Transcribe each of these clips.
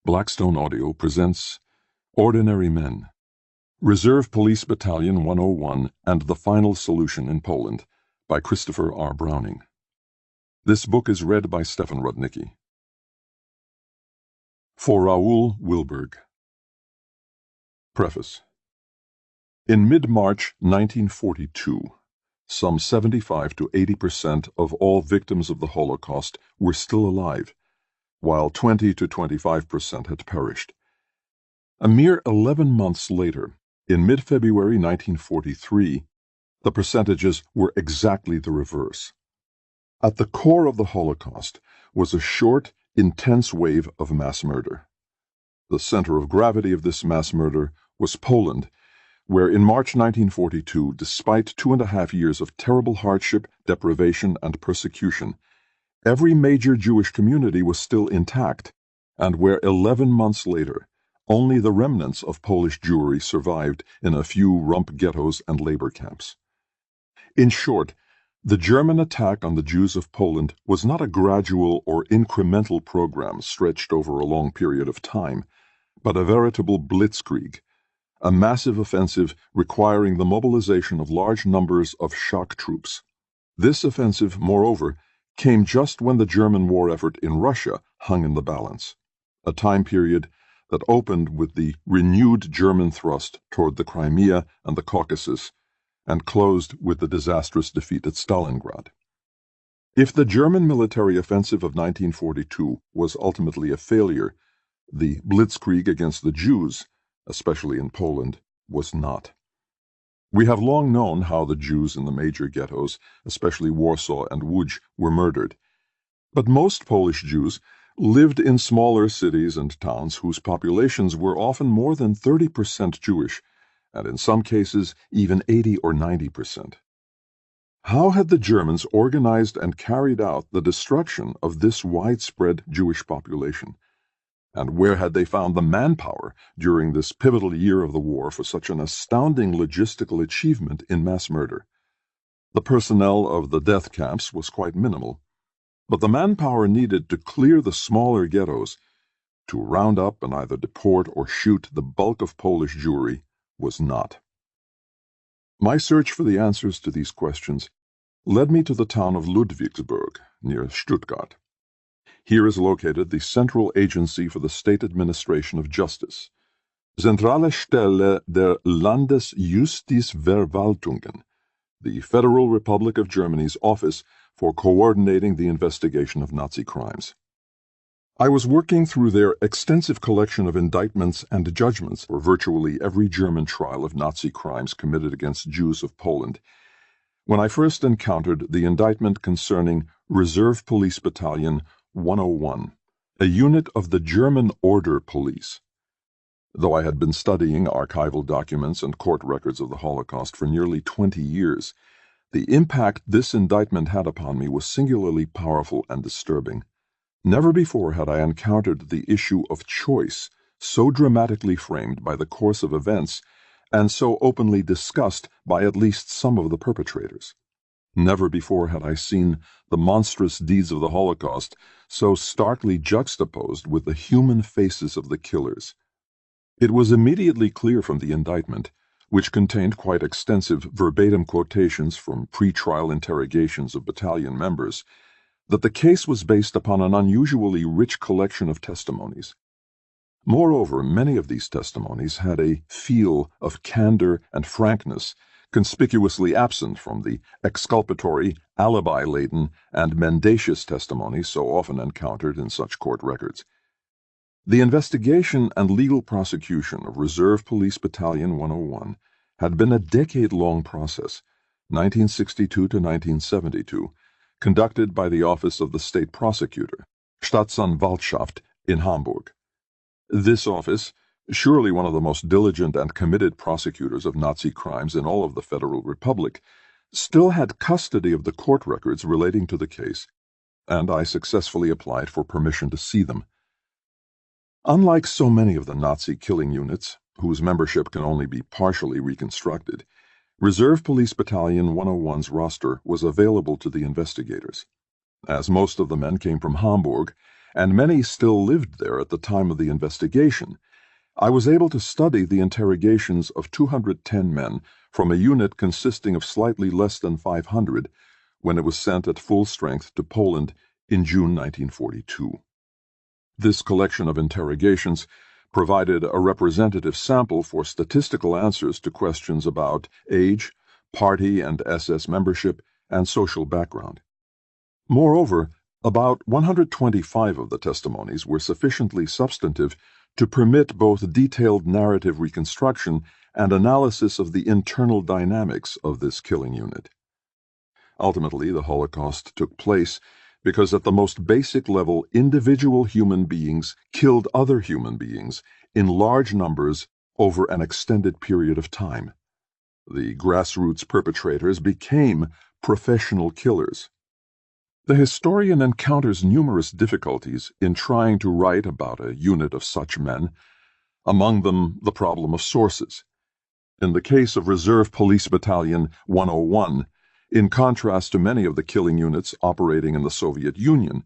Blackstone Audio presents Ordinary Men, Reserve Police Battalion 101 and the Final Solution in Poland by Christopher R. Browning. This book is read by Stefan Rudnicki. For Raoul Wilberg. Preface. In mid-March 1942, some 75 to 80% of all victims of the Holocaust were still alive, while 20 to 25% had perished. A mere 11 months later, in mid-February 1943, the percentages were exactly the reverse. At the core of the Holocaust was a short, intense wave of mass murder. The center of gravity of this mass murder was Poland, where in March 1942, despite 2.5 years of terrible hardship, deprivation, and persecution, every major Jewish community was still intact, and where 11 months later, only the remnants of Polish Jewry survived in a few rump ghettos and labor camps. In short, the German attack on the Jews of Poland was not a gradual or incremental program stretched over a long period of time, but a veritable blitzkrieg, a massive offensive requiring the mobilization of large numbers of shock troops. This offensive, moreover, came just when the German war effort in Russia hung in the balance, a time period that opened with the renewed German thrust toward the Crimea and the Caucasus, and closed with the disastrous defeat at Stalingrad. If the German military offensive of 1942 was ultimately a failure, the blitzkrieg against the Jews, especially in Poland, was not. We have long known how the Jews in the major ghettos, especially Warsaw and Łódź, were murdered. But most Polish Jews lived in smaller cities and towns whose populations were often more than 30% Jewish, and in some cases even 80 or 90%. How had the Germans organized and carried out the destruction of this widespread Jewish population? And where had they found the manpower during this pivotal year of the war for such an astounding logistical achievement in mass murder? The personnel of the death camps was quite minimal, but the manpower needed to clear the smaller ghettos, to round up and either deport or shoot the bulk of Polish Jewry, was not. My search for the answers to these questions led me to the town of Ludwigsburg, near Stuttgart. Here is located the Central Agency for the State Administration of Justice, Zentrale Stelle der Landesjustizverwaltungen, the Federal Republic of Germany's office for coordinating the investigation of Nazi crimes. I was working through their extensive collection of indictments and judgments for virtually every German trial of Nazi crimes committed against Jews of Poland, when I first encountered the indictment concerning Reserve Police Battalion 101, a unit of the German Order Police. Though I had been studying archival documents and court records of the Holocaust for nearly 20 years, the impact this indictment had upon me was singularly powerful and disturbing. Never before had I encountered the issue of choice so dramatically framed by the course of events and so openly discussed by at least some of the perpetrators. Never before had I seen the monstrous deeds of the Holocaust so starkly juxtaposed with the human faces of the killers. It was immediately clear from the indictment, which contained quite extensive verbatim quotations from pre-trial interrogations of battalion members, that the case was based upon an unusually rich collection of testimonies. Moreover, many of these testimonies had a feel of candor and frankness conspicuously absent from the exculpatory, alibi-laden, and mendacious testimonies so often encountered in such court records. The investigation and legal prosecution of Reserve Police Battalion 101 had been a decade-long process, 1962 to 1972, conducted by the Office of the State Prosecutor, Staatsanwaltschaft, in Hamburg. This office, surely one of the most diligent and committed prosecutors of Nazi crimes in all of the Federal Republic, still had custody of the court records relating to the case, and I successfully applied for permission to see them. Unlike so many of the Nazi killing units, whose membership can only be partially reconstructed, Reserve Police Battalion 101's roster was available to the investigators. As most of the men came from Hamburg, and many still lived there at the time of the investigation, I was able to study the interrogations of 210 men from a unit consisting of slightly less than 500 when it was sent at full strength to Poland in June 1942. This collection of interrogations provided a representative sample for statistical answers to questions about age, party and SS membership, and social background. Moreover, about 125 of the testimonies were sufficiently substantive to permit both detailed narrative reconstruction and analysis of the internal dynamics of this killing unit. Ultimately, the Holocaust took place because at the most basic level, individual human beings killed other human beings in large numbers over an extended period of time. The grassroots perpetrators became professional killers. The historian encounters numerous difficulties in trying to write about a unit of such men, among them the problem of sources. In the case of Reserve Police Battalion 101, in contrast to many of the killing units operating in the Soviet Union,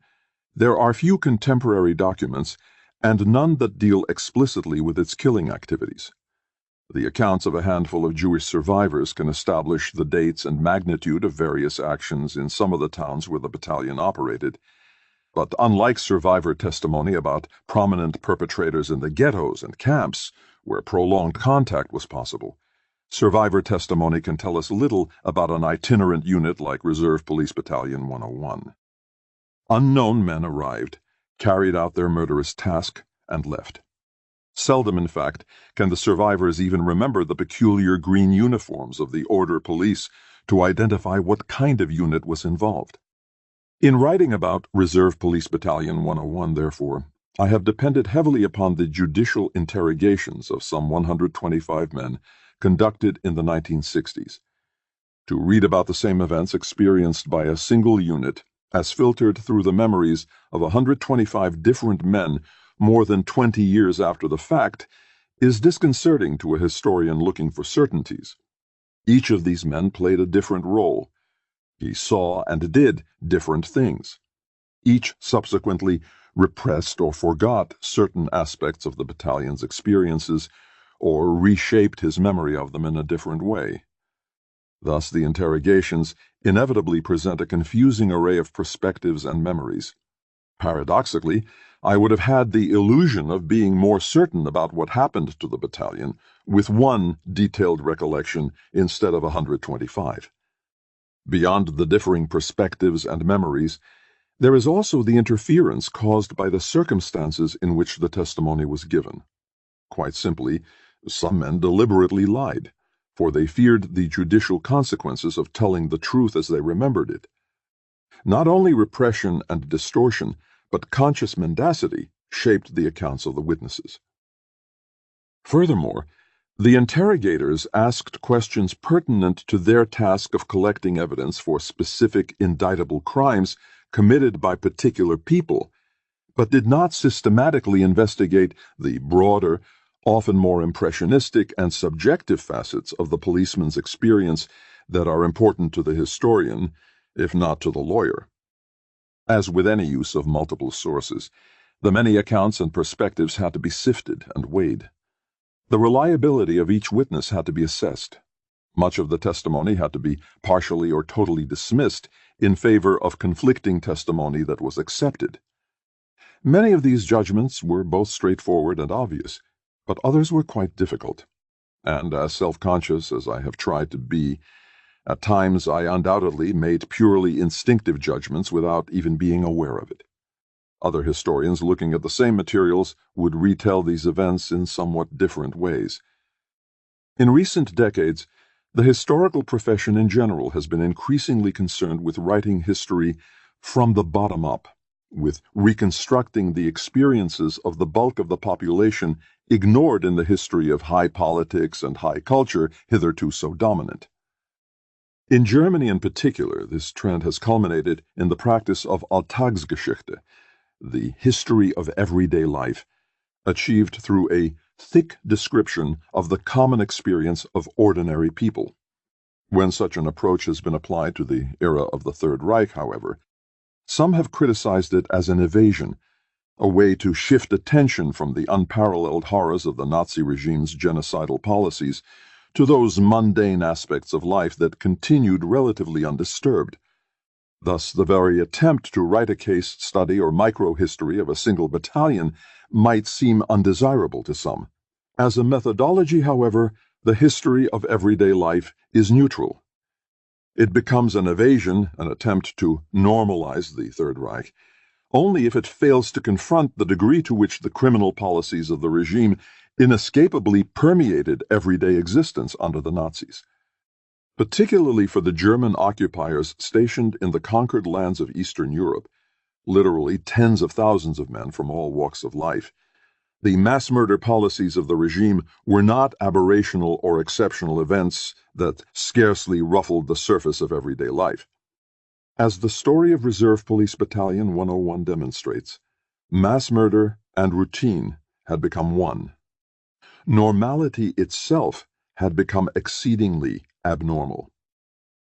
there are few contemporary documents and none that deal explicitly with its killing activities. The accounts of a handful of Jewish survivors can establish the dates and magnitude of various actions in some of the towns where the battalion operated. But unlike survivor testimony about prominent perpetrators in the ghettos and camps, where prolonged contact was possible, survivor testimony can tell us little about an itinerant unit like Reserve Police Battalion 101. Unknown men arrived, carried out their murderous task, and left. Seldom, in fact, can the survivors even remember the peculiar green uniforms of the Order Police to identify what kind of unit was involved. In writing about Reserve Police Battalion 101, therefore, I have depended heavily upon the judicial interrogations of some 125 men conducted in the 1960s. To read about the same events experienced by a single unit as filtered through the memories of 125 different men more than 20 years after the fact is disconcerting to a historian looking for certainties. Each of these men played a different role. He saw and did different things. Each subsequently repressed or forgot certain aspects of the battalion's experiences or reshaped his memory of them in a different way. Thus, the interrogations inevitably present a confusing array of perspectives and memories. Paradoxically, I would have had the illusion of being more certain about what happened to the battalion with one detailed recollection instead of 125. Beyond the differing perspectives and memories, there is also the interference caused by the circumstances in which the testimony was given. Quite simply, some men deliberately lied, for they feared the judicial consequences of telling the truth as they remembered it. Not only repression and distortion, but conscious mendacity shaped the accounts of the witnesses. Furthermore, the interrogators asked questions pertinent to their task of collecting evidence for specific indictable crimes committed by particular people, but did not systematically investigate the broader, often more impressionistic and subjective facets of the policeman's experience that are important to the historian, if not to the lawyer. As with any use of multiple sources, the many accounts and perspectives had to be sifted and weighed. The reliability of each witness had to be assessed. Much of the testimony had to be partially or totally dismissed in favor of conflicting testimony that was accepted. Many of these judgments were both straightforward and obvious, but others were quite difficult, and as self-conscious as I have tried to be, at times I undoubtedly made purely instinctive judgments without even being aware of it. Other historians looking at the same materials would retell these events in somewhat different ways. In recent decades, the historical profession in general has been increasingly concerned with writing history from the bottom up, with reconstructing the experiences of the bulk of the population ignored in the history of high politics and high culture hitherto so dominant. In Germany in particular, this trend has culminated in the practice of Alltagsgeschichte, the history of everyday life, achieved through a thick description of the common experience of ordinary people. When such an approach has been applied to the era of the Third Reich, however, some have criticized it as an evasion, a way to shift attention from the unparalleled horrors of the Nazi regime's genocidal policies to those mundane aspects of life that continued relatively undisturbed. Thus, the very attempt to write a case study or microhistory of a single battalion might seem undesirable to some. As a methodology, however, the history of everyday life is neutral. It becomes an evasion, an attempt to normalize the Third Reich, only if it fails to confront the degree to which the criminal policies of the regime inescapably permeated everyday existence under the Nazis. Particularly for the German occupiers stationed in the conquered lands of Eastern Europe, literally tens of thousands of men from all walks of life, the mass murder policies of the regime were not aberrational or exceptional events that scarcely ruffled the surface of everyday life. As the story of Reserve Police Battalion 101 demonstrates, mass murder and routine had become one. Normality itself had become exceedingly abnormal.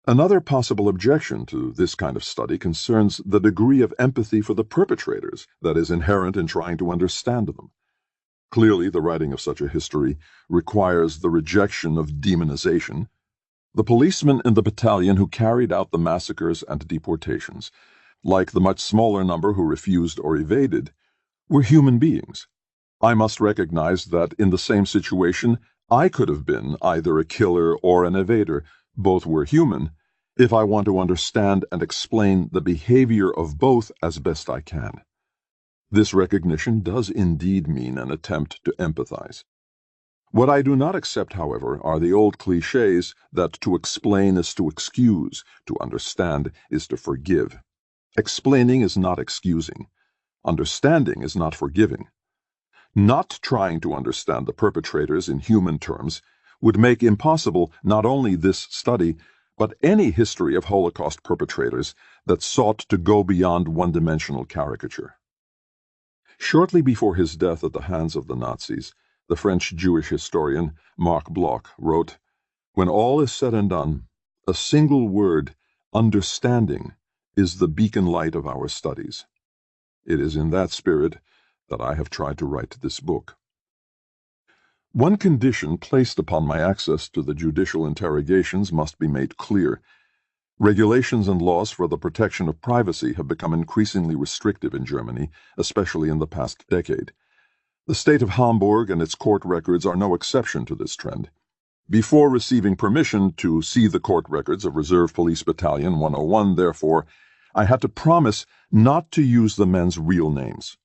Another possible objection to this kind of study concerns the degree of empathy for the perpetrators that is inherent in trying to understand them. Clearly, the writing of such a history requires the rejection of demonization. The policemen in the battalion who carried out the massacres and deportations, like the much smaller number who refused or evaded, were human beings. I must recognize that in the same situation, I could have been either a killer or an evader. Both were human, if I want to understand and explain the behavior of both as best I can. This recognition does indeed mean an attempt to empathize. What I do not accept, however, are the old cliches that to explain is to excuse, to understand is to forgive. Explaining is not excusing. Understanding is not forgiving. Not trying to understand the perpetrators in human terms would make impossible not only this study, but any history of Holocaust perpetrators that sought to go beyond one-dimensional caricature. Shortly before his death at the hands of the Nazis, the French Jewish historian Marc Bloch wrote, "When all is said and done, a single word, understanding, is the beacon light of our studies." It is in that spirit that I have tried to write this book. One condition placed upon my access to the judicial interrogations must be made clear. Regulations and laws for the protection of privacy have become increasingly restrictive in Germany, especially in the past decade. The state of Hamburg and its court records are no exception to this trend. Before receiving permission to see the court records of Reserve Police Battalion 101, therefore, I had to promise not to use the men's real names.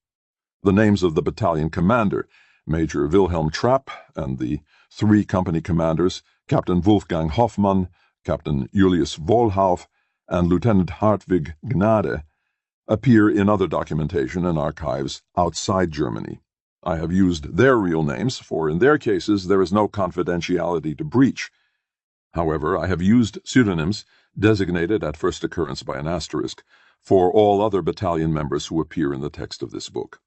The names of the battalion commander, Major Wilhelm Trapp, and the 3 company commanders, Captain Wolfgang Hoffmann, Captain Julius Wohlhauf, and Lieutenant Hartwig Gnade, appear in other documentation and archives outside Germany. I have used their real names, for in their cases there is no confidentiality to breach. However, I have used pseudonyms, designated at first occurrence by an asterisk, for all other battalion members who appear in the text of this book.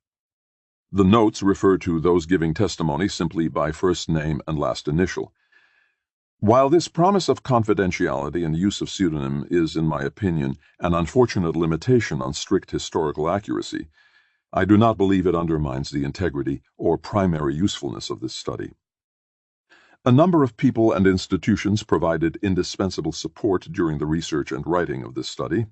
The notes refer to those giving testimony simply by first name and last initial. While this promise of confidentiality and use of pseudonym is, in my opinion, an unfortunate limitation on strict historical accuracy, I do not believe it undermines the integrity or primary usefulness of this study. A number of people and institutions indispensable support during the research and writing of this study.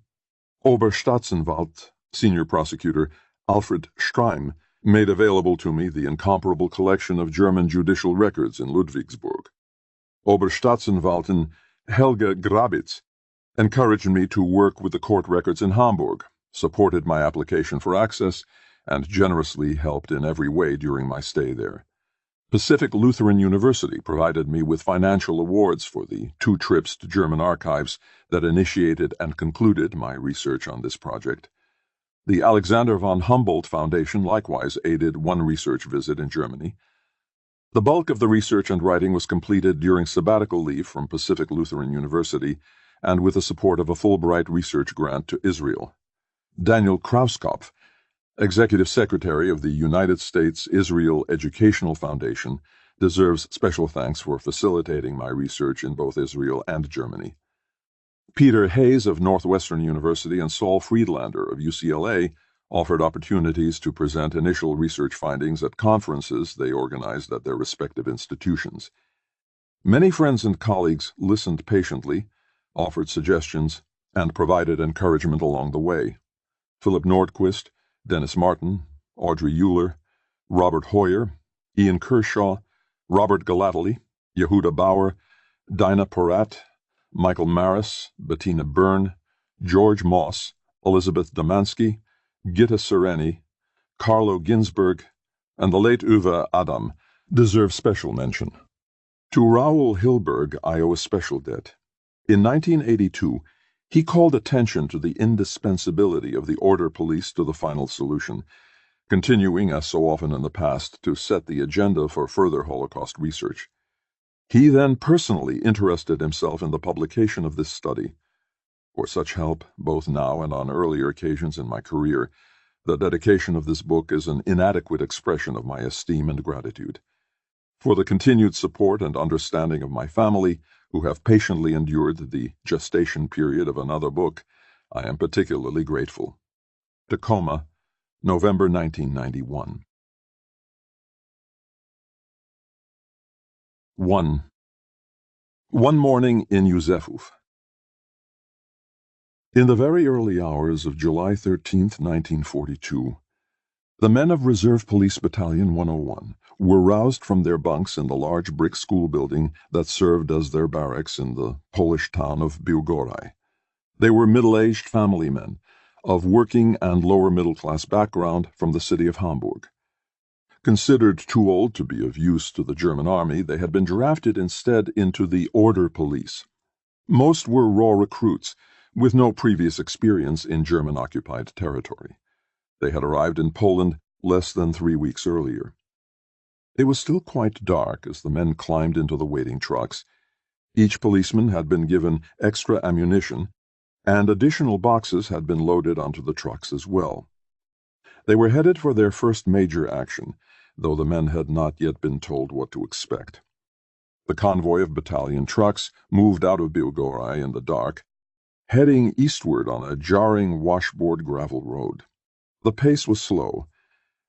Oberstaatsanwalt, Senior Prosecutor Alfred Streim, made available to me the incomparable collection of German judicial records in Ludwigsburg. Oberstaatsanwältin Helga Grabitz encouraged me to work with the court records in Hamburg, supported my application for access, and generously helped in every way during my stay there. Pacific Lutheran University provided me with financial awards for the 2 trips to German archives that initiated and concluded my research on this project. The Alexander von Humboldt Foundation likewise aided 1 research visit in Germany. The bulk of the research and writing was completed during sabbatical leave from Pacific Lutheran University and with the support of a Fulbright research grant to Israel. Daniel Krauskopf, Executive Secretary of the United States Israel Educational Foundation, deserves special thanks for facilitating my research in both Israel and Germany. Peter Hayes of Northwestern University and Saul Friedlander of UCLA offered opportunities to present initial research findings at conferences they organized at their respective institutions. Many friends and colleagues listened patiently, offered suggestions, and provided encouragement along the way. Philip Nordquist, Dennis Martin, Audrey Euler, Robert Hoyer, Ian Kershaw, Robert Galately, Yehuda Bauer, Dinah Porat, Michael Maris, Bettina Byrne, George Moss, Elizabeth Domansky, Gitta Sereni, Carlo Ginsberg, and the late Uwe Adam deserve special mention. To Raoul Hilberg I owe a special debt. In 1982, he called attention to the indispensability of the order police to the final solution, continuing, as so often in the past, to set the agenda for further Holocaust research. He then personally interested himself in the publication of this study. For such help, both now and on earlier occasions in my career, the dedication of this book is an inadequate expression of my esteem and gratitude. For the continued support and understanding of my family, who have patiently endured the gestation period of another book, I am particularly grateful. Tacoma, November 1991. 1. One morning in Yuzefuf. In the very early hours of July 13, 1942, the men of Reserve Police Battalion 101 were roused from their bunks in the large brick school building that served as their barracks in the Polish town of Biłgoraj. They were middle-aged family men, of working and lower-middle-class background from the city of Hamburg. Considered too old to be of use to the German army, they had been drafted instead into the Order Police. Most were raw recruits, with no previous experience in German-occupied territory. They had arrived in Poland less than 3 weeks earlier. It was still quite dark as the men climbed into the waiting trucks. Each policeman had been given extra ammunition, and additional boxes had been loaded onto the trucks as well. They were headed for their first major action, though the men had not yet been told what to expect. The convoy of battalion trucks moved out of Biłgoraj in the dark, heading eastward on a jarring washboard gravel road. The pace was slow,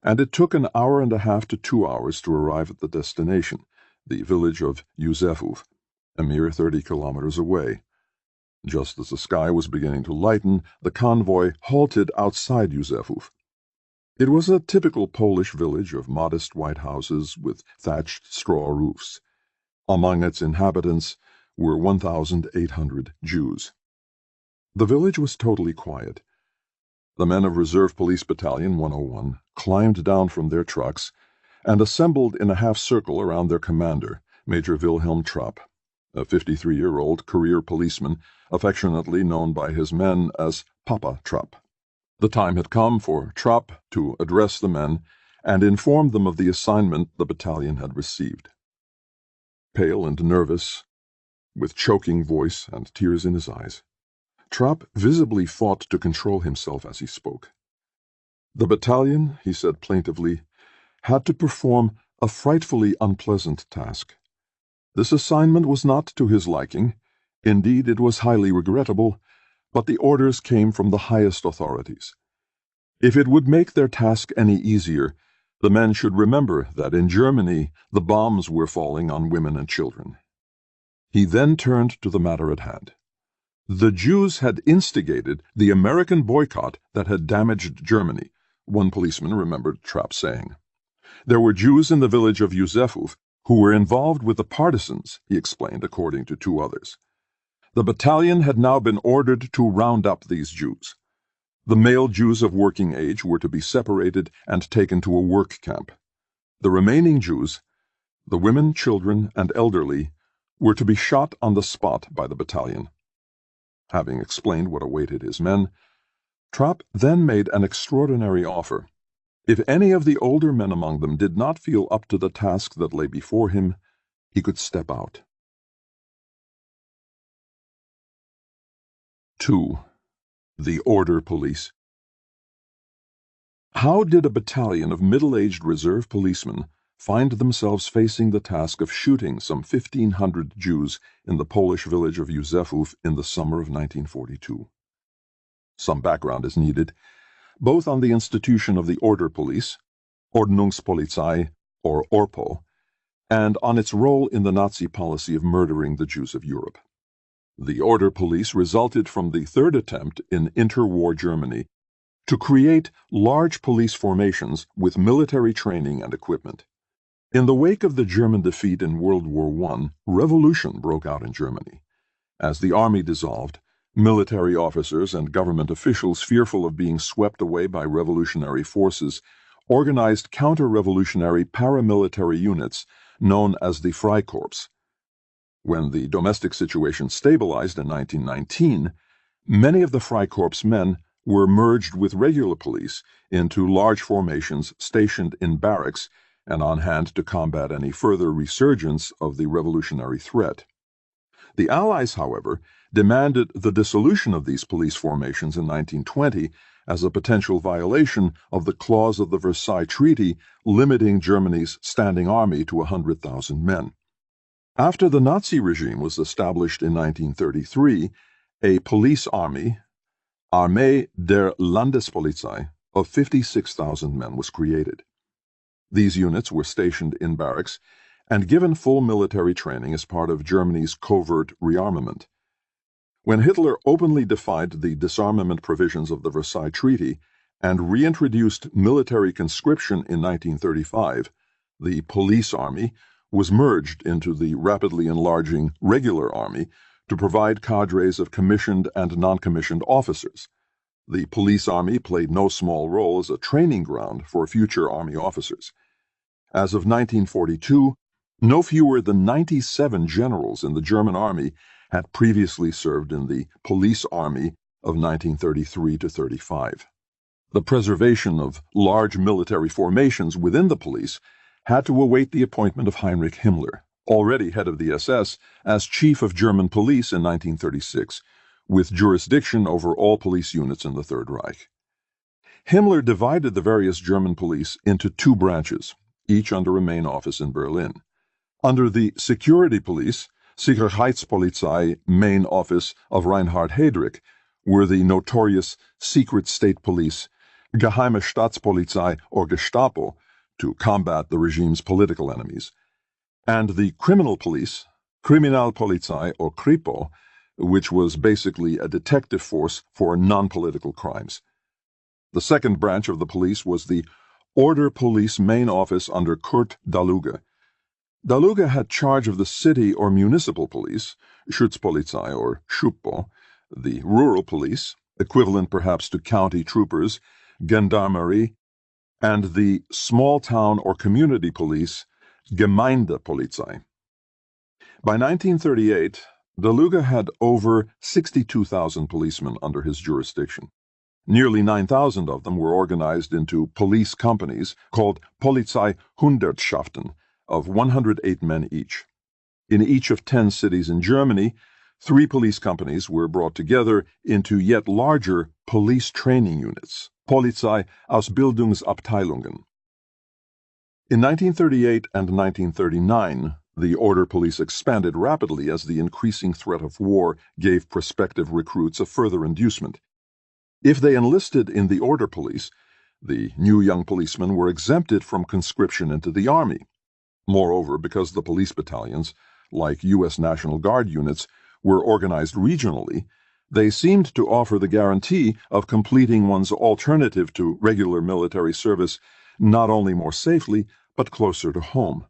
and it took an hour and a half to 2 hours to arrive at the destination, the village of Yuzefuf, a mere 30 kilometers away. Just as the sky was beginning to lighten, the convoy halted outside Yuzefuf. It was a typical Polish village of modest white houses with thatched straw roofs. Among its inhabitants were 1,800 Jews. The village was totally quiet. The men of Reserve Police Battalion 101 climbed down from their trucks and assembled in a half-circle around their commander, Major Wilhelm Trapp, a 53-year-old career policeman affectionately known by his men as Papa Trapp. The time had come for Trapp to address the men and inform them of the assignment the battalion had received. Pale and nervous, with choking voice and tears in his eyes, Trapp visibly fought to control himself as he spoke. The battalion, he said plaintively, had to perform a frightfully unpleasant task. This assignment was not to his liking. Indeed, it was highly regrettable, but the orders came from the highest authorities. If it would make their task any easier, the men should remember that in Germany the bombs were falling on women and children. He then turned to the matter at hand. The Jews had instigated the American boycott that had damaged Germany, one policeman remembered Trapp saying. There were Jews in the village of Yuzefuf who were involved with the partisans, he explained, according to 2 others. The battalion had now been ordered to round up these Jews. The male Jews of working age were to be separated and taken to a work camp. The remaining Jews, the women, children, and elderly, were to be shot on the spot by the battalion. Having explained what awaited his men, Trapp then made an extraordinary offer. If any of the older men among them did not feel up to the task that lay before him, he could step out. 2. The Order Police. How did a battalion of middle-aged reserve policemen find themselves facing the task of shooting some 1,500 Jews in the Polish village of Yuzefuf in the summer of 1942? Some background is needed. both on the institution of the Order Police, Ordnungspolizei, or ORPO, and on its role in the Nazi policy of murdering the Jews of Europe. The Order Police resulted from the third attempt in interwar Germany to create large police formations with military training and equipment. In the wake of the German defeat in World War I, revolution broke out in Germany. As the army dissolved, military officers and government officials, fearful of being swept away by revolutionary forces, organized counter-revolutionary paramilitary units known as the Freikorps. When the domestic situation stabilized in 1919, many of the Freikorps men were merged with regular police into large formations stationed in barracks and on hand to combat any further resurgence of the revolutionary threat. The Allies, however, demanded the dissolution of these police formations in 1920 as a potential violation of the clause of the Versailles Treaty limiting Germany's standing army to 100,000 men. After the Nazi regime was established in 1933, a police army, Armee der Landespolizei, of 56,000 men was created. These units were stationed in barracks and given full military training as part of Germany's covert rearmament. When Hitler openly defied the disarmament provisions of the Versailles Treaty and reintroduced military conscription in 1935, the police army was merged into the rapidly enlarging regular army to provide cadres of commissioned and non-commissioned officers. The police army played no small role as a training ground for future army officers. As of 1942, no fewer than 97 generals in the German army had previously served in the police army of 1933 to 35. The preservation of large military formations within the police had to await the appointment of Heinrich Himmler, already head of the SS, as chief of German police in 1936, with jurisdiction over all police units in the Third Reich. Himmler divided the various German police into two branches, each under a main office in Berlin. Under the security police, Sicherheitspolizei main office of Reinhard Heydrich, were the notorious secret state police, Geheime Staatspolizei or Gestapo, to combat the regime's political enemies, and the criminal police, Kriminalpolizei or Kripo, which was basically a detective force for non-political crimes. The second branch of the police was the Order Police main office under Kurt Daluge. Daluge had charge of the city or municipal police, Schutzpolizei or Schupo, the rural police, equivalent perhaps to county troopers, Gendarmerie, and the small town or community police, Gemeindepolizei. By 1938, Daluge had over 62,000 policemen under his jurisdiction. Nearly 9,000 of them were organized into police companies called Polizeihundertschaften of 108 men each. In each of 10 cities in Germany, 3 police companies were brought together into yet larger police training units, Polizeiausbildungsabteilungen. In 1938 and 1939, the Order Police expanded rapidly as the increasing threat of war gave prospective recruits a further inducement. If they enlisted in the Order Police, the new young policemen were exempted from conscription into the Army. Moreover, because the police battalions, like U.S. National Guard units, were organized regionally, they seemed to offer the guarantee of completing one's alternative to regular military service not only more safely, but closer to home.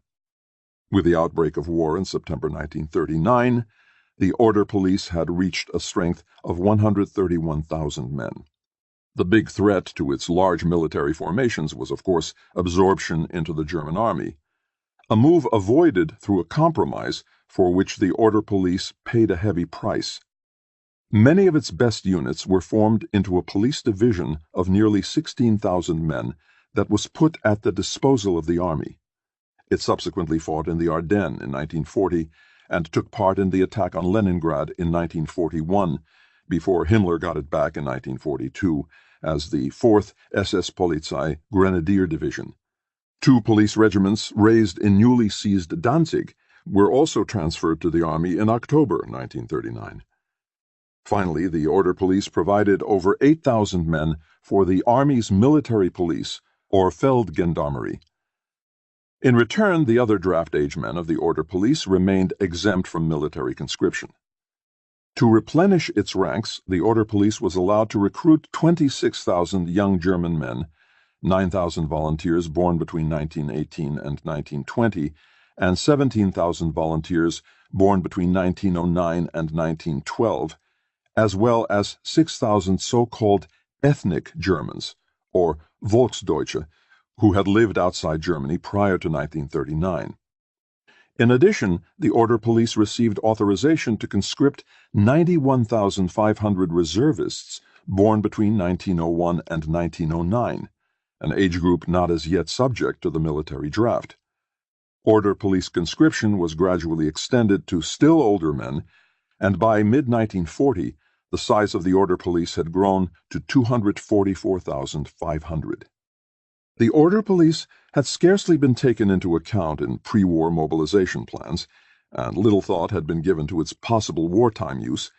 With the outbreak of war in September 1939, the Order Police had reached a strength of 131,000 men. The big threat to its large military formations was, of course, absorption into the German army, a move avoided through a compromise for which the Order Police paid a heavy price. Many of its best units were formed into a police division of nearly 16,000 men that was put at the disposal of the army. It subsequently fought in the Ardennes in 1940 and took part in the attack on Leningrad in 1941, before Himmler got it back in 1942 as the 4th SS Polizei Grenadier Division. 2 police regiments raised in newly seized Danzig were also transferred to the army in October 1939. Finally, the Order Police provided over 8,000 men for the Army's military police, or Feldgendarmerie. In return, the other draft-age men of the Order Police remained exempt from military conscription. To replenish its ranks, the Order Police was allowed to recruit 26,000 young German men, 9,000 volunteers born between 1918 and 1920, and 17,000 volunteers born between 1909 and 1912, as well as 6,000 so-called ethnic Germans, or Volksdeutsche, who had lived outside Germany prior to 1939. In addition, the Order Police received authorization to conscript 91,500 reservists born between 1901 and 1909, an age group not as yet subject to the military draft. Order Police conscription was gradually extended to still older men, and by mid-1940, the size of the Order Police had grown to 244,500. The Order Police had scarcely been taken into account in pre-war mobilization plans, and little thought had been given to its possible wartime use,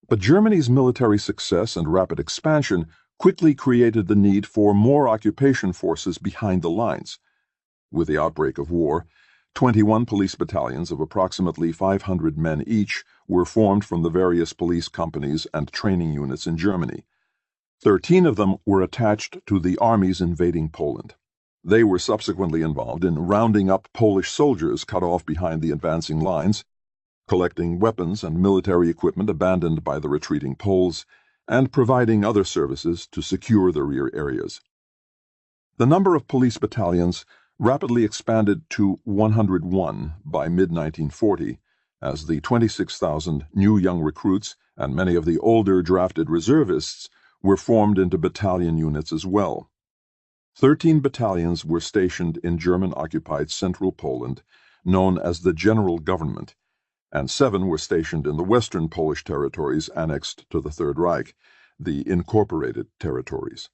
but Germany's military success and rapid expansion quickly created the need for more occupation forces behind the lines. With the outbreak of war, 21 police battalions of approximately 500 men each were formed from the various police companies and training units in Germany. 13 of them were attached to the armies invading Poland. They were subsequently involved in rounding up Polish soldiers cut off behind the advancing lines, collecting weapons and military equipment abandoned by the retreating Poles, and providing other services to secure the rear areas. The number of police battalions rapidly expanded to 101 by mid-1940, as the 26,000 new young recruits and many of the older drafted reservists were formed into battalion units as well. 13 battalions were stationed in German-occupied central Poland, known as the General Government, and 7 were stationed in the western Polish territories annexed to the Third Reich, the incorporated territories.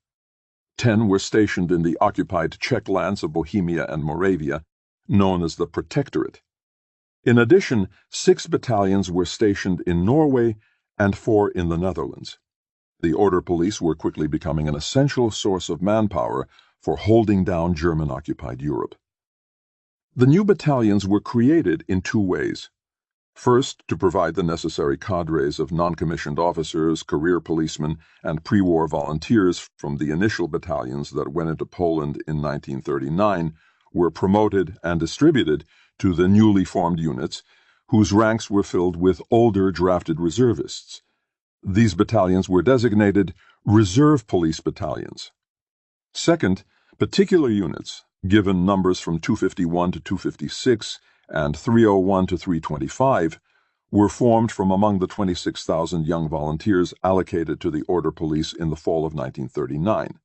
10 were stationed in the occupied Czech lands of Bohemia and Moravia, known as the Protectorate. In addition, 6 battalions were stationed in Norway and 4 in the Netherlands. The Order Police were quickly becoming an essential source of manpower for holding down German-occupied Europe. The new battalions were created in 2 ways. First, to provide the necessary cadres of non-commissioned officers, career policemen, and pre-war volunteers from the initial battalions that went into Poland in 1939 were promoted and distributed to the newly formed units, whose ranks were filled with older drafted reservists. These battalions were designated Reserve Police Battalions. Second, particular units, given numbers from 251 to 256 and 301 to 325, were formed from among the 26,000 young volunteers allocated to the Order Police in the fall of 1939.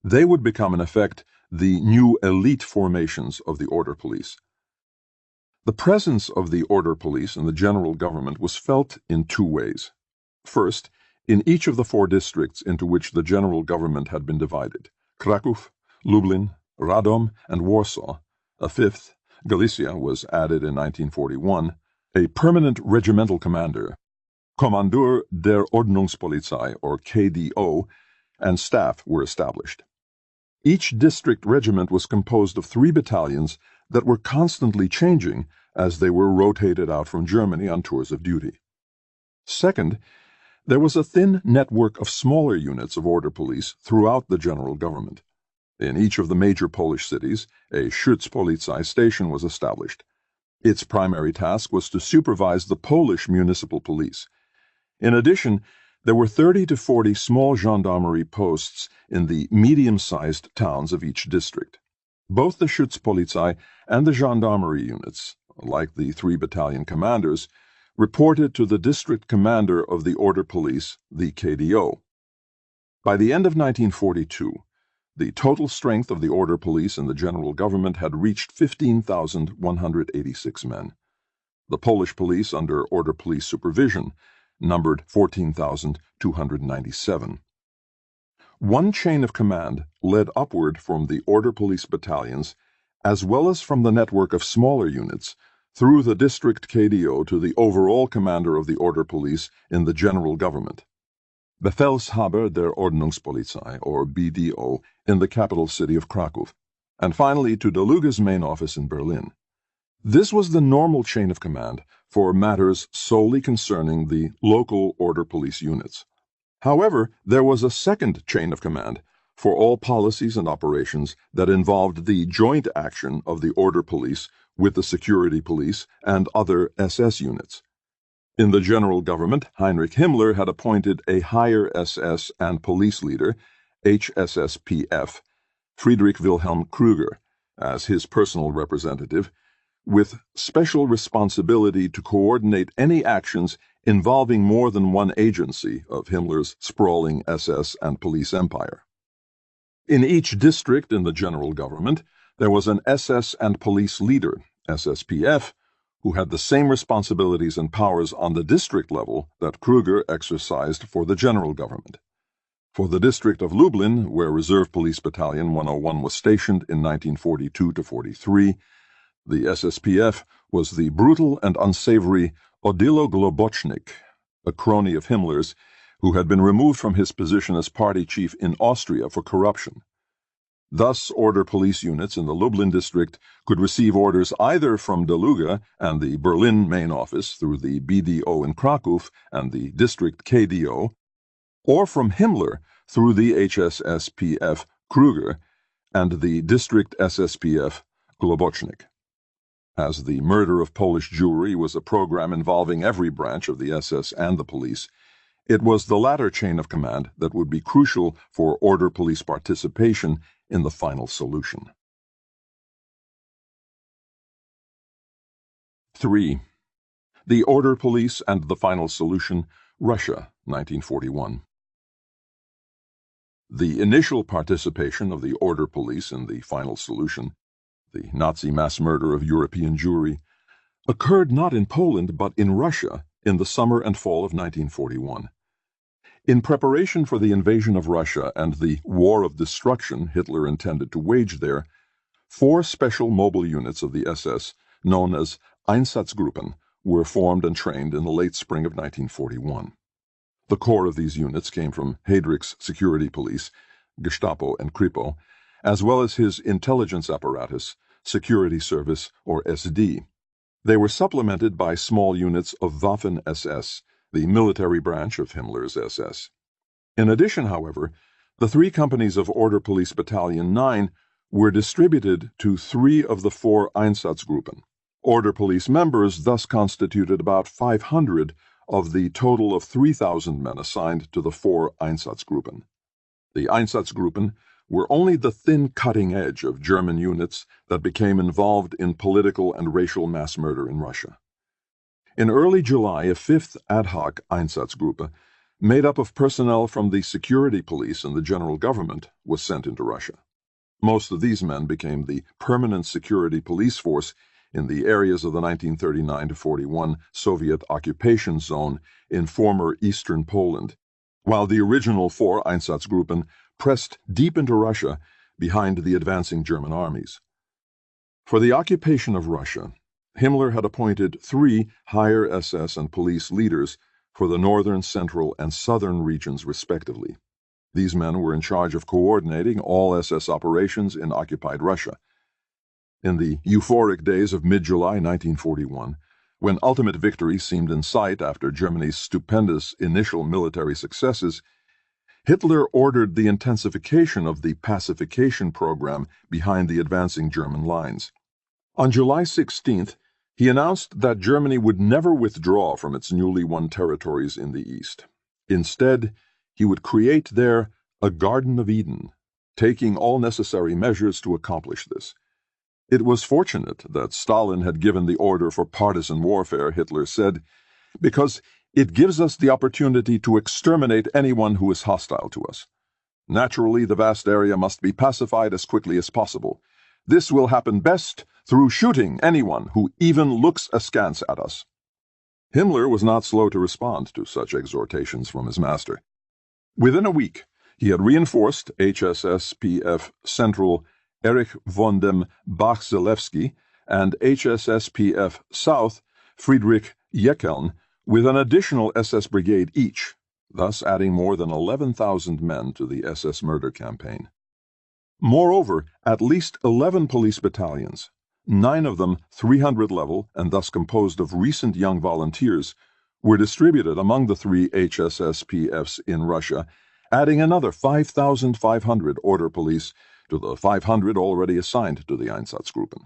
They would become, in effect, the new elite formations of the Order Police. The presence of the Order Police in the general government was felt in 2 ways. First, in each of the 4 districts into which the general government had been divided, Kraków, Lublin, Radom, and Warsaw, a 5th, Galicia, was added in 1941, a permanent regimental commander, Kommandeur der Ordnungspolizei, or KDO, and staff were established. Each district regiment was composed of 3 battalions that were constantly changing as they were rotated out from Germany on tours of duty. Second, there was a thin network of smaller units of Order Police throughout the general government. In each of the major Polish cities, a Schutzpolizei station was established. Its primary task was to supervise the Polish municipal police. In addition, there were 30 to 40 small gendarmerie posts in the medium-sized towns of each district. Both the Schutzpolizei and the gendarmerie units, like the 3 battalion commanders, reported to the district commander of the Order Police, the KDO. By the end of 1942, the total strength of the Order Police in the general government had reached 15,186 men. The Polish police under Order Police supervision numbered 14,297. One chain of command led upward from the Order Police battalions, as well as from the network of smaller units, through the district KDO to the overall commander of the order police in the general government, Befehlshaber der Ordnungspolizei, or BDO, in the capital city of Krakow, and finally to Deluga's main office in Berlin. This was the normal chain of command for matters solely concerning the local order police units. However, there was a second chain of command for all policies and operations that involved the joint action of the order police with the security police and other SS units. In the general government, Heinrich Himmler had appointed a higher SS and police leader, HSSPF, Friedrich Wilhelm Krüger, as his personal representative, with special responsibility to coordinate any actions involving more than one agency of Himmler's sprawling SS and police empire. In each district in the general government, there was an SS and police leader, SSPF, who had the same responsibilities and powers on the district level that Krüger exercised for the general government. For the district of Lublin, where Reserve Police Battalion 101 was stationed in 1942-43, the SSPF was the brutal and unsavory Odilo Globocznik, a crony of Himmler's, who had been removed from his position as party chief in Austria for corruption. Thus, order police units in the Lublin district could receive orders either from Deluga and the Berlin main office through the BDO in Krakow and the district KDO, or from Himmler through the HSSPF Krüger and the district SSPF Globocznik. As the murder of Polish Jewry was a program involving every branch of the SS and the police, it was the latter chain of command that would be crucial for order police participation in the final solution. 3. The Order Police and the Final Solution, Russia, 1941. The initial participation of the Order Police in the Final Solution, the Nazi mass murder of European Jewry, occurred not in Poland but in Russia in the summer and fall of 1941. In preparation for the invasion of Russia and the war of destruction Hitler intended to wage there, 4 special mobile units of the SS, known as Einsatzgruppen, were formed and trained in the late spring of 1941. The core of these units came from Heydrich's security police, Gestapo and Kripo, as well as his intelligence apparatus, Security Service, or SD. They were supplemented by small units of Waffen-SS, the military branch of Himmler's SS. In addition, however, the 3 companies of Order Police Battalion 9 were distributed to 3 of the 4 Einsatzgruppen. Order Police members thus constituted about 500 of the total of 3,000 men assigned to the 4 Einsatzgruppen. The Einsatzgruppen were only the thin cutting edge of German units that became involved in political and racial mass murder in Russia. In early July, a 5th ad hoc Einsatzgruppe, made up of personnel from the security police and the general government, was sent into Russia. Most of these men became the permanent security police force in the areas of the 1939-41 Soviet occupation zone in former eastern Poland, while the original 4 Einsatzgruppen pressed deep into Russia behind the advancing German armies. For the occupation of Russia, Himmler had appointed 3 higher SS and police leaders for the northern, central, and southern regions respectively. These men were in charge of coordinating all SS operations in occupied Russia. In the euphoric days of mid-July 1941, when ultimate victory seemed in sight after Germany's stupendous initial military successes, Hitler ordered the intensification of the pacification program behind the advancing German lines. On July 16th, he announced that Germany would never withdraw from its newly won territories in the east. Instead, he would create there a Garden of Eden, taking all necessary measures to accomplish this. It was fortunate that Stalin had given the order for partisan warfare, Hitler said, because it gives us the opportunity to exterminate anyone who is hostile to us. Naturally, the vast area must be pacified as quickly as possible. This will happen best through shooting anyone who even looks askance at us. Himmler was not slow to respond to such exhortations from his master. Within a week, he had reinforced HSSPF Central Erich von dem Bach-Zelewski and HSSPF South Friedrich Jeckeln with an additional SS brigade each, thus adding more than 11,000 men to the SS murder campaign. Moreover, at least 11 police battalions, 9 of them 300 level and thus composed of recent young volunteers, were distributed among the 3 HSSPFs in Russia, adding another 5,500 order police to the 500 already assigned to the Einsatzgruppen.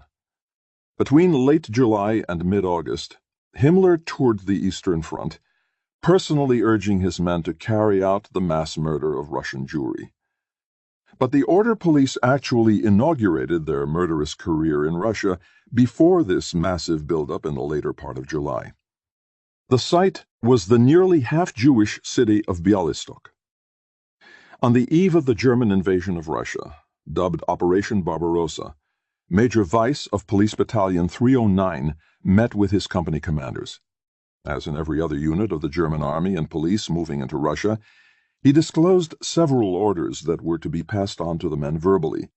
Between late July and mid-August, Himmler toured the Eastern Front, personally urging his men to carry out the mass murder of Russian Jewry. But the order police actually inaugurated their murderous career in Russia before this massive buildup in the later part of July. The site was the nearly half-Jewish city of Bialystok. On the eve of the German invasion of Russia, dubbed Operation Barbarossa, Major Weiss of Police Battalion 309 met with his company commanders. As in every other unit of the German army and police moving into Russia, he disclosed several orders that were to be passed on to the men verbally.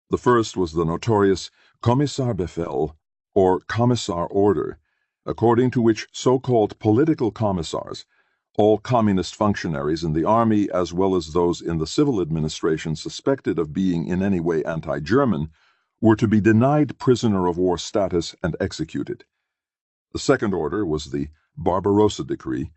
The first was the notorious Kommissarbefehl, or Commissar Order, according to which so-called political commissars, all communist functionaries in the army as well as those in the civil administration suspected of being in any way anti-German, were to be denied prisoner of war status and executed. The second order was the Barbarossa Decree,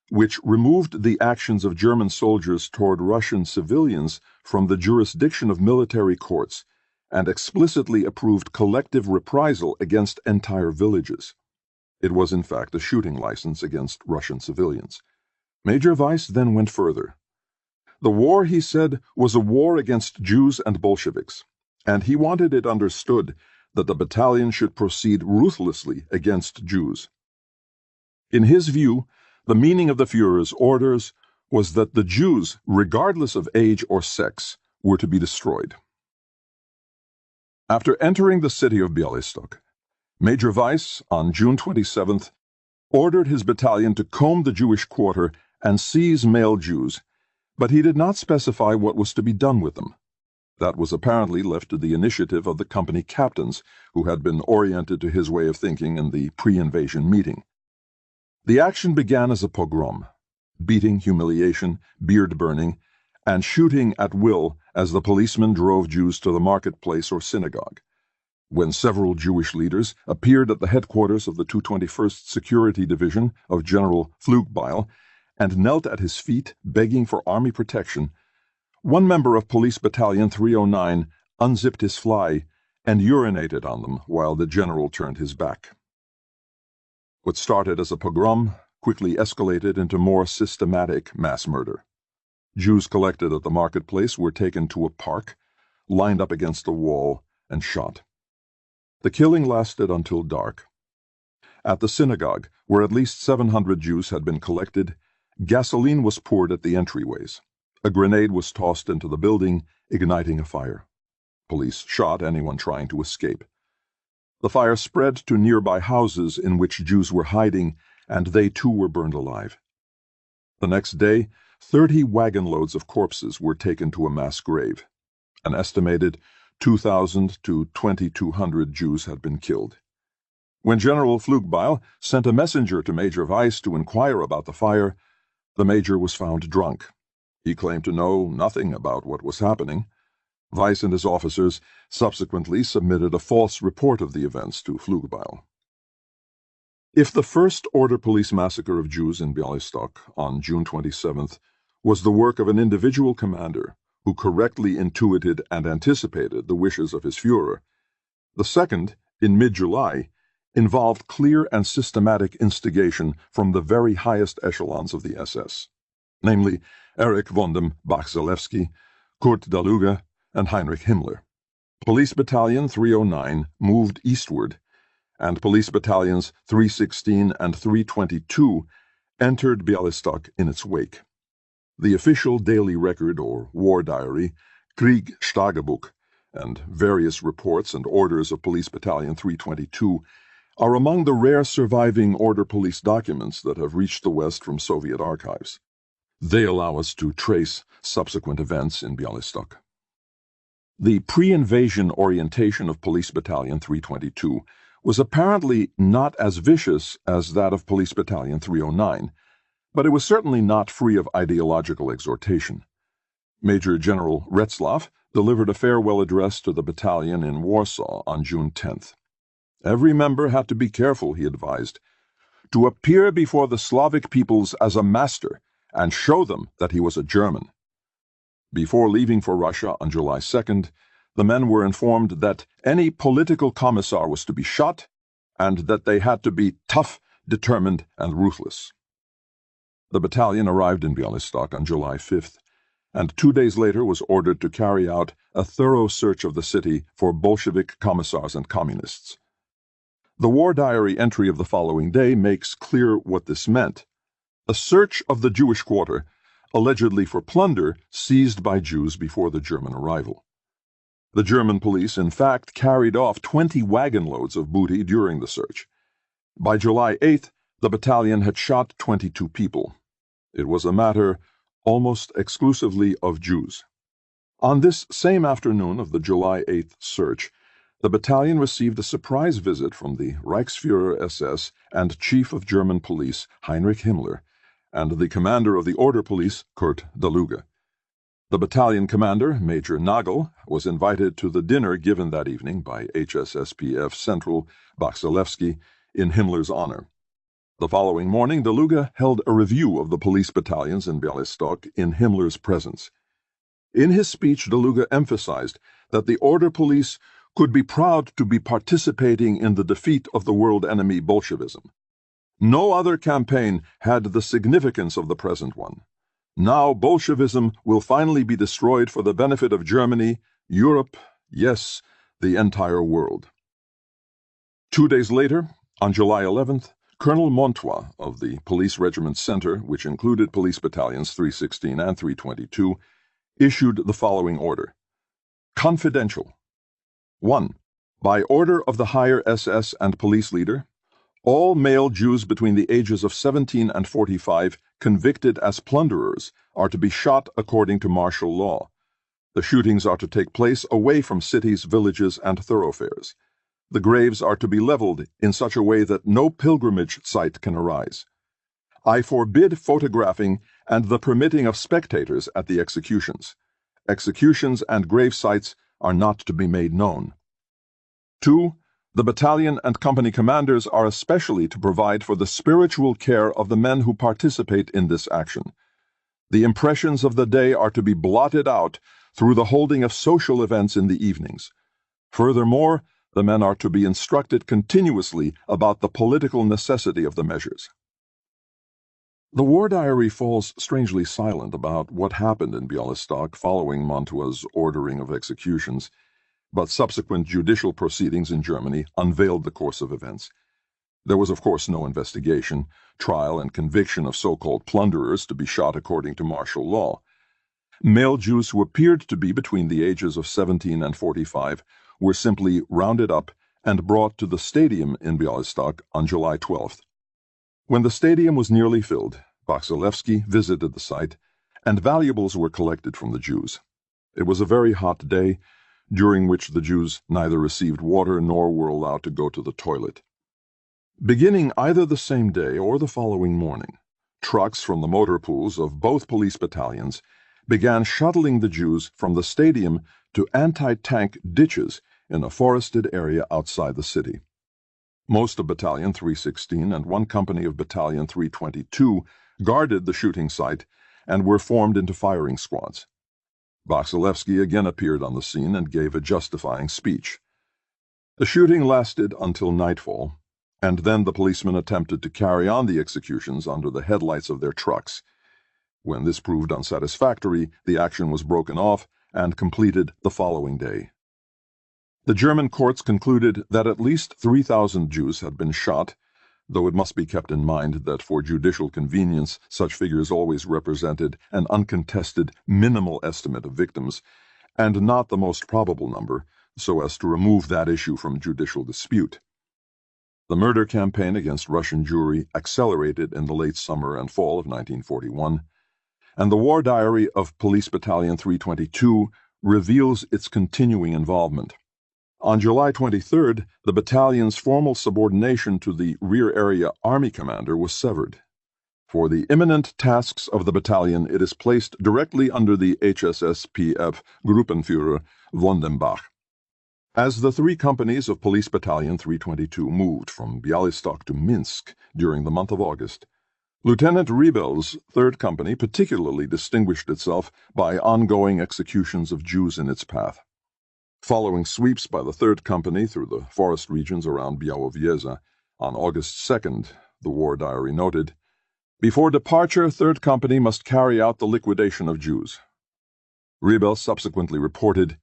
which removed the actions of German soldiers toward Russian civilians from the jurisdiction of military courts and explicitly approved collective reprisal against entire villages. It was in fact a shooting license against Russian civilians. Major Weiss then went further. The war, he said, was a war against Jews and Bolsheviks, and he wanted it understood that the battalion should proceed ruthlessly against Jews. In his view, the meaning of the Führer's orders was that the Jews, regardless of age or sex, were to be destroyed. After entering the city of Bialystok, Major Weiss, on June 27th, ordered his battalion to comb the Jewish quarter and seize male Jews, but he did not specify what was to be done with them. That was apparently left to the initiative of the company captains, who had been oriented to his way of thinking in the pre-invasion meeting. The action began as a pogrom, beating, humiliation, beard-burning, and shooting at will as the policemen drove Jews to the marketplace or synagogue. When several Jewish leaders appeared at the headquarters of the 221st Security Division of General Pflugbeil and knelt at his feet begging for army protection, one member of Police Battalion 309 unzipped his fly and urinated on them while the general turned his back. What started as a pogrom quickly escalated into more systematic mass murder. Jews collected at the marketplace were taken to a park, lined up against a wall, and shot. The killing lasted until dark. At the synagogue, where at least 700 Jews had been collected, gasoline was poured at the entryways. A grenade was tossed into the building, igniting a fire. Police shot anyone trying to escape. The fire spread to nearby houses in which Jews were hiding, and they too were burned alive. The next day, 30 wagon loads of corpses were taken to a mass grave. An estimated 2,000 to 2,200 Jews had been killed. When General Pflugbeil sent a messenger to Major Weiss to inquire about the fire, the major was found drunk. He claimed to know nothing about what was happening. Weiss and his officers subsequently submitted a false report of the events to Pflugbeil. If the first order police massacre of Jews in Bialystok on June 27th was the work of an individual commander who correctly intuited and anticipated the wishes of his Führer, the second, in mid-July, involved clear and systematic instigation from the very highest echelons of the SS, namely Erich von dem Bach-Zelewski, Kurt Daluga, and Heinrich Himmler. Police Battalion 309 moved eastward, and Police Battalions 316 and 322 entered Bialystok in its wake. The official daily record or war diary, Kriegstagebuch, and various reports and orders of Police Battalion 322 are among the rare surviving order police documents that have reached the West from Soviet archives. They allow us to trace subsequent events in Bialystok. The pre-invasion orientation of Police Battalion 322 was apparently not as vicious as that of Police Battalion 309, but it was certainly not free of ideological exhortation. Major General Retzlaff delivered a farewell address to the battalion in Warsaw on June 10th. Every member had to be careful, he advised, to appear before the Slavic peoples as a master and show them that he was a German. Before leaving for Russia on July 2nd, the men were informed that any political commissar was to be shot and that they had to be tough, determined, and ruthless. The battalion arrived in Białystok on July 5th, and 2 days later was ordered to carry out a thorough search of the city for Bolshevik commissars and communists. The War Diary entry of the following day makes clear what this meant: a search of the Jewish quarter, allegedly for plunder seized by Jews before the German arrival. The German police, in fact, carried off 20 wagon loads of booty during the search. By July 8th, the battalion had shot 22 people. It was a matter almost exclusively of Jews. On this same afternoon of the July 8th search, the battalion received a surprise visit from the Reichsführer SS and Chief of German Police, Heinrich Himmler, and the commander of the Order Police, Kurt Daluga. The battalion commander, Major Nagel, was invited to the dinner given that evening by HSSPF Central Baksalevsky in Himmler's honor. The following morning, Daluga held a review of the police battalions in Białystok in Himmler's presence. In his speech, Daluga emphasized that the Order Police could be proud to be participating in the defeat of the world enemy Bolshevism. No other campaign had the significance of the present one. Now Bolshevism will finally be destroyed for the benefit of Germany, Europe, yes, the entire world. 2 days later, on July 11th, Colonel Montois of the Police Regiment Center, which included police battalions 316 and 322, issued the following order: confidential. 1. By order of the higher SS and police leader, all male Jews between the ages of 17 and 45 convicted as plunderers are to be shot according to martial law. The shootings are to take place away from cities, villages, and thoroughfares. The graves are to be leveled in such a way that no pilgrimage site can arise. I forbid photographing and the permitting of spectators at the executions. Executions and grave sites are not to be made known. 2. The battalion and company commanders are especially to provide for the spiritual care of the men who participate in this action. The impressions of the day are to be blotted out through the holding of social events in the evenings. Furthermore, the men are to be instructed continuously about the political necessity of the measures. The War Diary falls strangely silent about what happened in Białystok following Montois' ordering of executions, but subsequent judicial proceedings in Germany unveiled the course of events. There was, of course, no investigation, trial, and conviction of so-called plunderers to be shot according to martial law. Male Jews who appeared to be between the ages of 17 and 45 were simply rounded up and brought to the stadium in Białystok on July 12th. When the stadium was nearly filled, Baksalevsky visited the site, and valuables were collected from the Jews. It was a very hot day, during which the Jews neither received water nor were allowed to go to the toilet. Beginning either the same day or the following morning, trucks from the motor pools of both police battalions began shuttling the Jews from the stadium to anti-tank ditches in a forested area outside the city. Most of Battalion 316 and one company of Battalion 322 guarded the shooting site and were formed into firing squads. Baksalevsky again appeared on the scene and gave a justifying speech. The shooting lasted until nightfall, and then the policemen attempted to carry on the executions under the headlights of their trucks. When this proved unsatisfactory, the action was broken off and completed the following day. The German courts concluded that at least 3,000 Jews had been shot, though it must be kept in mind that for judicial convenience such figures always represented an uncontested minimal estimate of victims, and not the most probable number, so as to remove that issue from judicial dispute. The murder campaign against Russian Jewry accelerated in the late summer and fall of 1941, and the War Diary of Police Battalion 322 reveals its continuing involvement. On July 23rd, the battalion's formal subordination to the Rear Area Army Commander was severed. For the imminent tasks of the battalion, it is placed directly under the HSSPF Gruppenführer Vondenbach. As the three companies of Police Battalion 322 moved from Bialystok to Minsk during the month of August, Lieutenant Rebel's 3rd Company particularly distinguished itself by ongoing executions of Jews in its path. Following sweeps by the 3rd Company through the forest regions around Białowieża on August 2nd, the War Diary noted, "Before departure, 3rd Company must carry out the liquidation of Jews." Rebel subsequently reported,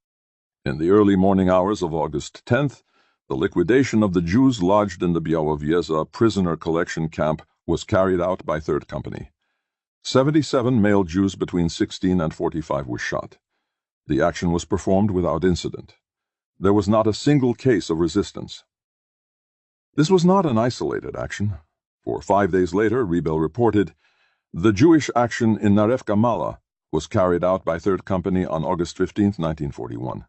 "In the early morning hours of August 10th, the liquidation of the Jews lodged in the Białowieża prisoner collection camp was carried out by 3rd Company. 77 male Jews between 16 and 45 were shot. The action was performed without incident. There was not a single case of resistance." This was not an isolated action. For 5 days later, Rebel reported, "The Jewish action in Narevka Mala was carried out by 3rd Company on August 15, 1941.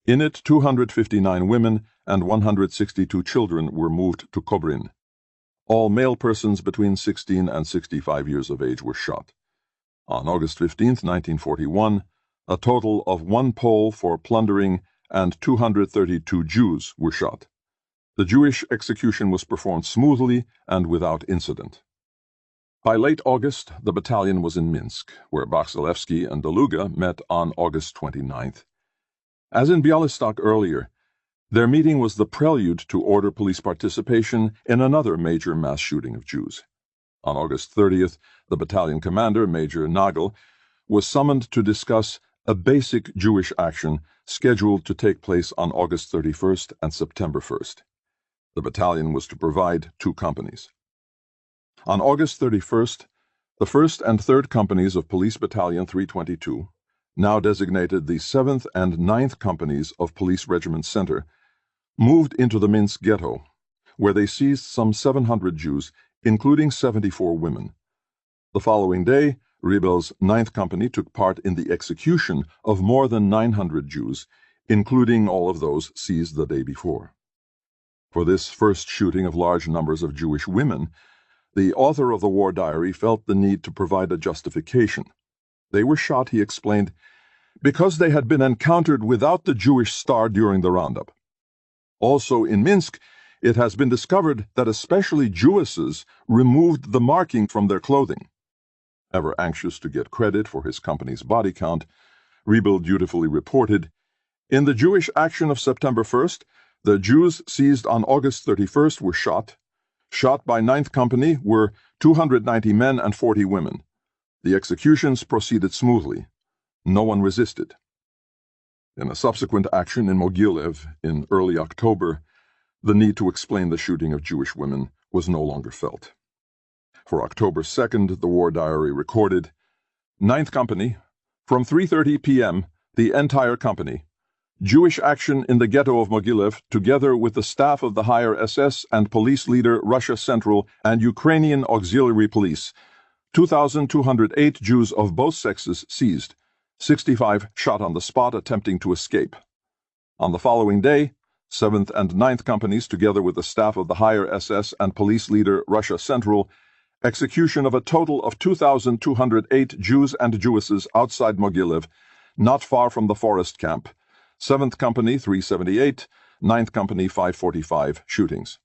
In it, 259 women and 162 children were moved to Kobrin. All male persons between 16 and 65 years of age were shot. On August 15, 1941, a total of 1 Pole for plundering and 232 Jews were shot. The Jewish execution was performed smoothly and without incident." By late August, the battalion was in Minsk, where Baksalevsky and Deluga met on August 29th. As in Bialystok earlier, their meeting was the prelude to order police participation in another major mass shooting of Jews. On August 30th, the battalion commander, Major Nagel, was summoned to discuss a basic Jewish action scheduled to take place on August 31st and September 1st. The battalion was to provide 2 companies. On August 31st, the 1st and 3rd Companies of Police Battalion 322, now designated the 7th and 9th Companies of Police Regiment Center, moved into the Minsk ghetto, where they seized some 700 Jews, including 74 women. The following day, Rebel's 9th Company took part in the execution of more than 900 Jews, including all of those seized the day before. For this first shooting of large numbers of Jewish women, the author of the War Diary felt the need to provide a justification. They were shot, he explained, because they had been encountered without the Jewish star during the roundup. Also in Minsk, it has been discovered that especially Jewesses removed the marking from their clothing. Ever anxious to get credit for his company's body count, Rebel dutifully reported, "In the Jewish action of September 1st, the Jews seized on August 31st were shot. Shot by 9th Company were 290 men and 40 women. The executions proceeded smoothly. No one resisted." In a subsequent action in Mogilev in early October, the need to explain the shooting of Jewish women was no longer felt. For October 2nd, the War Diary recorded, "9th Company, from 3:30 p.m., the entire company. Jewish action in the ghetto of Mogilev, together with the staff of the higher SS and police leader Russia Central and Ukrainian Auxiliary Police. 2,208 Jews of both sexes seized, 65 shot on the spot attempting to escape. On the following day, 7th and 9th Companies, together with the staff of the higher SS and police leader Russia Central, execution of a total of 2,208 Jews and Jewesses outside Mogilev, not far from the forest camp. 7th Company 378, 9th Company 545 shootings."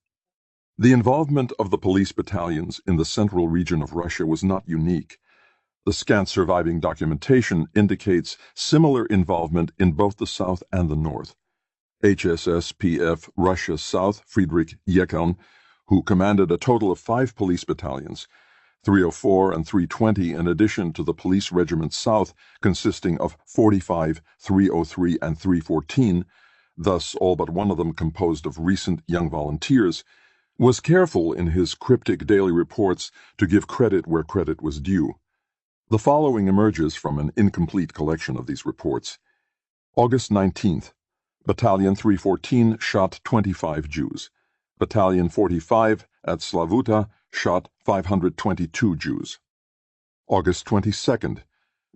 The involvement of the police battalions in the central region of Russia was not unique. The scant surviving documentation indicates similar involvement in both the south and the north. HSSPF Russia South Friedrich Jekeln, who commanded a total of 5 police battalions, 304 and 320 in addition to the Police Regiment South consisting of 45, 303 and 314, thus all but one of them composed of recent young volunteers, was careful in his cryptic daily reports to give credit where credit was due. The following emerges from an incomplete collection of these reports. August 19th, Battalion 314 shot 25 Jews. Battalion 45 at Slavuta shot 522 Jews. August 22nd,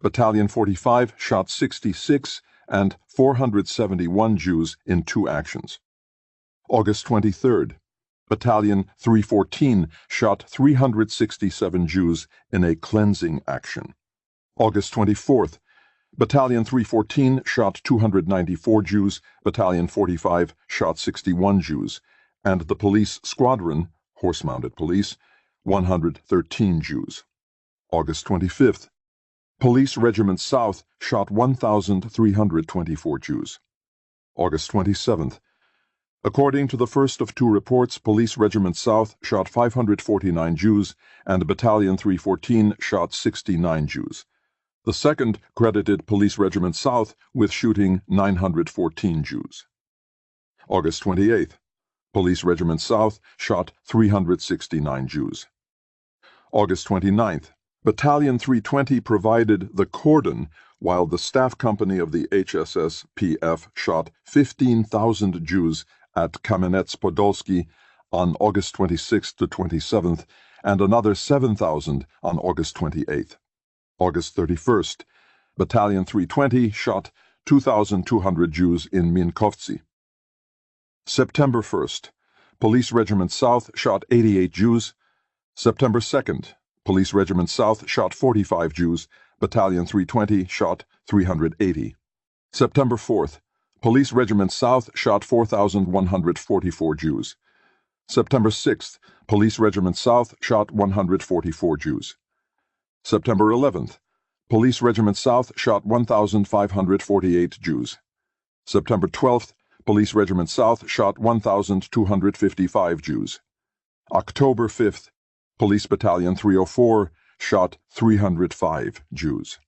Battalion 45 shot 66 and 471 Jews in 2 actions. August 23rd, Battalion 314 shot 367 Jews in a cleansing action. August 24th, Battalion 314 shot 294 Jews, Battalion 45 shot 61 Jews, and the police squadron, horse-mounted police, 113 Jews. August 25th, Police Regiment South shot 1,324 Jews. August 27th, according to the first of 2 reports, Police Regiment South shot 549 Jews, and Battalion 314 shot 69 Jews. The second credited Police Regiment South with shooting 914 Jews. August 28th, Police Regiment South shot 369 Jews. August 29th, Battalion 320 provided the cordon while the staff company of the HSS PF shot 15,000 Jews at Kamenets-Podolsky on August 26th to 27th and another 7,000 on August 28th. August 31st, Battalion 320 shot 2,200 Jews in Minkovci. September 1st, Police Regiment South shot 88 Jews. September 2nd, Police Regiment South shot 45 Jews. Battalion 320 shot 380. September 4th, Police Regiment South shot 4,144 Jews. September 6th, Police Regiment South shot 144 Jews. September 11th, Police Regiment South shot 1,548 Jews. September 12th, Police Regiment South shot 1,255 Jews. October 5th, Police Battalion 304 shot 305 Jews.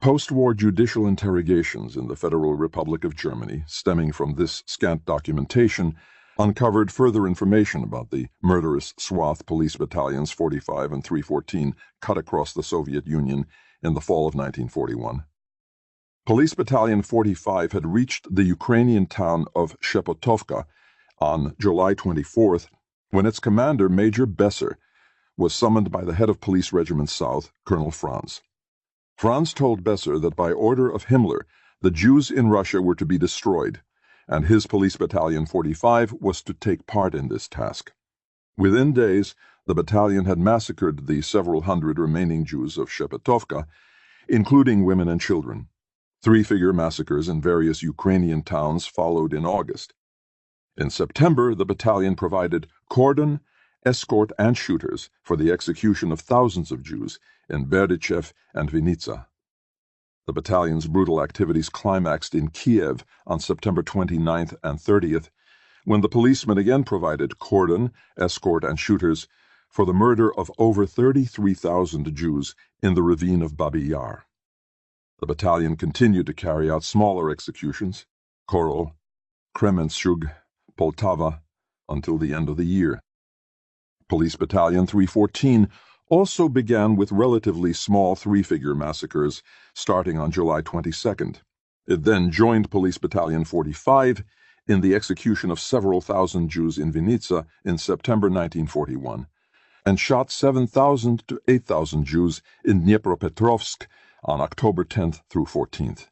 Post-war judicial interrogations in the Federal Republic of Germany, stemming from this scant documentation, uncovered further information about the murderous swath police battalions 45 and 314 cut across the Soviet Union in the fall of 1941. Police Battalion 45 had reached the Ukrainian town of Shepotovka on July 24th when its commander, Major Besser, was summoned by the head of Police Regiment South, Colonel Franz. Franz told Besser that by order of Himmler, the Jews in Russia were to be destroyed, and his Police Battalion 45 was to take part in this task. Within days, the battalion had massacred the several hundred remaining Jews of Shepotovka, including women and children. 3-figure massacres in various Ukrainian towns followed in August. In September, the battalion provided cordon, escort, and shooters for the execution of thousands of Jews in Berdichev and Vinnytsia. The battalion's brutal activities climaxed in Kiev on September 29th and 30th, when the policemen again provided cordon, escort, and shooters for the murder of over 33,000 Jews in the ravine of Babi Yar. The battalion continued to carry out smaller executions, Korol, Kremenchug, Poltava, until the end of the year. Police Battalion 314 also began with relatively small 3-figure massacres starting on July 22nd. It then joined Police Battalion 45 in the execution of several thousand Jews in Vinnytsia in September 1941 and shot 7,000 to 8,000 Jews in Dnipropetrovsk on October 10th through 14th.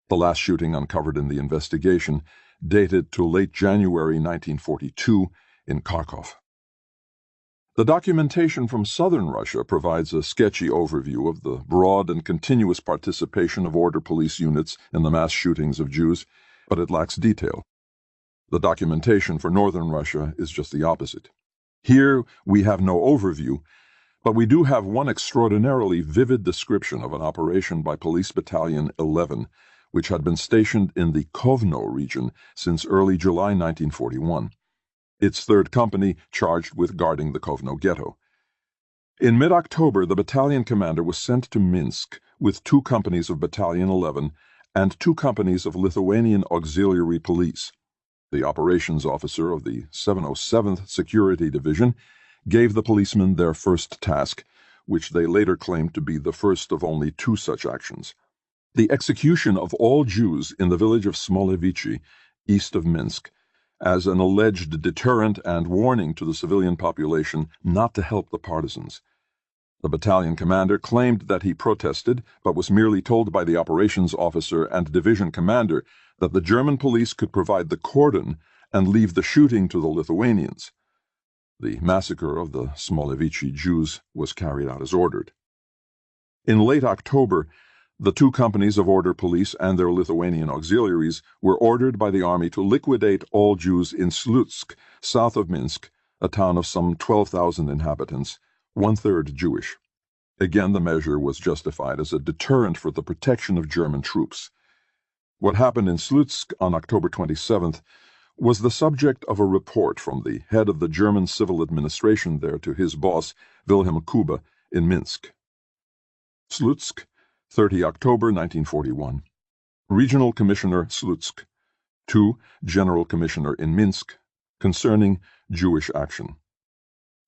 The last shooting uncovered in the investigation dated to late January 1942 in Kharkov. The documentation from southern Russia provides a sketchy overview of the broad and continuous participation of order police units in the mass shootings of Jews, but it lacks detail. The documentation for northern Russia is just the opposite. Here we have no overview, but we do have one extraordinarily vivid description of an operation by Police Battalion 11, which had been stationed in the Kovno region since early July 1941. Its 3rd Company charged with guarding the Kovno ghetto. In mid-October, the battalion commander was sent to Minsk with 2 companies of Battalion 11 and 2 companies of Lithuanian Auxiliary Police. The operations officer of the 707th Security Division gave the policemen their first task, which they later claimed to be the first of only 2 such actions: the execution of all Jews in the village of Smolevichi, east of Minsk, as an alleged deterrent and warning to the civilian population not to help the partisans. The battalion commander claimed that he protested, but was merely told by the operations officer and division commander that the German police could provide the cordon and leave the shooting to the Lithuanians. The massacre of the Smolevici Jews was carried out as ordered. In late October, the two companies of Order Police and their Lithuanian auxiliaries were ordered by the army to liquidate all Jews in Slutsk, south of Minsk, a town of some 12,000 inhabitants, one-third Jewish. Again, the measure was justified as a deterrent for the protection of German troops. What happened in Slutsk on October 27th was the subject of a report from the head of the German civil administration there to his boss, Wilhelm Kube, in Minsk. Slutsk, 30 October 1941. Regional Commissioner Slutsk. To General Commissioner in Minsk, concerning Jewish action.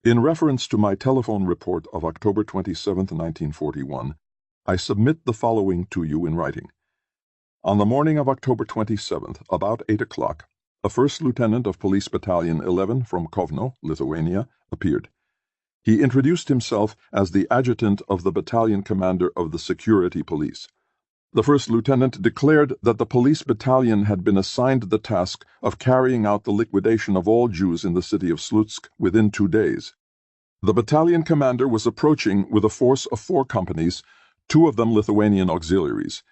In reference to my telephone report of October 27, 1941, I submit the following to you in writing. On the morning of October 27th, about 8 o'clock, a first lieutenant of Police Battalion 11 from Kovno, Lithuania, appeared. He introduced himself as the adjutant of the battalion commander of the security police. The first lieutenant declared that the police battalion had been assigned the task of carrying out the liquidation of all Jews in the city of Slutsk within 2 days. The battalion commander was approaching with a force of 4 companies, 2 of them Lithuanian auxiliaries,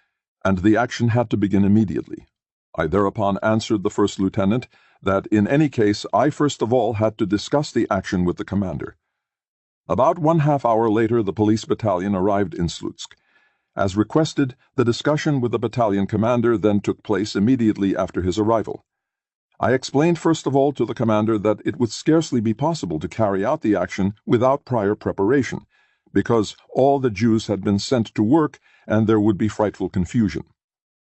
and the action had to begin immediately. I thereupon answered the first lieutenant that in any case I first of all had to discuss the action with the commander. About 1/2 hour later the police battalion arrived in Slutsk. As requested, the discussion with the battalion commander then took place immediately after his arrival. I explained first of all to the commander that it would scarcely be possible to carry out the action without prior preparation, because all the Jews had been sent to work and there would be frightful confusion.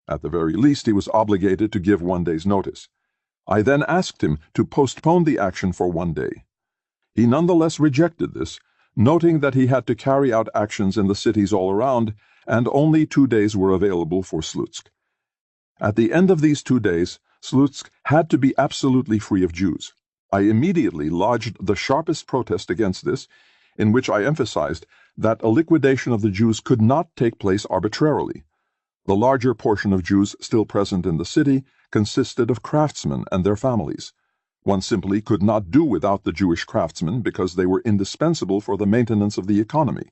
At the very least, he was obligated to give 1 day's notice. I then asked him to postpone the action for 1 day. He nonetheless rejected this, noting that he had to carry out actions in the cities all around, and only 2 days were available for Slutsk. At the end of these 2 days, Slutsk had to be absolutely free of Jews. I immediately lodged the sharpest protest against this, in which I emphasized that a liquidation of the Jews could not take place arbitrarily. The larger portion of Jews still present in the city consisted of craftsmen and their families. One simply could not do without the Jewish craftsmen because they were indispensable for the maintenance of the economy.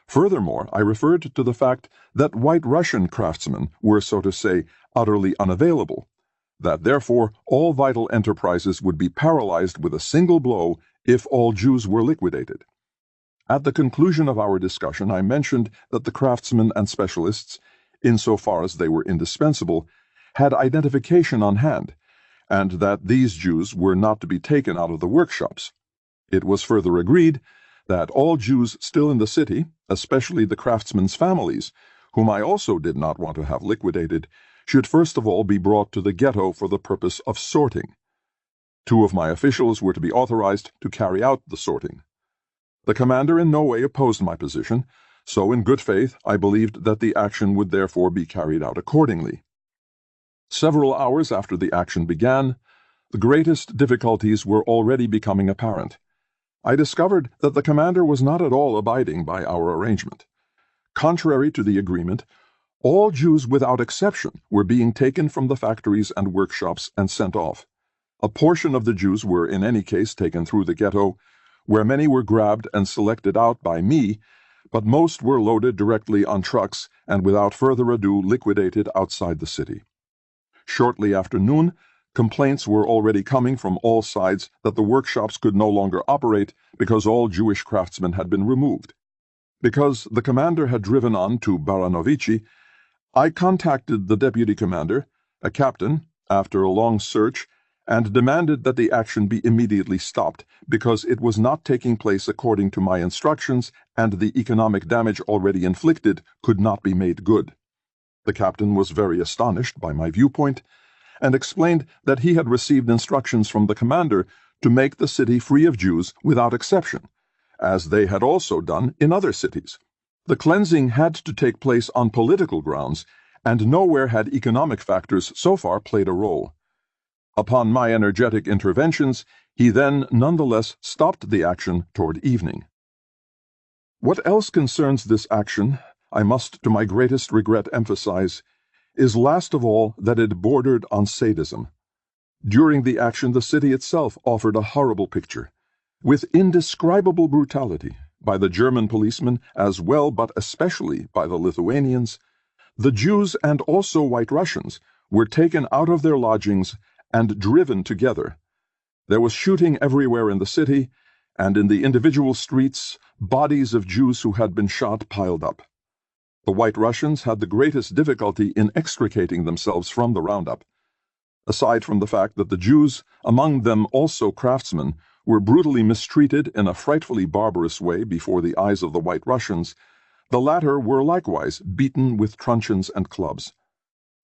Furthermore, I referred to the fact that White Russian craftsmen were, so to say, utterly unavailable, that therefore all vital enterprises would be paralyzed with a single blow if all Jews were liquidated. At the conclusion of our discussion, I mentioned that the craftsmen and specialists, insofar as they were indispensable, had identification on hand, and that these Jews were not to be taken out of the workshops. It was further agreed that all Jews still in the city, especially the craftsmen's families, whom I also did not want to have liquidated, should first of all be brought to the ghetto for the purpose of sorting. 2 of my officials were to be authorized to carry out the sorting. The commander in no way opposed my position, so in good faith I believed that the action would therefore be carried out accordingly. Several hours after the action began, the greatest difficulties were already becoming apparent. I discovered that the commander was not at all abiding by our arrangement. Contrary to the agreement, all Jews without exception were being taken from the factories and workshops and sent off. A portion of the Jews were in any case taken through the ghetto, where many were grabbed and selected out by me, but most were loaded directly on trucks and without further ado liquidated outside the city. Shortly after noon, complaints were already coming from all sides that the workshops could no longer operate because all Jewish craftsmen had been removed. Because the commander had driven on to Baranovichi, I contacted the deputy commander, a captain, after a long search, and demanded that the action be immediately stopped because it was not taking place according to my instructions and the economic damage already inflicted could not be made good. The captain was very astonished by my viewpoint and explained that he had received instructions from the commander to make the city free of Jews without exception, as they had also done in other cities. The cleansing had to take place on political grounds, and nowhere had economic factors so far played a role. Upon my energetic interventions, he then nonetheless stopped the action toward evening. What else concerns this action, I must to my greatest regret emphasize, is last of all that it bordered on sadism. During the action, the city itself offered a horrible picture, with indescribable brutality, by the German policemen as well, but especially by the Lithuanians. The Jews and also White Russians were taken out of their lodgings and driven together. There was shooting everywhere in the city, and in the individual streets, bodies of Jews who had been shot piled up. The White Russians had the greatest difficulty in extricating themselves from the roundup. Aside from the fact that the Jews, among them also craftsmen, were brutally mistreated in a frightfully barbarous way before the eyes of the White Russians, the latter were likewise beaten with truncheons and clubs.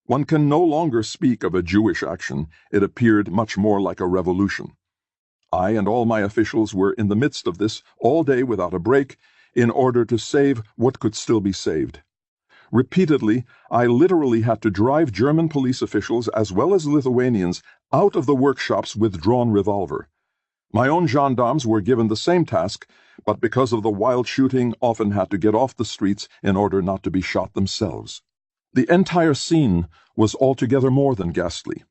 One can no longer speak of a Jewish action. It appeared much more like a revolution. I and all my officials were in the midst of this all day without a break, in order to save what could still be saved. Repeatedly, I literally had to drive German police officials as well as Lithuanians out of the workshops with drawn revolver. My own gendarmes were given the same task, but because of the wild shooting often had to get off the streets in order not to be shot themselves. The entire scene was altogether more than ghastly.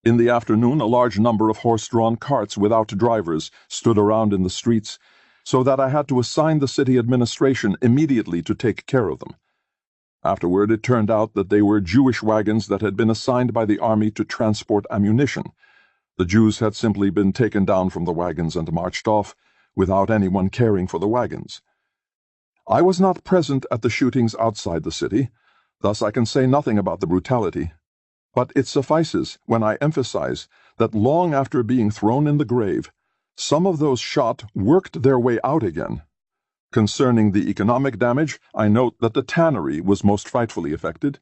In the afternoon, a large number of horse-drawn carts without drivers stood around in the streets, so that I had to assign the city administration immediately to take care of them. Afterward, it turned out that they were Jewish wagons that had been assigned by the army to transport ammunition. The Jews had simply been taken down from the wagons and marched off, without anyone caring for the wagons. I was not present at the shootings outside the city, thus I can say nothing about the brutality. But it suffices when I emphasize that long after being thrown in the grave, some of those shot worked their way out again. Concerning the economic damage, I note that the tannery was most frightfully affected.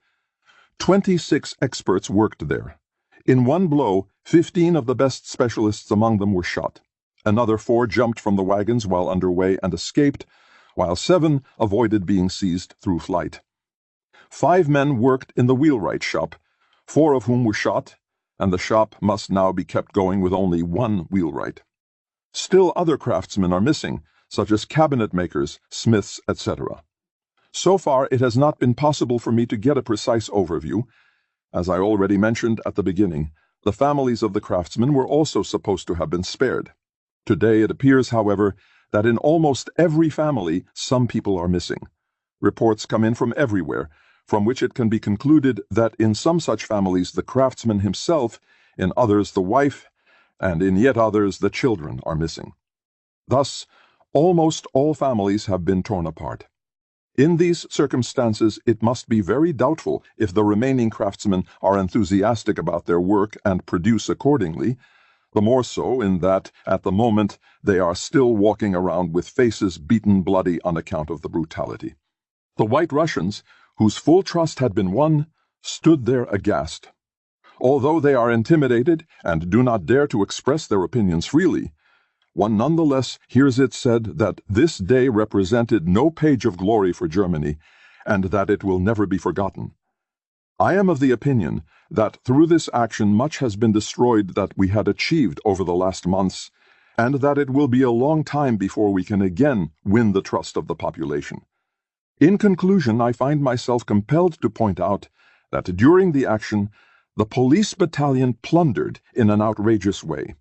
26 experts worked there. In one blow, 15 of the best specialists among them were shot. Another 4 jumped from the wagons while underway and escaped, while 7 avoided being seized through flight. 5 men worked in the wheelwright shop, 4 of whom were shot, and the shop must now be kept going with only 1 wheelwright. Still other craftsmen are missing, such as cabinet makers, smiths, etc. So far, it has not been possible for me to get a precise overview. As I already mentioned at the beginning, the families of the craftsmen were also supposed to have been spared. Today it appears, however, that in almost every family some people are missing. Reports come in from everywhere, from which it can be concluded that in some such families the craftsman himself, in others the wife, and in yet others the children are missing. Thus, almost all families have been torn apart. In these circumstances, it must be very doubtful if the remaining craftsmen are enthusiastic about their work and produce accordingly, the more so in that, at the moment, they are still walking around with faces beaten bloody on account of the brutality. The White Russians, whose full trust had been won, stood there aghast. Although they are intimidated and do not dare to express their opinions freely, one nonetheless hears it said that this day represented no page of glory for Germany, and that it will never be forgotten. I am of the opinion that through this action much has been destroyed that we had achieved over the last months, and that it will be a long time before we can again win the trust of the population. In conclusion, I find myself compelled to point out that during the action, the police battalion plundered in an outrageous way,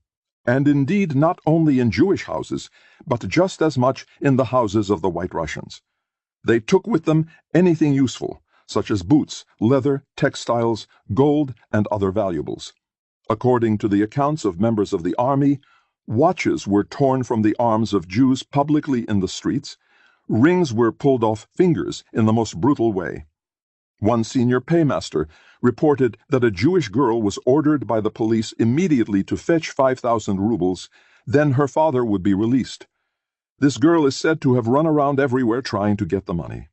and indeed not only in Jewish houses, but just as much in the houses of the White Russians. They took with them anything useful, such as boots, leather, textiles, gold, and other valuables. According to the accounts of members of the army, watches were torn from the arms of Jews publicly in the streets, rings were pulled off fingers in the most brutal way. One senior paymaster reported that a Jewish girl was ordered by the police immediately to fetch 5,000 rubles, then her father would be released. This girl is said to have run around everywhere trying to get the money.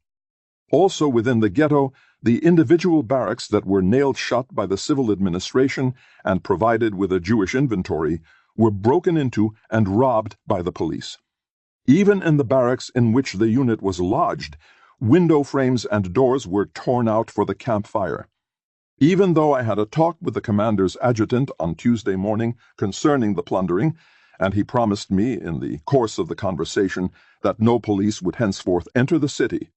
Also within the ghetto, the individual barracks that were nailed shut by the civil administration and provided with a Jewish inventory were broken into and robbed by the police. Even in the barracks in which the unit was lodged, window frames and doors were torn out for the campfire. Even though I had a talk with the commander's adjutant on Tuesday morning concerning the plundering, and he promised me in the course of the conversation that no police would henceforth enter the city.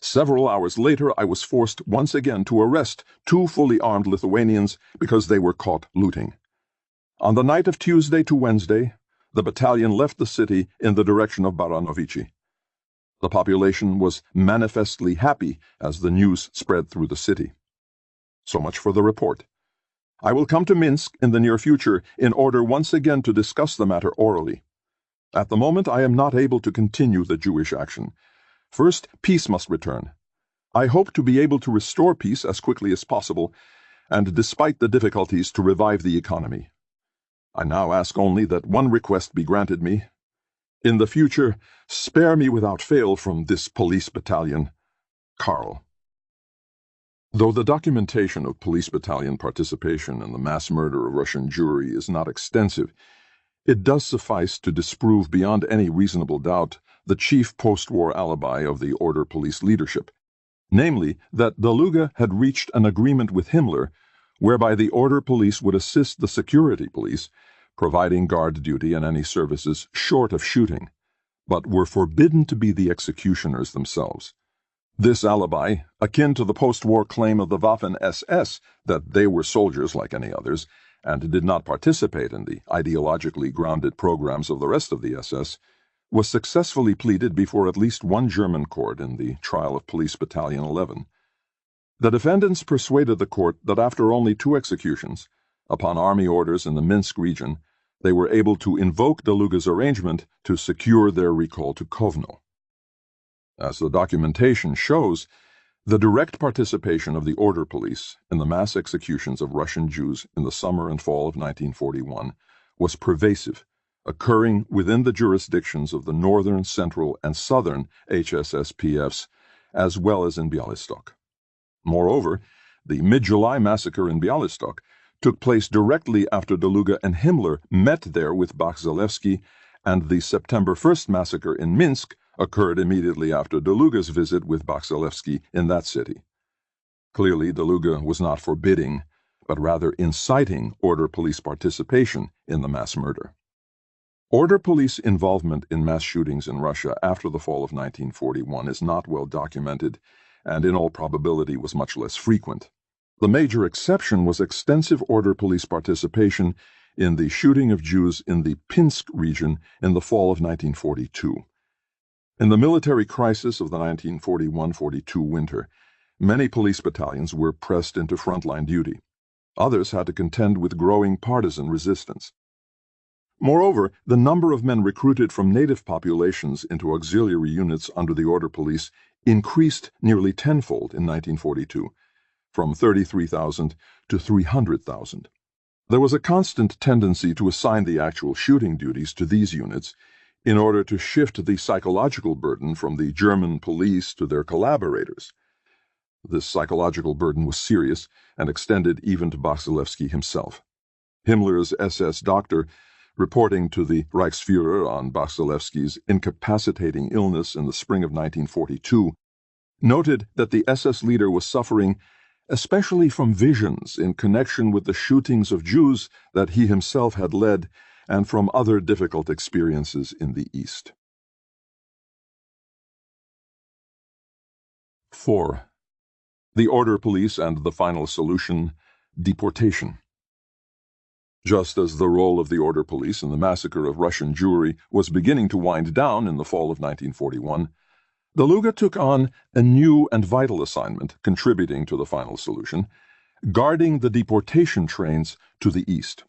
Several hours later, I was forced once again to arrest 2 fully armed Lithuanians because they were caught looting. On the night of Tuesday to Wednesday, the battalion left the city in the direction of Baranovichi. The population was manifestly happy as the news spread through the city. So much for the report. I will come to Minsk in the near future in order once again to discuss the matter orally. At the moment, I am not able to continue the Jewish action. First, peace must return. I hope to be able to restore peace as quickly as possible, and despite the difficulties, to revive the economy. I now ask only that one request be granted me. In the future, spare me without fail from this police battalion. Karl. Though the documentation of police battalion participation in the mass murder of Russian Jewry is not extensive, it does suffice to disprove beyond any reasonable doubt the chief post-war alibi of the Order Police leadership, namely that Daluga had reached an agreement with Himmler whereby the Order Police would assist the security police, providing guard duty and any services short of shooting, but were forbidden to be the executioners themselves. This alibi, akin to the post-war claim of the Waffen-SS that they were soldiers like any others and did not participate in the ideologically grounded programs of the rest of the SS, was successfully pleaded before at least one German court in the trial of Police Battalion 11. The defendants persuaded the court that after only 2 executions, upon army orders in the Minsk region, they were able to invoke Daluga's arrangement to secure their recall to Kovno. As the documentation shows, the direct participation of the Order Police in the mass executions of Russian Jews in the summer and fall of 1941 was pervasive, occurring within the jurisdictions of the northern, central, and southern HSSPFs, as well as in Bialystok. Moreover, the mid-July massacre in Bialystok took place directly after Daluga and Himmler met there with Bakzalevsky, and the September 1st massacre in Minsk occurred immediately after Daluga's visit with Bakzalevsky in that city. Clearly, Daluga was not forbidding, but rather inciting Order Police participation in the mass murder. Order Police involvement in mass shootings in Russia after the fall of 1941 is not well documented, and in all probability was much less frequent. The major exception was extensive Order Police participation in the shooting of Jews in the Pinsk region in the fall of 1942. In the military crisis of the 1941-42 winter, many police battalions were pressed into frontline duty. Others had to contend with growing partisan resistance. Moreover, the number of men recruited from native populations into auxiliary units under the Order Police increased nearly tenfold in 1942, from 33,000 to 300,000. There was a constant tendency to assign the actual shooting duties to these units in order to shift the psychological burden from the German police to their collaborators. This psychological burden was serious and extended even to Bakzalevsky himself. Himmler's SS doctor, reporting to the Reichsfuhrer on Bakzalevsky's incapacitating illness in the spring of 1942, noted that the SS leader was suffering especially from visions in connection with the shootings of Jews that he himself had led and from other difficult experiences in the East. 4. The Order Police and the final solution, deportation. Just as the role of the Order Police in the massacre of Russian Jewry was beginning to wind down in the fall of 1941, Daluga took on a new and vital assignment contributing to the final solution, guarding the deportation trains to the east.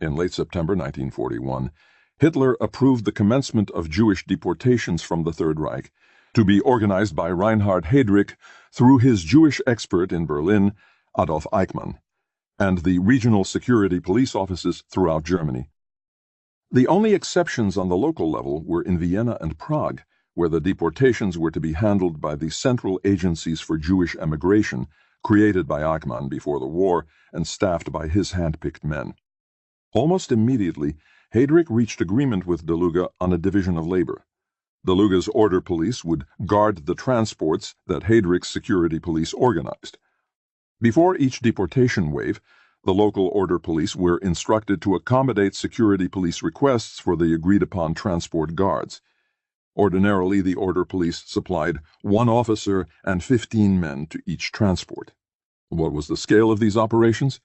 In late September 1941, Hitler approved the commencement of Jewish deportations from the Third Reich, to be organized by Reinhard Heydrich through his Jewish expert in Berlin, Adolf Eichmann, and the regional security police offices throughout Germany. The only exceptions on the local level were in Vienna and Prague, where the deportations were to be handled by the Central Agencies for Jewish Emigration, created by Eichmann before the war and staffed by his hand-picked men. Almost immediately, Heydrich reached agreement with Daluga on a division of labor. Daluga's Order Police would guard the transports that Heydrich's security police organized. Before each deportation wave, The local order police were instructed to accommodate security police requests for the agreed-upon transport guards. Ordinarily, the order police supplied 1 officer and 15 men to each transport. What was the scale of these operations?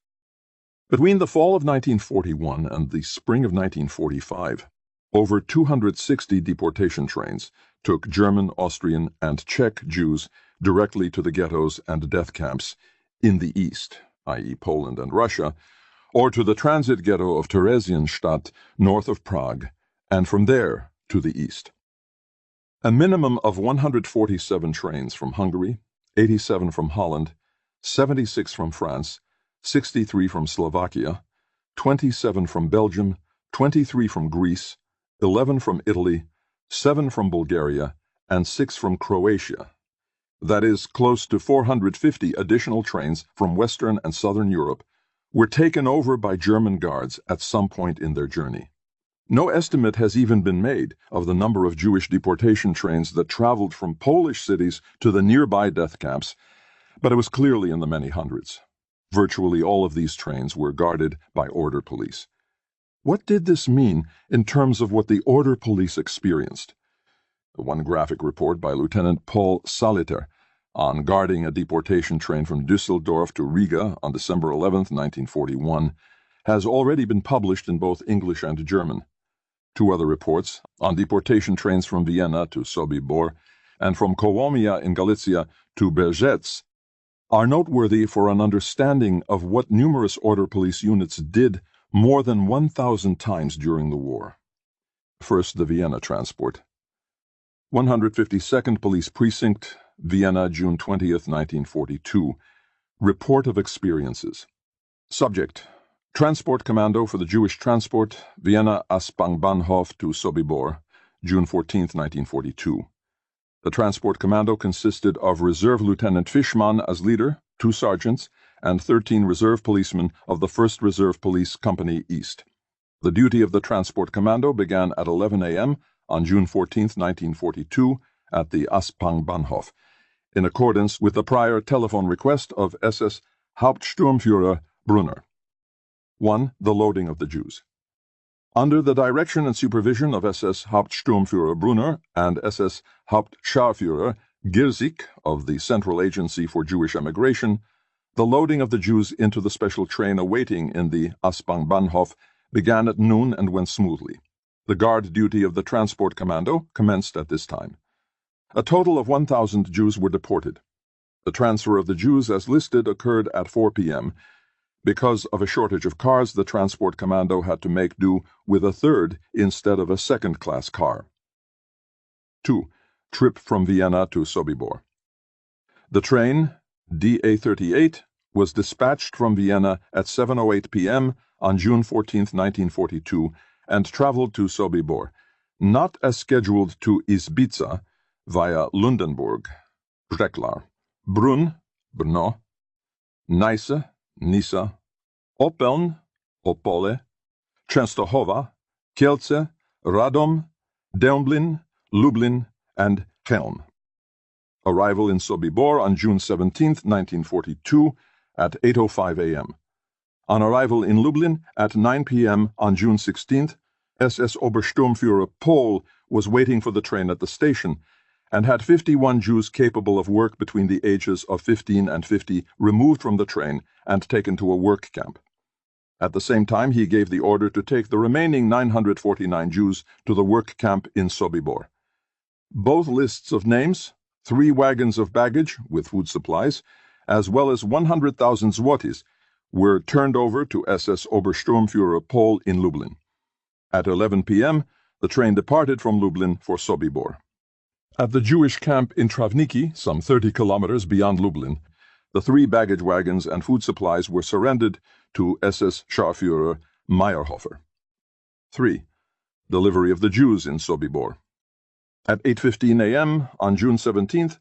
Between the fall of 1941 and the spring of 1945, over 260 deportation trains took German, Austrian, and Czech Jews directly to the ghettos and death camps in the east, i.e. Poland and Russia, or to the transit ghetto of Theresienstadt north of Prague, and from there to the east. A minimum of 147 trains from Hungary, 87 from Holland, 76 from France, 63 from Slovakia, 27 from Belgium, 23 from Greece, 11 from Italy, 7 from Bulgaria, and 6 from Croatia. That is, close to 450 additional trains from Western and Southern Europe were taken over by German guards at some point in their journey. No estimate has even been made of the number of Jewish deportation trains that traveled from Polish cities to the nearby death camps, but it was clearly in the many hundreds. Virtually all of these trains were guarded by order police. What did this mean in terms of what the order police experienced? One graphic report by Lieutenant Paul Saliter on guarding a deportation train from Düsseldorf to Riga on December 11, 1941, has already been published in both English and German. 2 other reports on deportation trains from Vienna to Sobibor and from Kołomia in Galicia to Bergec are noteworthy for an understanding of what numerous order police units did more than 1,000 times during the war. First, the Vienna transport. 152nd Police Precinct, Vienna, June 20, 1942. Report of experiences. Subject: Transport Commando for the Jewish Transport, Vienna Aspang-Bahnhof to Sobibor, June 14, 1942. The Transport Commando consisted of Reserve Lieutenant Fischmann as leader, 2 sergeants, and 13 reserve policemen of the 1st Reserve Police Company East. The duty of the Transport Commando began at 11 a.m. on June 14, 1942, at the Aspang-Bahnhof, in accordance with the prior telephone request of SS Hauptsturmführer Brunner. 1. The loading of the Jews. Under the direction and supervision of SS Hauptsturmführer Brunner and SS Hauptscharführer Girsik of the Central Agency for Jewish Emigration, the loading of the Jews into the special train awaiting in the Aspang-Bahnhof began at noon and went smoothly. The guard duty of the Transport Commando commenced at this time. A total of 1,000 Jews were deported. The transfer of the Jews as listed occurred at 4 p.m. Because of a shortage of cars, the Transport Commando had to make do with a 3rd instead of a 2nd-class car. 2. Trip from Vienna to Sobibor. The train, DA-38, was dispatched from Vienna at 7:08 p.m. on June 14, 1942, and traveled to Sobibor, not as scheduled to Izbica, via Lundenburg, Břeclav, Brunn, Brno, Neisse, Nisa, Opeln, Opole, Częstochowa, Kielce, Radom, Dęblin, Lublin, and Chelm. Arrival in Sobibor on June 17, 1942, at 8:05 a.m. On arrival in Lublin at 9 p.m. on June 16th, SS Obersturmführer Pohl was waiting for the train at the station and had 51 Jews capable of work between the ages of 15 and 50 removed from the train and taken to a work camp. At the same time, he gave the order to take the remaining 949 Jews to the work camp in Sobibor. Both lists of names, 3 wagons of baggage with food supplies, as well as 100,000 zlotys, were turned over to SS Obersturmführer Pohl in Lublin. At 11 p.m., the train departed from Lublin for Sobibor. At the Jewish camp in Travniki, some 30 kilometers beyond Lublin, the 3 baggage wagons and food supplies were surrendered to SS Scharführer Meyerhofer. 3. Delivery of the Jews in Sobibor. At 8:15 a.m. on June 17th,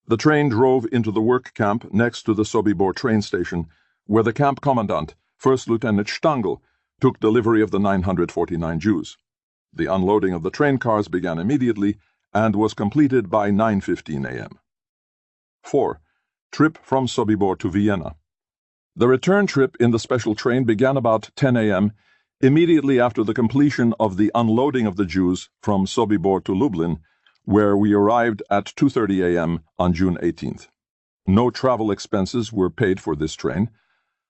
the train drove into the work camp next to the Sobibor train station, where the camp commandant, First Lieutenant Stangl, took delivery of the 949 Jews. The unloading of the train cars began immediately and was completed by 9:15 a.m. 4. Trip from Sobibor to Vienna. The return trip in the special train began about 10 a.m., immediately after the completion of the unloading of the Jews from Sobibor to Lublin, where we arrived at 2:30 a.m. on June 18th. No travel expenses were paid for this train.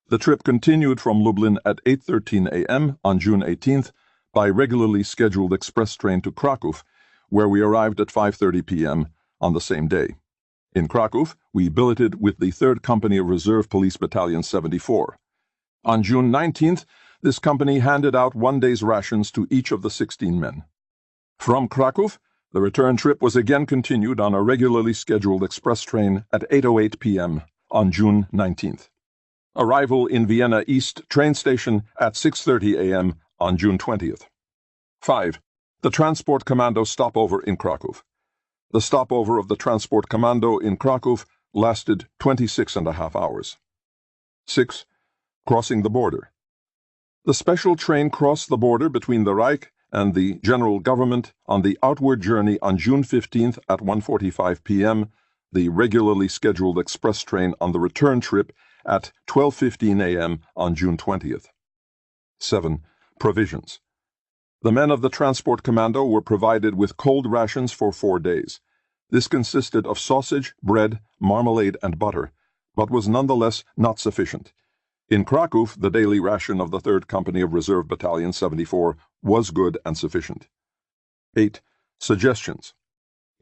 The trip continued from Lublin at 8:13 a.m. on June 18th by regularly scheduled express train to Krakow, where we arrived at 5:30 p.m. on the same day. In Krakow, we billeted with the 3rd Company of Reserve Police Battalion 74. On June 19th, this company handed out 1 day's rations to each of the 16 men. From Krakow, the return trip was again continued on a regularly scheduled express train at 8:08 p.m. on June 19th. Arrival in Vienna East train station at 6:30 a.m. on June 20th. 5. The Transport Commando stopover in Krakow. The stopover of the Transport Commando in Krakow lasted 26.5 hours. 6. Crossing the border. The special train crossed the border between the Reich and the General Government on the outward journey on June 15th at 1:45 p.m., the regularly scheduled express train on the return trip at 12:15 a.m. on June 20th. 7. Provisions. The men of the Transport Commando were provided with cold rations for 4 days. This consisted of sausage, bread, marmalade, and butter, but was nonetheless not sufficient. In Krakow, the daily ration of the 3rd Company of Reserve Battalion 74 was good and sufficient. 8. Suggestions.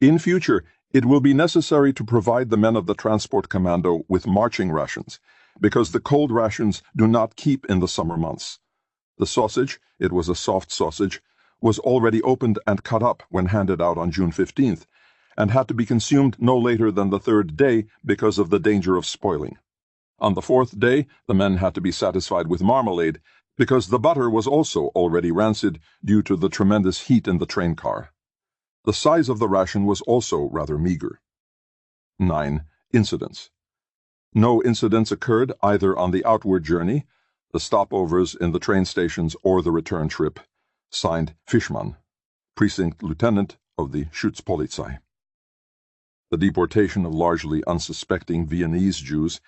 In future, it will be necessary to provide the men of the Transport Commando with marching rations, because the cold rations do not keep in the summer months. The sausage, it was a soft sausage, was already opened and cut up when handed out on June 15th, and had to be consumed no later than the 3rd day because of the danger of spoiling. On the 4th day, the men had to be satisfied with marmalade, because the butter was also already rancid due to the tremendous heat in the train car. The size of the ration was also rather meager. 9. Incidents. No incidents occurred either on the outward journey, the stopovers in the train stations, or the return trip. Signed Fischmann, Precinct Lieutenant of the Schutzpolizei. The deportation of largely unsuspecting Viennese Jews,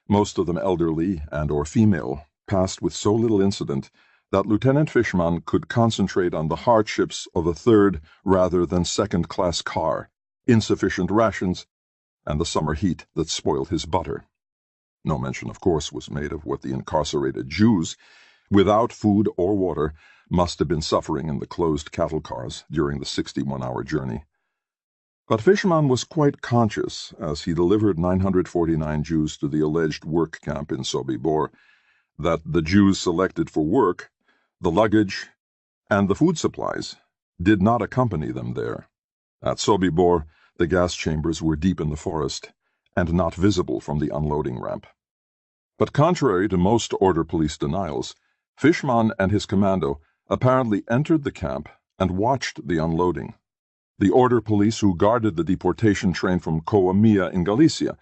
most of them elderly and or female, passed with so little incident that Lieutenant Fischmann could concentrate on the hardships of a 3rd rather than 2nd-class car, insufficient rations, and the summer heat that spoiled his butter. No mention, of course, was made of what the incarcerated Jews, without food or water, must have been suffering in the closed cattle cars during the 61-hour journey. But Fischmann was quite conscious, as he delivered 949 Jews to the alleged work camp in Sobibor, that the Jews selected for work, the luggage, and the food supplies did not accompany them there. At Sobibor, the gas chambers were deep in the forest and not visible from the unloading ramp. But contrary to most order police denials, Fischmann and his commando apparently entered the camp and watched the unloading. The order police who guarded the deportation train from Coamia in Galicia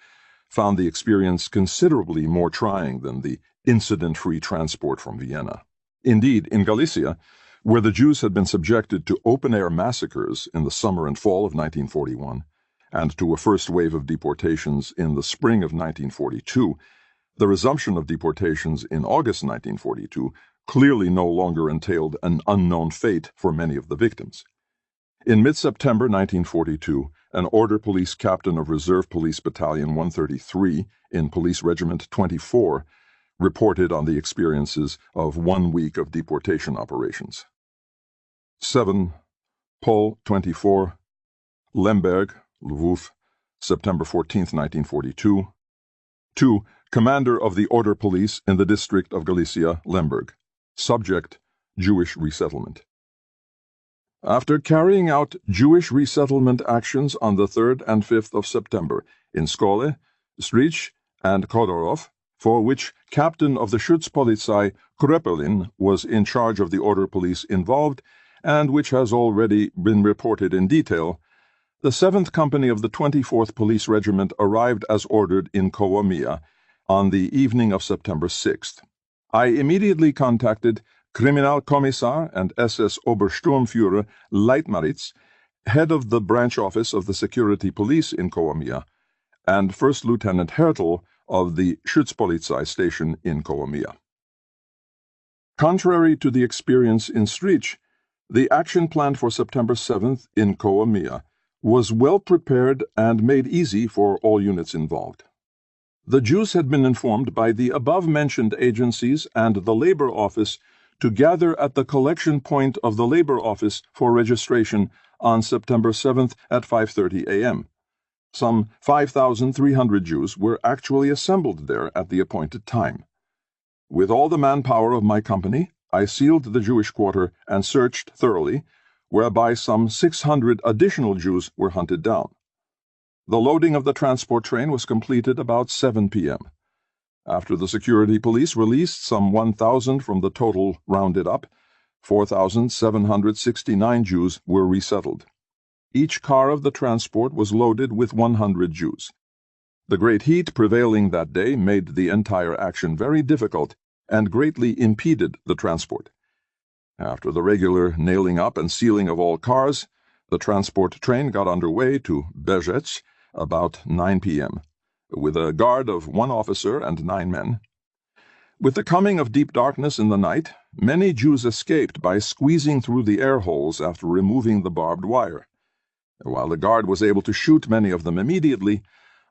found the experience considerably more trying than the incident-free transport from Vienna. Indeed, in Galicia, where the Jews had been subjected to open-air massacres in the summer and fall of 1941, and to a first wave of deportations in the spring of 1942, the resumption of deportations in August 1942 clearly no longer entailed an unknown fate for many of the victims. In mid-September 1942, an order police captain of Reserve Police Battalion 133 in Police Regiment 24 reported on the experiences of 1 week of deportation operations. 7. Pol 24, Lemberg, Lwów, September 14, 1942. 2. Commander of the Order Police in the District of Galicia, Lemberg. Subject, Jewish resettlement. After carrying out Jewish resettlement actions on the 3rd and 5th of September in Skole, Strych, and Kodorov, for which Captain of the Schutzpolizei Kröpelin was in charge of the order police involved, and which has already been reported in detail, the 7th Company of the 24th Police Regiment arrived as ordered in Coamia on the evening of September 6th. I immediately contacted Kriminalkommissar and SS Obersturmführer Leitmaritz, head of the branch office of the security police in Coamia, and First Lieutenant Hertel of the Schutzpolizei station in Kołomija. Contrary to the experience in Stryj, the action plan for September 7th in Kołomija was well prepared and made easy for all units involved. The Jews had been informed by the above-mentioned agencies and the Labor Office to gather at the collection point of the Labor Office for registration on September 7th at 5:30 a.m. Some 5,300 Jews were actually assembled there at the appointed time. With all the manpower of my company, I sealed the Jewish quarter and searched thoroughly, whereby some 600 additional Jews were hunted down. The loading of the transport train was completed about 7 p.m. After the security police released some 1,000 from the total rounded up, 4,769 Jews were resettled. Each car of the transport was loaded with 100 Jews. The great heat prevailing that day made the entire action very difficult and greatly impeded the transport. After the regular nailing up and sealing of all cars, the transport train got underway to Berzec about 9 p.m., with a guard of 1 officer and 9 men. With the coming of deep darkness in the night, many Jews escaped by squeezing through the air holes after removing the barbed wire. While the guard was able to shoot many of them immediately,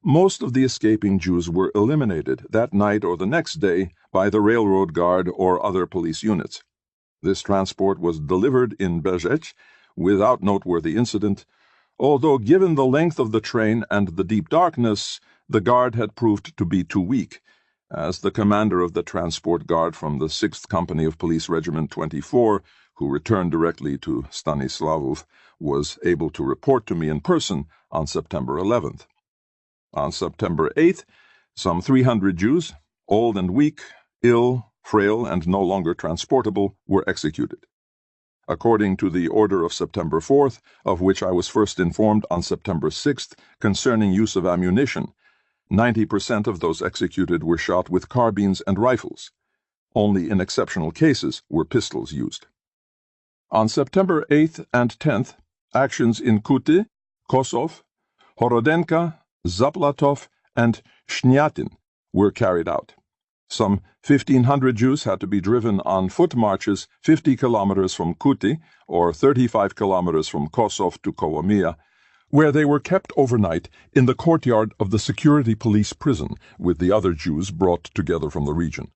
most of the escaping Jews were eliminated that night or the next day by the railroad guard or other police units. This transport was delivered in Berzec without noteworthy incident, although given the length of the train and the deep darkness, the guard had proved to be too weak, as the commander of the transport guard from the 6th Company of Police Regiment 24, who returned directly to Stanislavov, was able to report to me in person on September 11th. On September 8th, some 300 Jews, old and weak, ill, frail, and no longer transportable, were executed. According to the order of September 4th, of which I was first informed on September 6th concerning use of ammunition, 90% of those executed were shot with carbines and rifles. Only in exceptional cases were pistols used. On September 8th and 10th, actions in Kuti, Kosov, Horodenka, Zaplatov, and Shniatin were carried out. Some 1,500 Jews had to be driven on foot marches 50 kilometers from Kuti or 35 kilometers from Kosov to Kołomija, where they were kept overnight in the courtyard of the security police prison with the other Jews brought together from the region.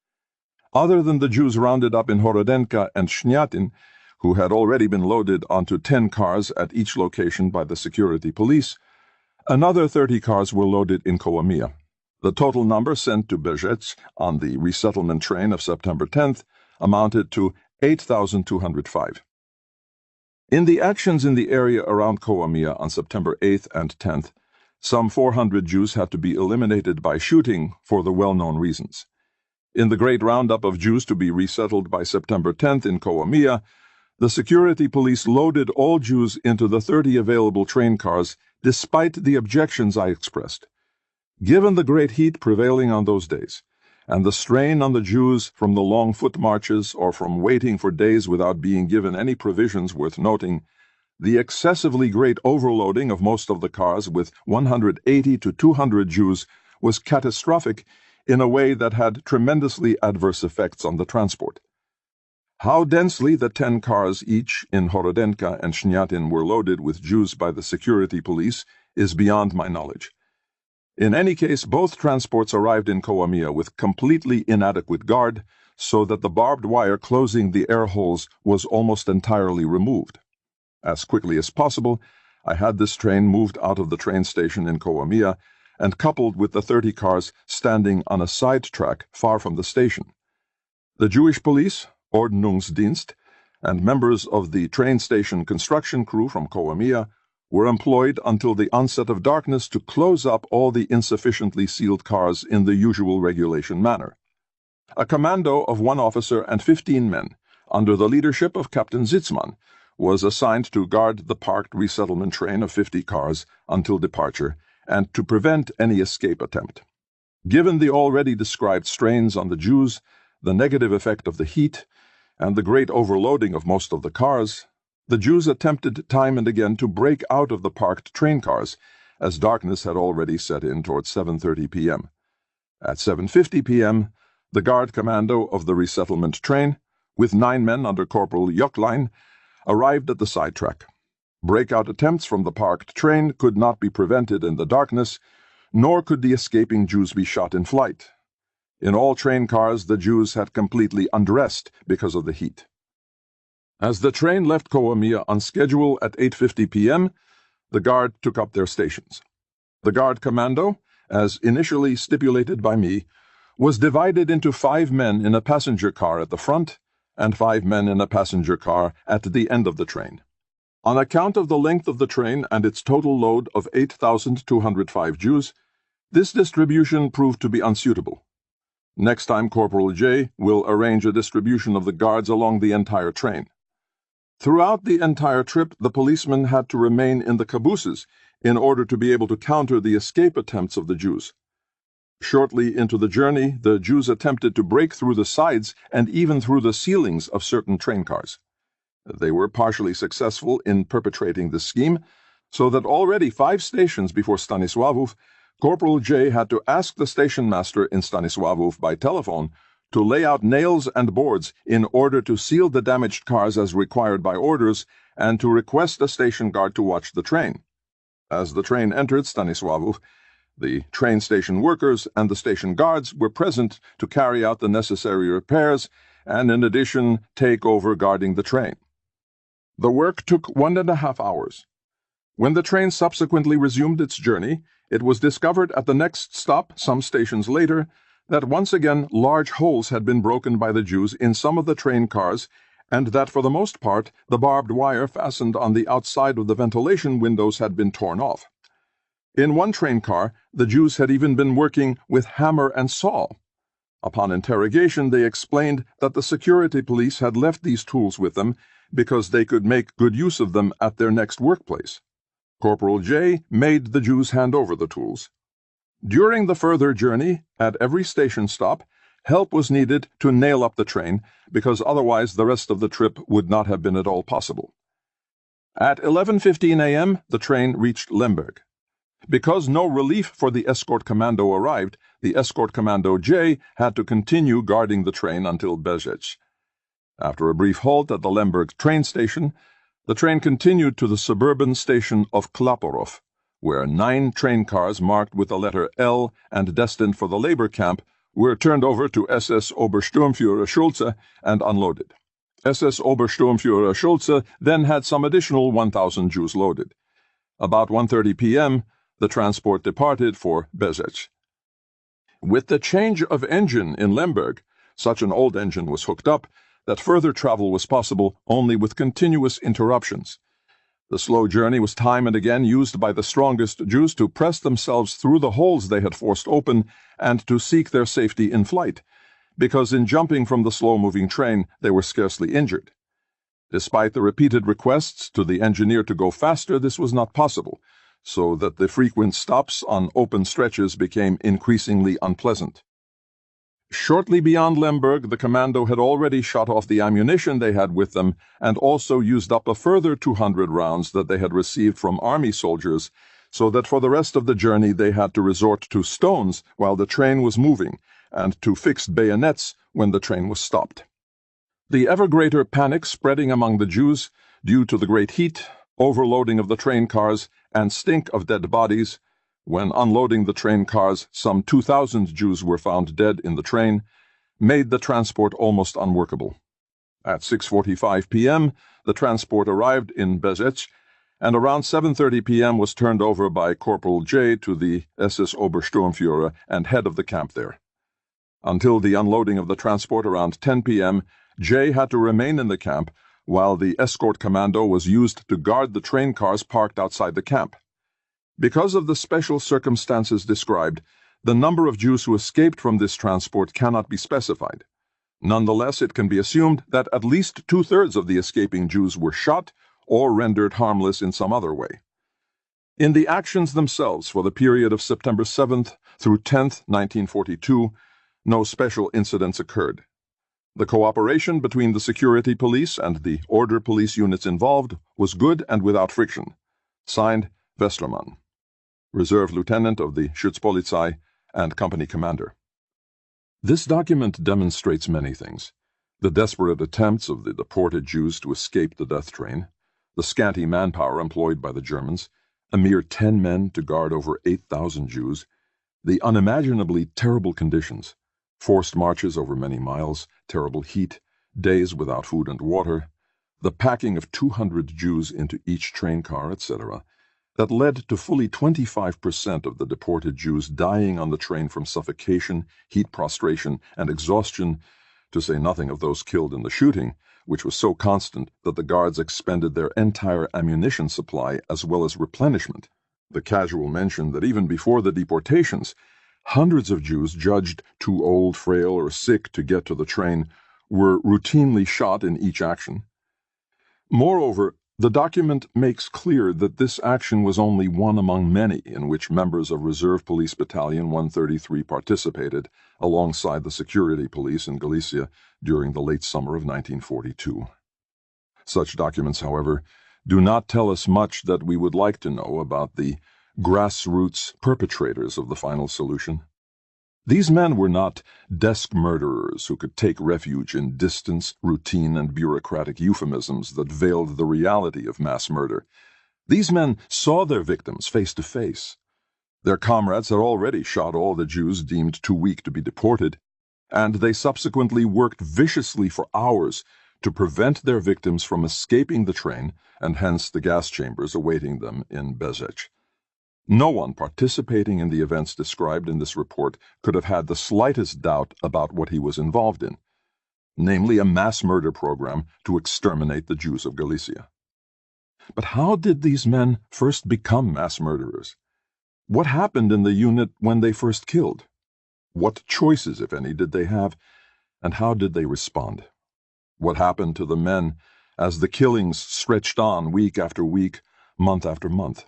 Other than the Jews rounded up in Horodenka and Shniatin, who had already been loaded onto 10 cars at each location by the security police, another 30 cars were loaded in Kołomija. The total number sent to Berzec on the resettlement train of September 10th amounted to 8,205. In the actions in the area around Kołomija on September 8th and 10th, some 400 Jews had to be eliminated by shooting for the well-known reasons. In the great roundup of Jews to be resettled by September 10th in Kołomija, the security police loaded all Jews into the 30 available train cars despite the objections I expressed. Given the great heat prevailing on those days, and the strain on the Jews from the long foot marches or from waiting for days without being given any provisions worth noting, the excessively great overloading of most of the cars with 180 to 200 Jews was catastrophic in a way that had tremendously adverse effects on the transport. How densely the 10 cars each in Horodenka and Shniatin were loaded with Jews by the security police is beyond my knowledge. In any case, both transports arrived in Kołomija with completely inadequate guard, so that the barbed wire closing the air holes was almost entirely removed. As quickly as possible, I had this train moved out of the train station in Kołomija and coupled with the 30 cars standing on a side track far from the station. The Jewish police, Ordnungsdienst, and members of the train station construction crew from Kołomija were employed until the onset of darkness to close up all the insufficiently sealed cars in the usual regulation manner. A commando of 1 officer and 15 men, under the leadership of Captain Zitzman, was assigned to guard the parked resettlement train of 50 cars until departure and to prevent any escape attempt. Given the already described strains on the Jews, the negative effect of the heat, and the great overloading of most of the cars, the Jews attempted time and again to break out of the parked train cars, as darkness had already set in towards 7:30 p.m. At 7:50 p.m., the guard commando of the resettlement train, with 9 men under Corporal Jöcklein, arrived at the sidetrack. Breakout attempts from the parked train could not be prevented in the darkness, nor could the escaping Jews be shot in flight. In all train cars, the Jews had completely undressed because of the heat. As the train left Kołomija on schedule at 8:50 p.m., the guard took up their stations. The guard commando, as initially stipulated by me, was divided into 5 men in a passenger car at the front and 5 men in a passenger car at the end of the train. On account of the length of the train and its total load of 8,205 Jews, this distribution proved to be unsuitable. Next time, Corporal J will arrange a distribution of the guards along the entire train. Throughout the entire trip, the policemen had to remain in the cabooses in order to be able to counter the escape attempts of the Jews. Shortly into the journey, the Jews attempted to break through the sides and even through the ceilings of certain train cars. They were partially successful in perpetrating this scheme, so that already 5 stations before Stanisławów, Corporal J had to ask the station master in Stanisławów by telephone to lay out nails and boards in order to seal the damaged cars as required by orders and to request a station guard to watch the train. As the train entered Stanisławów, the train station workers and the station guards were present to carry out the necessary repairs and, in addition, take over guarding the train. The work took 1.5 hours. When the train subsequently resumed its journey, it was discovered at the next stop, some stations later, that once again large holes had been broken by the Jews in some of the train cars, and that for the most part the barbed wire fastened on the outside of the ventilation windows had been torn off. In one train car, the Jews had even been working with hammer and saw. Upon interrogation, they explained that the security police had left these tools with them because they could make good use of them at their next workplace. Corporal J made the Jews hand over the tools. During the further journey, at every station stop, help was needed to nail up the train, because otherwise the rest of the trip would not have been at all possible. At 11:15 a.m., the train reached Lemberg. Because no relief for the escort commando arrived, the escort commando J had to continue guarding the train until Bezec. After a brief halt at the Lemberg train station, the train continued to the suburban station of Klaporov, where 9 train cars marked with the letter L and destined for the labor camp were turned over to SS Obersturmführer Schulze and unloaded. SS Obersturmführer Schulze then had some additional 1,000 Jews loaded. About 1:30 p.m., the transport departed for Bezec. With the change of engine in Lemberg, such an old engine was hooked up that further travel was possible only with continuous interruptions. The slow journey was time and again used by the strongest Jews to press themselves through the holes they had forced open and to seek their safety in flight, because in jumping from the slow-moving train they were scarcely injured. Despite the repeated requests to the engineer to go faster, this was not possible, so that the frequent stops on open stretches became increasingly unpleasant. Shortly beyond Lemberg, the commando had already shot off the ammunition they had with them and also used up a further 200 rounds that they had received from army soldiers, so that for the rest of the journey they had to resort to stones while the train was moving and to fixed bayonets when the train was stopped. The ever greater panic spreading among the Jews, due to the great heat, overloading of the train cars, and stink of dead bodies. When unloading the train cars, some 2,000 Jews were found dead in the train, made the transport almost unworkable. At 6:45 p.m., the transport arrived in Bezec, and around 7:30 p.m. was turned over by Corporal J to the SS Obersturmführer and head of the camp there. Until the unloading of the transport around 10 p.m., J had to remain in the camp, while the escort commando was used to guard the train cars parked outside the camp. Because of the special circumstances described, the number of Jews who escaped from this transport cannot be specified. Nonetheless, it can be assumed that at least 2/3 of the escaping Jews were shot or rendered harmless in some other way. In the actions themselves for the period of September 7th through 10th, 1942, no special incidents occurred. The cooperation between the security police and the order police units involved was good and without friction. Signed, Westermann, Reserve Lieutenant of the Schutzpolizei and Company Commander. This document demonstrates many things: the desperate attempts of the deported Jews to escape the death train, the scanty manpower employed by the Germans, a mere 10 men to guard over 8,000 Jews, the unimaginably terrible conditions, forced marches over many miles, terrible heat, days without food and water, the packing of 200 Jews into each train car, etc., that led to fully 25% of the deported Jews dying on the train from suffocation, heat prostration, and exhaustion, to say nothing of those killed in the shooting, which was so constant that the guards expended their entire ammunition supply as well as replenishment. The casual mention that even before the deportations, hundreds of Jews judged too old, frail, or sick to get to the train were routinely shot in each action. Moreover, the document makes clear that this action was only one among many in which members of Reserve Police Battalion 133 participated alongside the security police in Galicia during the late summer of 1942. Such documents, however, do not tell us much that we would like to know about the grassroots perpetrators of the final solution. These men were not desk murderers who could take refuge in distance, routine, and bureaucratic euphemisms that veiled the reality of mass murder. These men saw their victims face to face. Their comrades had already shot all the Jews deemed too weak to be deported, and they subsequently worked viciously for hours to prevent their victims from escaping the train and hence the gas chambers awaiting them in Bezec. No one participating in the events described in this report could have had the slightest doubt about what he was involved in, namely a mass murder program to exterminate the Jews of Galicia. But how did these men first become mass murderers? What happened in the unit when they first killed? What choices, if any, did they have, and how did they respond? What happened to the men as the killings stretched on week after week, month after month?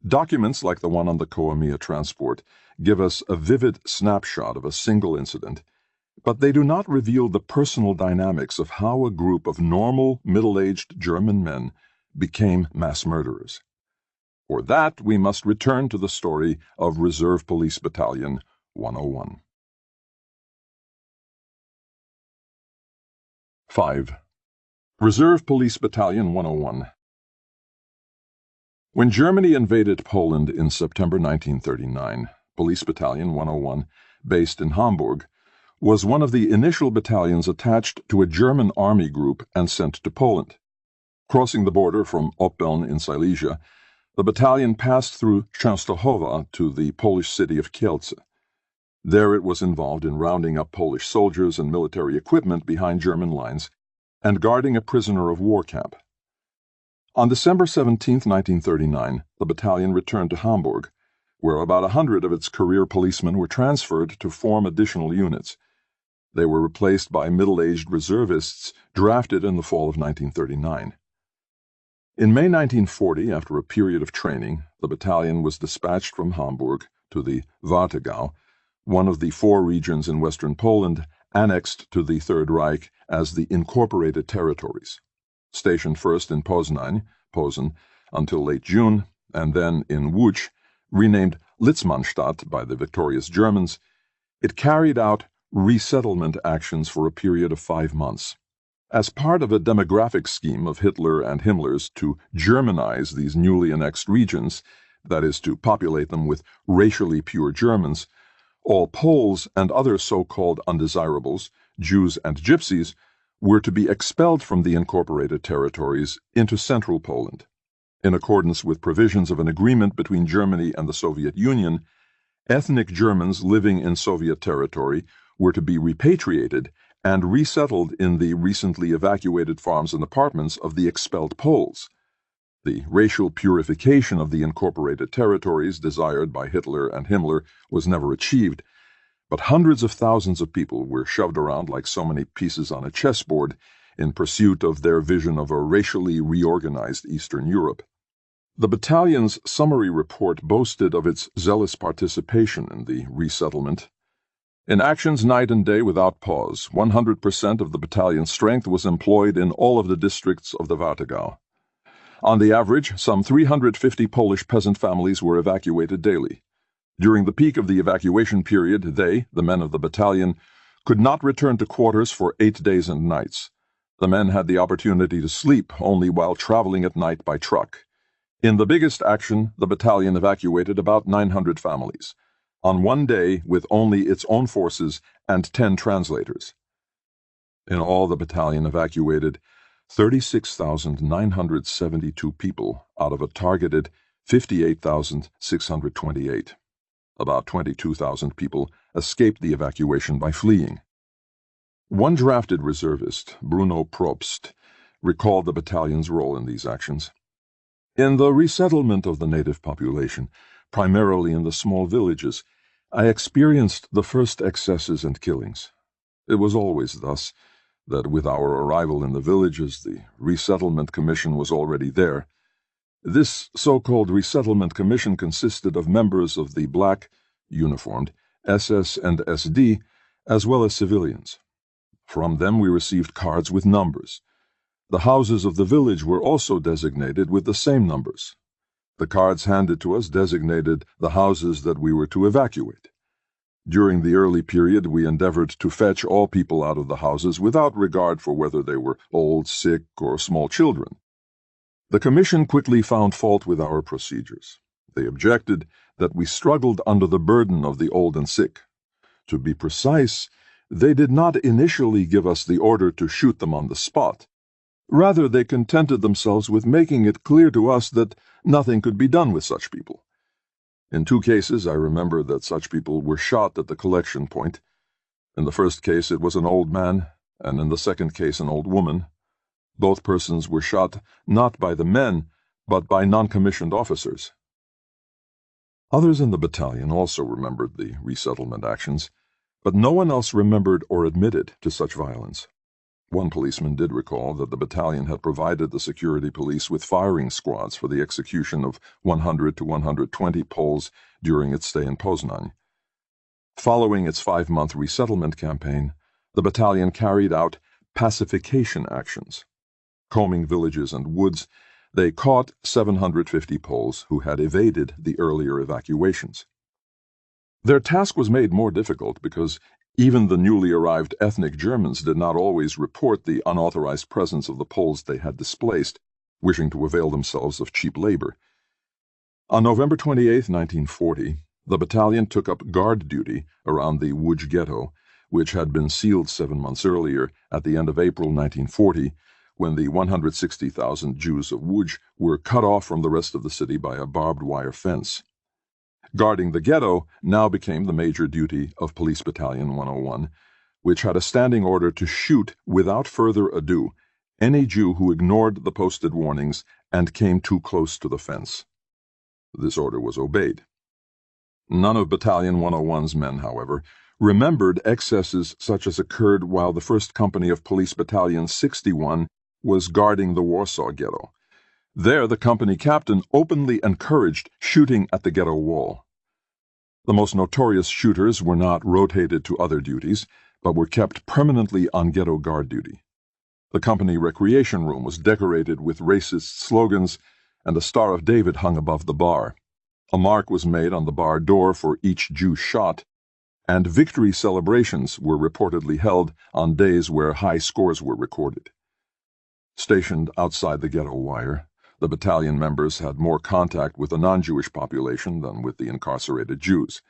Documents like the one on the Coamia transport give us a vivid snapshot of a single incident, but they do not reveal the personal dynamics of how a group of normal, middle-aged German men became mass murderers. For that, we must return to the story of Reserve Police Battalion 101. 5. Reserve Police Battalion 101. When Germany invaded Poland in September 1939, Police Battalion 101, based in Hamburg, was one of the initial battalions attached to a German army group and sent to Poland. Crossing the border from Oppeln in Silesia, the battalion passed through Częstochowa to the Polish city of Kielce. There it was involved in rounding up Polish soldiers and military equipment behind German lines and guarding a prisoner of war camp. On December 17, 1939, the battalion returned to Hamburg, where about 100 of its career policemen were transferred to form additional units. They were replaced by middle-aged reservists drafted in the fall of 1939. In May 1940, after a period of training, the battalion was dispatched from Hamburg to the Warthegau, one of the 4 regions in western Poland annexed to the Third Reich as the Incorporated Territories. Stationed first in Poznań, Posen, until late June, and then in Łódź, renamed Litzmannstadt by the victorious Germans, it carried out resettlement actions for a period of 5 months. As part of a demographic scheme of Hitler and Himmler's to Germanize these newly annexed regions, that is, to populate them with racially pure Germans, all Poles and other so-called undesirables, Jews and Gypsies, were to be expelled from the incorporated territories into central Poland. In accordance with provisions of an agreement between Germany and the Soviet Union, ethnic Germans living in Soviet territory were to be repatriated and resettled in the recently evacuated farms and apartments of the expelled Poles. The racial purification of the incorporated territories desired by Hitler and Himmler was never achieved, but hundreds of thousands of people were shoved around like so many pieces on a chessboard in pursuit of their vision of a racially reorganized Eastern Europe. The battalion's summary report boasted of its zealous participation in the resettlement. In actions night and day without pause, 100% of the battalion's strength was employed in all of the districts of the Warthegau. On the average, some 350 Polish peasant families were evacuated daily. During the peak of the evacuation period, they, the men of the battalion, could not return to quarters for 8 days and nights. The men had the opportunity to sleep only while traveling at night by truck. In the biggest action, the battalion evacuated about 900 families, on one day with only its own forces and 10 translators. In all, the battalion evacuated 36,972 people out of a targeted 58,628. About 22,000 people escaped the evacuation by fleeing. One drafted reservist, Bruno Probst, recalled the battalion's role in these actions. In the resettlement of the native population, primarily in the small villages, I experienced the first excesses and killings. It was always thus, that with our arrival in the villages, the Resettlement Commission was already there. This so-called Resettlement Commission consisted of members of the black, uniformed, SS and SD, as well as civilians. From them we received cards with numbers. The houses of the village were also designated with the same numbers. The cards handed to us designated the houses that we were to evacuate. During the early period, we endeavored to fetch all people out of the houses without regard for whether they were old, sick, or small children. The Commission quickly found fault with our procedures. They objected that we struggled under the burden of the old and sick. To be precise, they did not initially give us the order to shoot them on the spot. Rather, they contented themselves with making it clear to us that nothing could be done with such people. In 2 cases, I remember that such people were shot at the collection point. In the first case, it was an old man, and in the second case, an old woman. Both persons were shot not by the men, but by non-commissioned officers. Others in the battalion also remembered the resettlement actions, but no one else remembered or admitted to such violence. One policeman did recall that the battalion had provided the security police with firing squads for the execution of 100 to 120 Poles during its stay in Poznań. Following its 5-month resettlement campaign, the battalion carried out pacification actions. Combing villages and woods, they caught 750 Poles who had evaded the earlier evacuations. Their task was made more difficult because even the newly arrived ethnic Germans did not always report the unauthorized presence of the Poles they had displaced, wishing to avail themselves of cheap labor. On November 28, 1940, the battalion took up guard duty around the Łódź ghetto, which had been sealed 7 months earlier at the end of April 1940, when the 160,000 Jews of Łódź were cut off from the rest of the city by a barbed wire fence. Guarding the ghetto now became the major duty of Police Battalion 101, which had a standing order to shoot without further ado any Jew who ignored the posted warnings and came too close to the fence. This order was obeyed. None of Battalion 101's men, however, remembered excesses such as occurred while the 1st Company of Police Battalion 61 was guarding the Warsaw ghetto. There, the company captain openly encouraged shooting at the ghetto wall. The most notorious shooters were not rotated to other duties, but were kept permanently on ghetto guard duty. The company recreation room was decorated with racist slogans, and a Star of David hung above the bar. A mark was made on the bar door for each Jew shot, and victory celebrations were reportedly held on days where high scores were recorded. Stationed outside the ghetto wire, the battalion members had more contact with the non-Jewish population than with the incarcerated Jews.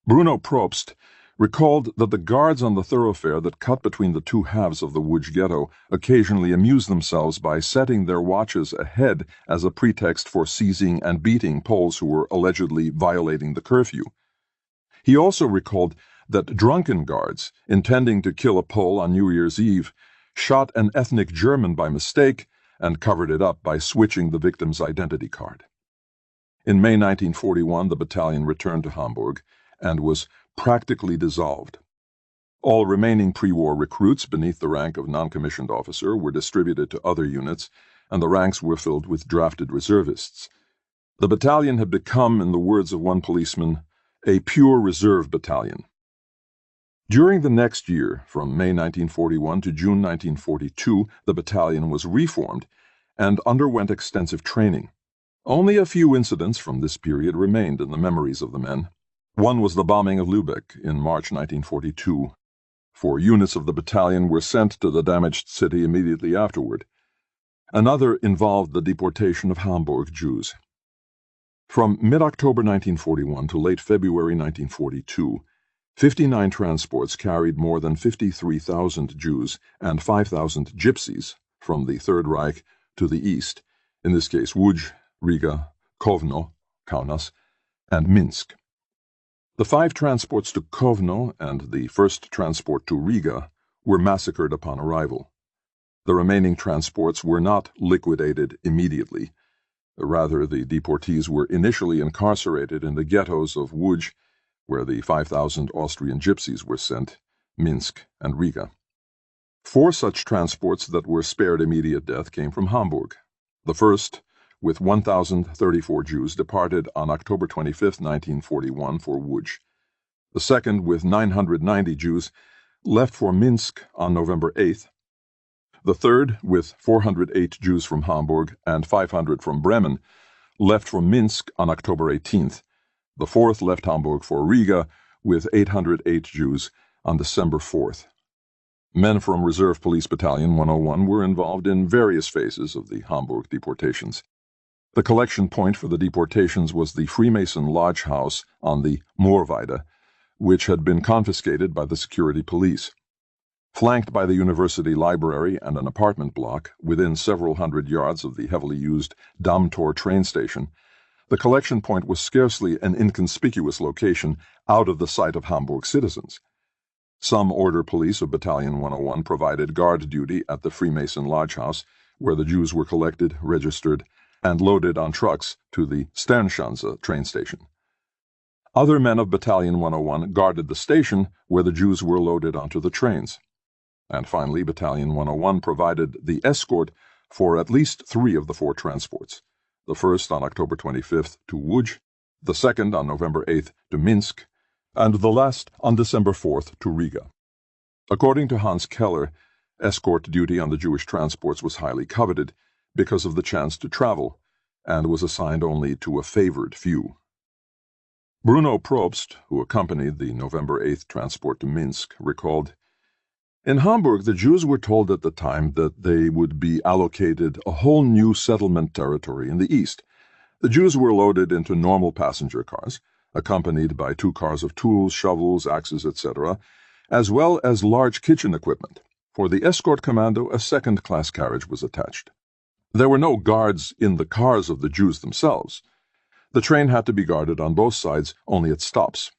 Bruno Probst recalled that the guards on the thoroughfare that cut between the 2 halves of the Łódź ghetto occasionally amused themselves by setting their watches ahead as a pretext for seizing and beating Poles who were allegedly violating the curfew. He also recalled that drunken guards, intending to kill a Pole on New Year's Eve, shot an ethnic German by mistake and covered it up by switching the victim's identity card. In May 1941, the battalion returned to Hamburg and was practically dissolved. All remaining pre-war recruits beneath the rank of non-commissioned officer were distributed to other units, and the ranks were filled with drafted reservists. The battalion had become, in the words of one policeman, a pure reserve battalion. During the next year, from May 1941 to June 1942, the battalion was reformed and underwent extensive training. Only a few incidents from this period remained in the memories of the men. One was the bombing of Lübeck in March 1942. 4 units of the battalion were sent to the damaged city immediately afterward. Another involved the deportation of Hamburg Jews. From mid-October 1941 to late February 1942, 59 transports carried more than 53,000 Jews and 5,000 gypsies from the Third Reich to the east, in this case Łódź, Riga, Kovno, Kaunas, and Minsk. The 5 transports to Kovno and the first transport to Riga were massacred upon arrival. The remaining transports were not liquidated immediately. Rather, the deportees were initially incarcerated in the ghettos of Łódź, where the 5,000 Austrian gypsies were sent, Minsk, and Riga. 4 such transports that were spared immediate death came from Hamburg. The first, with 1,034 Jews, departed on October 25, 1941 for Łódź. The second, with 990 Jews, left for Minsk on November 8th. The third, with 408 Jews from Hamburg and 500 from Bremen, left for Minsk on October 18th. The fourth left Hamburg for Riga with 808 Jews on December 4th. Men from Reserve Police Battalion 101 were involved in various phases of the Hamburg deportations. The collection point for the deportations was the Freemason Lodge House on the Moorweide, which had been confiscated by the security police. Flanked by the university library and an apartment block within several hundred yards of the heavily used Dammtor train station, the collection point was scarcely an inconspicuous location out of the sight of Hamburg citizens. Some order police of Battalion 101 provided guard duty at the Freemason Lodge House, where the Jews were collected, registered, and loaded on trucks to the Sternschanze train station. Other men of Battalion 101 guarded the station where the Jews were loaded onto the trains. And finally, Battalion 101 provided the escort for at least 3 of the 4 transports, the first on October 25th to Łódź, the second on November 8th to Minsk, and the last on December 4th to Riga. According to Hans Keller, escort duty on the Jewish transports was highly coveted because of the chance to travel, and was assigned only to a favored few. Bruno Probst, who accompanied the November 8th transport to Minsk, recalled, "In Hamburg, the Jews were told at the time that they would be allocated a whole new settlement territory in the east. The Jews were loaded into normal passenger cars, accompanied by 2 cars of tools, shovels, axes, etc., as well as large kitchen equipment. For the escort commando, a second-class carriage was attached. There were no guards in the cars of the Jews themselves. The train had to be guarded on both sides only at stops.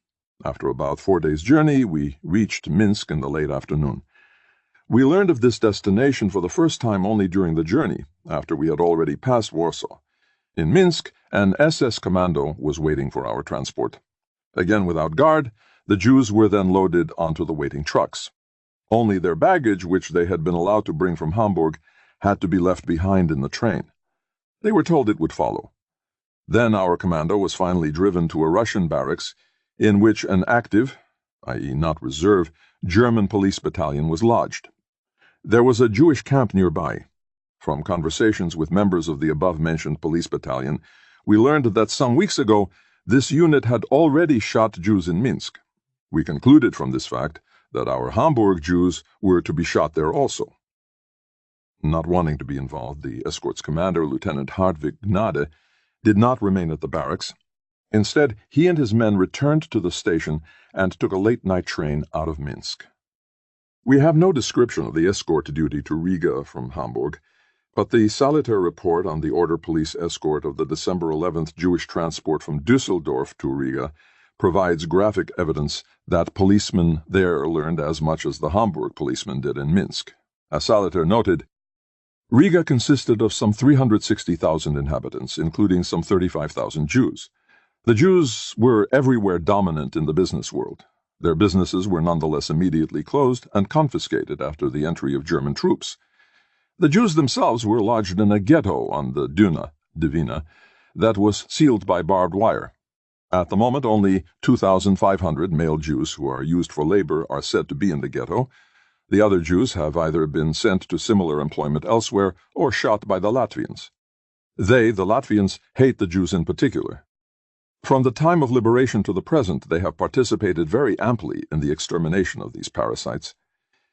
After about 4 days' journey, we reached Minsk in the late afternoon. We learned of this destination for the first time only during the journey, after we had already passed Warsaw. In Minsk, an SS commando was waiting for our transport. Again without guard, the Jews were then loaded onto the waiting trucks. Only their baggage, which they had been allowed to bring from Hamburg, had to be left behind in the train. They were told it would follow. Then our commando was finally driven to a Russian barracks in which an active, i.e. not reserve, German police battalion was lodged. There was a Jewish camp nearby. From conversations with members of the above-mentioned police battalion, we learned that some weeks ago this unit had already shot Jews in Minsk. We concluded from this fact that our Hamburg Jews were to be shot there also. Not wanting to be involved, the escort's commander, Lieutenant Hartwig Gnade, did not remain at the barracks. Instead, he and his men returned to the station and took a late-night train out of Minsk. We have no description of the escort duty to Riga from Hamburg, but the Saliter report on the order police escort of the December 11th Jewish transport from Düsseldorf to Riga provides graphic evidence that policemen there learned as much as the Hamburg policemen did in Minsk. As Saliter noted, Riga consisted of some 360,000 inhabitants, including some 35,000 Jews. The Jews were everywhere dominant in the business world. Their businesses were nonetheless immediately closed and confiscated after the entry of German troops. The Jews themselves were lodged in a ghetto on the Düne, Divina, that was sealed by barbed wire. At the moment, only 2,500 male Jews who are used for labor are said to be in the ghetto. The other Jews have either been sent to similar employment elsewhere or shot by the Latvians. They, the Latvians, hate the Jews in particular. From the time of liberation to the present, they have participated very amply in the extermination of these parasites.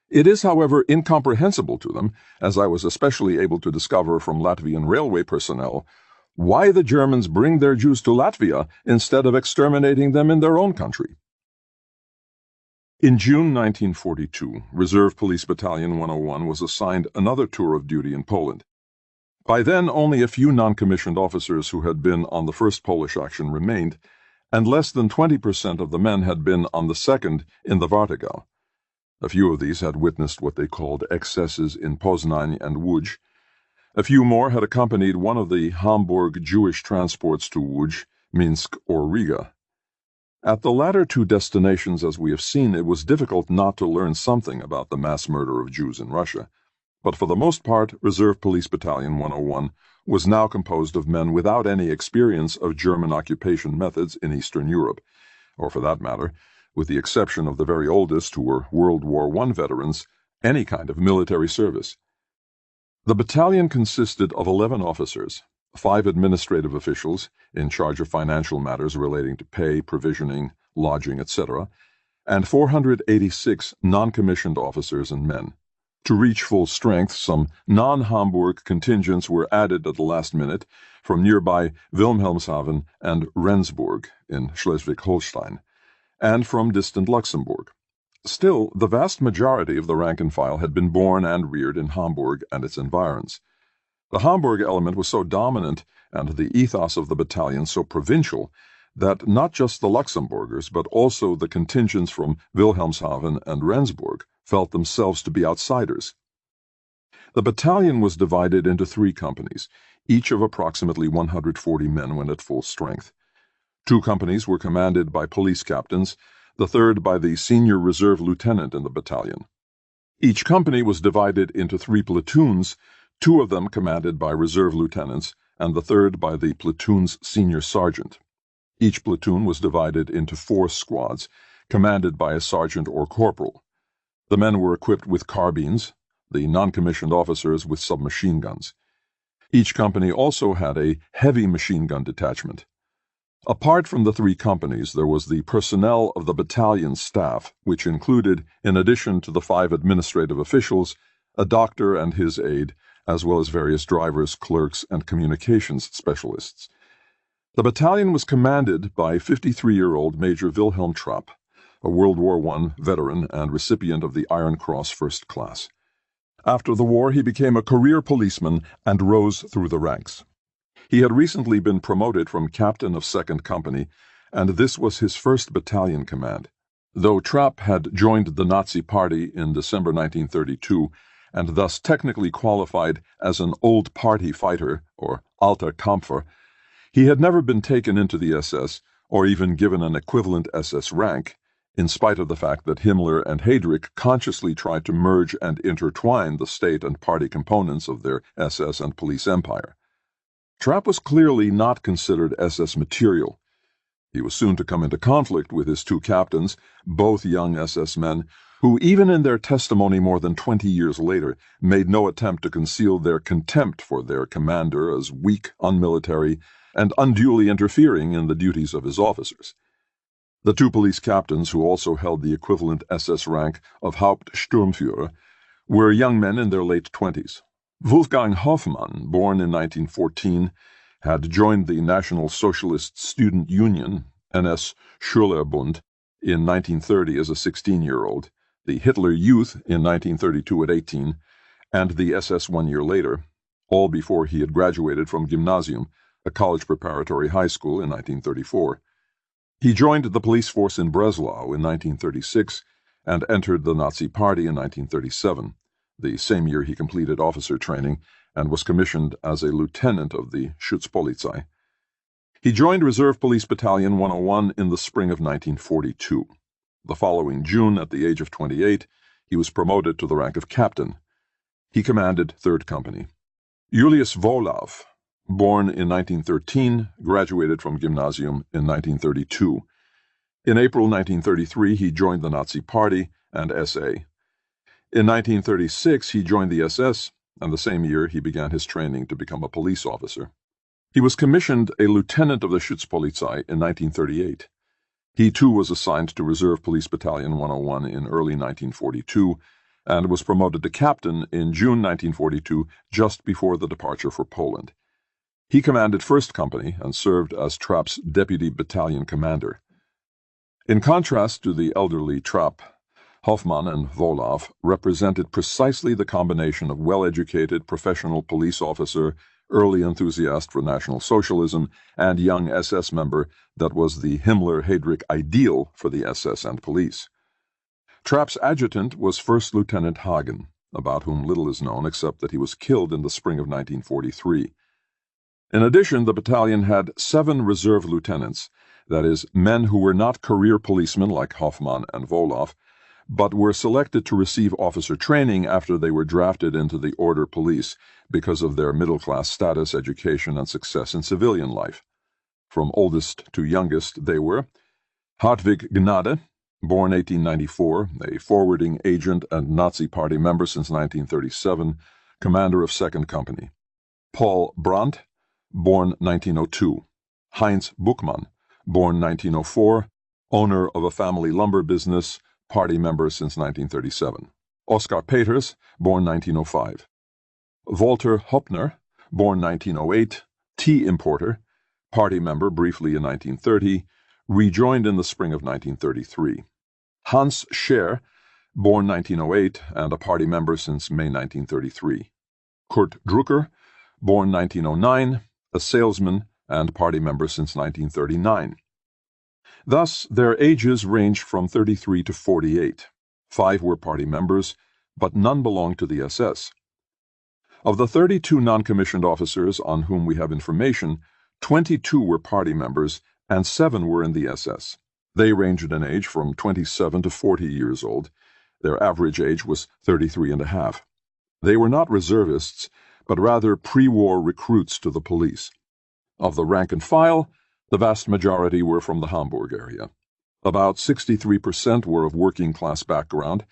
It is, however, incomprehensible to them, as I was especially able to discover from Latvian railway personnel, why the Germans bring their Jews to Latvia instead of exterminating them in their own country. In June 1942, Reserve Police Battalion 101 was assigned another tour of duty in Poland. By then, only a few non-commissioned officers who had been on the first Polish action remained, and less than 20% of the men had been on the second in the Warthegau. A few of these had witnessed what they called excesses in Poznań and Łódź. A few more had accompanied one of the Hamburg Jewish transports to Łódź, Minsk, or Riga. At the latter two destinations, as we have seen, it was difficult not to learn something about the mass murder of Jews in Russia. But for the most part, Reserve Police Battalion 101 was now composed of men without any experience of German occupation methods in Eastern Europe, or for that matter, with the exception of the very oldest, who were World War I veterans, any kind of military service. The battalion consisted of 11 officers, 5 administrative officials in charge of financial matters relating to pay, provisioning, lodging, etc., and 486 non-commissioned officers and men. To reach full strength, some non-Hamburg contingents were added at the last minute from nearby Wilhelmshaven and Rendsburg in Schleswig-Holstein, and from distant Luxembourg. Still, the vast majority of the rank and file had been born and reared in Hamburg and its environs. The Hamburg element was so dominant, and the ethos of the battalion so provincial, that not just the Luxembourgers, but also the contingents from Wilhelmshaven and Rendsburg felt themselves to be outsiders. The battalion was divided into 3 companies, each of approximately 140 men when at full strength. 2 companies were commanded by police captains, the third by the senior reserve lieutenant in the battalion. Each company was divided into 3 platoons, 2 of them commanded by reserve lieutenants, and the third by the platoon's senior sergeant. Each platoon was divided into 4 squads, commanded by a sergeant or corporal. The men were equipped with carbines, the non-commissioned officers with submachine guns. Each company also had a heavy machine gun detachment. Apart from the 3 companies, there was the personnel of the battalion staff, which included, in addition to the 5 administrative officials, a doctor and his aide, as well as various drivers, clerks, and communications specialists. The battalion was commanded by 53-year-old Major Wilhelm Trapp, a World War I veteran and recipient of the Iron Cross First Class. After the war, he became a career policeman and rose through the ranks. He had recently been promoted from captain of 2nd Company, and this was his first battalion command. Though Trapp had joined the Nazi Party in December 1932, and thus technically qualified as an old party fighter, or alter Kampfer, he had never been taken into the SS, or even given an equivalent SS rank, in spite of the fact that Himmler and Heydrich consciously tried to merge and intertwine the state and party components of their SS and police empire. Trapp was clearly not considered SS material. He was soon to come into conflict with his 2 captains, both young SS men, who, even in their testimony more than 20 years later, made no attempt to conceal their contempt for their commander as weak, unmilitary, and unduly interfering in the duties of his officers. The 2 police captains, who also held the equivalent SS rank of Hauptsturmführer, were young men in their late 20s. Wolfgang Hoffmann, born in 1914, had joined the National Socialist Student Union, NS Schülerbund, in 1930 as a 16-year-old, the Hitler Youth in 1932 at 18, and the SS 1 year later, all before he had graduated from Gymnasium, a college preparatory high school, in 1934. He joined the police force in Breslau in 1936 and entered the Nazi Party in 1937, the same year he completed officer training and was commissioned as a lieutenant of the Schutzpolizei. He joined Reserve Police Battalion 101 in the spring of 1942. The following June, at the age of 28, he was promoted to the rank of captain. He commanded 3rd Company. Julius Wohlauf, born in 1913, graduated from Gymnasium in 1932. In April 1933, he joined the Nazi Party and SA. In 1936, he joined the SS, and the same year he began his training to become a police officer. He was commissioned a lieutenant of the Schutzpolizei in 1938. He too was assigned to Reserve Police Battalion 101 in early 1942 and was promoted to captain in June 1942, just before the departure for Poland. He commanded 1st Company and served as Trapp's deputy battalion commander. In contrast to the elderly Trapp, Hoffmann and Wolaf represented precisely the combination of well-educated professional police officer, early enthusiast for National Socialism, and young SS member that was the Himmler-Heydrich ideal for the SS and police. Trapp's adjutant was First Lieutenant Hagen, about whom little is known except that he was killed in the spring of 1943. In addition, the battalion had 7 reserve lieutenants, that is, men who were not career policemen like Hoffmann and Wolaf, but were selected to receive officer training after they were drafted into the Order Police because of their middle-class status, education, and success in civilian life. From oldest to youngest they were Hartwig Gnade, born 1894, a forwarding agent and Nazi Party member since 1937, commander of 2nd Company. Paul Brandt, born 1902. Heinz Buchmann, born 1904, owner of a family lumber business, party member since 1937. Oskar Peters, born 1905. Walter Hoppner, born 1908, tea importer, party member briefly in 1930, rejoined in the spring of 1933. Hans Scher, born 1908 and a party member since May 1933. Kurt Drucker, born 1909, a salesman and party member since 1939. Thus, their ages ranged from 33 to 48. 5 were party members, but none belonged to the SS. Of the 32 non-commissioned officers on whom we have information, 22 were party members and 7 were in the SS. They ranged in age from 27 to 40 years old. Their average age was 33 and a half. They were not reservists, but rather pre-war recruits to the police. Of the rank and file, the vast majority were from the Hamburg area. About 63% were of working-class background,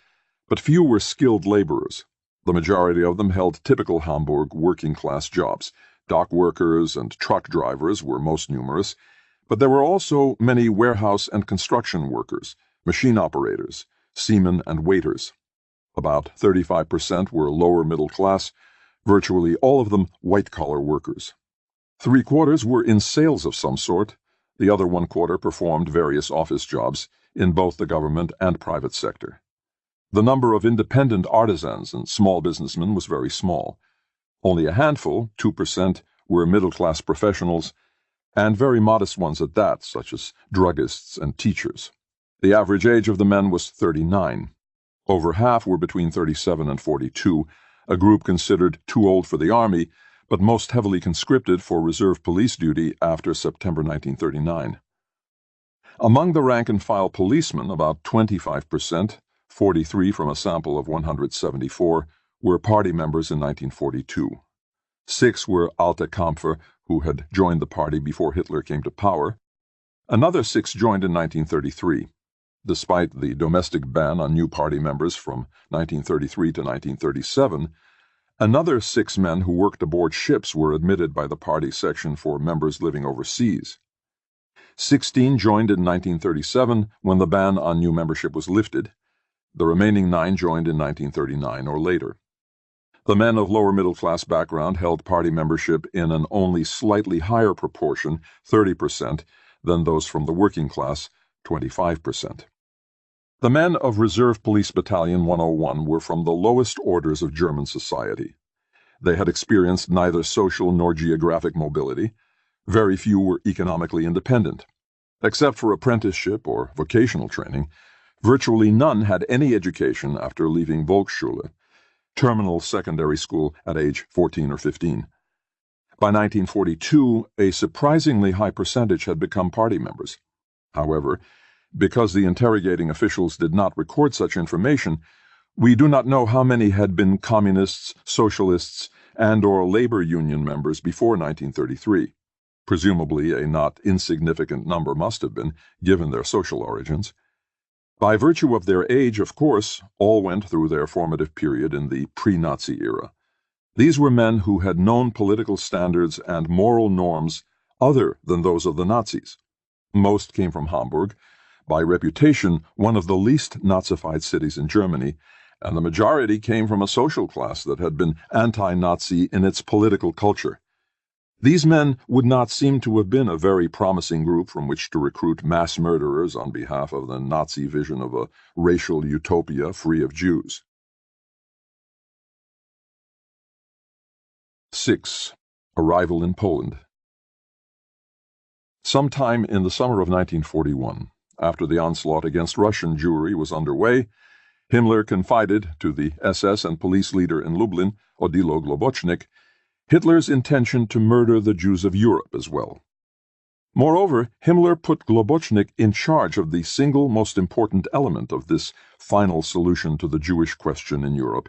but few were skilled laborers. The majority of them held typical Hamburg working-class jobs. Dock workers and truck drivers were most numerous, but there were also many warehouse and construction workers, machine operators, seamen and waiters. About 35% were lower middle class, virtually all of them white-collar workers. 3/4 were in sales of some sort. The other 1/4 performed various office jobs in both the government and private sector. The number of independent artisans and small businessmen was very small. Only a handful, 2%, were middle-class professionals, and very modest ones at that, such as druggists and teachers. The average age of the men was 39. Over half were between 37 and 42, a group considered too old for the army, but most heavily conscripted for reserve police duty after September 1939. Among the rank-and-file policemen, about 25%, 43 from a sample of 174, were party members in 1942. 6 were alte Kampfer, who had joined the party before Hitler came to power. Another 6 joined in 1933. Despite the domestic ban on new party members from 1933 to 1937, another 6 men who worked aboard ships were admitted by the party section for members living overseas. 16 joined in 1937 when the ban on new membership was lifted. The remaining 9 joined in 1939 or later. The men of lower middle-class background held party membership in an only slightly higher proportion, 30%, than those from the working class, 25%. The men of Reserve Police Battalion 101 were from the lowest orders of German society. They had experienced neither social nor geographic mobility. Very few were economically independent. Except for apprenticeship or vocational training, virtually none had any education after leaving Volksschule, terminal secondary school at age 14 or 15. By 1942, a surprisingly high percentage had become party members. However, because the interrogating officials did not record such information, we do not know how many had been communists, socialists, and/or labor union members before 1933. Presumably a not insignificant number must have been, given their social origins. By virtue of their age, of course, all went through their formative period in the pre-Nazi era. These were men who had known political standards and moral norms other than those of the Nazis. Most came from Hamburg, by reputation one of the least Nazified cities in Germany, and the majority came from a social class that had been anti-Nazi in its political culture. These men would not seem to have been a very promising group from which to recruit mass murderers on behalf of the Nazi vision of a racial utopia free of Jews. 6. Arrival in Poland. Sometime in the summer of 1941, after the onslaught against Russian Jewry was underway, Himmler confided to the SS and police leader in Lublin, Odilo Globocnik, Hitler's intention to murder the Jews of Europe as well. Moreover, Himmler put Globocnik in charge of the single most important element of this final solution to the Jewish question in Europe,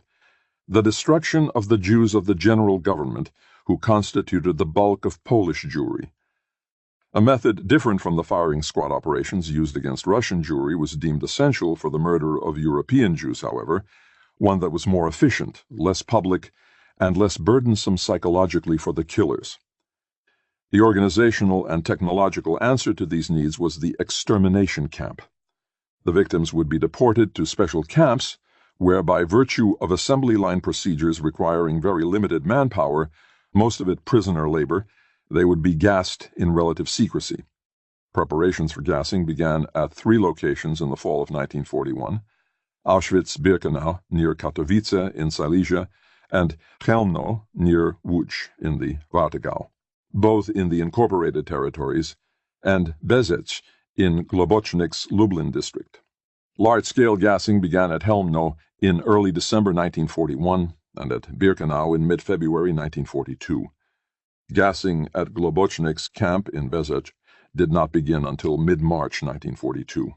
the destruction of the Jews of the general government, who constituted the bulk of Polish Jewry. A method different from the firing squad operations used against Russian Jewry was deemed essential for the murder of European Jews, however, one that was more efficient, less public, and less burdensome psychologically for the killers. The organizational and technological answer to these needs was the extermination camp. The victims would be deported to special camps, where by virtue of assembly line procedures requiring very limited manpower, most of it prisoner labor, they would be gassed in relative secrecy. Preparations for gassing began at 3 locations in the fall of 1941, Auschwitz-Birkenau near Katowice in Silesia, and Chelmno near Łódź in the Warthegau, both in the incorporated territories, and Bezec in Globocnik's Lublin district. Large-scale gassing began at Chelmno in early December 1941 and at Birkenau in mid-February 1942. Gassing at Globocnik's camp in Bezec did not begin until mid-March 1942.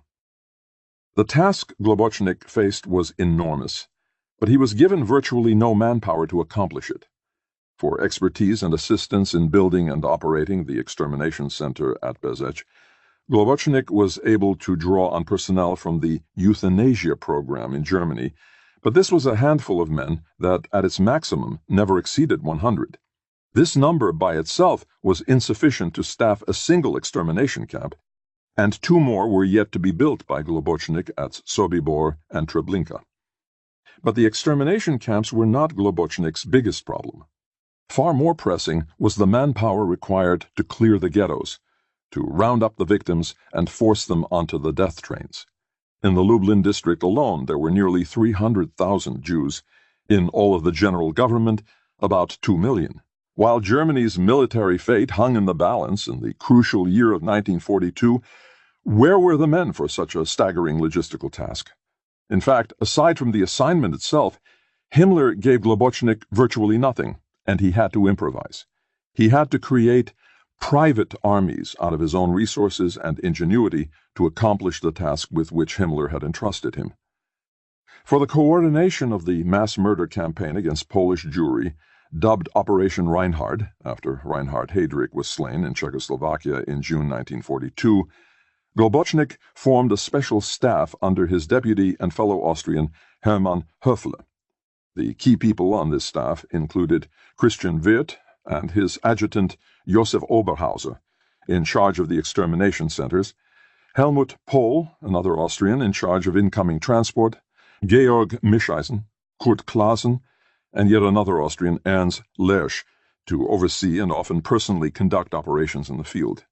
The task Globocnik faced was enormous, but he was given virtually no manpower to accomplish it. For expertise and assistance in building and operating the extermination center at Bezec, Globocnik was able to draw on personnel from the euthanasia program in Germany, but this was a handful of men that, at its maximum, never exceeded 100. This number by itself was insufficient to staff a single extermination camp, and 2 more were yet to be built by Globocnik at Sobibor and Treblinka. But the extermination camps were not Globocnik's biggest problem. Far more pressing was the manpower required to clear the ghettos, to round up the victims and force them onto the death trains. In the Lublin district alone, there were nearly 300,000 Jews. In all of the general government, about 2 million. While Germany's military fate hung in the balance in the crucial year of 1942, where were the men for such a staggering logistical task? In fact, aside from the assignment itself, Himmler gave Globocnik virtually nothing, and he had to improvise. He had to create private armies out of his own resources and ingenuity to accomplish the task with which Himmler had entrusted him. For the coordination of the mass murder campaign against Polish Jewry, dubbed Operation Reinhard, after Reinhard Heydrich was slain in Czechoslovakia in June 1942, Globocnik formed a special staff under his deputy and fellow Austrian Hermann Höfle. The key people on this staff included Christian Wirth and his adjutant Josef Oberhauser, in charge of the extermination centers, Helmut Pohl, another Austrian in charge of incoming transport, Georg Mischeisen, Kurt Klaassen, and yet another Austrian, Ernst Lersch, to oversee and often personally conduct operations in the field,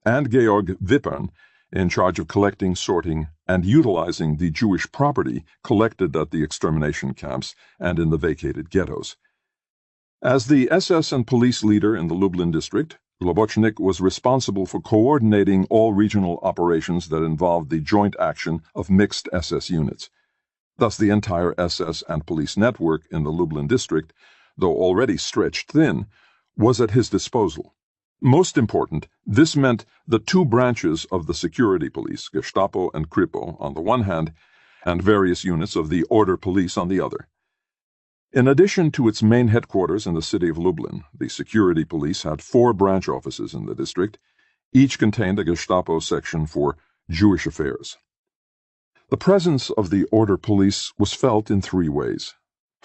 and Georg Wippern, in charge of collecting, sorting, and utilizing the Jewish property collected at the extermination camps and in the vacated ghettos. As the SS and police leader in the Lublin district, Globocnik was responsible for coordinating all regional operations that involved the joint action of mixed SS units. Thus, the entire SS and police network in the Lublin district, though already stretched thin, was at his disposal. Most important, this meant the 2 branches of the security police, Gestapo and Kripo, on the one hand, and various units of the order police on the other. In addition to its main headquarters in the city of Lublin, the security police had 4 branch offices in the district. Each contained a Gestapo section for Jewish affairs. The presence of the order police was felt in 3 ways.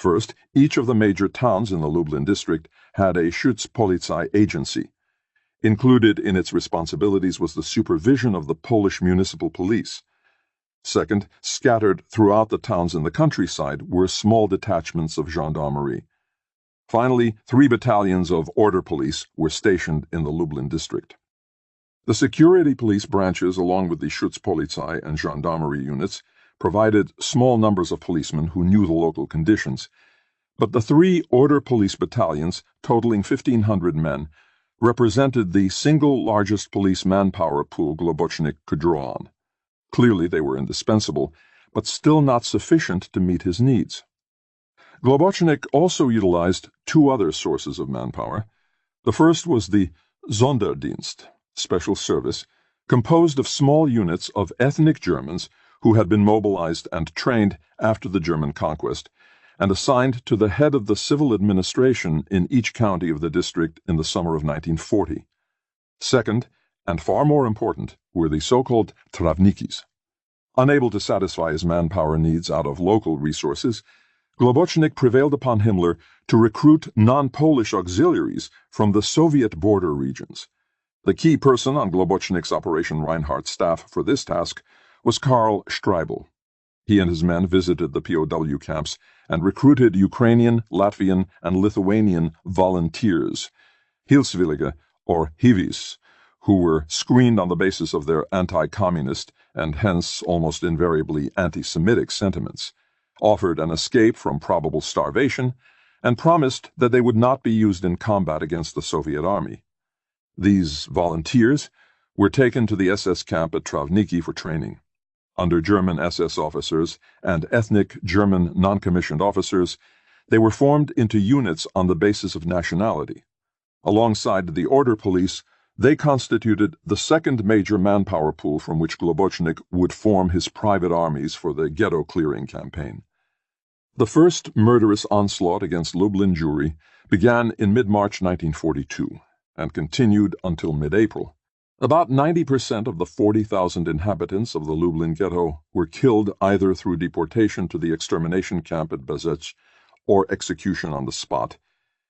First, each of the major towns in the Lublin district had a Schutzpolizei agency. Included in its responsibilities was the supervision of the Polish municipal police. Second, scattered throughout the towns in the countryside were small detachments of gendarmerie. Finally, 3 battalions of order police were stationed in the Lublin district. The security police branches, along with the Schutzpolizei and gendarmerie units, provided small numbers of policemen who knew the local conditions, but the 3 order police battalions, totaling 1,500 men, represented the single largest police manpower pool Globocnik could draw on. Clearly they were indispensable, but still not sufficient to meet his needs. Globocnik also utilized 2 other sources of manpower. The first was the Sonderdienst, special service, composed of small units of ethnic Germans who had been mobilized and trained after the German conquest, and assigned to the head of the civil administration in each county of the district in the summer of 1940. Second, and far more important, were the so-called travnikis. Unable to satisfy his manpower needs out of local resources, Globocnik prevailed upon Himmler to recruit non-Polish auxiliaries from the Soviet border regions. The key person on Globocnik's Operation Reinhardt staff for this task was Karl Streibel. He and his men visited the POW camps and recruited Ukrainian, Latvian, and Lithuanian volunteers, Hilfswillige, or Hivis, who were screened on the basis of their anti-communist and hence almost invariably anti-Semitic sentiments, offered an escape from probable starvation, and promised that they would not be used in combat against the Soviet army. These volunteers were taken to the SS camp at Travniki for training. Under German SS officers and ethnic German non-commissioned officers, they were formed into units on the basis of nationality. Alongside the order police, they constituted the second major manpower pool from which Globocnik would form his private armies for the ghetto-clearing campaign. The first murderous onslaught against Lublin Jewry began in mid-March 1942 and continued until mid-April. About 90% of the 40,000 inhabitants of the Lublin ghetto were killed either through deportation to the extermination camp at Bezec or execution on the spot,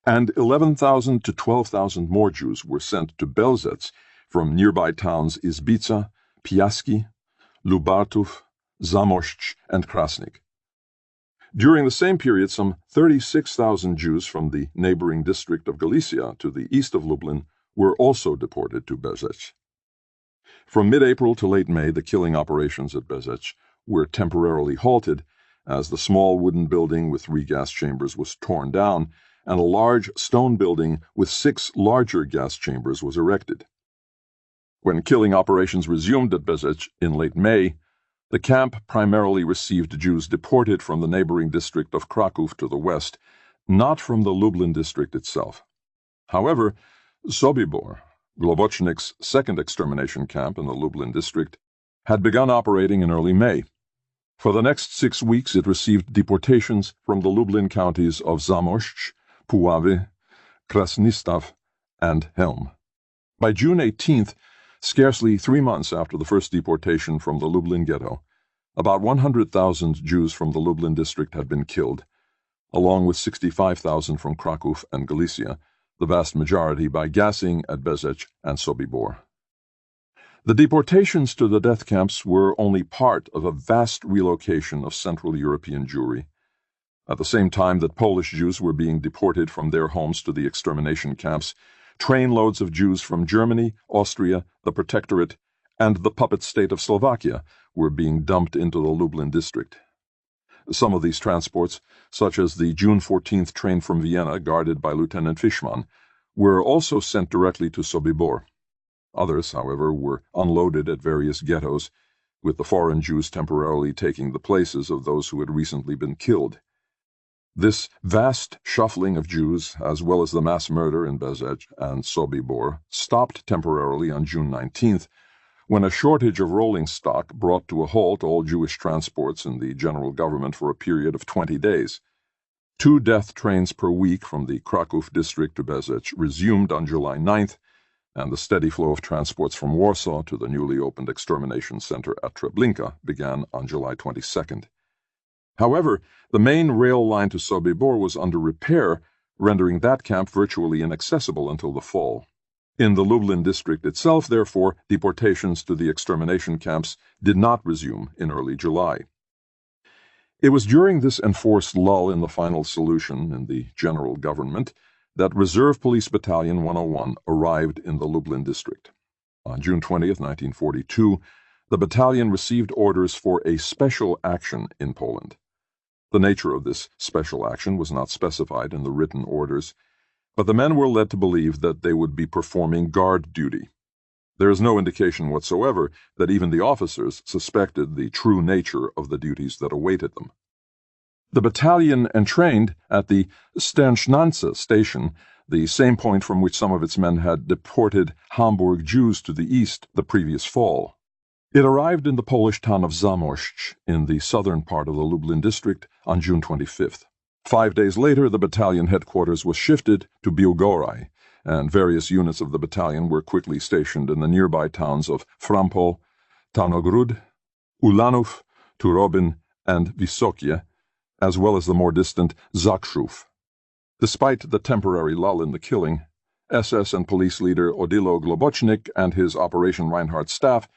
and 11,000 to 12,000 more Jews were sent to Belzec from nearby towns Izbica, Piaski, Lubartów, Zamość, and Krasnik. During the same period, some 36,000 Jews from the neighboring district of Galicia to the east of Lublin were also deported to Bezec. From mid-April to late May, the killing operations at Bezec were temporarily halted as the small wooden building with 3 gas chambers was torn down and a large stone building with 6 larger gas chambers was erected. When killing operations resumed at Bezec in late May, the camp primarily received Jews deported from the neighboring district of Kraków to the west, not from the Lublin district itself. However, Sobibor, Globocnik's second extermination camp in the Lublin district, had begun operating in early May. For the next 6 weeks it received deportations from the Lublin counties of Zamość, Puławy, Krasnystaw, and Helm. By June 18th, scarcely 3 months after the first deportation from the Lublin ghetto, about 100,000 Jews from the Lublin district had been killed, along with 65,000 from Kraków and Galicia, the vast majority by gassing at Bezec and Sobibor. The deportations to the death camps were only part of a vast relocation of Central European Jewry. At the same time that Polish Jews were being deported from their homes to the extermination camps, trainloads of Jews from Germany, Austria, the Protectorate, and the puppet state of Slovakia were being dumped into the Lublin district. Some of these transports, such as the June 14th train from Vienna guarded by Lieutenant Fishman, were also sent directly to Sobibor. Others, however, were unloaded at various ghettos, with the foreign Jews temporarily taking the places of those who had recently been killed. This vast shuffling of Jews, as well as the mass murder in Bezec and Sobibor, stopped temporarily on June 19th, when a shortage of rolling stock brought to a halt all Jewish transports in the general government for a period of 20 days. 2 death trains per week from the Kraków district to Bezec resumed on July 9th, and the steady flow of transports from Warsaw to the newly opened extermination center at Treblinka began on July 22nd. However, the main rail line to Sobibor was under repair, rendering that camp virtually inaccessible until the fall. In the Lublin district itself, therefore, deportations to the extermination camps did not resume in early July. It was during this enforced lull in the final solution in the general government that Reserve Police Battalion 101 arrived in the Lublin district. On June 20, 1942, the battalion received orders for a special action in Poland. The nature of this special action was not specified in the written orders, but the men were led to believe that they would be performing guard duty. There is no indication whatsoever that even the officers suspected the true nature of the duties that awaited them. The battalion entrained at the Sternschanze station, the same point from which some of its men had deported Hamburg Jews to the east the previous fall. It arrived in the Polish town of Zamość in the southern part of the Lublin district on June 25th. 5 days later, the battalion headquarters was shifted to Biłgoraj, and various units of the battalion were quickly stationed in the nearby towns of Frampol, Tarnogród, Ulanów, Turobin, and Wysokie, as well as the more distant Zakrzów. Despite the temporary lull in the killing, SS and police leader Odilo Globocnik and his Operation Reinhardt staff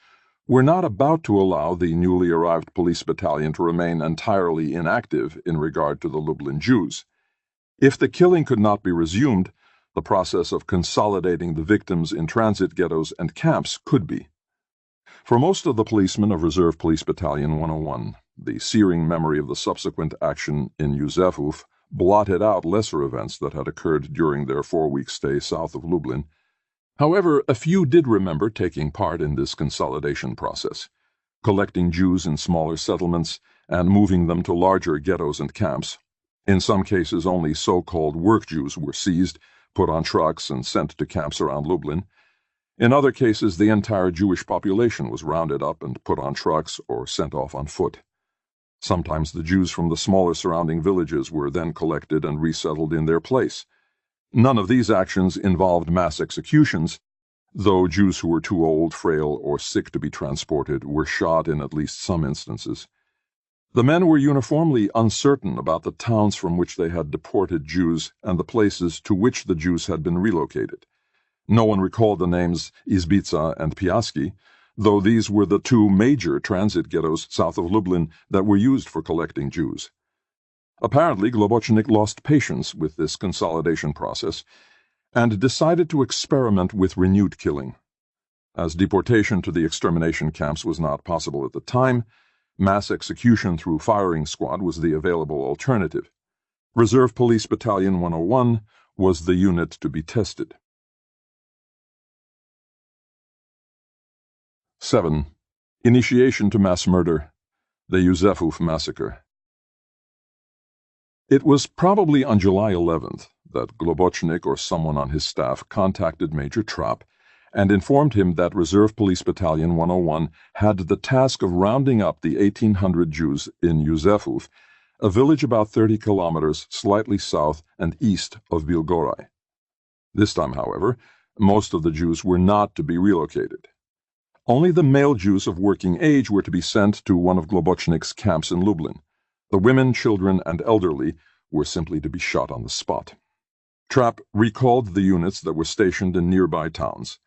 were not about to allow the newly arrived police battalion to remain entirely inactive in regard to the Lublin Jews. If the killing could not be resumed, the process of consolidating the victims in transit ghettos and camps could be. For most of the policemen of Reserve Police Battalion 101, the searing memory of the subsequent action in Józefów blotted out lesser events that had occurred during their 4-week stay south of Lublin. However, a few did remember taking part in this consolidation process, collecting Jews in smaller settlements and moving them to larger ghettos and camps. In some cases, only so-called work Jews were seized, put on trucks, and sent to camps around Lublin. In other cases, the entire Jewish population was rounded up and put on trucks or sent off on foot. Sometimes the Jews from the smaller surrounding villages were then collected and resettled in their place. None of these actions involved mass executions, though Jews who were too old, frail, or sick to be transported were shot in at least some instances. The men were uniformly uncertain about the towns from which they had deported Jews and the places to which the Jews had been relocated. No one recalled the names Izbica and Piaski, though these were the two major transit ghettos south of Lublin that were used for collecting Jews. Apparently, Globocnik lost patience with this consolidation process and decided to experiment with renewed killing. As deportation to the extermination camps was not possible at the time, mass execution through firing squad was the available alternative. Reserve Police Battalion 101 was the unit to be tested. 7. Initiation to mass murder. The Józefów massacre. It was probably on July 11th that Globocnik or someone on his staff contacted Major Trapp and informed him that Reserve Police Battalion 101 had the task of rounding up the 1,800 Jews in Józefów, a village about 30 kilometers slightly south and east of Biłgoraj. This time, however, most of the Jews were not to be relocated. Only the male Jews of working age were to be sent to one of Globocnik's camps in Lublin. The women, children, and elderly were simply to be shot on the spot. Trapp recalled the units that were stationed in nearby towns.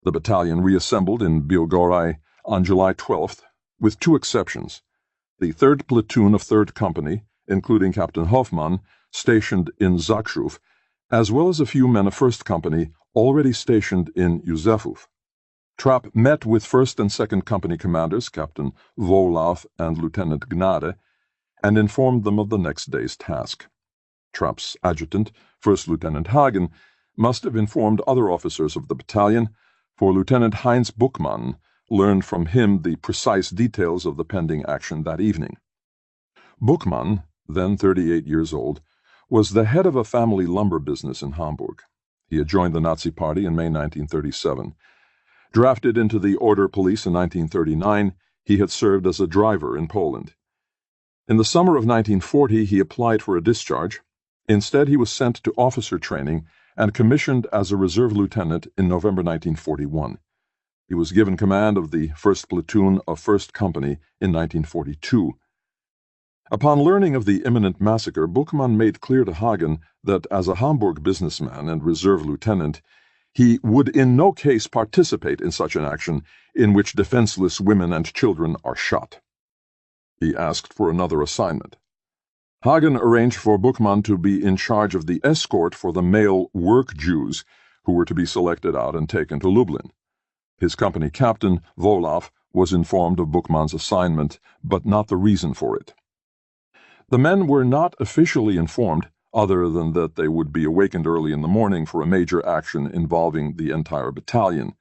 The battalion reassembled in Biłgoraj on July 12th, with two exceptions. The 3rd Platoon of 3rd Company, including Captain Hoffmann, stationed in Zakrzów, as well as a few men of 1st Company already stationed in Józefów. Trapp met with 1st and 2nd Company commanders, Captain Wołlaw and Lieutenant Gnade, and informed them of the next day's task. Trapp's adjutant, 1st Lieutenant Hagen, must have informed other officers of the battalion, for Lieutenant Heinz Buchmann learned from him the precise details of the pending action that evening. Buchmann, then 38 years old, was the head of a family lumber business in Hamburg. He had joined the Nazi Party in May 1937. Drafted into the Order Police in 1939, he had served as a driver in Poland. In the summer of 1940, he applied for a discharge. Instead, he was sent to officer training and commissioned as a reserve lieutenant in November 1941. He was given command of the 1st Platoon of 1st Company in 1942. Upon learning of the imminent massacre, Buchmann made clear to Hagen that as a Hamburg businessman and reserve lieutenant, he would in no case participate in such an action in which defenseless women and children are shot. He asked for another assignment. Hagen arranged for Buchmann to be in charge of the escort for the male work Jews who were to be selected out and taken to Lublin. His company captain, Wolaf, was informed of Buchmann's assignment, but not the reason for it. The men were not officially informed, other than that they would be awakened early in the morning for a major action involving the entire battalion.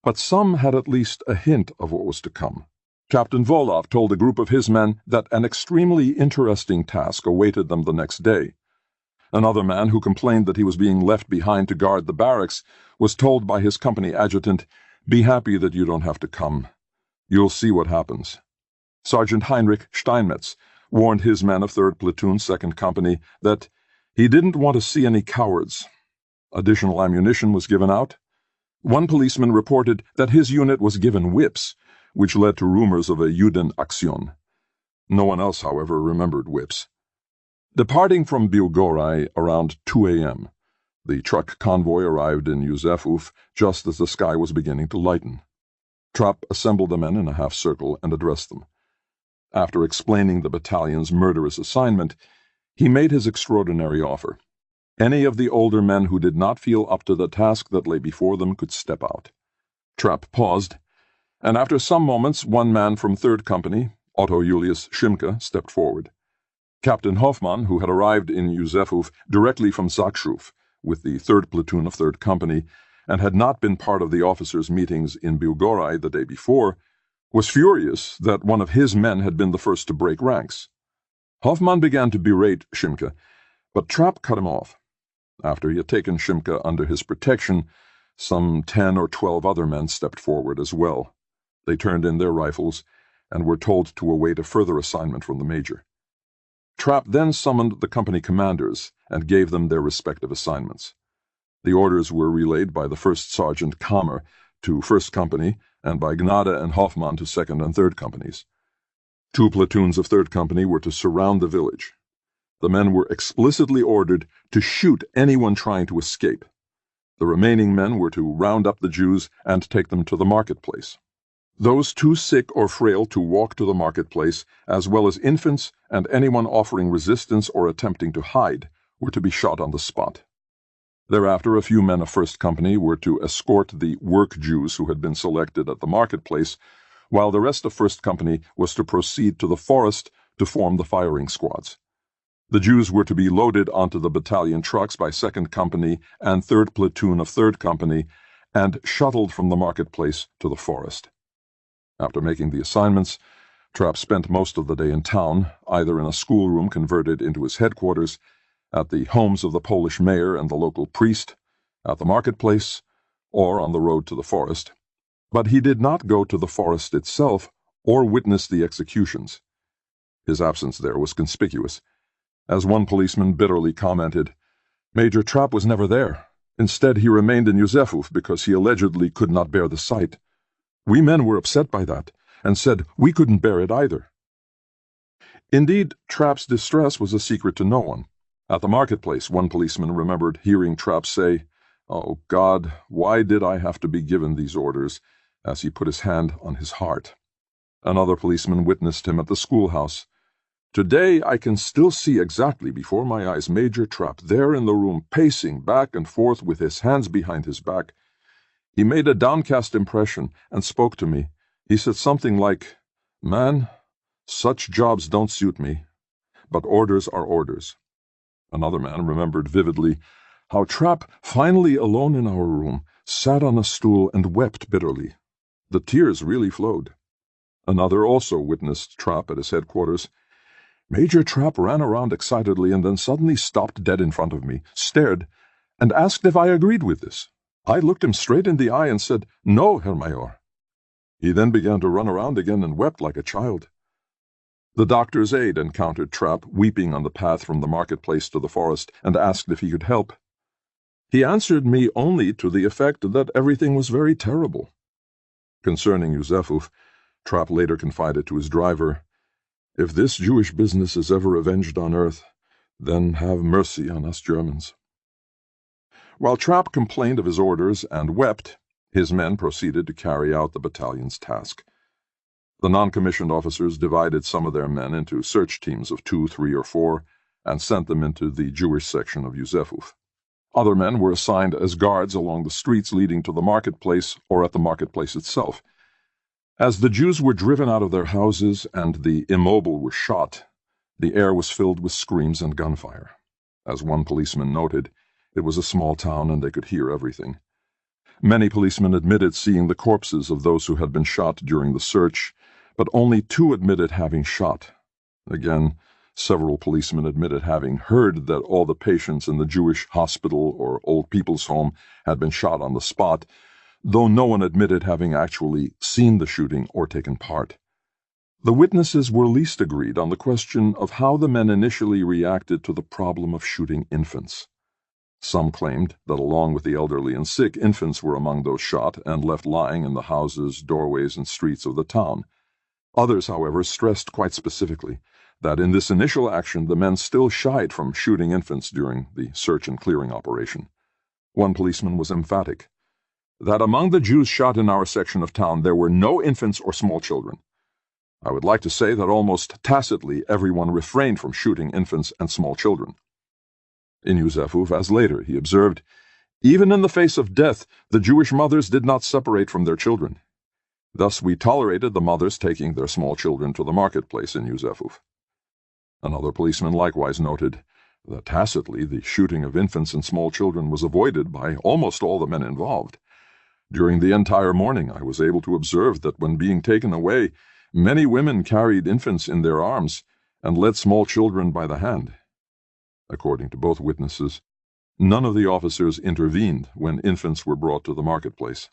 But some had at least a hint of what was to come. Captain Wolaf told a group of his men that an extremely interesting task awaited them the next day. Another man, who complained that he was being left behind to guard the barracks, was told by his company adjutant, "Be happy that you don't have to come. You'll see what happens." Sergeant Heinrich Steinmetz warned his men of 3rd Platoon, 2nd Company, that he didn't want to see any cowards. Additional ammunition was given out. One policeman reported that his unit was given whips, which led to rumors of a Judenaktion. No one else, however, remembered whips. Departing from Biłgoraj around 2 a.m., the truck convoy arrived in Józefów just as the sky was beginning to lighten. Trapp assembled the men in a half-circle and addressed them. After explaining the battalion's murderous assignment, he made his extraordinary offer. Any of the older men who did not feel up to the task that lay before them could step out. Trapp paused, and after some moments one man from 3rd Company, Otto Julius Schimke, stepped forward. Captain Hoffmann, who had arrived in Józefów directly from Zakrzów with the 3rd Platoon of 3rd Company and had not been part of the officers' meetings in Biłgoraj the day before, was furious that one of his men had been the first to break ranks. Hoffmann began to berate Schimke, but Trapp cut him off. After he had taken Schimke under his protection, some 10 or 12 other men stepped forward as well. They turned in their rifles and were told to await a further assignment from the major. Trapp then summoned the company commanders and gave them their respective assignments. The orders were relayed by the 1st Sergeant Kammer to 1st Company and by Gnade and Hoffmann to 2nd and 3rd Companies. 2 platoons of 3rd Company were to surround the village. The men were explicitly ordered to shoot anyone trying to escape. The remaining men were to round up the Jews and take them to the marketplace. Those too sick or frail to walk to the marketplace, as well as infants and anyone offering resistance or attempting to hide, were to be shot on the spot. Thereafter, a few men of 1st Company were to escort the work Jews who had been selected at the marketplace, while the rest of 1st Company was to proceed to the forest to form the firing squads. The Jews were to be loaded onto the battalion trucks by 2nd Company and 3rd Platoon of 3rd Company and shuttled from the marketplace to the forest. After making the assignments, Trapp spent most of the day in town, either in a schoolroom converted into his headquarters, at the homes of the Polish mayor and the local priest, at the marketplace, or on the road to the forest. But he did not go to the forest itself or witness the executions. His absence there was conspicuous. As one policeman bitterly commented, "Major Trapp was never there. Instead, he remained in Józefów because he allegedly could not bear the sight. We men were upset by that, and said we couldn't bear it either." Indeed, Trapp's distress was a secret to no one. At the marketplace, one policeman remembered hearing Trapp say, "Oh God, why did I have to be given these orders?" as he put his hand on his heart. Another policeman witnessed him at the schoolhouse. "Today I can still see exactly before my eyes Major Trapp there in the room, pacing back and forth with his hands behind his back. He made a downcast impression and spoke to me. He said something like, 'Man, such jobs don't suit me, but orders are orders.'" Another man remembered vividly how Trapp, finally alone in our room, sat on a stool and wept bitterly. The tears really flowed. Another also witnessed Trapp at his headquarters. "Major Trapp ran around excitedly and then suddenly stopped dead in front of me, stared, and asked if I agreed with this. I looked him straight in the eye and said, 'No, Herr Major.' He then began to run around again and wept like a child." The doctor's aide encountered Trapp weeping on the path from the marketplace to the forest and asked if he could help. He answered me only to the effect that everything was very terrible. Concerning Józefów, Trapp later confided to his driver, If this Jewish business is ever avenged on earth, then have mercy on us Germans." While Trapp complained of his orders and wept, his men proceeded to carry out the battalion's task. The non-commissioned officers divided some of their men into search teams of 2, 3, or 4 and sent them into the Jewish section of Yuzefuf. Other men were assigned as guards along the streets leading to the marketplace or at the marketplace itself. As the Jews were driven out of their houses and the immobile were shot, the air was filled with screams and gunfire. As one policeman noted, it was a small town and they could hear everything. Many policemen admitted seeing the corpses of those who had been shot during the search, but only 2 admitted having shot. Again, several policemen admitted having heard that all the patients in the Jewish hospital or old people's home had been shot on the spot, though no one admitted having actually seen the shooting or taken part. The witnesses were least agreed on the question of how the men initially reacted to the problem of shooting infants. Some claimed that along with the elderly and sick, infants were among those shot and left lying in the houses, doorways, and streets of the town. Others, however, stressed quite specifically that in this initial action the men still shied from shooting infants during the search and clearing operation. One policeman was emphatic that among the Jews shot in our section of town there were no infants or small children. I would like to say that almost tacitly everyone refrained from shooting infants and small children. In Yuzefuf, as later, he observed, "Even in the face of death, the Jewish mothers did not separate from their children. Thus we tolerated the mothers taking their small children to the marketplace in Yuzefuf." Another policeman likewise noted that tacitly the shooting of infants and small children was avoided by almost all the men involved. During the entire morning I was able to observe that when being taken away, many women carried infants in their arms and led small children by the hand. According to both witnesses, none of the officers intervened when infants were brought to the marketplace.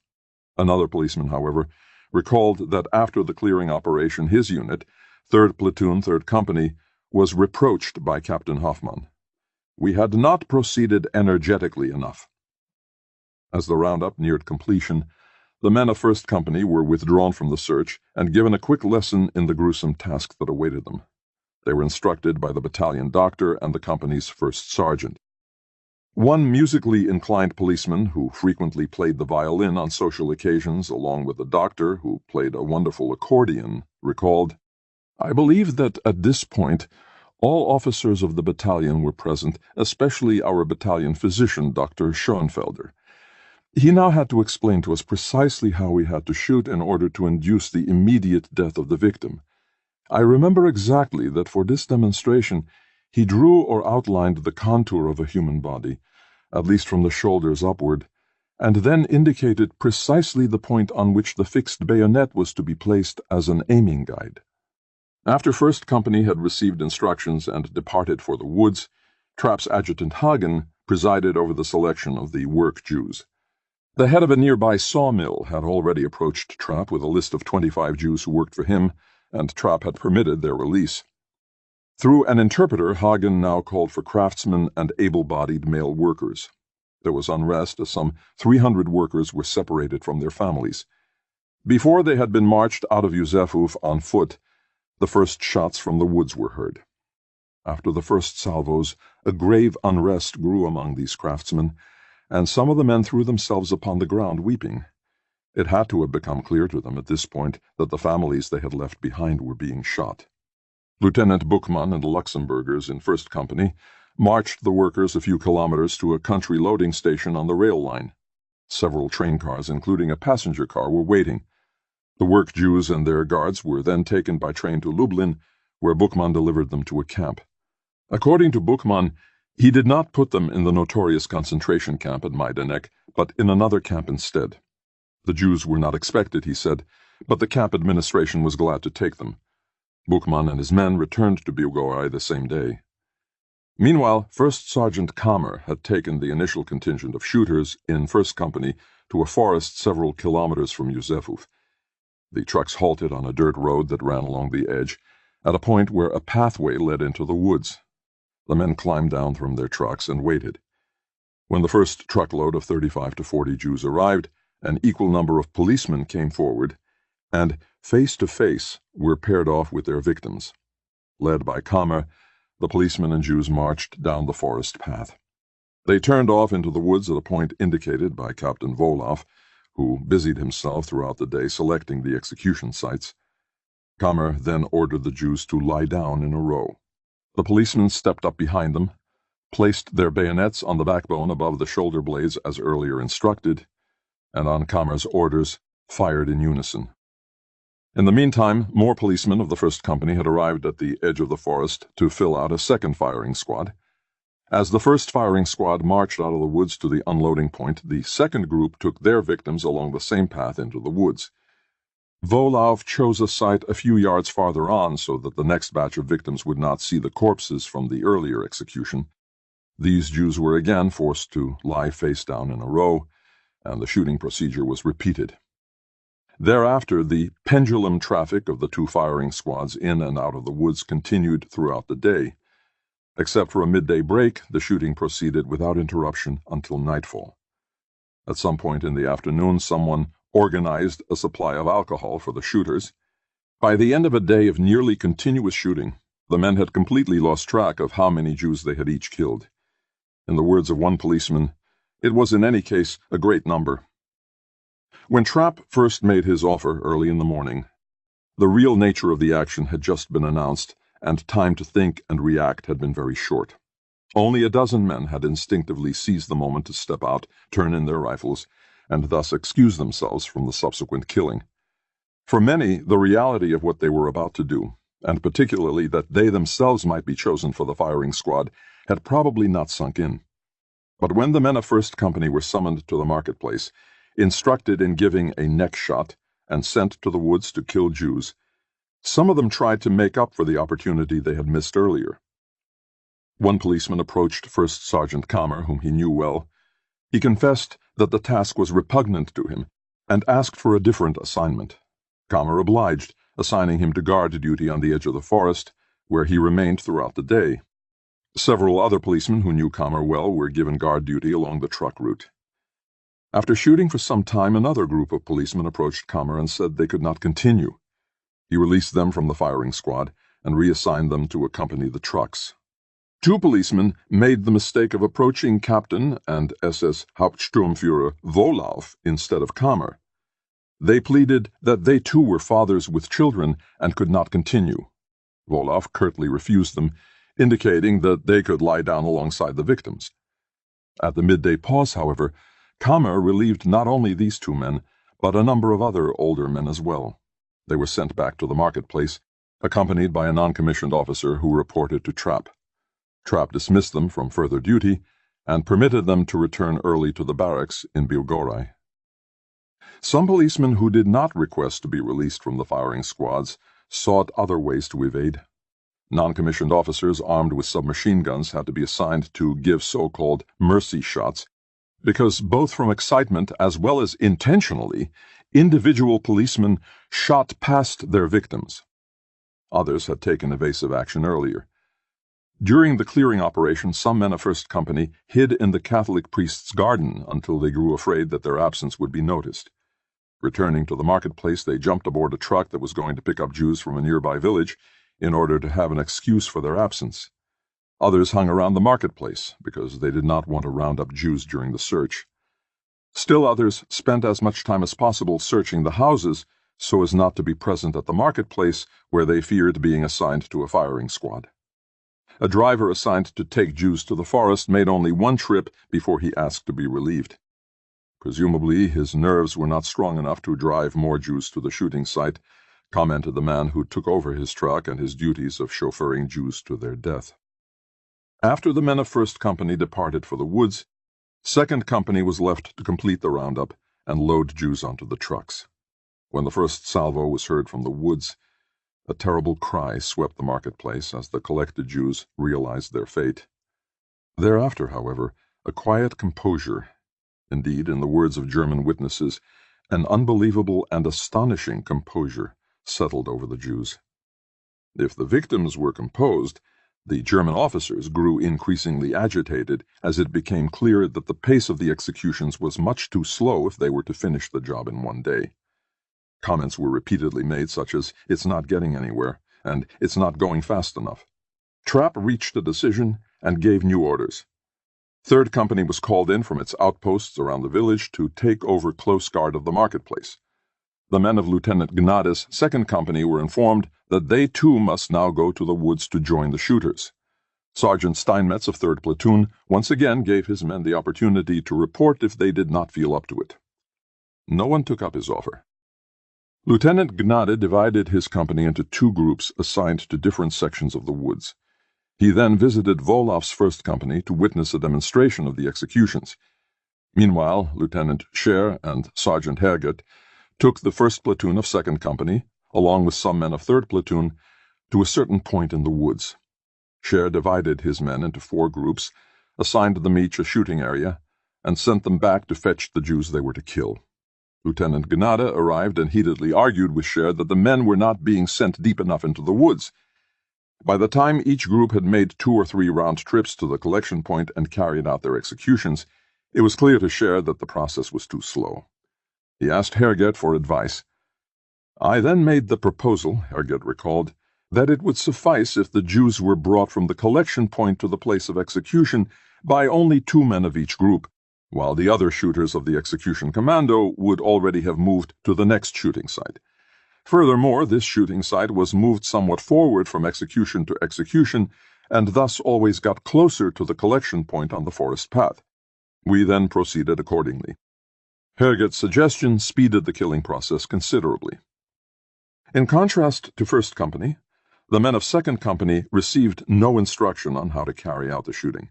Another policeman, however, recalled that after the clearing operation his unit, 3rd Platoon, 3rd Company, was reproached by Captain Hoffman. "We had not proceeded energetically enough." As the roundup neared completion, the men of 1st Company were withdrawn from the search and given a quick lesson in the gruesome task that awaited them. They were instructed by the battalion doctor and the company's 1st sergeant. One musically inclined policeman, who frequently played the violin on social occasions along with the doctor, who played a wonderful accordion, recalled, "I believe that at this point all officers of the battalion were present, especially our battalion physician, Dr. Schoenfelder. He now had to explain to us precisely how we had to shoot in order to induce the immediate death of the victim. I remember exactly that for this demonstration he drew or outlined the contour of a human body, at least from the shoulders upward, and then indicated precisely the point on which the fixed bayonet was to be placed as an aiming guide." After 1st Company had received instructions and departed for the woods, Trapp's adjutant Hagen presided over the selection of the work Jews. The head of a nearby sawmill had already approached Trapp with a list of 25 Jews who worked for him, and Trapp had permitted their release. Through an interpreter, Hagen now called for craftsmen and able-bodied male workers. There was unrest as some 300 workers were separated from their families. Before they had been marched out of Yuzefuf on foot, the first shots from the woods were heard. After the first salvos, a grave unrest grew among these craftsmen, and some of the men threw themselves upon the ground weeping. It had to have become clear to them at this point that the families they had left behind were being shot. Lieutenant Buchmann and the Luxemburgers in 1st Company marched the workers a few kilometers to a country loading station on the rail line. Several train cars, including a passenger car, were waiting. The work Jews and their guards were then taken by train to Lublin, where Buchmann delivered them to a camp. According to Buchmann, he did not put them in the notorious concentration camp at Majdanek, but in another camp instead. The Jews were not expected, he said, but the camp administration was glad to take them. Buchmann and his men returned to Biugoraj the same day. Meanwhile, 1st Sergeant Kammer had taken the initial contingent of shooters in 1st Company to a forest several kilometers from Yuzefuf. The trucks halted on a dirt road that ran along the edge, at a point where a pathway led into the woods. The men climbed down from their trucks and waited. When the first truckload of 35 to 40 Jews arrived, an equal number of policemen came forward, and face to face were paired off with their victims. Led by Kammer, the policemen and Jews marched down the forest path. They turned off into the woods at a point indicated by Captain Voloff, who busied himself throughout the day selecting the execution sites. Kammer then ordered the Jews to lie down in a row. The policemen stepped up behind them, placed their bayonets on the backbone above the shoulder blades as earlier instructed, and on Kammer's orders, fired in unison. In the meantime, more policemen of the first company had arrived at the edge of the forest to fill out a second firing squad. As the first firing squad marched out of the woods to the unloading point, the second group took their victims along the same path into the woods. Voloff chose a site a few yards farther on so that the next batch of victims would not see the corpses from the earlier execution. These Jews were again forced to lie face down in a row, and the shooting procedure was repeated. Thereafter, the pendulum traffic of the two firing squads in and out of the woods continued throughout the day. Except for a midday break, the shooting proceeded without interruption until nightfall. At some point in the afternoon, someone organized a supply of alcohol for the shooters. By the end of a day of nearly continuous shooting, the men had completely lost track of how many Jews they had each killed. In the words of one policeman, it was in any case a great number. When Trapp first made his offer early in the morning, the real nature of the action had just been announced, and time to think and react had been very short. Only a dozen men had instinctively seized the moment to step out, turn in their rifles, and thus excuse themselves from the subsequent killing. For many, the reality of what they were about to do, and particularly that they themselves might be chosen for the firing squad, had probably not sunk in. But when the men of First Company were summoned to the marketplace, instructed in giving a neck shot, and sent to the woods to kill Jews, some of them tried to make up for the opportunity they had missed earlier. One policeman approached First Sergeant Kammer, whom he knew well. He confessed that the task was repugnant to him, and asked for a different assignment. Kammer obliged, assigning him to guard duty on the edge of the forest, where he remained throughout the day. Several other policemen who knew Kammer well were given guard duty along the truck route. After shooting for some time, another group of policemen approached Kammer and said they could not continue. He released them from the firing squad and reassigned them to accompany the trucks. Two policemen made the mistake of approaching Captain and SS Hauptsturmführer Voloff instead of Kammer. They pleaded that they too were fathers with children and could not continue. Voloff curtly refused them, indicating that they could lie down alongside the victims. At the midday pause, however, Kammer relieved not only these two men, but a number of other older men as well. They were sent back to the marketplace, accompanied by a non-commissioned officer who reported to Trapp. Trapp dismissed them from further duty and permitted them to return early to the barracks in Bilgorai. Some policemen who did not request to be released from the firing squads sought other ways to evade. Non-commissioned officers armed with submachine guns had to be assigned to give so-called mercy shots, because both from excitement as well as intentionally, individual policemen shot past their victims. Others had taken evasive action earlier. During the clearing operation, some men of First Company hid in the Catholic priest's garden until they grew afraid that their absence would be noticed. Returning to the marketplace, they jumped aboard a truck that was going to pick up Jews from a nearby village in order to have an excuse for their absence. Others hung around the marketplace because they did not want to round up Jews during the search. Still others spent as much time as possible searching the houses so as not to be present at the marketplace, where they feared being assigned to a firing squad. A driver assigned to take Jews to the forest made only one trip before he asked to be relieved. Presumably his nerves were not strong enough to drive more Jews to the shooting site, commented the man who took over his truck and his duties of chauffeuring Jews to their death. After the men of First Company departed for the woods, Second Company was left to complete the roundup and load Jews onto the trucks. When the first salvo was heard from the woods, a terrible cry swept the marketplace as the collected Jews realized their fate. Thereafter, however, a quiet composure, indeed, in the words of German witnesses, an unbelievable and astonishing composure, settled over the Jews. If the victims were composed, the German officers grew increasingly agitated as it became clear that the pace of the executions was much too slow if they were to finish the job in one day. Comments were repeatedly made such as, "It's not getting anywhere," and it's not going fast enough. Trapp reached a decision and gave new orders. 3rd Company was called in from its outposts around the village to take over close guard of the marketplace. The men of Lieutenant Gnada's 2nd Company were informed that they too must now go to the woods to join the shooters. Sergeant Steinmetz of 3rd Platoon once again gave his men the opportunity to report if they did not feel up to it. No one took up his offer. Lieutenant Gnade divided his company into 2 groups assigned to different sections of the woods. He then visited Wolof's 1st Company to witness a demonstration of the executions. Meanwhile, Lieutenant Scher and Sergeant Herget took the 1st Platoon of 2nd Company, along with some men of 3rd Platoon, to a certain point in the woods. Scher divided his men into 4 groups, assigned them each a shooting area, and sent them back to fetch the Jews they were to kill. Lieutenant Gnade arrived and heatedly argued with Scher that the men were not being sent deep enough into the woods. By the time each group had made 2 or 3 round trips to the collection point and carried out their executions, it was clear to Scher that the process was too slow. He asked Herget for advice. "I then made the proposal," Herget recalled, "that it would suffice if the Jews were brought from the collection point to the place of execution by only 2 men of each group, while the other shooters of the execution commando would already have moved to the next shooting site. Furthermore, this shooting site was moved somewhat forward from execution to execution, and thus always got closer to the collection point on the forest path. We then proceeded accordingly." Herget's suggestion speeded the killing process considerably. In contrast to 1st Company, the men of 2nd Company received no instruction on how to carry out the shooting.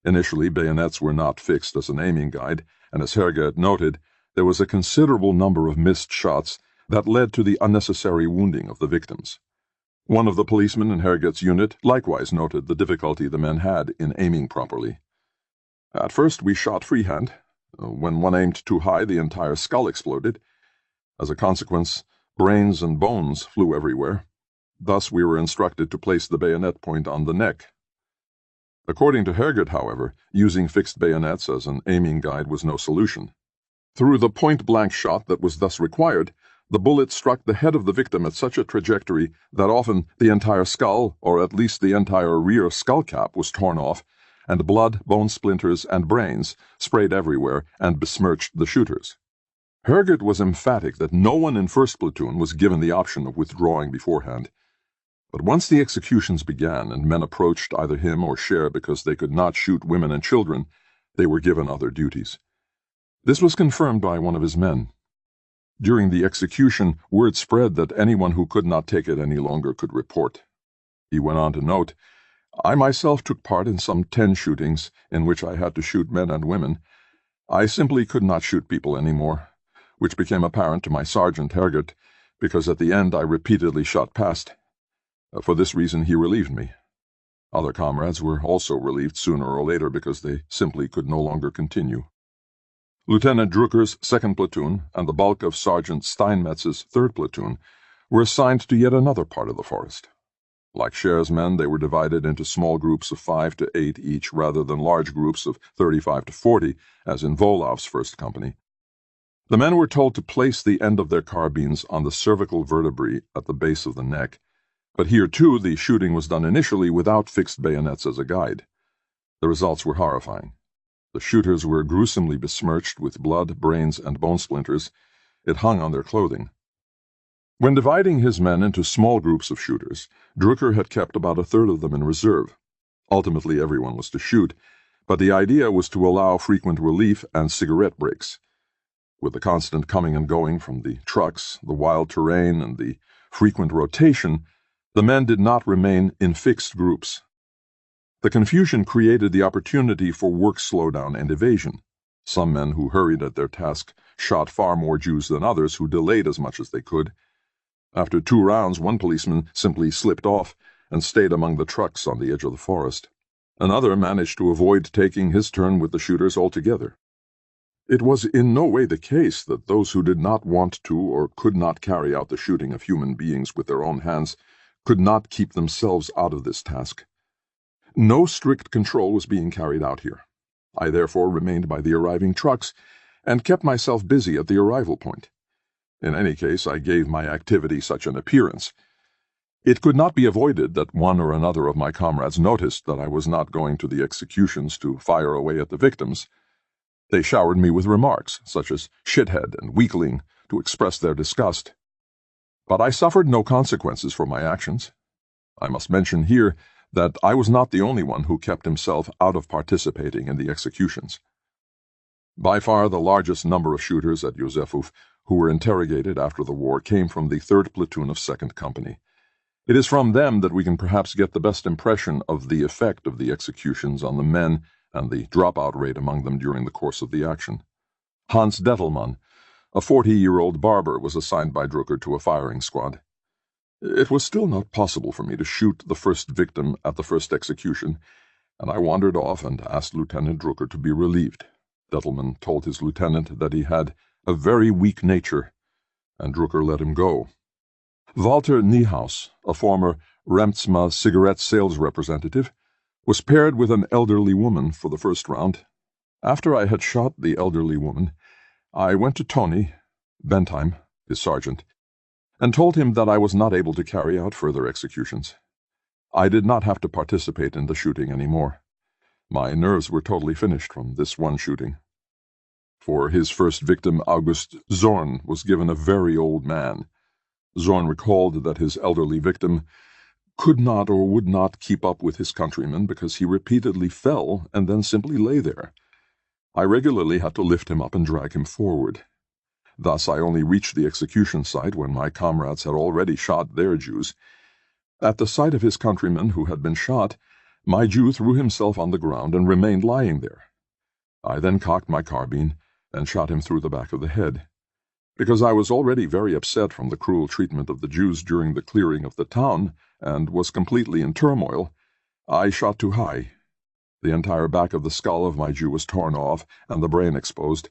Initially, bayonets were not fixed as an aiming guide, and as Herget noted, there was a considerable number of missed shots that led to the unnecessary wounding of the victims. One of the policemen in Herget's unit likewise noted the difficulty the men had in aiming properly. "At first we shot freehand. When one aimed too high, the entire skull exploded. As a consequence, brains and bones flew everywhere. Thus we were instructed to place the bayonet point on the neck." According to Herget, however, using fixed bayonets as an aiming guide was no solution. Through the point-blank shot that was thus required, the bullet struck the head of the victim at such a trajectory that often the entire skull, or at least the entire rear skull cap, was torn off, and blood, bone splinters, and brains sprayed everywhere and besmirched the shooters. Herget was emphatic that no one in 1st Platoon was given the option of withdrawing beforehand. But once the executions began and men approached either him or Scher because they could not shoot women and children, they were given other duties. This was confirmed by one of his men. During the execution, word spread that anyone who could not take it any longer could report. He went on to note, "I myself took part in some 10 shootings in which I had to shoot men and women. I simply could not shoot people any more, which became apparent to my sergeant Herget, because at the end I repeatedly shot past. For this reason he relieved me. Other comrades were also relieved sooner or later because they simply could no longer continue." Lieutenant Drucker's 2nd Platoon and the bulk of Sergeant Steinmetz's 3rd Platoon were assigned to yet another part of the forest. Like Scher's men, they were divided into small groups of 5 to 8 each rather than large groups of 35 to 40, as in Wolof's 1st Company. The men were told to place the end of their carbines on the cervical vertebrae at the base of the neck, but here too the shooting was done initially without fixed bayonets as a guide. The results were horrifying. The shooters were gruesomely besmirched with blood, brains, and bone splinters. It hung on their clothing. When dividing his men into small groups of shooters, Drucker had kept about a third of them in reserve. Ultimately, everyone was to shoot, but the idea was to allow frequent relief and cigarette breaks. With the constant coming and going from the trucks, the wild terrain, and the frequent rotation, the men did not remain in fixed groups. The confusion created the opportunity for work slowdown and evasion. Some men who hurried at their task shot far more Jews than others who delayed as much as they could. After 2 rounds, one policeman simply slipped off and stayed among the trucks on the edge of the forest. Another managed to avoid taking his turn with the shooters altogether. It was in no way the case that those who did not want to or could not carry out the shooting of human beings with their own hands could not keep themselves out of this task. No strict control was being carried out here. I therefore remained by the arriving trucks and kept myself busy at the arrival point. In any case, I gave my activity such an appearance. It could not be avoided that one or another of my comrades noticed that I was not going to the executions to fire away at the victims. They showered me with remarks, such as shithead and weakling, to express their disgust. But I suffered no consequences for my actions. I must mention here that I was not the only one who kept himself out of participating in the executions. By far the largest number of shooters at Józefów who were interrogated after the war came from the 3rd Platoon of 2nd Company. It is from them that we can perhaps get the best impression of the effect of the executions on the men and the dropout rate among them during the course of the action. Hans Dettelmann, a 40-year-old barber, was assigned by Drucker to a firing squad. It was still not possible for me to shoot the first victim at the first execution, and I wandered off and asked Lieutenant Drucker to be relieved. Dettelmann told his lieutenant that he had a very weak nature, and Drucker let him go. Walter Niehaus, a former Remtsma cigarette sales representative, was paired with an elderly woman for the first round. After I had shot the elderly woman, I went to Tony Bentheim, his sergeant, and told him that I was not able to carry out further executions. I did not have to participate in the shooting any more. My nerves were totally finished from this one shooting. For his first victim, August Zorn, was given a very old man. Zorn recalled that his elderly victim could not or would not keep up with his countrymen because he repeatedly fell and then simply lay there. I regularly had to lift him up and drag him forward. Thus I only reached the execution site when my comrades had already shot their Jews. At the sight of his countryman who had been shot, my Jew threw himself on the ground and remained lying there. I then cocked my carbine and shot him through the back of the head. Because I was already very upset from the cruel treatment of the Jews during the clearing of the town and was completely in turmoil, I shot too high. The entire back of the skull of my Jew was torn off and the brain exposed.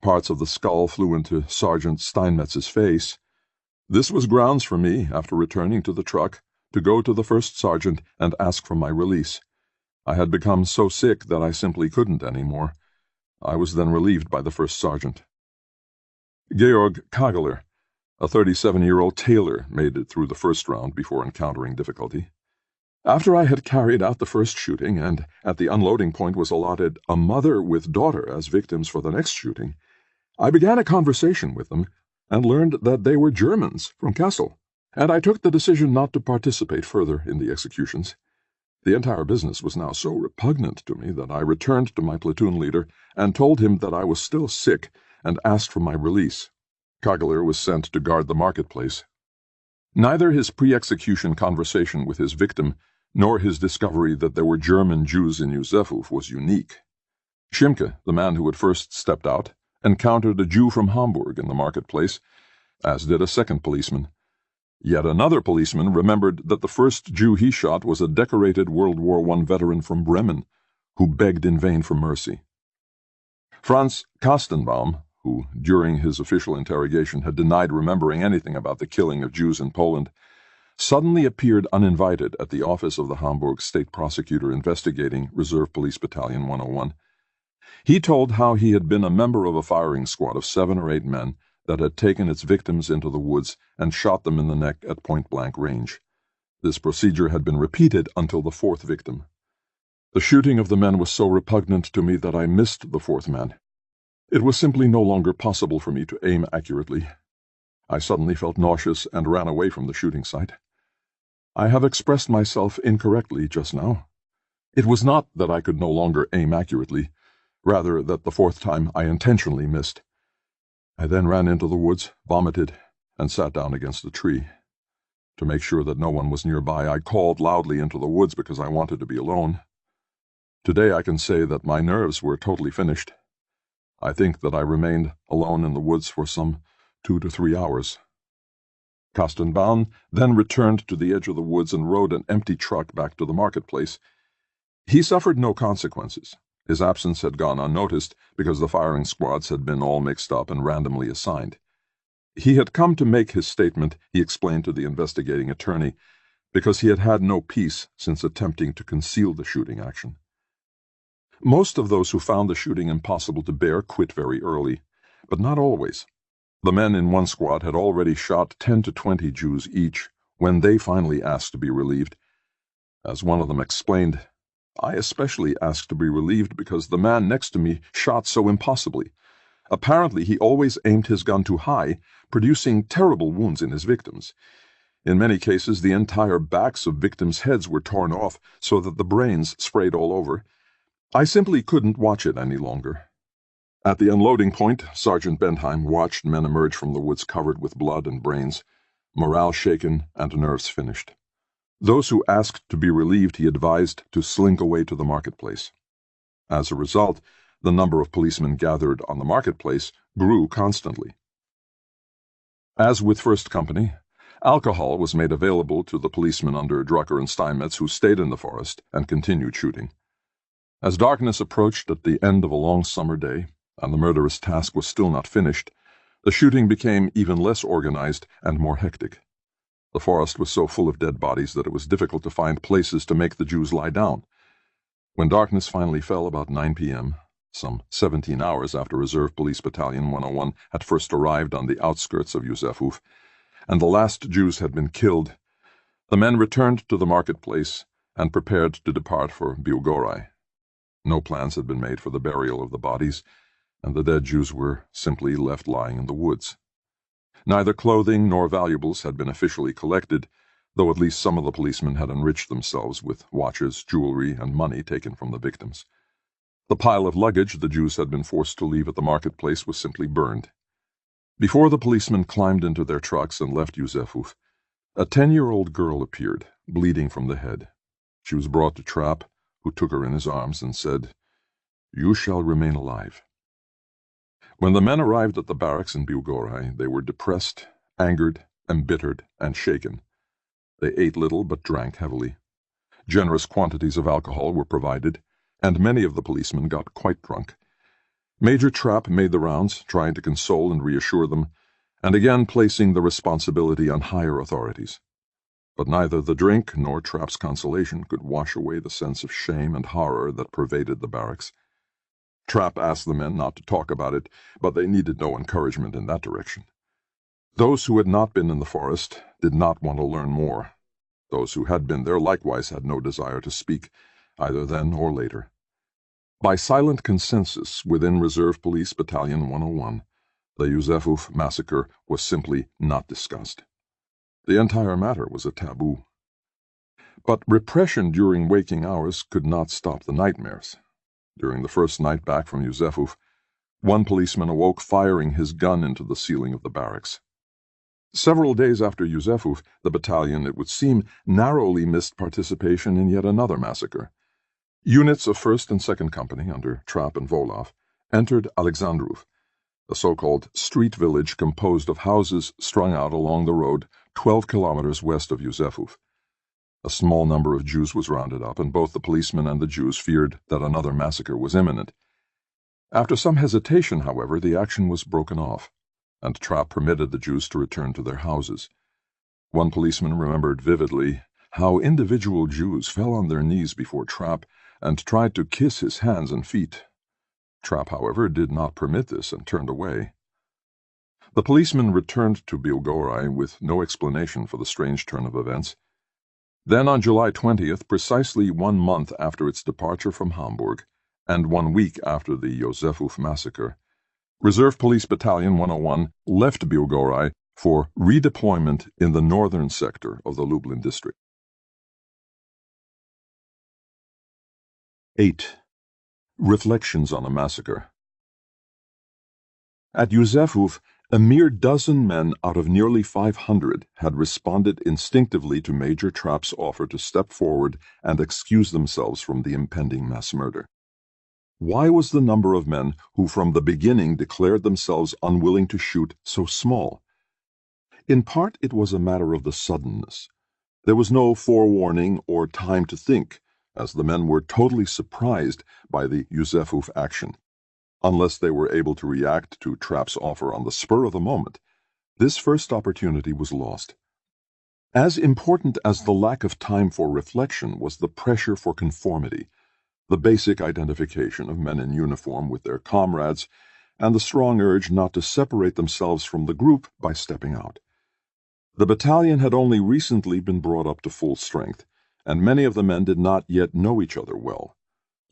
Parts of the skull flew into Sergeant Steinmetz's face. This was grounds for me, after returning to the truck, to go to the first sergeant and ask for my release. I had become so sick that I simply couldn't any more. I was then relieved by the first sergeant. Georg Kageler, a 37-year-old tailor, made it through the first round before encountering difficulty. After I had carried out the first shooting and at the unloading point was allotted a mother with daughter as victims for the next shooting, I began a conversation with them and learned that they were Germans from Kassel, and I took the decision not to participate further in the executions. The entire business was now so repugnant to me that I returned to my platoon leader and told him that I was still sick and asked for my release. Kageler was sent to guard the marketplace. Neither his pre-execution conversation with his victim nor his discovery that there were German Jews in Józefów was unique. Schimke, the man who had first stepped out, encountered a Jew from Hamburg in the marketplace, as did a second policeman. Yet another policeman remembered that the first Jew he shot was a decorated World War I veteran from Bremen, who begged in vain for mercy. Franz Kastenbaum, who during his official interrogation had denied remembering anything about the killing of Jews in Poland, suddenly appeared uninvited at the office of the Hamburg State Prosecutor investigating Reserve Police Battalion 101. He told how he had been a member of a firing squad of 7 or 8 men that had taken its victims into the woods and shot them in the neck at point-blank range. This procedure had been repeated until the 4th victim. The shooting of the men was so repugnant to me that I missed the 4th man. It was simply no longer possible for me to aim accurately. I suddenly felt nauseous and ran away from the shooting site. I have expressed myself incorrectly just now. It was not that I could no longer aim accurately, rather that the 4th time I intentionally missed. I then ran into the woods, vomited, and sat down against a tree. To make sure that no one was nearby, I called loudly into the woods because I wanted to be alone. Today I can say that my nerves were totally finished. I think that I remained alone in the woods for some 2 to 3 hours. Kastenbaum then returned to the edge of the woods and rode an empty truck back to the marketplace. He suffered no consequences. His absence had gone unnoticed because the firing squads had been all mixed up and randomly assigned. He had come to make his statement, he explained to the investigating attorney, because he had had no peace since attempting to conceal the shooting action. Most of those who found the shooting impossible to bear quit very early, but not always. The men in one squad had already shot 10 to 20 Jews each, When they finally asked to be relieved, as one of them explained, "I especially asked to be relieved because the man next to me shot so impossibly. Apparently he always aimed his gun too high, producing terrible wounds in his victims. In many cases, the entire backs of victims' heads were torn off so that the brains sprayed all over. I simply couldn't watch it any longer." At the unloading point, Sergeant Bentheim watched men emerge from the woods covered with blood and brains, morale shaken and nerves finished. Those who asked to be relieved he advised to slink away to the marketplace. As a result, the number of policemen gathered on the marketplace grew constantly. As with First Company, alcohol was made available to the policemen under Drucker and Steinmetz, who stayed in the forest and continued shooting. As darkness approached at the end of a long summer day, and the murderous task was still not finished, the shooting became even less organized and more hectic. The forest was so full of dead bodies that it was difficult to find places to make the Jews lie down. When darkness finally fell about 9 p.m., some 17 hours after Reserve Police Battalion 101 had first arrived on the outskirts of Yusefov, and the last Jews had been killed, the men returned to the marketplace and prepared to depart for Biugorai. No plans had been made for the burial of the bodies, and the dead Jews were simply left lying in the woods. Neither clothing nor valuables had been officially collected, though at least some of the policemen had enriched themselves with watches, jewelry, and money taken from the victims. The pile of luggage the Jews had been forced to leave at the marketplace was simply burned. Before the policemen climbed into their trucks and left Yusefov, a 10-year-old girl appeared, bleeding from the head. She was brought to Trapp, who took her in his arms and said, "You shall remain alive." When the men arrived at the barracks in Biugorai, they were depressed, angered, embittered, and shaken. They ate little but drank heavily. Generous quantities of alcohol were provided, and many of the policemen got quite drunk. Major Trapp made the rounds, trying to console and reassure them, and again placing the responsibility on higher authorities. But neither the drink nor Trapp's consolation could wash away the sense of shame and horror that pervaded the barracks. Trapp asked the men not to talk about it, but they needed no encouragement in that direction. Those who had not been in the forest did not want to learn more. Those who had been there likewise had no desire to speak, either then or later. By silent consensus within Reserve Police Battalion 101, the Yusefov massacre was simply not discussed. The entire matter was a taboo. But repression during waking hours could not stop the nightmares. During the first night back from Yusefov, one policeman awoke firing his gun into the ceiling of the barracks. Several days after Yusefov, the battalion, it would seem, narrowly missed participation in yet another massacre. Units of 1st and 2nd Company, under Trapp and Volov, entered Alexandrov, a so-called street village composed of houses strung out along the road 12 kilometers west of Yusefov. A small number of Jews was rounded up, and both the policemen and the Jews feared that another massacre was imminent. After some hesitation, however, the action was broken off, and Trapp permitted the Jews to return to their houses. One policeman remembered vividly how individual Jews fell on their knees before Trapp and tried to kiss his hands and feet. Trapp, however, did not permit this and turned away. The policeman returned to Biugorai with no explanation for the strange turn of events. Then on July 20th, precisely 1 month after its departure from Hamburg, and 1 week after the Yusefov massacre, Reserve Police Battalion 101 left Biugorai for redeployment in the northern sector of the Lublin district. 8. Reflections on a Massacre. At Yusefov, a mere dozen men out of nearly 500 had responded instinctively to Major Trapp's offer to step forward and excuse themselves from the impending mass murder. Why was the number of men who from the beginning declared themselves unwilling to shoot so small? In part it was a matter of the suddenness. There was no forewarning or time to think, as the men were totally surprised by the Yusefov action. Unless they were able to react to Trapp's offer on the spur of the moment, this first opportunity was lost. As important as the lack of time for reflection was the pressure for conformity, the basic identification of men in uniform with their comrades, and the strong urge not to separate themselves from the group by stepping out. The battalion had only recently been brought up to full strength, and many of the men did not yet know each other well.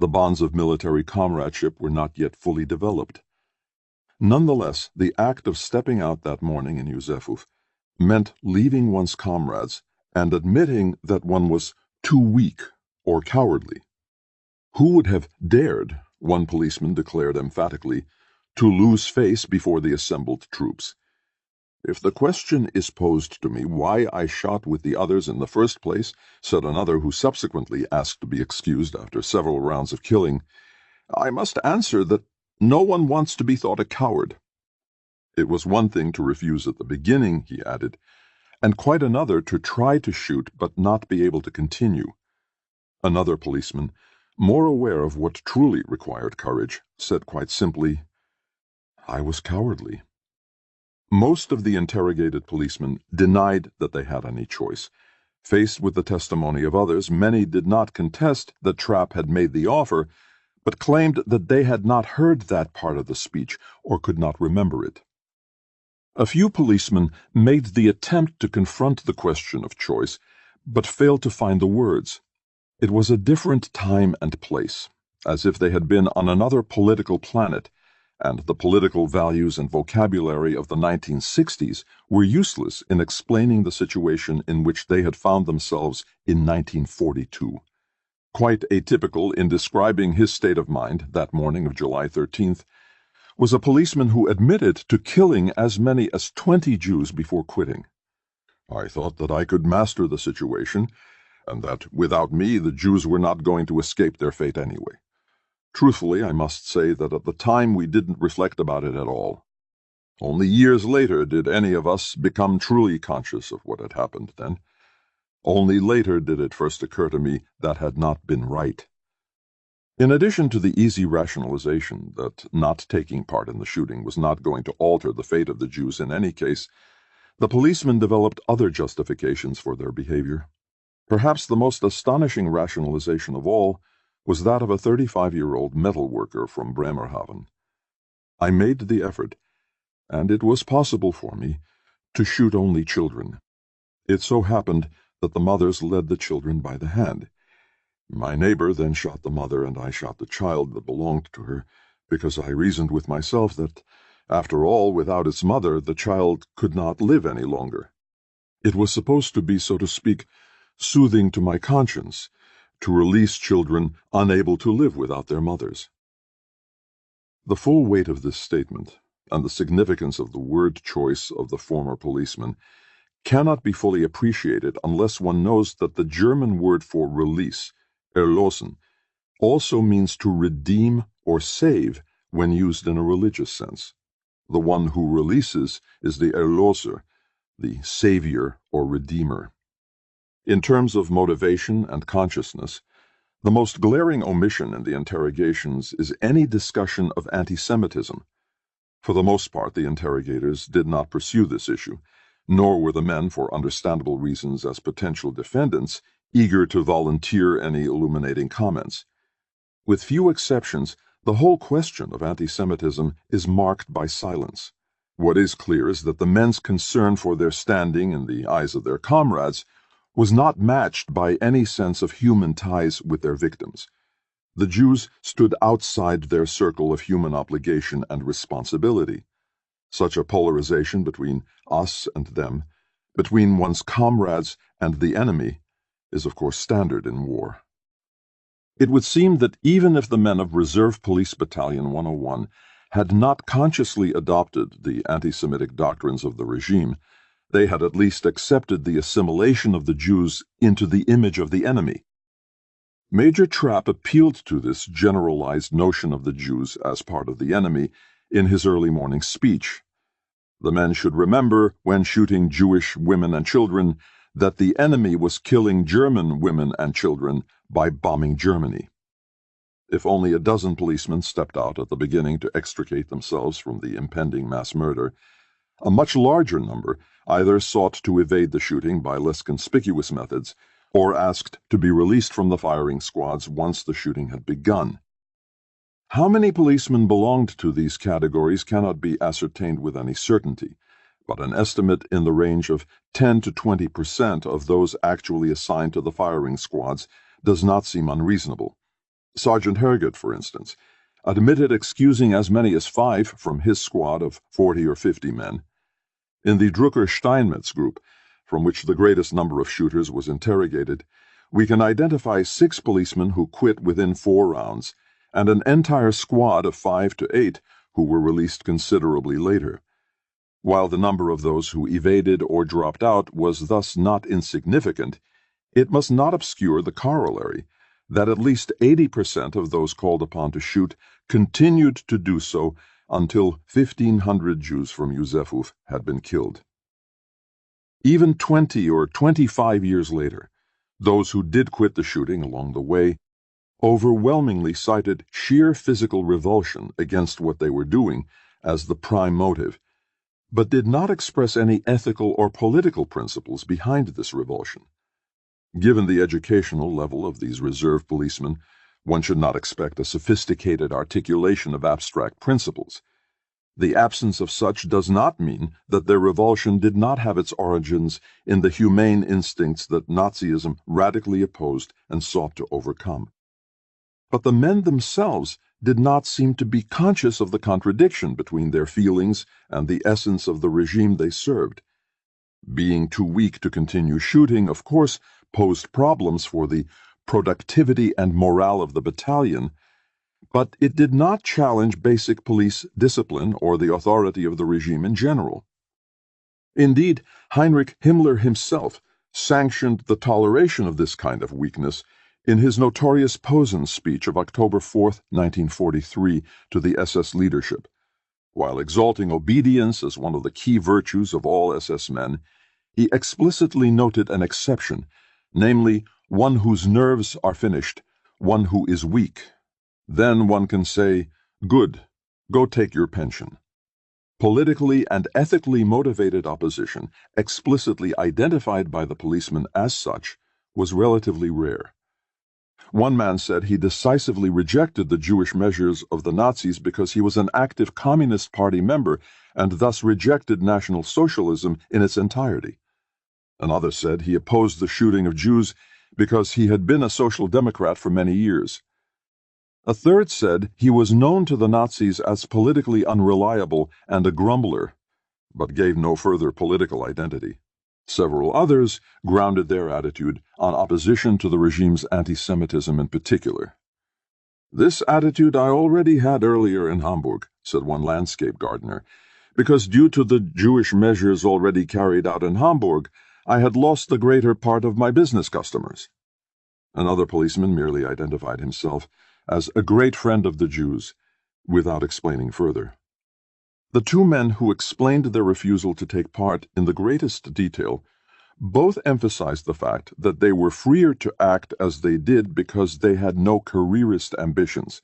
The bonds of military comradeship were not yet fully developed. Nonetheless, the act of stepping out that morning in Józefów meant leaving one's comrades and admitting that one was too weak or cowardly. Who would have dared, one policeman declared emphatically, to lose face before the assembled troops? "If the question is posed to me why I shot with the others in the first place," said another who subsequently asked to be excused after several rounds of killing, "I must answer that no one wants to be thought a coward." It was one thing to refuse at the beginning, he added, and quite another to try to shoot but not be able to continue. Another policeman, more aware of what truly required courage, said quite simply, "I was cowardly." Most of the interrogated policemen denied that they had any choice. Faced with the testimony of others, many did not contest that Trapp had made the offer, but claimed that they had not heard that part of the speech or could not remember it. A few policemen made the attempt to confront the question of choice, but failed to find the words. It was a different time and place, as if they had been on another political planet, and the political values and vocabulary of the 1960s were useless in explaining the situation in which they had found themselves in 1942. Quite atypical in describing his state of mind that morning of July 13th was a policeman who admitted to killing as many as 20 Jews before quitting. "I thought that I could master the situation, and that without me the Jews were not going to escape their fate anyway. Truthfully, I must say that at the time we didn't reflect about it at all. Only years later did any of us become truly conscious of what had happened then. Only later did it first occur to me that had not been right." In addition to the easy rationalization that not taking part in the shooting was not going to alter the fate of the Jews in any case, the policemen developed other justifications for their behavior. Perhaps the most astonishing rationalization of all was that of a 35-year-old metal worker from Bremerhaven. "I made the effort, and it was possible for me to shoot only children. It so happened that the mothers led the children by the hand. My neighbor then shot the mother, and I shot the child that belonged to her, because I reasoned with myself that, after all, without its mother, the child could not live any longer. It was supposed to be, so to speak, soothing to my conscience, to release children unable to live without their mothers." The full weight of this statement, and the significance of the word choice of the former policeman, cannot be fully appreciated unless one knows that the German word for release, erlösen, also means to redeem or save when used in a religious sense. The one who releases is the Erlöser, the savior or redeemer. In terms of motivation and consciousness, the most glaring omission in the interrogations is any discussion of anti-Semitism. For the most part, the interrogators did not pursue this issue, nor were the men, for understandable reasons as potential defendants, eager to volunteer any illuminating comments. With few exceptions, the whole question of anti-Semitism is marked by silence. What is clear is that the men's concern for their standing in the eyes of their comrades was not matched by any sense of human ties with their victims. The Jews stood outside their circle of human obligation and responsibility. Such a polarization between us and them, between one's comrades and the enemy, is of course standard in war. It would seem that even if the men of Reserve Police Battalion 101 had not consciously adopted the anti-Semitic doctrines of the regime, they had at least accepted the assimilation of the Jews into the image of the enemy. Major Trapp appealed to this generalized notion of the Jews as part of the enemy in his early morning speech. The men should remember, when shooting Jewish women and children, that the enemy was killing German women and children by bombing Germany. If only a dozen policemen stepped out at the beginning to extricate themselves from the impending mass murder, a much larger number either sought to evade the shooting by less conspicuous methods or asked to be released from the firing squads once the shooting had begun. How many policemen belonged to these categories cannot be ascertained with any certainty, but an estimate in the range of 10 to 20% of those actually assigned to the firing squads does not seem unreasonable. Sergeant Herget, for instance, admitted excusing as many as 5 from his squad of 40 or 50 men. In the Drucker-Steinmetz group, from which the greatest number of shooters was interrogated, we can identify 6 policemen who quit within 4 rounds, and an entire squad of 5 to 8 who were released considerably later. While the number of those who evaded or dropped out was thus not insignificant, it must not obscure the corollary that at least 80% of those called upon to shoot continued to do so until 1,500 Jews from Yusefov had been killed. Even 20 or 25 years later, those who did quit the shooting along the way overwhelmingly cited sheer physical revulsion against what they were doing as the prime motive, but did not express any ethical or political principles behind this revulsion. Given the educational level of these reserve policemen, one should not expect a sophisticated articulation of abstract principles. The absence of such does not mean that their revulsion did not have its origins in the humane instincts that Nazism radically opposed and sought to overcome. But the men themselves did not seem to be conscious of the contradiction between their feelings and the essence of the regime they served. Being too weak to continue shooting, of course, posed problems for the productivity and morale of the battalion, but it did not challenge basic police discipline or the authority of the regime in general. Indeed, Heinrich Himmler himself sanctioned the toleration of this kind of weakness in his notorious Posen speech of October 4, 1943, to the SS leadership. While exalting obedience as one of the key virtues of all SS men, he explicitly noted an exception, namely, one whose nerves are finished, one who is weak. Then one can say, "Good, go take your pension." Politically and ethically motivated opposition, explicitly identified by the policeman as such, was relatively rare. One man said he decisively rejected the Jewish measures of the Nazis because he was an active Communist Party member and thus rejected National Socialism in its entirety. Another said he opposed the shooting of Jews because he had been a Social Democrat for many years. A third said he was known to the Nazis as politically unreliable and a grumbler, but gave no further political identity. Several others grounded their attitude on opposition to the regime's anti-Semitism in particular. "This attitude I already had earlier in Hamburg," said one landscape gardener, "because due to the Jewish measures already carried out in Hamburg, I had lost the greater part of my business customers." Another policeman merely identified himself as a great friend of the Jews, without explaining further. The 2 men who explained their refusal to take part in the greatest detail both emphasized the fact that they were freer to act as they did because they had no careerist ambitions.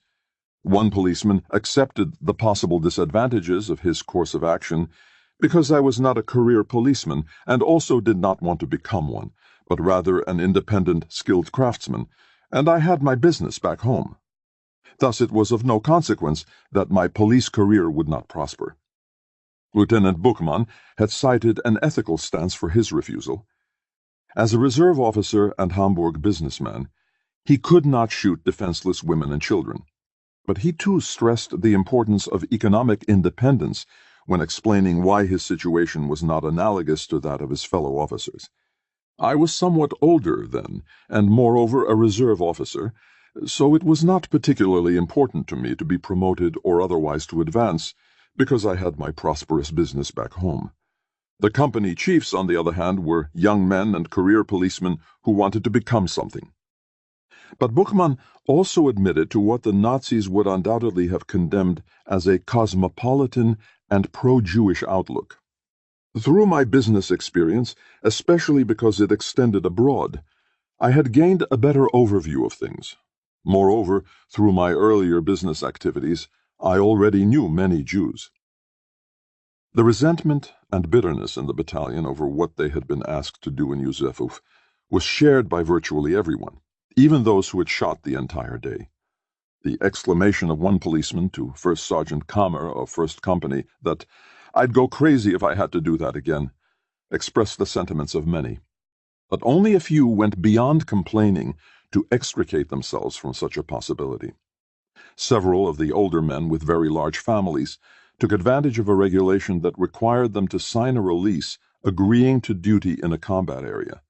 One policeman accepted the possible disadvantages of his course of action because I was not a career policeman and also did not want to become one, but rather an independent, skilled craftsman, and I had my business back home. Thus it was of no consequence that my police career would not prosper. Lieutenant Buchmann had cited an ethical stance for his refusal. As a reserve officer and Hamburg businessman, he could not shoot defenseless women and children. But he too stressed the importance of economic independence when explaining why his situation was not analogous to that of his fellow officers. I was somewhat older then, and moreover a reserve officer, so it was not particularly important to me to be promoted or otherwise to advance, because I had my prosperous business back home. The company chiefs, on the other hand, were young men and career policemen who wanted to become something. But Buchmann also admitted to what the Nazis would undoubtedly have condemned as a cosmopolitan and pro-Jewish outlook. Through my business experience, especially because it extended abroad, I had gained a better overview of things. Moreover, through my earlier business activities, I already knew many Jews. The resentment and bitterness in the battalion over what they had been asked to do in Yusefov was shared by virtually everyone, even those who had shot the entire day. The exclamation of one policeman to First Sergeant Kammer of 1st Company that "I'd go crazy if I had to do that again," expressed the sentiments of many. But only a few went beyond complaining to extricate themselves from such a possibility. Several of the older men with very large families took advantage of a regulation that required them to sign a release agreeing to duty in a combat area.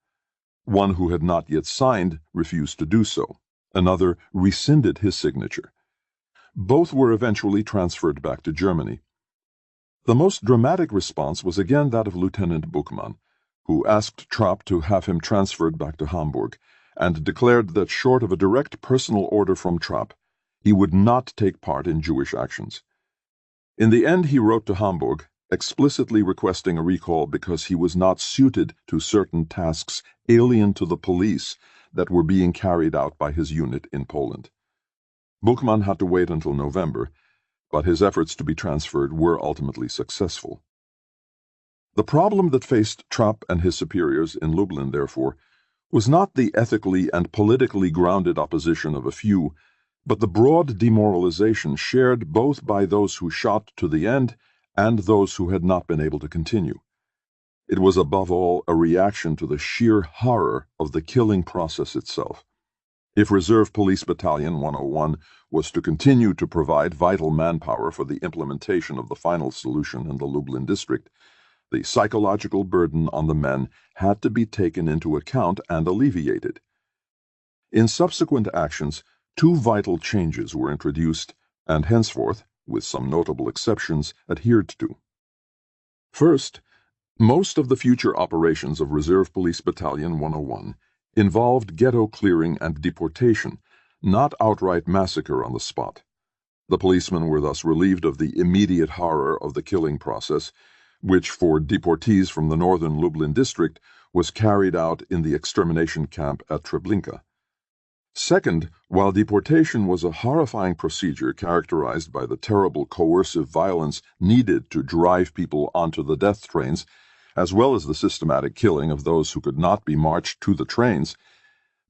One who had not yet signed refused to do so. Another rescinded his signature. Both were eventually transferred back to Germany. The most dramatic response was again that of Lieutenant Buchmann, who asked Trapp to have him transferred back to Hamburg, and declared that short of a direct personal order from Trapp, he would not take part in Jewish actions. In the end, he wrote to Hamburg, explicitly requesting a recall because he was not suited to certain tasks alien to the police that were being carried out by his unit in Poland. Buchmann had to wait until November, but his efforts to be transferred were ultimately successful. The problem that faced Trapp and his superiors in Lublin, therefore, was not the ethically and politically grounded opposition of a few, but the broad demoralization shared both by those who shot to the end and those who had not been able to continue. It was above all a reaction to the sheer horror of the killing process itself. If Reserve Police Battalion 101 was to continue to provide vital manpower for the implementation of the final solution in the Lublin district, the psychological burden on the men had to be taken into account and alleviated. In subsequent actions, two vital changes were introduced and henceforth, with some notable exceptions, adhered to. First, most of the future operations of Reserve Police Battalion 101 involved ghetto clearing and deportation, not outright massacre on the spot. The policemen were thus relieved of the immediate horror of the killing process, which for deportees from the northern Lublin district was carried out in the extermination camp at Treblinka. Second, while deportation was a horrifying procedure characterized by the terrible coercive violence needed to drive people onto the death trains, as well as the systematic killing of those who could not be marched to the trains,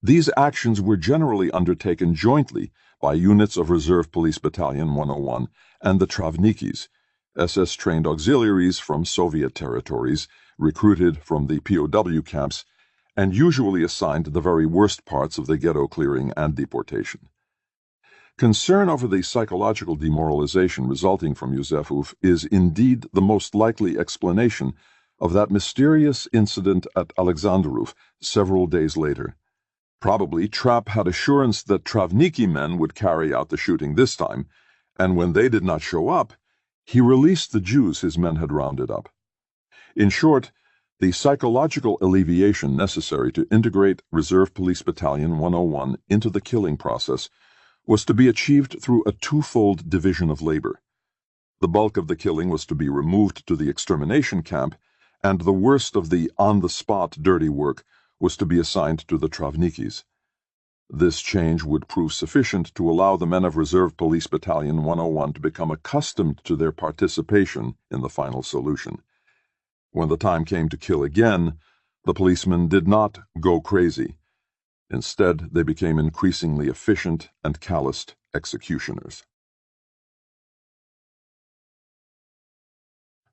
these actions were generally undertaken jointly by units of Reserve Police Battalion 101 and the Travnikis, SS-trained auxiliaries from Soviet territories, recruited from the POW camps, and usually assigned the very worst parts of the ghetto clearing and deportation. Concern over the psychological demoralization resulting from Józefów is indeed the most likely explanation of that mysterious incident at Alexandrów several days later. Probably Trapp had assurance that Travniki men would carry out the shooting this time, and when they did not show up, he released the Jews his men had rounded up. In short, the psychological alleviation necessary to integrate Reserve Police Battalion 101 into the killing process was to be achieved through a twofold division of labor. The bulk of the killing was to be removed to the extermination camp, and the worst of the on-the-spot dirty work was to be assigned to the Travnikis. This change would prove sufficient to allow the men of Reserve Police Battalion 101 to become accustomed to their participation in the final solution. When the time came to kill again, the policemen did not go crazy. Instead, they became increasingly efficient and calloused executioners.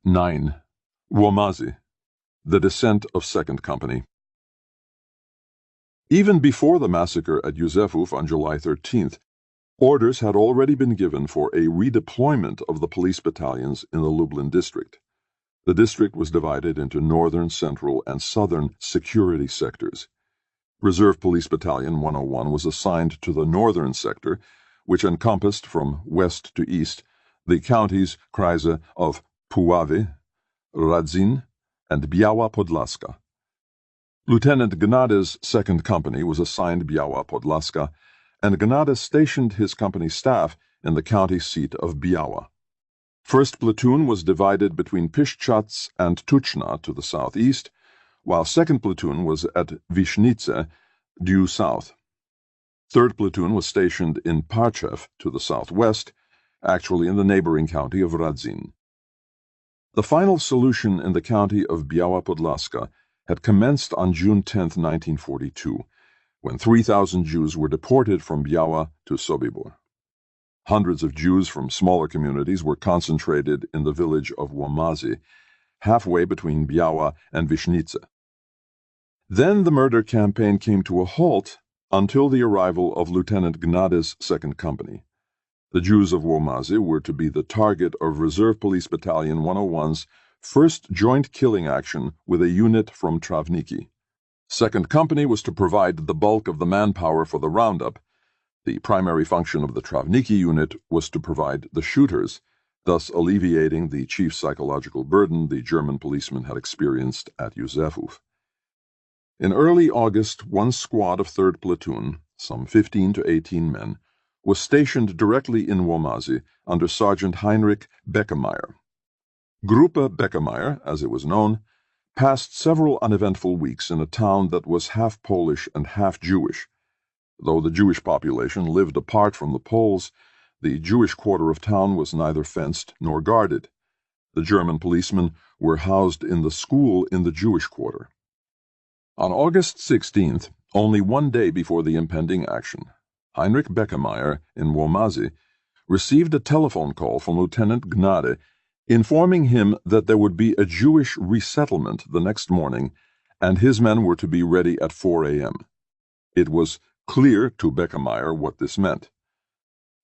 9. Łomazy, the descent of 2nd Company. Even before the massacre at Józefów on July 13th, orders had already been given for a redeployment of the police battalions in the Lublin district. The district was divided into northern, central, and southern security sectors. Reserve Police Battalion 101 was assigned to the northern sector, which encompassed from west to east the counties Kreise of Puławy, Radzin, and Biała Podlaska. Lieutenant Gnada's 2nd Company was assigned Biała Podlaska, and Gnada stationed his company staff in the county seat of Biała. 1st Platoon was divided between Piszczatz and Tuczna to the southeast, while 2nd Platoon was at Wiśnice, due south. 3rd Platoon was stationed in Parchev to the southwest, actually in the neighboring county of Radzin. The final solution in the county of Biała Podlaska had commenced on June 10, 1942, when 3,000 Jews were deported from Biała to Sobibór. Hundreds of Jews from smaller communities were concentrated in the village of Łomazy, halfway between Biała and Wiśnice. Then the murder campaign came to a halt until the arrival of Lieutenant Gnade's second company. The Jews of Łomazy were to be the target of Reserve Police Battalion 101's first joint killing action with a unit from Travniki. Second Company was to provide the bulk of the manpower for the roundup. The primary function of the Travniki unit was to provide the shooters, thus alleviating the chief psychological burden the German policemen had experienced at Józefów. In early August, one squad of 3rd Platoon, some 15 to 18 men, was stationed directly in Łomazy under Sergeant Heinrich Beckemeyer. Gruppe Beckemeyer, as it was known, passed several uneventful weeks in a town that was half Polish and half Jewish. Though the Jewish population lived apart from the Poles, the Jewish quarter of town was neither fenced nor guarded. The German policemen were housed in the school in the Jewish quarter. On August 16th, only one day before the impending action, Heinrich Beckemeyer in Łomazy received a telephone call from Lieutenant Gnade informing him that there would be a Jewish resettlement the next morning and his men were to be ready at 4 a.m. It was clear to Beckemeyer what this meant.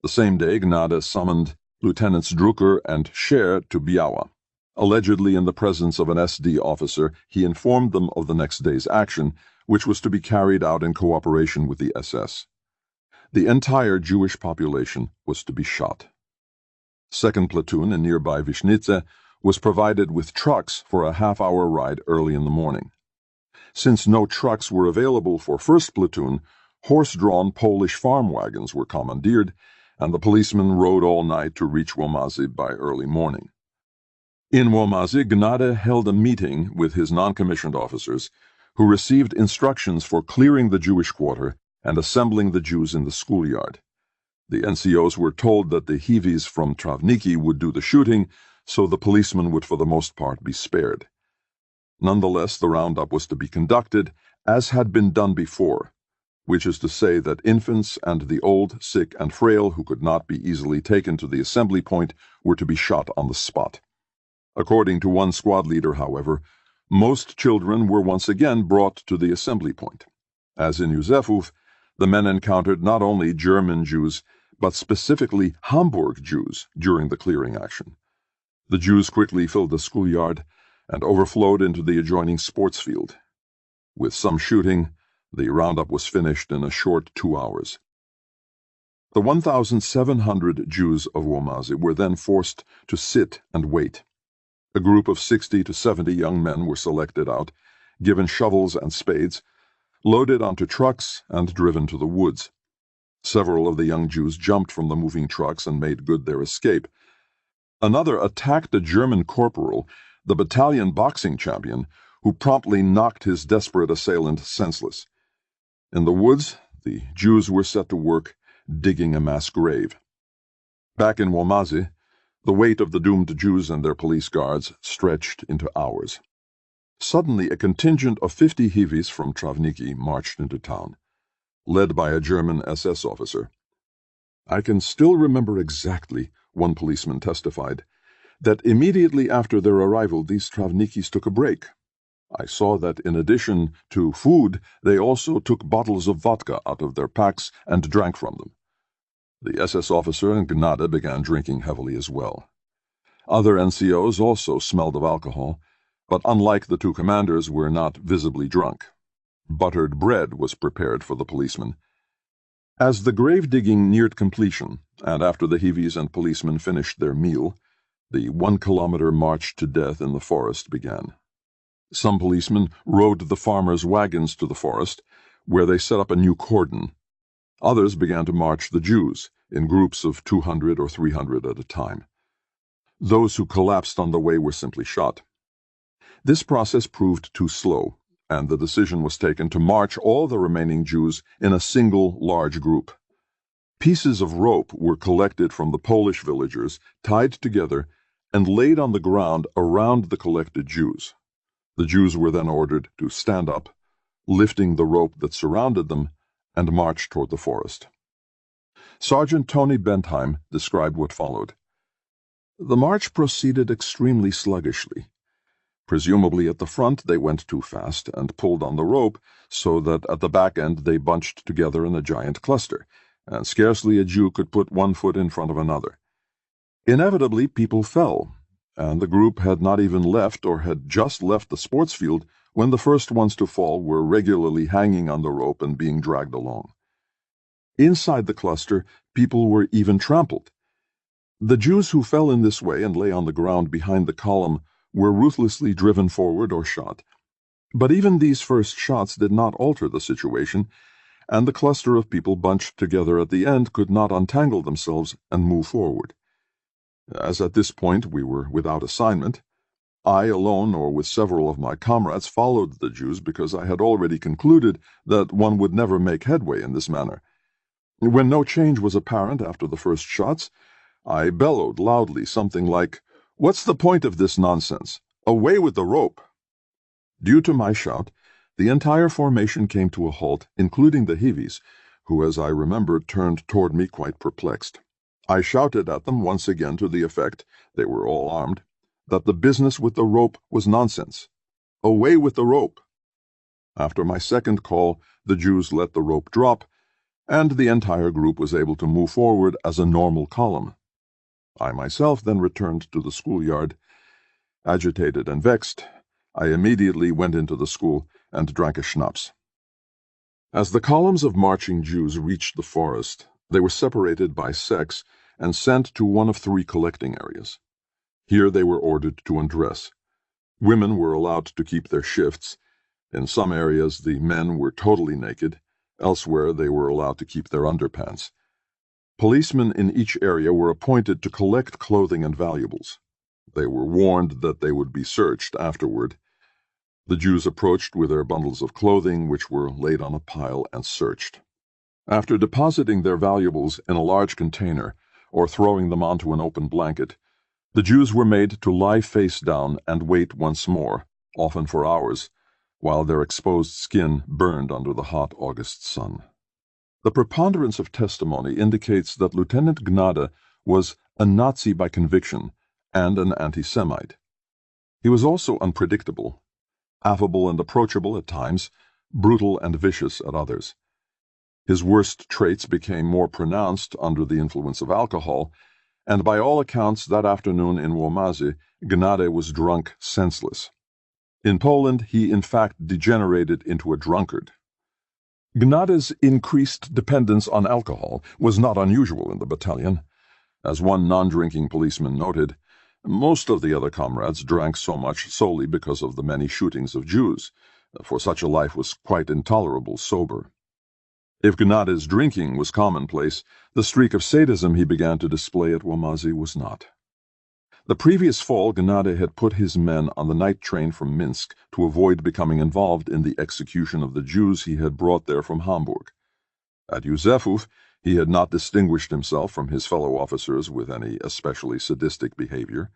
The same day, Gnade summoned Lieutenants Drucker and Scher to Biała. Allegedly in the presence of an SD officer, he informed them of the next day's action, which was to be carried out in cooperation with the SS. The entire Jewish population was to be shot. Second Platoon in nearby Wiśnice was provided with trucks for a half-hour ride early in the morning. Since no trucks were available for 1st Platoon, horse-drawn Polish farm wagons were commandeered, and the policemen rode all night to reach Łomazy by early morning. In Łomazy, Gnade held a meeting with his non-commissioned officers, who received instructions for clearing the Jewish quarter and assembling the Jews in the schoolyard. The NCOs were told that the Hiwis from Travniki would do the shooting, so the policemen would for the most part be spared. Nonetheless, the roundup was to be conducted as had been done before, which is to say that infants and the old, sick, and frail who could not be easily taken to the assembly point were to be shot on the spot. According to one squad leader, however, most children were once again brought to the assembly point. As in Józefów, the men encountered not only German Jews, but specifically Hamburg Jews during the clearing action. The Jews quickly filled the schoolyard and overflowed into the adjoining sports field. With some shooting, the roundup was finished in a short 2 hours. The 1,700 Jews of Łomazy were then forced to sit and wait. A group of 60 to 70 young men were selected out, given shovels and spades, loaded onto trucks, and driven to the woods. Several of the young Jews jumped from the moving trucks and made good their escape. Another attacked a German corporal, the battalion boxing champion, who promptly knocked his desperate assailant senseless. In the woods, the Jews were set to work digging a mass grave. Back in Łomazy, the wait of the doomed Jews and their police guards stretched into hours. Suddenly, a contingent of 50 Hiwis from Travniki marched into town, led by a German SS officer. I can still remember exactly, one policeman testified, that immediately after their arrival these Travnikis took a break. I saw that in addition to food, they also took bottles of vodka out of their packs and drank from them. The SS officer and Gnade began drinking heavily as well. Other NCOs also smelled of alcohol, but unlike the two commanders, were not visibly drunk. Buttered bread was prepared for the policemen. As the grave digging neared completion, and after the Hiwis and policemen finished their meal, the 1-kilometer march to death in the forest began. Some policemen rode the farmers' wagons to the forest, where they set up a new cordon. Others began to march the Jews, in groups of 200 or 300 at a time. Those who collapsed on the way were simply shot. This process proved too slow, and the decision was taken to march all the remaining Jews in a single large group. Pieces of rope were collected from the Polish villagers, tied together, and laid on the ground around the collected Jews. The Jews were then ordered to stand up, lifting the rope that surrounded them, and march toward the forest. Sergeant Tony Bentheim described what followed. The march proceeded extremely sluggishly. Presumably at the front they went too fast and pulled on the rope so that at the back end they bunched together in a giant cluster, and scarcely a Jew could put one foot in front of another. Inevitably people fell, and the group had not even left or had just left the sports field when the first ones to fall were regularly hanging on the rope and being dragged along. Inside the cluster, people were even trampled. The Jews who fell in this way and lay on the ground behind the column were ruthlessly driven forward or shot. But even these first shots did not alter the situation, and the cluster of people bunched together at the end could not untangle themselves and move forward. As at this point we were without assignment, I alone or with several of my comrades followed the Jews because I had already concluded that one would never make headway in this manner. When no change was apparent after the first shots, I bellowed loudly something like, "What's the point of this nonsense? Away with the rope!" Due to my shout, the entire formation came to a halt, including the Hivis, who, as I remember, turned toward me quite perplexed. I shouted at them once again to the effect, they were all armed, that the business with the rope was nonsense. Away with the rope! After my second call, the Jews let the rope drop, and the entire group was able to move forward as a normal column. I myself then returned to the schoolyard. Agitated and vexed, I immediately went into the school and drank a schnapps. As the columns of marching Jews reached the forest, they were separated by sex and sent to one of 3 collecting areas. Here they were ordered to undress. Women were allowed to keep their shifts. In some areas the men were totally naked. Elsewhere they were allowed to keep their underpants. Policemen in each area were appointed to collect clothing and valuables. They were warned that they would be searched afterward. The Jews approached with their bundles of clothing, which were laid on a pile and searched. After depositing their valuables in a large container or throwing them onto an open blanket, the Jews were made to lie face down and wait once more, often for hours, while their exposed skin burned under the hot August sun. The preponderance of testimony indicates that Lieutenant Gnade was a Nazi by conviction and an anti-Semite. He was also unpredictable, affable and approachable at times, brutal and vicious at others. His worst traits became more pronounced under the influence of alcohol, and by all accounts that afternoon in Łomazy, Gnade was drunk senseless. In Poland, he in fact degenerated into a drunkard. Gnade's increased dependence on alcohol was not unusual in the battalion. As one non-drinking policeman noted, most of the other comrades drank so much solely because of the many shootings of Jews, for such a life was quite intolerable sober. If Gnade's drinking was commonplace, the streak of sadism he began to display at Łomazy was not. The previous fall, Gnade had put his men on the night train from Minsk to avoid becoming involved in the execution of the Jews he had brought there from Hamburg. At Józefów, he had not distinguished himself from his fellow officers with any especially sadistic behavior.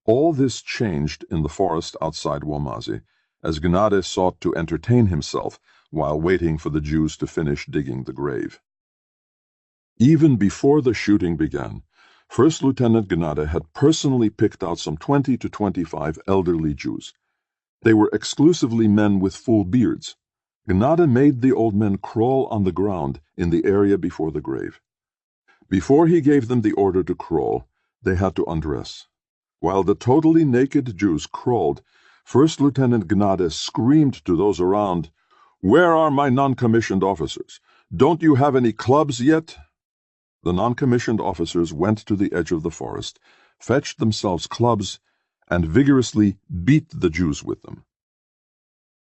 All this changed in the forest outside Łomazy, as Gnade sought to entertain himself while waiting for the Jews to finish digging the grave. Even before the shooting began, First Lieutenant Gnade had personally picked out some 20 to 25 elderly Jews. They were exclusively men with full beards. Gnade made the old men crawl on the ground in the area before the grave. Before he gave them the order to crawl, they had to undress. While the totally naked Jews crawled, First Lieutenant Gnade screamed to those around, "Where are my non-commissioned officers? Don't you have any clubs yet?" The non-commissioned officers went to the edge of the forest, fetched themselves clubs, and vigorously beat the Jews with them.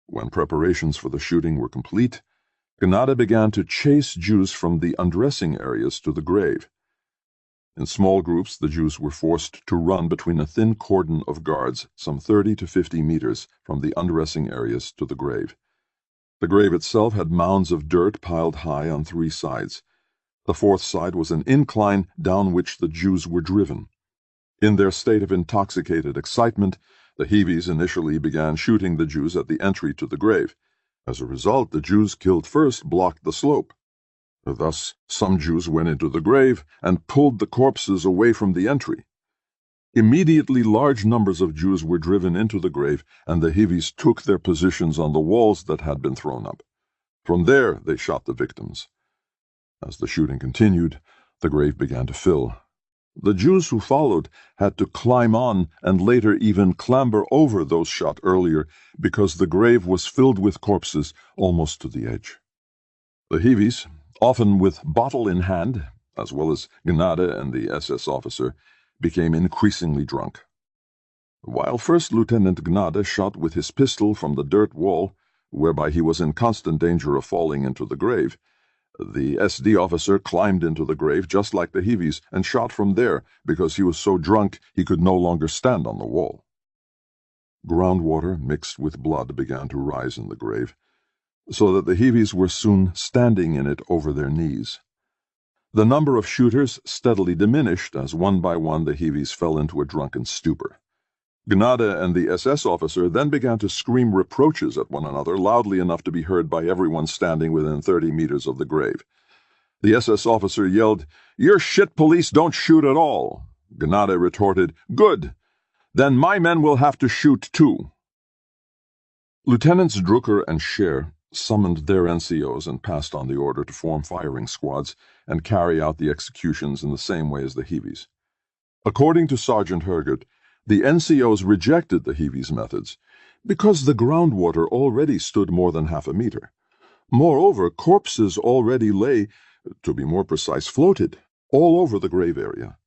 When preparations for the shooting were complete, Gnade began to chase Jews from the undressing areas to the grave. In small groups, the Jews were forced to run between a thin cordon of guards some 30 to 50 meters from the undressing areas to the grave. The grave itself had mounds of dirt piled high on 3 sides. The 4th side was an incline down which the Jews were driven. In their state of intoxicated excitement, the Hivis initially began shooting the Jews at the entry to the grave. As a result, the Jews killed first blocked the slope. Thus, some Jews went into the grave and pulled the corpses away from the entry. Immediately, large numbers of Jews were driven into the grave, and the Hivis took their positions on the walls that had been thrown up. From there, they shot the victims. As the shooting continued, the grave began to fill. The Jews who followed had to climb on and later even clamber over those shot earlier because the grave was filled with corpses almost to the edge. The Hivis, often with bottle in hand, as well as Gnade and the SS officer, became increasingly drunk. While First Lieutenant Gnade shot with his pistol from the dirt wall, whereby he was in constant danger of falling into the grave, the SD officer climbed into the grave just like the Hivis and shot from there because he was so drunk he could no longer stand on the wall. Groundwater mixed with blood began to rise in the grave, so that the Hivis were soon standing in it over their knees. The number of shooters steadily diminished as one by one the Hivis fell into a drunken stupor. Gnade and the SS officer then began to scream reproaches at one another loudly enough to be heard by everyone standing within 30 meters of the grave. The SS officer yelled, "Your shit police don't shoot at all." Gnade retorted, "Good. Then my men will have to shoot too." Lieutenants Drucker and Scher summoned their NCOs and passed on the order to form firing squads and carry out the executions in the same way as the Hivis. According to Sergeant Hergert, the NCOs rejected the Hivis' methods because the groundwater already stood more than half a meter. Moreover, corpses already lay, to be more precise, floated, all over the grave area.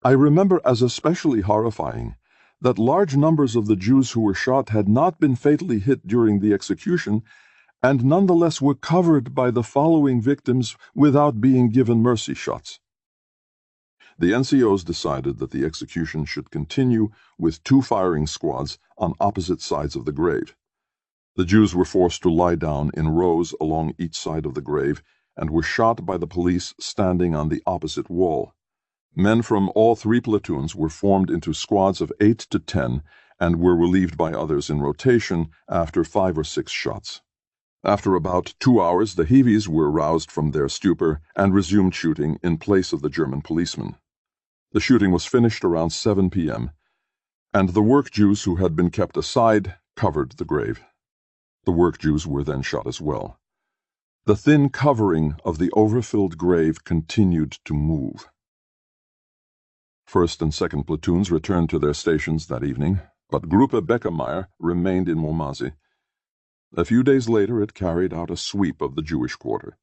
I remember as especially horrifying that large numbers of the Jews who were shot had not been fatally hit during the execution and nonetheless were covered by the following victims without being given mercy shots. The NCOs decided that the execution should continue with 2 firing squads on opposite sides of the grave. The Jews were forced to lie down in rows along each side of the grave and were shot by the police standing on the opposite wall. Men from all 3 platoons were formed into squads of 8 to 10 and were relieved by others in rotation after 5 or 6 shots. After about 2 hours, the Hivis were roused from their stupor and resumed shooting in place of the German policemen. The shooting was finished around 7 p.m., and the work Jews who had been kept aside covered the grave. The work Jews were then shot as well. The thin covering of the overfilled grave continued to move. 1st and 2nd platoons returned to their stations that evening, but Gruppe Beckemeyer remained in Womazi. A few days later it carried out a sweep of the Jewish quarter.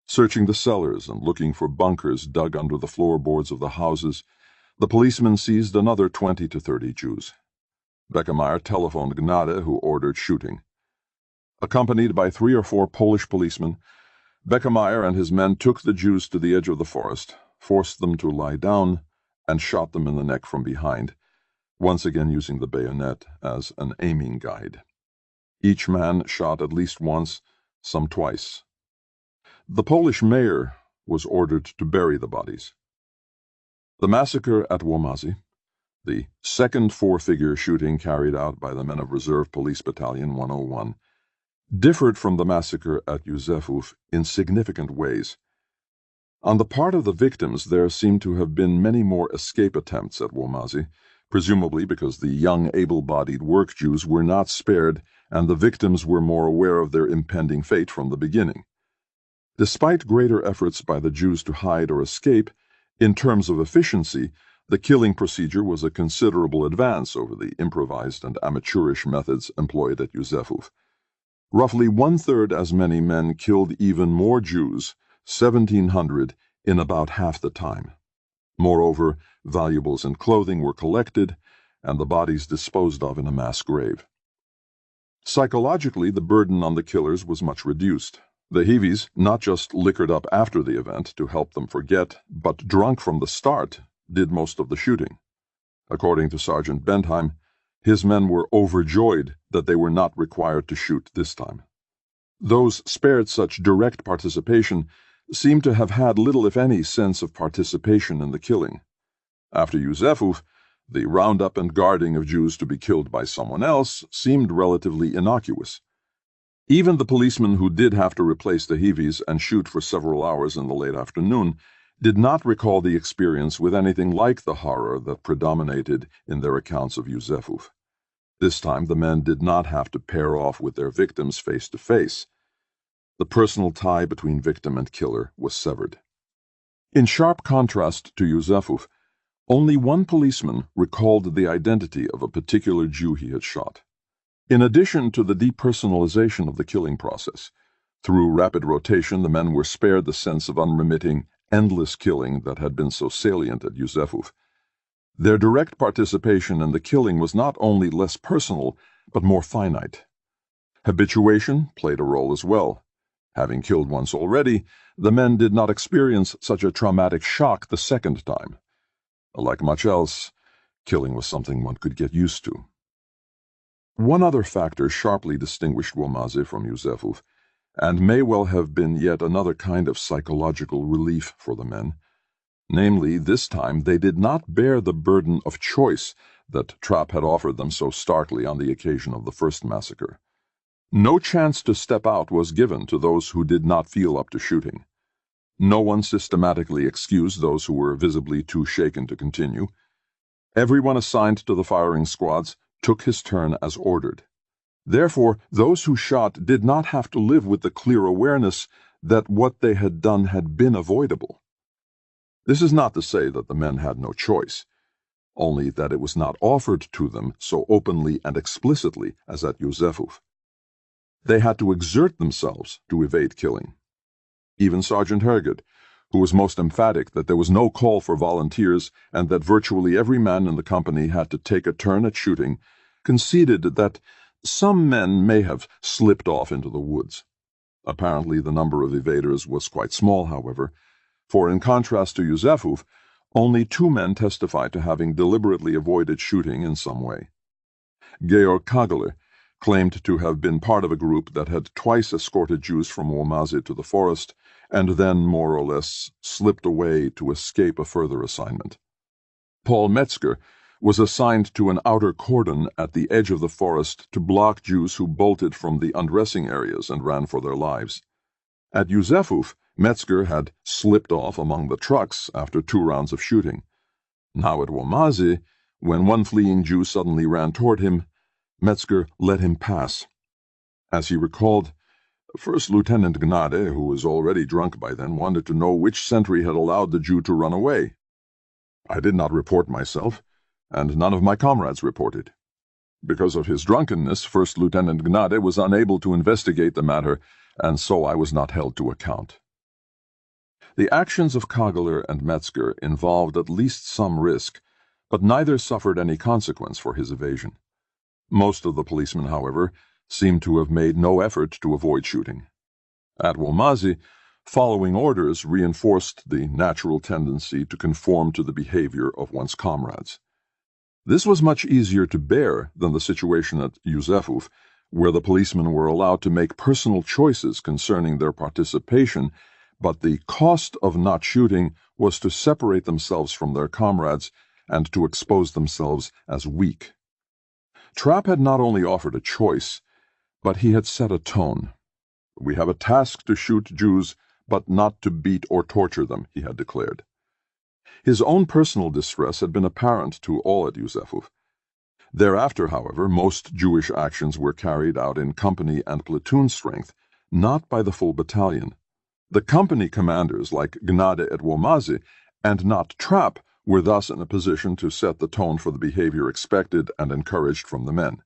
Searching the cellars and looking for bunkers dug under the floorboards of the houses, the policemen seized another 20 to 30 Jews. Beckemeyer telephoned Gnade, who ordered shooting. Accompanied by 3 or 4 Polish policemen, Beckemeyer and his men took the Jews to the edge of the forest, forced them to lie down, and shot them in the neck from behind, once again using the bayonet as an aiming guide. Each man shot at least once, some twice. The Polish mayor was ordered to bury the bodies. The massacre at Womazi, the second 4-figure shooting carried out by the men of Reserve Police Battalion 101, differed from the massacre at Józefów in significant ways. On the part of the victims, there seemed to have been many more escape attempts at Womazi, presumably because the young able-bodied work Jews were not spared and the victims were more aware of their impending fate from the beginning. Despite greater efforts by the Jews to hide or escape, in terms of efficiency, the killing procedure was a considerable advance over the improvised and amateurish methods employed at Józefów. Roughly 1/3 as many men killed even more Jews, 1,700, in about half the time. Moreover, valuables and clothing were collected, and the bodies disposed of in a mass grave. Psychologically, the burden on the killers was much reduced. The Hivis not just liquored up after the event to help them forget, but drunk from the start, did most of the shooting. According to Sergeant Bentheim, his men were overjoyed that they were not required to shoot this time. Those spared such direct participation seem to have had little if any sense of participation in the killing. After Józefów, the roundup and guarding of Jews to be killed by someone else seemed relatively innocuous. Even the policemen who did have to replace the heavies and shoot for several hours in the late afternoon did not recall the experience with anything like the horror that predominated in their accounts of Yuzefov. This time the men did not have to pair off with their victims face to face. The personal tie between victim and killer was severed. In sharp contrast to Yuzefov, only one policeman recalled the identity of a particular Jew he had shot. In addition to the depersonalization of the killing process, through rapid rotation the men were spared the sense of unremitting, endless killing that had been so salient at Yuzefov. Their direct participation in the killing was not only less personal, but more finite. Habituation played a role as well. Having killed once already, the men did not experience such a traumatic shock the second time. Like much else, killing was something one could get used to. One other factor sharply distinguished Womazeh from Yuzefov, and may well have been yet another kind of psychological relief for the men. Namely, this time they did not bear the burden of choice that Trapp had offered them so starkly on the occasion of the first massacre. No chance to step out was given to those who did not feel up to shooting. No one systematically excused those who were visibly too shaken to continue. Everyone assigned to the firing squads took his turn as ordered. Therefore, those who shot did not have to live with the clear awareness that what they had done had been avoidable. This is not to say that the men had no choice, only that it was not offered to them so openly and explicitly as at Yuzefov. They had to exert themselves to evade killing. Even Sergeant Hergud, who was most emphatic that there was no call for volunteers and that virtually every man in the company had to take a turn at shooting, conceded that some men may have slipped off into the woods. Apparently the number of evaders was quite small, however, for in contrast to Yuzefov, only 2 men testified to having deliberately avoided shooting in some way. Georg Kagler claimed to have been part of a group that had twice escorted Jews from Womazeh to the forest and then, more or less, slipped away to escape a further assignment. Paul Metzger was assigned to an outer cordon at the edge of the forest to block Jews who bolted from the undressing areas and ran for their lives. At Yuzefov, Metzger had slipped off among the trucks after 2 rounds of shooting. Now at Womazeh, when one fleeing Jew suddenly ran toward him, Metzger let him pass. As he recalled, First Lieutenant Gnade, who was already drunk by then, wanted to know which sentry had allowed the Jew to run away. I did not report myself, and none of my comrades reported. Because of his drunkenness, First Lieutenant Gnade was unable to investigate the matter, and so I was not held to account. The actions of Kagler and Metzger involved at least some risk, but neither suffered any consequence for his evasion. Most of the policemen, however, seemed to have made no effort to avoid shooting. At Womazeh, following orders reinforced the natural tendency to conform to the behavior of one's comrades. This was much easier to bear than the situation at Yuzefov, where the policemen were allowed to make personal choices concerning their participation, but the cost of not shooting was to separate themselves from their comrades and to expose themselves as weak. Trapp had not only offered a choice, but he had set a tone. "We have a task to shoot Jews, but not to beat or torture them," he had declared. His own personal distress had been apparent to all at Yuzefov. Thereafter, however, most Jewish actions were carried out in company and platoon strength, not by the full battalion. The company commanders, like Gnade at Womazeh, and not Trapp, were thus in a position to set the tone for the behavior expected and encouraged from the men.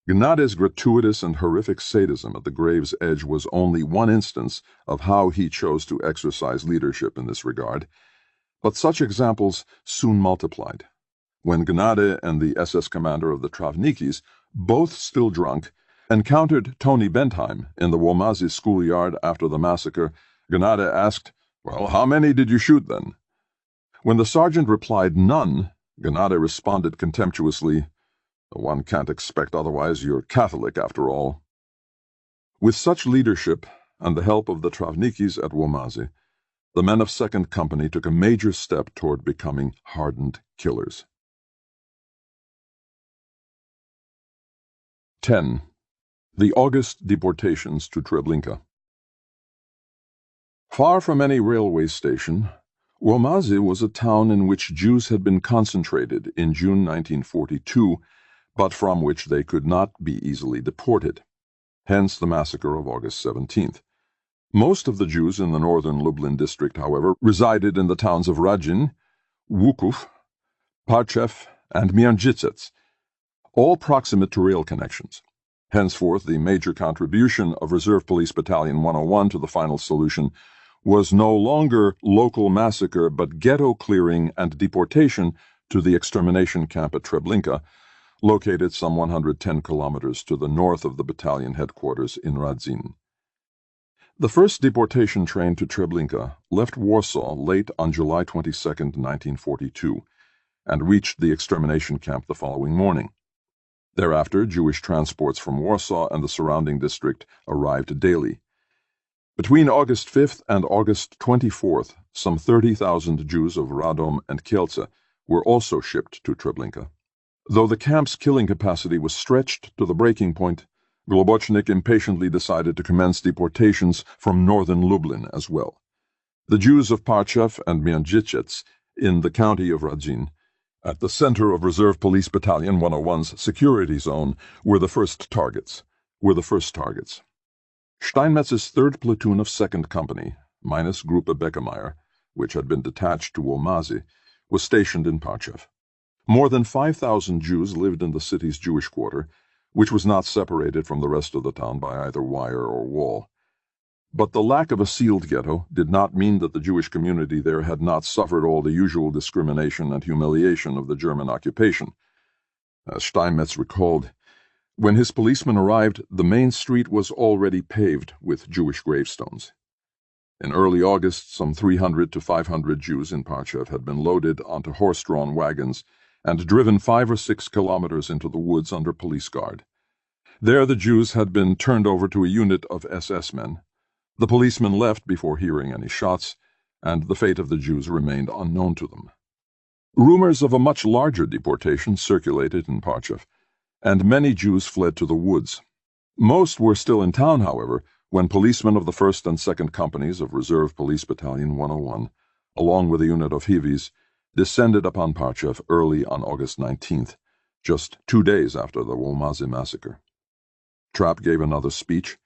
Gnade's gratuitous and horrific sadism at the grave's edge was only one instance of how he chose to exercise leadership in this regard, but such examples soon multiplied. When Gnade and the SS commander of the Travnikis, both still drunk, encountered Tony Bentheim in the Womazeh schoolyard after the massacre, Gnade asked, "Well, how many did you shoot then?" When the sergeant replied none, Gnade responded contemptuously, "One can't expect otherwise, you're Catholic after all." With such leadership and the help of the Travnikis at Womazeh, the men of 2nd Company took a major step toward becoming hardened killers. 10. The August deportations to Treblinka. Far from any railway station, Łomozy was a town in which Jews had been concentrated in June 1942, but from which they could not be easily deported. Hence the massacre of August 17th. Most of the Jews in the northern Lublin district, however, resided in the towns of Radzin, Łuków, Parchev, and Międzycec, all proximate to rail connections. Henceforth, the major contribution of Reserve Police Battalion 101 to the final solution was no longer local massacre but ghetto clearing and deportation to the extermination camp at Treblinka, located some 110 kilometers to the north of the battalion headquarters in Radzin. The first deportation train to Treblinka left Warsaw late on July 22, 1942, and reached the extermination camp the following morning. Thereafter, Jewish transports from Warsaw and the surrounding district arrived daily. Between August 5th and August 24th, some 30,000 Jews of Radom and Kielce were also shipped to Treblinka. Though the camp's killing capacity was stretched to the breaking point, Globocnik impatiently decided to commence deportations from northern Lublin as well. The Jews of Parchev and Międzycec in the county of Radzin, at the center of Reserve Police Battalion 101's security zone, were the first targets. Steinmetz's 3rd Platoon of 2nd Company, minus Gruppe Beckemeyer, which had been detached to Łomozy, was stationed in Parchev. More than 5,000 Jews lived in the city's Jewish quarter, which was not separated from the rest of the town by either wire or wall. But the lack of a sealed ghetto did not mean that the Jewish community there had not suffered all the usual discrimination and humiliation of the German occupation. As Steinmetz recalled, when his policemen arrived, the main street was already paved with Jewish gravestones. In early August, some 300 to 500 Jews in Parchev had been loaded onto horse-drawn wagons and driven 5 or 6 kilometers into the woods under police guard. There the Jews had been turned over to a unit of SS men. The policemen left before hearing any shots, and the fate of the Jews remained unknown to them. Rumors of a much larger deportation circulated in Parchev, and many Jews fled to the woods. Most were still in town, however, when policemen of the 1st and 2nd Companies of Reserve Police Battalion 101, along with a unit of Hivis, descended upon Parchev early on August 19th, just 2 days after the Łomozy massacre. Trapp gave another speech,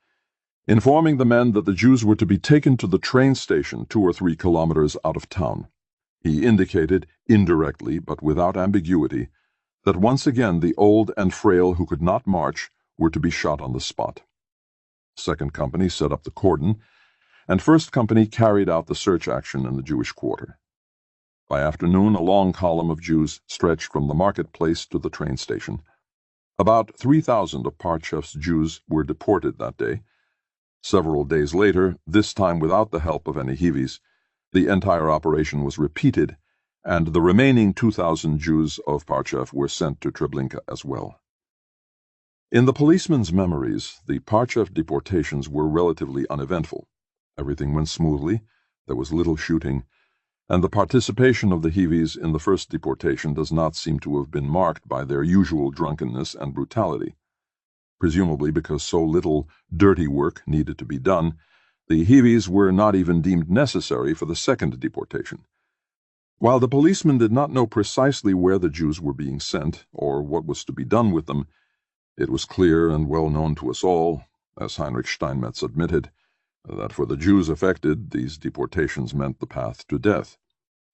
informing the men that the Jews were to be taken to the train station 2 or 3 kilometers out of town. He indicated, indirectly but without ambiguity, that once again the old and frail who could not march were to be shot on the spot. 2nd Company set up the cordon, and 1st Company carried out the search action in the Jewish quarter. By afternoon, a long column of Jews stretched from the marketplace to the train station. About 3,000 of Parchev's Jews were deported that day. Several days later, this time without the help of any Hivis, the entire operation was repeated, and the remaining 2,000 Jews of Parchev were sent to Treblinka as well. In the policemen's memories, the Parchev deportations were relatively uneventful. Everything went smoothly, there was little shooting, and the participation of the Hivis in the first deportation does not seem to have been marked by their usual drunkenness and brutality. Presumably because so little dirty work needed to be done, the Hivis were not even deemed necessary for the second deportation. While the policemen did not know precisely where the Jews were being sent, or what was to be done with them, it was clear and well known to us all, as Heinrich Steinmetz admitted, that for the Jews affected, these deportations meant the path to death.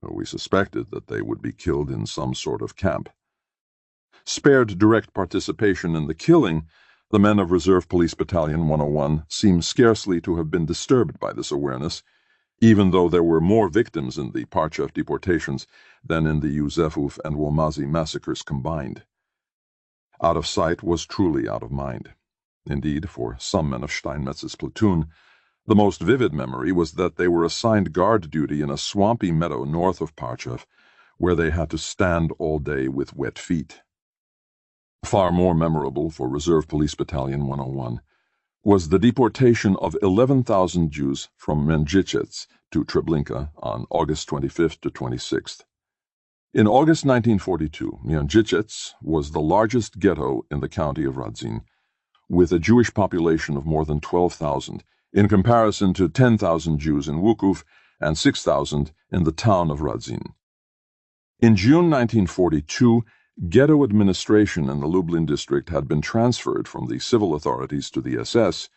We suspected that they would be killed in some sort of camp. Spared direct participation in the killing, the men of Reserve Police Battalion 101 seem scarcely to have been disturbed by this awareness, even though there were more victims in the Parchev deportations than in the Józefów and Łomozy massacres combined. Out of sight was truly out of mind. Indeed, for some men of Steinmetz's platoon, the most vivid memory was that they were assigned guard duty in a swampy meadow north of Parchev, where they had to stand all day with wet feet. Far more memorable for Reserve Police Battalion 101 was the deportation of 11,000 Jews from Międzycec to Treblinka on August 25th to 26th. In August 1942, Międzycec was the largest ghetto in the county of Radzin, with a Jewish population of more than 12,000, in comparison to 10,000 Jews in Wukuf and 6,000 in the town of Radzin. In June 1942, ghetto administration in the Lublin district had been transferred from the civil authorities to the SS,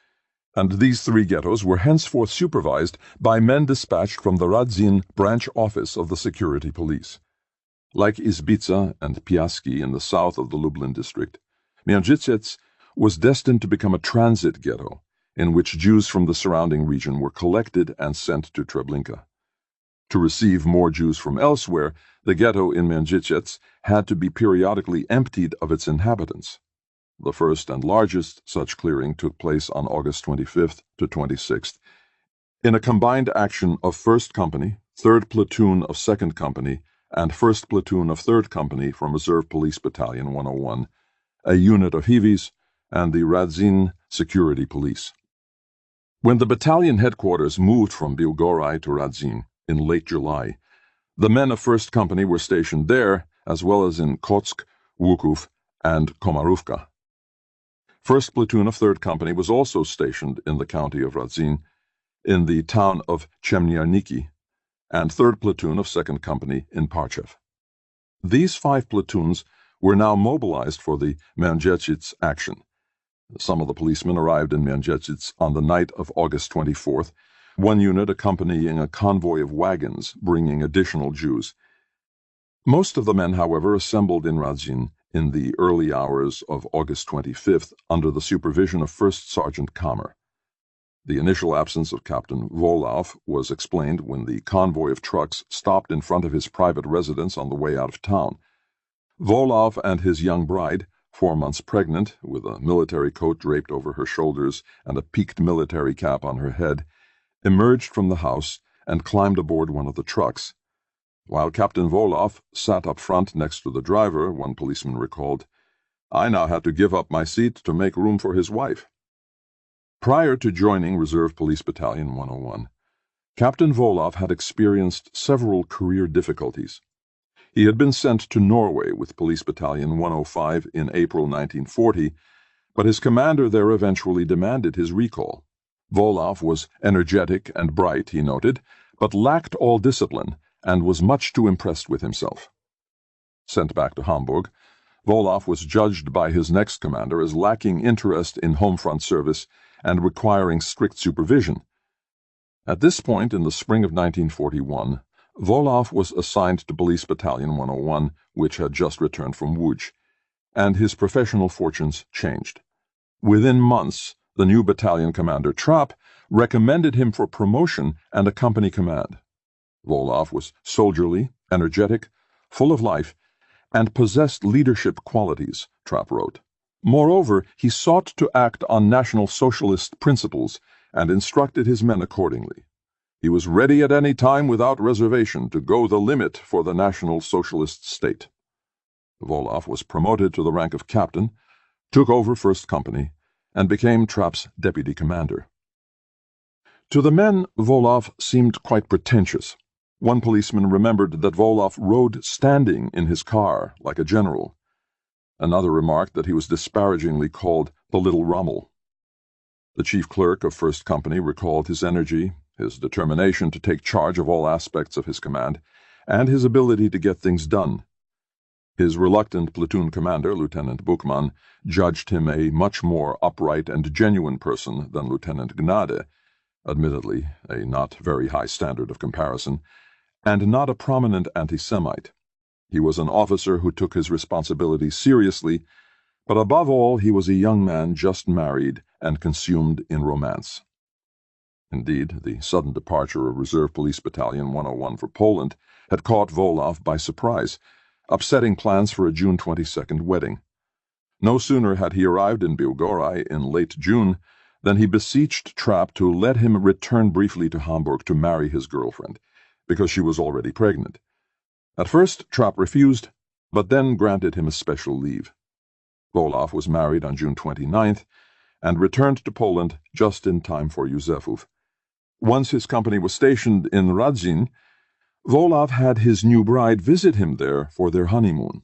and these three ghettos were henceforth supervised by men dispatched from the Radzin branch office of the security police. Like Izbica and Piaski in the south of the Lublin district, Mierzyciec was destined to become a transit ghetto, in which Jews from the surrounding region were collected and sent to Treblinka. To receive more Jews from elsewhere, the ghetto in Mierzyciec had to be periodically emptied of its inhabitants. The first and largest such clearing took place on August 25th to 26th, in a combined action of 1st Company, 3rd Platoon of 2nd Company, and 1st Platoon of 3rd Company from Reserve Police Battalion 101, a unit of Hivis, and the Radzin Security Police. When the battalion headquarters moved from Biłgoraj to Radzin in late July, the men of 1st Company were stationed there, as well as in Kotsk, Wukuf, and Komarówka. 1st Platoon of 3rd Company was also stationed in the county of Radzin, in the town of Chemniarniki, and 3rd Platoon of 2nd Company in Parchev. These 5 platoons were now mobilized for the Mierzyciec action. Some of the policemen arrived in Mierzyciec on the night of August 24th, one unit accompanying a convoy of wagons bringing additional Jews. Most of the men, however, assembled in Radzin in the early hours of August 25th under the supervision of 1st Sergeant Kammer. The initial absence of Captain Volov was explained when the convoy of trucks stopped in front of his private residence on the way out of town. Volov and his young bride, 4 months pregnant, with a military coat draped over her shoulders and a peaked military cap on her head, emerged from the house and climbed aboard one of the trucks. While Captain Volov sat up front next to the driver, one policeman recalled, "I now had to give up my seat to make room for his wife." Prior to joining Reserve Police Battalion 101, Captain Volov had experienced several career difficulties. He had been sent to Norway with Police Battalion 105 in April 1940, but his commander there eventually demanded his recall. Volov was energetic and bright, he noted, but lacked all discipline and was much too impressed with himself. Sent back to Hamburg, Volov was judged by his next commander as lacking interest in home front service and requiring strict supervision. At this point in the spring of 1941, Volov was assigned to Police Battalion 101, which had just returned from Łódź, and his professional fortunes changed. Within months, the new battalion commander, Trapp, recommended him for promotion and a company command. Volov was soldierly, energetic, full of life, and possessed leadership qualities, Trapp wrote. Moreover, he sought to act on National Socialist principles and instructed his men accordingly. He was ready at any time without reservation to go the limit for the National Socialist state. Volov was promoted to the rank of captain, took over 1st Company, and became Trapp's deputy commander. To the men, Volov seemed quite pretentious. One policeman remembered that Volov rode standing in his car like a general. Another remarked that he was disparagingly called the Little Rommel. The chief clerk of 1st Company recalled his energy, his determination to take charge of all aspects of his command, and his ability to get things done. His reluctant platoon commander, Lieutenant Buchmann, judged him a much more upright and genuine person than Lieutenant Gnade, admittedly a not very high standard of comparison, and not a prominent anti-Semite. He was an officer who took his responsibilities seriously, but above all he was a young man just married and consumed in romance. Indeed, the sudden departure of Reserve Police Battalion 101 for Poland had caught Volov by surprise, upsetting plans for a June 22nd wedding. No sooner had he arrived in Biłgoraj in late June than he beseeched Trapp to let him return briefly to Hamburg to marry his girlfriend, because she was already pregnant. At first Trapp refused, but then granted him a special leave. Volov was married on June 29th and returned to Poland just in time for Józefów. Once his company was stationed in Radzin, Volov had his new bride visit him there for their honeymoon.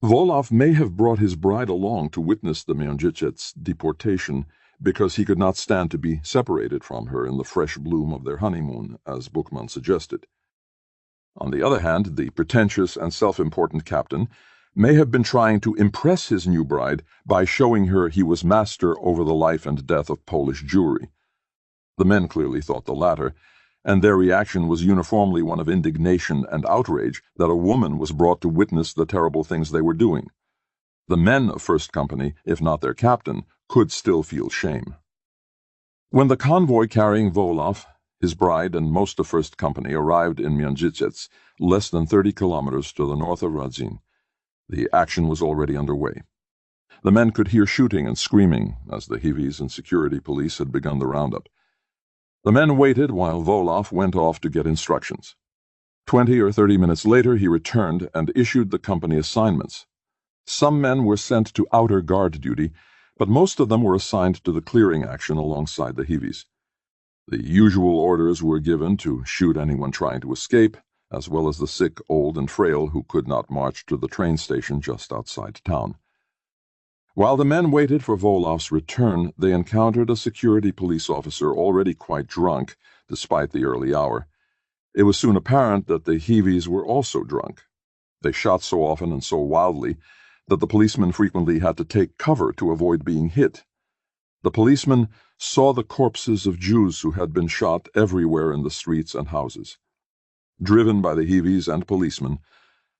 Volov may have brought his bride along to witness the Miondzicets' deportation because he could not stand to be separated from her in the fresh bloom of their honeymoon, as Bookman suggested. On the other hand, the pretentious and self-important captain may have been trying to impress his new bride by showing her he was master over the life and death of Polish Jewry. The men clearly thought the latter, and their reaction was uniformly one of indignation and outrage that a woman was brought to witness the terrible things they were doing. The men of First Company, if not their captain, could still feel shame. When the convoy carrying Volov, his bride, and most of First Company arrived in Miondzicets, less than 30 kilometers to the north of Radzin, the action was already underway. The men could hear shooting and screaming as the Hivis and security police had begun the roundup. The men waited while Volov went off to get instructions. 20 or 30 minutes later he returned and issued the company assignments. Some men were sent to outer guard duty, but most of them were assigned to the clearing action alongside the Hivis. The usual orders were given to shoot anyone trying to escape, as well as the sick, old, and frail who could not march to the train station just outside town. While the men waited for Volov's return, they encountered a security police officer already quite drunk, despite the early hour. It was soon apparent that the Hivis were also drunk. They shot so often and so wildly that the policemen frequently had to take cover to avoid being hit. The policemen saw the corpses of Jews who had been shot everywhere in the streets and houses. Driven by the Hivis and policemen,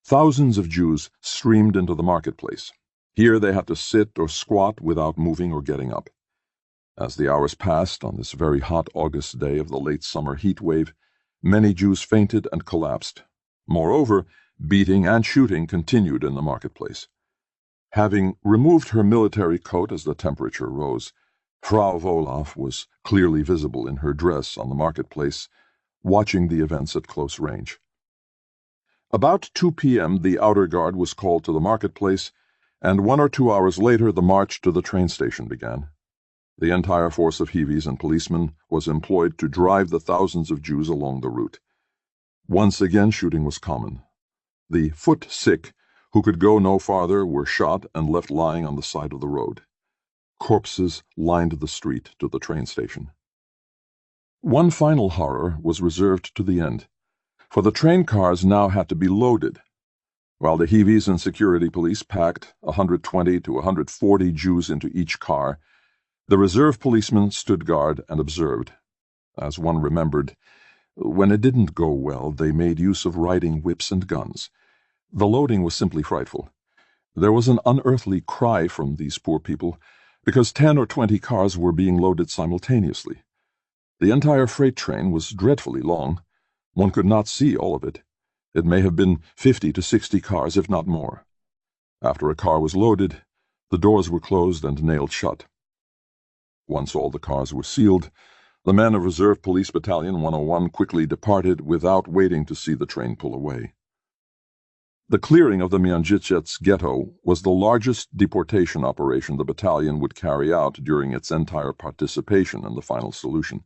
thousands of Jews streamed into the marketplace. Here they had to sit or squat without moving or getting up. As the hours passed on this very hot August day of the late summer heat wave, many Jews fainted and collapsed. Moreover, beating and shooting continued in the marketplace. Having removed her military coat as the temperature rose, Frau Volov was clearly visible in her dress on the marketplace, watching the events at close range. About 2 p.m. the outer guard was called to the marketplace, and 1 or 2 hours later the march to the train station began. The entire force of Hivis and policemen was employed to drive the thousands of Jews along the route. Once again shooting was common. The foot sick, who could go no farther, were shot and left lying on the side of the road. Corpses lined the street to the train station. One final horror was reserved to the end, for the train cars now had to be loaded. While the Hivis and security police packed 120 to 140 Jews into each car, the reserve policemen stood guard and observed. As one remembered, when it didn't go well, they made use of riding whips and guns. The loading was simply frightful. There was an unearthly cry from these poor people, because 10 or 20 cars were being loaded simultaneously. The entire freight train was dreadfully long. One could not see all of it. It may have been 50 to 60 cars, if not more. After a car was loaded, the doors were closed and nailed shut. Once all the cars were sealed, the men of Reserve Police Battalion 101 quickly departed without waiting to see the train pull away. The clearing of the Miondzicets ghetto was the largest deportation operation the battalion would carry out during its entire participation in the final solution.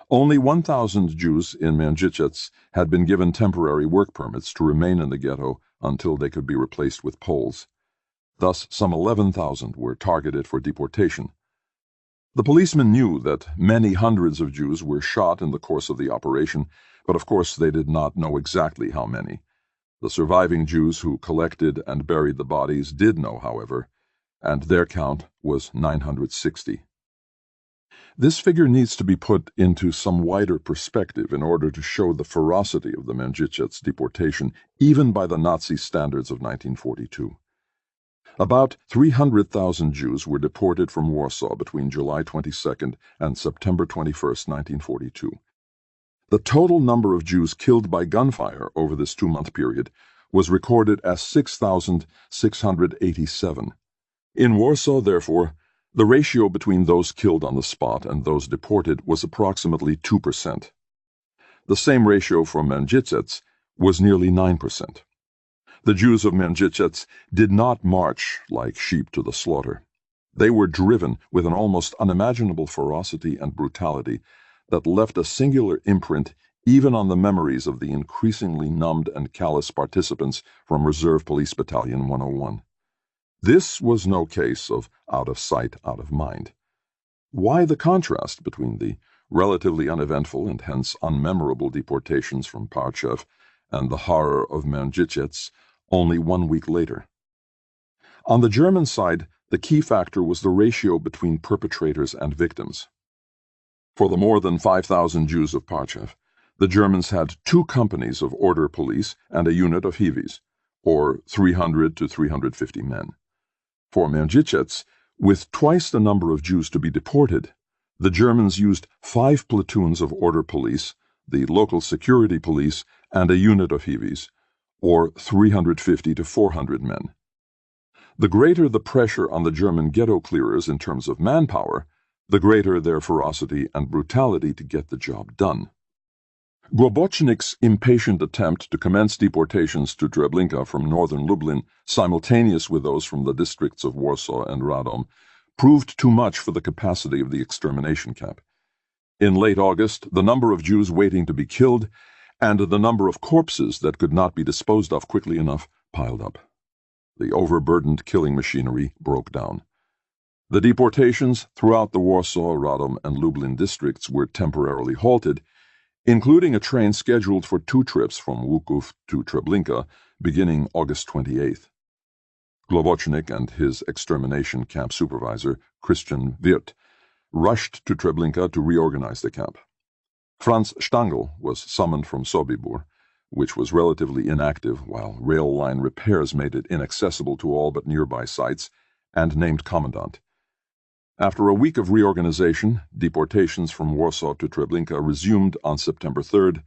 Only 1,000 Jews in Miondzicets had been given temporary work permits to remain in the ghetto until they could be replaced with Poles. Thus, some 11,000 were targeted for deportation. The policemen knew that many hundreds of Jews were shot in the course of the operation, but of course they did not know exactly how many. The surviving Jews who collected and buried the bodies did know, however, and their count was 960. This figure needs to be put into some wider perspective in order to show the ferocity of the Miondzicets deportation, even by the Nazi standards of 1942. About 300,000 Jews were deported from Warsaw between July 22 and September 21, 1942. The total number of Jews killed by gunfire over this 2-month period was recorded as 6,687. In Warsaw, therefore, the ratio between those killed on the spot and those deported was approximately 2%. The same ratio for Miondzicets was nearly 9%. The Jews of Miondzicets did not march like sheep to the slaughter. They were driven with an almost unimaginable ferocity and brutality that left a singular imprint even on the memories of the increasingly numbed and callous participants from Reserve Police Battalion 101. This was no case of out of sight, out of mind. Why the contrast between the relatively uneventful and hence unmemorable deportations from Parchev and the horror of Mrnjicec only 1 week later? On the German side, the key factor was the ratio between perpetrators and victims. For the more than 5,000 Jews of Parchev, the Germans had 2 companies of order police and a unit of Hiwis, or 300 to 350 men. For Mrnjicec, with twice the number of Jews to be deported, the Germans used 5 platoons of order police, the local security police, and a unit of Hiwis, or 350 to 400 men. The greater the pressure on the German ghetto clearers in terms of manpower, the greater their ferocity and brutality to get the job done. Głobocnik's impatient attempt to commence deportations to Treblinka from northern Lublin simultaneous with those from the districts of Warsaw and Radom proved too much for the capacity of the extermination camp. In late August, the number of Jews waiting to be killed and the number of corpses that could not be disposed of quickly enough piled up. The overburdened killing machinery broke down. The deportations throughout the Warsaw, Radom, and Lublin districts were temporarily halted, including a train scheduled for 2 trips from Łuków to Treblinka beginning August 28th. Głobocnik and his extermination camp supervisor, Christian Wirth, rushed to Treblinka to reorganize the camp. Franz Stangl was summoned from Sobibor, which was relatively inactive while rail line repairs made it inaccessible to all but nearby sites, and named commandant. After a week of reorganization, deportations from Warsaw to Treblinka resumed on September 3rd,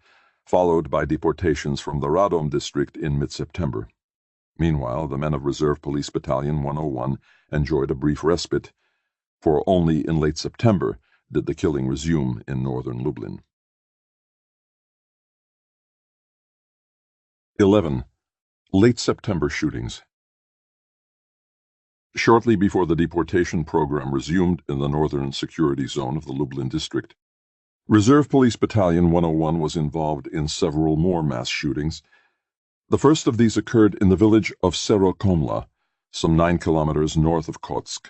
followed by deportations from the Radom district in mid-September. Meanwhile, the men of Reserve Police Battalion 101 enjoyed a brief respite, for only in late September did the killing resume in northern Lublin. 11. Late September shootings. Shortly before the deportation program resumed in the northern security zone of the Lublin district, Reserve Police Battalion 101 was involved in several more mass shootings. The first of these occurred in the village of Serokomla, some 9 kilometers north of Kotsk.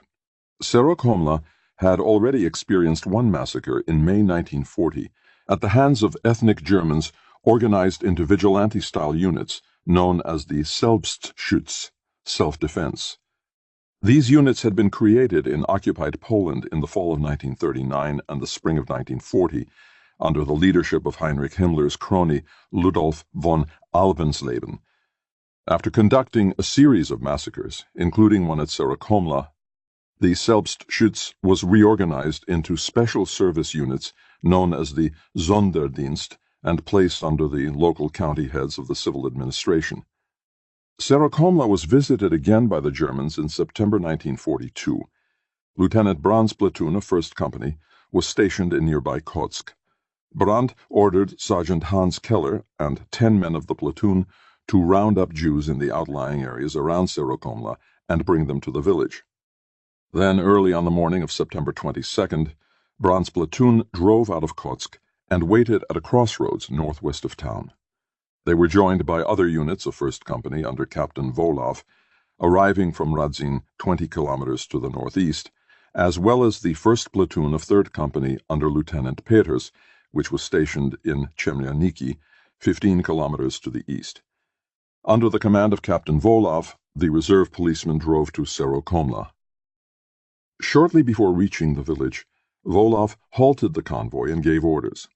Serokomla had already experienced one massacre in May 1940 at the hands of ethnic Germans organized into vigilante-style units known as the Selbstschutz, self-defense. These units had been created in occupied Poland in the fall of 1939 and the spring of 1940 under the leadership of Heinrich Himmler's crony Ludolf von Alvensleben. After conducting a series of massacres, including one at Serokomla, the Selbstschutz was reorganized into special service units known as the Sonderdienst and placed under the local county heads of the civil administration. Serokomla was visited again by the Germans in September 1942. Lieutenant Brandt's platoon of 1st Company was stationed in nearby Kotsk. Brandt ordered Sergeant Hans Keller and 10 men of the platoon to round up Jews in the outlying areas around Serokomla and bring them to the village. Then, early on the morning of September 22nd, Brandt's platoon drove out of Kotsk and waited at a crossroads northwest of town. They were joined by other units of 1st Company under Captain Volov, arriving from Radzin 20 kilometers to the northeast, as well as the 1st Platoon of 3rd Company under Lieutenant Peters, which was stationed in Chemlianiki, 15 kilometers to the east. Under the command of Captain Volov, the reserve policemen drove to Serokomla. Shortly before reaching the village, Volov halted the convoy and gave orders.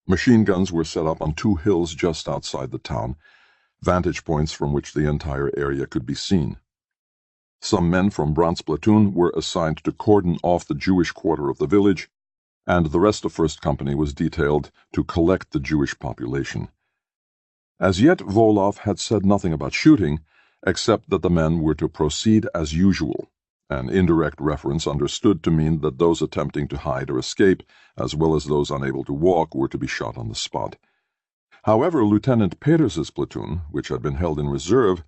Machine guns were set up on 2 hills just outside the town, vantage points from which the entire area could be seen. Some men from Brandt's platoon were assigned to cordon off the Jewish quarter of the village, and the rest of 1st Company was detailed to collect the Jewish population. As yet, Volov had said nothing about shooting, except that the men were to proceed as usual, an indirect reference understood to mean that those attempting to hide or escape, as well as those unable to walk, were to be shot on the spot. However, Lieutenant Peters's platoon, which had been held in reserve,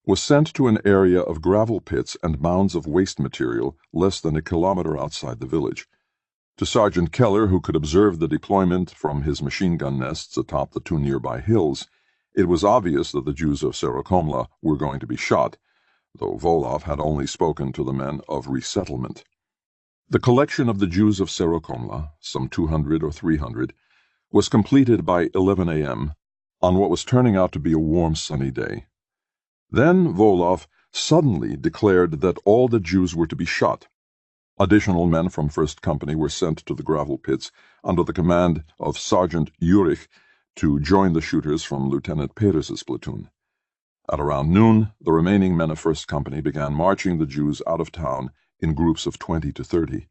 was sent to an area of gravel pits and mounds of waste material less than a kilometer outside the village. To Sergeant Keller, who could observe the deployment from his machine gun nests atop the two nearby hills, it was obvious that the Jews of Serokomla were going to be shot, though Volov had only spoken to the men of resettlement. The collection of the Jews of Serokomla, some 200 or 300, was completed by 11 a.m. on what was turning out to be a warm, sunny day. Then Volov suddenly declared that all the Jews were to be shot. Additional men from 1st Company were sent to the gravel pits under the command of Sergeant Jurich to join the shooters from Lieutenant Peters's platoon. At around noon, the remaining men of 1st Company began marching the Jews out of town in groups of 20 to 30.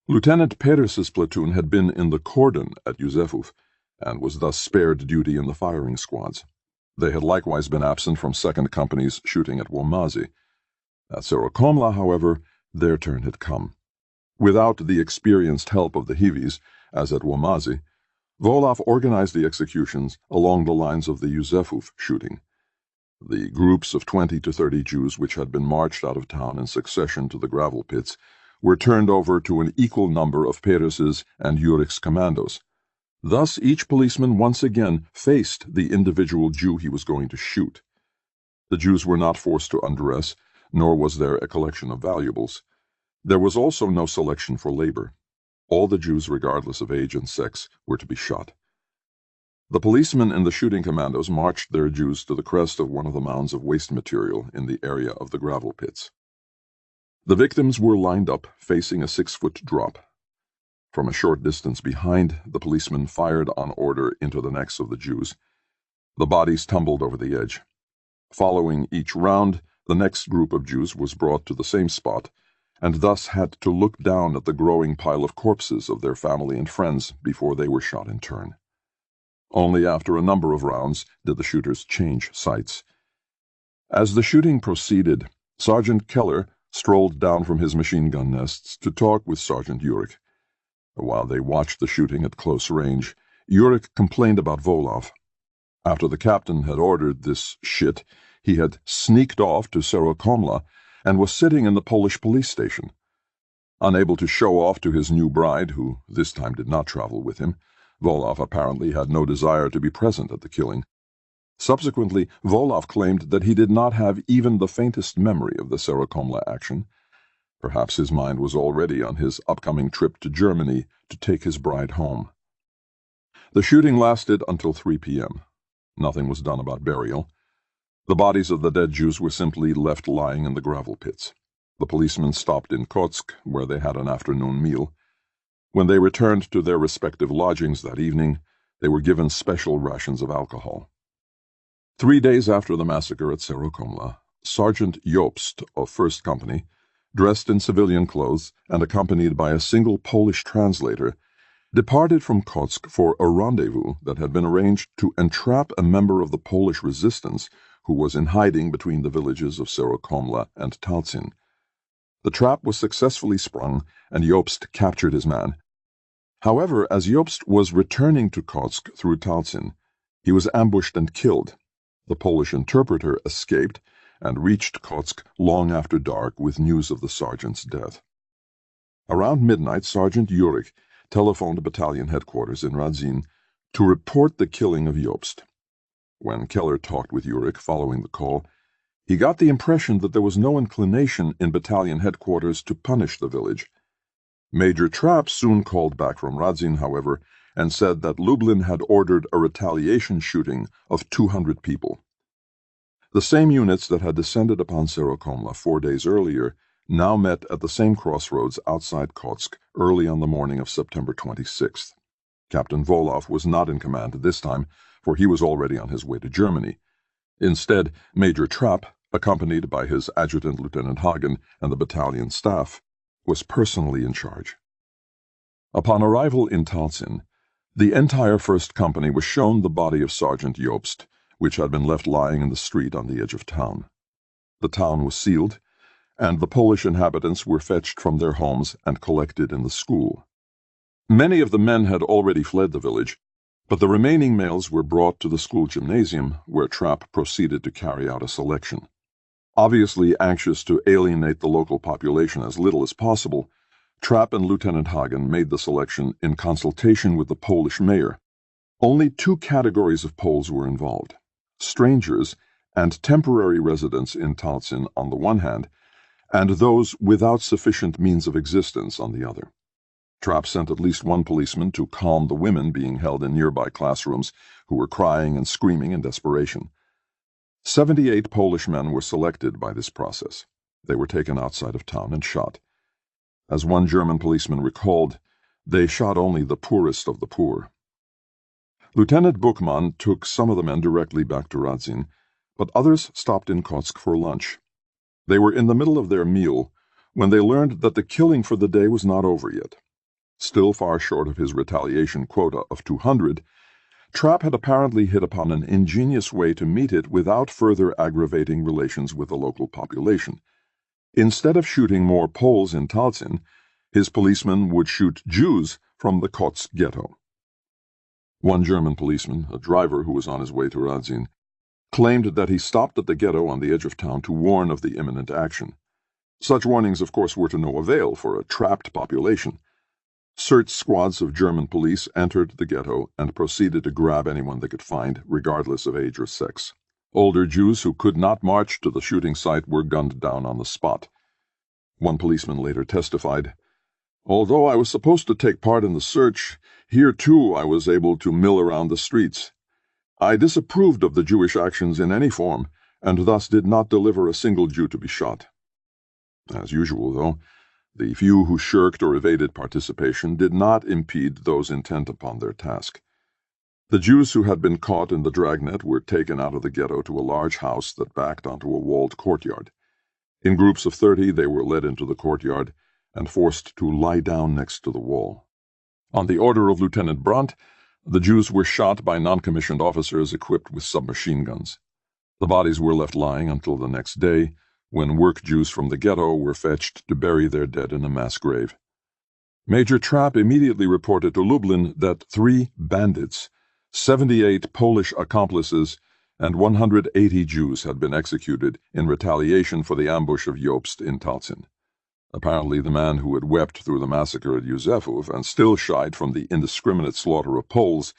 Lieutenant Peters's platoon had been in the cordon at Yusefov and was thus spared duty in the firing squads. They had likewise been absent from 2nd Company's shooting at Womazi. At Serokomla, however, their turn had come. Without the experienced help of the Hivis, as at Womazi, Volov organized the executions along the lines of the Yusefov shooting. The groups of 20 to 30 Jews which had been marched out of town in succession to the gravel pits were turned over to an equal number of Peres's and Jurich's commandos. Thus each policeman once again faced the individual Jew he was going to shoot. The Jews were not forced to undress, nor was there a collection of valuables. There was also no selection for labor. All the Jews, regardless of age and sex, were to be shot. The policemen in the shooting commandos marched their Jews to the crest of one of the mounds of waste material in the area of the gravel pits. The victims were lined up, facing a 6-foot drop. From a short distance behind, the policemen fired on order into the necks of the Jews. The bodies tumbled over the edge. Following each round, the next group of Jews was brought to the same spot, and thus had to look down at the growing pile of corpses of their family and friends before they were shot in turn. Only after a number of rounds did the shooters change sights. As the shooting proceeded, Sergeant Keller strolled down from his machine gun nests to talk with Sergeant Jurich. While they watched the shooting at close range, Jurich complained about Volov. After the captain had ordered this shit, he had sneaked off to Serokomla and was sitting in the Polish police station. Unable to show off to his new bride, who this time did not travel with him, Volov apparently had no desire to be present at the killing. Subsequently, Volov claimed that he did not have even the faintest memory of the Serokomla action. Perhaps his mind was already on his upcoming trip to Germany to take his bride home. The shooting lasted until 3 p.m. Nothing was done about burial. The bodies of the dead Jews were simply left lying in the gravel pits. The policemen stopped in Kotsk, where they had an afternoon meal. When they returned to their respective lodgings that evening, they were given special rations of alcohol. 3 days after the massacre at Serokomla, Sergeant Jobst of 1st Company, dressed in civilian clothes and accompanied by a single Polish translator, departed from Kotsk for a rendezvous that had been arranged to entrap a member of the Polish resistance who was in hiding between the villages of Serokomla and Talcin. The trap was successfully sprung, and Jobst captured his man. However, as Jobst was returning to Kotsk through Talcin, he was ambushed and killed. The Polish interpreter escaped and reached Kotsk long after dark with news of the sergeant's death. Around midnight, Sergeant Jurich telephoned battalion headquarters in Radzin to report the killing of Jobst. When Keller talked with Jurich following the call, he got the impression that there was no inclination in battalion headquarters to punish the village. Major Trapp soon called back from Radzin, however, and said that Lublin had ordered a retaliation shooting of 200 people. The same units that had descended upon Serokomla 4 days earlier now met at the same crossroads outside Kotsk early on the morning of September 26th. Captain Volov was not in command this time, for he was already on his way to Germany. Instead, Major Trapp, accompanied by his adjutant Lieutenant Hagen and the battalion staff, was personally in charge. Upon arrival in Talcin, the entire 1st Company was shown the body of Sergeant Jobst, which had been left lying in the street on the edge of town. The town was sealed, and the Polish inhabitants were fetched from their homes and collected in the school. Many of the men had already fled the village, but the remaining males were brought to the school gymnasium, where Trapp proceeded to carry out a selection. Obviously anxious to alienate the local population as little as possible, Trapp and Lieutenant Hagen made the selection in consultation with the Polish mayor. Only two categories of Poles were involved: strangers and temporary residents in Talcin on the one hand, and those without sufficient means of existence on the other. Trapp sent at least one policeman to calm the women being held in nearby classrooms who were crying and screaming in desperation. 78 Polish men were selected by this process. They were taken outside of town and shot. As one German policeman recalled, they shot only the poorest of the poor. Lieutenant Buchmann took some of the men directly back to Radzin, but others stopped in Kotsk for lunch. They were in the middle of their meal when they learned that the killing for the day was not over yet. Still far short of his retaliation quota of 200, Trapp had apparently hit upon an ingenious way to meet it without further aggravating relations with the local population. Instead of shooting more Poles in Talcin, his policemen would shoot Jews from the Kotsk ghetto. One German policeman, a driver who was on his way to Radzin, claimed that he stopped at the ghetto on the edge of town to warn of the imminent action. Such warnings, of course, were to no avail for a trapped population. Search squads of German police entered the ghetto and proceeded to grab anyone they could find, regardless of age or sex. Older Jews who could not march to the shooting site were gunned down on the spot. One policeman later testified, "Although I was supposed to take part in the search, here too I was able to mill around the streets. I disapproved of the Jewish actions in any form, and thus did not deliver a single Jew to be shot." As usual, though, the few who shirked or evaded participation did not impede those intent upon their task. The Jews who had been caught in the dragnet were taken out of the ghetto to a large house that backed onto a walled courtyard. In groups of 30 they were led into the courtyard and forced to lie down next to the wall. On the order of Lieutenant Brandt, the Jews were shot by non-commissioned officers equipped with submachine guns. The bodies were left lying until the next day, when work Jews from the ghetto were fetched to bury their dead in a mass grave. Major Trapp immediately reported to Lublin that 3 bandits, 78 Polish accomplices, and 180 Jews had been executed in retaliation for the ambush of Jobst in Talcin. Apparently the man who had wept through the massacre at Józefów and still shied from the indiscriminate slaughter of Poles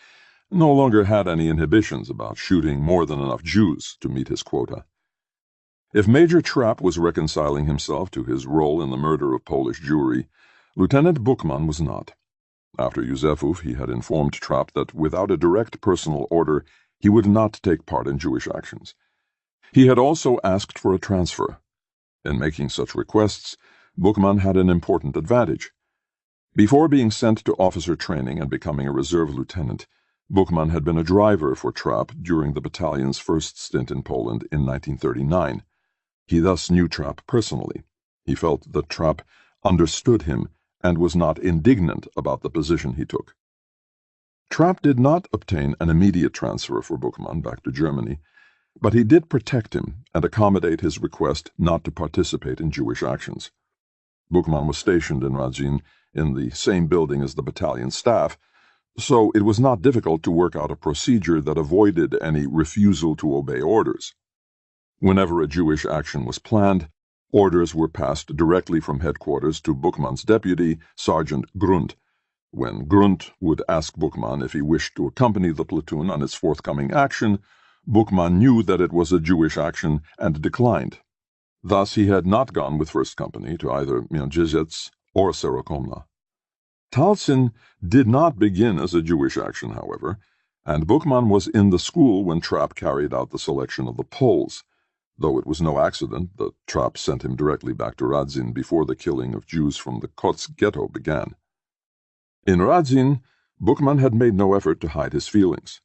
no longer had any inhibitions about shooting more than enough Jews to meet his quota. If Major Trapp was reconciling himself to his role in the murder of Polish Jewry, Lieutenant Buchmann was not. After Józefów, he had informed Trapp that without a direct personal order, he would not take part in Jewish actions. He had also asked for a transfer. In making such requests, Buchmann had an important advantage. Before being sent to officer training and becoming a reserve lieutenant, Buchmann had been a driver for Trapp during the battalion's first stint in Poland in 1939. He thus knew Trapp personally. He felt that Trapp understood him and was not indignant about the position he took. Trapp did not obtain an immediate transfer for Buchmann back to Germany, but he did protect him and accommodate his request not to participate in Jewish actions. Buchmann was stationed in Radzin in the same building as the battalion staff, so it was not difficult to work out a procedure that avoided any refusal to obey orders. Whenever a Jewish action was planned, orders were passed directly from headquarters to Buchmann's deputy, Sergeant Grund. When Grund would ask Buchmann if he wished to accompany the platoon on its forthcoming action, Buchmann knew that it was a Jewish action and declined. Thus he had not gone with First Company to either Międzyrzec or Serokomna. Talcin did not begin as a Jewish action, however, and Buchmann was in the school when Trapp carried out the selection of the Poles, though it was no accident that Trapp sent him directly back to Radzin before the killing of Jews from the Kotsk ghetto began. In Radzin, Buchmann had made no effort to hide his feelings.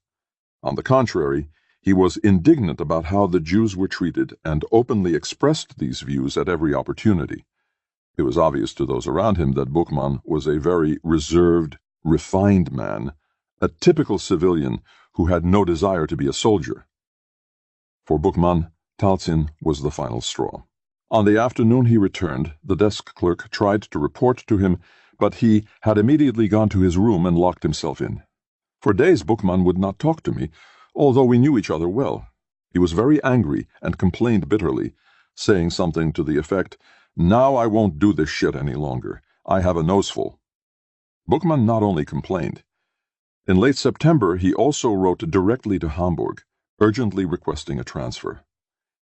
On the contrary, he was indignant about how the Jews were treated and openly expressed these views at every opportunity. It was obvious to those around him that Buchmann was a very reserved, refined man, a typical civilian who had no desire to be a soldier. For Buchmann, Talcin was the final straw. On the afternoon he returned, the desk clerk tried to report to him, but he had immediately gone to his room and locked himself in. For days Buchmann would not talk to me, although we knew each other well. He was very angry and complained bitterly, saying something to the effect, "Now I won't do this shit any longer. I have a noseful. Bookman not only complained. In late September, he also wrote directly to Hamburg, urgently requesting a transfer.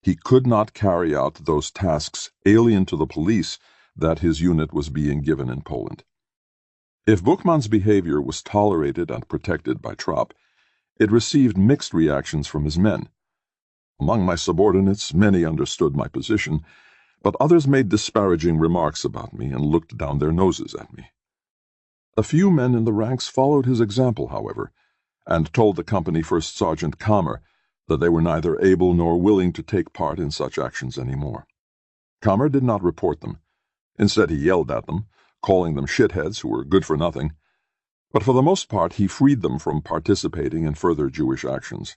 He could not carry out those tasks alien to the police that his unit was being given in Poland. If Bookman's behavior was tolerated and protected by Trapp, it received mixed reactions from his men. Among my subordinates, many understood my position, but others made disparaging remarks about me and looked down their noses at me. A few men in the ranks followed his example, however, and told the company First Sergeant Kammer that they were neither able nor willing to take part in such actions any more. Kammer did not report them. Instead, he yelled at them, calling them shitheads who were good for nothing. But for the most part, he freed them from participating in further Jewish actions.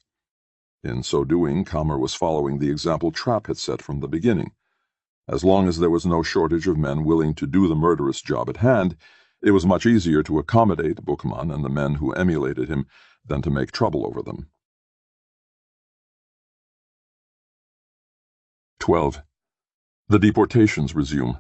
In so doing, Kammer was following the example Trapp had set from the beginning. As long as there was no shortage of men willing to do the murderous job at hand, it was much easier to accommodate Bookman and the men who emulated him than to make trouble over them. 12. The deportations resume.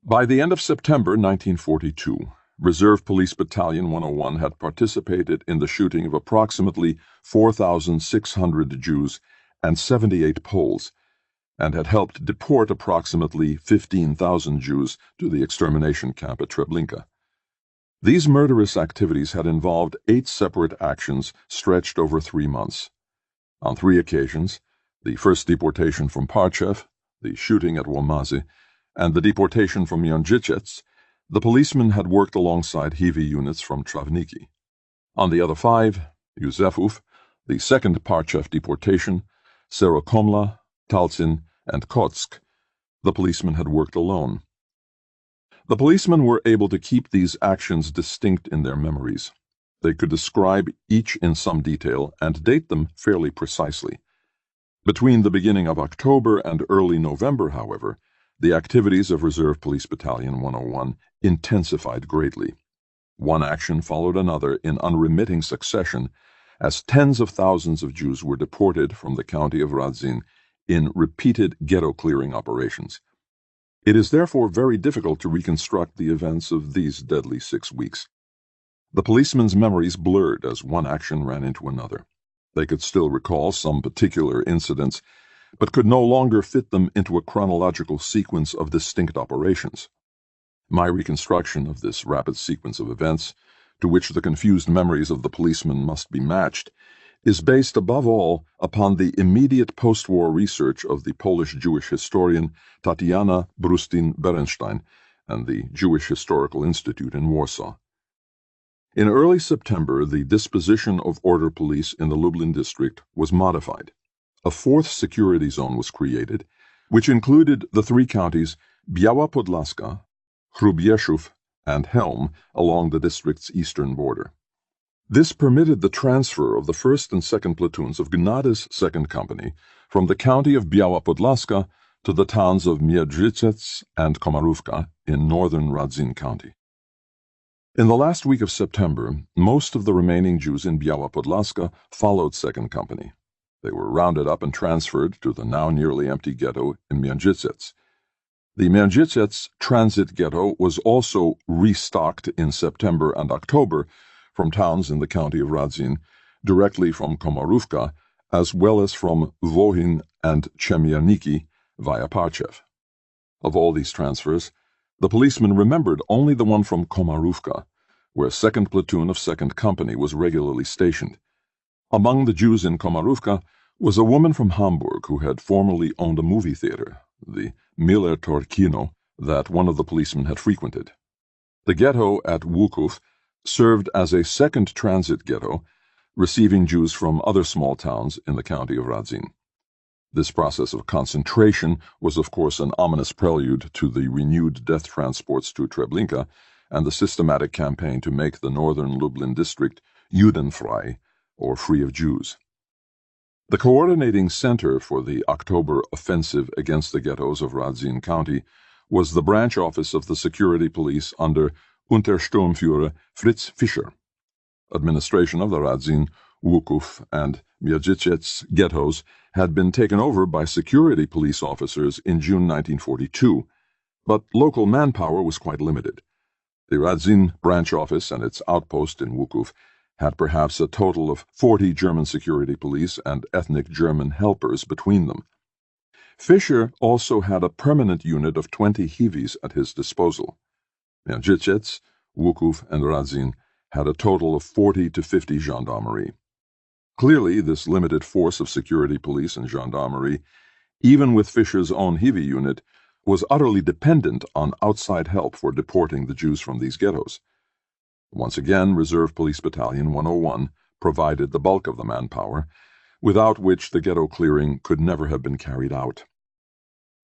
By the end of September 1942, Reserve Police Battalion 101 had participated in the shooting of approximately 4,600 Jews and 78 Poles, and had helped deport approximately 15,000 Jews to the extermination camp at Treblinka. These murderous activities had involved 8 separate actions stretched over 3 months. On 3 occasions, the first deportation from Parchev, the shooting at Łomazy, and the deportation from Miondzicets, the policemen had worked alongside Hiwi units from Trawniki. On the other 5, Józefów, the second Parchev deportation, Serokomla, Talcin, and Kotsk, the policemen had worked alone. The policemen were able to keep these actions distinct in their memories. They could describe each in some detail and date them fairly precisely. Between the beginning of October and early November, however, the activities of Reserve Police Battalion 101 intensified greatly. One action followed another in unremitting succession, as tens of thousands of Jews were deported from the county of Radzin in repeated ghetto-clearing operations. It is therefore very difficult to reconstruct the events of these deadly 6 weeks. The policemen's memories blurred as one action ran into another. They could still recall some particular incidents, but could no longer fit them into a chronological sequence of distinct operations. My reconstruction of this rapid sequence of events, to which the confused memories of the policemen must be matched, is based above all upon the immediate post-war research of the Polish Jewish historian Tatiana Brustin-Berenstein and the Jewish Historical Institute in Warsaw. In early September, the disposition of order police in the Lublin district was modified. A 4th security zone was created, which included the 3 counties Biała Podlaska, Hrubieszów, and Helm along the district's eastern border. This permitted the transfer of the 1st and 2nd platoons of Gnady's 2nd Company from the county of Biała Podlaska to the towns of Mierzycec and Komarówka in northern Radzin County. In the last week of September, most of the remaining Jews in Biała Podlaska followed 2nd Company. They were rounded up and transferred to the now nearly empty ghetto in Mierzycec. The Mierzycec transit ghetto was also restocked in September and October from towns in the county of Radzin, directly from Komarówka, as well as from Wohin and Chemierniki via Parchev. Of all these transfers, the policeman remembered only the one from Komarówka, where 2nd Platoon of 2nd Company was regularly stationed. Among the Jews in Komarówka was a woman from Hamburg who had formerly owned a movie theater, the Miller Tor Kino, that one of the policemen had frequented. The ghetto at Łuków served as a 2nd transit ghetto, receiving Jews from other small towns in the county of Radzin. This process of concentration was of course an ominous prelude to the renewed death transports to Treblinka and the systematic campaign to make the northern Lublin district Judenfrei, or free of Jews. The coordinating center for the October offensive against the ghettos of Radzin County was the branch office of the security police under Untersturmführer Fritz Fischer. Administration of the Radzin, Łuków, and Mierzycec ghettos had been taken over by security police officers in June 1942, But local manpower was quite limited. The Radzin branch office and its outpost in Wukuf had perhaps a total of 40 German security police and ethnic German helpers between them. Fischer also had a permanent unit of 20 Hiwis at his disposal. Mierzycec, Wukuf, and Radzin had a total of 40 to 50 gendarmerie. Clearly, this limited force of security police and gendarmerie, even with Fischer's own Hiwi unit, was utterly dependent on outside help for deporting the Jews from these ghettos. Once again, Reserve Police Battalion 101 provided the bulk of the manpower, without which the ghetto clearing could never have been carried out.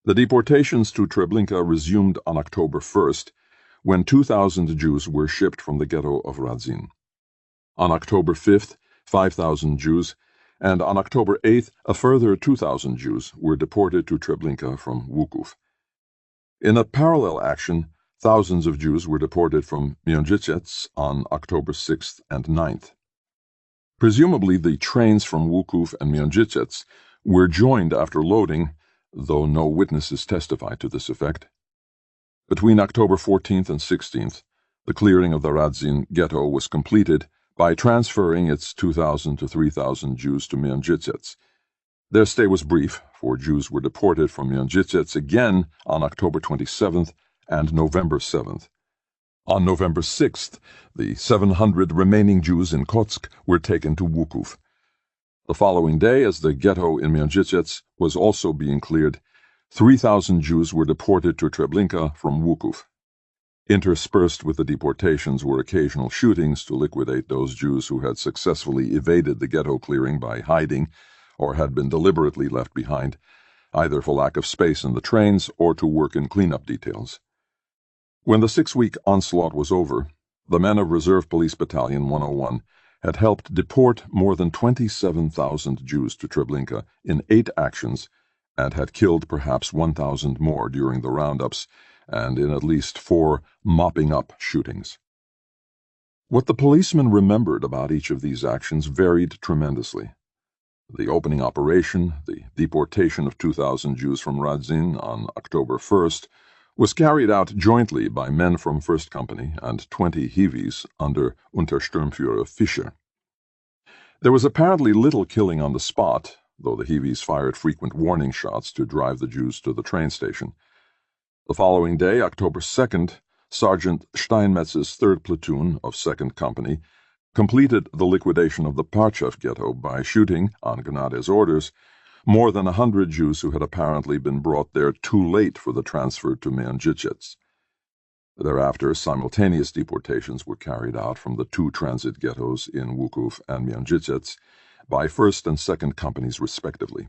The deportations to Treblinka resumed on October 1st, when 2,000 Jews were shipped from the ghetto of Radzin. On October 5th, 5,000 Jews, and on October 8th, a further 2,000 Jews were deported to Treblinka from Wukuf. In a parallel action, thousands of Jews were deported from Mierzycec on October 6th and 9th. Presumably, the trains from Wukuf and Mierzycec were joined after loading, though no witnesses testified to this effect. Between October 14th and 16th, the clearing of the Radzin ghetto was completed by transferring its 2,000 to 3,000 Jews to Mierzycec. Their stay was brief, for Jews were deported from Mierzycec again on October 27th and November 7th. On November 6th, the 700 remaining Jews in Kotsk were taken to Wukuf. The following day, as the ghetto in Mierzycec was also being cleared, 3,000 Jews were deported to Treblinka from Wukuf. Interspersed with the deportations were occasional shootings to liquidate those Jews who had successfully evaded the ghetto clearing by hiding or had been deliberately left behind, either for lack of space in the trains or to work in cleanup details. When the 6-week onslaught was over, the men of Reserve Police Battalion 101 had helped deport more than 27,000 Jews to Treblinka in 8 actions and had killed perhaps 1,000 more during the roundups and in at least 4 mopping-up shootings. What the policemen remembered about each of these actions varied tremendously. The opening operation, the deportation of 2,000 Jews from Radzin on October 1st, was carried out jointly by men from 1st Company and 20 Hiwis under Untersturmführer Fischer. There was apparently little killing on the spot, though the Hiwis fired frequent warning shots to drive the Jews to the train station. The following day, October 2nd, Sergeant Steinmetz's 3rd Platoon of 2nd Company completed the liquidation of the Parchev ghetto by shooting, on Gnade's orders, more than 100 Jews who had apparently been brought there too late for the transfer to Mierzycec. Thereafter, simultaneous deportations were carried out from the 2 transit ghettos in Wukuf and Mierzycec by 1st and 2nd Companies respectively.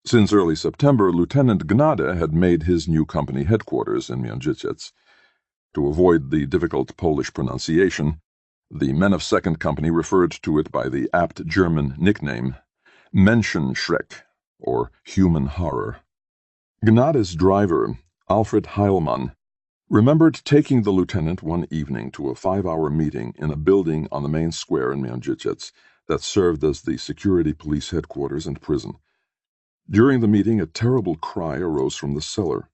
Since early September, Lieutenant Gnade had made his new company headquarters in Mierzycec. To avoid the difficult Polish pronunciation, the men of 2nd Company referred to it by the apt German nickname Menschenschreck, or human horror. Gnade's driver, Alfred Heilmann, remembered taking the lieutenant one evening to a 5-hour meeting in a building on the main square in Mierzycec that served as the security police headquarters and prison. During the meeting, a terrible cry arose from the cellar.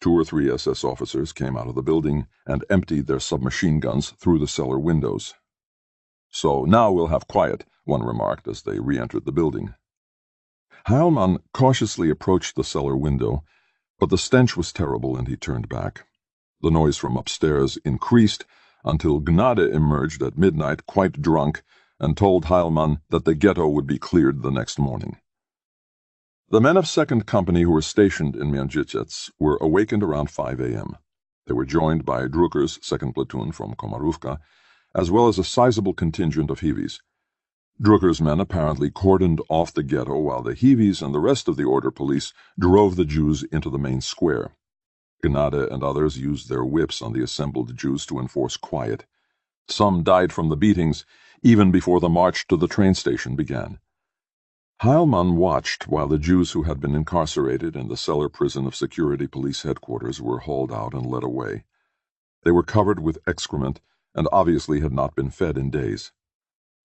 2 or 3 SS officers came out of the building and emptied their submachine guns through the cellar windows. "So now we'll have quiet," one remarked as they re-entered the building. Heilmann cautiously approached the cellar window, but the stench was terrible and he turned back. The noise from upstairs increased until Gnade emerged at midnight quite drunk and told Heilmann that the ghetto would be cleared the next morning. The men of 2nd Company who were stationed in Mierzycec were awakened around 5 a.m. They were joined by Drucker's 2nd Platoon from Komarówka, as well as a sizable contingent of Hiwis. Drucker's men apparently cordoned off the ghetto while the Hiwis and the rest of the order police drove the Jews into the main square. Gnade and others used their whips on the assembled Jews to enforce quiet. Some died from the beatings even before the march to the train station began. Heilmann watched while the Jews who had been incarcerated in the cellar prison of security police headquarters were hauled out and led away. They were covered with excrement and obviously had not been fed in days.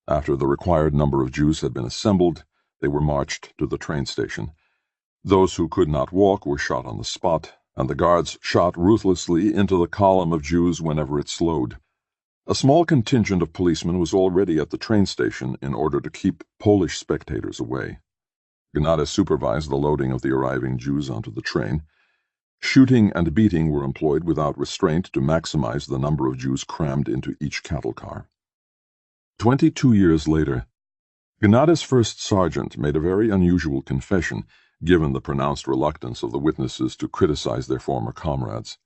After the required number of Jews had been assembled, they were marched to the train station. Those who could not walk were shot on the spot, and the guards shot ruthlessly into the column of Jews whenever it slowed. A small contingent of policemen was already at the train station in order to keep Polish spectators away. Gnade supervised the loading of the arriving Jews onto the train. Shooting and beating were employed without restraint to maximize the number of Jews crammed into each cattle car. 22 years later, Gnade's first sergeant made a very unusual confession, given the pronounced reluctance of the witnesses to criticize their former comrades.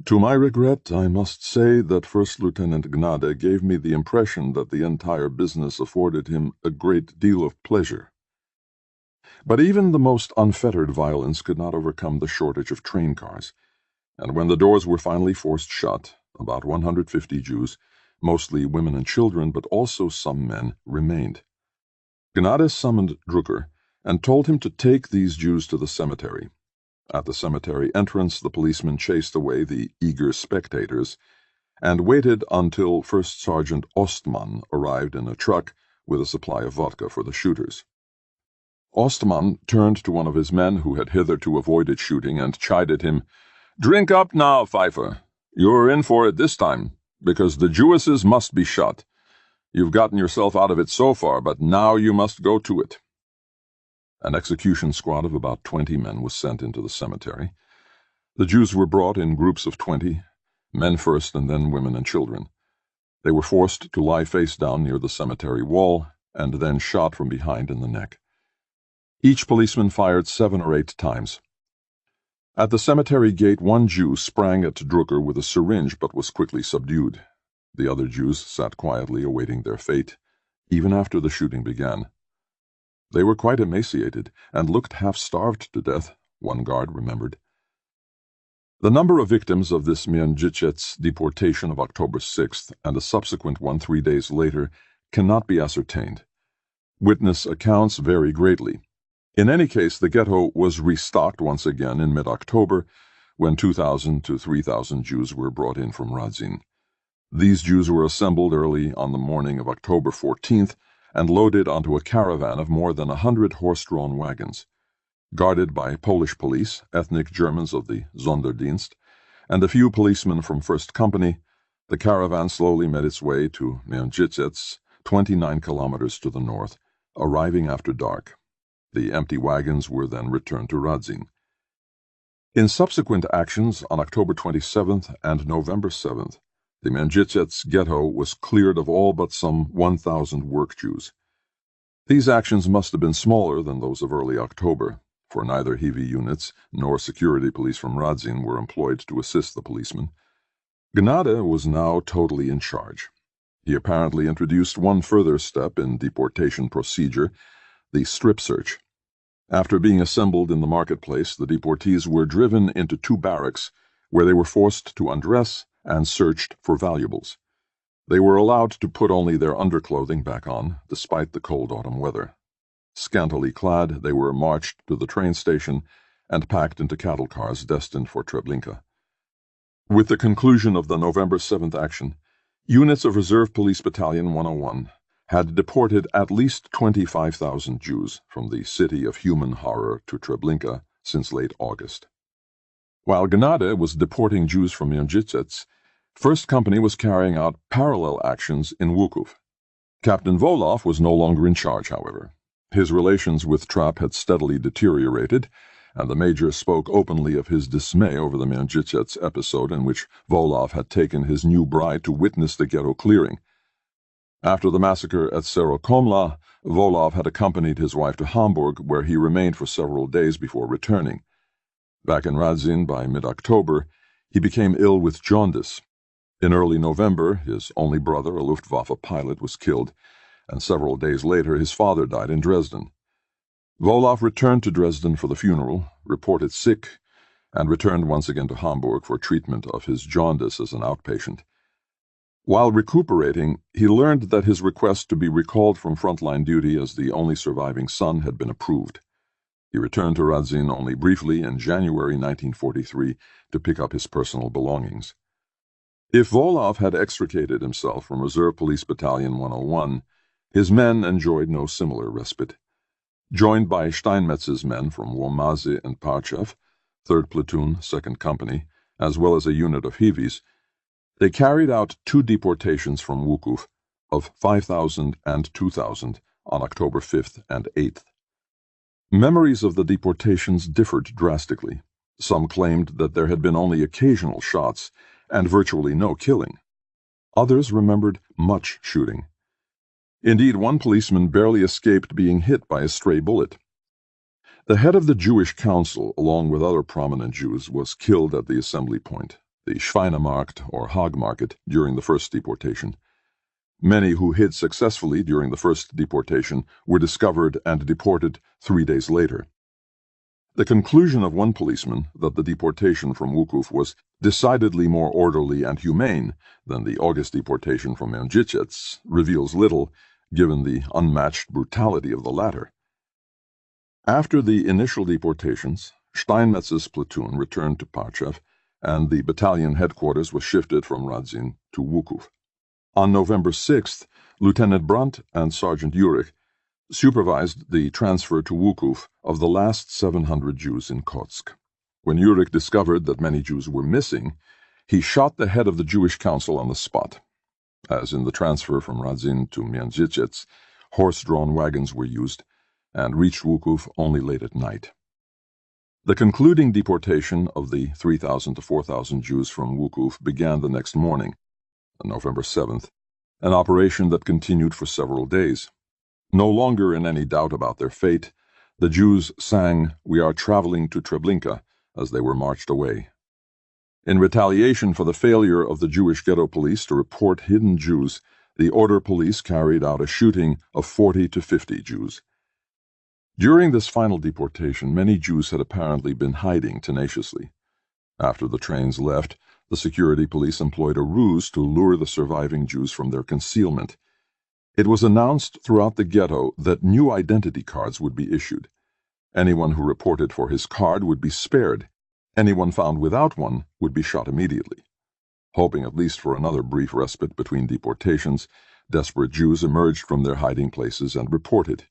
"To my regret, I must say that First Lieutenant Gnade gave me the impression that the entire business afforded him a great deal of pleasure." But even the most unfettered violence could not overcome the shortage of train cars, and when the doors were finally forced shut, about 150 Jews, mostly women and children, but also some men, remained. Gnade summoned Drucker and told him to take these Jews to the cemetery. At the cemetery entrance, the policemen chased away the eager spectators and waited until First Sergeant Ostmann arrived in a truck with a supply of vodka for the shooters. Ostmann turned to one of his men who had hitherto avoided shooting and chided him. "Drink up now, Pfeiffer. You're in for it this time, because the Jewesses must be shot. You've gotten yourself out of it so far, but now you must go to it." An execution squad of about 20 men was sent into the cemetery. The Jews were brought in groups of 20, men first and then women and children. They were forced to lie face down near the cemetery wall and then shot from behind in the neck. Each policeman fired 7 or 8 times. At the cemetery gate, one Jew sprang at Drucker with a syringe but was quickly subdued. The other Jews sat quietly awaiting their fate, even after the shooting began. They were quite emaciated and looked half-starved to death, one guard remembered. The number of victims of this Międzycec deportation of October 6th and a subsequent one 3 days later cannot be ascertained. Witness accounts vary greatly. In any case, the ghetto was restocked once again in mid-October, when 2,000 to 3,000 Jews were brought in from Radzin. These Jews were assembled early on the morning of October 14th and loaded onto a caravan of more than 100 horse-drawn wagons. Guarded by Polish police, ethnic Germans of the Sonderdienst, and a few policemen from First Company, the caravan slowly made its way to Międzycec, 29 kilometers to the north, arriving after dark. The empty wagons were then returned to Radzin. In subsequent actions on October 27th and November 7th, the Międzycec ghetto was cleared of all but some 1,000 work Jews. These actions must have been smaller than those of early October, for neither heavy units nor security police from Radzin were employed to assist the policemen. Gnade was now totally in charge. He apparently introduced one further step in deportation procedure, the strip search. After being assembled in the marketplace, the deportees were driven into 2 barracks, where they were forced to undress and searched for valuables. They were allowed to put only their underclothing back on, despite the cold autumn weather. Scantily clad, they were marched to the train station and packed into cattle cars destined for Treblinka. With the conclusion of the November 7th action, units of Reserve Police Battalion 101 had deported at least 25,000 Jews from the city of human horror to Treblinka since late August. While Gnade was deporting Jews from Międzycec, First Company was carrying out parallel actions in Łuków. Captain Volov was no longer in charge, however. His relations with Trapp had steadily deteriorated, and the major spoke openly of his dismay over the Międzycec episode in which Volov had taken his new bride to witness the ghetto clearing. After the massacre at Serokomla, Volov had accompanied his wife to Hamburg, where he remained for several days before returning. Back in Radzin by mid-October, he became ill with jaundice. In early November, his only brother, a Luftwaffe pilot, was killed, and several days later his father died in Dresden. Volov returned to Dresden for the funeral, reported sick, and returned once again to Hamburg for treatment of his jaundice as an outpatient. While recuperating, he learned that his request to be recalled from frontline duty as the only surviving son had been approved. He returned to Radzin only briefly in January 1943 to pick up his personal belongings. If Volov had extricated himself from Reserve Police Battalion 101, his men enjoyed no similar respite. Joined by Steinmetz's men from Łomazy and Parchev, 3rd Platoon, 2nd Company, as well as a unit of Hivis, they carried out 2 deportations from Wukuf of 5,000 and 2,000 on October 5th and 8th. Memories of the deportations differed drastically. Some claimed that there had been only occasional shots and virtually no killing. Others remembered much shooting. Indeed, one policeman barely escaped being hit by a stray bullet. The head of the Jewish Council, along with other prominent Jews, was killed at the assembly point, the Schweinemarkt or Hog Market, during the first deportation. Many who hid successfully during the first deportation were discovered and deported 3 days later. The conclusion of one policeman that the deportation from Wukuf was decidedly more orderly and humane than the August deportation from Mengzhitsets reveals little, given the unmatched brutality of the latter. After the initial deportations, Steinmetz's platoon returned to Parchev, and the battalion headquarters was shifted from Radzin to Wukuf. On November 6th, Lieutenant Brandt and Sergeant Urich supervised the transfer to Wukuf of the last 700 Jews in Kotsk. When Urich discovered that many Jews were missing, he shot the head of the Jewish Council on the spot. As in the transfer from Radzin to Mengzhitsets, horse-drawn wagons were used and reached Wukuf only late at night. The concluding deportation of the 3,000 to 4,000 Jews from Wukuf began the next morning, November 7th, an operation that continued for several days. No longer in any doubt about their fate, the Jews sang "We are traveling to Treblinka" as they were marched away. In retaliation for the failure of the Jewish ghetto police to report hidden Jews, the order police carried out a shooting of 40 to 50 Jews. During this final deportation, many Jews had apparently been hiding tenaciously. After the trains left, the security police employed a ruse to lure the surviving Jews from their concealment. It was announced throughout the ghetto that new identity cards would be issued. Anyone who reported for his card would be spared. Anyone found without one would be shot immediately. Hoping at least for another brief respite between deportations, desperate Jews emerged from their hiding places and reported.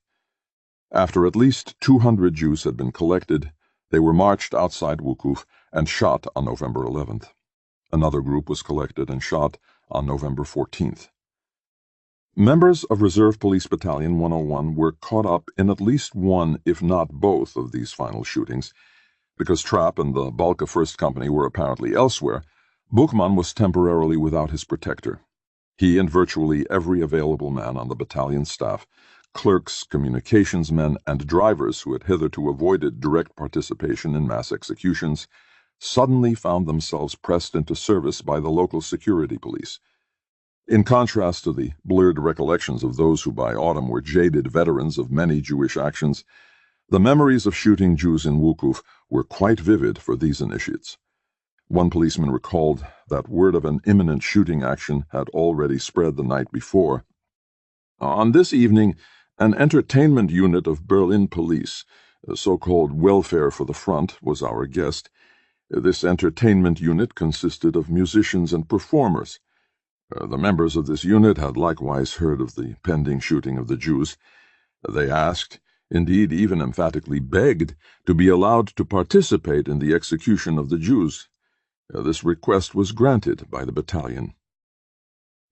After at least 200 Jews had been collected, they were marched outside Wukuf and shot on November 11th. Another group was collected and shot on November 14th. Members of Reserve Police Battalion 101 were caught up in at least one, if not both, of these final shootings. Because Trapp and the bulk of 1st Company were apparently elsewhere, Buchmann was temporarily without his protector. He and virtually every available man on the battalion staff, clerks, communications men, and drivers who had hitherto avoided direct participation in mass executions, suddenly found themselves pressed into service by the local security police. In contrast to the blurred recollections of those who by autumn were jaded veterans of many Jewish actions, the memories of shooting Jews in Wukuf were quite vivid for these initiates. One policeman recalled that word of an imminent shooting action had already spread the night before. On this evening, an entertainment unit of Berlin police, a so-called welfare for the front, was our guest. This entertainment unit consisted of musicians and performers. The members of this unit had likewise heard of the pending shooting of the Jews. They asked, indeed even emphatically begged, to be allowed to participate in the execution of the Jews. This request was granted by the battalion.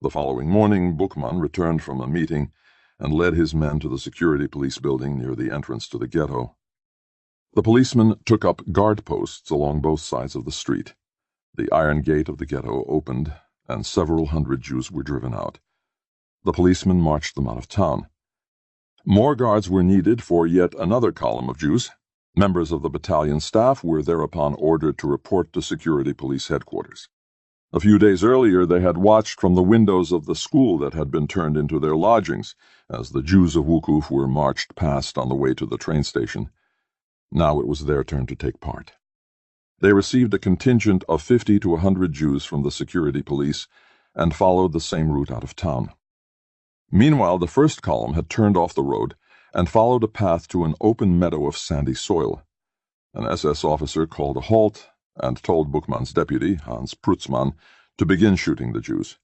The following morning, Buchmann returned from a meeting and led his men to the security police building near the entrance to the ghetto. The policemen took up guard posts along both sides of the street. The iron gate of the ghetto opened, and several hundred Jews were driven out. The policemen marched them out of town. More guards were needed for yet another column of Jews. Members of the battalion staff were thereupon ordered to report to security police headquarters. A few days earlier they had watched from the windows of the school that had been turned into their lodgings, as the Jews of Wukuf were marched past on the way to the train station. Now it was their turn to take part. They received a contingent of 50 to 100 Jews from the security police and followed the same route out of town. Meanwhile, the first column had turned off the road and followed a path to an open meadow of sandy soil. An SS officer called a halt and told Buchmann's deputy, Hans Prutzmann, to begin shooting the Jews.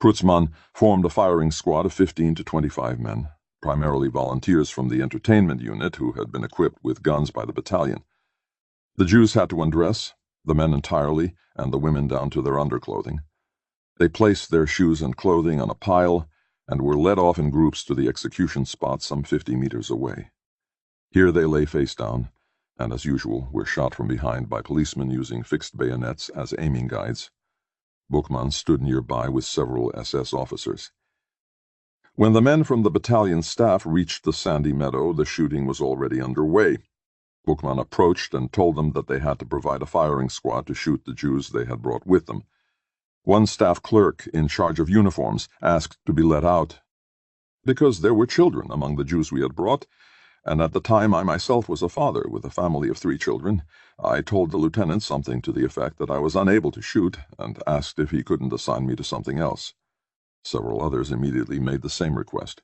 Prutzmann formed a firing squad of 15 to 25 men, primarily volunteers from the entertainment unit who had been equipped with guns by the battalion. The Jews had to undress, the men entirely and the women down to their underclothing. They placed their shoes and clothing on a pile and were led off in groups to the execution spot some 50 meters away. Here they lay face down, and as usual were shot from behind by policemen using fixed bayonets as aiming guides. Bookman stood nearby with several SS officers. When the men from the battalion staff reached the sandy meadow, the shooting was already underway. Bookman approached and told them that they had to provide a firing squad to shoot the Jews they had brought with them. One staff clerk in charge of uniforms asked to be let out, because there were children among the Jews we had brought, and at the time I myself was a father with a family of 3 children. I told the lieutenant something to the effect that I was unable to shoot, and asked if he couldn't assign me to something else. Several others immediately made the same request.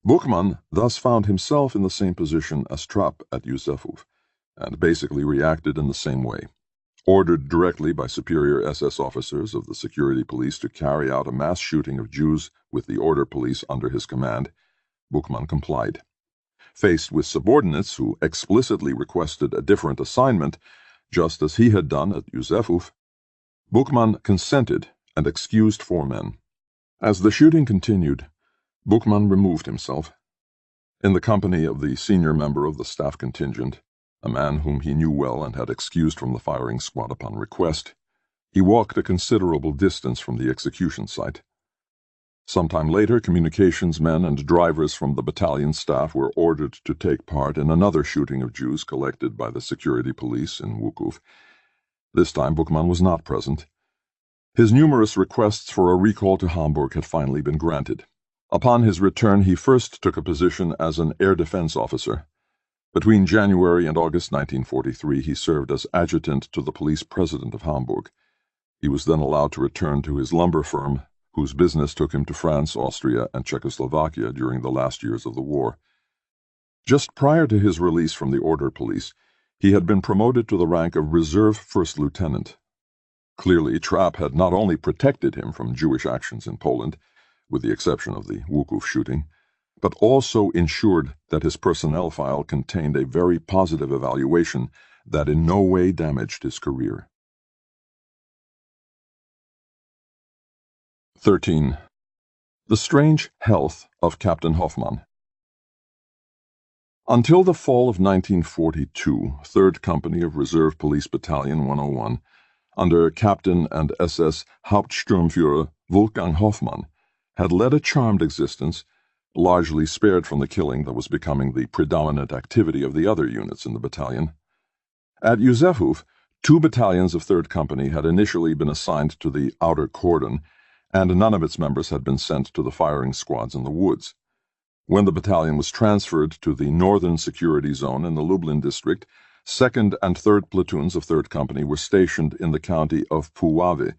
Bookman thus found himself in the same position as Trapp at Józefów, and basically reacted in the same way. Ordered directly by superior SS officers of the security police to carry out a mass shooting of Jews with the order police under his command, Bookman complied. Faced with subordinates who explicitly requested a different assignment, just as he had done at Józefów, Bookman consented and excused 4 men. As the shooting continued, Bookman removed himself. In the company of the senior member of the staff contingent, a man whom he knew well and had excused from the firing squad upon request, he walked a considerable distance from the execution site. Sometime later, communications men and drivers from the battalion staff were ordered to take part in another shooting of Jews collected by the security police in Łuków. This time Bookman was not present. His numerous requests for a recall to Hamburg had finally been granted. Upon his return, he first took a position as an air defense officer. Between January and August 1943, he served as adjutant to the police president of Hamburg. He was then allowed to return to his lumber firm, whose business took him to France, Austria, and Czechoslovakia during the last years of the war. Just prior to his release from the order police, he had been promoted to the rank of reserve first lieutenant. Clearly, Trapp had not only protected him from Jewish actions in Poland, with the exception of the Łuków shooting, but also ensured that his personnel file contained a very positive evaluation that in no way damaged his career. 13. The strange health of Captain Hoffmann. Until the fall of 1942, 3rd Company of Reserve Police Battalion 101, under Captain and SS Hauptsturmführer Wolfgang Hoffmann, had led a charmed existence, largely spared from the killing that was becoming the predominant activity of the other units in the battalion. At Józefów, 2 battalions of 3rd Company had initially been assigned to the outer cordon, and none of its members had been sent to the firing squads in the woods. When the battalion was transferred to the northern security zone in the Lublin district, 2nd and 3rd platoons of 3rd Company were stationed in the county of Puławy.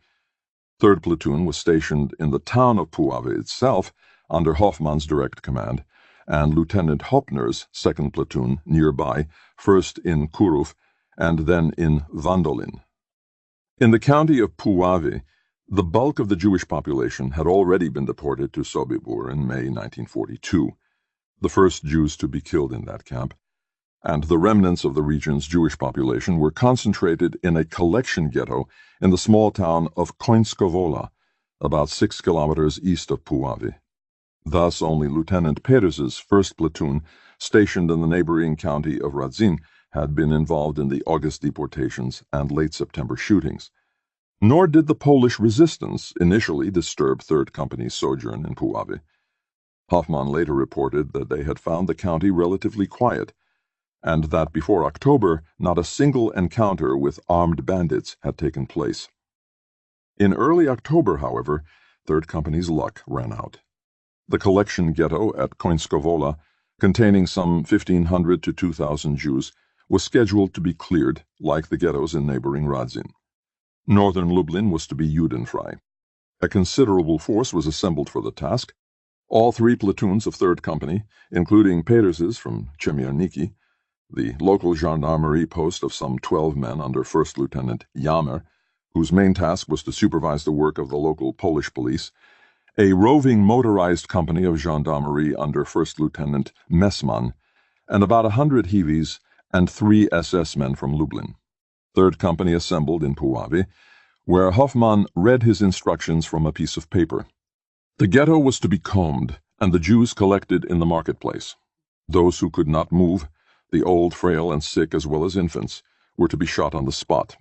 3rd Platoon was stationed in the town of Puławy itself, under Hoffmann's direct command, and Lieutenant Hoppner's 2nd Platoon nearby, first in Kurów and then in Wandolin. In the county of Puławy, the bulk of the Jewish population had already been deported to Sobibór in May 1942, the first Jews to be killed in that camp, and the remnants of the region's Jewish population were concentrated in a collection ghetto in the small town of Końska Wola, about 6 kilometers east of Puławy. Thus, only Lieutenant Peters's 1st Platoon, stationed in the neighboring county of Radzin, had been involved in the August deportations and late September shootings. Nor did the Polish resistance initially disturb 3rd Company's sojourn in Puławy. Hoffmann later reported that they had found the county relatively quiet, and that before October not a single encounter with armed bandits had taken place. In early October, however, 3rd Company's luck ran out. The collection ghetto at Końska Wola, containing some 1,500 to 2,000 Jews, was scheduled to be cleared, like the ghettos in neighboring Radzin. Northern Lublin was to be Judenfrei. A considerable force was assembled for the task. All 3 platoons of 3rd Company, including Peters's from Chemierniki, the local gendarmerie post of some 12 men under 1st Lieutenant Jammer, whose main task was to supervise the work of the local Polish police, a roving motorized company of gendarmerie under 1st Lieutenant Messmann, and about 100 Heavies and 3 SS men from Lublin. 3rd Company assembled in Puławy, where Hoffmann read his instructions from a piece of paper. The ghetto was to be combed, and the Jews collected in the marketplace. Those who could not move, the old, frail, and sick, as well as infants, were to be shot on the spot.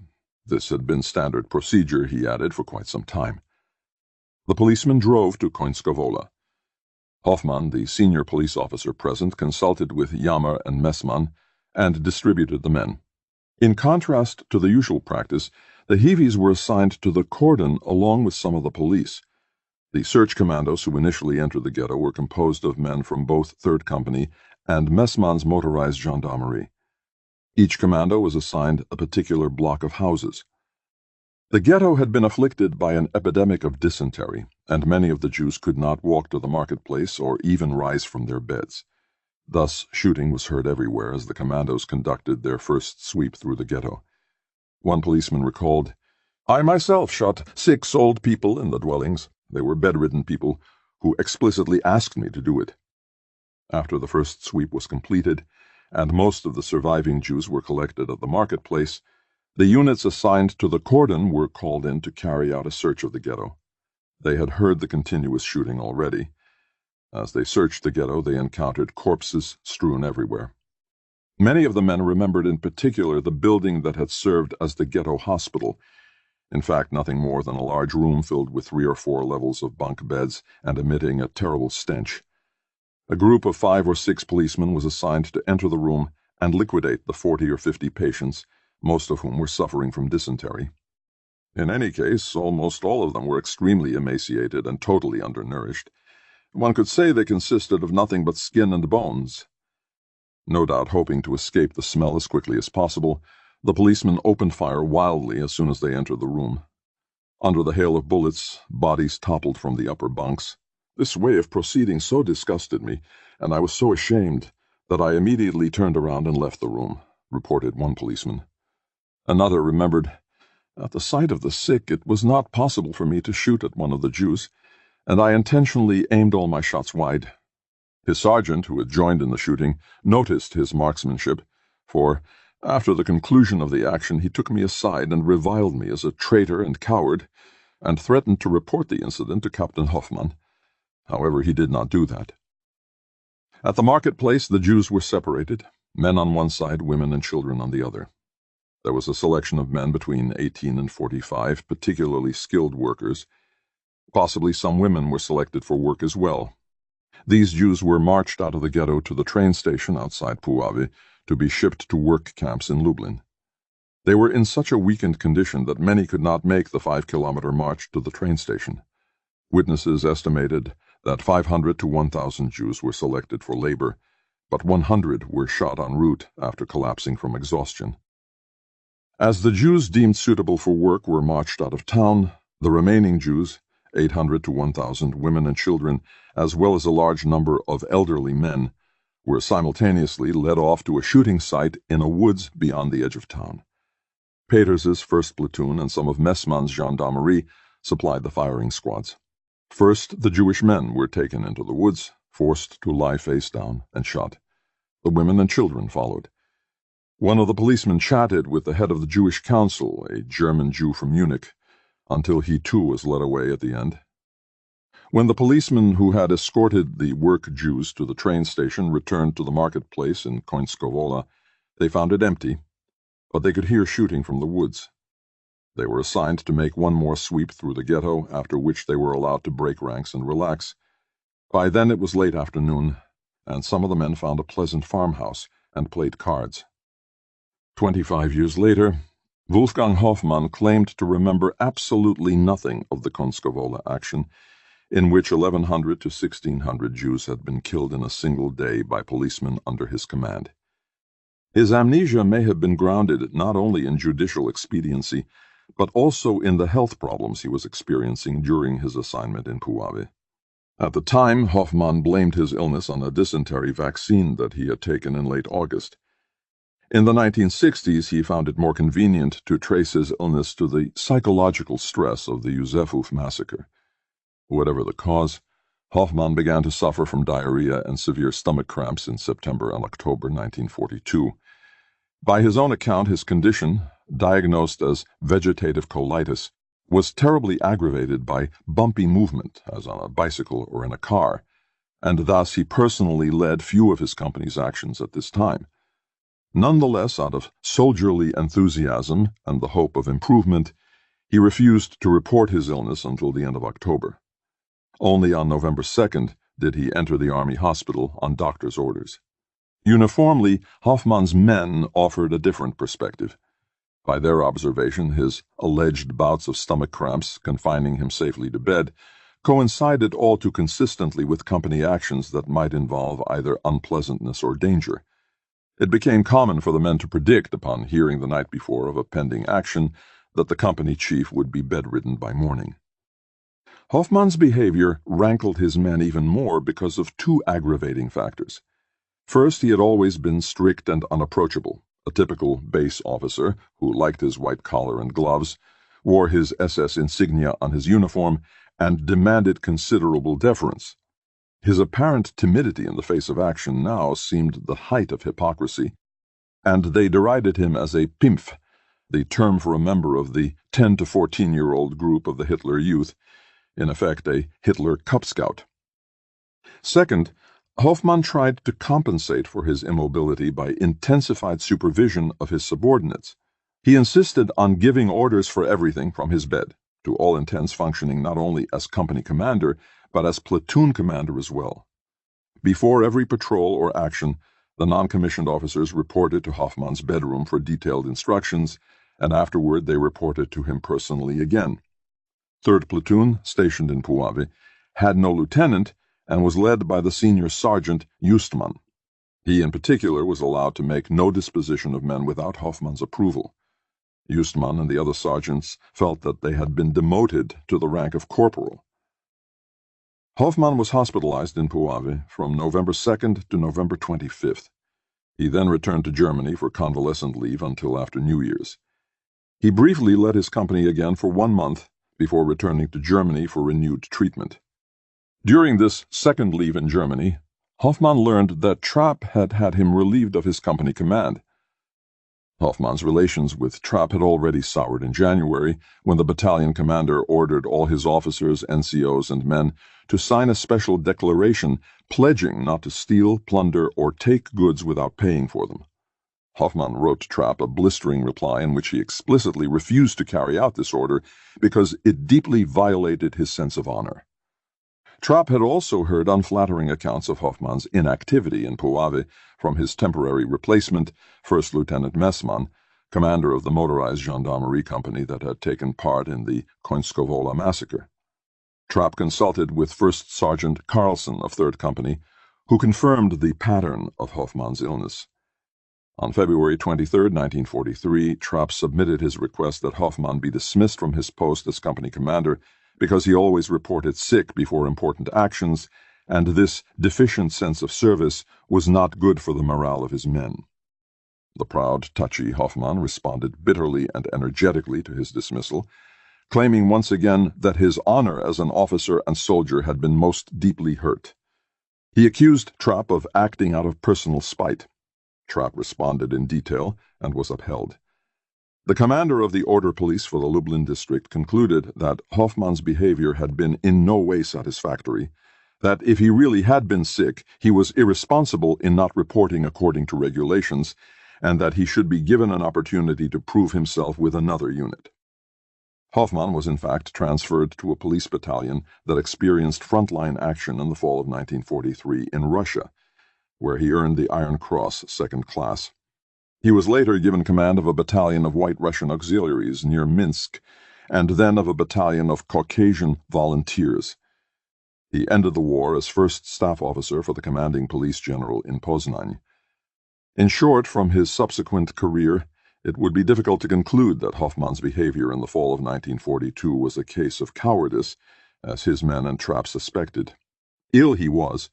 This had been standard procedure, he added, for quite some time. The policeman drove to Końska Wola. Hoffmann, the senior police officer present, consulted with Jammer and Messmann and distributed the men. In contrast to the usual practice, the Heavies were assigned to the cordon along with some of the police. The search commandos who initially entered the ghetto were composed of men from both 3rd Company and Messmann's motorized gendarmerie. Each commando was assigned a particular block of houses. The ghetto had been afflicted by an epidemic of dysentery, and many of the Jews could not walk to the marketplace or even rise from their beds. Thus, shooting was heard everywhere as the commandos conducted their first sweep through the ghetto. One policeman recalled, "I myself shot 6 old people in the dwellings. They were bedridden people who explicitly asked me to do it." After the first sweep was completed, and most of the surviving Jews were collected at the marketplace, the units assigned to the cordon were called in to carry out a search of the ghetto. They had heard the continuous shooting already. As they searched the ghetto, they encountered corpses strewn everywhere. Many of the men remembered in particular the building that had served as the ghetto hospital. In fact, nothing more than a large room filled with 3 or 4 levels of bunk beds and emitting a terrible stench. A group of 5 or 6 policemen was assigned to enter the room and liquidate the 40 or 50 patients, most of whom were suffering from dysentery. In any case, almost all of them were extremely emaciated and totally undernourished. One could say they consisted of nothing but skin and bones. No doubt hoping to escape the smell as quickly as possible, the policemen opened fire wildly as soon as they entered the room. Under the hail of bullets, bodies toppled from the upper bunks. This way of proceeding so disgusted me, and I was so ashamed, that I immediately turned around and left the room, reported one policeman. Another remembered, "At the sight of the sick, it was not possible for me to shoot at one of the Jews, and I intentionally aimed all my shots wide." His sergeant, who had joined in the shooting, noticed his marksmanship, for, after the conclusion of the action, he took me aside and reviled me as a traitor and coward, and threatened to report the incident to Captain Hoffmann. However, he did not do that. At the marketplace, the Jews were separated, men on one side, women and children on the other. There was a selection of men between 18 and 45, particularly skilled workers. Possibly some women were selected for work as well. These Jews were marched out of the ghetto to the train station outside Puławy to be shipped to work camps in Lublin. They were in such a weakened condition that many could not make the 5-kilometer march to the train station. Witnesses estimated that 500 to 1,000 Jews were selected for labor, but 100 were shot en route after collapsing from exhaustion. As the Jews deemed suitable for work were marched out of town, the remaining Jews, 800 to 1,000 women and children, as well as a large number of elderly men, were simultaneously led off to a shooting site in a woods beyond the edge of town. Peters's 1st Platoon and some of Messmann's gendarmerie supplied the firing squads. First, the Jewish men were taken into the woods, forced to lie face down, and shot. The women and children followed. One of the policemen chatted with the head of the Jewish Council, a German Jew from Munich, until he too was led away at the end. When the policemen who had escorted the work Jews to the train station returned to the marketplace in Końska Wola, they found it empty, but they could hear shooting from the woods. They were assigned to make one more sweep through the ghetto, after which they were allowed to break ranks and relax. By then it was late afternoon, and some of the men found a pleasant farmhouse and played cards. 25 years later, Wolfgang Hoffmann claimed to remember absolutely nothing of the Końska Wola action, in which 1,100 to 1,600 Jews had been killed in a single day by policemen under his command. His amnesia may have been grounded not only in judicial expediency, but also in the health problems he was experiencing during his assignment in Puławy. At the time, Hoffmann blamed his illness on a dysentery vaccine that he had taken in late August. In the 1960s, he found it more convenient to trace his illness to the psychological stress of the Józefów massacre. Whatever the cause, Hoffmann began to suffer from diarrhea and severe stomach cramps in September and October 1942. By his own account, his condition, diagnosed as vegetative colitis, was terribly aggravated by bumpy movement, as on a bicycle or in a car, and thus he personally led few of his company's actions at this time. Nonetheless, out of soldierly enthusiasm and the hope of improvement, he refused to report his illness until the end of October. Only on November 2nd did he enter the Army hospital on doctor's orders. Uniformly, Hoffmann's men offered a different perspective. By their observation, his alleged bouts of stomach cramps, confining him safely to bed, coincided all too consistently with company actions that might involve either unpleasantness or danger. It became common for the men to predict, upon hearing the night before of a pending action, that the company chief would be bedridden by morning. Hoffmann's behavior rankled his men even more because of two aggravating factors. First, he had always been strict and unapproachable, a typical base officer who liked his white collar and gloves, wore his SS insignia on his uniform, and demanded considerable deference. His apparent timidity in the face of action now seemed the height of hypocrisy, and they derided him as a Pimpf, the term for a member of the 10 to 14-year-old group of the Hitler Youth, in effect a Hitler Cub Scout. Second, Hoffmann tried to compensate for his immobility by intensified supervision of his subordinates. He insisted on giving orders for everything from his bed, to all intents functioning not only as company commander, but as platoon commander as well. Before every patrol or action, the non-commissioned officers reported to Hoffmann's bedroom for detailed instructions, and afterward they reported to him personally again. 3rd Platoon, stationed in Puławy, had no lieutenant and was led by the senior sergeant Justman. He in particular was allowed to make no disposition of men without Hoffmann's approval. Justman and the other sergeants felt that they had been demoted to the rank of corporal. Hoffmann was hospitalized in Puławy from November 2nd to November 25th. He then returned to Germany for convalescent leave until after New Year's. He briefly led his company again for 1 month before returning to Germany for renewed treatment. During this second leave in Germany, Hoffmann learned that Trapp had had him relieved of his company command. Hoffmann's relations with Trapp had already soured in January, when the battalion commander ordered all his officers, NCOs, and men to sign a special declaration pledging not to steal, plunder, or take goods without paying for them. Hoffmann wrote Trapp a blistering reply in which he explicitly refused to carry out this order because it deeply violated his sense of honor. Trapp had also heard unflattering accounts of Hoffmann's inactivity in Puławy from his temporary replacement, First Lieutenant Messmann, commander of the motorized gendarmerie company that had taken part in the Końskowola massacre. Trapp consulted with First Sergeant Carlson of 3rd Company, who confirmed the pattern of Hoffmann's illness. On February 23, 1943, Trapp submitted his request that Hoffmann be dismissed from his post as company commander because he always reported sick before important actions, and this deficient sense of service was not good for the morale of his men. The proud, touchy Hoffmann responded bitterly and energetically to his dismissal, claiming once again that his honor as an officer and soldier had been most deeply hurt. He accused Trapp of acting out of personal spite. Trapp responded in detail and was upheld. The commander of the Order Police for the Lublin district concluded that Hoffmann's behavior had been in no way satisfactory, that if he really had been sick, he was irresponsible in not reporting according to regulations, and that he should be given an opportunity to prove himself with another unit. Hoffmann was in fact transferred to a police battalion that experienced frontline action in the fall of 1943 in Russia, where he earned the Iron Cross, 2nd class. He was later given command of a battalion of White Russian auxiliaries near Minsk, and then of a battalion of Caucasian volunteers. He ended the war as first staff officer for the commanding police general in Poznań. In short, from his subsequent career, it would be difficult to conclude that Hoffmann's behavior in the fall of 1942 was a case of cowardice, as his men and Trapp suspected. Ill he was.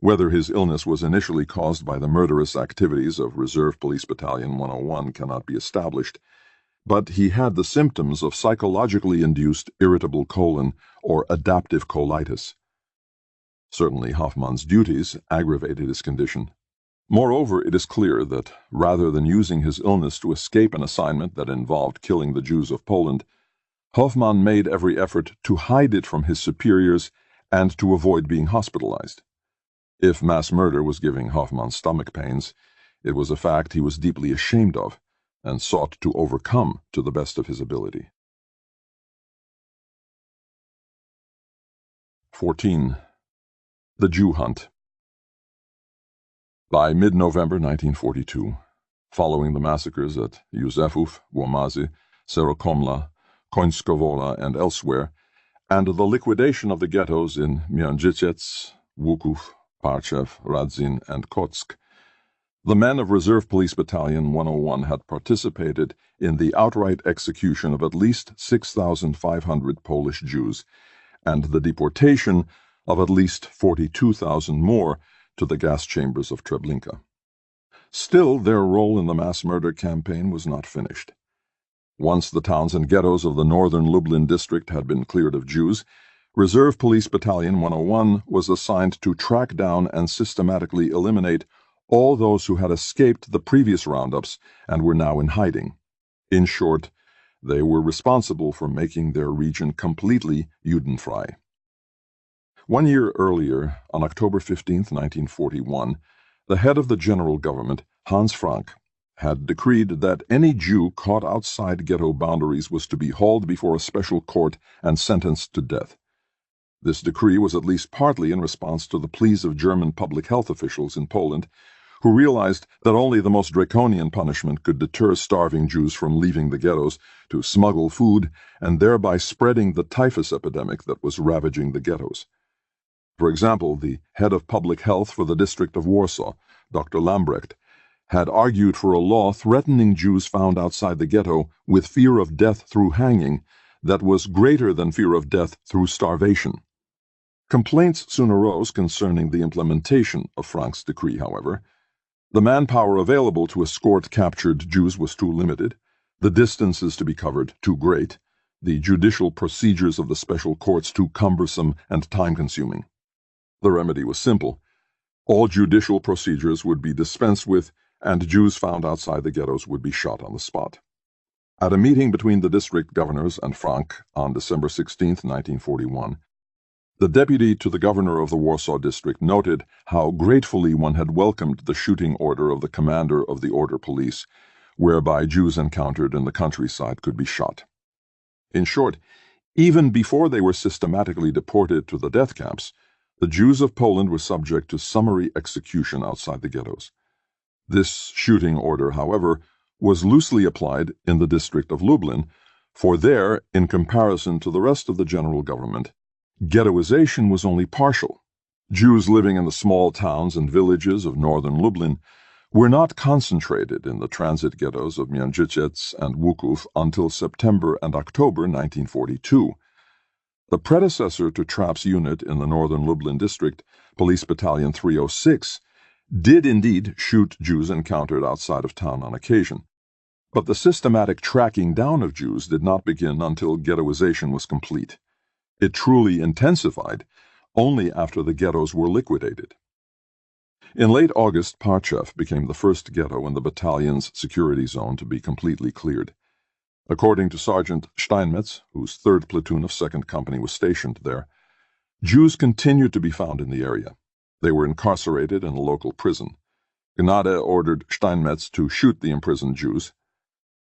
Whether his illness was initially caused by the murderous activities of Reserve Police Battalion 101 cannot be established, but he had the symptoms of psychologically induced irritable colon or adaptive colitis. Certainly Hoffmann's duties aggravated his condition. Moreover, it is clear that rather than using his illness to escape an assignment that involved killing the Jews of Poland, Hoffmann made every effort to hide it from his superiors and to avoid being hospitalized. If mass murder was giving Hoffmann stomach pains, it was a fact he was deeply ashamed of and sought to overcome to the best of his ability. 14. The Jew Hunt. By mid-November 1942, following the massacres at Józefów, Łomazy, Serokomla, Końskowola, and elsewhere, and the liquidation of the ghettos in Międzyciec, Łuków, Parchev, Radzin, and Kotsk, the men of Reserve Police Battalion 101 had participated in the outright execution of at least 6,500 Polish Jews and the deportation of at least 42,000 more to the gas chambers of Treblinka. Still, their role in the mass murder campaign was not finished. Once the towns and ghettos of the northern Lublin district had been cleared of Jews, Reserve Police Battalion 101 was assigned to track down and systematically eliminate all those who had escaped the previous roundups and were now in hiding. In short, they were responsible for making their region completely Judenfrei. 1 year earlier, on October 15, 1941, the head of the general government, Hans Frank, had decreed that any Jew caught outside ghetto boundaries was to be hauled before a special court and sentenced to death. This decree was at least partly in response to the pleas of German public health officials in Poland, who realized that only the most draconian punishment could deter starving Jews from leaving the ghettos to smuggle food and thereby spreading the typhus epidemic that was ravaging the ghettos. For example, the head of public health for the district of Warsaw, Dr. Lambrecht, had argued for a law threatening Jews found outside the ghetto with fear of death through hanging that was greater than fear of death through starvation. Complaints soon arose concerning the implementation of Frank's decree, however. The manpower available to escort captured Jews was too limited, the distances to be covered too great, the judicial procedures of the special courts too cumbersome and time-consuming. The remedy was simple. All judicial procedures would be dispensed with, and Jews found outside the ghettos would be shot on the spot. At a meeting between the district governors and Frank on December 16, 1941, the deputy to the governor of the Warsaw district noted how gratefully one had welcomed the shooting order of the commander of the Order Police, whereby Jews encountered in the countryside could be shot. In short, even before they were systematically deported to the death camps, the Jews of Poland were subject to summary execution outside the ghettos. This shooting order, however, was loosely applied in the district of Lublin, for there, in comparison to the rest of the general government, ghettoization was only partial. Jews living in the small towns and villages of northern Lublin were not concentrated in the transit ghettos of Międzyciec and Łuków until September and October 1942. The predecessor to Trapp's unit in the northern Lublin district, Police Battalion 306, did indeed shoot Jews encountered outside of town on occasion. But the systematic tracking down of Jews did not begin until ghettoization was complete. It truly intensified only after the ghettos were liquidated. In late August, Parchev became the first ghetto in the battalion's security zone to be completely cleared. According to Sergeant Steinmetz, whose 3rd platoon of 2nd Company was stationed there, Jews continued to be found in the area. They were incarcerated in a local prison. Gnade ordered Steinmetz to shoot the imprisoned Jews.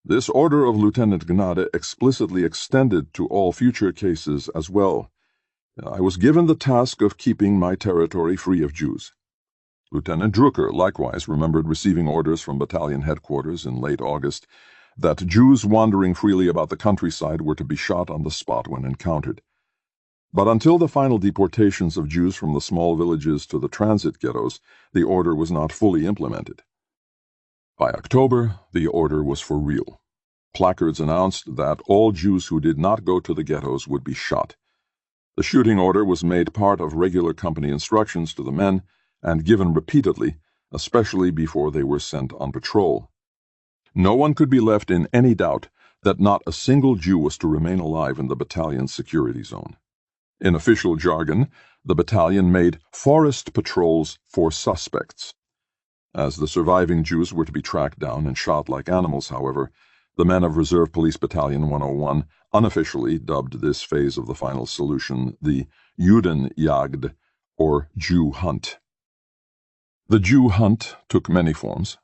This order of Lieutenant Gnade explicitly extended to all future cases as well. I was given the task of keeping my territory free of Jews. Lieutenant Drucker likewise remembered receiving orders from battalion headquarters in late August that Jews wandering freely about the countryside were to be shot on the spot when encountered. But until the final deportations of Jews from the small villages to the transit ghettos, the order was not fully implemented. By October, the order was for real. Placards announced that all Jews who did not go to the ghettos would be shot. The shooting order was made part of regular company instructions to the men and given repeatedly, especially before they were sent on patrol. No one could be left in any doubt that not a single Jew was to remain alive in the battalion's security zone. In official jargon, the battalion made forest patrols for suspects. As the surviving Jews were to be tracked down and shot like animals, however, the men of Reserve Police Battalion 101 unofficially dubbed this phase of the final solution the Judenjagd, or Jew Hunt. The Jew Hunt took many forms.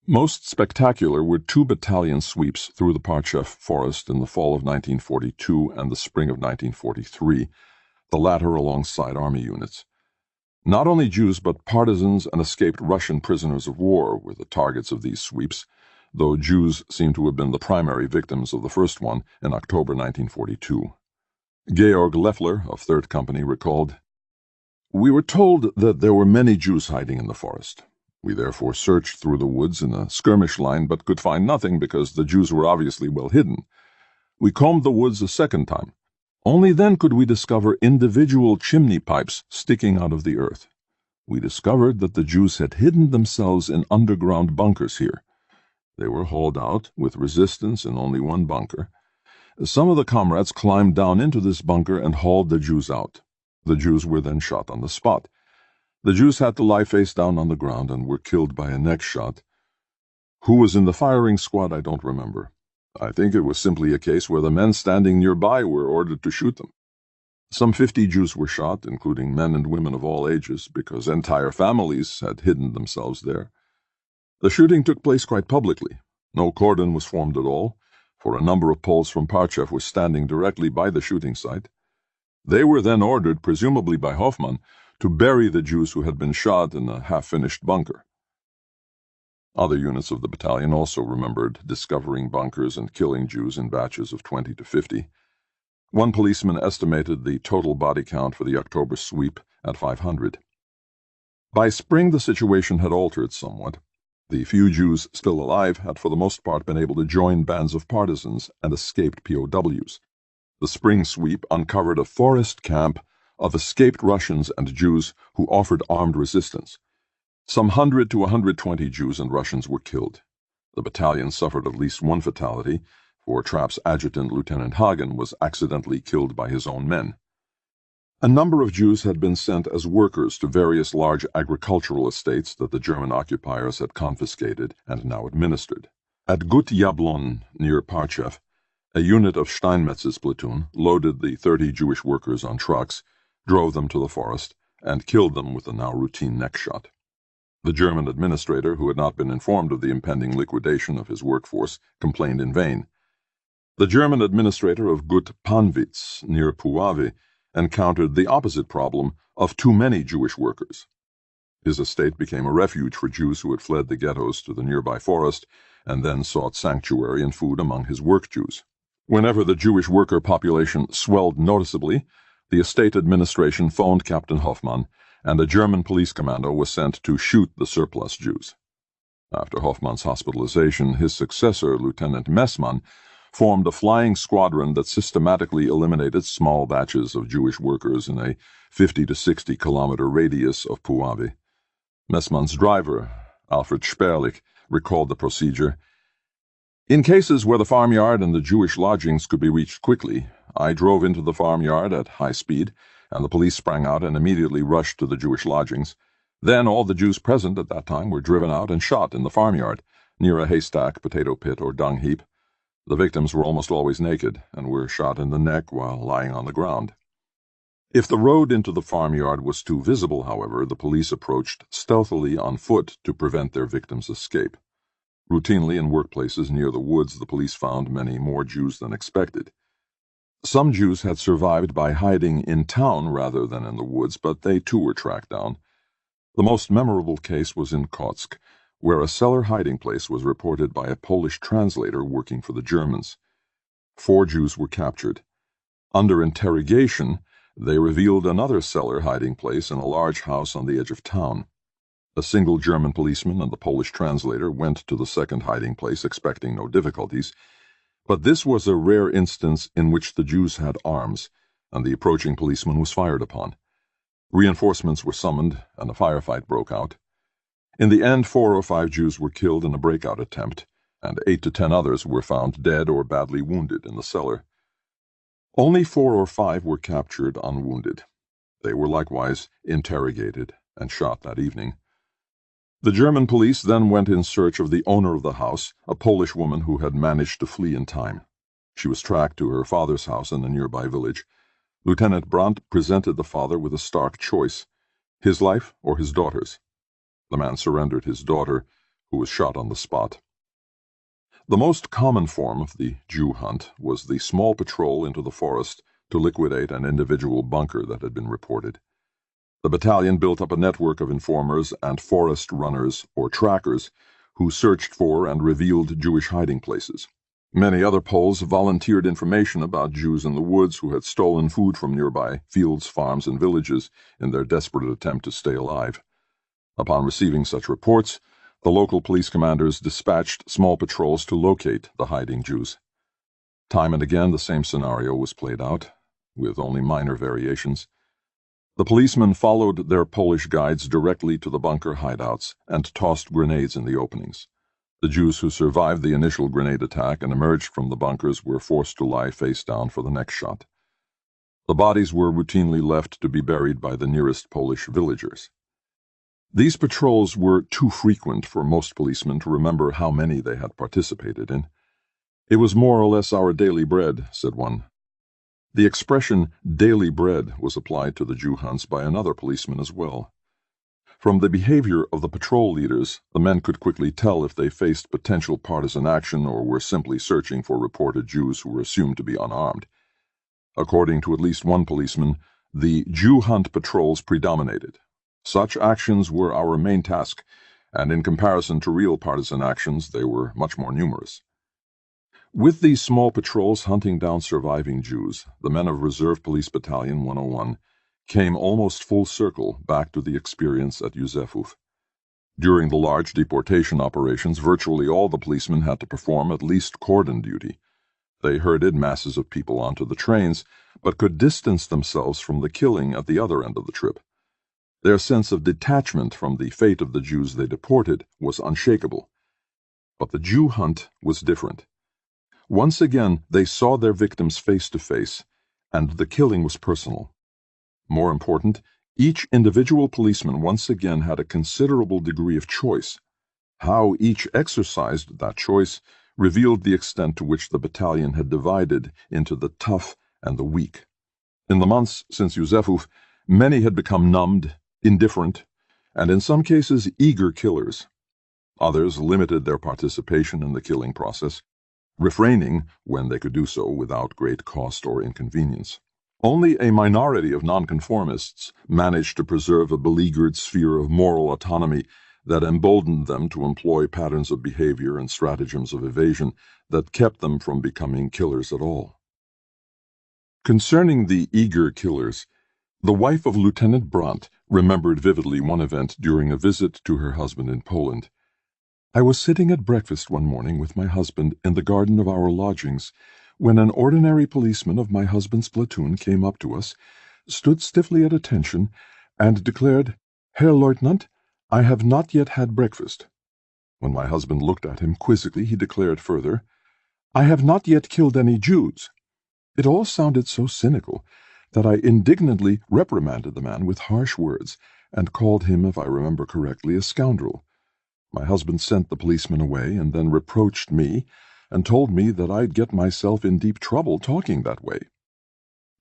Most spectacular were 2 battalion sweeps through the Parchev forest in the fall of 1942 and the spring of 1943, the latter alongside army units. Not only Jews but partisans and escaped Russian prisoners of war were the targets of these sweeps, though Jews seem to have been the primary victims of the first one in October 1942. Georg Leffler of 3rd Company recalled, "We were told that there were many Jews hiding in the forest. We therefore searched through the woods in a skirmish line but could find nothing because the Jews were obviously well hidden. We combed the woods a second time. Only then could we discover individual chimney pipes sticking out of the earth. We discovered that the Jews had hidden themselves in underground bunkers here. They were hauled out with resistance in only one bunker. Some of the comrades climbed down into this bunker and hauled the Jews out. The Jews were then shot on the spot. The Jews had to lie face down on the ground and were killed by a neck shot. Who was in the firing squad, I don't remember. I think it was simply a case where the men standing nearby were ordered to shoot them. Some 50 Jews were shot, including men and women of all ages, because entire families had hidden themselves there. The shooting took place quite publicly. No cordon was formed at all, for a number of Poles from Parchev were standing directly by the shooting site. They were then ordered, presumably by Hoffmann, to bury the Jews who had been shot in a half-finished bunker. Other units of the battalion also remembered discovering bunkers and killing Jews in batches of 20 to 50. One policeman estimated the total body count for the October sweep at 500. By spring, the situation had altered somewhat. The few Jews still alive had for the most part been able to join bands of partisans and escaped POWs. The spring sweep uncovered a forest camp of escaped Russians and Jews who offered armed resistance. Some 100 to 120 Jews and Russians were killed. The battalion suffered at least one fatality, for Trapp's adjutant, Lieutenant Hagen, was accidentally killed by his own men. A number of Jews had been sent as workers to various large agricultural estates that the German occupiers had confiscated and now administered. At Gut Jablon, near Parchev, a unit of Steinmetz's platoon loaded the 30 Jewish workers on trucks, drove them to the forest, and killed them with a now routine neck shot. The German administrator, who had not been informed of the impending liquidation of his workforce, complained in vain. The German administrator of Gut Panwitz, near Puławy, encountered the opposite problem of too many Jewish workers. His estate became a refuge for Jews who had fled the ghettos to the nearby forest and then sought sanctuary and food among his work Jews. Whenever the Jewish worker population swelled noticeably, the estate administration phoned Captain Hoffmann, and a German police commando was sent to shoot the surplus Jews. After Hoffmann's hospitalization, his successor, Lieutenant Messmann, formed a flying squadron that systematically eliminated small batches of Jewish workers in a 50 to 60-kilometer radius of Puławy. Messmann's driver, Alfred Sperlich, recalled the procedure. "In cases where the farmyard and the Jewish lodgings could be reached quickly, I drove into the farmyard at high speed, and the police sprang out and immediately rushed to the Jewish lodgings. Then all the Jews present at that time were driven out and shot in the farmyard, near a haystack, potato pit, or dung heap. The victims were almost always naked and were shot in the neck while lying on the ground. If the road into the farmyard was too visible, however, the police approached stealthily on foot to prevent their victims' escape. Routinely in workplaces near the woods, the police found many more Jews than expected. Some Jews had survived by hiding in town rather than in the woods, but they too were tracked down. The most memorable case was in Kotsk, where a cellar hiding place was reported by a Polish translator working for the Germans. 4 Jews were captured. Under interrogation, they revealed another cellar hiding place in a large house on the edge of town. A single German policeman and the Polish translator went to the second hiding place expecting no difficulties, but this was a rare instance in which the Jews had arms, and the approaching policeman was fired upon. Reinforcements were summoned, and a firefight broke out. In the end, 4 or 5 Jews were killed in a breakout attempt, and 8 to 10 others were found dead or badly wounded in the cellar. Only 4 or 5 were captured unwounded. They were likewise interrogated and shot that evening. The German police then went in search of the owner of the house, a Polish woman who had managed to flee in time. She was tracked to her father's house in a nearby village. Lieutenant Brandt presented the father with a stark choice: his life or his daughter's. The man surrendered his daughter, who was shot on the spot. The most common form of the Jew hunt was the small patrol into the forest to liquidate an individual bunker that had been reported. The battalion built up a network of informers and forest runners, or trackers, who searched for and revealed Jewish hiding places. Many other Poles volunteered information about Jews in the woods who had stolen food from nearby fields, farms, and villages in their desperate attempt to stay alive. Upon receiving such reports, the local police commanders dispatched small patrols to locate the hiding Jews. Time and again the same scenario was played out, with only minor variations. The policemen followed their Polish guides directly to the bunker hideouts and tossed grenades in the openings. The Jews who survived the initial grenade attack and emerged from the bunkers were forced to lie face down for the next shot. The bodies were routinely left to be buried by the nearest Polish villagers. These patrols were too frequent for most policemen to remember how many they had participated in. "It was more or less our daily bread," said one. The expression daily bread was applied to the Jew hunts by another policeman as well. From the behavior of the patrol leaders, the men could quickly tell if they faced potential partisan action or were simply searching for reported Jews who were assumed to be unarmed. According to at least one policeman, the Jew hunt patrols predominated. Such actions were our main task, and in comparison to real partisan actions, they were much more numerous. With these small patrols hunting down surviving Jews, the men of Reserve Police Battalion 101 came almost full circle back to the experience at Józefów. During the large deportation operations, virtually all the policemen had to perform at least cordon duty. They herded masses of people onto the trains, but could distance themselves from the killing at the other end of the trip. Their sense of detachment from the fate of the Jews they deported was unshakable. But the Jew hunt was different. Once again, they saw their victims face to face, and the killing was personal. More important, each individual policeman once again had a considerable degree of choice. How each exercised that choice revealed the extent to which the battalion had divided into the tough and the weak. In the months since Józefów, many had become numbed, indifferent, and in some cases eager killers. Others limited their participation in the killing process, refraining when they could do so without great cost or inconvenience. Only a minority of nonconformists managed to preserve a beleaguered sphere of moral autonomy that emboldened them to employ patterns of behavior and stratagems of evasion that kept them from becoming killers at all. Concerning the eager killers, the wife of Lieutenant Brandt remembered vividly one event during a visit to her husband in Poland. "I was sitting at breakfast one morning with my husband in the garden of our lodgings when an ordinary policeman of my husband's platoon came up to us, stood stiffly at attention, and declared, 'Herr Leutnant, I have not yet had breakfast.' When my husband looked at him quizzically, he declared further, 'I have not yet killed any Jews.' It all sounded so cynical that I indignantly reprimanded the man with harsh words and called him, if I remember correctly, a scoundrel. My husband sent the policeman away and then reproached me and told me that I'd get myself in deep trouble talking that way."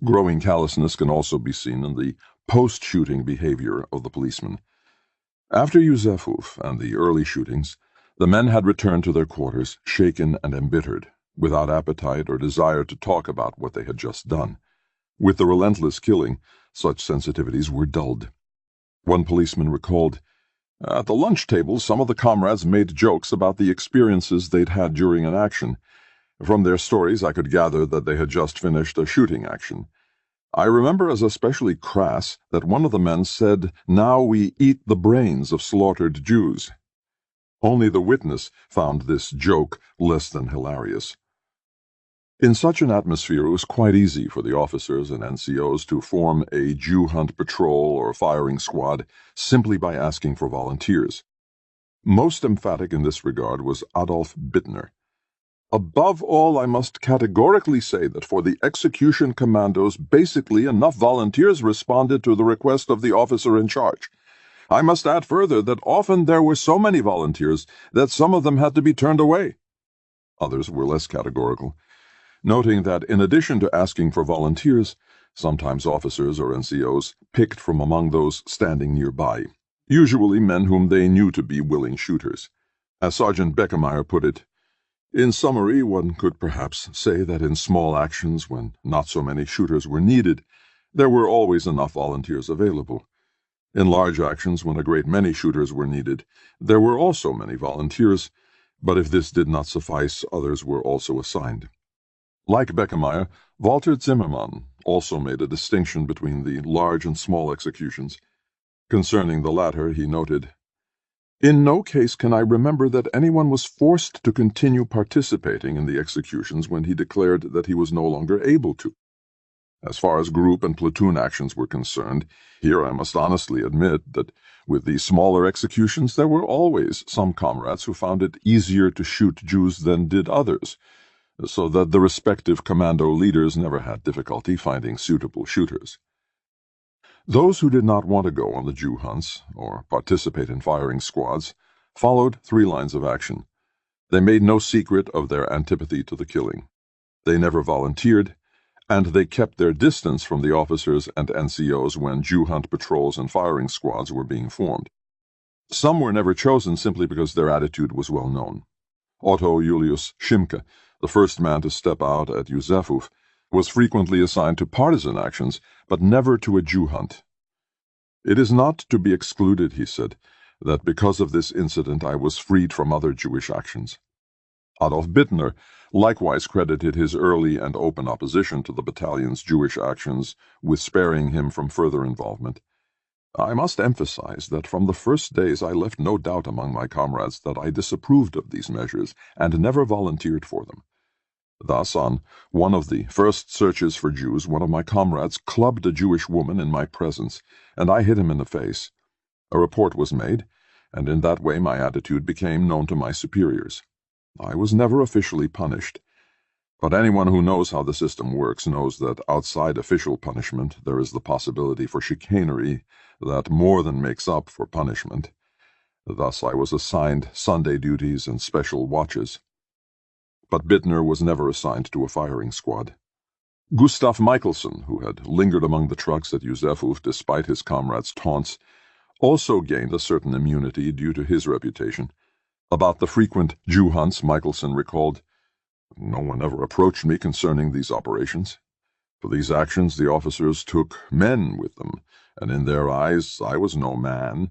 Growing callousness can also be seen in the post-shooting behavior of the policemen. After Józefów and the early shootings, the men had returned to their quarters, shaken and embittered, without appetite or desire to talk about what they had just done. With the relentless killing, such sensitivities were dulled. One policeman recalled, "At the lunch table, some of the comrades made jokes about the experiences they'd had during an action. From their stories, I could gather that they had just finished a shooting action. I remember as especially crass that one of the men said, 'Now we eat the brains of slaughtered Jews.' Only the witness found this joke less than hilarious." In such an atmosphere, it was quite easy for the officers and NCOs to form a Jew hunt patrol or firing squad simply by asking for volunteers. Most emphatic in this regard was Adolf Bittner. "Above all, I must categorically say that for the execution commandos, basically enough volunteers responded to the request of the officer in charge. I must add further that often there were so many volunteers that some of them had to be turned away. Others were less categorical, noting that in addition to asking for volunteers, sometimes officers or NCOs picked from among those standing nearby, usually men whom they knew to be willing shooters. As Sergeant Beckemeyer put it, in summary, one could perhaps say that in small actions, when not so many shooters were needed, there were always enough volunteers available. In large actions, when a great many shooters were needed, there were also many volunteers, but if this did not suffice, others were also assigned. Like Beckemeyer, Walter Zimmermann also made a distinction between the large and small executions. Concerning the latter, he noted, "In no case can I remember that anyone was forced to continue participating in the executions when he declared that he was no longer able to. As far as group and platoon actions were concerned, here I must honestly admit that with these smaller executions there were always some comrades who found it easier to shoot Jews than did others, so that the respective commando leaders never had difficulty finding suitable shooters. Those who did not want to go on the Jew hunts or participate in firing squads followed 3 lines of action. They made no secret of their antipathy to the killing. They never volunteered, and they kept their distance from the officers and NCOs when Jew hunt patrols and firing squads were being formed. Some were never chosen simply because their attitude was well known. Otto Julius Schimke, the first man to step out at Josefov, was frequently assigned to partisan actions, but never to a Jew hunt. It is not to be excluded, he said, that because of this incident I was freed from other Jewish actions. Adolf Bittner likewise credited his early and open opposition to the battalion's Jewish actions with sparing him from further involvement. I must emphasize that from the first days I left no doubt among my comrades that I disapproved of these measures and never volunteered for them. Thus, on one of the first searches for Jews, one of my comrades clubbed a Jewish woman in my presence, and I hit him in the face. A report was made, and in that way my attitude became known to my superiors. I was never officially punished, but anyone who knows how the system works knows that outside official punishment there is the possibility for chicanery that more than makes up for punishment. Thus I was assigned Sunday duties and special watches. But Bittner was never assigned to a firing squad. Gustav Michelson, who had lingered among the trucks at Josefov despite his comrades' taunts, also gained a certain immunity due to his reputation. About the frequent Jew hunts, Michelson recalled, "No one ever approached me concerning these operations. For these actions the officers took men with them, and in their eyes I was no man.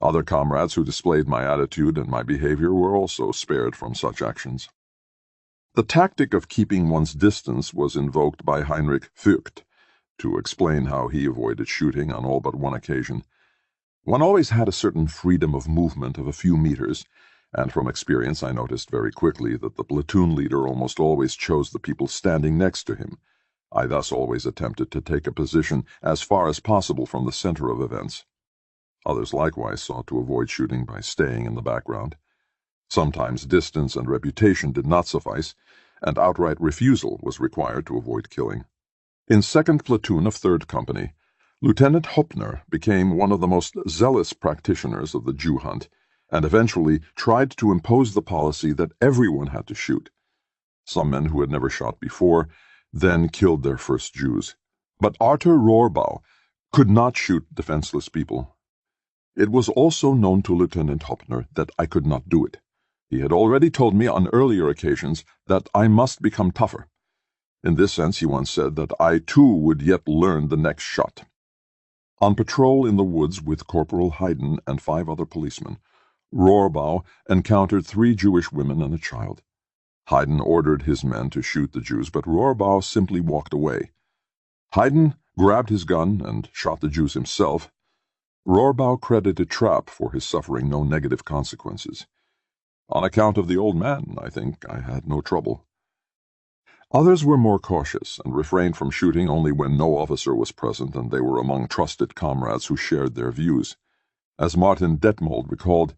Other comrades who displayed my attitude and my behavior were also spared from such actions." The tactic of keeping one's distance was invoked by Heinrich Vogt to explain how he avoided shooting on all but one occasion. One always had a certain freedom of movement of a few meters, and from experience I noticed very quickly that the platoon leader almost always chose the people standing next to him. I thus always attempted to take a position as far as possible from the center of events. Others likewise sought to avoid shooting by staying in the background. Sometimes distance and reputation did not suffice, and outright refusal was required to avoid killing. In 2nd Platoon of 3rd Company, Lieutenant Hoppner became one of the most zealous practitioners of the Jew hunt, and eventually tried to impose the policy that everyone had to shoot. Some men who had never shot before then killed their first Jews. But Arthur Rohrbau could not shoot defenseless people. It was also known to Lieutenant Hoppner that I could not do it. He had already told me on earlier occasions that I must become tougher. In this sense, he once said that I too would yet learn the next shot. On patrol in the woods with Corporal Hayden and 5 other policemen, Rohrbau encountered 3 Jewish women and a child. Hayden ordered his men to shoot the Jews, but Rohrbau simply walked away. Hayden grabbed his gun and shot the Jews himself. Rohrbau credited Trapp for his suffering no negative consequences. On account of the old man, I think I had no trouble. Others were more cautious and refrained from shooting only when no officer was present and they were among trusted comrades who shared their views. As Martin Detmold recalled,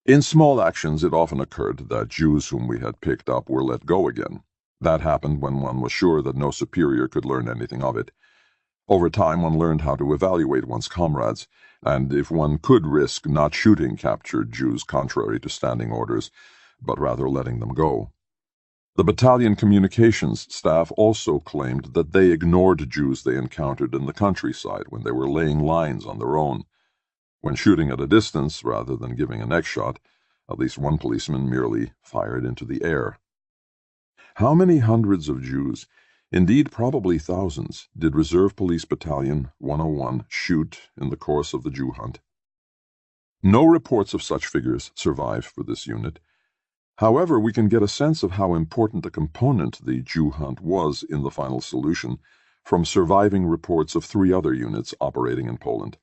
"In small actions it often occurred that Jews whom we had picked up were let go again. That happened when one was sure that no superior could learn anything of it. Over time, one learned how to evaluate one's comrades, and if one could risk not shooting captured Jews contrary to standing orders, but rather letting them go. The battalion communications staff also claimed that they ignored Jews they encountered in the countryside when they were laying lines on their own. When shooting at a distance rather than giving a next shot, at least one policeman merely fired into the air. How many hundreds of Jews, indeed probably thousands, did Reserve Police Battalion 101 shoot in the course of the Jew hunt? No reports of such figures survive for this unit. However, we can get a sense of how important a component the Jew hunt was in the final solution from surviving reports of 3 other units operating in Poland.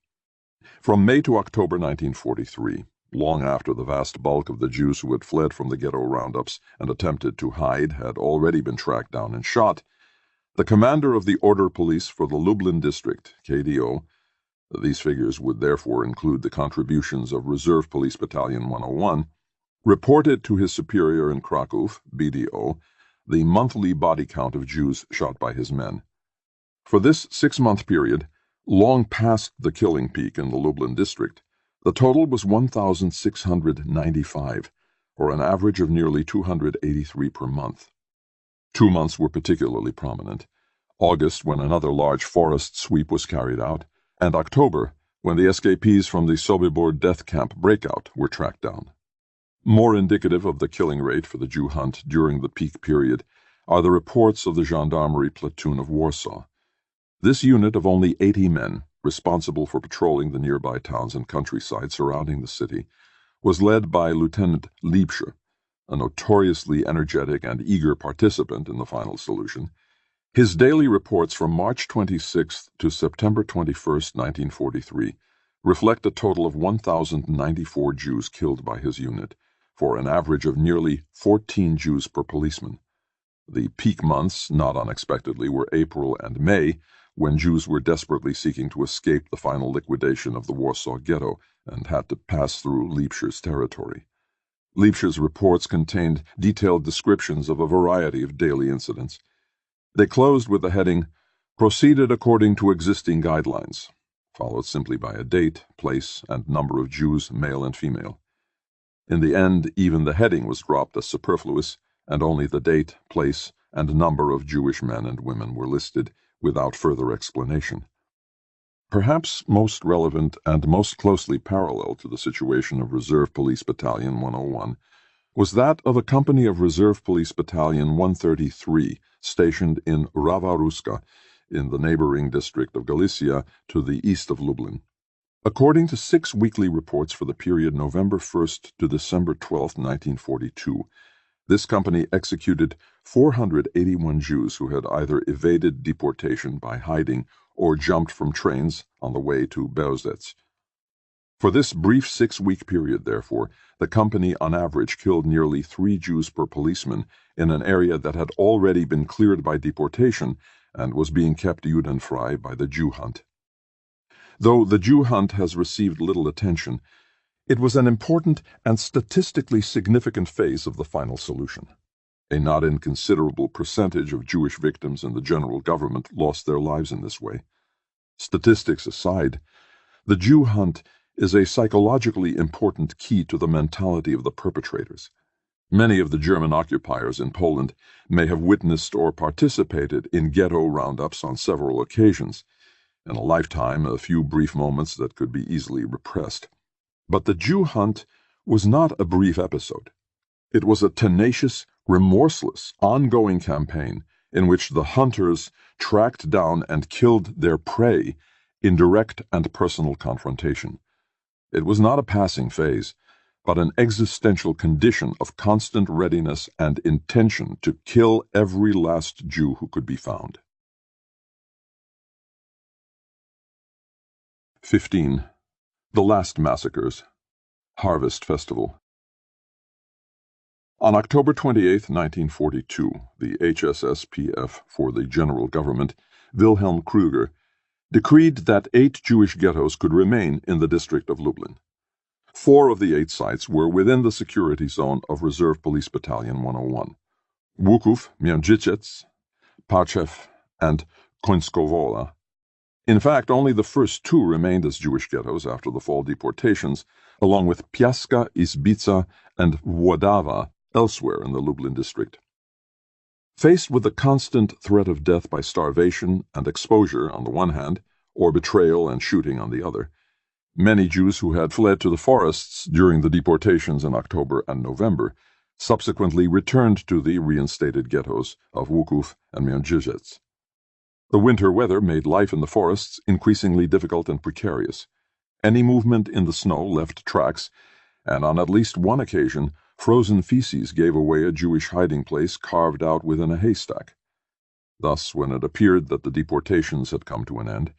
From May to October 1943, long after the vast bulk of the Jews who had fled from the ghetto roundups and attempted to hide had already been tracked down and shot, the commander of the Order Police for the Lublin District, KDO, these figures would therefore include the contributions of Reserve Police Battalion 101, reported to his superior in Krakow, BDO, the monthly body count of Jews shot by his men. For this 6-month period, long past the killing peak in the Lublin district, the total was 1,695, or an average of nearly 283 per month. 2 months were particularly prominent: August, when another large forest sweep was carried out, and October, when the escapees from the Sobibor death camp breakout were tracked down. More indicative of the killing rate for the Jew hunt during the peak period are the reports of the Gendarmerie Platoon of Warsaw. This unit of only 80 men, responsible for patrolling the nearby towns and countryside surrounding the city, was led by Lieutenant Liebscher, a notoriously energetic and eager participant in the final solution. His daily reports from March 26th to September 21st, 1943, reflect a total of 1,094 Jews killed by his unit, for an average of nearly 14 Jews per policeman. The peak months, not unexpectedly, were April and May, when Jews were desperately seeking to escape the final liquidation of the Warsaw Ghetto and had to pass through Liebscher's territory. Liebscher's reports contained detailed descriptions of a variety of daily incidents. They closed with the heading, "Proceeded according to existing guidelines," followed simply by a date, place, and number of Jews, male and female. In the end, even the heading was dropped as superfluous, and only the date, place, and number of Jewish men and women were listed without further explanation. Perhaps most relevant and most closely parallel to the situation of Reserve Police Battalion 101 was that of a company of Reserve Police Battalion 133 stationed in Rawa Ruska in the neighboring district of Galicia to the east of Lublin. According to 6 weekly reports for the period November 1st to December 12, 1942, this company executed 481 Jews who had either evaded deportation by hiding or jumped from trains on the way to Bełżec. For this brief 6-week period, therefore, the company on average killed nearly 3 Jews per policeman in an area that had already been cleared by deportation and was being kept judenfrei by the Jew hunt. Though the Jew hunt has received little attention, it was an important and statistically significant phase of the final solution. A not inconsiderable percentage of Jewish victims in the general government lost their lives in this way. Statistics aside, the Jew hunt is a psychologically important key to the mentality of the perpetrators. Many of the German occupiers in Poland may have witnessed or participated in ghetto roundups on several occasions, in a lifetime a few brief moments that could be easily repressed. But the Jew hunt was not a brief episode. It was a tenacious, remorseless, ongoing campaign in which the hunters tracked down and killed their prey in direct and personal confrontation. It was not a passing phase, but an existential condition of constant readiness and intention to kill every last Jew who could be found. 15. The Last Massacres. Harvest Festival. On October 28, 1942, the HSSPF for the General Government, Wilhelm Krüger, decreed that 8 Jewish ghettos could remain in the district of Lublin. 4 of the 8 sites were within the security zone of Reserve Police Battalion 101: Łuków, Międzyciec, Parchew, and Końskowola. In fact, only the first two remained as Jewish ghettos after the fall deportations, along with Piaska, Izbica, and Włodawa elsewhere in the Lublin district. Faced with the constant threat of death by starvation and exposure on the one hand, or betrayal and shooting on the other, many Jews who had fled to the forests during the deportations in October and November subsequently returned to the reinstated ghettos of Łuków and Międzyrzec. The winter weather made life in the forests increasingly difficult and precarious. Any movement in the snow left tracks, and on at least one occasion, frozen feces gave away a Jewish hiding place carved out within a haystack. Thus, when it appeared that the deportations had come to an end,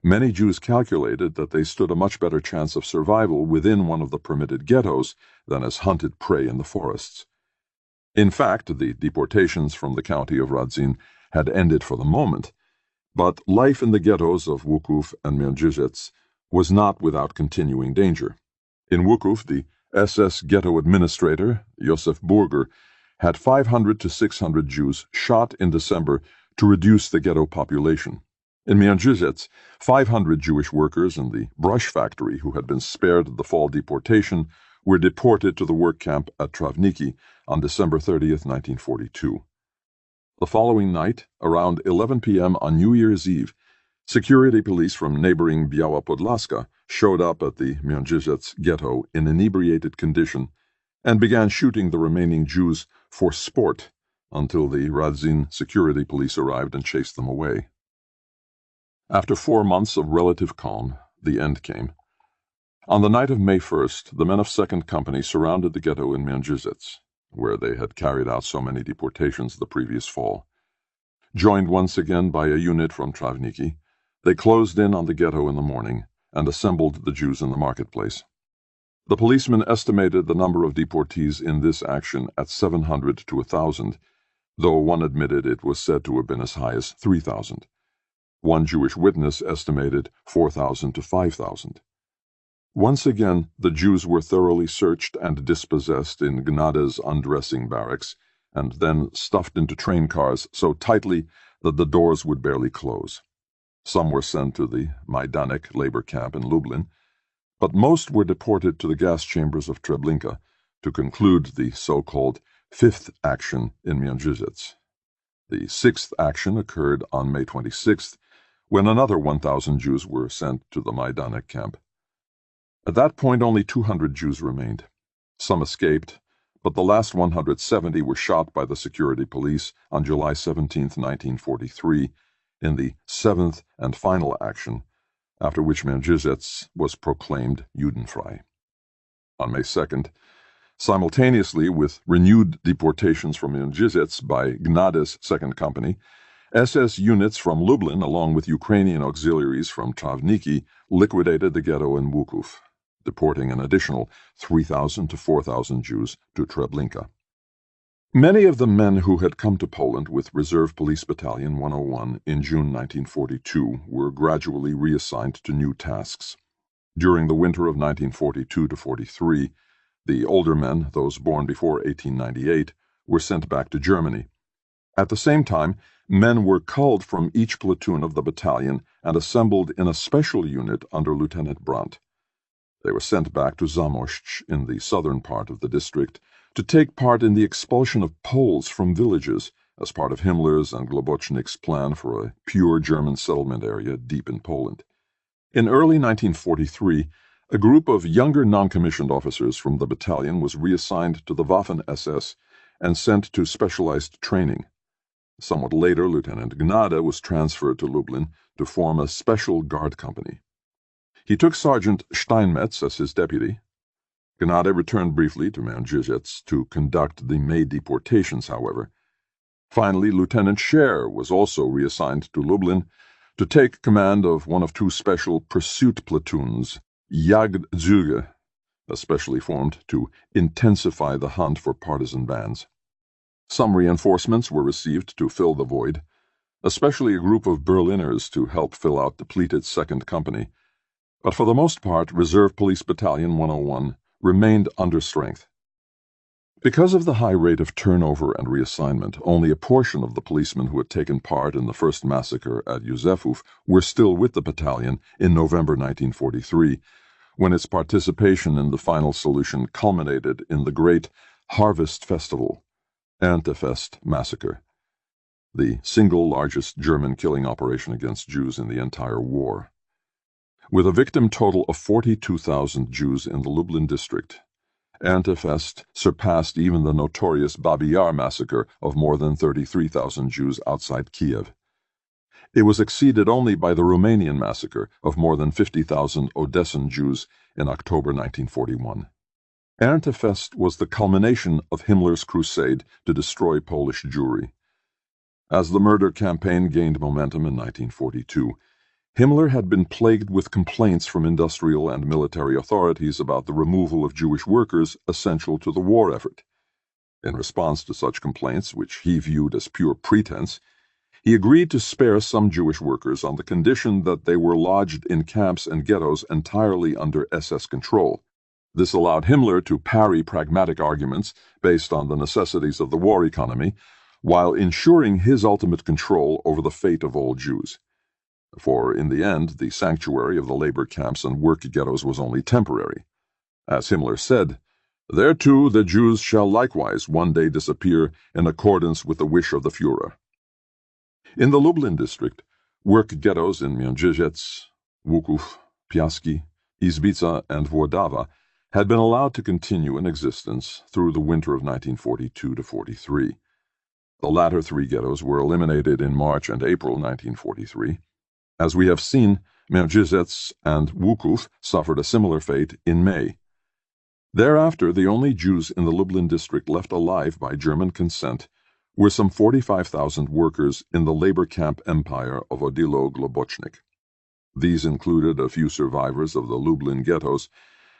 many Jews calculated that they stood a much better chance of survival within one of the permitted ghettos than as hunted prey in the forests. In fact, the deportations from the county of Radzin had ended for the moment, but life in the ghettos of Łuków and Międzyrzec was not without continuing danger. In Łuków, the SS ghetto administrator, Josef Burger, had 500 to 600 Jews shot in December to reduce the ghetto population. In Międzyrzec, 500 Jewish workers in the brush factory who had been spared the fall deportation were deported to the work camp at Trawniki on December 30th, 1942. The following night, around 11 p.m. on New Year's Eve, security police from neighboring Biała Podlaska showed up at the Międzyrzec ghetto in inebriated condition and began shooting the remaining Jews for sport until the Radzin security police arrived and chased them away. After 4 months of relative calm, the end came. On the night of May 1st, the men of 2nd Company surrounded the ghetto in Międzyrzec, where they had carried out so many deportations the previous fall. Joined once again by a unit from Trawniki, they closed in on the ghetto in the morning and assembled the Jews in the marketplace. The policemen estimated the number of deportees in this action at 700 to 1,000, though one admitted it was said to have been as high as 3,000. One Jewish witness estimated 4,000 to 5,000. Once again, the Jews were thoroughly searched and dispossessed in Gnade's undressing barracks, and then stuffed into train cars so tightly that the doors would barely close. Some were sent to the Majdanek labor camp in Lublin, but most were deported to the gas chambers of Treblinka to conclude the so-called fifth action in Międzyrzec. The sixth action occurred on May 26th, when another 1,000 Jews were sent to the Majdanek camp. At that point, only 200 Jews remained. Some escaped, but the last 170 were shot by the security police on July 17, 1943, in the seventh and final action, after which Międzyrzec was proclaimed Judenfrei. On May 2nd, simultaneously with renewed deportations from Międzyrzec by Gnade's 2nd Company, SS units from Lublin, along with Ukrainian auxiliaries from Trawniki, liquidated the ghetto in Łuków, deporting an additional 3,000 to 4,000 Jews to Treblinka. Many of the men who had come to Poland with Reserve Police Battalion 101 in June 1942 were gradually reassigned to new tasks. During the winter of 1942 to 43, the older men, those born before 1898, were sent back to Germany. At the same time, men were culled from each platoon of the battalion and assembled in a special unit under Lieutenant Brandt. They were sent back to Zamość in the southern part of the district to take part in the expulsion of Poles from villages as part of Himmler's and Globocnik's plan for a pure German settlement area deep in Poland. In early 1943, a group of younger non-commissioned officers from the battalion was reassigned to the Waffen-SS and sent to specialized training. Somewhat later, Lieutenant Gnade was transferred to Lublin to form a special guard company. He took Sergeant Steinmetz as his deputy. Gnade returned briefly to Międzyrzec to conduct the May deportations, however. Finally, Lieutenant Scher was also reassigned to Lublin to take command of one of two special pursuit platoons, Jagdzeuge, especially formed to intensify the hunt for partisan bands. Some reinforcements were received to fill the void, especially a group of Berliners to help fill out depleted 2nd Company, but for the most part, Reserve Police Battalion 101 remained under strength. Because of the high rate of turnover and reassignment, only a portion of the policemen who had taken part in the first massacre at Józefów were still with the battalion in November 1943, when its participation in the final solution culminated in the great Harvest Festival, Erntefest massacre, the single largest German killing operation against Jews in the entire war. With a victim total of 42,000 Jews in the Lublin district, Erntefest surpassed even the notorious Babi Yar massacre of more than 33,000 Jews outside Kiev. It was exceeded only by the Romanian massacre of more than 50,000 Odessan Jews in October 1941. Erntefest was the culmination of Himmler's crusade to destroy Polish Jewry. As the murder campaign gained momentum in 1942, Himmler had been plagued with complaints from industrial and military authorities about the removal of Jewish workers essential to the war effort. In response to such complaints, which he viewed as pure pretense, he agreed to spare some Jewish workers on the condition that they were lodged in camps and ghettos entirely under SS control. This allowed Himmler to parry pragmatic arguments based on the necessities of the war economy, while ensuring his ultimate control over the fate of all Jews. For, in the end, the sanctuary of the labor camps and work ghettos was only temporary. As Himmler said, "There too the Jews shall likewise one day disappear in accordance with the wish of the Führer." In the Lublin district, work ghettos in Mędrzejec, Łuków, Piaski, Izbica, and Włodawa had been allowed to continue in existence through the winter of 1942-43. The latter three ghettos were eliminated in March and April 1943. As we have seen, Mędrzejec and Łuków suffered a similar fate in May. Thereafter, the only Jews in the Lublin district left alive by German consent were some 45,000 workers in the labor camp empire of Odilo Globocnik. These included a few survivors of the Lublin ghettos,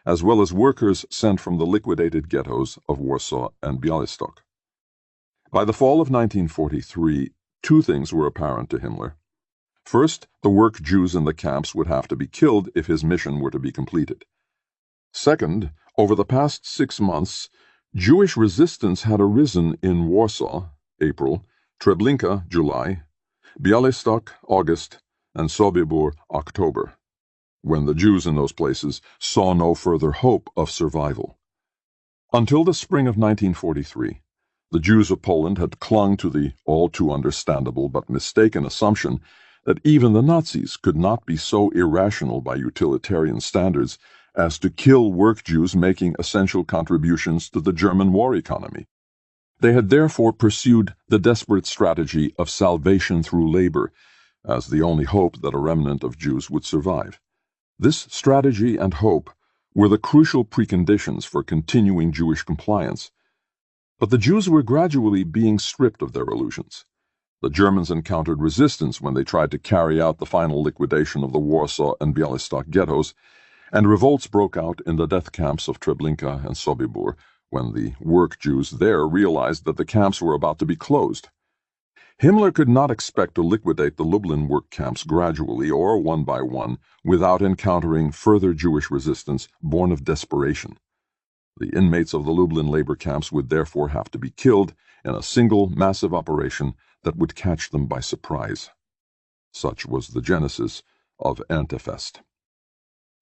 as well as workers sent from the liquidated ghettos of Warsaw and Białystok. By the fall of 1943, two things were apparent to Himmler. First, the work Jews in the camps would have to be killed if his mission were to be completed. Second, over the past 6 months, Jewish resistance had arisen in Warsaw, April, Treblinka, July, Białystok, August, and Sobibór, October, when the Jews in those places saw no further hope of survival. Until the spring of 1943, the Jews of Poland had clung to the all too understandable but mistaken assumption that even the Nazis could not be so irrational by utilitarian standards as to kill work Jews making essential contributions to the German war economy. They had therefore pursued the desperate strategy of salvation through labor as the only hope that a remnant of Jews would survive. This strategy and hope were the crucial preconditions for continuing Jewish compliance. But the Jews were gradually being stripped of their illusions. The Germans encountered resistance when they tried to carry out the final liquidation of the Warsaw and Białystok ghettos, and revolts broke out in the death camps of Treblinka and Sobibór when the work Jews there realized that the camps were about to be closed. Himmler could not expect to liquidate the Lublin work camps gradually or one by one without encountering further Jewish resistance born of desperation. The inmates of the Lublin labor camps would therefore have to be killed in a single massive operation that would catch them by surprise. Such was the genesis of Erntefest.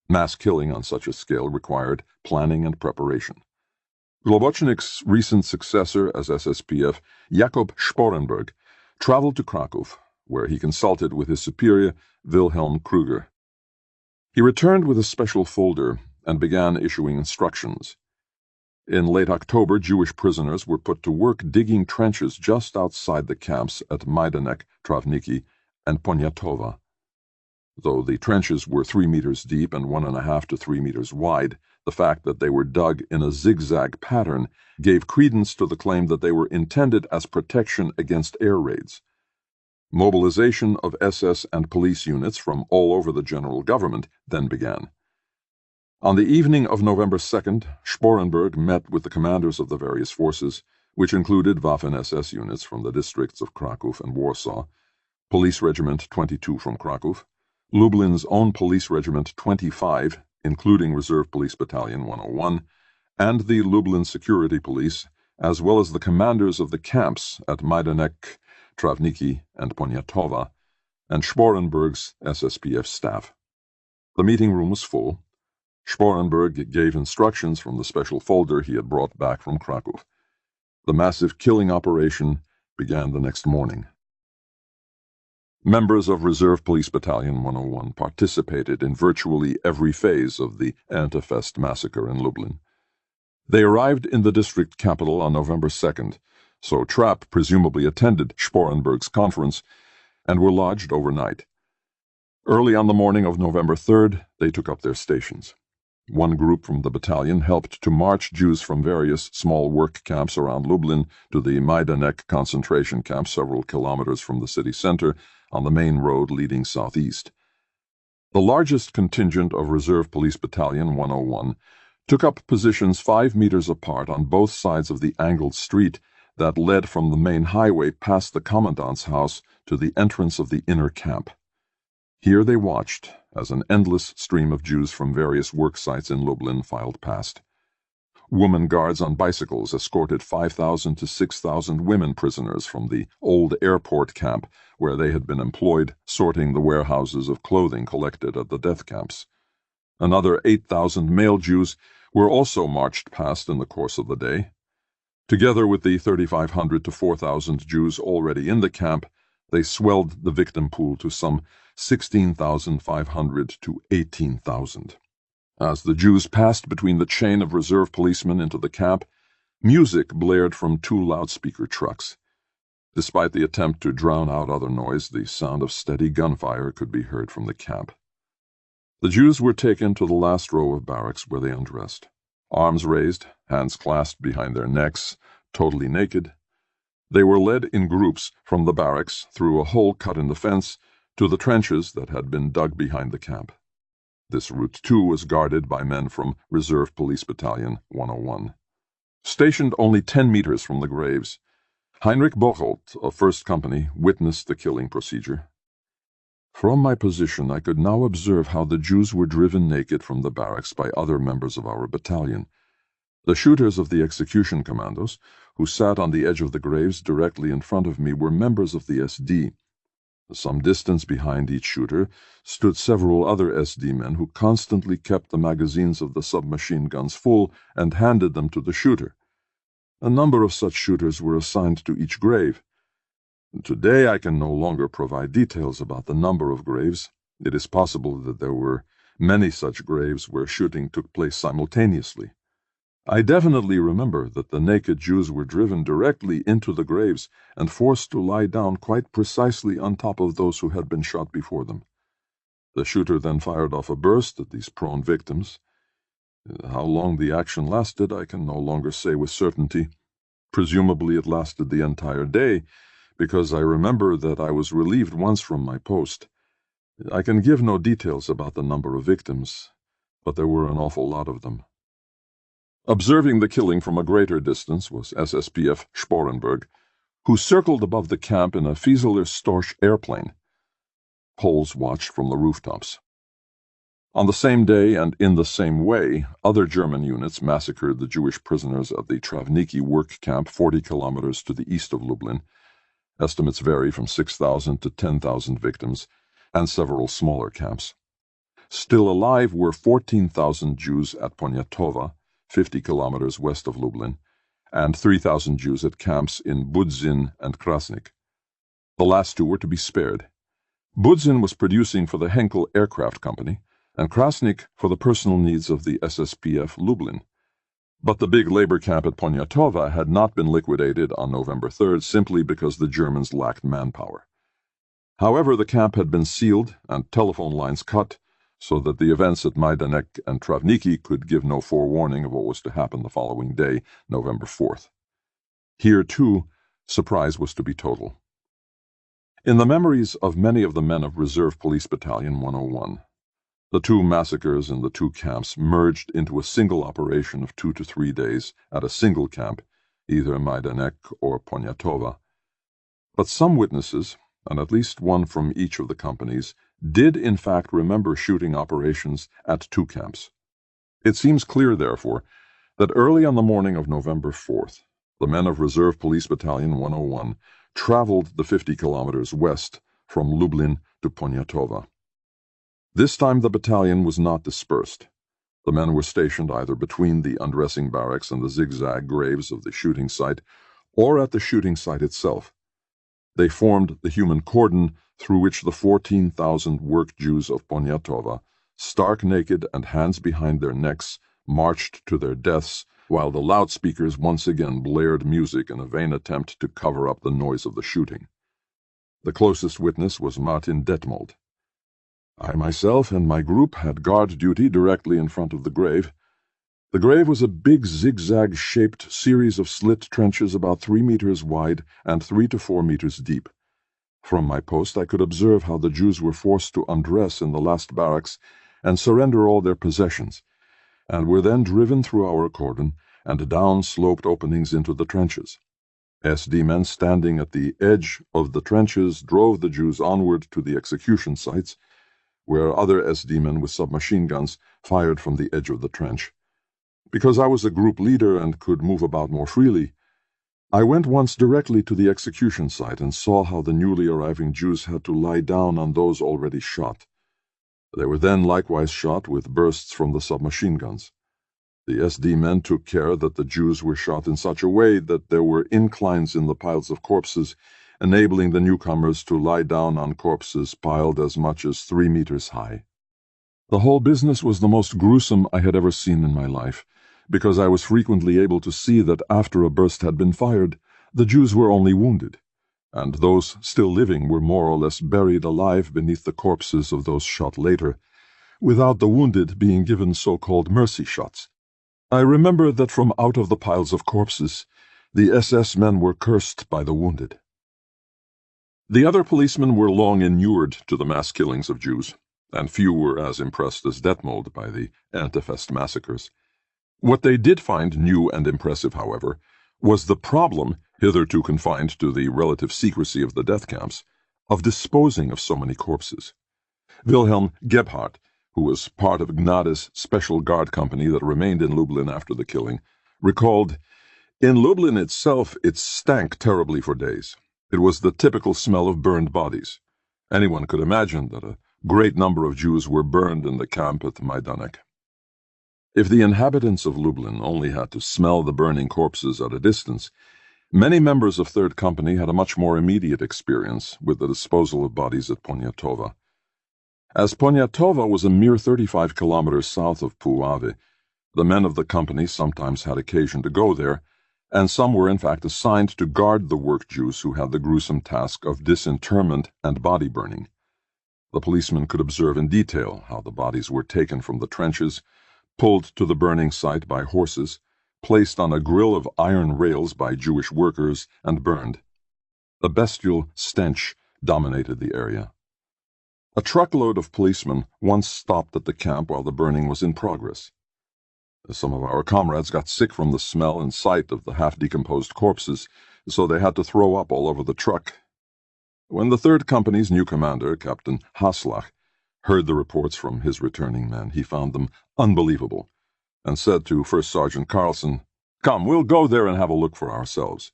Mass killing on such a scale required planning and preparation. Globocnik's recent successor as SSPF, Jakob Sporenberg, traveled to Kraków, where he consulted with his superior, Wilhelm Krüger. He returned with a special folder and began issuing instructions. In late October, Jewish prisoners were put to work digging trenches just outside the camps at Majdanek, Travniki, and Poniatowa. Though the trenches were 3 meters deep and 1.5 to 3 meters wide, the fact that they were dug in a zigzag pattern gave credence to the claim that they were intended as protection against air raids. Mobilization of SS and police units from all over the general government then began. On the evening of November 2nd, Sporenberg met with the commanders of the various forces, which included Waffen-SS units from the districts of Kraków and Warsaw, Police Regiment 22 from Kraków, Lublin's own Police Regiment 25, including Reserve Police Battalion 101, and the Lublin Security Police, as well as the commanders of the camps at Majdanek, Travniki, and Poniatova, and Sporenberg's SSPF staff. The meeting room was full. Sporenberg gave instructions from the special folder he had brought back from Krakow. The massive killing operation began the next morning. Members of Reserve Police Battalion 101 participated in virtually every phase of the Erntefeldt massacre in Lublin. They arrived in the district capital on November 2nd, so Trapp presumably attended Sporenberg's conference and were lodged overnight. Early on the morning of November 3rd, they took up their stations. One group from the battalion helped to march Jews from various small work camps around Lublin to the Majdanek concentration camp several kilometers from the city center on the main road leading southeast. The largest contingent of Reserve Police Battalion 101 took up positions 5 meters apart on both sides of the angled street that led from the main highway past the commandant's house to the entrance of the inner camp. Here they watched as an endless stream of Jews from various work sites in Lublin filed past. Woman guards on bicycles escorted 5,000 to 6,000 women prisoners from the old airport camp where they had been employed sorting the warehouses of clothing collected at the death camps. Another 8,000 male Jews were also marched past in the course of the day. Together with the 3,500 to 4,000 Jews already in the camp, they swelled the victim pool to some 16,500 to 18,000. As the Jews passed between the chain of reserve policemen into the camp, music blared from 2 loudspeaker trucks. Despite the attempt to drown out other noise, the sound of steady gunfire could be heard from the camp. The Jews were taken to the last row of barracks where they undressed. Arms raised, hands clasped behind their necks, totally naked. They were led in groups from the barracks through a hole cut in the fence to the trenches that had been dug behind the camp. This route, too, was guarded by men from Reserve Police Battalion 101. Stationed only 10 meters from the graves, Heinrich Bocholt of 1st Company witnessed the killing procedure. From my position, I could now observe how the Jews were driven naked from the barracks by other members of our battalion. The shooters of the execution commandos, who sat on the edge of the graves directly in front of me, were members of the SD. Some distance behind each shooter stood several other SD men who constantly kept the magazines of the submachine guns full and handed them to the shooter. A number of such shooters were assigned to each grave. Today I can no longer provide details about the number of graves. It is possible that there were many such graves where shooting took place simultaneously. I definitely remember that the naked Jews were driven directly into the graves and forced to lie down quite precisely on top of those who had been shot before them. The shooter then fired off a burst at these prone victims. How long the action lasted, I can no longer say with certainty. Presumably it lasted the entire day, because I remember that I was relieved once from my post. I can give no details about the number of victims, but there were an awful lot of them. Observing the killing from a greater distance was SSPF Sporenberg, who circled above the camp in a Fieseler Storch airplane. Poles watched from the rooftops. On the same day and in the same way, other German units massacred the Jewish prisoners at the Travniki work camp 40 kilometers to the east of Lublin. Estimates vary from 6,000 to 10,000 victims, and several smaller camps. Still alive were 14,000 Jews at Poniatova, 50 kilometers west of Lublin, and 3,000 Jews at camps in Budzin and Krasnik. The last 2 were to be spared. Budzin was producing for the Henkel Aircraft Company, and Krasnik for the personal needs of the SSPF Lublin. But the big labor camp at Poniatova had not been liquidated on November 3rd simply because the Germans lacked manpower. However, the camp had been sealed and telephone lines cut, so that the events at Majdanek and Travniki could give no forewarning of what was to happen the following day, November 4th. Here, too, surprise was to be total. In the memories of many of the men of Reserve Police Battalion 101, the 2 massacres in the 2 camps merged into a single operation of 2 to 3 days at a single camp, either Majdanek or Poniatova. But some witnesses, and at least one from each of the companies, did in fact remember shooting operations at 2 camps. It seems clear, therefore, that early on the morning of November 4th, the men of Reserve Police Battalion 101 traveled the 50 kilometers west from Lublin to Poniatowa. This time the battalion was not dispersed. The men were stationed either between the undressing barracks and the zigzag graves of the shooting site, or at the shooting site itself. They formed the human cordon through which the 14,000 work Jews of Poniatowa, stark naked and hands behind their necks, marched to their deaths, while the loudspeakers once again blared music in a vain attempt to cover up the noise of the shooting. The closest witness was Martin Detmold. I myself and my group had guard duty directly in front of the grave. The grave was a big zigzag-shaped series of slit trenches about 3 meters wide and 3 to 4 meters deep. From my post I could observe how the Jews were forced to undress in the last barracks and surrender all their possessions, and were then driven through our cordon and down sloped openings into the trenches. SD men standing at the edge of the trenches drove the Jews onward to the execution sites, where other SD men with submachine guns fired from the edge of the trench. Because I was a group leader and could move about more freely, I went once directly to the execution site and saw how the newly arriving Jews had to lie down on those already shot. They were then likewise shot with bursts from the submachine guns. The SD men took care that the Jews were shot in such a way that there were inclines in the piles of corpses, enabling the newcomers to lie down on corpses piled as much as 3 meters high. The whole business was the most gruesome I had ever seen in my life, because I was frequently able to see that after a burst had been fired, the Jews were only wounded, and those still living were more or less buried alive beneath the corpses of those shot later, without the wounded being given so-called mercy shots. I remember that from out of the piles of corpses, the SS men were cursed by the wounded. The other policemen were long inured to the mass killings of Jews, and few were as impressed as Detmold by the Antefest massacres. What they did find new and impressive, however, was the problem, hitherto confined to the relative secrecy of the death camps, of disposing of so many corpses. Wilhelm Gebhardt, who was part of Gnade's special guard company that remained in Lublin after the killing, recalled, "In Lublin itself it stank terribly for days. It was the typical smell of burned bodies. Anyone could imagine that a great number of Jews were burned in the camp at Majdanek." If the inhabitants of Lublin only had to smell the burning corpses at a distance, many members of Third Company had a much more immediate experience with the disposal of bodies at Poniatowa. As Poniatowa was a mere 35 kilometers south of Puławy, the men of the company sometimes had occasion to go there, and some were in fact assigned to guard the work Jews who had the gruesome task of disinterment and body burning. The policemen could observe in detail how the bodies were taken from the trenches, pulled to the burning site by horses, placed on a grill of iron rails by Jewish workers, and burned. A bestial stench dominated the area. A truckload of policemen once stopped at the camp while the burning was in progress. Some of our comrades got sick from the smell and sight of the half-decomposed corpses, so they had to throw up all over the truck. When the Third Company's new commander, Captain Haslach, heard the reports from his returning men, he found them unbelievable, and said to First Sergeant Carlson, "Come, we'll go there and have a look for ourselves."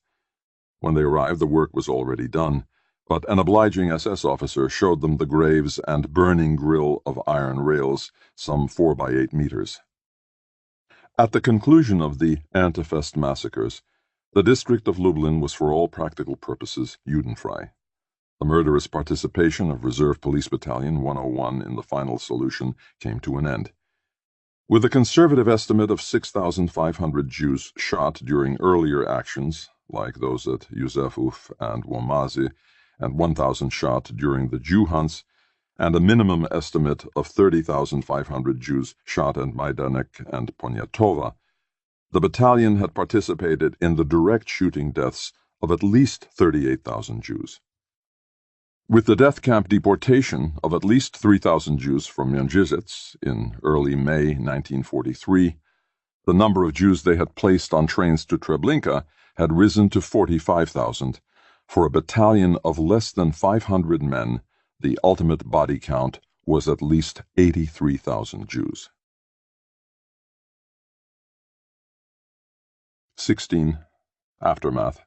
When they arrived, the work was already done, but an obliging SS officer showed them the graves and burning grill of iron rails, some 4 by 8 meters. At the conclusion of the Antefest massacres, the district of Lublin was for all practical purposes Judenfrei. The murderous participation of Reserve Police Battalion 101 in the final solution came to an end. With a conservative estimate of 6,500 Jews shot during earlier actions, like those at Józefów and Łomazy, and 1,000 shot during the Jew hunts, and a minimum estimate of 30,500 Jews shot at Majdanek and Poniatowa, the battalion had participated in the direct shooting deaths of at least 38,000 Jews. With the death camp deportation of at least 3,000 Jews from Międzyrzec in early May 1943, the number of Jews they had placed on trains to Treblinka had risen to 45,000. For a battalion of less than 500 men, the ultimate body count was at least 83,000 Jews. 16. Aftermath.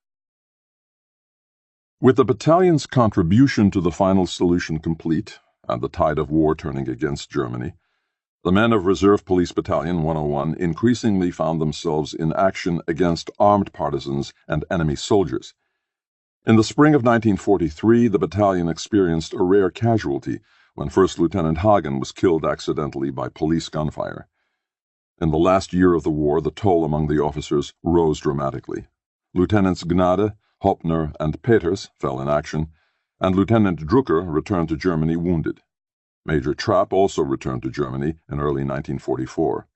With the battalion's contribution to the final solution complete, and the tide of war turning against Germany, the men of Reserve Police Battalion 101 increasingly found themselves in action against armed partisans and enemy soldiers. In the spring of 1943, the battalion experienced a rare casualty when First Lieutenant Hagen was killed accidentally by police gunfire. In the last year of the war, the toll among the officers rose dramatically. Lieutenants Gnade, Hoppner, and Peters fell in action, and Lieutenant Drucker returned to Germany wounded. Major Trapp also returned to Germany in early 1944.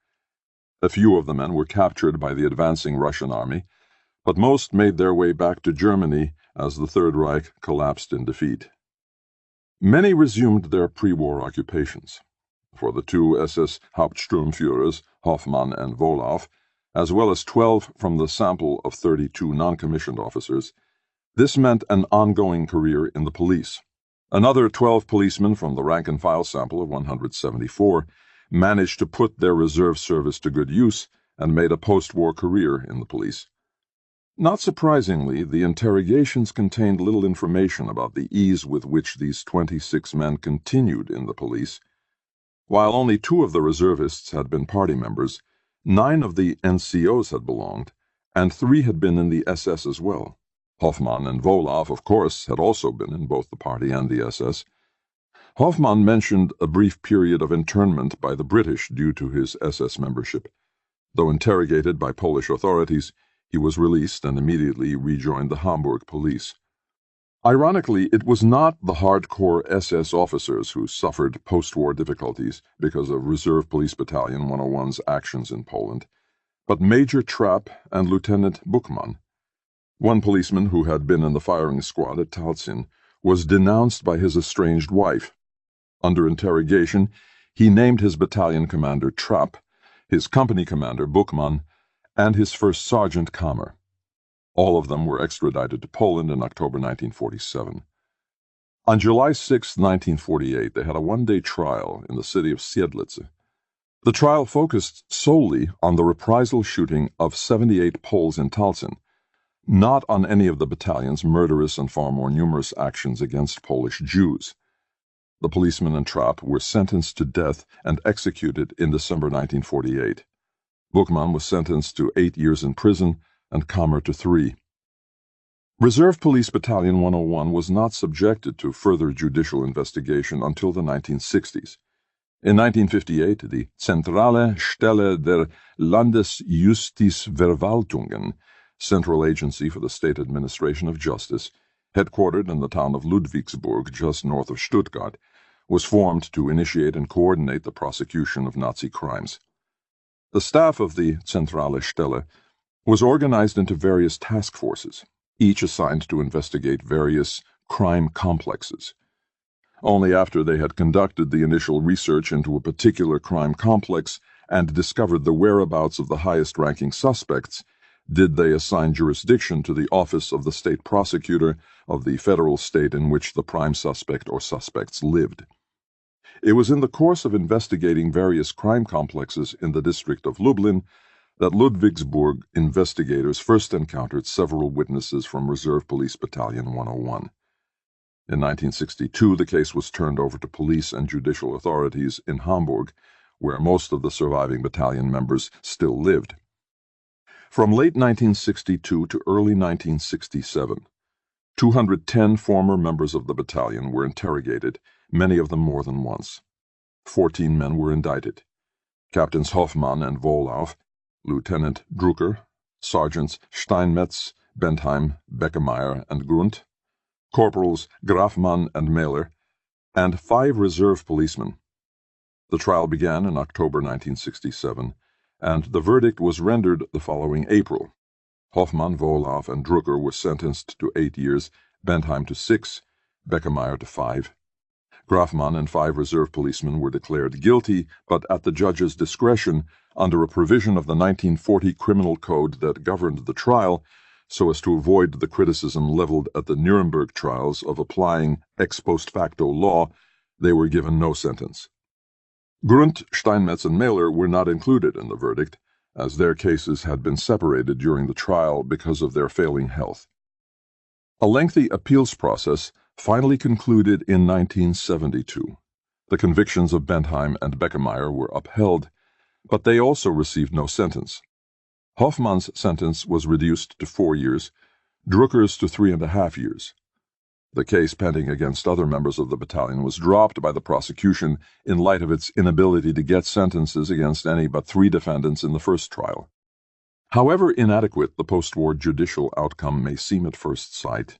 A few of the men were captured by the advancing Russian army, but most made their way back to Germany as the Third Reich collapsed in defeat. Many resumed their pre-war occupations. For the two SS Hauptsturmführers, Hoffmann and Wohlauf, as well as 12 from the sample of 32 non-commissioned officers, this meant an ongoing career in the police. Another 12 policemen from the rank-and-file sample of 174 managed to put their reserve service to good use and made a post-war career in the police. Not surprisingly, the interrogations contained little information about the ease with which these 26 men continued in the police. While only 2 of the reservists had been party members, 9 of the NCOs had belonged, and 3 had been in the SS as well. Hoffmann and Wohlauf, of course, had also been in both the party and the SS. Hoffmann mentioned a brief period of internment by the British due to his SS membership. Though interrogated by Polish authorities, he was released and immediately rejoined the Hamburg police. Ironically, it was not the hardcore SS officers who suffered post-war difficulties because of Reserve Police Battalion 101's actions in Poland, but Major Trapp and Lieutenant Buchmann. One policeman who had been in the firing squad at Talzin was denounced by his estranged wife. Under interrogation, he named his battalion commander Trapp, his company commander Buchmann, and his first sergeant Kammer. All of them were extradited to Poland in October 1947. On July 6, 1948, they had a one-day trial in the city of Siedlce. The trial focused solely on the reprisal shooting of 78 Poles in Talzin, not on any of the battalion's murderous and far more numerous actions against Polish Jews. The policemen and Trapp were sentenced to death and executed in December 1948. Buchmann was sentenced to 8 years in prison and Kammer to 3. Reserve Police Battalion 101 was not subjected to further judicial investigation until the 1960s. In 1958, the Zentrale Stelle der Landesjustizverwaltungen, Central Agency for the State Administration of Justice, headquartered in the town of Ludwigsburg, just north of Stuttgart, was formed to initiate and coordinate the prosecution of Nazi crimes. The staff of the Zentrale Stelle was organized into various task forces, each assigned to investigate various crime complexes. Only after they had conducted the initial research into a particular crime complex and discovered the whereabouts of the highest-ranking suspects did they assign jurisdiction to the office of the state prosecutor of the federal state in which the prime suspect or suspects lived. It was in the course of investigating various crime complexes in the district of Lublin that Ludwigsburg investigators first encountered several witnesses from Reserve Police Battalion 101. In 1962, the case was turned over to police and judicial authorities in Hamburg, where most of the surviving battalion members still lived. From late 1962 to early 1967, 210 former members of the battalion were interrogated, many of them more than once. 14 men were indicted. Captains Hoffmann and Wohlauf, Lieutenant Drucker, Sergeants Steinmetz, Bentheim, Beckemeyer, and Grunt, Corporals Grafmann and Mähler, and 5 reserve policemen. The trial began in October 1967, and the verdict was rendered the following April. Hoffmann, Wohlauf, and Drucker were sentenced to 8 years, Bentheim to 6, Beckemeyer to 5. Grafmann and 5 reserve policemen were declared guilty, but at the judge's discretion, under a provision of the 1940 Criminal Code that governed the trial, so as to avoid the criticism leveled at the Nuremberg trials of applying ex post facto law, they were given no sentence. Grunt, Steinmetz, and Mähler were not included in the verdict, as their cases had been separated during the trial because of their failing health. A lengthy appeals process finally concluded in 1972. The convictions of Bentheim and Beckemeyer were upheld, but they also received no sentence. Hoffmann's sentence was reduced to 4 years, Drucker's to 3.5 years. The case pending against other members of the battalion was dropped by the prosecution in light of its inability to get sentences against any but 3 defendants in the first trial. However inadequate the post-war judicial outcome may seem at first sight,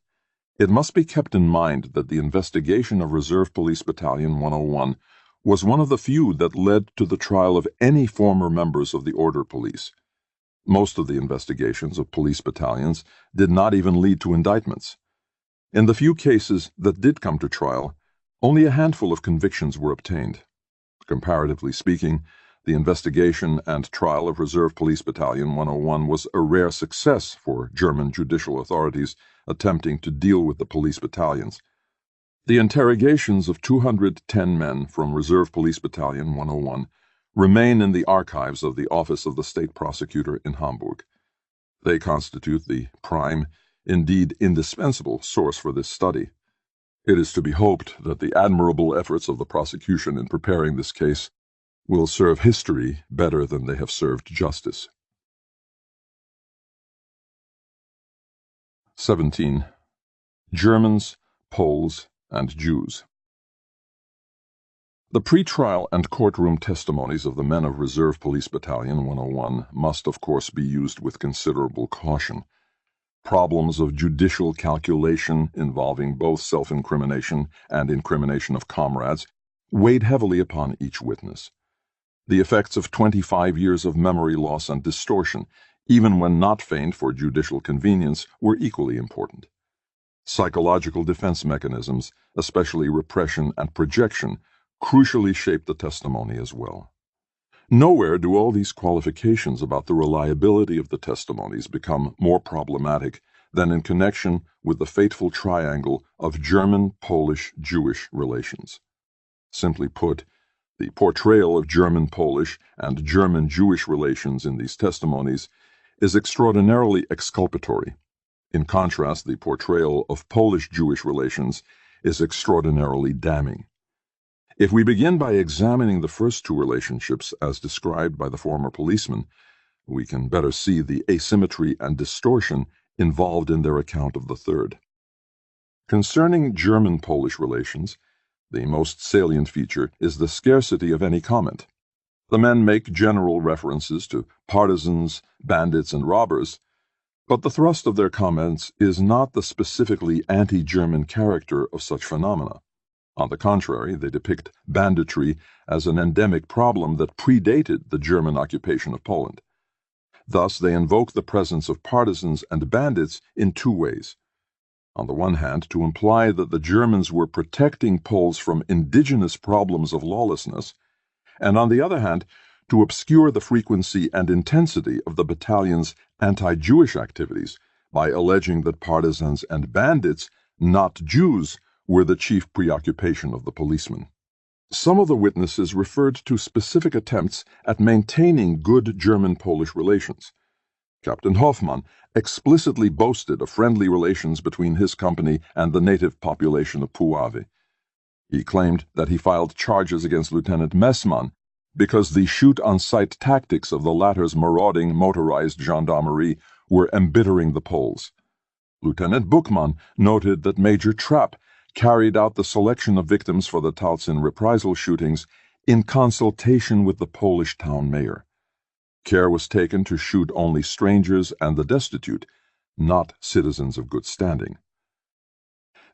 it must be kept in mind that the investigation of Reserve Police Battalion 101 was one of the few that led to the trial of any former members of the Order Police. Most of the investigations of police battalions did not even lead to indictments. In the few cases that did come to trial, only a handful of convictions were obtained. Comparatively speaking, the investigation and trial of Reserve Police Battalion 101 was a rare success for German judicial authorities attempting to deal with the police battalions. The interrogations of 210 men from Reserve Police Battalion 101 remain in the archives of the Office of the State Prosecutor in Hamburg. They constitute the prime, indeed indispensable, source for this study. It is to be hoped that the admirable efforts of the prosecution in preparing this case will serve history better than they have served justice. 17. Germans, Poles, and Jews. The pre-trial and courtroom testimonies of the men of Reserve Police Battalion 101 must, of course, be used with considerable caution. Problems of judicial calculation involving both self-incrimination and incrimination of comrades weighed heavily upon each witness. The effects of 25 years of memory loss and distortion, even when not feigned for judicial convenience, were equally important. Psychological defense mechanisms, especially repression and projection, crucially shaped the testimony as well. Nowhere do all these qualifications about the reliability of the testimonies become more problematic than in connection with the fateful triangle of German-Polish-Jewish relations. Simply put, the portrayal of German-Polish and German-Jewish relations in these testimonies is extraordinarily exculpatory. In contrast, the portrayal of Polish-Jewish relations is extraordinarily damning. If we begin by examining the first 2 relationships as described by the former policeman, we can better see the asymmetry and distortion involved in their account of the third. Concerning German-Polish relations, the most salient feature is the scarcity of any comment. The men make general references to partisans, bandits, and robbers, but the thrust of their comments is not the specifically anti-German character of such phenomena. On the contrary, they depict banditry as an endemic problem that predated the German occupation of Poland. Thus, they invoke the presence of partisans and bandits in 2 ways. On the one hand, to imply that the Germans were protecting Poles from indigenous problems of lawlessness, and on the other hand, to obscure the frequency and intensity of the battalion's anti-Jewish activities by alleging that partisans and bandits, not Jews, were the chief preoccupation of the policemen. Some of the witnesses referred to specific attempts at maintaining good German-Polish relations. Captain Hoffmann explicitly boasted of friendly relations between his company and the native population of Puławy. He claimed that he filed charges against Lieutenant Messmann because the shoot-on-sight tactics of the latter's marauding motorized gendarmerie were embittering the Poles. Lieutenant Buchmann noted that Major Trapp carried out the selection of victims for the Talzin reprisal shootings in consultation with the Polish town mayor. Care was taken to shoot only strangers and the destitute, not citizens of good standing.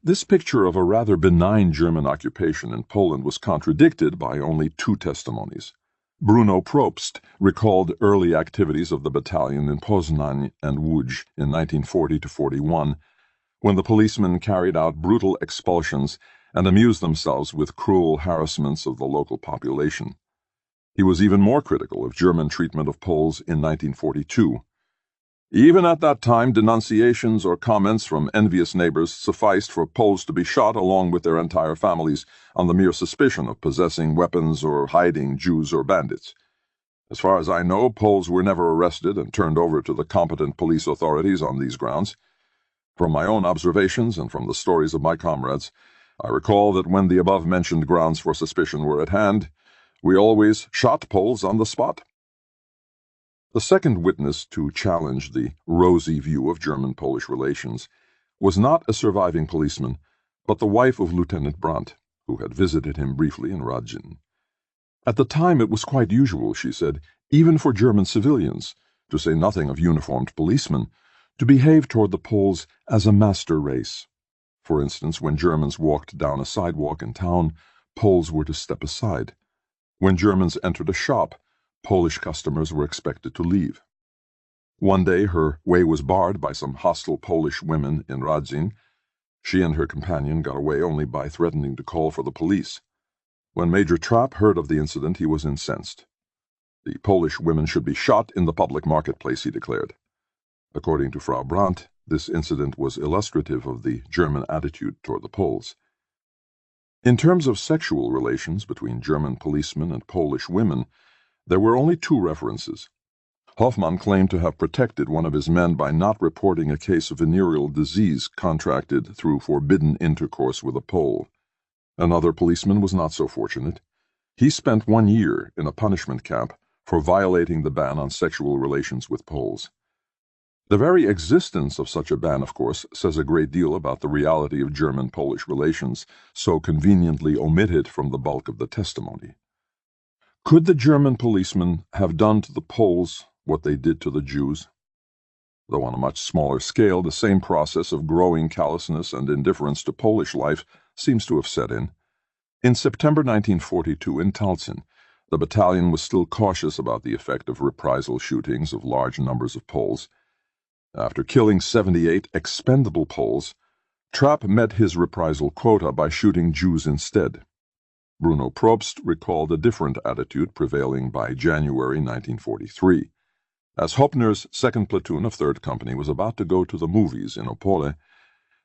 This picture of a rather benign German occupation in Poland was contradicted by only 2 testimonies. Bruno Probst recalled early activities of the battalion in Poznań and Łódź in 1940–41, when the policemen carried out brutal expulsions and amused themselves with cruel harassments of the local population. He was even more critical of German treatment of Poles in 1942. Even at that time, denunciations or comments from envious neighbors sufficed for Poles to be shot along with their entire families on the mere suspicion of possessing weapons or hiding Jews or bandits. As far as I know, Poles were never arrested and turned over to the competent police authorities on these grounds. From my own observations and from the stories of my comrades, I recall that when the above-mentioned grounds for suspicion were at hand, we always shot Poles on the spot. The second witness to challenge the rosy view of German-Polish relations was not a surviving policeman, but the wife of Lieutenant Brandt, who had visited him briefly in Radzin. At the time it was quite usual, she said, even for German civilians, to say nothing of uniformed policemen, to behave toward the Poles as a master race. For instance, when Germans walked down a sidewalk in town, Poles were to step aside. When Germans entered a shop, Polish customers were expected to leave. One day her way was barred by some hostile Polish women in Radzin. She and her companion got away only by threatening to call for the police. When Major Trapp heard of the incident, he was incensed. The Polish women should be shot in the public marketplace, he declared. According to Frau Brandt, this incident was illustrative of the German attitude toward the Poles. In terms of sexual relations between German policemen and Polish women, there were only 2 references. Hoffmann claimed to have protected one of his men by not reporting a case of venereal disease contracted through forbidden intercourse with a Pole. Another policeman was not so fortunate. He spent 1 year in a punishment camp for violating the ban on sexual relations with Poles. The very existence of such a ban, of course, says a great deal about the reality of German-Polish relations, so conveniently omitted from the bulk of the testimony. Could the German policemen have done to the Poles what they did to the Jews? Though on a much smaller scale, the same process of growing callousness and indifference to Polish life seems to have set in. In September 1942, in Talzin, the battalion was still cautious about the effect of reprisal shootings of large numbers of Poles. After killing 78 expendable Poles, Trapp met his reprisal quota by shooting Jews instead. Bruno Probst recalled a different attitude prevailing by January 1943. As Hoppner's 2nd Platoon of 3rd Company was about to go to the movies in Opole,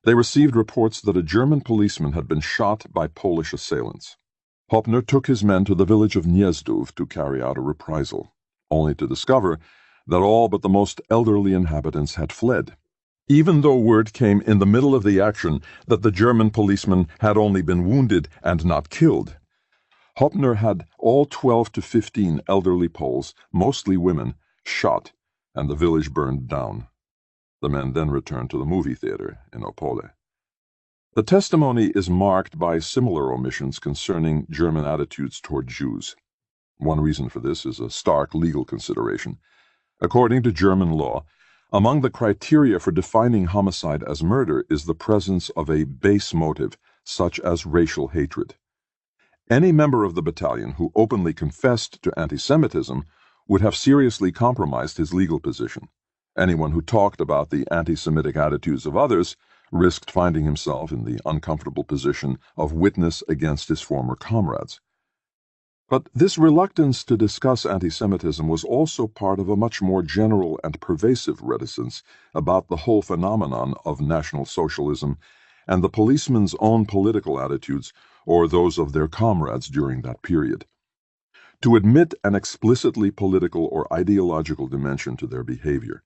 they received reports that a German policeman had been shot by Polish assailants. Hoppner took his men to the village of Gniezdów to carry out a reprisal, only to discover that all but the most elderly inhabitants had fled, even though word came in the middle of the action that the German policeman had only been wounded and not killed. Hoppner had all 12 to 15 elderly Poles, mostly women, shot, and the village burned down. The men then returned to the movie theater in Opole. The testimony is marked by similar omissions concerning German attitudes toward Jews. One reason for this is a stark legal consideration. According to German law, among the criteria for defining homicide as murder is the presence of a base motive, such as racial hatred. Any member of the battalion who openly confessed to anti-Semitism would have seriously compromised his legal position. Anyone who talked about the anti-Semitic attitudes of others risked finding himself in the uncomfortable position of witness against his former comrades. But this reluctance to discuss anti-Semitism was also part of a much more general and pervasive reticence about the whole phenomenon of National Socialism and the policemen's own political attitudes or those of their comrades during that period. To admit an explicitly political or ideological dimension to their behavior,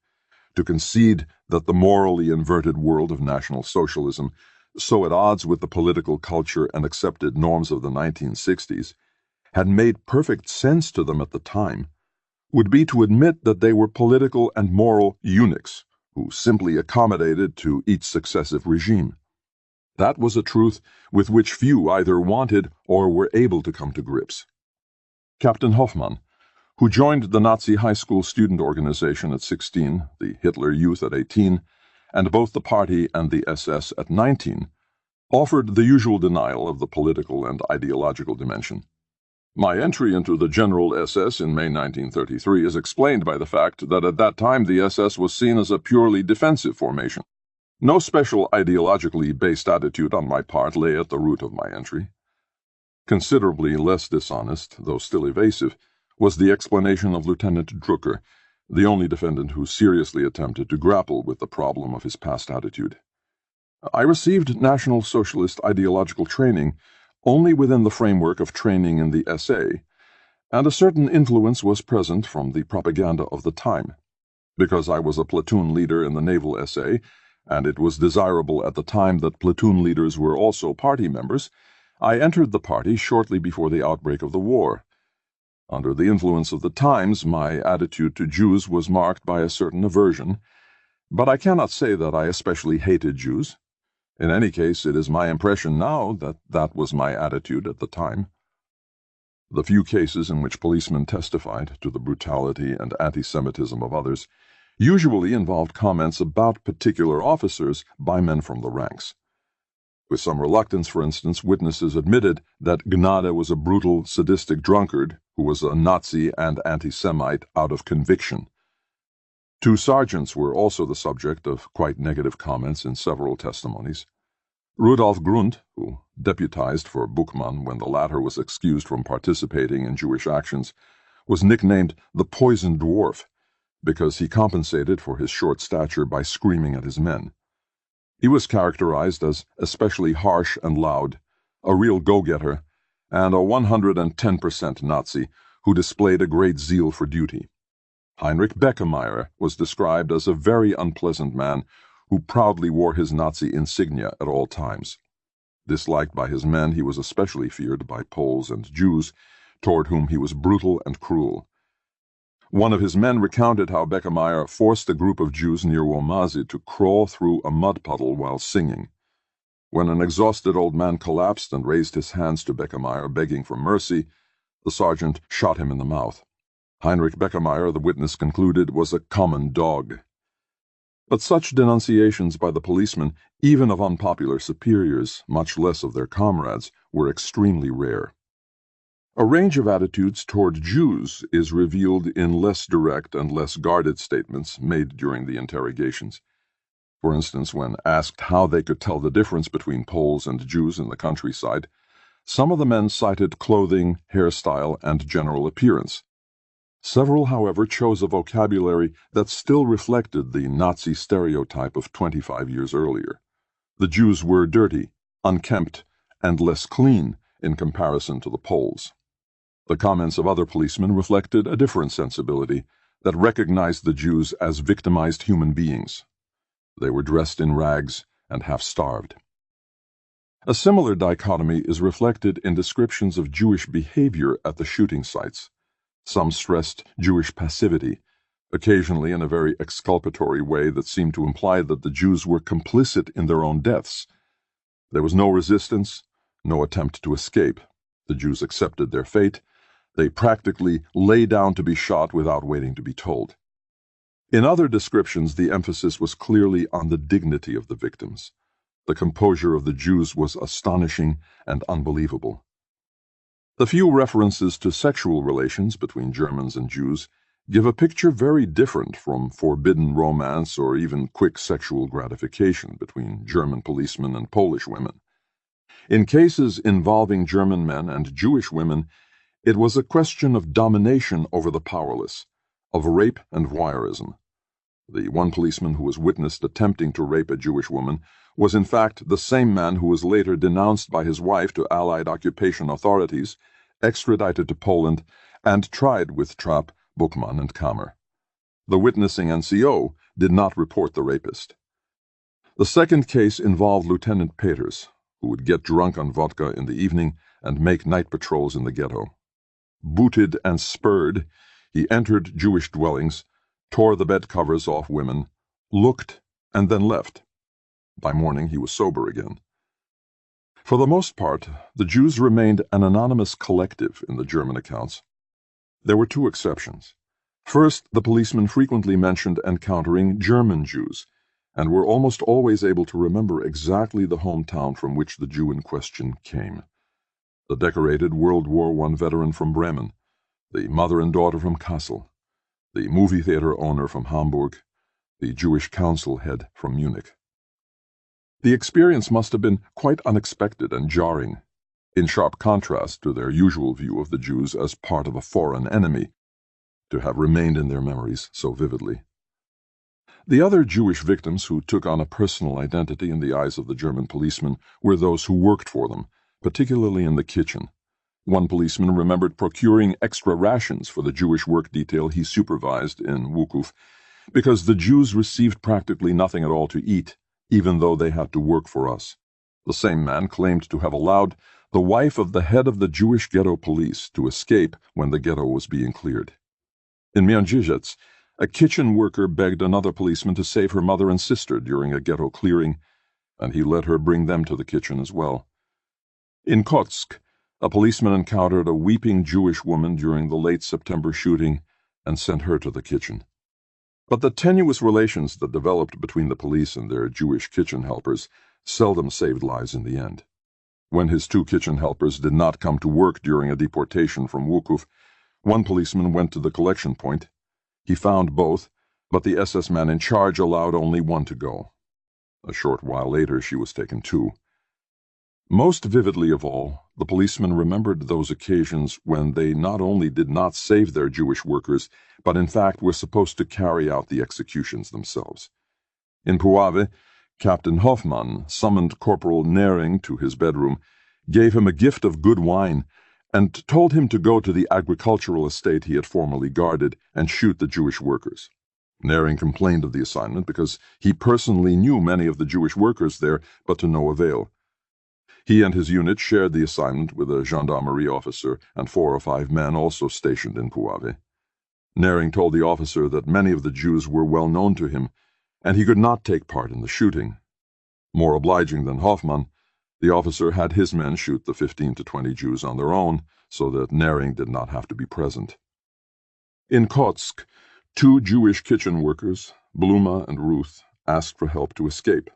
to concede that the morally inverted world of National Socialism, so at odds with the political culture and accepted norms of the 1960s, had made perfect sense to them at the time, would be to admit that they were political and moral eunuchs who simply accommodated to each successive regime. That was a truth with which few either wanted or were able to come to grips. Captain Hoffmann, who joined the Nazi high school student organization at 16, the Hitler Youth at 18, and both the party and the SS at 19, offered the usual denial of the political and ideological dimension. My entry into the General SS in May 1933 is explained by the fact that at that time the SS was seen as a purely defensive formation. No special ideologically based attitude on my part lay at the root of my entry. Considerably less dishonest, though still evasive, was the explanation of Lieutenant Drucker, the only defendant who seriously attempted to grapple with the problem of his past attitude. I received National Socialist ideological training only within the framework of training in the SA, And a certain influence was present from the propaganda of the time. Because I was a platoon leader in the Naval SA, and it was desirable at the time that platoon leaders were also party members, I entered the party shortly before the outbreak of the war. Under the influence of the times, my attitude to Jews was marked by a certain aversion, but I cannot say that I especially hated Jews. In any case, it is my impression now that that was my attitude at the time. The few cases in which policemen testified to the brutality and anti-Semitism of others usually involved comments about particular officers by men from the ranks. With some reluctance, for instance, witnesses admitted that Gnade was a brutal, sadistic drunkard who was a Nazi and anti-Semite out of conviction. 2 sergeants were also the subject of quite negative comments in several testimonies. Rudolf Grund, who deputized for Buchmann when the latter was excused from participating in Jewish actions, was nicknamed the Poison Dwarf because he compensated for his short stature by screaming at his men. He was characterized as especially harsh and loud, a real go-getter, and a 110% Nazi who displayed a great zeal for duty. Heinrich Beckemeyer was described as a very unpleasant man who proudly wore his Nazi insignia at all times. Disliked by his men, he was especially feared by Poles and Jews, toward whom he was brutal and cruel. One of his men recounted how Beckemeyer forced a group of Jews near Womazi to crawl through a mud puddle while singing. When an exhausted old man collapsed and raised his hands to Beckemeyer begging for mercy, the sergeant shot him in the mouth. Heinrich Beckemeyer, the witness concluded, was a common dog. But such denunciations by the policemen, even of unpopular superiors, much less of their comrades, were extremely rare. A range of attitudes toward Jews is revealed in less direct and less guarded statements made during the interrogations. For instance, when asked how they could tell the difference between Poles and Jews in the countryside, some of the men cited clothing, hairstyle, and general appearance. Several, however, chose a vocabulary that still reflected the Nazi stereotype of 25 years earlier. The Jews were dirty, unkempt, and less clean in comparison to the Poles. The comments of other policemen reflected a different sensibility that recognized the Jews as victimized human beings. They were dressed in rags and half-starved. A similar dichotomy is reflected in descriptions of Jewish behavior at the shooting sites. Some stressed Jewish passivity, occasionally in a very exculpatory way that seemed to imply that the Jews were complicit in their own deaths. There was no resistance, no attempt to escape. The Jews accepted their fate. They practically lay down to be shot without waiting to be told. In other descriptions, the emphasis was clearly on the dignity of the victims. The composure of the Jews was astonishing and unbelievable. The few references to sexual relations between Germans and Jews give a picture very different from forbidden romance or even quick sexual gratification between German policemen and Polish women. In cases involving German men and Jewish women, it was a question of domination over the powerless, of rape and voyeurism. The one policeman who was witnessed attempting to rape a Jewish woman was in fact the same man who was later denounced by his wife to Allied occupation authorities, extradited to Poland, and tried with Trapp, Buchmann, and Kammer. The witnessing NCO did not report the rapist. The second case involved Lieutenant Peters, who would get drunk on vodka in the evening and make night patrols in the ghetto. Booted and spurred, he entered Jewish dwellings, tore the bed covers off women, looked, and then left. By morning he was sober again. For the most part, the Jews remained an anonymous collective in the German accounts. There were 2 exceptions. First, the policemen frequently mentioned encountering German Jews, and were almost always able to remember exactly the hometown from which the Jew in question came. The decorated World War I veteran from Bremen, the mother and daughter from Kassel, the movie theater owner from Hamburg, the Jewish council head from Munich. The experience must have been quite unexpected and jarring, in sharp contrast to their usual view of the Jews as part of a foreign enemy, to have remained in their memories so vividly. The other Jewish victims who took on a personal identity in the eyes of the German policemen were those who worked for them, particularly in the kitchen. One policeman remembered procuring extra rations for the Jewish work detail he supervised in Wukuf, because the Jews received practically nothing at all to eat, even though they had to work for us. The same man claimed to have allowed the wife of the head of the Jewish ghetto police to escape when the ghetto was being cleared. In Mianjizhets, a kitchen worker begged another policeman to save her mother and sister during a ghetto clearing, and he let her bring them to the kitchen as well. In Kotsk, a policeman encountered a weeping Jewish woman during the late September shooting and sent her to the kitchen. But the tenuous relations that developed between the police and their Jewish kitchen helpers seldom saved lives in the end. When his two kitchen helpers did not come to work during a deportation from Wukuf, one policeman went to the collection point. He found both, but the SS man in charge allowed only one to go. A short while later, she was taken too. Most vividly of all, the policemen remembered those occasions when they not only did not save their Jewish workers, but in fact were supposed to carry out the executions themselves. In Puave, Captain Hoffmann summoned Corporal Nering to his bedroom, gave him a gift of good wine, and told him to go to the agricultural estate he had formerly guarded and shoot the Jewish workers. Nering complained of the assignment because he personally knew many of the Jewish workers there, but to no avail. He and his unit shared the assignment with a gendarmerie officer and 4 or 5 men also stationed in Puave. Nering told the officer that many of the Jews were well known to him, and he could not take part in the shooting. More obliging than Hoffmann, the officer had his men shoot the 15 to 20 Jews on their own, so that Nering did not have to be present. In Kotsk, 2 Jewish kitchen workers, Bluma and Ruth, asked for help to escape.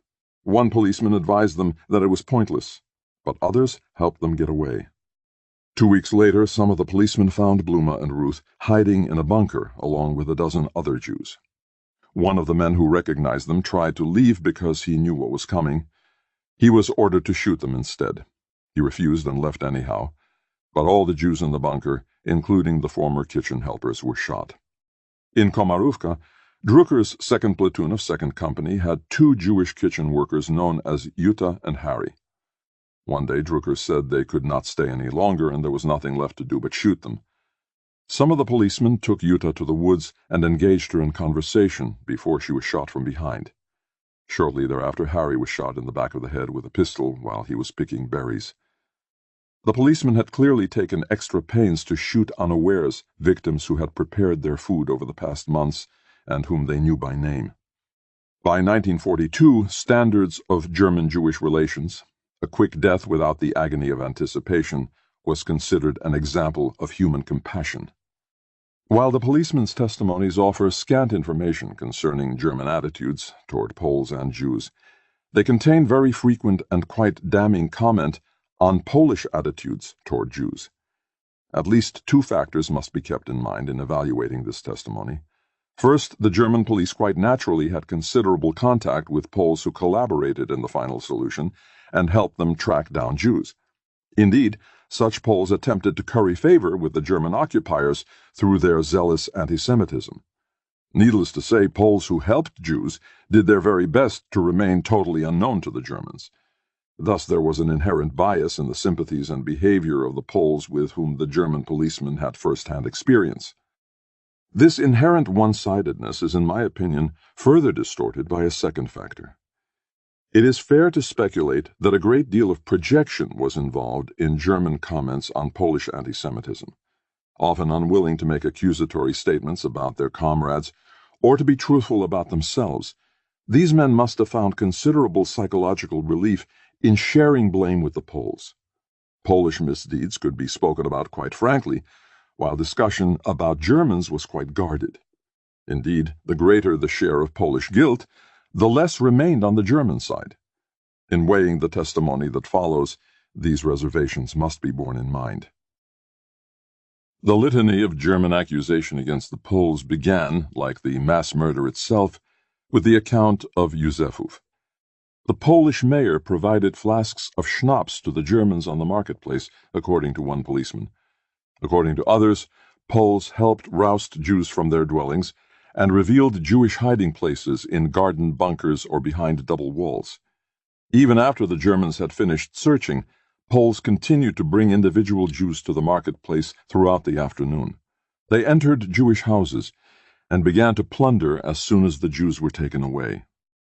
One policeman advised them that it was pointless, but others helped them get away. 2 weeks later, some of the policemen found Bluma and Ruth hiding in a bunker along with a dozen other Jews. One of the men who recognized them tried to leave because he knew what was coming. He was ordered to shoot them instead. He refused and left anyhow, but all the Jews in the bunker, including the former kitchen helpers, were shot. In Komaruvka, Drucker's 2nd platoon of 2nd Company had 2 Jewish kitchen workers known as Yuta and Harry. One day Drucker said they could not stay any longer and there was nothing left to do but shoot them. Some of the policemen took Yuta to the woods and engaged her in conversation before she was shot from behind. Shortly thereafter, Harry was shot in the back of the head with a pistol while he was picking berries. The policemen had clearly taken extra pains to shoot unawares victims who had prepared their food over the past months and whom they knew by name. By 1942, standards of German-Jewish relations, a quick death without the agony of anticipation, was considered an example of human compassion. While the policemen's testimonies offer scant information concerning German attitudes toward Poles and Jews, they contain very frequent and quite damning comment on Polish attitudes toward Jews. At least 2 factors must be kept in mind in evaluating this testimony. First, the German police quite naturally had considerable contact with Poles who collaborated in the final solution and helped them track down Jews. Indeed, such Poles attempted to curry favor with the German occupiers through their zealous anti-Semitism. Needless to say, Poles who helped Jews did their very best to remain totally unknown to the Germans. Thus there was an inherent bias in the sympathies and behavior of the Poles with whom the German policemen had first-hand experience. This inherent one-sidedness is, in my opinion, further distorted by a second factor. It is fair to speculate that a great deal of projection was involved in German comments on Polish anti-Semitism. Often unwilling to make accusatory statements about their comrades or to be truthful about themselves, these men must have found considerable psychological relief in sharing blame with the Poles. Polish misdeeds could be spoken about quite frankly, while discussion about Germans was quite guarded. Indeed, the greater the share of Polish guilt, the less remained on the German side. In weighing the testimony that follows, these reservations must be borne in mind. The litany of German accusation against the Poles began, like the mass murder itself, with the account of Józefów. The Polish mayor provided flasks of schnapps to the Germans on the marketplace, according to one policeman. According to others, Poles helped roust Jews from their dwellings and revealed Jewish hiding places in garden bunkers or behind double walls. Even after the Germans had finished searching, Poles continued to bring individual Jews to the marketplace throughout the afternoon. They entered Jewish houses and began to plunder as soon as the Jews were taken away.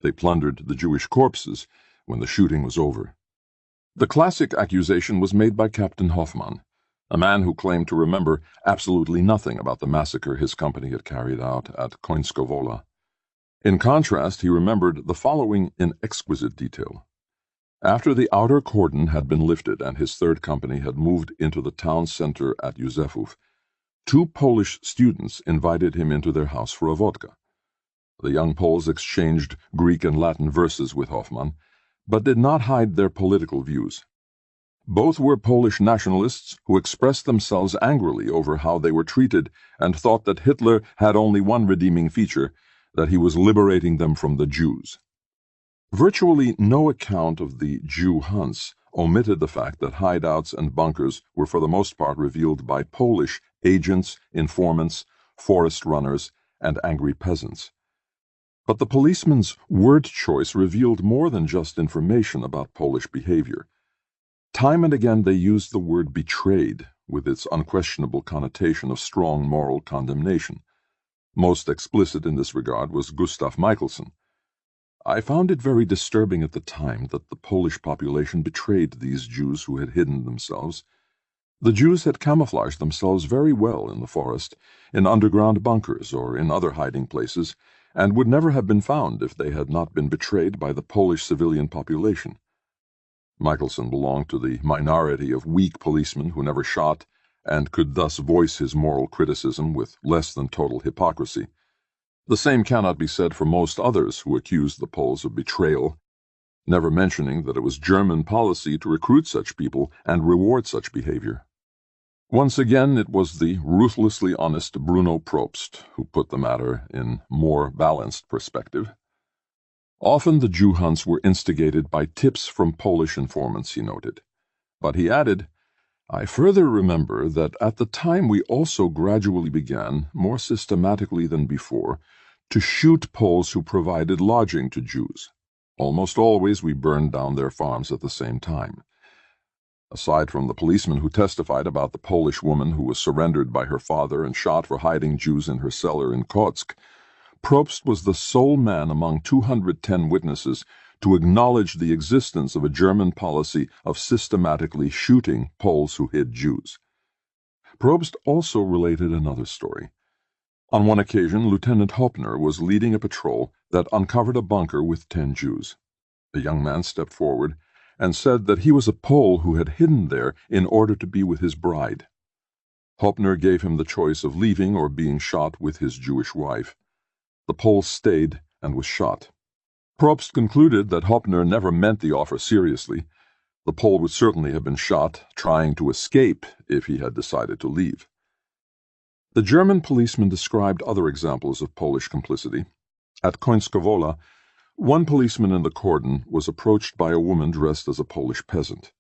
They plundered the Jewish corpses when the shooting was over. The classic accusation was made by Captain Hoffmann, a man who claimed to remember absolutely nothing about the massacre his company had carried out at Końskowola. In contrast, he remembered the following in exquisite detail. After the outer cordon had been lifted and his third company had moved into the town center at Józefów, 2 Polish students invited him into their house for a vodka. The young Poles exchanged Greek and Latin verses with Hoffmann, but did not hide their political views. Both were Polish nationalists who expressed themselves angrily over how they were treated and thought that Hitler had only one redeeming feature, that he was liberating them from the Jews. Virtually no account of the Jew hunts omitted the fact that hideouts and bunkers were for the most part revealed by Polish agents, informants, forest runners, and angry peasants. But the policeman's word choice revealed more than just information about Polish behavior. Time and again they used the word betrayed, with its unquestionable connotation of strong moral condemnation. Most explicit in this regard was Gustav Michelson. I found it very disturbing at the time that the Polish population betrayed these Jews who had hidden themselves. The Jews had camouflaged themselves very well in the forest, in underground bunkers or in other hiding places, and would never have been found if they had not been betrayed by the Polish civilian population. Michelson belonged to the minority of weak policemen who never shot and could thus voice his moral criticism with less than total hypocrisy. The same cannot be said for most others who accused the Poles of betrayal, never mentioning that it was German policy to recruit such people and reward such behavior. Once again, it was the ruthlessly honest Bruno Probst who put the matter in more balanced perspective. Often the Jew hunts were instigated by tips from Polish informants, he noted. But he added, I further remember that at the time we also gradually began, more systematically than before, to shoot Poles who provided lodging to Jews. Almost always we burned down their farms at the same time. Aside from the policeman who testified about the Polish woman who was surrendered by her father and shot for hiding Jews in her cellar in Kotsk, Probst was the sole man among 210 witnesses to acknowledge the existence of a German policy of systematically shooting Poles who hid Jews. Probst also related another story. On one occasion, Lieutenant Hoppner was leading a patrol that uncovered a bunker with 10 Jews. A young man stepped forward and said that he was a Pole who had hidden there in order to be with his bride. Hoppner gave him the choice of leaving or being shot with his Jewish wife. The Pole stayed and was shot. Probst concluded that Hoppner never meant the offer seriously. The Pole would certainly have been shot trying to escape if he had decided to leave. The German policeman described other examples of Polish complicity. At Końskowola, one policeman in the cordon was approached by a woman dressed as a Polish peasant.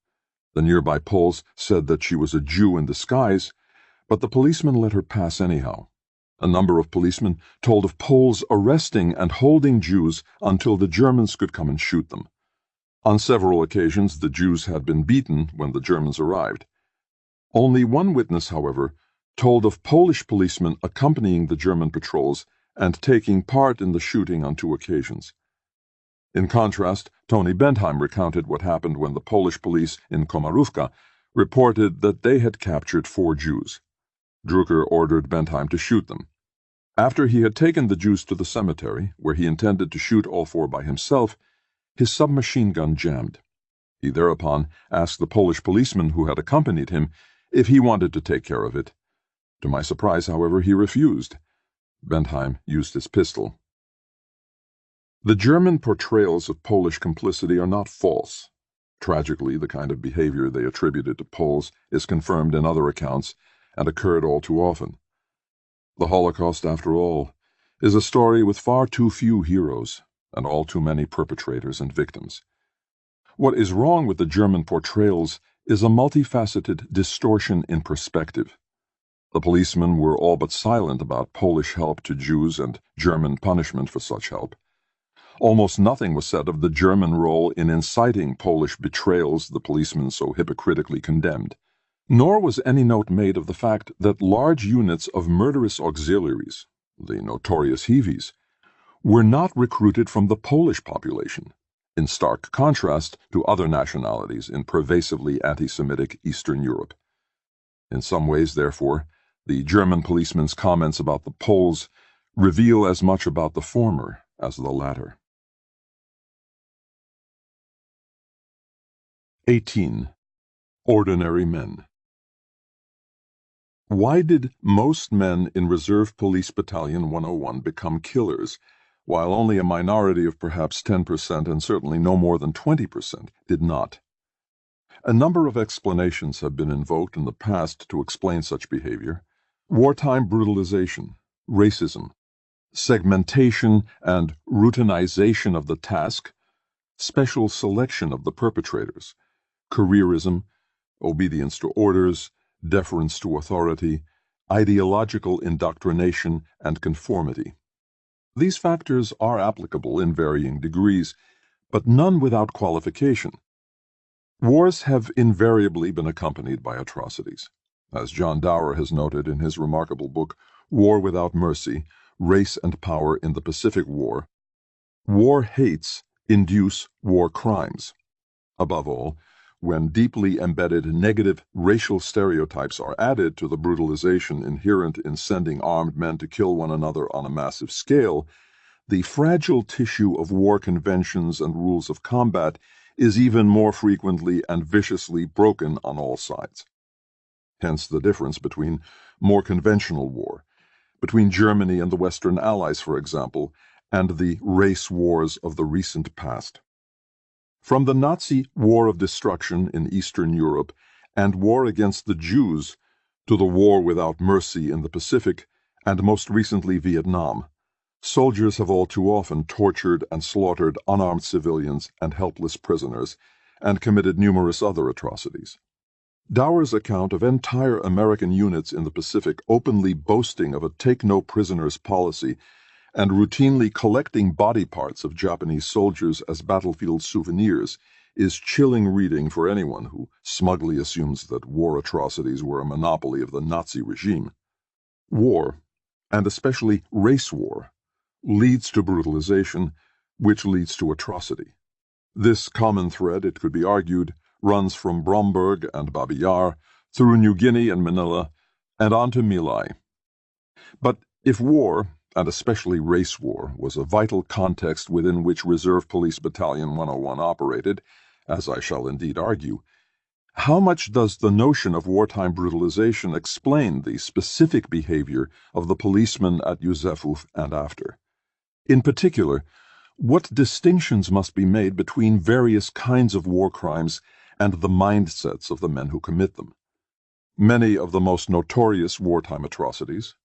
The nearby Poles said that she was a Jew in disguise, but the policeman let her pass anyhow. A number of policemen told of Poles arresting and holding Jews until the Germans could come and shoot them. On several occasions, the Jews had been beaten when the Germans arrived. Only one witness, however, told of Polish policemen accompanying the German patrols and taking part in the shooting on 2 occasions. In contrast, Tony Bentheim recounted what happened when the Polish police in Komárówka reported that they had captured 4 Jews. Drucker ordered Bentheim to shoot them. After he had taken the Jews to the cemetery, where he intended to shoot all 4 by himself, his submachine gun jammed. He thereupon asked the Polish policeman who had accompanied him if he wanted to take care of it. To my surprise, however, he refused. Bentheim used his pistol. The German portrayals of Polish complicity are not false. Tragically, the kind of behavior they attributed to Poles is confirmed in other accounts and occurred all too often. The Holocaust, after all, is a story with far too few heroes and all too many perpetrators and victims. What is wrong with the German portrayals is a multifaceted distortion in perspective. The policemen were all but silent about Polish help to Jews and German punishment for such help. Almost nothing was said of the German role in inciting Polish betrayals the policemen so hypocritically condemned. Nor was any note made of the fact that large units of murderous auxiliaries, the notorious heavies, were not recruited from the Polish population, in stark contrast to other nationalities in pervasively anti-Semitic Eastern Europe. In some ways, therefore, the German policeman's comments about the Poles reveal as much about the former as the latter. 18. Ordinary men. Why did most men in Reserve Police Battalion 101 become killers, while only a minority of perhaps 10% and certainly no more than 20% did not? A number of explanations have been invoked in the past to explain such behavior: wartime brutalization, racism, segmentation and routinization of the task, special selection of the perpetrators, careerism, obedience to orders, deference to authority, ideological indoctrination, and conformity. These factors are applicable in varying degrees, but none without qualification. Wars have invariably been accompanied by atrocities. As John Dower has noted in his remarkable book, War Without Mercy, Race and Power in the Pacific War, war hates induce war crimes. Above all, when deeply embedded negative racial stereotypes are added to the brutalization inherent in sending armed men to kill one another on a massive scale, the fragile tissue of war conventions and rules of combat is even more frequently and viciously broken on all sides. Hence the difference between more conventional war, between Germany and the Western Allies, for example, and the race wars of the recent past. From the Nazi war of destruction in Eastern Europe and war against the Jews to the war without mercy in the Pacific and most recently Vietnam, soldiers have all too often tortured and slaughtered unarmed civilians and helpless prisoners, and committed numerous other atrocities. Dower's account of entire American units in the Pacific openly boasting of a take-no-prisoners policy and routinely collecting body parts of Japanese soldiers as battlefield souvenirs is chilling reading for anyone who smugly assumes that war atrocities were a monopoly of the Nazi regime. War, and especially race war, leads to brutalization, which leads to atrocity. This common thread, it could be argued, runs from Bromberg and Babi Yar, through New Guinea and Manila, and on to My Lai. But if war, and especially race war, was a vital context within which Reserve Police Battalion 101 operated, as I shall indeed argue, how much does the notion of wartime brutalization explain the specific behavior of the policemen at Józefów and after? In particular, what distinctions must be made between various kinds of war crimes and the mindsets of the men who commit them? Many of the most notorious wartime atrocities,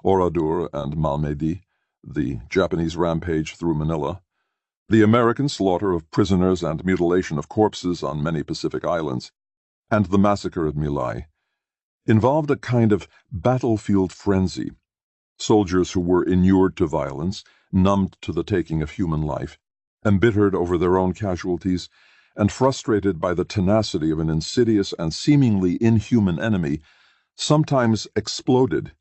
Oradour and Malmedy, the Japanese rampage through Manila, the American slaughter of prisoners and mutilation of corpses on many Pacific islands, and the massacre at My Lai, involved a kind of battlefield frenzy. Soldiers who were inured to violence, numbed to the taking of human life, embittered over their own casualties, and frustrated by the tenacity of an insidious and seemingly inhuman enemy, sometimes exploded,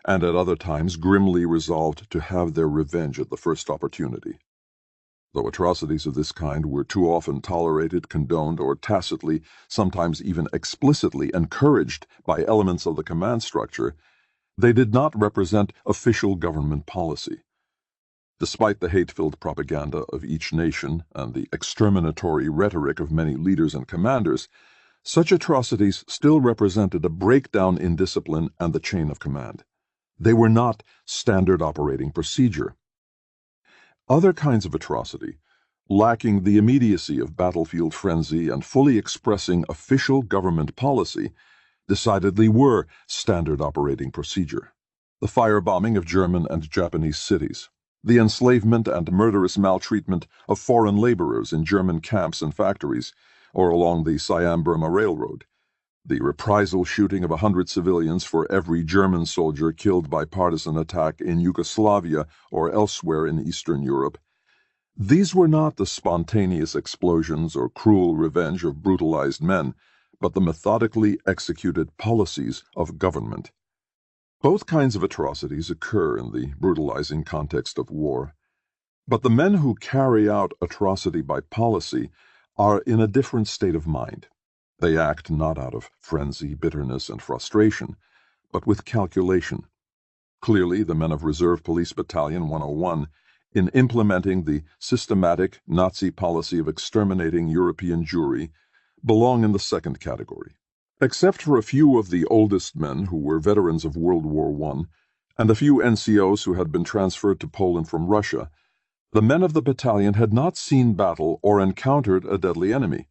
and at other times grimly resolved to have their revenge at the first opportunity. Though atrocities of this kind were too often tolerated, condoned, or tacitly, sometimes even explicitly encouraged by elements of the command structure, they did not represent official government policy. Despite the hate-filled propaganda of each nation and the exterminatory rhetoric of many leaders and commanders, such atrocities still represented a breakdown in discipline and the chain of command. They were not standard operating procedure. Other kinds of atrocity, lacking the immediacy of battlefield frenzy and fully expressing official government policy, decidedly were standard operating procedure. The firebombing of German and Japanese cities, the enslavement and murderous maltreatment of foreign laborers in German camps and factories, or along the Siam-Burma Railroad, the reprisal shooting of 100 civilians for every German soldier killed by partisan attack in Yugoslavia or elsewhere in Eastern Europe, These were not the spontaneous explosions or cruel revenge of brutalized men, but the methodically executed policies of government. Both kinds of atrocities occur in the brutalizing context of war, but the men who carry out atrocity by policy are in a different state of mind. They act not out of frenzy, bitterness, and frustration, but with calculation. Clearly, the men of Reserve Police Battalion 101, in implementing the systematic Nazi policy of exterminating European Jewry, belong in the second category. Except for a few of the oldest men who were veterans of World War I, and a few NCOs who had been transferred to Poland from Russia, the men of the battalion had not seen battle or encountered a deadly enemy.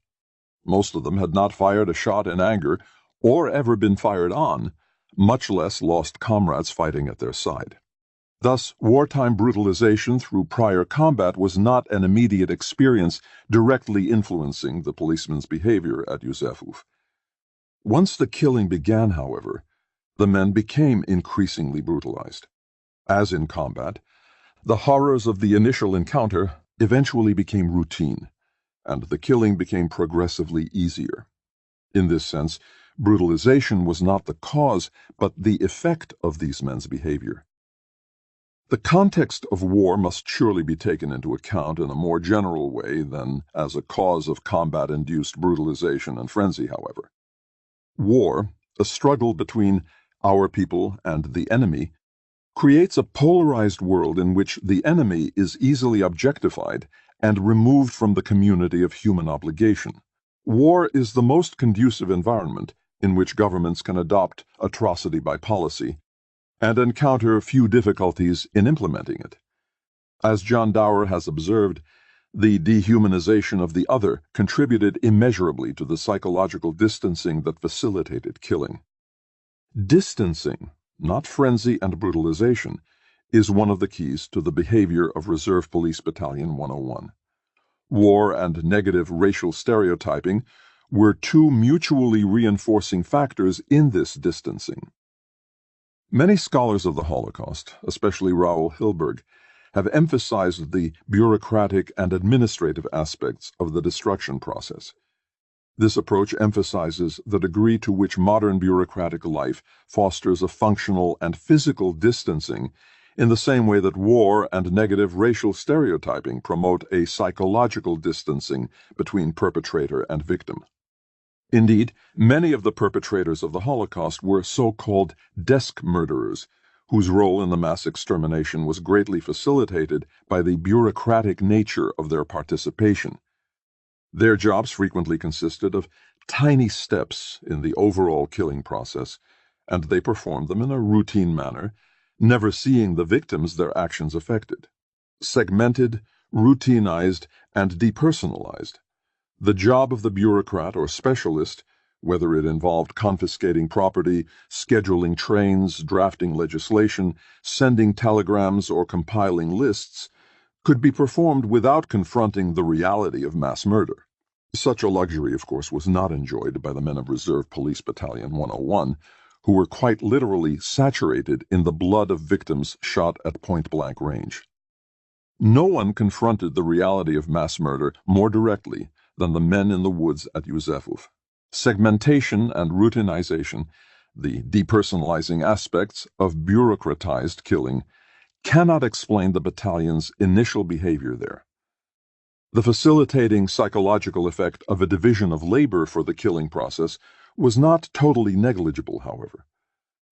Most of them had not fired a shot in anger or ever been fired on, much less lost comrades fighting at their side. Thus, wartime brutalization through prior combat was not an immediate experience directly influencing the policeman's behavior at Józefów. Once the killing began, however, the men became increasingly brutalized. As in combat, the horrors of the initial encounter eventually became routine, and the killing became progressively easier. In this sense, brutalization was not the cause, but the effect of these men's behavior. The context of war must surely be taken into account in a more general way than as a cause of combat-induced brutalization and frenzy, however. War, a struggle between our people and the enemy, creates a polarized world in which the enemy is easily objectified and removed from the community of human obligation. War is the most conducive environment in which governments can adopt atrocity by policy and encounter few difficulties in implementing it. As John Dower has observed, the dehumanization of the other contributed immeasurably to the psychological distancing that facilitated killing. Distancing, not frenzy and brutalization, is one of the keys to the behavior of Reserve Police Battalion 101. War and negative racial stereotyping were two mutually reinforcing factors in this distancing. Many scholars of the Holocaust, especially Raoul Hilberg, have emphasized the bureaucratic and administrative aspects of the destruction process. This approach emphasizes the degree to which modern bureaucratic life fosters a functional and physical distancing in the same way that war and negative racial stereotyping promote a psychological distancing between perpetrator and victim. Indeed, many of the perpetrators of the Holocaust were so-called desk murderers, whose role in the mass extermination was greatly facilitated by the bureaucratic nature of their participation. Their jobs frequently consisted of tiny steps in the overall killing process, and they performed them in a routine manner, never seeing the victims their actions affected. Segmented, routinized, and depersonalized, the job of the bureaucrat or specialist, whether it involved confiscating property, scheduling trains, drafting legislation, sending telegrams, or compiling lists, could be performed without confronting the reality of mass murder. Such a luxury, of course, was not enjoyed by the men of Reserve Police Battalion 101, who were quite literally saturated in the blood of victims shot at point-blank range. No one confronted the reality of mass murder more directly than the men in the woods at Józefów. Segmentation and routinization, the depersonalizing aspects of bureaucratized killing, cannot explain the battalion's initial behavior there. The facilitating psychological effect of a division of labor for the killing process was not totally negligible, however.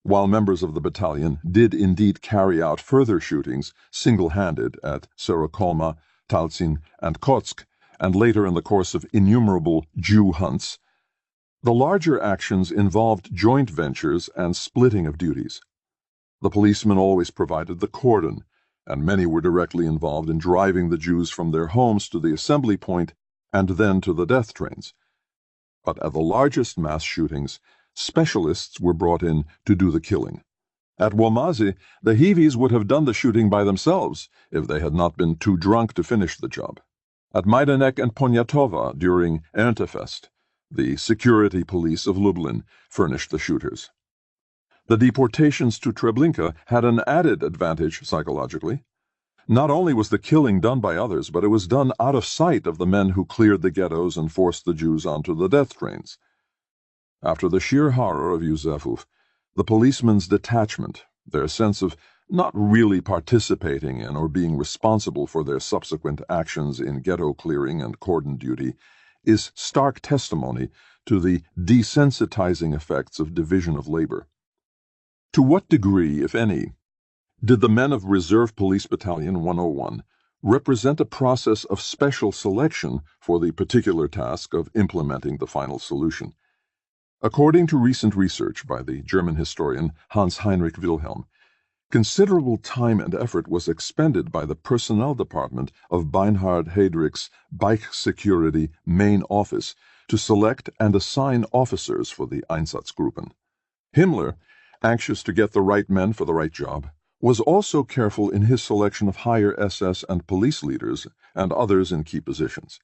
While members of the battalion did indeed carry out further shootings single-handed at Serokolma, Talcin, and Kotsk, and later in the course of innumerable Jew hunts, the larger actions involved joint ventures and splitting of duties. The policemen always provided the cordon, and many were directly involved in driving the Jews from their homes to the assembly point and then to the death trains. But at the largest mass shootings, specialists were brought in to do the killing. At Łomozy, the heavies would have done the shooting by themselves if they had not been too drunk to finish the job. At Majdanek and Poniatowa during Erntefest, the security police of Lublin furnished the shooters. The deportations to Treblinka had an added advantage psychologically. Not only was the killing done by others, but it was done out of sight of the men who cleared the ghettos and forced the Jews onto the death trains. After the sheer horror of Yusefov, the policemen's detachment, their sense of not really participating in or being responsible for their subsequent actions in ghetto clearing and cordon duty, is stark testimony to the desensitizing effects of division of labor. To what degree, if any, did the men of Reserve Police Battalion 101 represent a process of special selection for the particular task of implementing the final solution? According to recent research by the German historian Hans Heinrich Wilhelm, considerable time and effort was expended by the personnel department of Beinhard Heydrich's Bike Security main office to select and assign officers for the Einsatzgruppen. Himmler, anxious to get the right men for the right job, was also careful in his selection of higher SS and police leaders and others in key positions.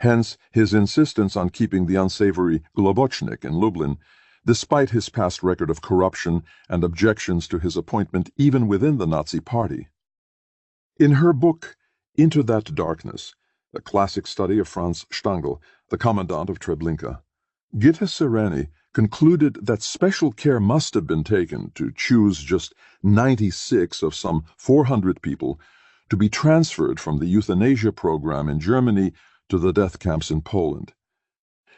Hence his insistence on keeping the unsavory Globochnik in Lublin, despite his past record of corruption and objections to his appointment even within the Nazi Party. In her book, Into That Darkness, a classic study of Franz Stangl, the commandant of Treblinka, Gitta Sereni concluded that special care must have been taken to choose just 96 of some 400 people to be transferred from the euthanasia program in Germany to the death camps in Poland.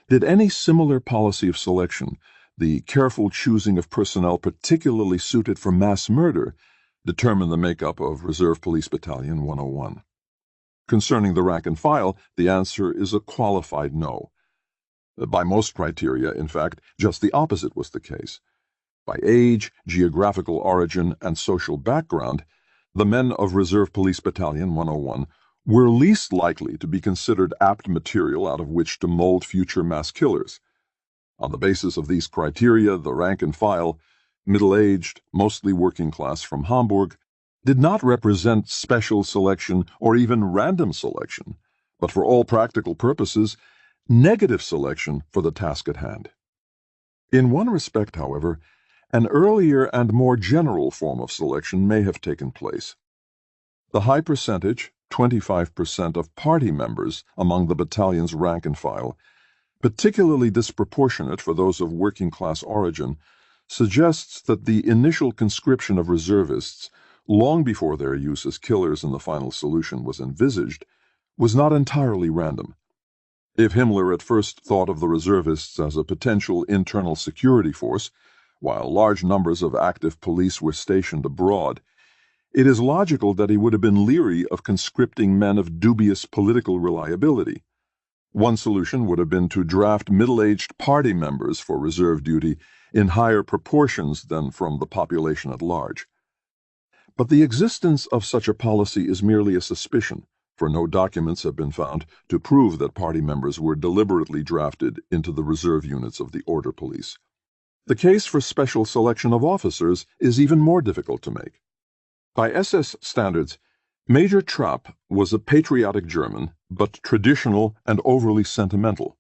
Did any similar policy of selection, the careful choosing of personnel particularly suited for mass murder, determine the makeup of Reserve Police Battalion 101? Concerning the rank and file, the answer is a qualified no. By most criteria, in fact, just the opposite was the case. By age, geographical origin, and social background, the men of Reserve Police Battalion 101 were least likely to be considered apt material out of which to mold future mass killers. On the basis of these criteria, the rank and file, middle-aged, mostly working class from Hamburg, did not represent special selection or even random selection, but for all practical purposes, negative selection for the task at hand. In one respect, however, an earlier and more general form of selection may have taken place. The high percentage, 25% of party members among the battalion's rank and file, particularly disproportionate for those of working-class origin, suggests that the initial conscription of reservists, long before their use as killers in the final solution was envisaged, was not entirely random. If Himmler at first thought of the reservists as a potential internal security force, while large numbers of active police were stationed abroad, it is logical that he would have been leery of conscripting men of dubious political reliability. One solution would have been to draft middle-aged party members for reserve duty in higher proportions than from the population at large. But the existence of such a policy is merely a suspicion, for no documents have been found to prove that party members were deliberately drafted into the reserve units of the order police. The case for special selection of officers is even more difficult to make. By SS standards, Major Trapp was a patriotic German, but traditional and overly sentimental,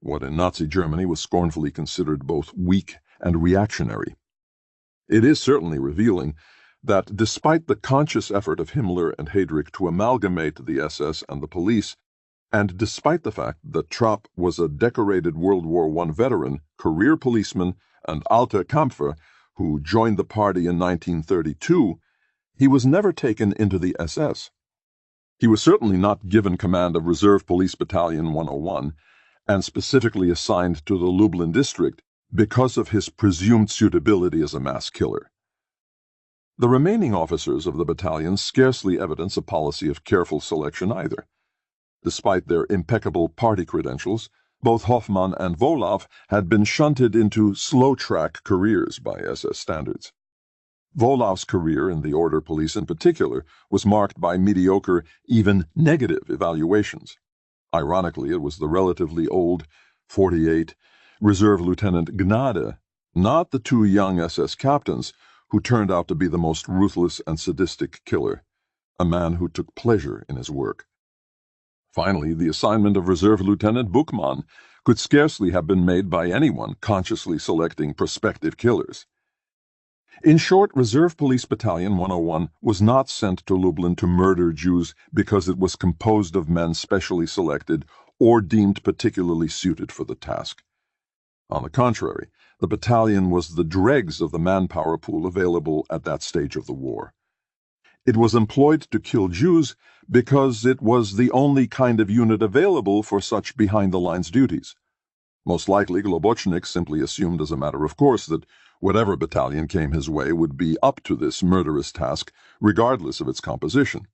what in Nazi Germany was scornfully considered both weak and reactionary. It is certainly revealing that despite the conscious effort of Himmler and Heydrich to amalgamate the SS and the police, and despite the fact that Trapp was a decorated World War I veteran, career policeman, and alter Kampfer who joined the party in 1932, he was never taken into the SS. He was certainly not given command of Reserve Police Battalion 101 and specifically assigned to the Lublin district because of his presumed suitability as a mass killer. The remaining officers of the battalion scarcely evidence a policy of careful selection either. Despite their impeccable party credentials, both Hoffmann and Wolaf had been shunted into slow-track careers by SS standards. Wolaf's career in the order police in particular was marked by mediocre, even negative evaluations. Ironically, it was the relatively old, 48, Reserve Lieutenant Gnade, not the two young SS captains, who turned out to be the most ruthless and sadistic killer, a man who took pleasure in his work. Finally, the assignment of Reserve Lieutenant Buchmann could scarcely have been made by anyone consciously selecting prospective killers. In short, Reserve Police Battalion 101 was not sent to Lublin to murder Jews because it was composed of men specially selected or deemed particularly suited for the task. On the contrary, the battalion was the dregs of the manpower pool available at that stage of the war. It was employed to kill Jews because it was the only kind of unit available for such behind-the-lines duties. Most likely, Globocnik simply assumed as a matter of course that whatever battalion came his way would be up to this murderous task, regardless of its composition.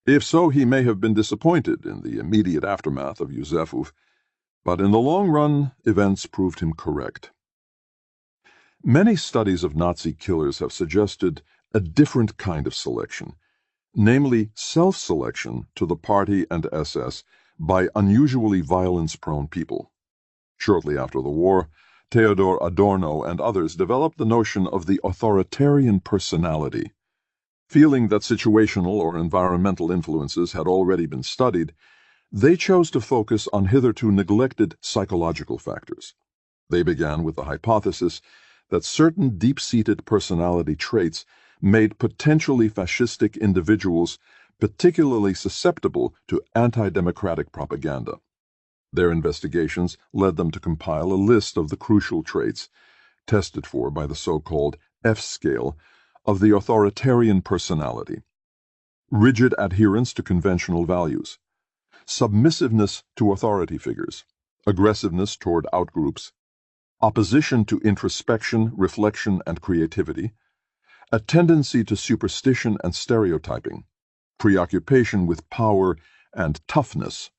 If so, he may have been disappointed in the immediate aftermath of Yusefov, but in the long run, events proved him correct. Many studies of Nazi killers have suggested a different kind of selection, namely self-selection to the party and SS by unusually violence-prone people. Shortly after the war, Theodor Adorno and others developed the notion of the authoritarian personality. Feeling that situational or environmental influences had already been studied, they chose to focus on hitherto neglected psychological factors. They began with the hypothesis that certain deep-seated personality traits made potentially fascistic individuals particularly susceptible to anti-democratic propaganda. Their investigations led them to compile a list of the crucial traits, tested for by the so-called F-scale, of the authoritarian personality: rigid adherence to conventional values, submissiveness to authority figures, aggressiveness toward outgroups, opposition to introspection, reflection, and creativity, a tendency to superstition and stereotyping, preoccupation with power and toughness,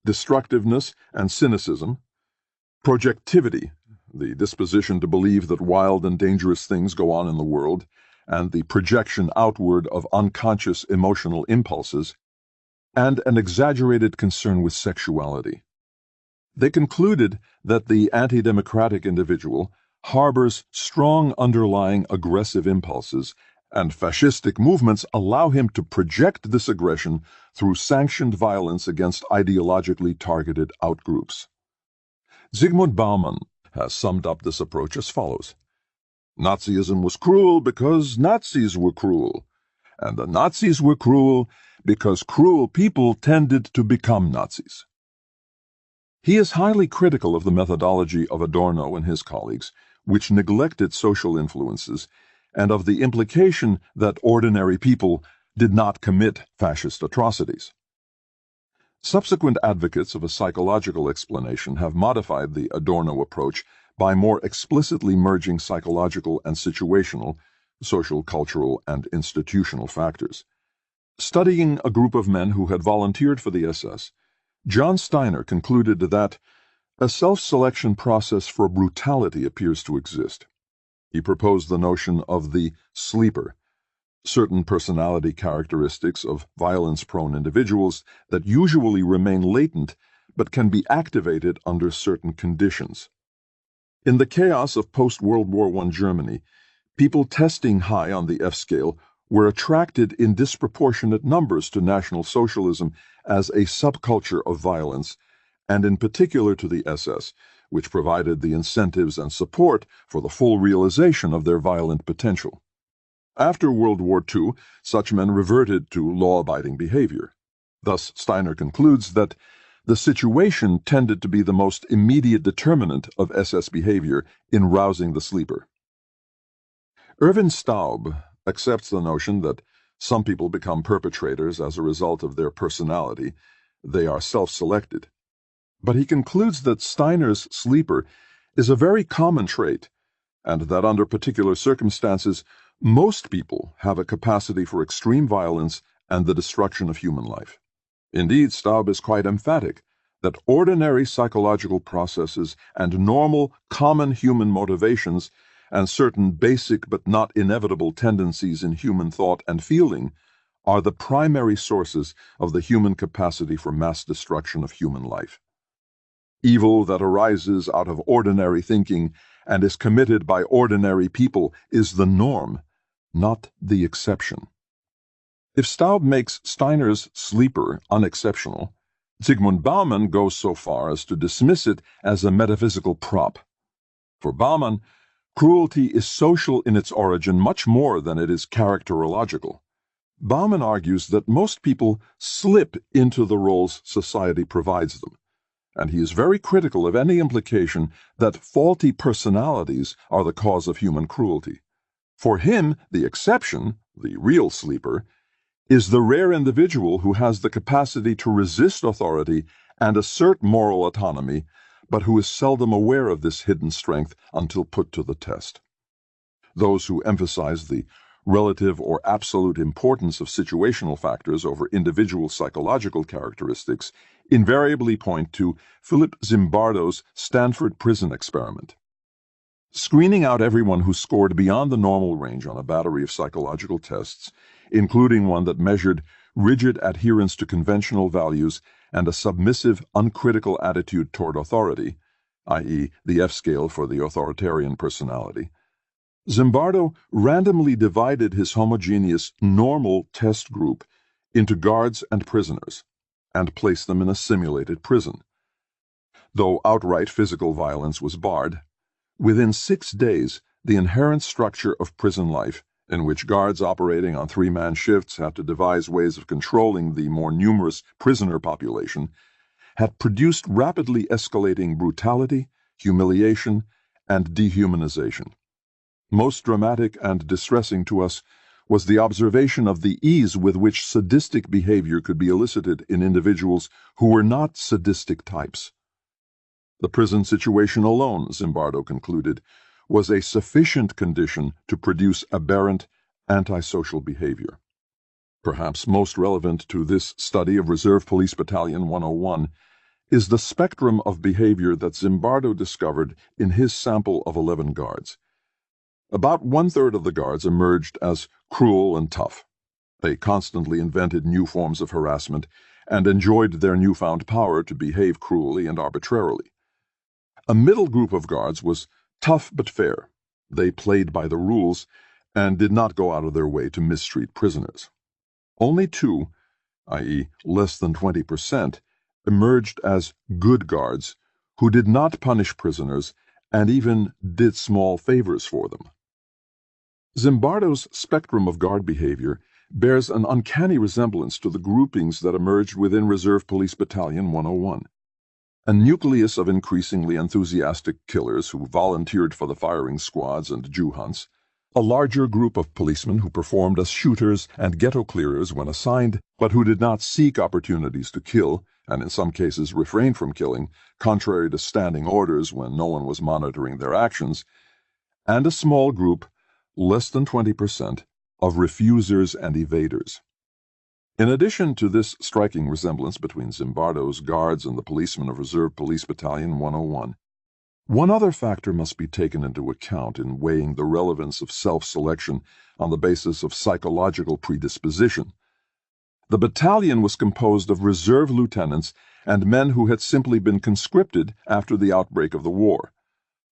destructiveness and cynicism, projectivity, the disposition to believe that wild and dangerous things go on in the world, and the projection outward of unconscious emotional impulses, and an exaggerated concern with sexuality. They concluded that the anti-democratic individual harbors strong underlying aggressive impulses, and fascistic movements allow him to project this aggression through sanctioned violence against ideologically targeted outgroups. Zygmunt Bauman has summed up this approach as follows: Nazism was cruel because Nazis were cruel, and the Nazis were cruel because cruel people tended to become Nazis. He is highly critical of the methodology of Adorno and his colleagues, which neglected social influences, and of the implication that ordinary people did not commit fascist atrocities. Subsequent advocates of a psychological explanation have modified the Adorno approach by more explicitly merging psychological and situational, social, cultural, and institutional factors. Studying a group of men who had volunteered for the SS, John Steiner concluded that a self-selection process for brutality appears to exist. He proposed the notion of the sleeper, certain personality characteristics of violence-prone individuals that usually remain latent but can be activated under certain conditions. In the chaos of post-World War I Germany, people testing high on the F-scale were attracted in disproportionate numbers to National Socialism as a subculture of violence, and in particular to the SS, which provided the incentives and support for the full realization of their violent potential. After World War II, such men reverted to law-abiding behavior. Thus, Steiner concludes that the situation tended to be the most immediate determinant of SS behavior in rousing the sleeper. Erwin Staub accepts the notion that some people become perpetrators as a result of their personality. They are self-selected. But he concludes that Steiner's sleeper is a very common trait, and that under particular circumstances, most people have a capacity for extreme violence and the destruction of human life. Indeed, Staub is quite emphatic that ordinary psychological processes and normal, common human motivations and certain basic but not inevitable tendencies in human thought and feeling are the primary sources of the human capacity for mass destruction of human life. Evil that arises out of ordinary thinking and is committed by ordinary people is the norm, not the exception. If Staub makes Steiner's sleeper unexceptional, Zygmunt Bauman goes so far as to dismiss it as a metaphysical prop. For Bauman, Cruelty is social in its origin much more than it is characterological. Bauman argues that most people slip into the roles society provides them, and he is very critical of any implication that faulty personalities are the cause of human cruelty. For him, the exception, the real sleeper, is the rare individual who has the capacity to resist authority and assert moral autonomy, but who is seldom aware of this hidden strength until put to the test. Those who emphasize the relative or absolute importance of situational factors over individual psychological characteristics invariably point to Philip Zimbardo's Stanford prison experiment. Screening out everyone who scored beyond the normal range on a battery of psychological tests, including one that measured rigid adherence to conventional values and a submissive, uncritical attitude toward authority, i.e., the F-scale for the authoritarian personality, Zimbardo randomly divided his homogeneous normal test group into guards and prisoners, and placed them in a simulated prison. Though outright physical violence was barred, within 6 days the inherent structure of prison life, in which guards operating on 3-man shifts had to devise ways of controlling the more numerous prisoner population, had produced rapidly escalating brutality, humiliation, and dehumanization. Most dramatic and distressing to us was the observation of the ease with which sadistic behavior could be elicited in individuals who were not sadistic types. The prison situation alone, Zimbardo concluded, was a sufficient condition to produce aberrant, antisocial behavior. Perhaps most relevant to this study of Reserve Police Battalion 101 is the spectrum of behavior that Zimbardo discovered in his sample of 11 guards. About 1/3 of the guards emerged as cruel and tough. They constantly invented new forms of harassment and enjoyed their newfound power to behave cruelly and arbitrarily. A middle group of guards was tough but fair. They played by the rules and did not go out of their way to mistreat prisoners. Only 2, i.e., less than 20%, emerged as good guards who did not punish prisoners and even did small favors for them. Zimbardo's spectrum of guard behavior bears an uncanny resemblance to the groupings that emerged within Reserve Police Battalion 101. A nucleus of increasingly enthusiastic killers who volunteered for the firing squads and Jew hunts, a larger group of policemen who performed as shooters and ghetto clearers when assigned, but who did not seek opportunities to kill, and in some cases refrained from killing, contrary to standing orders when no one was monitoring their actions, and a small group, less than 20%, of refusers and evaders. In addition to this striking resemblance between Zimbardo's guards and the policemen of Reserve Police Battalion 101, one other factor must be taken into account in weighing the relevance of self-selection on the basis of psychological predisposition. The battalion was composed of reserve lieutenants and men who had simply been conscripted after the outbreak of the war.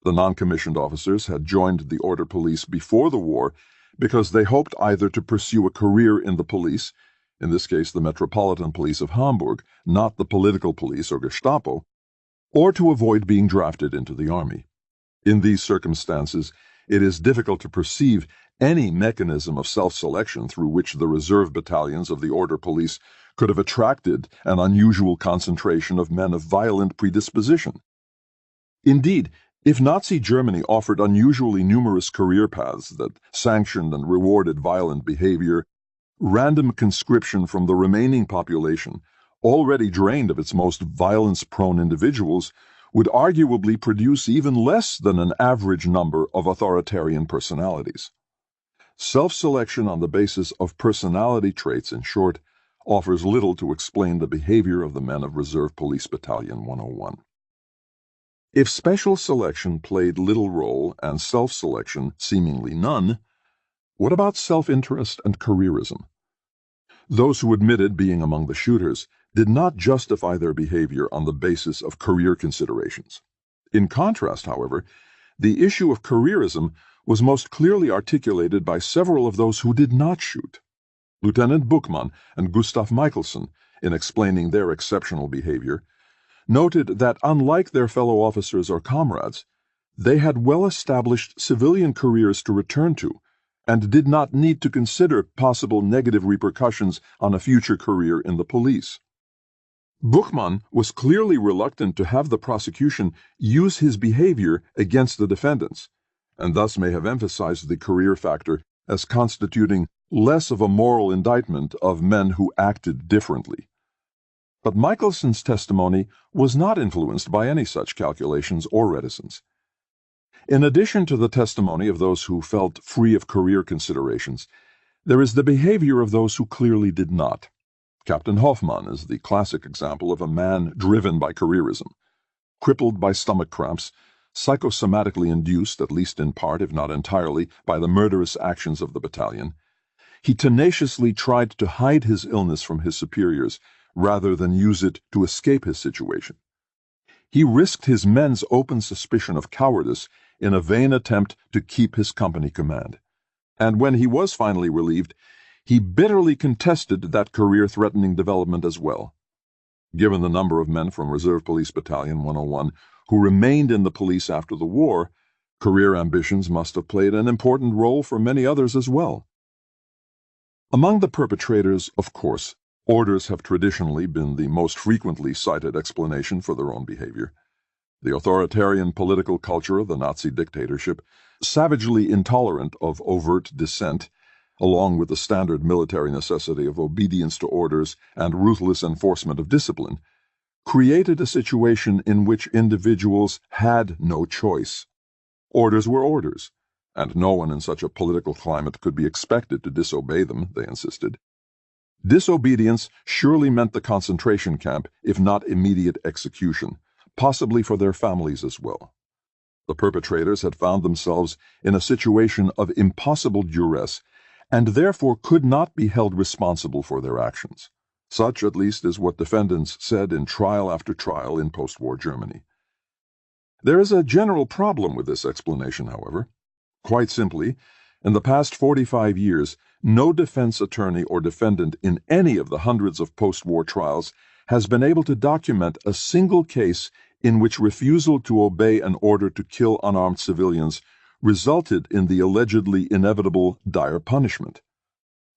The non-commissioned officers had joined the order police before the war because they hoped either to pursue a career in the police, in this case the Metropolitan Police of Hamburg, not the political police or Gestapo, or to avoid being drafted into the army. In these circumstances, it is difficult to perceive any mechanism of self-selection through which the reserve battalions of the order police could have attracted an unusual concentration of men of violent predisposition. Indeed, if Nazi Germany offered unusually numerous career paths that sanctioned and rewarded violent behavior, random conscription from the remaining population, already drained of its most violence-prone individuals, would arguably produce even less than an average number of authoritarian personalities. Self-selection on the basis of personality traits, in short, offers little to explain the behavior of the men of Reserve Police Battalion 101. If special selection played little role and self-selection seemingly none, what about self-interest and careerism? Those who admitted being among the shooters did not justify their behavior on the basis of career considerations. In contrast, however, the issue of careerism was most clearly articulated by several of those who did not shoot. Lieutenant Buchmann and Gustav Michelson, in explaining their exceptional behavior, noted that unlike their fellow officers or comrades, They had well-established civilian careers to return to, and did not need to consider possible negative repercussions on a future career in the police. Bookman was clearly reluctant to have the prosecution use his behavior against the defendants, and thus may have emphasized the career factor as constituting less of a moral indictment of men who acted differently. But Michelson's testimony was not influenced by any such calculations or reticence. In addition to the testimony of those who felt free of career considerations, there is the behavior of those who clearly did not. Captain Hoffmann is the classic example of a man driven by careerism. Crippled by stomach cramps, psychosomatically induced, at least in part if not entirely, by the murderous actions of the battalion, he tenaciously tried to hide his illness from his superiors rather than use it to escape his situation. He risked his men's open suspicion of cowardice in a vain attempt to keep his company command. And when he was finally relieved, he bitterly contested that career-threatening development as well. Given the number of men from Reserve Police Battalion 101 who remained in the police after the war, career ambitions must have played an important role for many others as well. Among the perpetrators, of course, orders have traditionally been the most frequently cited explanation for their own behavior. The authoritarian political culture of the Nazi dictatorship, savagely intolerant of overt dissent, along with the standard military necessity of obedience to orders and ruthless enforcement of discipline, created a situation in which individuals had no choice. Orders were orders, and no one in such a political climate could be expected to disobey them, they insisted. Disobedience surely meant the concentration camp, if not immediate execution, possibly for their families as well. The perpetrators had found themselves in a situation of impossible duress, and therefore could not be held responsible for their actions. Such, at least, is what defendants said in trial after trial in post-war Germany. There is a general problem with this explanation, however. Quite simply, in the past 45 years, no defense attorney or defendant in any of the hundreds of post-war trials has been able to document a single case in which refusal to obey an order to kill unarmed civilians resulted in the allegedly inevitable dire punishment.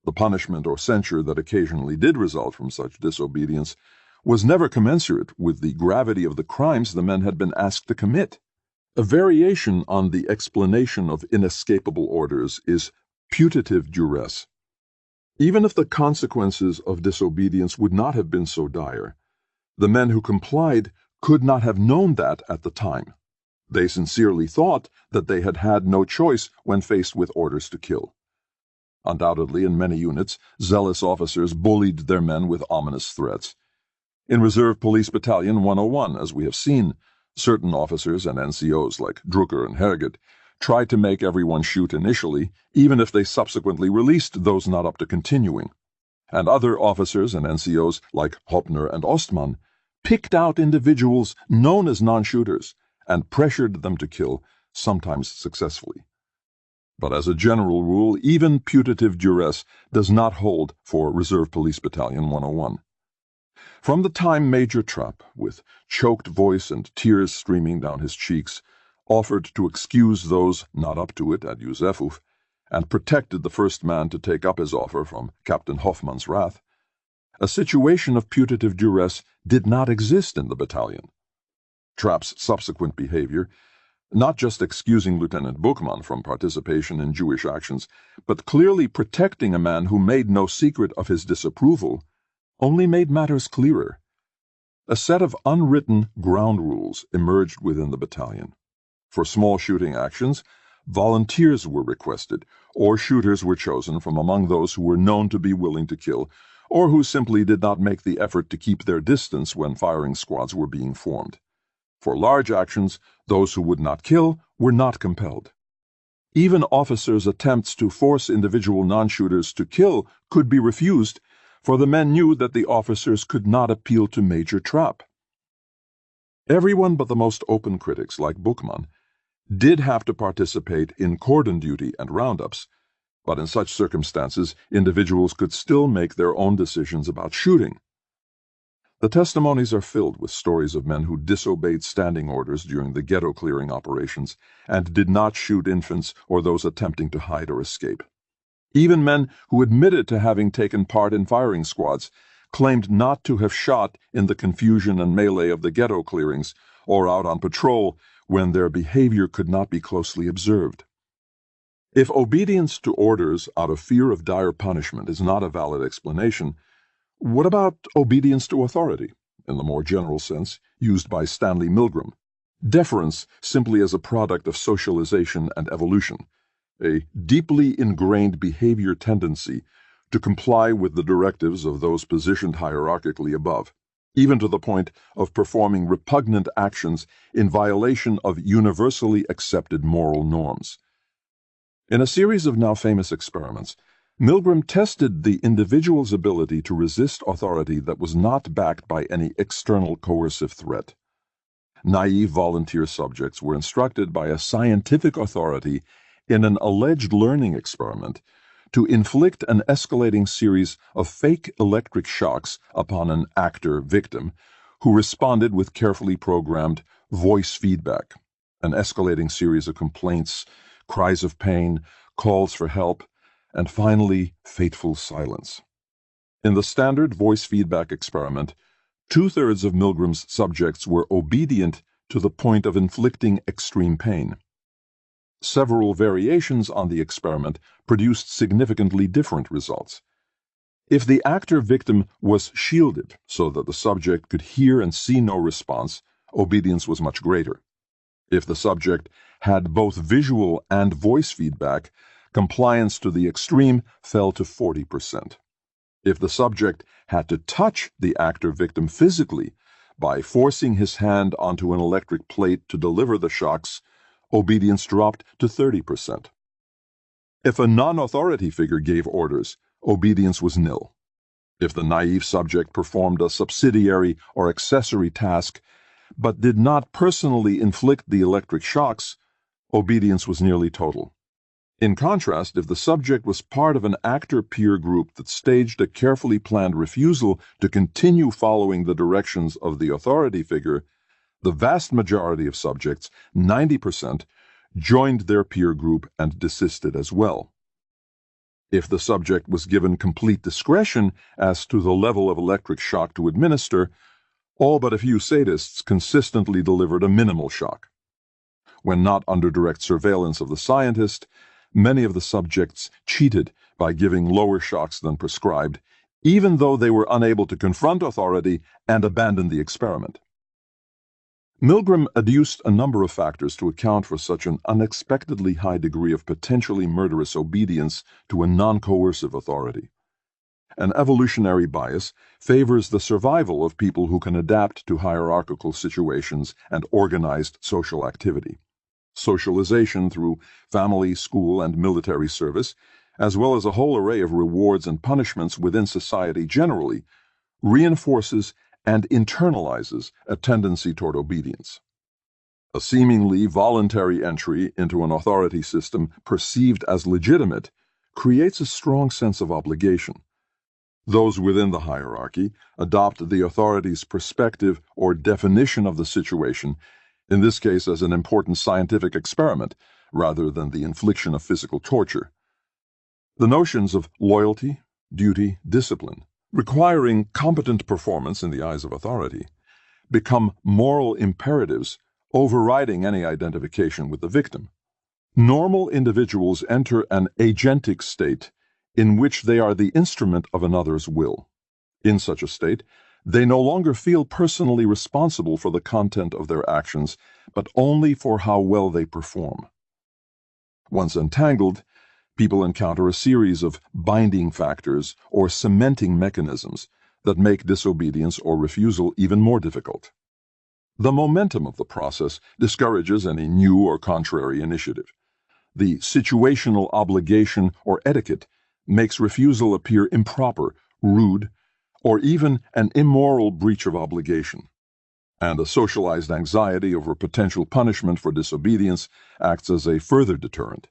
The punishment or censure that occasionally did result from such disobedience was never commensurate with the gravity of the crimes the men had been asked to commit. A variation on the explanation of inescapable orders is putative duress. Even if the consequences of disobedience would not have been so dire, the men who complied could not have known that at the time. They sincerely thought that they had had no choice when faced with orders to kill. Undoubtedly, in many units, zealous officers bullied their men with ominous threats. In Reserve Police Battalion 101, as we have seen, certain officers and NCOs like Drucker and Herget tried to make everyone shoot initially, even if they subsequently released those not up to continuing. And other officers and NCOs like Hoppner and Ostmann picked out individuals known as non-shooters and pressured them to kill, sometimes successfully. But as a general rule, even putative duress does not hold for Reserve Police Battalion 101. From the time Major Trapp, with choked voice and tears streaming down his cheeks, offered to excuse those not up to it at Josefov, and protected the first man to take up his offer from Captain Hoffmann's wrath, a situation of putative duress did not exist in the battalion. Trapp's subsequent behavior, not just excusing Lieutenant Buchmann from participation in Jewish actions, but clearly protecting a man who made no secret of his disapproval, only made matters clearer. A set of unwritten ground rules emerged within the battalion. For small shooting actions, volunteers were requested, or shooters were chosen from among those who were known to be willing to kill, or who simply did not make the effort to keep their distance when firing squads were being formed. For large actions, those who would not kill were not compelled. Even officers' attempts to force individual non-shooters to kill could be refused, for the men knew that the officers could not appeal to Major Trapp. Everyone but the most open critics, like Buchmann, did have to participate in cordon duty and roundups, but in such circumstances individuals could still make their own decisions about shooting. The testimonies are filled with stories of men who disobeyed standing orders during the ghetto clearing operations and did not shoot infants or those attempting to hide or escape. Even men who admitted to having taken part in firing squads claimed not to have shot in the confusion and melee of the ghetto clearings or out on patrol when their behavior could not be closely observed. If obedience to orders out of fear of dire punishment is not a valid explanation, what about obedience to authority, in the more general sense used by Stanley Milgram? Deference simply as a product of socialization and evolution, a deeply ingrained behavior tendency to comply with the directives of those positioned hierarchically above, even to the point of performing repugnant actions in violation of universally accepted moral norms. In a series of now famous experiments, Milgram tested the individual's ability to resist authority that was not backed by any external coercive threat. Naive volunteer subjects were instructed by a scientific authority in an alleged learning experiment to inflict an escalating series of fake electric shocks upon an actor victim who responded with carefully programmed voice feedback, an escalating series of complaints, cries of pain, calls for help, and finally, fateful silence. In the standard voice feedback experiment, 2/3 of Milgram's subjects were obedient to the point of inflicting extreme pain. Several variations on the experiment produced significantly different results. If the actor-victim was shielded so that the subject could hear and see no response, obedience was much greater. If the subject had both visual and voice feedback, compliance to the extreme fell to 40%. If the subject had to touch the actor-victim physically by forcing his hand onto an electric plate to deliver the shocks, obedience dropped to 30%. If a non-authority figure gave orders, obedience was nil. If the naive subject performed a subsidiary or accessory task but did not personally inflict the electric shocks, obedience was nearly total. In contrast, if the subject was part of an actor peer group that staged a carefully planned refusal to continue following the directions of the authority figure, the vast majority of subjects, 90%, joined their peer group and desisted as well. If the subject was given complete discretion as to the level of electric shock to administer, all but a few sadists consistently delivered a minimal shock. When not under direct surveillance of the scientist, many of the subjects cheated by giving lower shocks than prescribed, even though they were unable to confront authority and abandon the experiment. Milgram adduced a number of factors to account for such an unexpectedly high degree of potentially murderous obedience to a non-coercive authority. An evolutionary bias favors the survival of people who can adapt to hierarchical situations and organized social activity. Socialization through family, school, and military service, as well as a whole array of rewards and punishments within society generally, reinforces and internalizes a tendency toward obedience. A seemingly voluntary entry into an authority system perceived as legitimate creates a strong sense of obligation. Those within the hierarchy adopt the authority's perspective or definition of the situation, in this case as an important scientific experiment, rather than the infliction of physical torture. The notions of loyalty, duty, discipline, requiring competent performance in the eyes of authority, become moral imperatives overriding any identification with the victim. Normal individuals enter an agentic state in which they are the instrument of another's will. In such a state, they no longer feel personally responsible for the content of their actions, but only for how well they perform. Once entangled, people encounter a series of binding factors or cementing mechanisms that make disobedience or refusal even more difficult. The momentum of the process discourages any new or contrary initiative. The situational obligation or etiquette makes refusal appear improper, rude, or even an immoral breach of obligation. And a socialized anxiety over potential punishment for disobedience acts as a further deterrent.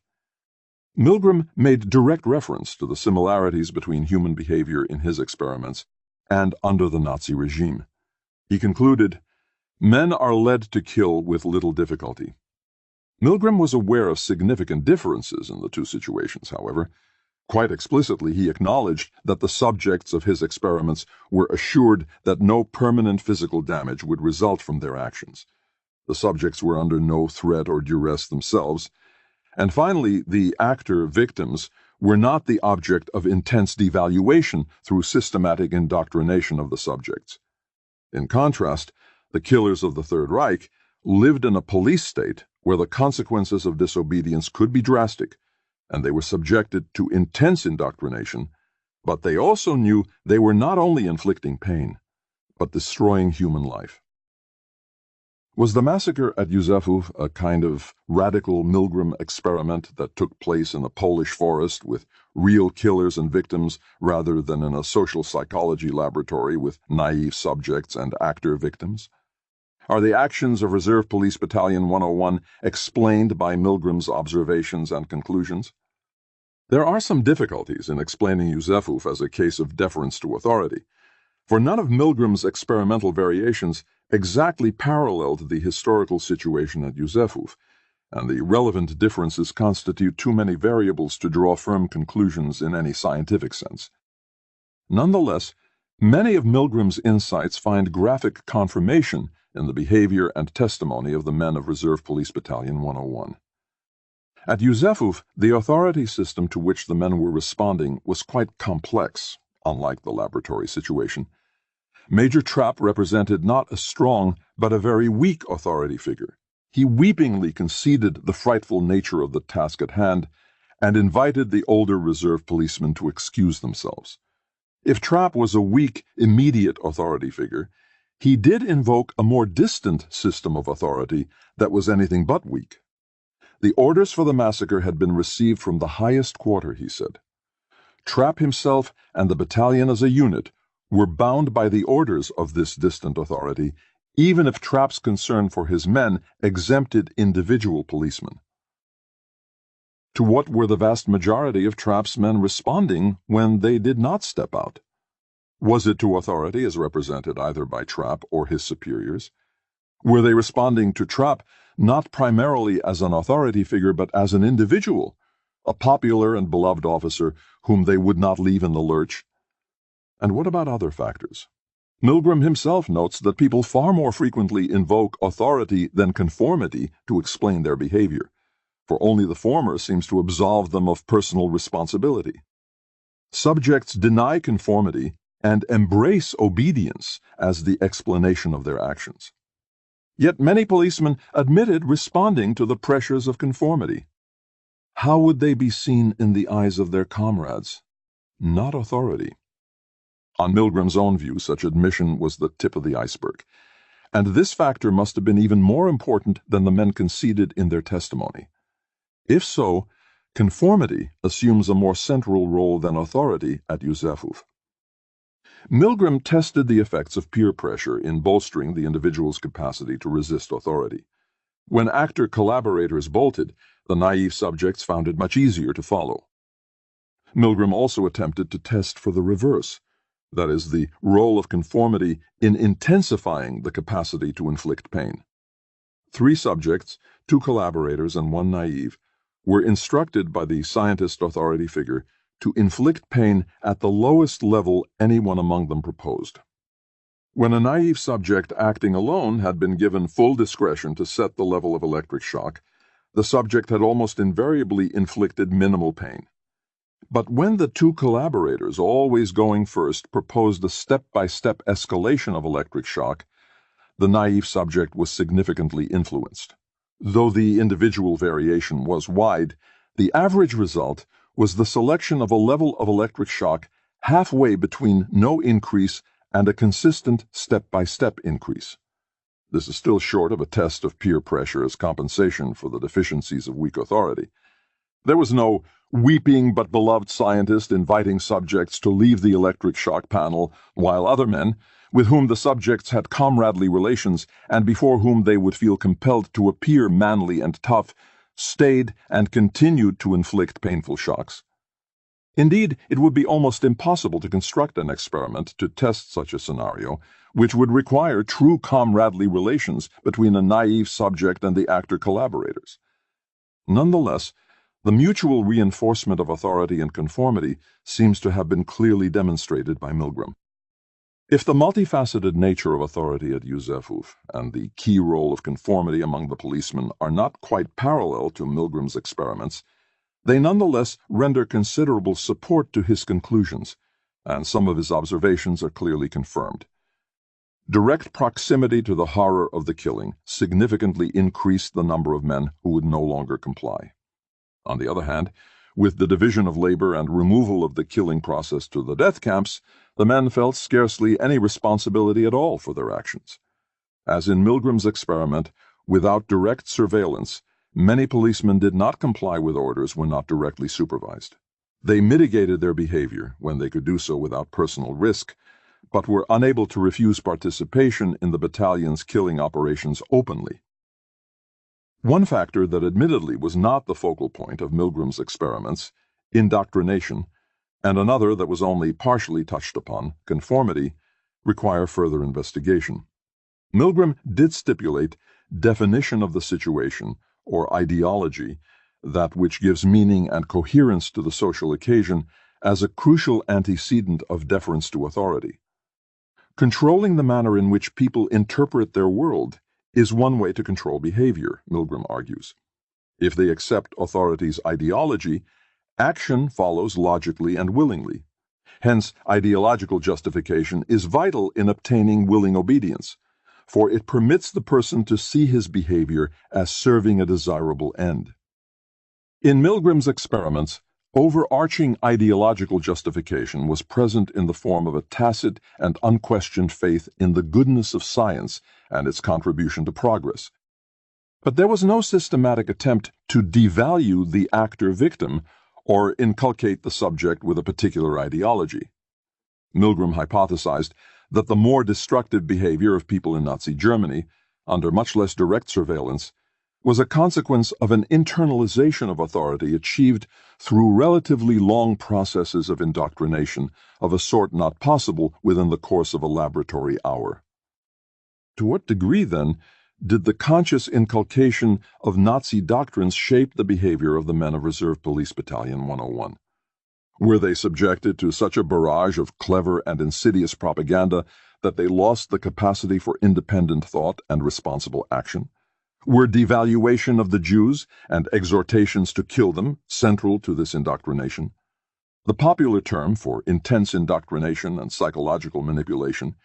Milgram made direct reference to the similarities between human behavior in his experiments and under the Nazi regime. He concluded, "Men are led to kill with little difficulty." Milgram was aware of significant differences in the two situations, however. Quite explicitly, he acknowledged that the subjects of his experiments were assured that no permanent physical damage would result from their actions. The subjects were under no threat or duress themselves. And finally, the actor victims were not the object of intense devaluation through systematic indoctrination of the subjects. In contrast, the killers of the Third Reich lived in a police state where the consequences of disobedience could be drastic, and they were subjected to intense indoctrination, but they also knew they were not only inflicting pain, but destroying human life. Was the massacre at Józefów a kind of radical Milgram experiment that took place in a Polish forest with real killers and victims rather than in a social psychology laboratory with naive subjects and actor victims? Are the actions of Reserve Police Battalion 101 explained by Milgram's observations and conclusions? There are some difficulties in explaining Józefów as a case of deference to authority, for none of Milgram's experimental variations exactly paralleled the historical situation at Józefów, and the relevant differences constitute too many variables to draw firm conclusions in any scientific sense. Nonetheless, many of Milgram's insights find graphic confirmation in the behavior and testimony of the men of Reserve Police Battalion 101. At Józefów, the authority system to which the men were responding was quite complex, unlike the laboratory situation. Major Trapp represented not a strong, but a very weak authority figure. He weepingly conceded the frightful nature of the task at hand and invited the older reserve policemen to excuse themselves. If Trapp was a weak, immediate authority figure, he did invoke a more distant system of authority that was anything but weak. The orders for the massacre had been received from the highest quarter, he said. Trapp himself and the battalion as a unit were bound by the orders of this distant authority, even if Trapp's concern for his men exempted individual policemen. To what were the vast majority of Trapp's men responding when they did not step out? Was it to authority as represented either by Trapp or his superiors? Were they responding to Trapp not primarily as an authority figure but as an individual, a popular and beloved officer whom they would not leave in the lurch? And what about other factors? Milgram himself notes that people far more frequently invoke authority than conformity to explain their behavior, for only the former seems to absolve them of personal responsibility. Subjects deny conformity and embrace obedience as the explanation of their actions. Yet many policemen admitted responding to the pressures of conformity. How would they be seen in the eyes of their comrades? Not authority. On Milgram's own view, such admission was the tip of the iceberg, and this factor must have been even more important than the men conceded in their testimony. If so, conformity assumes a more central role than authority at Józefów. Milgram tested the effects of peer pressure in bolstering the individual's capacity to resist authority. When actor collaborators bolted, the naive subjects found it much easier to follow. Milgram also attempted to test for the reverse, that is, the role of conformity in intensifying the capacity to inflict pain. 3 subjects, 2 collaborators, and 1 naive, were instructed by the scientist authority figure to inflict pain at the lowest level anyone among them proposed. When a naive subject acting alone had been given full discretion to set the level of electric shock, the subject had almost invariably inflicted minimal pain. But when the 2 collaborators, always going first, proposed a step-by-step escalation of electric shock, the naive subject was significantly influenced. Though the individual variation was wide, the average result was the selection of a level of electric shock halfway between no increase and a consistent step-by-step increase. This is still short of a test of peer pressure as compensation for the deficiencies of weak authority. There was no weeping but beloved scientist inviting subjects to leave the electric shock panel, while other men, with whom the subjects had comradely relations and before whom they would feel compelled to appear manly and tough, stayed and continued to inflict painful shocks. Indeed, it would be almost impossible to construct an experiment to test such a scenario, which would require true comradely relations between a naive subject and the actor collaborators. Nonetheless, the mutual reinforcement of authority and conformity seems to have been clearly demonstrated by Milgram. If the multifaceted nature of authority at Yusefov and the key role of conformity among the policemen are not quite parallel to Milgram's experiments, they nonetheless render considerable support to his conclusions, and some of his observations are clearly confirmed. Direct proximity to the horror of the killing significantly increased the number of men who would no longer comply. On the other hand, with the division of labor and removal of the killing process to the death camps, the men felt scarcely any responsibility at all for their actions. As in Milgram's experiment, without direct surveillance, many policemen did not comply with orders when not directly supervised. They mitigated their behavior when they could do so without personal risk, but were unable to refuse participation in the battalion's killing operations openly. One factor that admittedly was not the focal point of Milgram's experiments, indoctrination, and another that was only partially touched upon, conformity, require further investigation. Milgram did stipulate definition of the situation, or ideology, that which gives meaning and coherence to the social occasion, as a crucial antecedent of deference to authority. Controlling the manner in which people interpret their world is one way to control behavior, Milgram argues. If they accept authority's ideology, action follows logically and willingly. Hence, ideological justification is vital in obtaining willing obedience, for it permits the person to see his behavior as serving a desirable end. In Milgram's experiments, overarching ideological justification was present in the form of a tacit and unquestioned faith in the goodness of science and its contribution to progress. But there was no systematic attempt to devalue the actor-victim or inculcate the subject with a particular ideology. Milgram hypothesized that the more destructive behavior of people in Nazi Germany, under much less direct surveillance, was a consequence of an internalization of authority achieved through relatively long processes of indoctrination of a sort not possible within the course of a laboratory hour. To what degree, then, did the conscious inculcation of Nazi doctrines shape the behavior of the men of Reserve Police Battalion 101? Were they subjected to such a barrage of clever and insidious propaganda that they lost the capacity for independent thought and responsible action? Were devaluation of the Jews and exhortations to kill them central to this indoctrination? The popular term for intense indoctrination and psychological manipulation,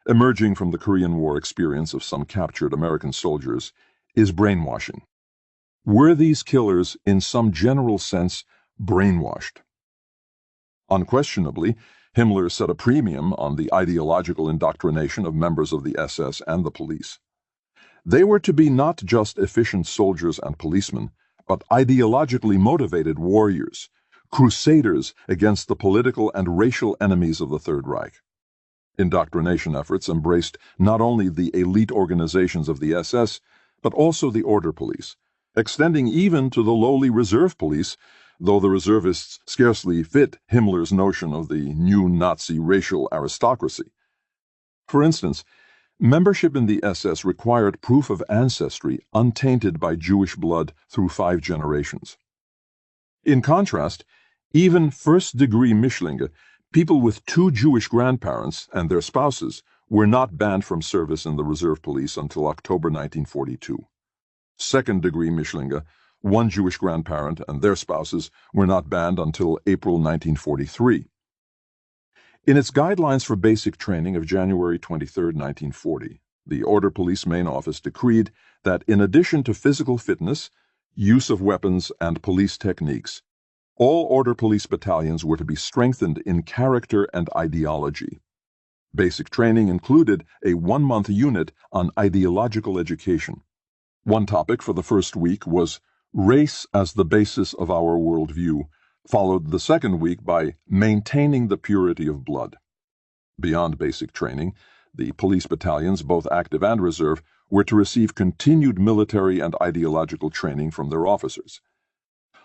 emerging from the Korean War experience of some captured American soldiers, is brainwashing. Were these killers, in some general sense, brainwashed? Unquestionably, Himmler set a premium on the ideological indoctrination of members of the SS and the police. They were to be not just efficient soldiers and policemen, but ideologically motivated warriors, crusaders against the political and racial enemies of the Third Reich. Indoctrination efforts embraced not only the elite organizations of the SS, but also the order police, extending even to the lowly reserve police, though the reservists scarcely fit Himmler's notion of the new Nazi racial aristocracy. For instance, membership in the SS required proof of ancestry untainted by Jewish blood through 5 generations. In contrast, even first-degree Mischlinge, people with 2 Jewish grandparents and their spouses, were not banned from service in the reserve police until October 1942. Second-degree Mischlinge, 1 Jewish grandparent and their spouses, were not banned until April 1943. In its Guidelines for Basic Training of January 23, 1940, the Order Police Main Office decreed that in addition to physical fitness, use of weapons, and police techniques, all Order Police battalions were to be strengthened in character and ideology. Basic training included a 1-month unit on ideological education. One topic for the first week was Race as the Basis of Our Worldview, followed the second week by Maintaining the Purity of Blood. Beyond basic training, the police battalions, both active and reserve, were to receive continued military and ideological training from their officers.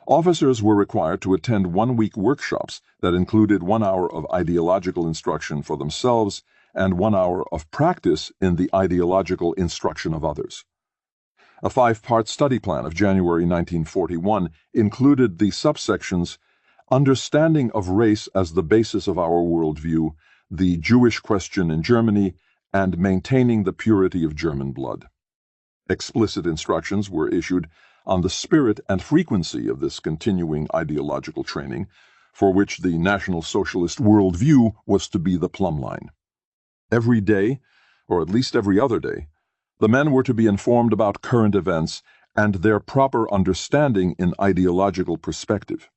Officers were required to attend one-week workshops that included 1 hour of ideological instruction for themselves and 1 hour of practice in the ideological instruction of others. A 5-part study plan of January 1941 included the subsections Understanding of Race as the Basis of Our Worldview, the Jewish Question in Germany, and Maintaining the Purity of German Blood. Explicit instructions were issued on the spirit and frequency of this continuing ideological training, for which the National Socialist worldview was to be the plumb line. Every day, or at least every other day, the men were to be informed about current events and their proper understanding in ideological perspective.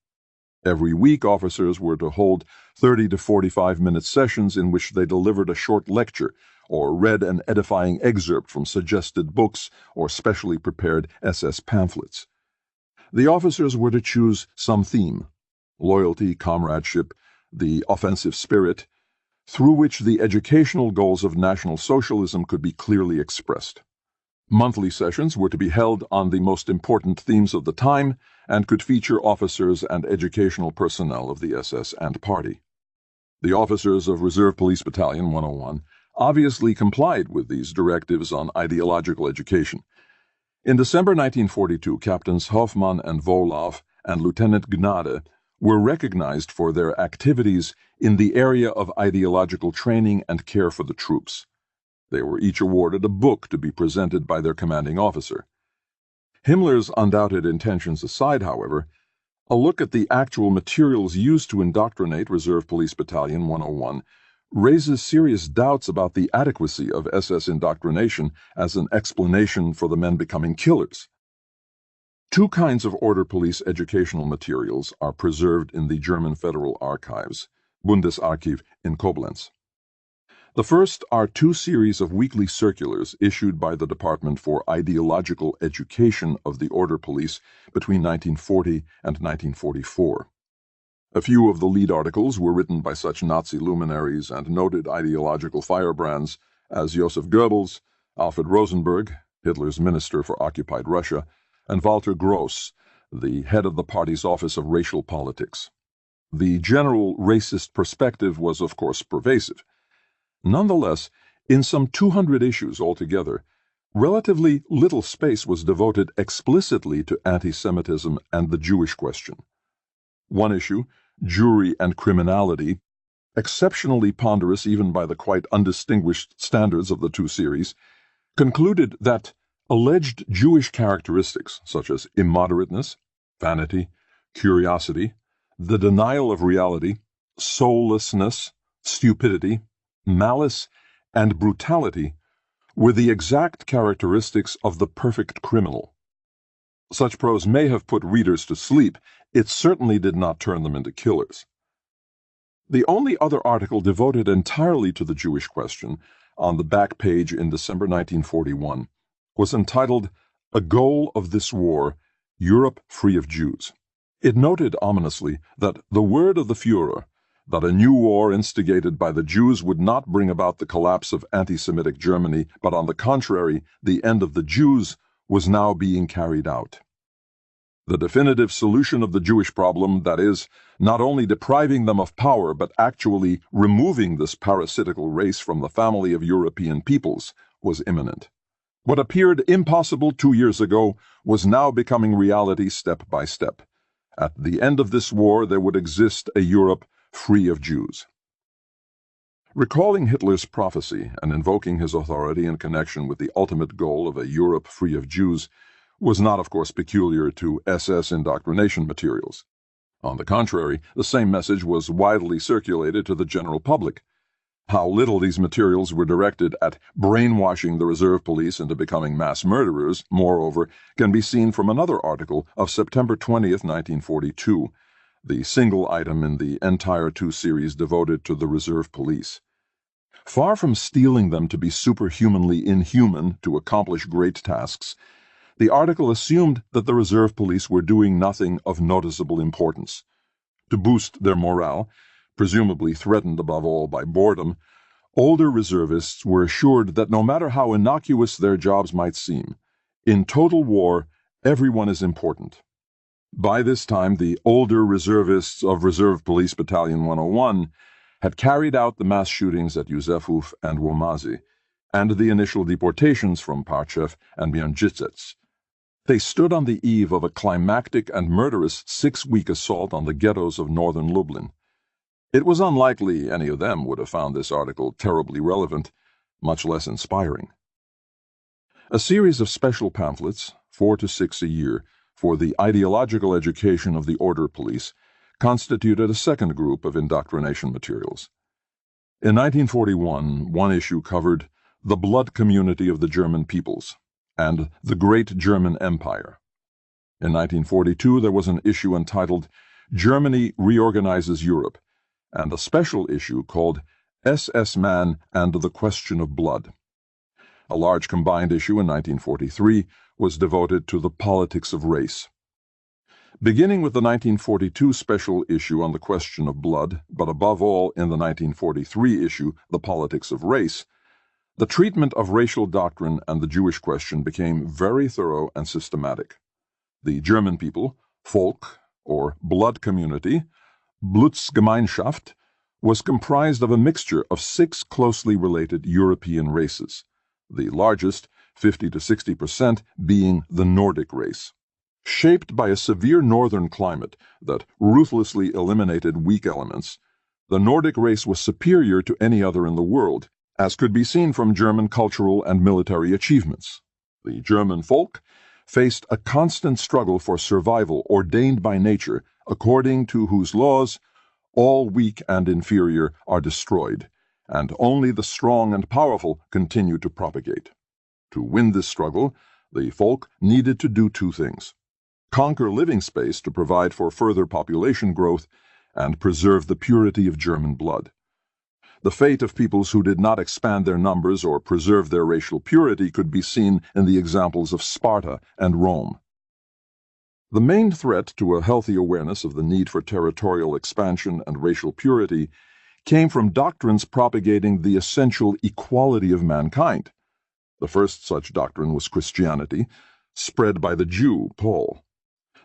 Every week, officers were to hold 30 to 45-minute sessions in which they delivered a short lecture or read an edifying excerpt from suggested books or specially prepared SS pamphlets. The officers were to choose some theme, loyalty, comradeship, the offensive spirit, through which the educational goals of National Socialism could be clearly expressed. Monthly sessions were to be held on the most important themes of the time and could feature officers and educational personnel of the SS and Party. The officers of Reserve Police Battalion 101 obviously complied with these directives on ideological education. In December 1942, Captains Hoffmann and Volov and Lieutenant Gnade were recognized for their activities in the area of ideological training and care for the troops. They were each awarded a book to be presented by their commanding officer. Himmler's undoubted intentions aside, however, a look at the actual materials used to indoctrinate Reserve Police Battalion 101 raises serious doubts about the adequacy of SS indoctrination as an explanation for the men becoming killers. 2 kinds of order police educational materials are preserved in the German Federal Archives, Bundesarchiv in Koblenz. The first are 2 series of weekly circulars issued by the Department for Ideological Education of the Order Police between 1940 and 1944. A few of the lead articles were written by such Nazi luminaries and noted ideological firebrands as Joseph Goebbels, Alfred Rosenberg, Hitler's minister for occupied Russia, and Walter Gross, the head of the party's Office of Racial Politics. The general racist perspective was, of course, pervasive. Nonetheless, in some 200 issues altogether, relatively little space was devoted explicitly to anti-Semitism and the Jewish question. One issue, Jewry and Criminality, exceptionally ponderous even by the quite undistinguished standards of the 2 series, concluded that alleged Jewish characteristics such as immoderateness, vanity, curiosity, the denial of reality, soullessness, stupidity, malice, and brutality were the exact characteristics of the perfect criminal. Such prose may have put readers to sleep. It certainly did not turn them into killers. The only other article devoted entirely to the Jewish question, on the back page in December 1941, was entitled A Goal of This War, Europe Free of Jews. It noted ominously that the word of the Führer, that a new war instigated by the Jews would not bring about the collapse of anti-Semitic Germany, but on the contrary, the end of the Jews, was now being carried out. The definitive solution of the Jewish problem, that is, not only depriving them of power, but actually removing this parasitical race from the family of European peoples, was imminent. What appeared impossible 2 years ago was now becoming reality step by step. At the end of this war, there would exist a Europe free of Jews. Recalling Hitler's prophecy and invoking his authority in connection with the ultimate goal of a Europe free of Jews was not, of course, peculiar to SS indoctrination materials. On the contrary, the same message was widely circulated to the general public. How little these materials were directed at brainwashing the reserve police into becoming mass murderers, moreover, can be seen from another article of September 20th, 1942, the single item in the entire 2 series devoted to the reserve police. Far from steeling them to be superhumanly inhuman to accomplish great tasks, the article assumed that the reserve police were doing nothing of noticeable importance. To boost their morale, presumably threatened above all by boredom, older reservists were assured that no matter how innocuous their jobs might seem, in total war everyone is important. By this time, the older reservists of Reserve Police Battalion 101 had carried out the mass shootings at Józefów and Łomazy, and the initial deportations from Parchev and Mianjitsets. They stood on the eve of a climactic and murderous 6-week assault on the ghettos of northern Lublin. It was unlikely any of them would have found this article terribly relevant, much less inspiring. A series of special pamphlets, 4 to 6 a year, for the ideological education of the order police, constituted a second group of indoctrination materials. In 1941, one issue covered the blood community of the German peoples and the Great German Empire. In 1942, there was an issue entitled Germany Reorganizes Europe, and a special issue called SS Man and the Question of Blood. A large combined issue in 1943 was devoted to the politics of race. Beginning with the 1942 special issue on the question of blood, but above all in the 1943 issue, The Politics of Race, the treatment of racial doctrine and the Jewish question became very thorough and systematic. The German people, Volk, or blood community, Blutsgemeinschaft, was comprised of a mixture of 6 closely related European races, the largest, 50 to 60%, being the Nordic race. Shaped by a severe northern climate that ruthlessly eliminated weak elements, the Nordic race was superior to any other in the world, as could be seen from German cultural and military achievements. The German folk faced a constant struggle for survival ordained by nature, according to whose laws all weak and inferior are destroyed, and only the strong and powerful continue to propagate. To win this struggle, the folk needed to do 2 things: conquer living space to provide for further population growth, and preserve the purity of German blood. The fate of peoples who did not expand their numbers or preserve their racial purity could be seen in the examples of Sparta and Rome. The main threat to a healthy awareness of the need for territorial expansion and racial purity came from doctrines propagating the essential equality of mankind. The first such doctrine was Christianity, spread by the Jew, Paul.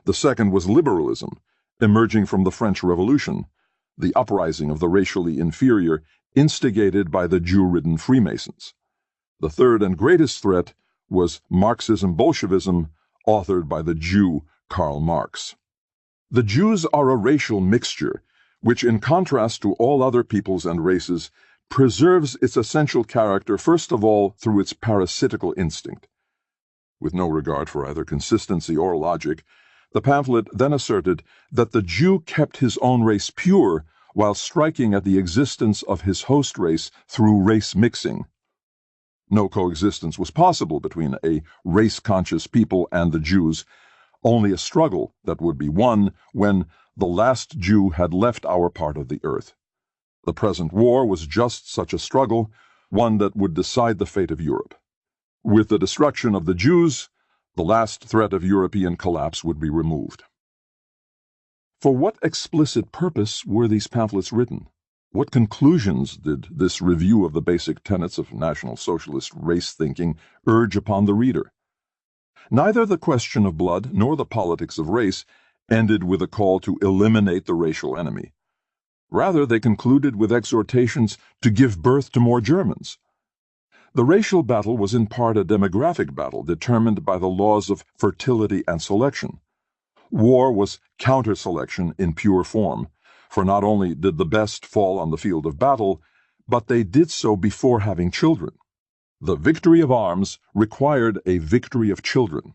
The second was liberalism, emerging from the French Revolution, the uprising of the racially inferior instigated by the Jew-ridden Freemasons. The third and greatest threat was Marxism-Bolshevism, authored by the Jew Karl Marx. The Jews are a racial mixture, which, in contrast to all other peoples and races, preserves its essential character first of all through its parasitical instinct. With no regard for either consistency or logic, the pamphlet then asserted that the Jew kept his own race pure while striking at the existence of his host race through race mixing. No coexistence was possible between a race-conscious people and the Jews, only a struggle that would be won when the last Jew had left our part of the earth. The present war was just such a struggle, one that would decide the fate of Europe. With the destruction of the Jews, the last threat of European collapse would be removed. For what explicit purpose were these pamphlets written? What conclusions did this review of the basic tenets of National Socialist race thinking urge upon the reader? Neither the question of blood nor the politics of race ended with a call to eliminate the racial enemy. Rather, they concluded with exhortations to give birth to more Germans. The racial battle was in part a demographic battle determined by the laws of fertility and selection. War was counter-selection in pure form, for not only did the best fall on the field of battle, but they did so before having children. The victory of arms required a victory of children.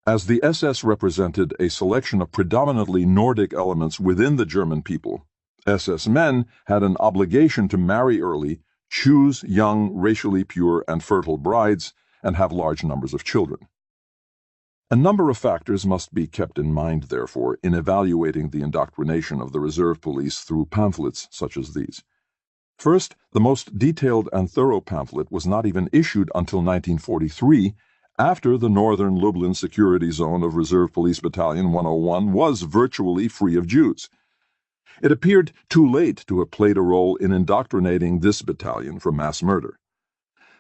As the SS represented a selection of predominantly Nordic elements within the German people, SS men had an obligation to marry early, choose young, racially pure and fertile brides, and have large numbers of children. A number of factors must be kept in mind, therefore, in evaluating the indoctrination of the reserve police through pamphlets such as these. First, the most detailed and thorough pamphlet was not even issued until 1943, after the northern Lublin security zone of Reserve Police Battalion 101 was virtually free of Jews. It appeared too late to have played a role in indoctrinating this battalion for mass murder.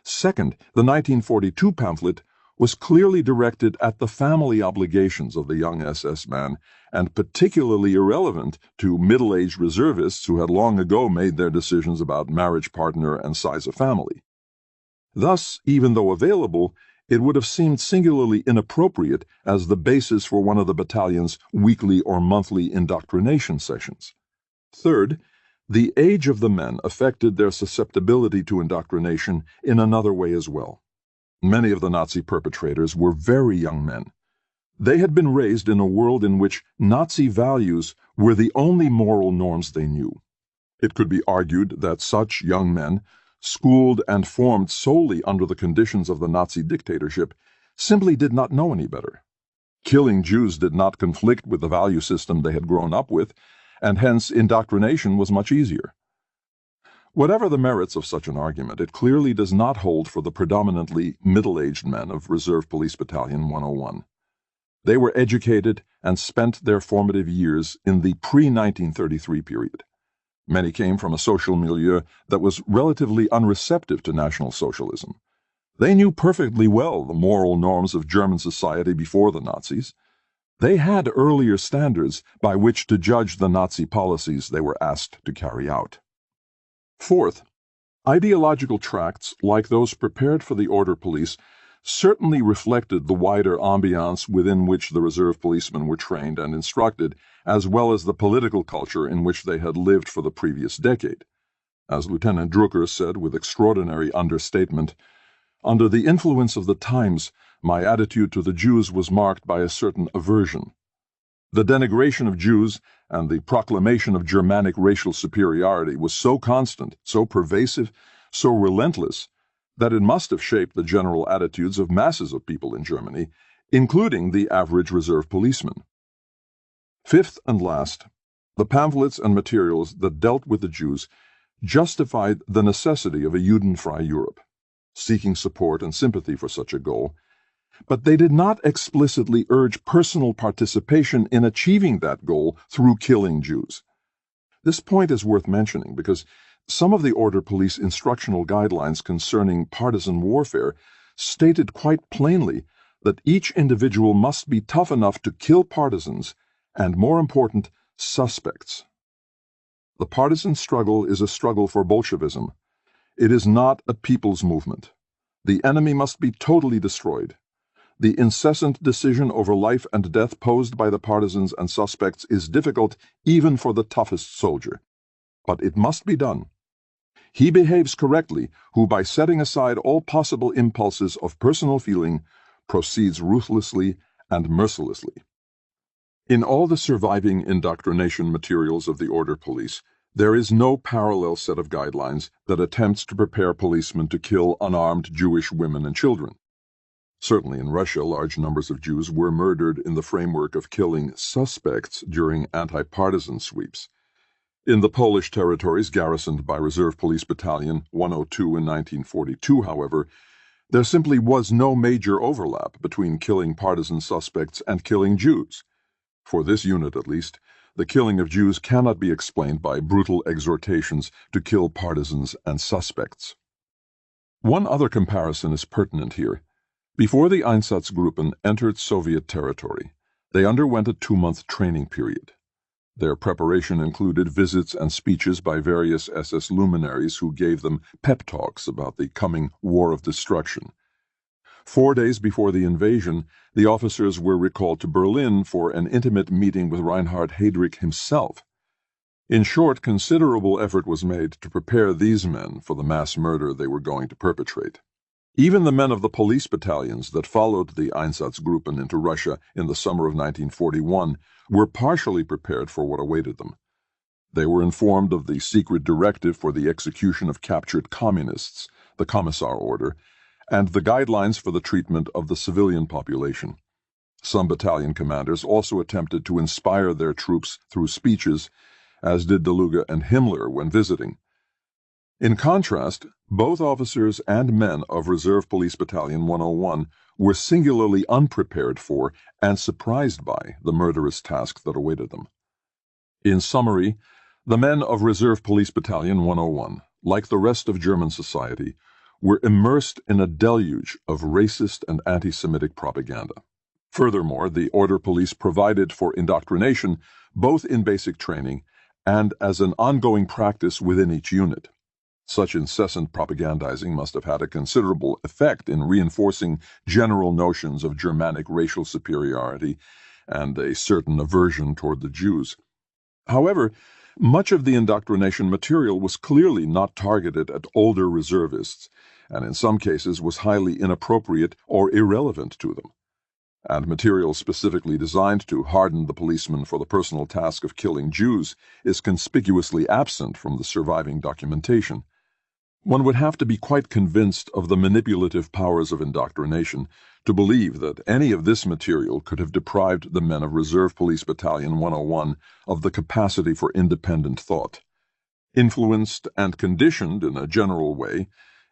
Second, the 1942 pamphlet was clearly directed at the family obligations of the young SS man, and particularly irrelevant to middle-aged reservists who had long ago made their decisions about marriage partner and size of family. Thus, even though available, it would have seemed singularly inappropriate as the basis for one of the battalion's weekly or monthly indoctrination sessions. Third, the age of the men affected their susceptibility to indoctrination in another way as well. Many of the Nazi perpetrators were very young men. They had been raised in a world in which Nazi values were the only moral norms they knew. It could be argued that such young men, schooled and formed solely under the conditions of the Nazi dictatorship, simply did not know any better. Killing Jews did not conflict with the value system they had grown up with, and hence indoctrination was much easier. Whatever the merits of such an argument, it clearly does not hold for the predominantly middle-aged men of Reserve Police Battalion 101. They were educated and spent their formative years in the pre-1933 period. Many came from a social milieu that was relatively unreceptive to National Socialism. They knew perfectly well the moral norms of German society before the Nazis. They had earlier standards by which to judge the Nazi policies they were asked to carry out. Fourth, ideological tracts like those prepared for the Order Police certainly reflected the wider ambiance within which the reserve policemen were trained and instructed, as well as the political culture in which they had lived for the previous decade. As Lieutenant Drucker said with extraordinary understatement, "Under the influence of the times, my attitude to the Jews was marked by a certain aversion. The denigration of Jews and the proclamation of Germanic racial superiority was so constant, so pervasive, so relentless, that it must have shaped the general attitudes of masses of people in Germany, including the average reserve policeman." Fifth and last, the pamphlets and materials that dealt with the Jews justified the necessity of a Judenfrei Europe, seeking support and sympathy for such a goal, but they did not explicitly urge personal participation in achieving that goal through killing Jews. This point is worth mentioning because some of the Order Police instructional guidelines concerning partisan warfare stated quite plainly that each individual must be tough enough to kill partisans and, more important, suspects. The partisan struggle is a struggle for Bolshevism. It is not a people's movement. The enemy must be totally destroyed. The incessant decision over life and death posed by the partisans and suspects is difficult even for the toughest soldier. But it must be done. He behaves correctly who, by setting aside all possible impulses of personal feeling, proceeds ruthlessly and mercilessly. In all the surviving indoctrination materials of the Order Police, there is no parallel set of guidelines that attempts to prepare policemen to kill unarmed Jewish women and children. Certainly in Russia, large numbers of Jews were murdered in the framework of killing suspects during anti-partisan sweeps. In the Polish territories garrisoned by Reserve Police Battalion 102 in 1942, however, there simply was no major overlap between killing partisan suspects and killing Jews. For this unit, at least, the killing of Jews cannot be explained by brutal exhortations to kill partisans and suspects. One other comparison is pertinent here. Before the Einsatzgruppen entered Soviet territory, they underwent a 2-month training period. Their preparation included visits and speeches by various SS luminaries who gave them pep talks about the coming war of destruction. 4 days before the invasion, the officers were recalled to Berlin for an intimate meeting with Reinhard Heydrich himself. In short, considerable effort was made to prepare these men for the mass murder they were going to perpetrate. Even the men of the police battalions that followed the Einsatzgruppen into Russia in the summer of 1941 were partially prepared for what awaited them. They were informed of the secret directive for the execution of captured communists, the Commissar Order, and the guidelines for the treatment of the civilian population. Some battalion commanders also attempted to inspire their troops through speeches, as did Deluga and Himmler when visiting. In contrast, both officers and men of Reserve Police Battalion 101 were singularly unprepared for and surprised by the murderous task that awaited them. In summary, the men of Reserve Police Battalion 101, like the rest of German society, were immersed in a deluge of racist and anti-Semitic propaganda. Furthermore, the Order Police provided for indoctrination both in basic training and as an ongoing practice within each unit. Such incessant propagandizing must have had a considerable effect in reinforcing general notions of Germanic racial superiority and a certain aversion toward the Jews. However, much of the indoctrination material was clearly not targeted at older reservists, and in some cases was highly inappropriate or irrelevant to them. And material specifically designed to harden the policeman for the personal task of killing Jews is conspicuously absent from the surviving documentation. One would have to be quite convinced of the manipulative powers of indoctrination to believe that any of this material could have deprived the men of Reserve Police Battalion 101 of the capacity for independent thought. Influenced and conditioned in a general way,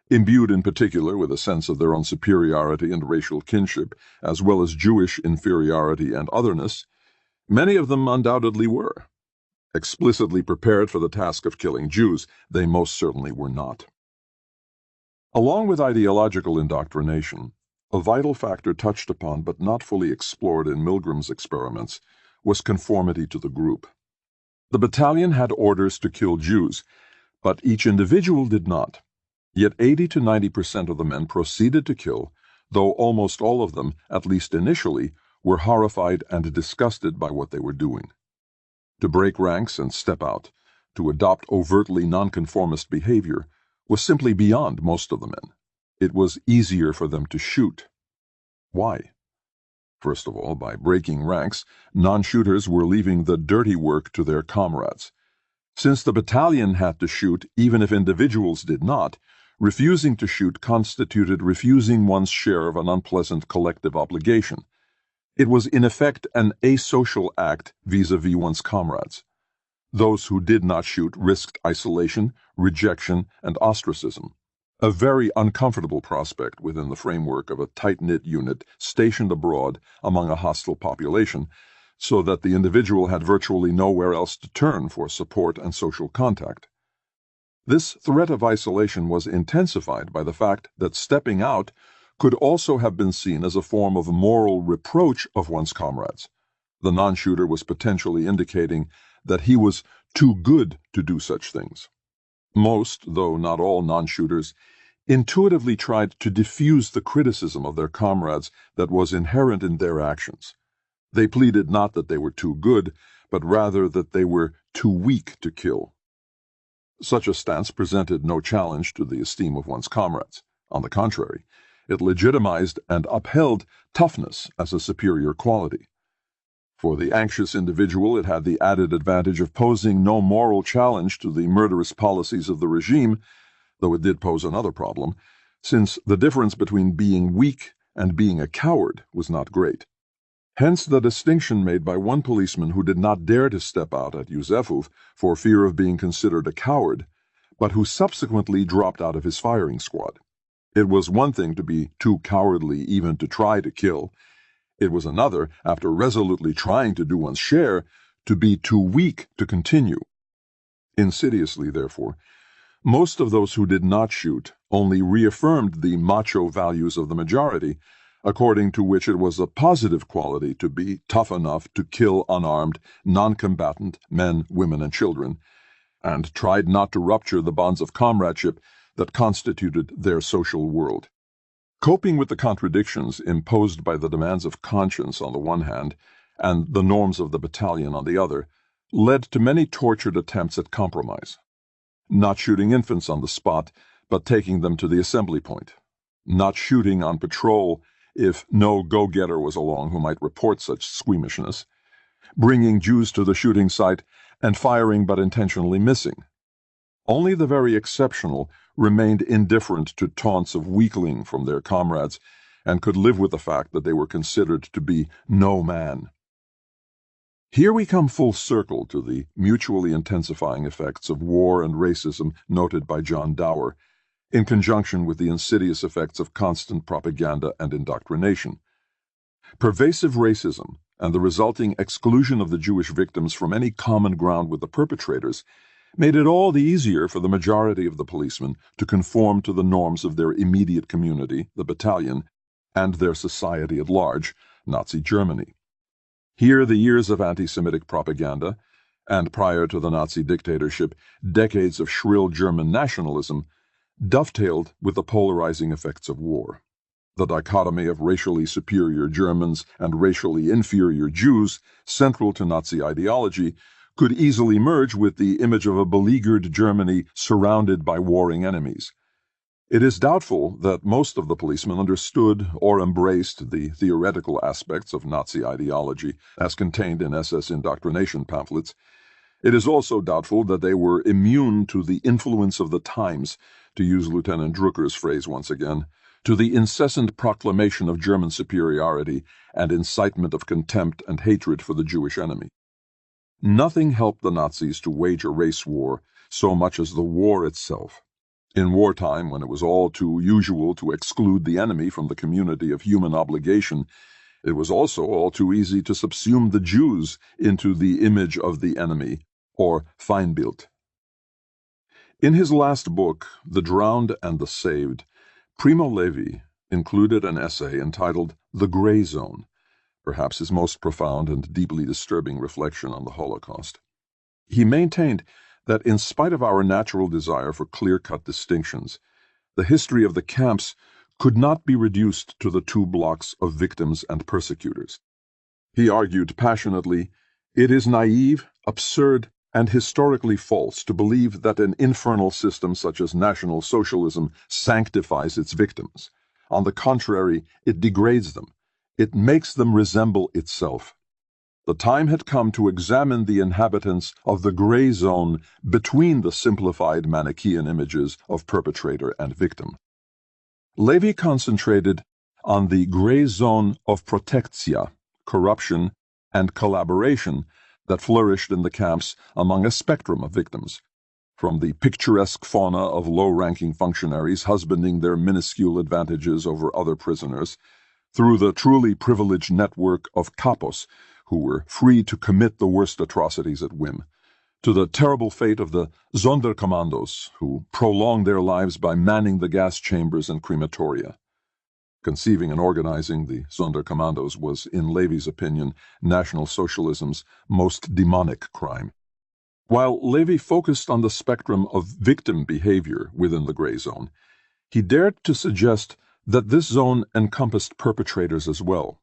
imbued in particular with a sense of their own superiority and racial kinship, as well as Jewish inferiority and otherness, many of them undoubtedly were. Explicitly prepared for the task of killing Jews, they most certainly were not. Along with ideological indoctrination, a vital factor touched upon but not fully explored in Milgram's experiments was conformity to the group. The battalion had orders to kill Jews, but each individual did not. Yet 80 to 90% of the men proceeded to kill, though almost all of them, at least initially, were horrified and disgusted by what they were doing. To break ranks and step out, to adopt overtly nonconformist behavior, was simply beyond most of the men. It was easier for them to shoot. Why? First of all, by breaking ranks, non-shooters were leaving the dirty work to their comrades. Since the battalion had to shoot, even if individuals did not, refusing to shoot constituted refusing one's share of an unpleasant collective obligation. It was in effect an asocial act vis-à-vis one's comrades. Those who did not shoot risked isolation, rejection, and ostracism, a very uncomfortable prospect within the framework of a tight-knit unit stationed abroad among a hostile population, so that the individual had virtually nowhere else to turn for support and social contact. This threat of isolation was intensified by the fact that stepping out could also have been seen as a form of moral reproach of one's comrades. The non-shooter was potentially indicating that he was too good to do such things. Most, though not all non-shooters, intuitively tried to diffuse the criticism of their comrades that was inherent in their actions. They pleaded not that they were too good, but rather that they were too weak to kill. Such a stance presented no challenge to the esteem of one's comrades. On the contrary, it legitimized and upheld toughness as a superior quality. For the anxious individual, it had the added advantage of posing no moral challenge to the murderous policies of the regime, though it did pose another problem, since the difference between being weak and being a coward was not great. Hence the distinction made by one policeman who did not dare to step out at Yusefov for fear of being considered a coward, but who subsequently dropped out of his firing squad. It was one thing to be too cowardly even to try to kill. It was another, after resolutely trying to do one's share, to be too weak to continue. Insidiously, therefore, most of those who did not shoot only reaffirmed the macho values of the majority, according to which it was a positive quality to be tough enough to kill unarmed, non-combatant men, women, and children, and tried not to rupture the bonds of comradeship that constituted their social world. Coping with the contradictions imposed by the demands of conscience on the one hand and the norms of the battalion on the other led to many tortured attempts at compromise. Not shooting infants on the spot, but taking them to the assembly point. Not shooting on patrol if no go-getter was along who might report such squeamishness. Bringing Jews to the shooting site and firing but intentionally missing. Only the very exceptional remained indifferent to taunts of weakling from their comrades and could live with the fact that they were considered to be no man. Here we come full circle to the mutually intensifying effects of war and racism noted by John Dower, in conjunction with the insidious effects of constant propaganda and indoctrination. Pervasive racism and the resulting exclusion of the Jewish victims from any common ground with the perpetrators made it all the easier for the majority of the policemen to conform to the norms of their immediate community, the battalion, and their society at large, Nazi Germany. Here the years of anti-Semitic propaganda, and prior to the Nazi dictatorship, decades of shrill German nationalism, dovetailed with the polarizing effects of war. The dichotomy of racially superior Germans and racially inferior Jews, central to Nazi ideology, could easily merge with the image of a beleaguered Germany surrounded by warring enemies. It is doubtful that most of the policemen understood or embraced the theoretical aspects of Nazi ideology as contained in SS indoctrination pamphlets. It is also doubtful that they were immune to the influence of the times, to use Lieutenant Drucker's phrase once again, to the incessant proclamation of German superiority and incitement of contempt and hatred for the Jewish enemy. Nothing helped the Nazis to wage a race war so much as the war itself. In wartime, when it was all too usual to exclude the enemy from the community of human obligation, it was also all too easy to subsume the Jews into the image of the enemy, or Feindbild. In his last book, The Drowned and the Saved, Primo Levi included an essay entitled The Gray Zone, perhaps his most profound and deeply disturbing reflection on the Holocaust. He maintained that in spite of our natural desire for clear-cut distinctions, the history of the camps could not be reduced to the two blocks of victims and persecutors. He argued passionately, "It is naive, absurd, and historically false to believe that an infernal system such as National Socialism sanctifies its victims. On the contrary, it degrades them. It makes them resemble itself." The time had come to examine the inhabitants of the gray zone between the simplified Manichaean images of perpetrator and victim. Levi concentrated on the gray zone of protectia, corruption, and collaboration that flourished in the camps among a spectrum of victims, from the picturesque fauna of low-ranking functionaries husbanding their minuscule advantages over other prisoners, through the truly privileged network of capos, who were free to commit the worst atrocities at whim, to the terrible fate of the Sonderkommandos, who prolonged their lives by manning the gas chambers and crematoria. Conceiving and organizing the Sonderkommandos was, in Levi's opinion, National Socialism's most demonic crime. While Levi focused on the spectrum of victim behavior within the gray zone, he dared to suggest that this zone encompassed perpetrators as well.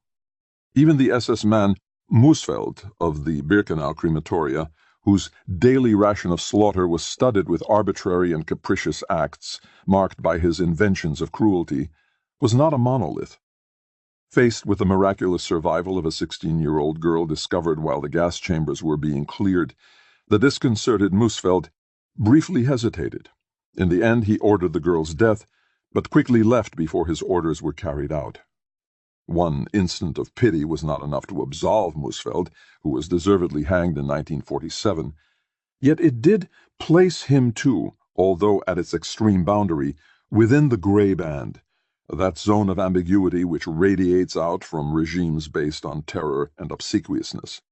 Even the SS man Musfeld of the Birkenau crematoria, whose daily ration of slaughter was studded with arbitrary and capricious acts marked by his inventions of cruelty, was not a monolith. Faced with the miraculous survival of a 16-year-old girl discovered while the gas chambers were being cleared, the disconcerted Musfeld briefly hesitated. In the end, he ordered the girl's death, but quickly left before his orders were carried out. One instant of pity was not enough to absolve Musfeld, who was deservedly hanged in 1947, yet it did place him too, although at its extreme boundary, within the gray band, that zone of ambiguity which radiates out from regimes based on terror and obsequiousness.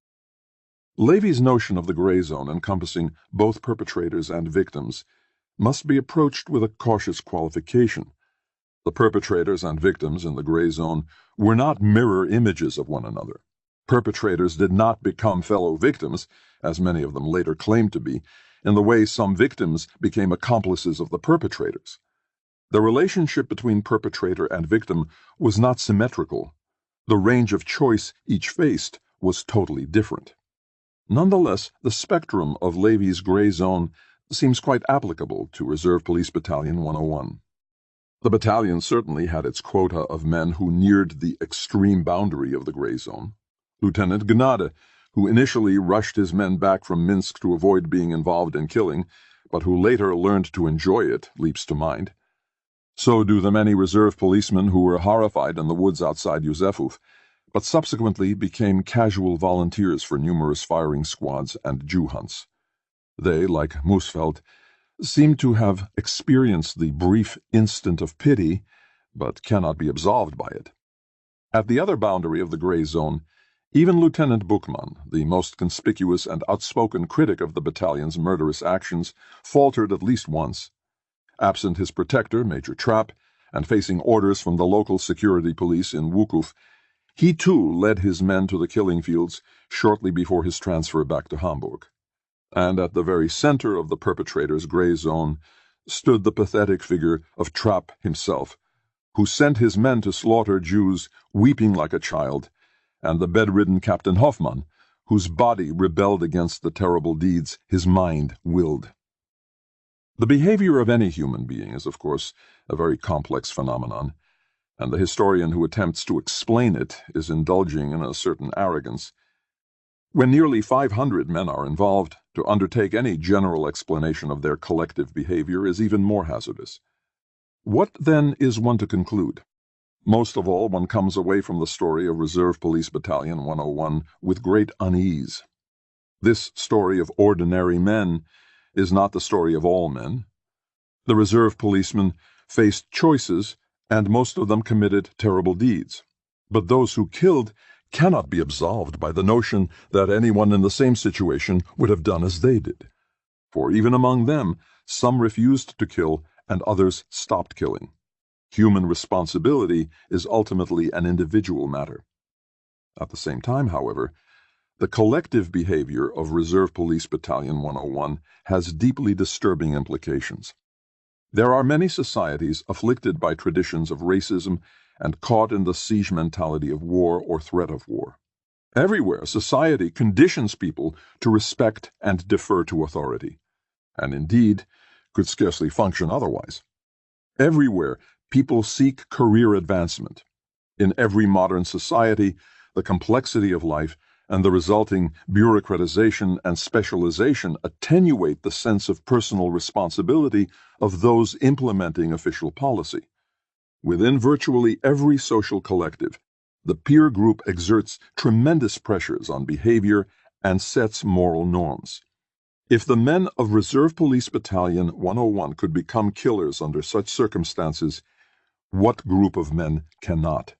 Levi's notion of the gray zone encompassing both perpetrators and victims must be approached with a cautious qualification. The perpetrators and victims in the gray zone were not mirror images of one another. Perpetrators did not become fellow victims, as many of them later claimed to be, in the way some victims became accomplices of the perpetrators. The relationship between perpetrator and victim was not symmetrical. The range of choice each faced was totally different. Nonetheless, the spectrum of Levi's gray zone seems quite applicable to Reserve Police Battalion 101. The battalion certainly had its quota of men who neared the extreme boundary of the gray zone. Lieutenant Gnade, who initially rushed his men back from Minsk to avoid being involved in killing, but who later learned to enjoy it, leaps to mind. So do the many reserve policemen who were horrified in the woods outside Yusefov, but subsequently became casual volunteers for numerous firing squads and Jew hunts. They, like Musfeld, seem to have experienced the brief instant of pity, but cannot be absolved by it. At the other boundary of the gray zone, Even Lieutenant Buchmann, the most conspicuous and outspoken critic of the battalion's murderous actions, faltered at least once. Absent his protector, Major Trapp, and facing orders from the local security police in Wukuf, he too led his men to the killing fields shortly before his transfer back to Hamburg. And at the very center of the perpetrator's gray zone stood the pathetic figure of Trapp himself, who sent his men to slaughter Jews weeping like a child, and the bedridden Captain Hoffmann, whose body rebelled against the terrible deeds his mind willed. The behavior of any human being is, of course, a very complex phenomenon, and the historian who attempts to explain it is indulging in a certain arrogance. When nearly 500 men are involved, to undertake any general explanation of their collective behavior is even more hazardous. What, then, is one to conclude? Most of all, one comes away from the story of Reserve Police Battalion 101 with great unease. This story of ordinary men is not the story of all men. The reserve policemen faced choices, and most of them committed terrible deeds. But those who killed cannot be absolved by the notion that anyone in the same situation would have done as they did. For even among them, some refused to kill and others stopped killing. Human responsibility is ultimately an individual matter. At the same time, however, the collective behavior of Reserve Police Battalion 101 has deeply disturbing implications. There are many societies afflicted by traditions of racism and caught in the siege mentality of war or threat of war. Everywhere, society conditions people to respect and defer to authority, and indeed could scarcely function otherwise. Everywhere, people seek career advancement. In every modern society, the complexity of life and the resulting bureaucratization and specialization attenuate the sense of personal responsibility of those implementing official policy. Within virtually every social collective, the peer group exerts tremendous pressures on behavior and sets moral norms. If the men of Reserve Police Battalion 101 could become killers under such circumstances, what group of men cannot?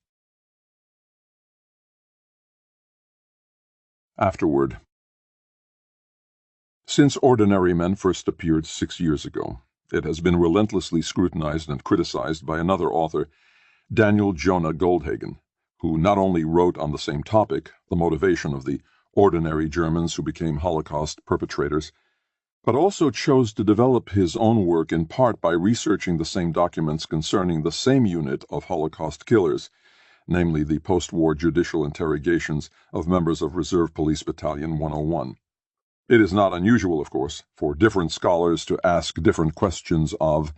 Afterward. Since Ordinary Men first appeared 6 years ago, it has been relentlessly scrutinized and criticized by another author, Daniel Jonah Goldhagen, who not only wrote on the same topic, the motivation of the ordinary Germans who became Holocaust perpetrators, but also chose to develop his own work in part by researching the same documents concerning the same unit of Holocaust killers, namely the post-war judicial interrogations of members of Reserve Police Battalion 101. It is not unusual, of course, for different scholars to ask different questions of,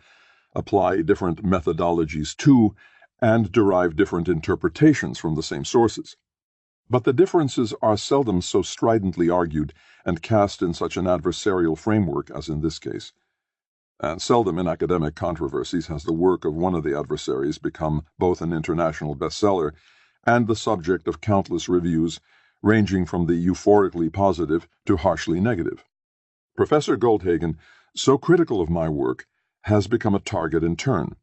apply different methodologies to, and derive different interpretations from the same sources. But the differences are seldom so stridently argued and cast in such an adversarial framework as in this case. And seldom in academic controversies has the work of one of the adversaries become both an international bestseller and the subject of countless reviews ranging from the euphorically positive to harshly negative. Professor Goldhagen, so critical of my work, has become a target in turn.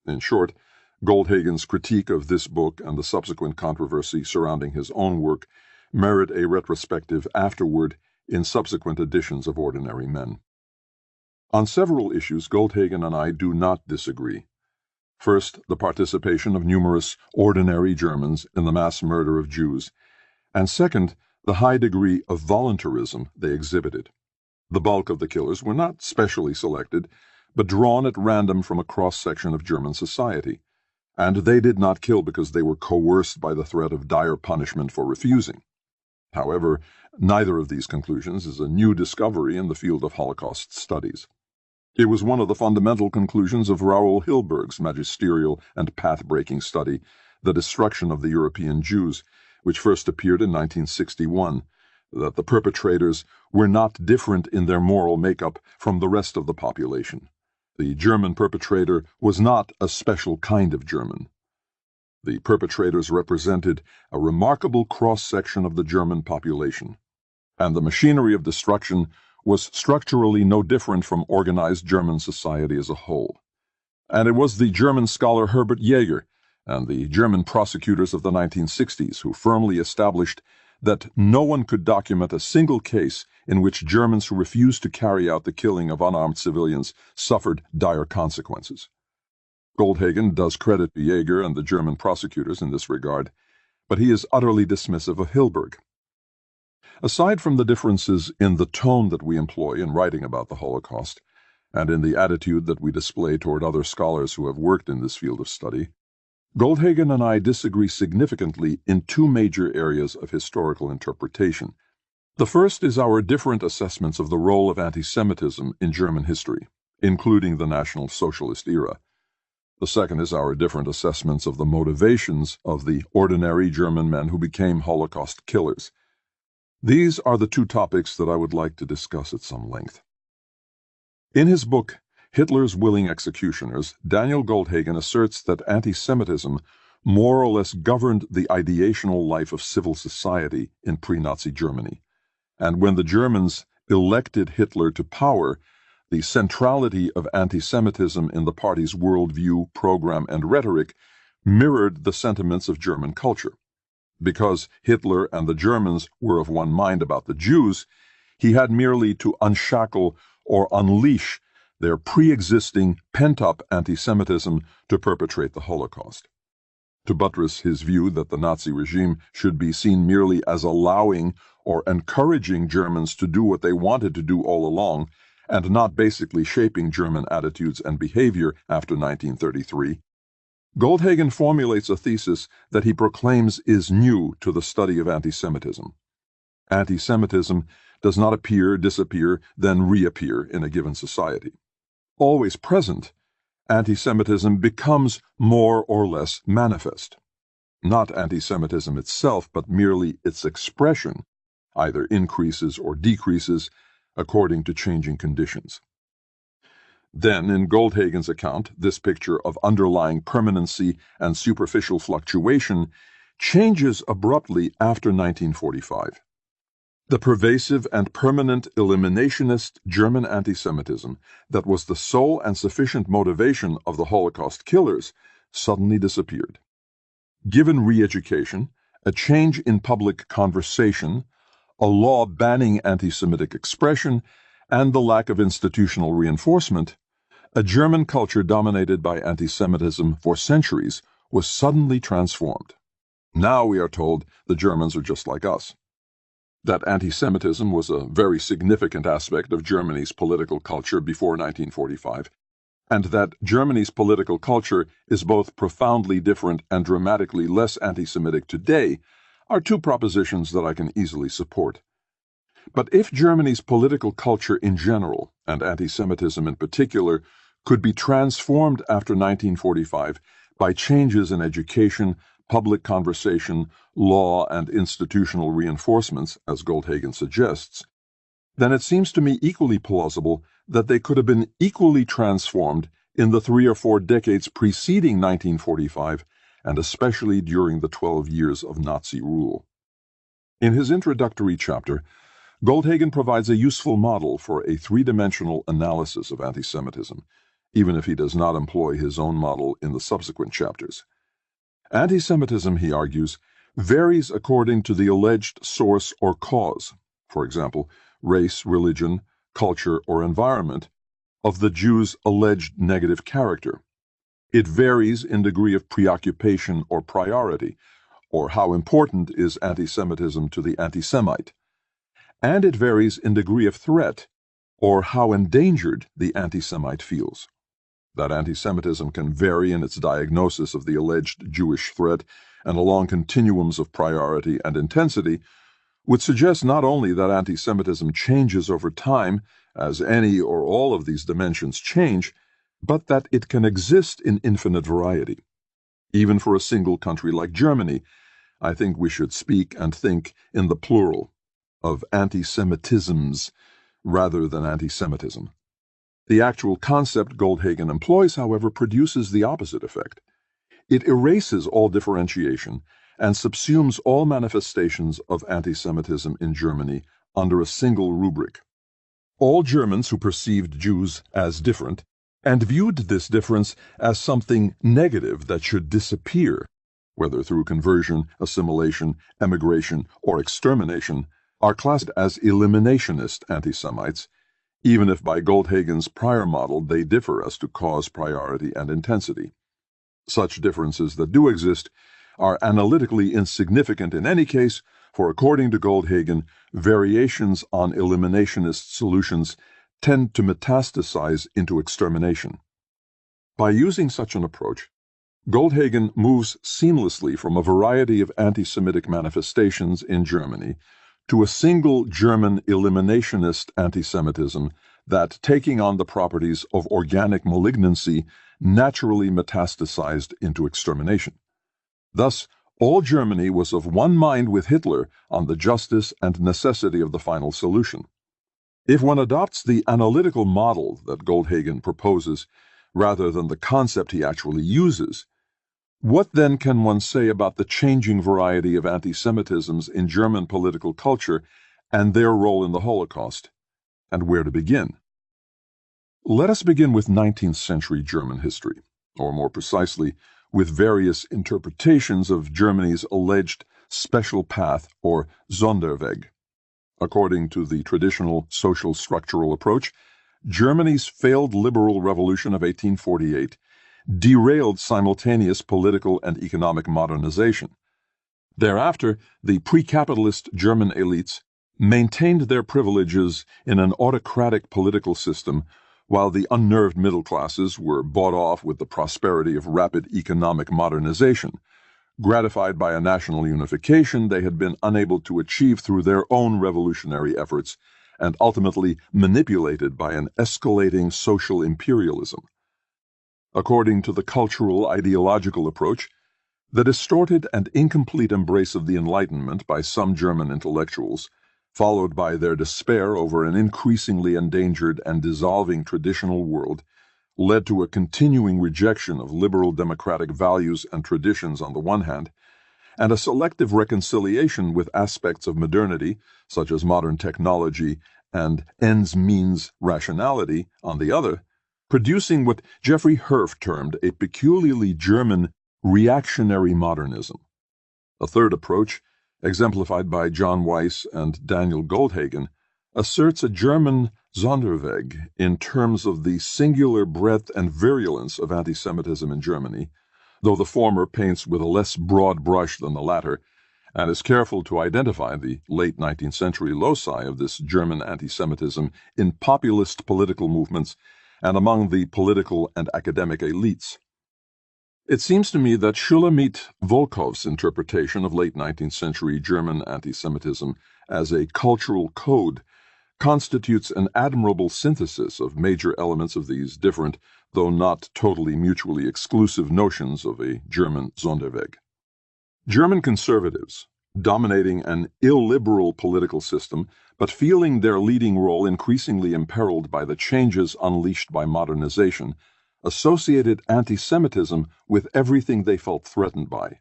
In short, Goldhagen's critique of this book and the subsequent controversy surrounding his own work merit a retrospective afterward in subsequent editions of Ordinary Men. On several issues, Goldhagen and I do not disagree. First, the participation of numerous ordinary Germans in the mass murder of Jews, and second, the high degree of voluntarism they exhibited. The bulk of the killers were not specially selected, but drawn at random from a cross-section of German society, and they did not kill because they were coerced by the threat of dire punishment for refusing. However, neither of these conclusions is a new discovery in the field of Holocaust studies. It was one of the fundamental conclusions of Raoul Hilberg's magisterial and path-breaking study, The Destruction of the European Jews, which first appeared in 1961, that the perpetrators were not different in their moral makeup from the rest of the population. The German perpetrator was not a special kind of German. The perpetrators represented a remarkable cross-section of the German population, and the machinery of destruction was structurally no different from organized German society as a whole. And it was the German scholar Herbert Jäger and the German prosecutors of the 1960s who firmly established that no one could document a single case in which Germans who refused to carry out the killing of unarmed civilians suffered dire consequences. Goldhagen does credit Jaeger and the German prosecutors in this regard, but he is utterly dismissive of Hilberg. Aside from the differences in the tone that we employ in writing about the Holocaust, and in the attitude that we display toward other scholars who have worked in this field of study, Goldhagen and I disagree significantly in two major areas of historical interpretation. The first is our different assessments of the role of anti-Semitism in German history, including the National Socialist era. The second is our different assessments of the motivations of the ordinary German men who became Holocaust killers. These are the two topics that I would like to discuss at some length. In his book, Hitler's Willing Executioners, Daniel Goldhagen asserts that anti-Semitism more or less governed the ideational life of civil society in pre-Nazi Germany, and when the Germans elected Hitler to power, the centrality of anti-Semitism in the party's worldview, program, and rhetoric mirrored the sentiments of German culture. Because Hitler and the Germans were of one mind about the Jews, he had merely to unshackle or unleash their pre-existing pent-up anti-Semitism to perpetrate the Holocaust. To buttress his view that the Nazi regime should be seen merely as allowing or encouraging Germans to do what they wanted to do all along, and not basically shaping German attitudes and behavior after 1933, Goldhagen formulates a thesis that he proclaims is new to the study of anti-Semitism. Anti-Semitism does not appear, disappear, then reappear in a given society. Always present, anti-Semitism becomes more or less manifest. Not anti-Semitism itself, but merely its expression, either increases or decreases according to changing conditions. Then, in Goldhagen's account, this picture of underlying permanency and superficial fluctuation changes abruptly after 1945. The pervasive and permanent eliminationist German anti-Semitism that was the sole and sufficient motivation of the Holocaust killers suddenly disappeared. Given re-education, a change in public conversation, a law banning anti-Semitic expression, and the lack of institutional reinforcement, a German culture dominated by anti-Semitism for centuries was suddenly transformed. Now we are told the Germans are just like us. That anti-Semitism was a very significant aspect of Germany's political culture before 1945, and that Germany's political culture is both profoundly different and dramatically less anti-Semitic today are two propositions that I can easily support. But if Germany's political culture in general, and anti-Semitism in particular, could be transformed after 1945 by changes in education, public conversation, law, and institutional reinforcements, as Goldhagen suggests, then it seems to me equally plausible that they could have been equally transformed in the 3 or 4 decades preceding 1945, and especially during the 12 years of Nazi rule. In his introductory chapter, Goldhagen provides a useful model for a three-dimensional analysis of anti-Semitism, even if he does not employ his own model in the subsequent chapters. Anti-Semitism, he argues, varies according to the alleged source or cause, for example, race, religion, culture, or environment, of the Jews' alleged negative character. It varies in degree of preoccupation or priority, or how important is anti-Semitism to the anti-Semite. And it varies in degree of threat, or how endangered the anti-Semite feels. That anti-Semitism can vary in its diagnosis of the alleged Jewish threat and along continuums of priority and intensity would suggest not only that anti-Semitism changes over time, as any or all of these dimensions change, but that it can exist in infinite variety. Even for a single country like Germany, I think we should speak and think in the plural, of anti-Semitisms rather than anti-Semitism. The actual concept Goldhagen employs, however, produces the opposite effect. It erases all differentiation and subsumes all manifestations of anti-Semitism in Germany under a single rubric. All Germans who perceived Jews as different and viewed this difference as something negative that should disappear whether through conversion, assimilation, emigration, or extermination, are classed as eliminationist anti-Semites, even if by Goldhagen's prior model they differ as to cause, priority, and intensity. Such differences that do exist are analytically insignificant in any case, for according to Goldhagen, variations on eliminationist solutions tend to metastasize into extermination. By using such an approach, Goldhagen moves seamlessly from a variety of anti-Semitic manifestations in Germany to a single German eliminationist anti-Semitism that, taking on the properties of organic malignancy, naturally metastasized into extermination. Thus, all Germany was of one mind with Hitler on the justice and necessity of the final solution. If one adopts the analytical model that Goldhagen proposes, rather than the concept he actually uses, what then can one say about the changing variety of anti-Semitisms in German political culture and their role in the Holocaust, and where to begin? Let us begin with 19th century German history, or more precisely, with various interpretations of Germany's alleged special path or Sonderweg. According to the traditional social structural approach, Germany's failed liberal revolution of 1848 derailed simultaneous political and economic modernization. Thereafter, the pre-capitalist German elites maintained their privileges in an autocratic political system, while the unnerved middle classes were bought off with the prosperity of rapid economic modernization, gratified by a national unification they had been unable to achieve through their own revolutionary efforts, and ultimately manipulated by an escalating social imperialism. According to the cultural ideological approach, the distorted and incomplete embrace of the Enlightenment by some German intellectuals, followed by their despair over an increasingly endangered and dissolving traditional world, led to a continuing rejection of liberal democratic values and traditions on the one hand, and a selective reconciliation with aspects of modernity, such as modern technology and ends-means rationality, on the other, producing what Jeffrey Herf termed a peculiarly German reactionary modernism. A third approach, exemplified by John Weiss and Daniel Goldhagen, asserts a German Sonderweg in terms of the singular breadth and virulence of anti-Semitism in Germany, though the former paints with a less broad brush than the latter, and is careful to identify the late 19th century loci of this German anti-Semitism in populist political movements and among the political and academic elites. It seems to me that Shulamit Volkov's interpretation of late 19th century German anti-Semitism as a cultural code constitutes an admirable synthesis of major elements of these different, though not totally mutually exclusive notions of a German Sonderweg. German conservatives, dominating an illiberal political system, but feeling their leading role increasingly imperiled by the changes unleashed by modernization, associated anti-Semitism with everything they felt threatened by: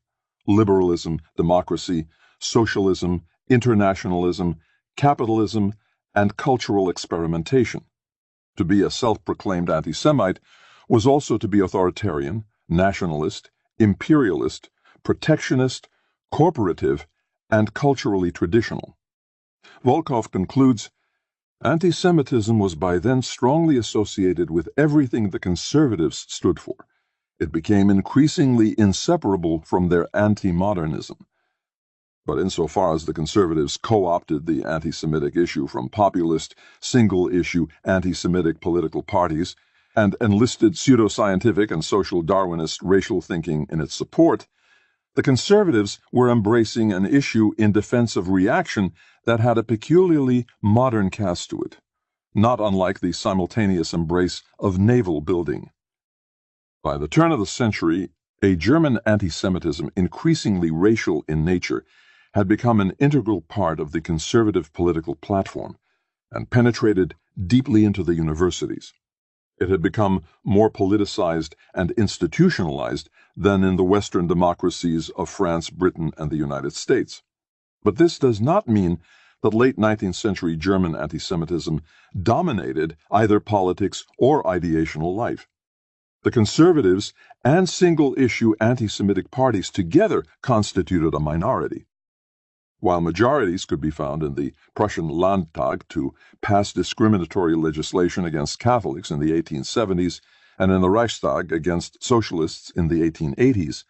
liberalism, democracy, socialism, internationalism, capitalism, and cultural experimentation. To be a self-proclaimed anti-Semite was also to be authoritarian, nationalist, imperialist, protectionist, corporative, and culturally traditional. Volkov concludes, anti-Semitism was by then strongly associated with everything the conservatives stood for. It became increasingly inseparable from their anti-modernism. But insofar as the conservatives co-opted the anti-Semitic issue from populist, single-issue, anti-Semitic political parties and enlisted pseudoscientific and social Darwinist racial thinking in its support, the conservatives were embracing an issue in defense of reaction that had a peculiarly modern cast to it, not unlike the simultaneous embrace of naval building. By the turn of the century, a German anti-Semitism increasingly racial in nature had become an integral part of the conservative political platform and penetrated deeply into the universities. It had become more politicized and institutionalized than in the Western democracies of France, Britain, and the United States. But this does not mean that late 19th century German anti-Semitism dominated either politics or ideational life. The conservatives and single-issue anti-Semitic parties together constituted a minority, while majorities could be found in the Prussian Landtag to pass discriminatory legislation against Catholics in the 1870s and in the Reichstag against socialists in the 1880s.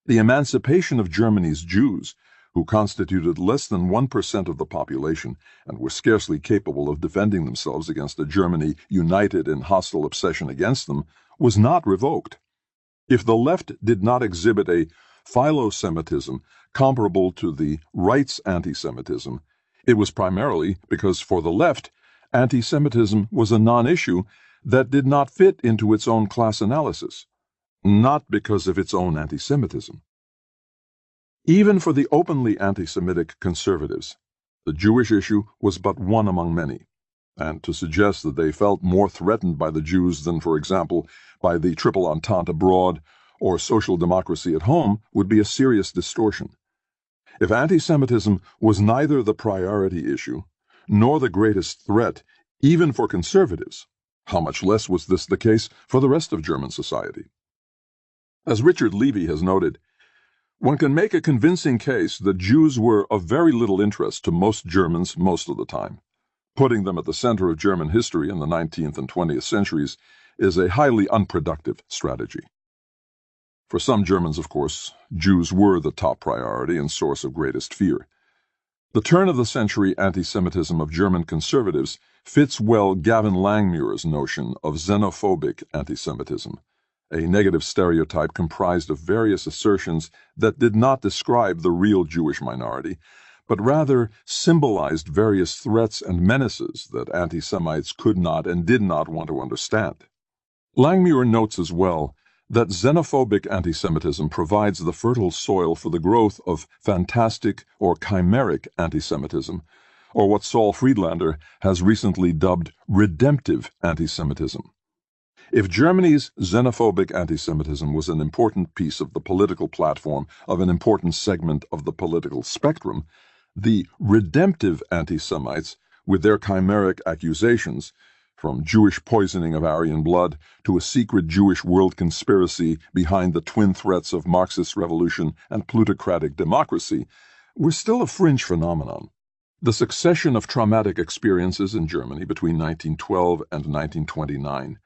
The emancipation of Germany's Jews, who constituted less than 1% of the population and were scarcely capable of defending themselves against a Germany united in hostile obsession against them, was not revoked. If the left did not exhibit a philo-Semitism comparable to the right's anti-Semitism, it was primarily because for the left, anti-Semitism was a non-issue that did not fit into its own class analysis, not because of its own anti-Semitism. Even for the openly anti-Semitic conservatives, the Jewish issue was but one among many, and to suggest that they felt more threatened by the Jews than, for example, by the Triple Entente abroad or social democracy at home would be a serious distortion. If anti-Semitism was neither the priority issue nor the greatest threat, even for conservatives, how much less was this the case for the rest of German society? As Richard Levy has noted, one can make a convincing case that Jews were of very little interest to most Germans most of the time. Putting them at the center of German history in the 19th and 20th centuries is a highly unproductive strategy. For some Germans, of course, Jews were the top priority and source of greatest fear. The turn-of-the-century anti-Semitism of German conservatives fits well Gavin Langmuir's notion of xenophobic anti-Semitism, a negative stereotype comprised of various assertions that did not describe the real Jewish minority, but rather symbolized various threats and menaces that anti-Semites could not and did not want to understand. Langmuir notes as well that xenophobic anti-Semitism provides the fertile soil for the growth of fantastic or chimeric anti-Semitism, or what Saul Friedlander has recently dubbed redemptive anti-Semitism. If Germany's xenophobic anti-Semitism was an important piece of the political platform of an important segment of the political spectrum, the redemptive anti-Semites, with their chimeric accusations, from Jewish poisoning of Aryan blood to a secret Jewish world conspiracy behind the twin threats of Marxist revolution and plutocratic democracy, were still a fringe phenomenon. The succession of traumatic experiences in Germany between 1912 and 1929,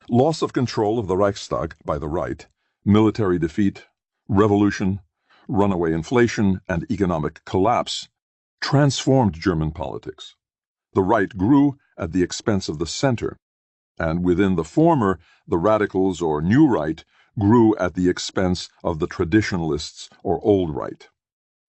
loss of control of the Reichstag by the right, military defeat, revolution, runaway inflation, and economic collapse transformed German politics. The right grew at the expense of the center, and within the former, the radicals or new right grew at the expense of the traditionalists or old right.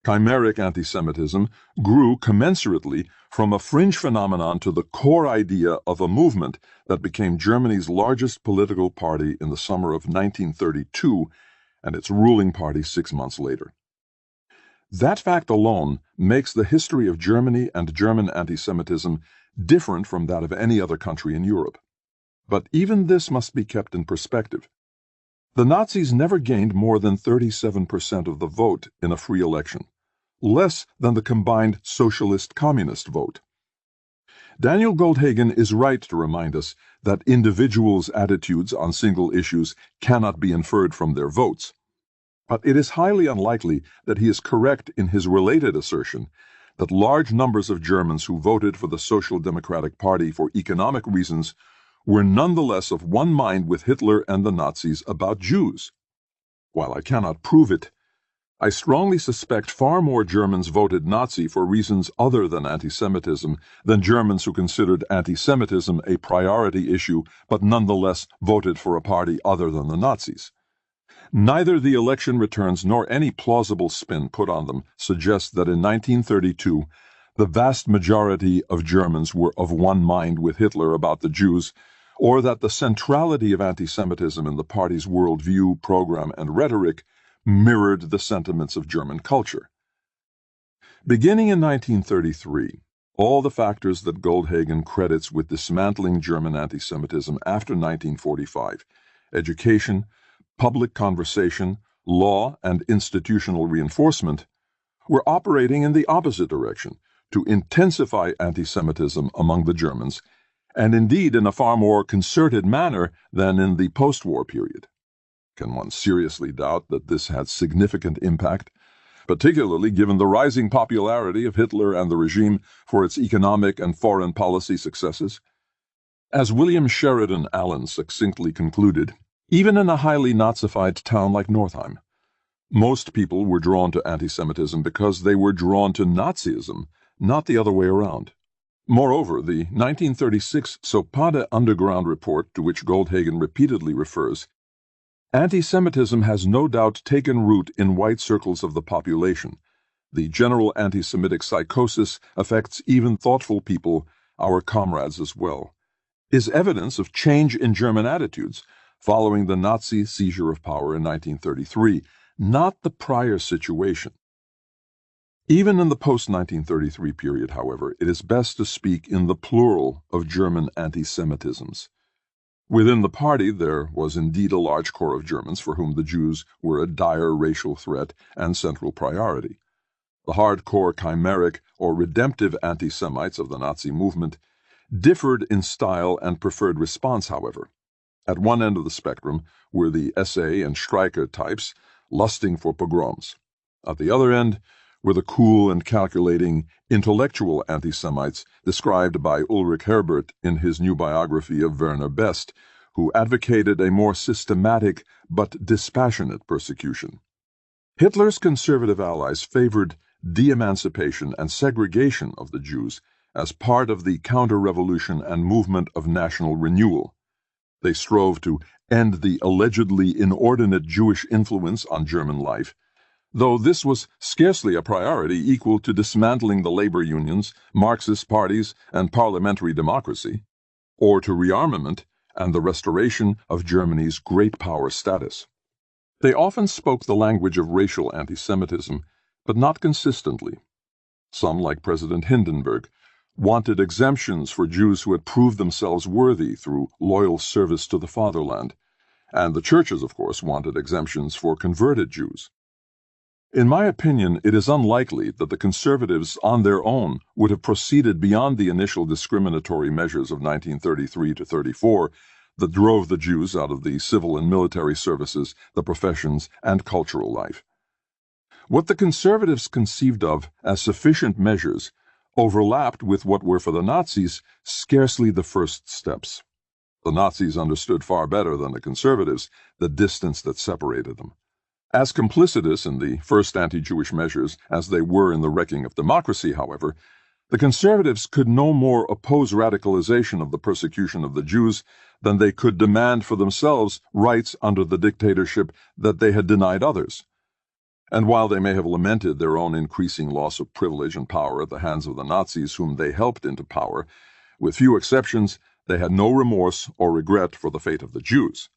Chimeric anti-Semitism grew commensurately from a fringe phenomenon to the core idea of a movement that became Germany's largest political party in the summer of 1932 and its ruling party 6 months later. That fact alone makes the history of Germany and German anti-Semitism different from that of any other country in Europe. But even this must be kept in perspective. The Nazis never gained more than 37% of the vote in a free election, less than the combined socialist-communist vote. Daniel Goldhagen is right to remind us that individuals' attitudes on single issues cannot be inferred from their votes. But it is highly unlikely that he is correct in his related assertion that large numbers of Germans who voted for the Social Democratic Party for economic reasons were nonetheless of one mind with Hitler and the Nazis about Jews. While I cannot prove it, I strongly suspect far more Germans voted Nazi for reasons other than anti-Semitism than Germans who considered anti-Semitism a priority issue but nonetheless voted for a party other than the Nazis. Neither the election returns nor any plausible spin put on them suggests that in 1932 the vast majority of Germans were of one mind with Hitler about the Jews, or that the centrality of anti-Semitism in the party's worldview, program, and rhetoric mirrored the sentiments of German culture. Beginning in 1933, all the factors that Goldhagen credits with dismantling German anti-Semitism after 1945, education, public conversation, law, and institutional reinforcement, were operating in the opposite direction, to intensify anti-Semitism among the Germans and indeed in a far more concerted manner than in the post-war period. Can one seriously doubt that this had significant impact, particularly given the rising popularity of Hitler and the regime for its economic and foreign policy successes? As William Sheridan Allen succinctly concluded, even in a highly Nazified town like Northeim, most people were drawn to anti-Semitism because they were drawn to Nazism, not the other way around. Moreover, the 1936 Sopade Underground Report, to which Goldhagen repeatedly refers, anti-Semitism has no doubt taken root in white circles of the population. The general anti-Semitic psychosis affects even thoughtful people, our comrades as well, is evidence of change in German attitudes following the Nazi seizure of power in 1933, not the prior situation. Even in the post-1933 period, however, it is best to speak in the plural of German anti-Semitisms. Within the party there was indeed a large core of Germans for whom the Jews were a dire racial threat and central priority. The hardcore chimeric or redemptive anti-Semites of the Nazi movement differed in style and preferred response, however. At one end of the spectrum were the SA and Streicher types, lusting for pogroms. At the other end were the cool and calculating intellectual anti-Semites described by Ulrich Herbert in his new biography of Werner Best, who advocated a more systematic but dispassionate persecution. Hitler's conservative allies favored de-emancipation and segregation of the Jews as part of the counter-revolution and movement of national renewal. They strove to end the allegedly inordinate Jewish influence on German life, though this was scarcely a priority equal to dismantling the labor unions, Marxist parties, and parliamentary democracy, or to rearmament and the restoration of Germany's great power status. They often spoke the language of racial anti-Semitism, but not consistently. Some, like President Hindenburg, wanted exemptions for Jews who had proved themselves worthy through loyal service to the fatherland, and the churches, of course, wanted exemptions for converted Jews. In my opinion, it is unlikely that the conservatives on their own would have proceeded beyond the initial discriminatory measures of 1933 to 34 that drove the Jews out of the civil and military services, the professions, and cultural life. What the conservatives conceived of as sufficient measures overlapped with what were for the Nazis scarcely the first steps. The Nazis understood far better than the conservatives the distance that separated them. As complicitous in the first anti-Jewish measures as they were in the wrecking of democracy, however, the conservatives could no more oppose radicalization of the persecution of the Jews than they could demand for themselves rights under the dictatorship that they had denied others. And while they may have lamented their own increasing loss of privilege and power at the hands of the Nazis whom they helped into power, with few exceptions, they had no remorse or regret for the fate of the Jews.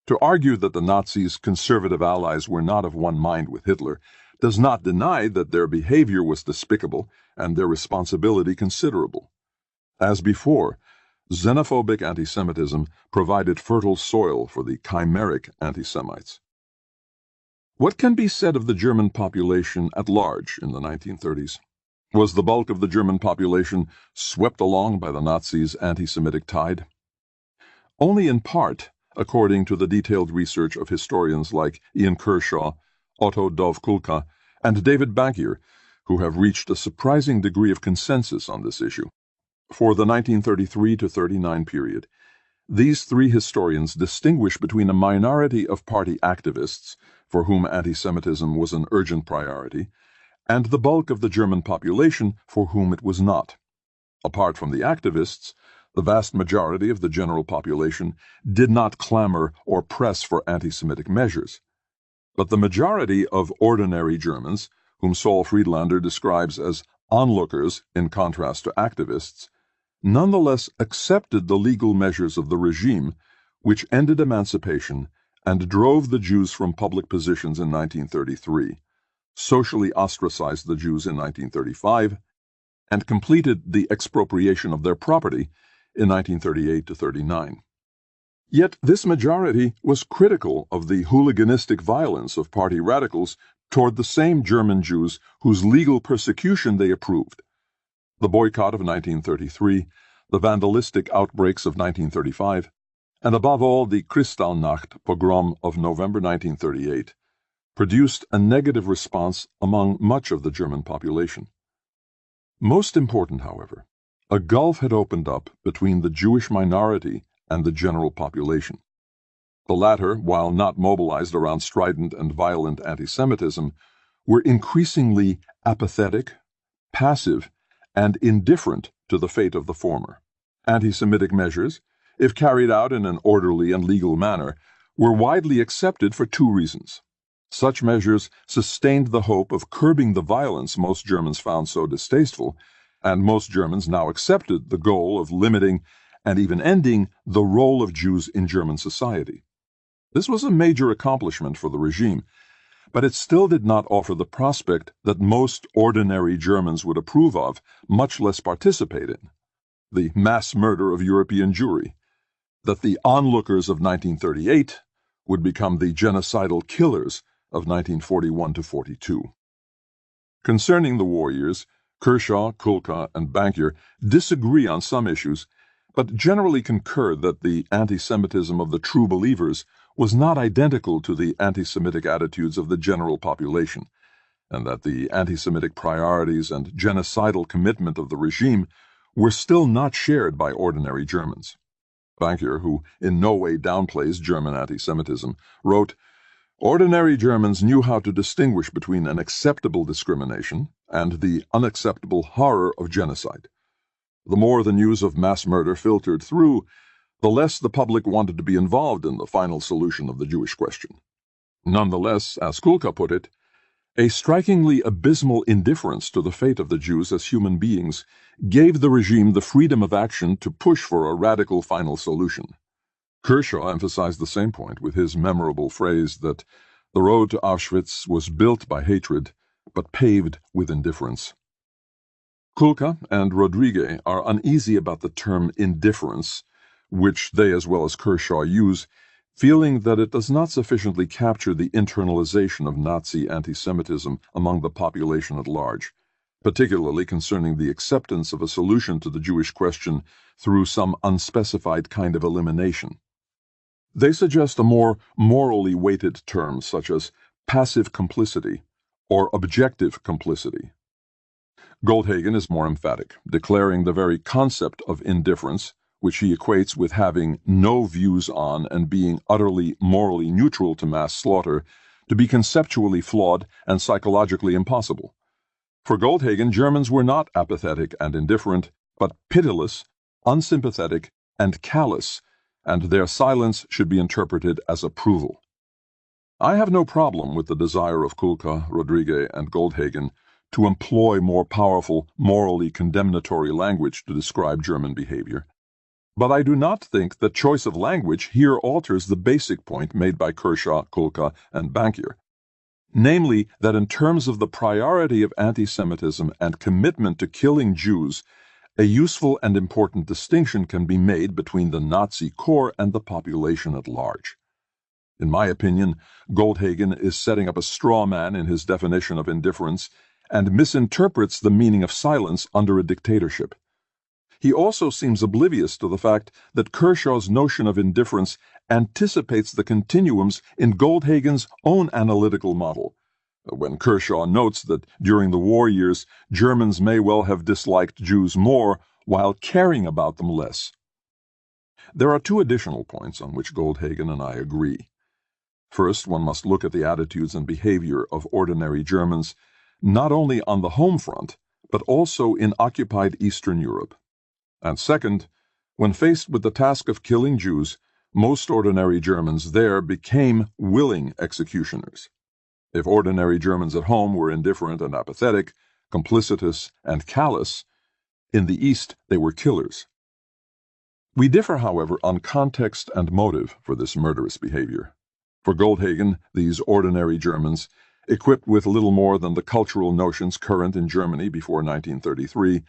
To argue that the Nazis' conservative allies were not of one mind with Hitler does not deny that their behavior was despicable and their responsibility considerable. As before, xenophobic anti-Semitism provided fertile soil for the chimeric anti-Semites. What can be said of the German population at large in the 1930s? Was the bulk of the German population swept along by the Nazis' anti-Semitic tide? Only in part, according to the detailed research of historians like Ian Kershaw, Otto Dov-Kulka, and David Bankier, who have reached a surprising degree of consensus on this issue. For the 1933 to 39 period, these three historians distinguish between a minority of party activists, for whom anti-Semitism was an urgent priority, and the bulk of the German population for whom it was not. Apart from the activists, the vast majority of the general population did not clamor or press for anti-Semitic measures. But the majority of ordinary Germans, whom Saul Friedlander describes as onlookers in contrast to activists, nonetheless accepted the legal measures of the regime, which ended emancipation and drove the Jews from public positions in 1933, socially ostracized the Jews in 1935, and completed the expropriation of their property in 1938 to 39. Yet this majority was critical of the hooliganistic violence of party radicals toward the same German Jews whose legal persecution they approved. The boycott of 1933, the vandalistic outbreaks of 1935, and above all the Kristallnacht pogrom of November 1938, produced a negative response among much of the German population. Most important, however, a gulf had opened up between the Jewish minority and the general population. The latter, while not mobilized around strident and violent anti-Semitism, were increasingly apathetic, passive, and indifferent to the fate of the former. Anti-Semitic measures, if carried out in an orderly and legal manner, were widely accepted for two reasons. Such measures sustained the hope of curbing the violence most Germans found so distasteful, and most Germans now accepted the goal of limiting and even ending the role of Jews in German society. This was a major accomplishment for the regime, but it still did not offer the prospect that most ordinary Germans would approve of, much less participate in: the mass murder of European Jewry, that the onlookers of 1938 would become the genocidal killers of 1941 to 42. Concerning the war years, Kershaw, Kulka, and Bankier disagree on some issues, but generally concur that the anti-Semitism of the true believers was not identical to the anti-Semitic attitudes of the general population, and that the anti-Semitic priorities and genocidal commitment of the regime were still not shared by ordinary Germans. Bankier, who in no way downplays German anti-Semitism, wrote, "Ordinary Germans knew how to distinguish between an acceptable discrimination and the unacceptable horror of genocide. The more the news of mass murder filtered through, the less the public wanted to be involved in the final solution of the Jewish question. Nonetheless, as Kulka put it, a strikingly abysmal indifference to the fate of the Jews as human beings gave the regime the freedom of action to push for a radical final solution." Kershaw emphasized the same point with his memorable phrase that the road to Auschwitz was built by hatred, but paved with indifference. Kulka and Rodriguez are uneasy about the term indifference, which they as well as Kershaw use, feeling that it does not sufficiently capture the internalization of Nazi anti-Semitism among the population at large, particularly concerning the acceptance of a solution to the Jewish question through some unspecified kind of elimination. They suggest a more morally weighted term such as passive complicity or objective complicity. Goldhagen is more emphatic, declaring the very concept of indifference, which he equates with having no views on and being utterly morally neutral to mass slaughter, to be conceptually flawed and psychologically impossible. For Goldhagen, Germans were not apathetic and indifferent, but pitiless, unsympathetic, and callous, and their silence should be interpreted as approval. I have no problem with the desire of Kulka, Rodriguez, and Goldhagen to employ more powerful, morally condemnatory language to describe German behavior. But I do not think that choice of language here alters the basic point made by Kershaw, Kulka, and Bankier, namely that in terms of the priority of anti-Semitism and commitment to killing Jews, a useful and important distinction can be made between the Nazi core and the population at large. In my opinion, Goldhagen is setting up a straw man in his definition of indifference and misinterprets the meaning of silence under a dictatorship. He also seems oblivious to the fact that Kershaw's notion of indifference anticipates the continuums in Goldhagen's own analytical model, when Kershaw notes that during the war years Germans may well have disliked Jews more while caring about them less. There are two additional points on which Goldhagen and I agree. First, one must look at the attitudes and behavior of ordinary Germans, not only on the home front, but also in occupied Eastern Europe. And second, when faced with the task of killing Jews, most ordinary Germans there became willing executioners. If ordinary Germans at home were indifferent and apathetic, complicitous and callous, in the East they were killers. We differ, however, on context and motive for this murderous behavior. For Goldhagen, these ordinary Germans, equipped with little more than the cultural notions current in Germany before 1933,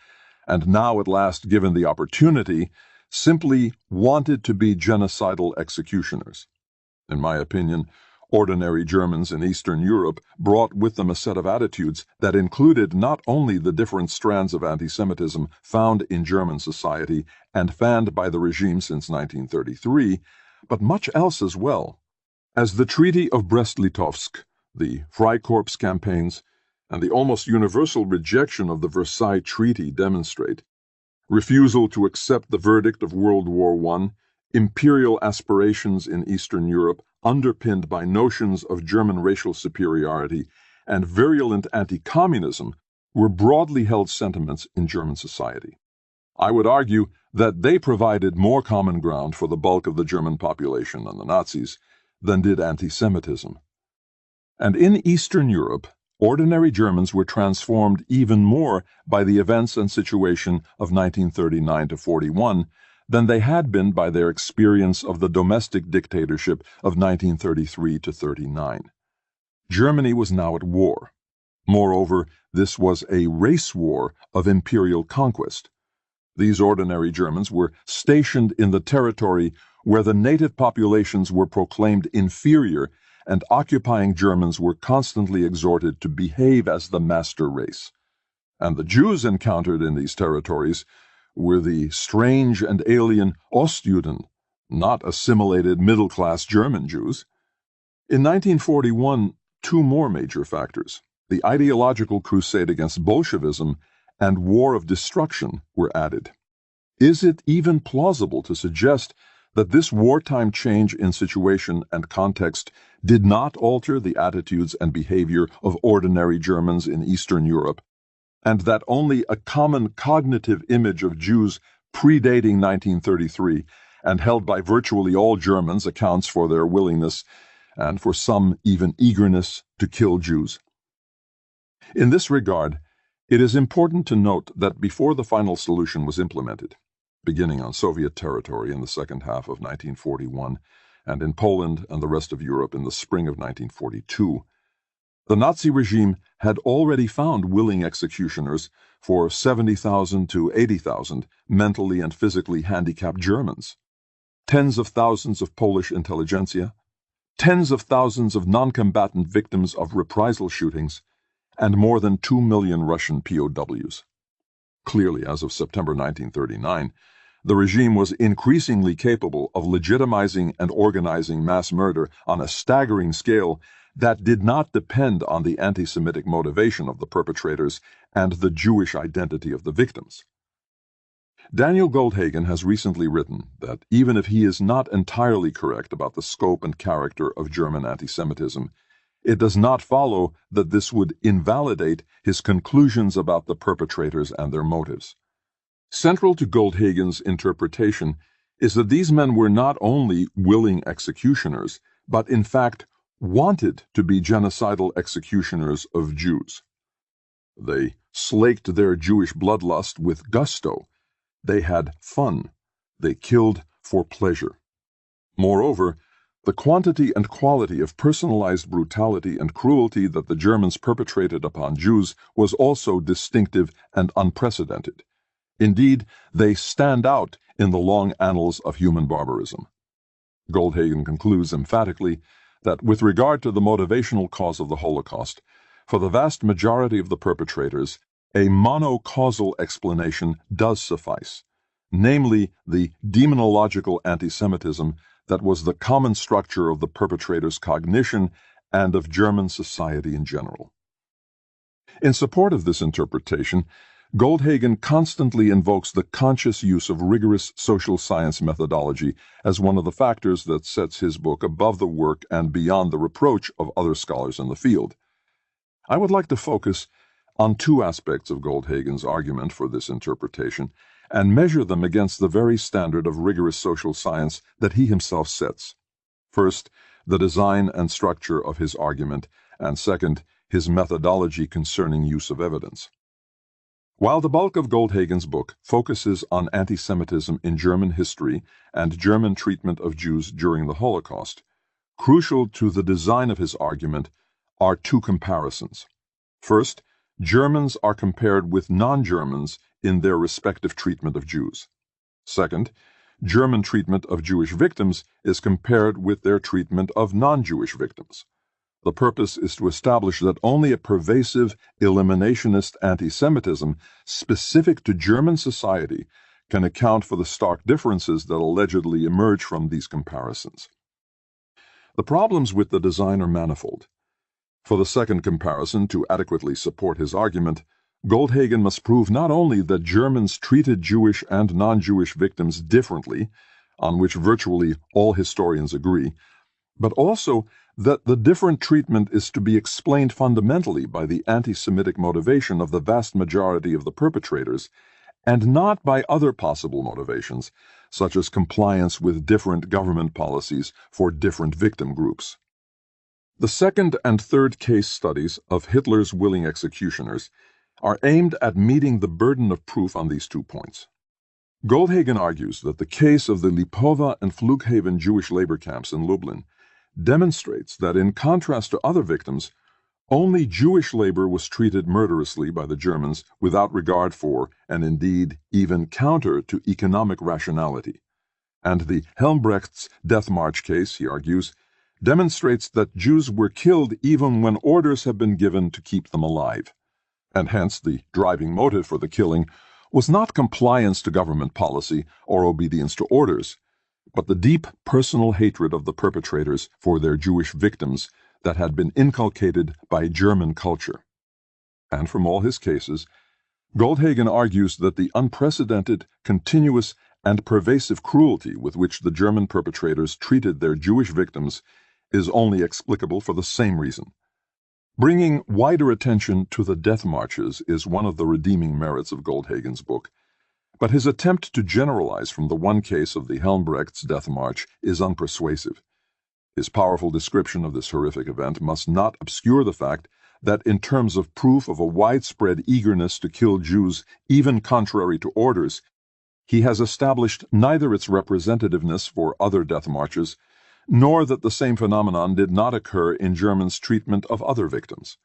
and now at last given the opportunity, simply wanted to be genocidal executioners. In my opinion, Ordinary Germans in Eastern Europe brought with them a set of attitudes that included not only the different strands of anti-Semitism found in German society and fanned by the regime since 1933, but much else as well. As the Treaty of Brest-Litovsk, the Freikorps campaigns, and the almost universal rejection of the Versailles Treaty demonstrate, refusal to accept the verdict of World War I, imperial aspirations in Eastern Europe underpinned by notions of German racial superiority, and virulent anti-communism were broadly held sentiments in German society. I would argue that they provided more common ground for the bulk of the German population and the Nazis than did anti-Semitism. And in Eastern Europe, ordinary Germans were transformed even more by the events and situation of 1939 to 41 than they had been by their experience of the domestic dictatorship of 1933 to 39. Germany was now at war. Moreover, this was a race war of imperial conquest. These ordinary Germans were stationed in the territory where the native populations were proclaimed inferior, and occupying Germans were constantly exhorted to behave as the master race. And the Jews encountered in these territories were the strange and alien Ostjuden, not assimilated middle-class German Jews. In 1941, two more major factors, the ideological crusade against Bolshevism and war of destruction, were added. Is it even plausible to suggest that this wartime change in situation and context did not alter the attitudes and behavior of ordinary Germans in Eastern Europe, and that only a common cognitive image of Jews predating 1933 and held by virtually all Germans accounts for their willingness, and for some even eagerness, to kill Jews? In this regard, it is important to note that before the final solution was implemented, beginning on Soviet territory in the second half of 1941 and in Poland and the rest of Europe in the spring of 1942, the Nazi regime had already found willing executioners for 70,000 to 80,000 mentally and physically handicapped Germans, tens of thousands of Polish intelligentsia, tens of thousands of non-combatant victims of reprisal shootings, and more than 2 million Russian POWs. Clearly, as of September 1939, the regime was increasingly capable of legitimizing and organizing mass murder on a staggering scale that did not depend on the anti-Semitic motivation of the perpetrators and the Jewish identity of the victims. Daniel Goldhagen has recently written that even if he is not entirely correct about the scope and character of German anti-Semitism, it does not follow that this would invalidate his conclusions about the perpetrators and their motives. Central to Goldhagen's interpretation is that these men were not only willing executioners, but in fact wanted to be genocidal executioners of Jews. They slaked their Jewish bloodlust with gusto. They had fun. They killed for pleasure. Moreover, the quantity and quality of personalized brutality and cruelty that the Germans perpetrated upon Jews was also distinctive and unprecedented. Indeed, they stand out in the long annals of human barbarism. Goldhagen concludes emphatically that with regard to the motivational cause of the Holocaust, for the vast majority of the perpetrators, a monocausal explanation does suffice, namely the demonological anti-Semitism that was the common structure of the perpetrators' cognition and of German society in general. In support of this interpretation, Goldhagen constantly invokes the conscious use of rigorous social science methodology as one of the factors that sets his book above the work and beyond the reproach of other scholars in the field. I would like to focus on two aspects of Goldhagen's argument for this interpretation and measure them against the very standard of rigorous social science that he himself sets. First, the design and structure of his argument, and second, his methodology concerning use of evidence. While the bulk of Goldhagen's book focuses on anti-Semitism in German history and German treatment of Jews during the Holocaust, crucial to the design of his argument are two comparisons. First, Germans are compared with non-Germans in their respective treatment of Jews. Second, German treatment of Jewish victims is compared with their treatment of non-Jewish victims. The purpose is to establish that only a pervasive, eliminationist anti-Semitism specific to German society can account for the stark differences that allegedly emerge from these comparisons. The problems with the design are manifold. For the second comparison to adequately support his argument, Goldhagen must prove not only that Germans treated Jewish and non-Jewish victims differently, on which virtually all historians agree, but also that the different treatment is to be explained fundamentally by the anti-Semitic motivation of the vast majority of the perpetrators, and not by other possible motivations, such as compliance with different government policies for different victim groups. The second and third case studies of Hitler's willing executioners are aimed at meeting the burden of proof on these 2 points. Goldhagen argues that the case of the Lipova and Flughaven Jewish labor camps in Lublin demonstrates that, in contrast to other victims, only Jewish labor was treated murderously by the Germans without regard for, and indeed even counter to, economic rationality. And the Helmbrecht's death march case, he argues, demonstrates that Jews were killed even when orders have been given to keep them alive. And hence the driving motive for the killing was not compliance to government policy or obedience to orders, but the deep personal hatred of the perpetrators for their Jewish victims that had been inculcated by German culture. And from all his cases, Goldhagen argues that the unprecedented, continuous, and pervasive cruelty with which the German perpetrators treated their Jewish victims is only explicable for the same reason. Bringing wider attention to the death marches is one of the redeeming merits of Goldhagen's book, but his attempt to generalize from the one case of the Helmbrecht's death march is unpersuasive. His powerful description of this horrific event must not obscure the fact that, in terms of proof of a widespread eagerness to kill Jews, even contrary to orders, he has established neither its representativeness for other death marches, nor that the same phenomenon did not occur in Germans' treatment of other victims.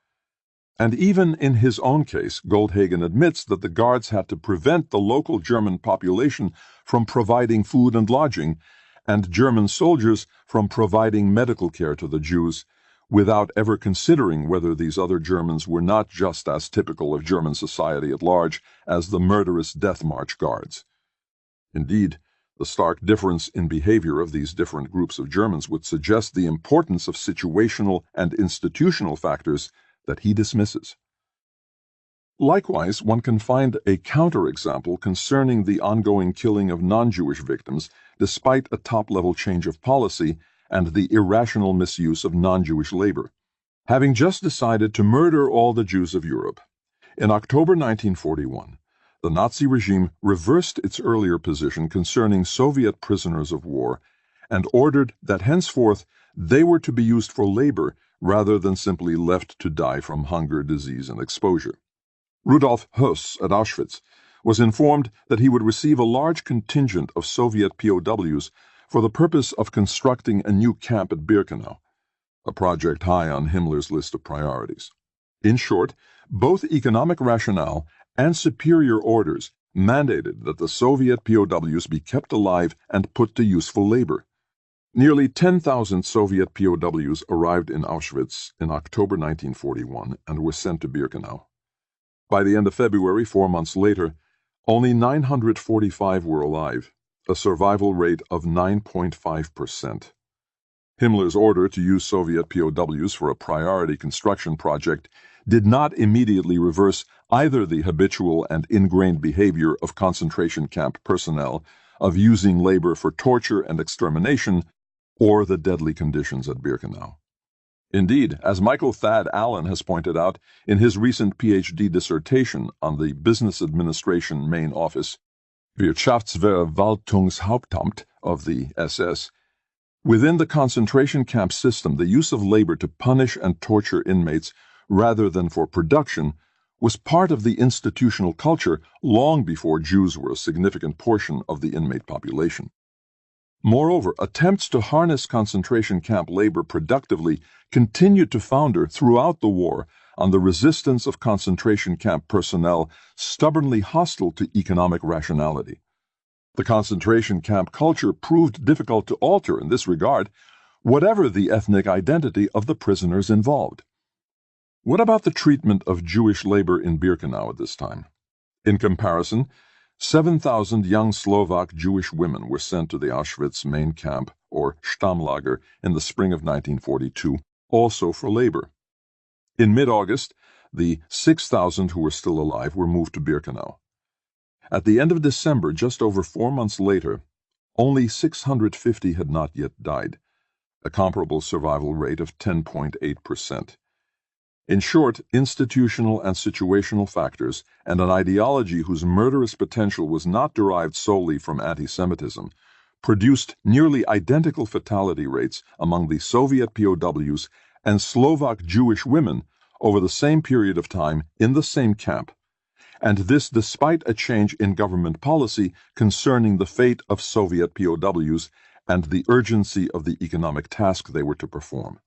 And even in his own case, Goldhagen admits that the guards had to prevent the local German population from providing food and lodging, and German soldiers from providing medical care to the Jews, without ever considering whether these other Germans were not just as typical of German society at large as the murderous death march guards. Indeed, the stark difference in behavior of these different groups of Germans would suggest the importance of situational and institutional factors that he dismisses. Likewise, one can find a counterexample concerning the ongoing killing of non-Jewish victims despite a top-level change of policy and the irrational misuse of non-Jewish labor. Having just decided to murder all the Jews of Europe, in October 1941, the Nazi regime reversed its earlier position concerning Soviet prisoners of war and ordered that henceforth they were to be used for labor rather than simply left to die from hunger, disease, and exposure. Rudolf Höss at Auschwitz was informed that he would receive a large contingent of Soviet POWs for the purpose of constructing a new camp at Birkenau, a project high on Himmler's list of priorities. In short, both economic rationale and superior orders mandated that the Soviet POWs be kept alive and put to useful labor. Nearly 10,000 Soviet POWs arrived in Auschwitz in October 1941 and were sent to Birkenau. By the end of February, 4 months later, only 945 were alive, a survival rate of 9.5%. Himmler's order to use Soviet POWs for a priority construction project did not immediately reverse either the habitual and ingrained behavior of concentration camp personnel of using labor for torture and extermination, or the deadly conditions at Birkenau. Indeed, as Michael Thad Allen has pointed out in his recent PhD dissertation on the Business Administration Main Office, Wirtschaftsverwaltungshauptamt of the SS, within the concentration camp system, the use of labor to punish and torture inmates rather than for production was part of the institutional culture long before Jews were a significant portion of the inmate population. Moreover, attempts to harness concentration camp labor productively continued to founder throughout the war on the resistance of concentration camp personnel stubbornly hostile to economic rationality. The concentration camp culture proved difficult to alter in this regard, whatever the ethnic identity of the prisoners involved. What about the treatment of Jewish labor in Birkenau at this time? In comparison, 7,000 young Slovak Jewish women were sent to the Auschwitz main camp, or Stammlager, in the spring of 1942, also for labor. In mid-August, the 6,000 who were still alive were moved to Birkenau. At the end of December, just over 4 months later, only 650 had not yet died, a comparable survival rate of 10.8%. In short, institutional and situational factors and an ideology whose murderous potential was not derived solely from anti-Semitism produced nearly identical fatality rates among the Soviet POWs and Slovak Jewish women over the same period of time in the same camp, and this despite a change in government policy concerning the fate of Soviet POWs and the urgency of the economic task they were to perform.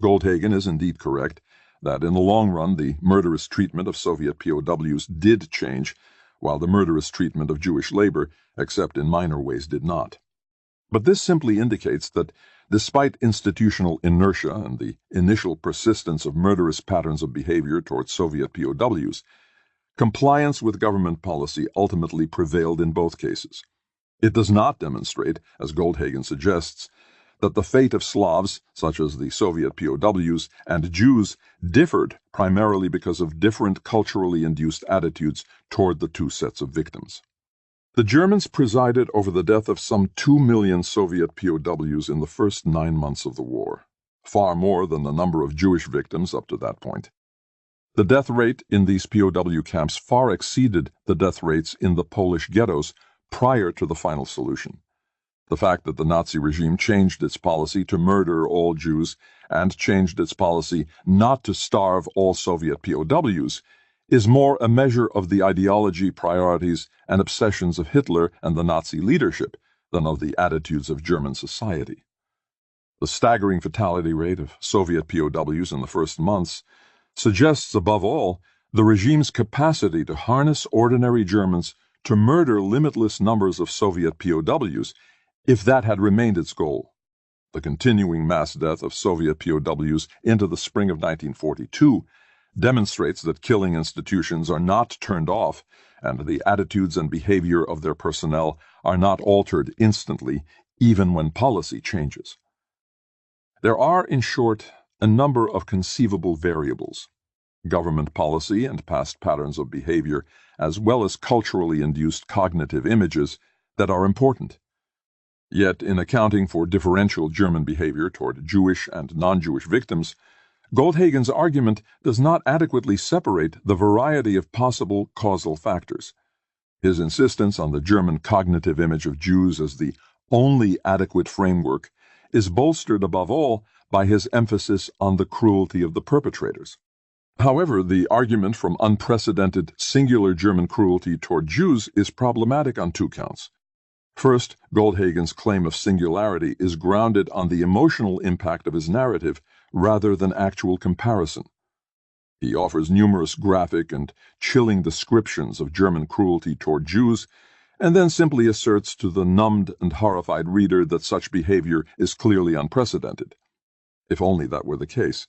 Goldhagen is indeed correct that in the long run the murderous treatment of Soviet POWs did change, while the murderous treatment of Jewish labor, except in minor ways, did not. But this simply indicates that, despite institutional inertia and the initial persistence of murderous patterns of behavior towards Soviet POWs, compliance with government policy ultimately prevailed in both cases. It does not demonstrate, as Goldhagen suggests, that the fate of Slavs, such as the Soviet POWs, and Jews differed primarily because of different culturally induced attitudes toward the two sets of victims. The Germans presided over the death of some 2 million Soviet POWs in the first 9 months of the war, far more than the number of Jewish victims up to that point. The death rate in these POW camps far exceeded the death rates in the Polish ghettos prior to the final solution. The fact that the Nazi regime changed its policy to murder all Jews and changed its policy not to starve all Soviet POWs is more a measure of the ideology, priorities, and obsessions of Hitler and the Nazi leadership than of the attitudes of German society. The staggering fatality rate of Soviet POWs in the first months suggests, above all, the regime's capacity to harness ordinary Germans to murder limitless numbers of Soviet POWs if that had remained its goal. The continuing mass death of Soviet POWs into the spring of 1942 demonstrates that killing institutions are not turned off and the attitudes and behavior of their personnel are not altered instantly, even when policy changes. There are, in short, a number of conceivable variables: government policy and past patterns of behavior, as well as culturally induced cognitive images, that are important. Yet, in accounting for differential German behavior toward Jewish and non-Jewish victims, Goldhagen's argument does not adequately separate the variety of possible causal factors. His insistence on the German cognitive image of Jews as the only adequate framework is bolstered above all by his emphasis on the cruelty of the perpetrators. However, the argument from unprecedented singular German cruelty toward Jews is problematic on two counts. First, Goldhagen's claim of singularity is grounded on the emotional impact of his narrative rather than actual comparison. He offers numerous graphic and chilling descriptions of German cruelty toward Jews, and then simply asserts to the numbed and horrified reader that such behavior is clearly unprecedented. If only that were the case.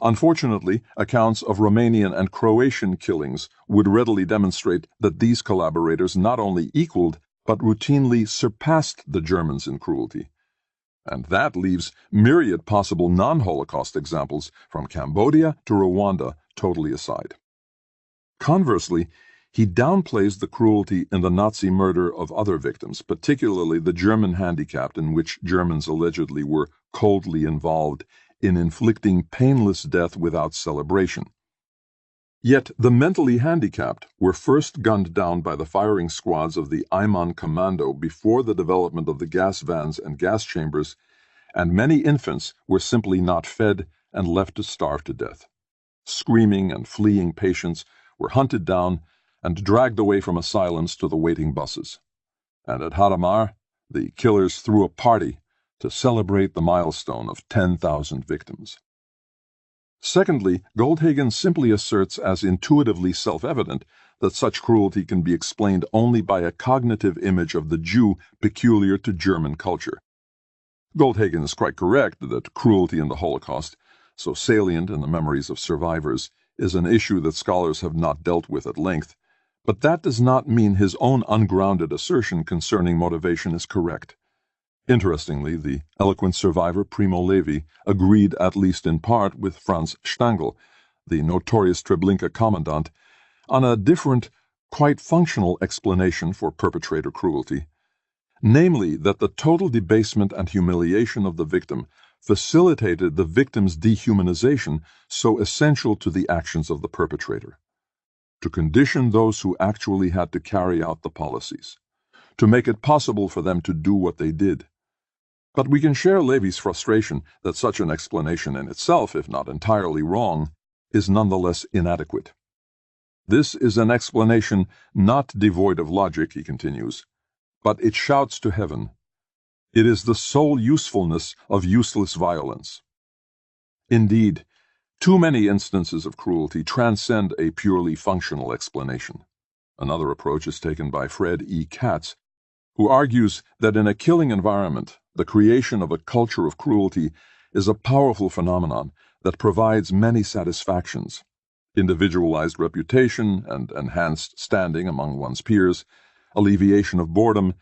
Unfortunately, accounts of Romanian and Croatian killings would readily demonstrate that these collaborators not only equaled but routinely surpassed the Germans in cruelty. And that leaves myriad possible non-Holocaust examples from Cambodia to Rwanda totally aside. Conversely, he downplays the cruelty in the Nazi murder of other victims, particularly the German handicapped, in which Germans allegedly were coldly involved in inflicting painless death without celebration. Yet the mentally handicapped were first gunned down by the firing squads of the Ayman Commando before the development of the gas vans and gas chambers, and many infants were simply not fed and left to starve to death. Screaming and fleeing patients were hunted down and dragged away from asylums to the waiting buses. And at Hadamar, the killers threw a party to celebrate the milestone of 10,000 victims. Secondly, Goldhagen simply asserts as intuitively self-evident that such cruelty can be explained only by a cognitive image of the Jew peculiar to German culture. Goldhagen is quite correct that cruelty in the Holocaust, so salient in the memories of survivors, is an issue that scholars have not dealt with at length, but that does not mean his own ungrounded assertion concerning motivation is correct. Interestingly, the eloquent survivor Primo Levi agreed at least in part with Franz Stangl, the notorious Treblinka commandant, on a different, quite functional explanation for perpetrator cruelty, namely that the total debasement and humiliation of the victim facilitated the victim's dehumanization so essential to the actions of the perpetrator. To condition those who actually had to carry out the policies, to make it possible for them to do what they did. But we can share Levy's frustration that such an explanation in itself, if not entirely wrong, is nonetheless inadequate. This is an explanation not devoid of logic, he continues, but it shouts to heaven. It is the sole usefulness of useless violence. Indeed, too many instances of cruelty transcend a purely functional explanation. Another approach is taken by Fred E. Katz, who argues that in a killing environment, the creation of a culture of cruelty is a powerful phenomenon that provides many satisfactions: individualized reputation and enhanced standing among one's peers, alleviation of boredom,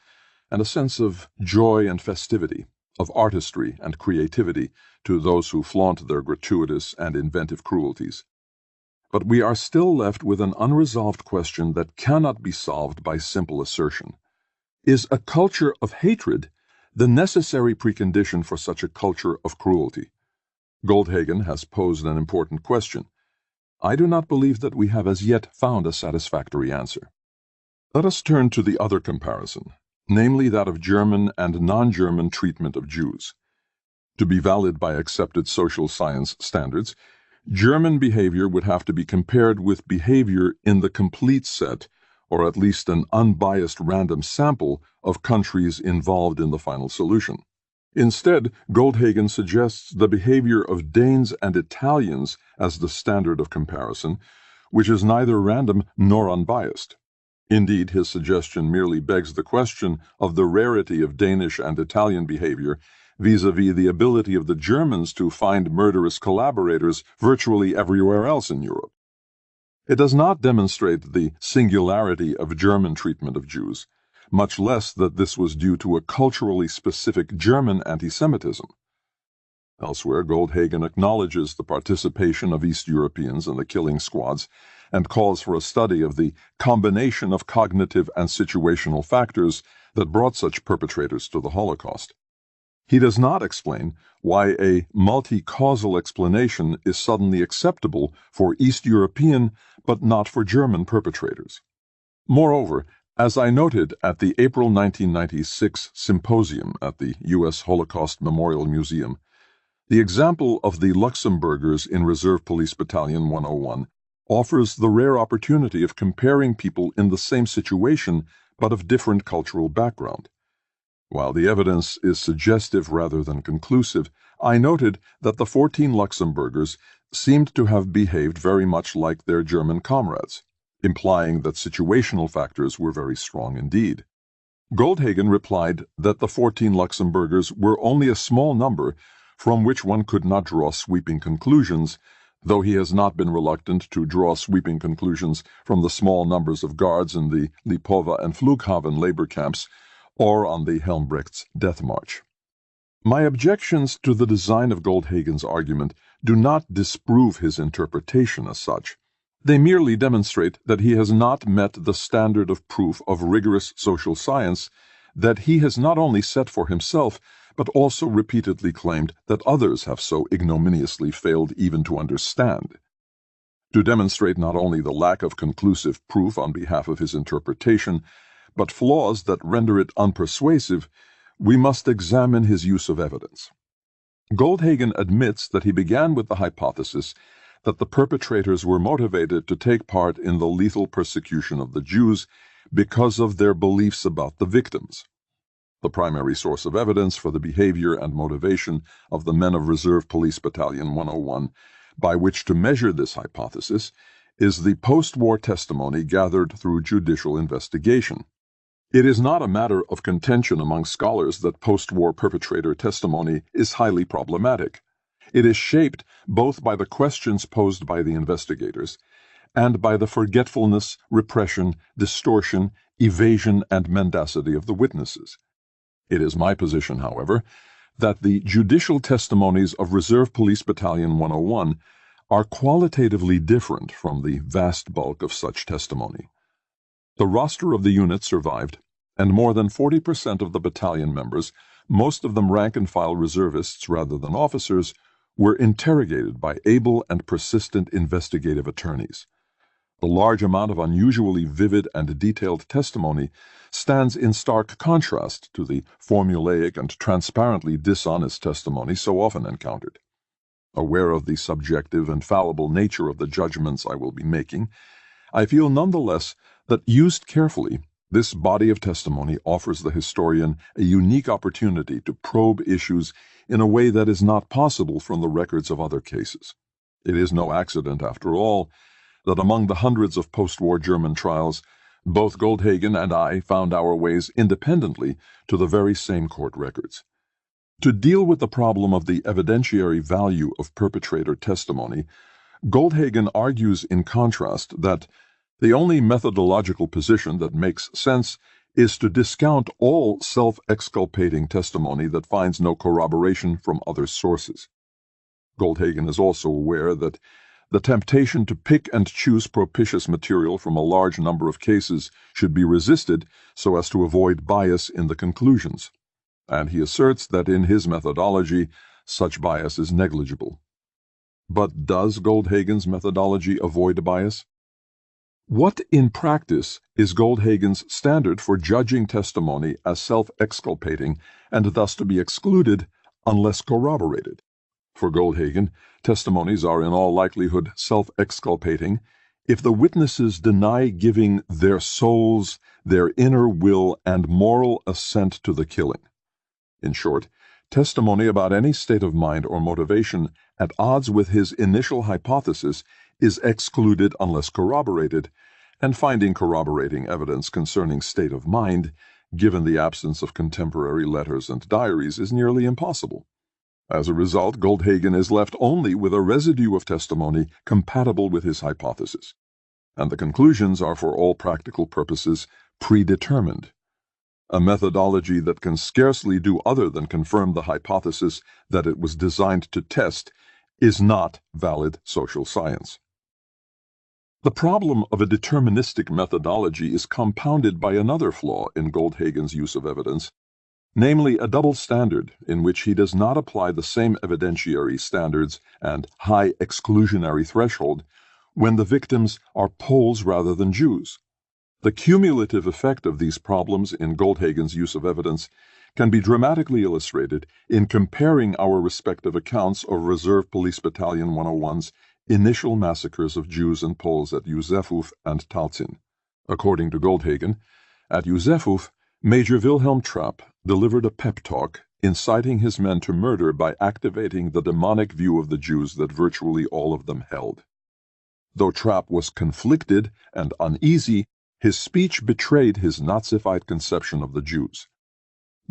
and a sense of joy and festivity, of artistry and creativity to those who flaunt their gratuitous and inventive cruelties. But we are still left with an unresolved question that cannot be solved by simple assertion. Is a culture of hatred the necessary precondition for such a culture of cruelty? Goldhagen has posed an important question. I do not believe that we have as yet found a satisfactory answer. Let us turn to the other comparison, namely that of German and non-German treatment of Jews. To be valid by accepted social science standards, German behavior would have to be compared with behavior in the complete set, or at least an unbiased random sample of countries involved in the final solution. Instead, Goldhagen suggests the behavior of Danes and Italians as the standard of comparison, which is neither random nor unbiased. Indeed, his suggestion merely begs the question of the rarity of Danish and Italian behavior vis-à-vis the ability of the Germans to find murderous collaborators virtually everywhere else in Europe. It does not demonstrate the singularity of German treatment of Jews, much less that this was due to a culturally specific German anti-Semitism. Elsewhere, Goldhagen acknowledges the participation of East Europeans in the killing squads and calls for a study of the combination of cognitive and situational factors that brought such perpetrators to the Holocaust. He does not explain why a multi-causal explanation is suddenly acceptable for East European but not for German perpetrators. Moreover, as I noted at the April 1996 symposium at the U.S. Holocaust Memorial Museum, the example of the Luxembourgers in Reserve Police Battalion 101 offers the rare opportunity of comparing people in the same situation but of different cultural background. While the evidence is suggestive rather than conclusive, I noted that the 14 Luxembourgers seemed to have behaved very much like their German comrades, implying that situational factors were very strong indeed. Goldhagen replied that the 14 Luxembourgers were only a small number from which one could not draw sweeping conclusions, though he has not been reluctant to draw sweeping conclusions from the small numbers of guards in the Lipova and Flughaven labor camps or on the Helmbrechts death march. My objections to the design of Goldhagen's argument do not disprove his interpretation as such. They merely demonstrate that he has not met the standard of proof of rigorous social science that he has not only set for himself, but also repeatedly claimed that others have so ignominiously failed even to understand. To demonstrate not only the lack of conclusive proof on behalf of his interpretation, but flaws that render it unpersuasive, we must examine his use of evidence. Goldhagen admits that he began with the hypothesis that the perpetrators were motivated to take part in the lethal persecution of the Jews because of their beliefs about the victims. The primary source of evidence for the behavior and motivation of the men of Reserve Police Battalion 101 by which to measure this hypothesis is the post-war testimony gathered through judicial investigation. It is not a matter of contention among scholars that post-war perpetrator testimony is highly problematic. It is shaped both by the questions posed by the investigators and by the forgetfulness, repression, distortion, evasion, and mendacity of the witnesses. It is my position, however, that the judicial testimonies of Reserve Police Battalion 101 are qualitatively different from the vast bulk of such testimony. The roster of the unit survived, and more than 40% of the battalion members, most of them rank-and-file reservists rather than officers, were interrogated by able and persistent investigative attorneys. The large amount of unusually vivid and detailed testimony stands in stark contrast to the formulaic and transparently dishonest testimony so often encountered. Aware of the subjective and fallible nature of the judgments I will be making, I feel nonetheless that, used carefully, this body of testimony offers the historian a unique opportunity to probe issues in a way that is not possible from the records of other cases. It is no accident, after all, that among the hundreds of post-war German trials, both Goldhagen and I found our ways independently to the very same court records. To deal with the problem of the evidentiary value of perpetrator testimony, Goldhagen argues in contrast that the only methodological position that makes sense is to discount all self-exculpating testimony that finds no corroboration from other sources. Goldhagen is also aware that the temptation to pick and choose propitious material from a large number of cases should be resisted so as to avoid bias in the conclusions, and he asserts that in his methodology such bias is negligible. But does Goldhagen's methodology avoid bias? What in practice is Goldhagen's standard for judging testimony as self-exculpating and thus to be excluded unless corroborated? For Goldhagen, testimonies are in all likelihood self-exculpating if the witnesses deny giving their souls, their inner will, and moral assent to the killing. In short, testimony about any state of mind or motivation at odds with his initial hypothesis is excluded unless corroborated, and finding corroborating evidence concerning state of mind, given the absence of contemporary letters and diaries, is nearly impossible. As a result, Goldhagen is left only with a residue of testimony compatible with his hypothesis, and the conclusions are for all practical purposes predetermined, a methodology that can scarcely do other than confirm the hypothesis that it was designed to test is not valid social science. The problem of a deterministic methodology is compounded by another flaw in Goldhagen's use of evidence, namely a double standard in which he does not apply the same evidentiary standards and high exclusionary threshold when the victims are Poles rather than Jews. The cumulative effect of these problems in Goldhagen's use of evidence can be dramatically illustrated in comparing our respective accounts of Reserve Police Battalion 101's initial massacres of Jews and Poles at Józefów and Talcin. According to Goldhagen, at Józefów, Major Wilhelm Trapp delivered a pep talk inciting his men to murder by activating the demonic view of the Jews that virtually all of them held. Though Trapp was conflicted and uneasy, his speech betrayed his Nazified conception of the Jews.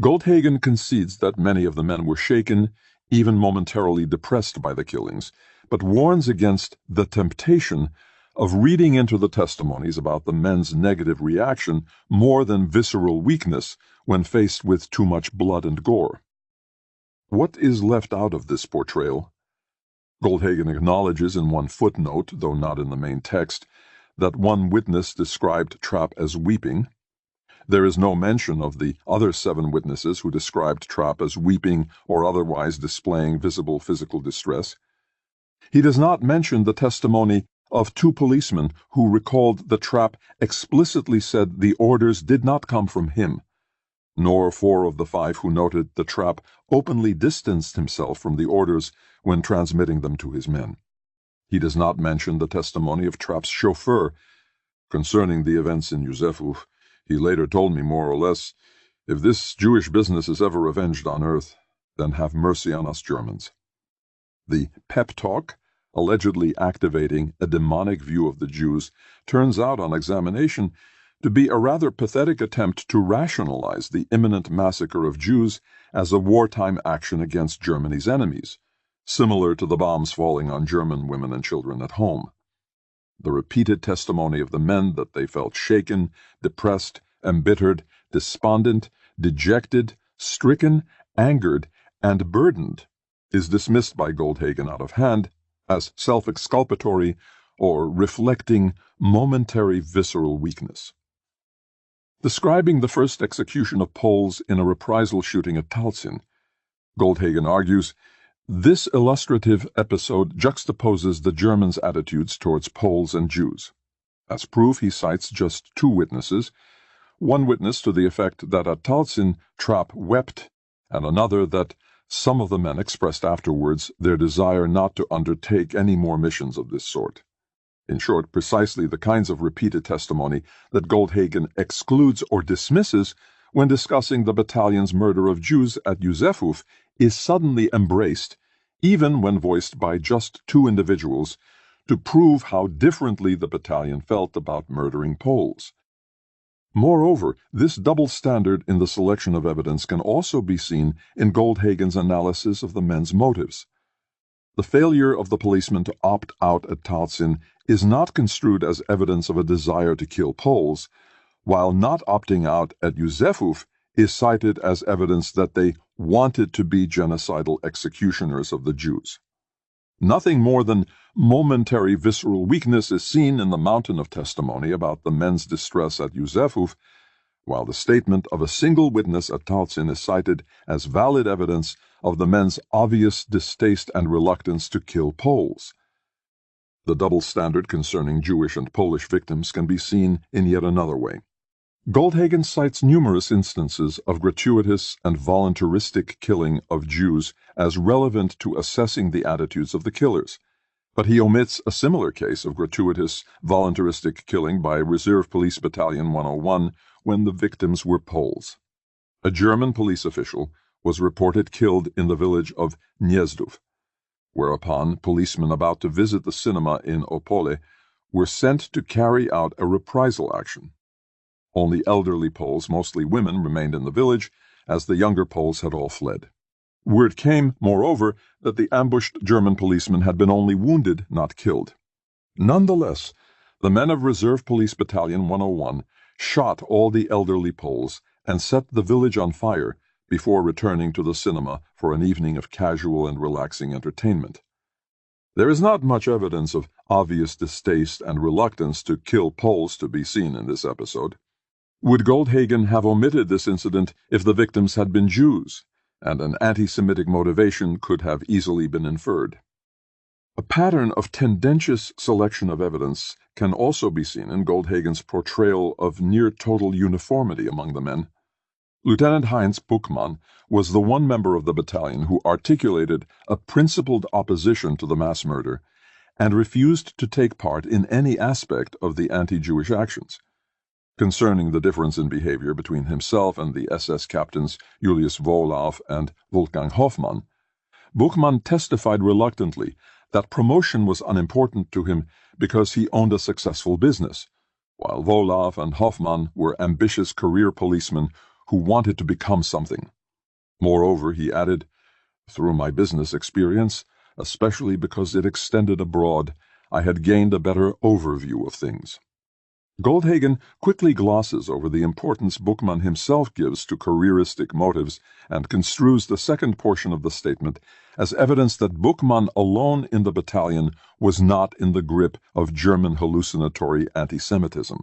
Goldhagen concedes that many of the men were shaken, even momentarily depressed by the killings, but warns against the temptation of reading into the testimonies about the men's negative reaction more than visceral weakness when faced with too much blood and gore. What is left out of this portrayal? Goldhagen acknowledges in one footnote, though not in the main text, that one witness described Trapp as weeping. There is no mention of the other 7 witnesses who described Trapp as weeping or otherwise displaying visible physical distress. He does not mention the testimony of 2 policemen who recalled that Trapp explicitly said the orders did not come from him, nor 4 of the 5 who noted that Trapp openly distanced himself from the orders when transmitting them to his men. He does not mention the testimony of Trapp's chauffeur concerning the events in Józefów. He later told me, more or less, "If this Jewish business is ever avenged on earth, then have mercy on us Germans." The pep talk, allegedly activating a demonic view of the Jews, turns out on examination to be a rather pathetic attempt to rationalize the imminent massacre of Jews as a wartime action against Germany's enemies, similar to the bombs falling on German women and children at home. The repeated testimony of the men that they felt shaken, depressed, embittered, despondent, dejected, stricken, angered, and burdened is dismissed by Goldhagen out of hand as self-exculpatory or reflecting momentary visceral weakness. Describing the first execution of Poles in a reprisal shooting at Talzin, Goldhagen argues, this illustrative episode juxtaposes the Germans' attitudes towards Poles and Jews. As proof, he cites just two witnesses, one witness to the effect that at Talzin Trapp wept, and another that some of the men expressed afterwards their desire not to undertake any more missions of this sort. In short, precisely the kinds of repeated testimony that Goldhagen excludes or dismisses when discussing the battalion's murder of Jews at Józefów is suddenly embraced, even when voiced by just two individuals, to prove how differently the battalion felt about murdering Poles. Moreover, this double standard in the selection of evidence can also be seen in Goldhagen's analysis of the men's motives. The failure of the policemen to opt out at Talzin is not construed as evidence of a desire to kill Poles, while not opting out at Józefów is cited as evidence that they wanted to be genocidal executioners of the Jews. Nothing more than momentary visceral weakness is seen in the mountain of testimony about the men's distress at Józefów, while the statement of a single witness at Talzin is cited as valid evidence of the men's obvious distaste and reluctance to kill Poles. The double standard concerning Jewish and Polish victims can be seen in yet another way. Goldhagen cites numerous instances of gratuitous and voluntaristic killing of Jews as relevant to assessing the attitudes of the killers, but he omits a similar case of gratuitous, voluntaristic killing by Reserve Police Battalion 101 when the victims were Poles. A German police official was reported killed in the village of Gniezdów, whereupon policemen about to visit the cinema in Opole were sent to carry out a reprisal action. Only elderly Poles, mostly women, remained in the village, as the younger Poles had all fled. Word came, moreover, that the ambushed German policemen had been only wounded, not killed. Nonetheless, the men of Reserve Police Battalion 101 shot all the elderly Poles and set the village on fire before returning to the cinema for an evening of casual and relaxing entertainment. There is not much evidence of obvious distaste and reluctance to kill Poles to be seen in this episode. Would Goldhagen have omitted this incident if the victims had been Jews, and an anti-Semitic motivation could have easily been inferred? A pattern of tendentious selection of evidence can also be seen in Goldhagen's portrayal of near-total uniformity among the men. Lieutenant Heinz Buchmann was the one member of the battalion who articulated a principled opposition to the mass murder and refused to take part in any aspect of the anti-Jewish actions. Concerning the difference in behavior between himself and the SS captains Julius Wohlauf and Wolfgang Hoffmann, Buchmann testified reluctantly that promotion was unimportant to him because he owned a successful business, while Wohlauf and Hoffmann were ambitious career policemen who wanted to become something. Moreover, he added, through my business experience, especially because it extended abroad, I had gained a better overview of things. Goldhagen quickly glosses over the importance Buchmann himself gives to careeristic motives and construes the second portion of the statement as evidence that Buchmann alone in the battalion was not in the grip of German hallucinatory anti-Semitism.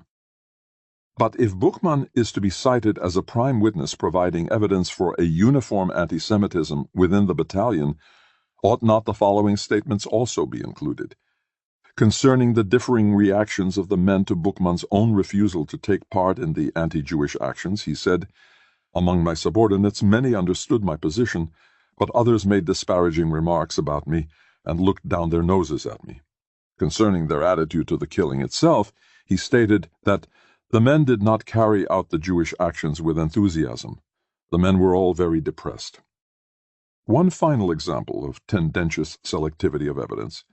But if Buchmann is to be cited as a prime witness providing evidence for a uniform anti-Semitism within the battalion, ought not the following statements also be included? Concerning the differing reactions of the men to Buchmann's own refusal to take part in the anti-Jewish actions, he said, "Among my subordinates many understood my position, but others made disparaging remarks about me and looked down their noses at me." Concerning their attitude to the killing itself, he stated that the men did not carry out the Jewish actions with enthusiasm. The men were all very depressed. One final example of tendentious selectivity of evidence.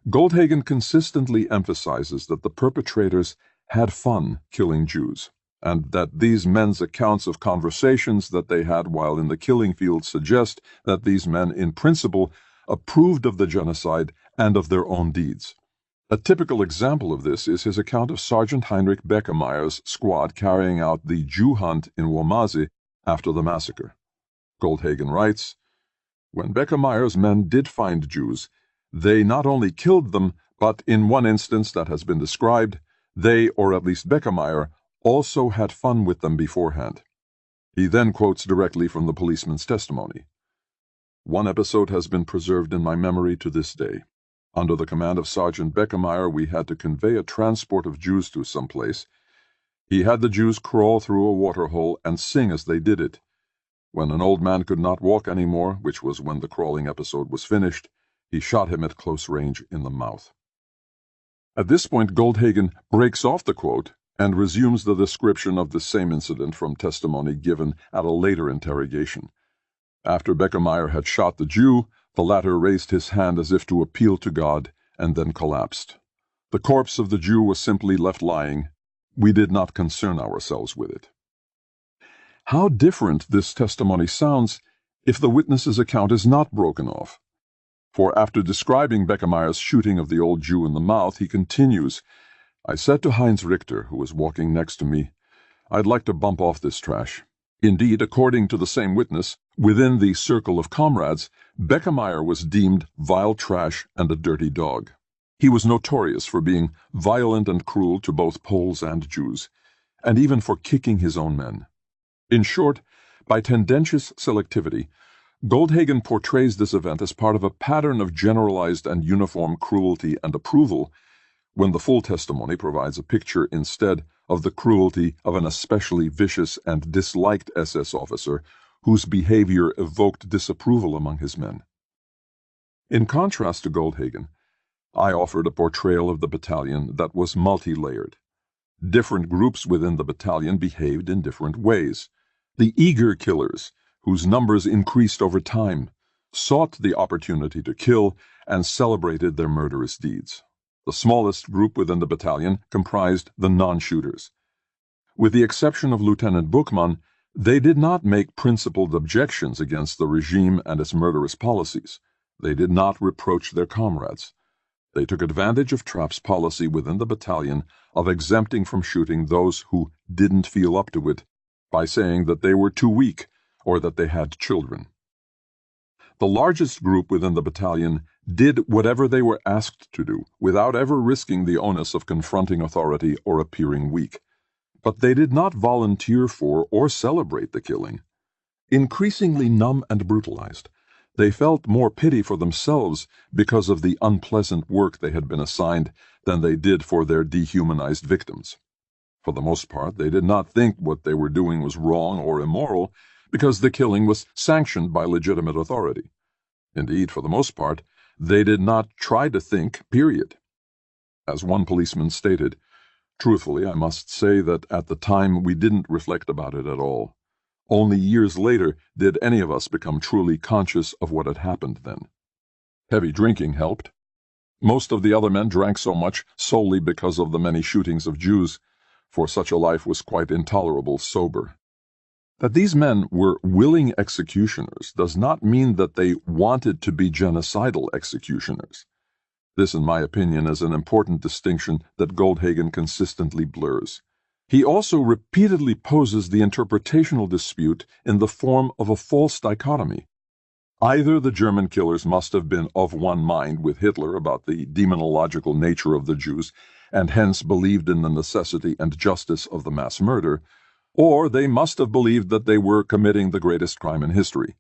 Goldhagen consistently emphasizes that the perpetrators had fun killing Jews, and that these men's accounts of conversations that they had while in the killing field suggest that these men, in principle, approved of the genocide and of their own deeds. A typical example of this is his account of Sergeant Heinrich Beckermeyer's squad carrying out the Jew hunt in Womasi after the massacre. Goldhagen writes, "When Beckermeyer's men did find Jews, they not only killed them, but in one instance that has been described, they, or at least Beckermeyer, also had fun with them beforehand." He then quotes directly from the policeman's testimony. "One episode has been preserved in my memory to this day. Under the command of Sergeant Beckermeyer, we had to convey a transport of Jews to some place. He had the Jews crawl through a waterhole and sing as they did it. When an old man could not walk any more, which was when the crawling episode was finished, he shot him at close range in the mouth." At this point, Goldhagen breaks off the quote and resumes the description of the same incident from testimony given at a later interrogation. After Beckermeyer had shot the Jew, the latter raised his hand as if to appeal to God and then collapsed. The corpse of the Jew was simply left lying. We did not concern ourselves with it. How different this testimony sounds if the witness's account is not broken off. For after describing Beckermeyer's shooting of the old Jew in the mouth, he continues, "I said to Heinz Richter, who was walking next to me, 'I'd like to bump off this trash.' Indeed, according to the same witness, within the circle of comrades, Beckermeyer was deemed vile trash and a dirty dog. He was notorious for being violent and cruel to both Poles and Jews, and even for kicking his own men. In short, by tendentious selectivity, Goldhagen portrays this event as part of a pattern of generalized and uniform cruelty and approval, when the full testimony provides a picture instead of the cruelty of an especially vicious and disliked SS officer whose behavior evoked disapproval among his men. In contrast to Goldhagen, I offered a portrayal of the battalion that was multi-layered. Different groups within the battalion behaved in different ways. The eager killers, whose numbers increased over time, sought the opportunity to kill and celebrated their murderous deeds. The smallest group within the battalion comprised the non-shooters. With the exception of Lieutenant Buchmann, they did not make principled objections against the regime and its murderous policies. They did not reproach their comrades. They took advantage of Trapp's policy within the battalion of exempting from shooting those who didn't feel up to it by saying that they were too weak or that they had children. The largest group within the battalion did whatever they were asked to do without ever risking the onus of confronting authority or appearing weak. But they did not volunteer for or celebrate the killing. Increasingly numb and brutalized, they felt more pity for themselves because of the unpleasant work they had been assigned than they did for their dehumanized victims. For the most part, they did not think what they were doing was wrong or immoral because the killing was sanctioned by legitimate authority. Indeed, for the most part, they did not try to think, period. As one policeman stated, "Truthfully, I must say that at the time we didn't reflect about it at all. Only years later did any of us become truly conscious of what had happened then." Heavy drinking helped. Most of the other men drank so much solely because of the many shootings of Jews, for such a life was quite intolerable sober. That these men were willing executioners does not mean that they wanted to be genocidal executioners. This, in my opinion, is an important distinction that Goldhagen consistently blurs. He also repeatedly poses the interpretational dispute in the form of a false dichotomy. Either the German killers must have been of one mind with Hitler about the demonological nature of the Jews, and hence believed in the necessity and justice of the mass murder, or they must have believed that they were committing the greatest crime in history.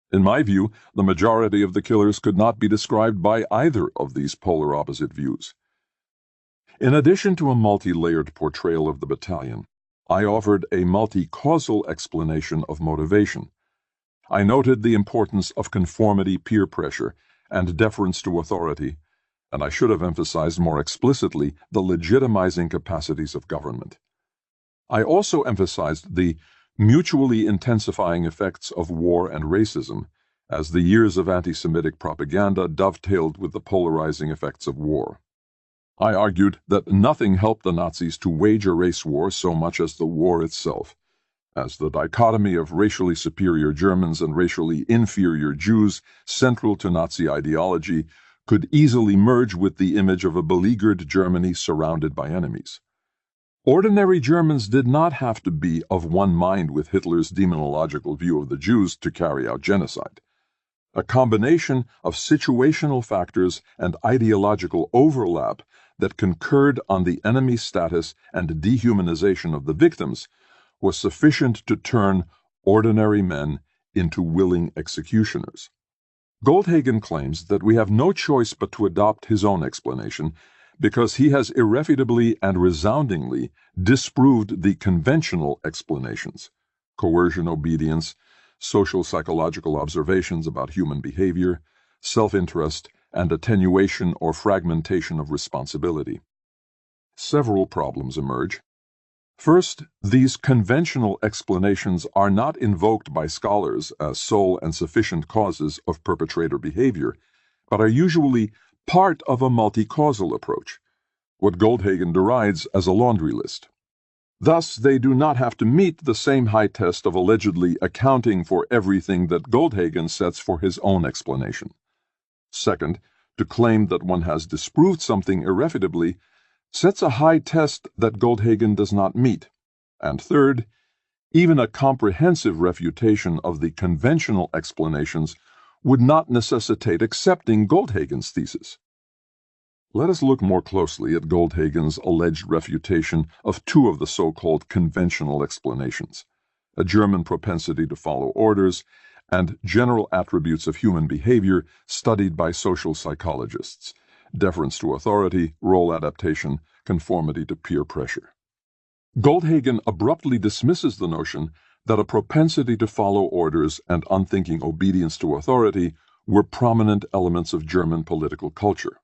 In my view, the majority of the killers could not be described by either of these polar opposite views. In addition to a multi-layered portrayal of the battalion, I offered a multi-causal explanation of motivation. I noted the importance of conformity peer pressure and deference to authority, and I should have emphasized more explicitly the legitimizing capacities of government. I also emphasized the mutually intensifying effects of war and racism, as the years of anti-Semitic propaganda dovetailed with the polarizing effects of war. I argued that nothing helped the Nazis to wage a race war so much as the war itself, as the dichotomy of racially superior Germans and racially inferior Jews central to Nazi ideology could easily merge with the image of a beleaguered Germany surrounded by enemies. Ordinary Germans did not have to be of one mind with Hitler's demonological view of the Jews to carry out genocide. A combination of situational factors and ideological overlap that concurred on the enemy status and dehumanization of the victims was sufficient to turn ordinary men into willing executioners. Goldhagen claims that we have no choice but to adopt his own explanation because he has irrefutably and resoundingly disproved the conventional explanations: coercion, obedience, social psychological observations about human behavior, self-interest, and attenuation or fragmentation of responsibility. Several problems emerge. First, these conventional explanations are not invoked by scholars as sole and sufficient causes of perpetrator behavior, but are usually part of a multi-causal approach, what Goldhagen derides as a laundry list. Thus, they do not have to meet the same high test of allegedly accounting for everything that Goldhagen sets for his own explanation. Second, to claim that one has disproved something irrefutably sets a high test that Goldhagen does not meet. And third, even a comprehensive refutation of the conventional explanations would not necessitate accepting Goldhagen's thesis. Let us look more closely at Goldhagen's alleged refutation of two of the so-called conventional explanations: a German propensity to follow orders and general attributes of human behavior studied by social psychologists: deference to authority, role adaptation, conformity to peer pressure. Goldhagen abruptly dismisses the notion that a propensity to follow orders and unthinking obedience to authority were prominent elements of German political culture.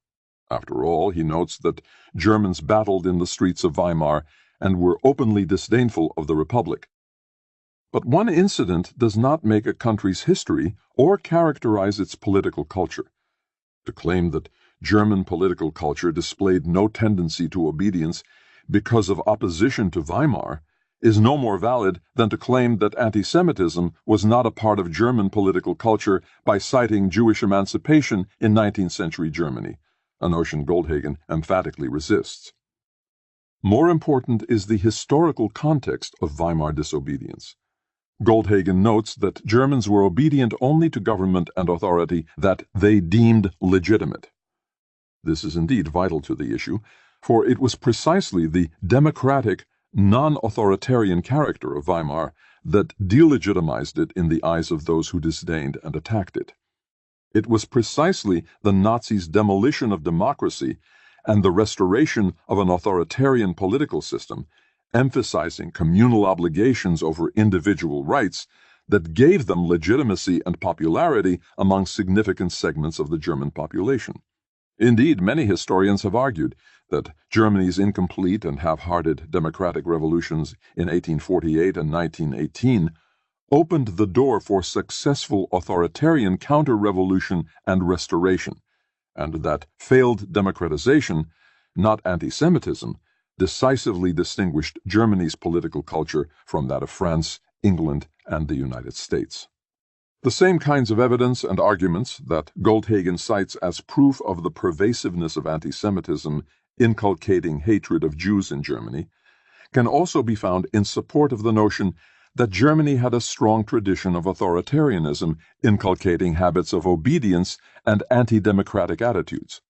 After all, he notes that Germans battled in the streets of Weimar and were openly disdainful of the Republic. But one incident does not make a country's history or characterize its political culture. To claim that German political culture displayed no tendency to obedience because of opposition to Weimar is no more valid than to claim that anti-Semitism was not a part of German political culture by citing Jewish emancipation in 19th century Germany, a notion Goldhagen emphatically resists. More important is the historical context of Weimar disobedience. Goldhagen notes that Germans were obedient only to government and authority that they deemed legitimate. This is indeed vital to the issue, for it was precisely the democratic, non-authoritarian character of Weimar that delegitimized it in the eyes of those who disdained and attacked it. It was precisely the Nazis' demolition of democracy and the restoration of an authoritarian political system, emphasizing communal obligations over individual rights, that gave them legitimacy and popularity among significant segments of the German population. Indeed, many historians have argued that Germany's incomplete and half-hearted democratic revolutions in 1848 and 1918 opened the door for successful authoritarian counter-revolution and restoration, and that failed democratization, not anti-Semitism, decisively distinguished Germany's political culture from that of France, England, and the United States. The same kinds of evidence and arguments that Goldhagen cites as proof of the pervasiveness of anti-Semitism inculcating hatred of Jews in Germany can also be found in support of the notion that Germany had a strong tradition of authoritarianism inculcating habits of obedience and anti-democratic attitudes.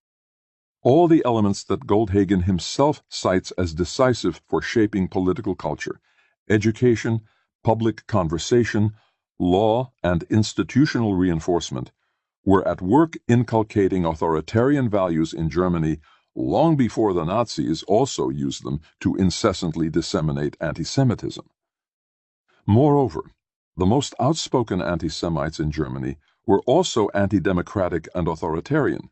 All the elements that Goldhagen himself cites as decisive for shaping political culture: education, public conversation, law, and institutional reinforcement, were at work inculcating authoritarian values in Germany long before the Nazis also used them to incessantly disseminate anti-Semitism. Moreover, the most outspoken anti-Semites in Germany were also anti-democratic and authoritarian.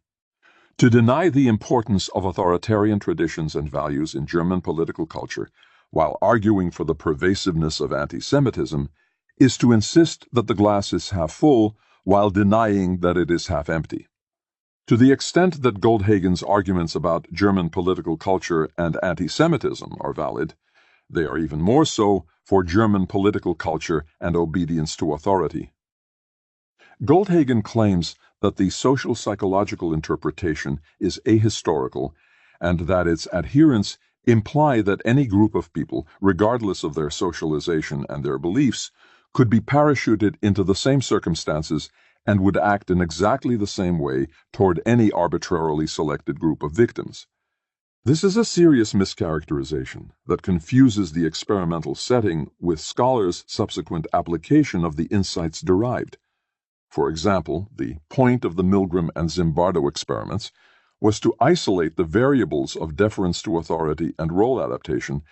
To deny the importance of authoritarian traditions and values in German political culture, while arguing for the pervasiveness of anti-Semitism, is to insist that the glass is half full while denying that it is half empty. To the extent that Goldhagen's arguments about German political culture and anti-Semitism are valid, they are even more so for German political culture and obedience to authority. Goldhagen claims that the social psychological interpretation is ahistorical and that its adherents imply that any group of people, regardless of their socialization and their beliefs, could be parachuted into the same circumstances and would act in exactly the same way toward any arbitrarily selected group of victims. This is a serious mischaracterization that confuses the experimental setting with scholars' subsequent application of the insights derived. For example, the point of the Milgram and Zimbardo experiments was to isolate the variables of deference to authority and role adaptation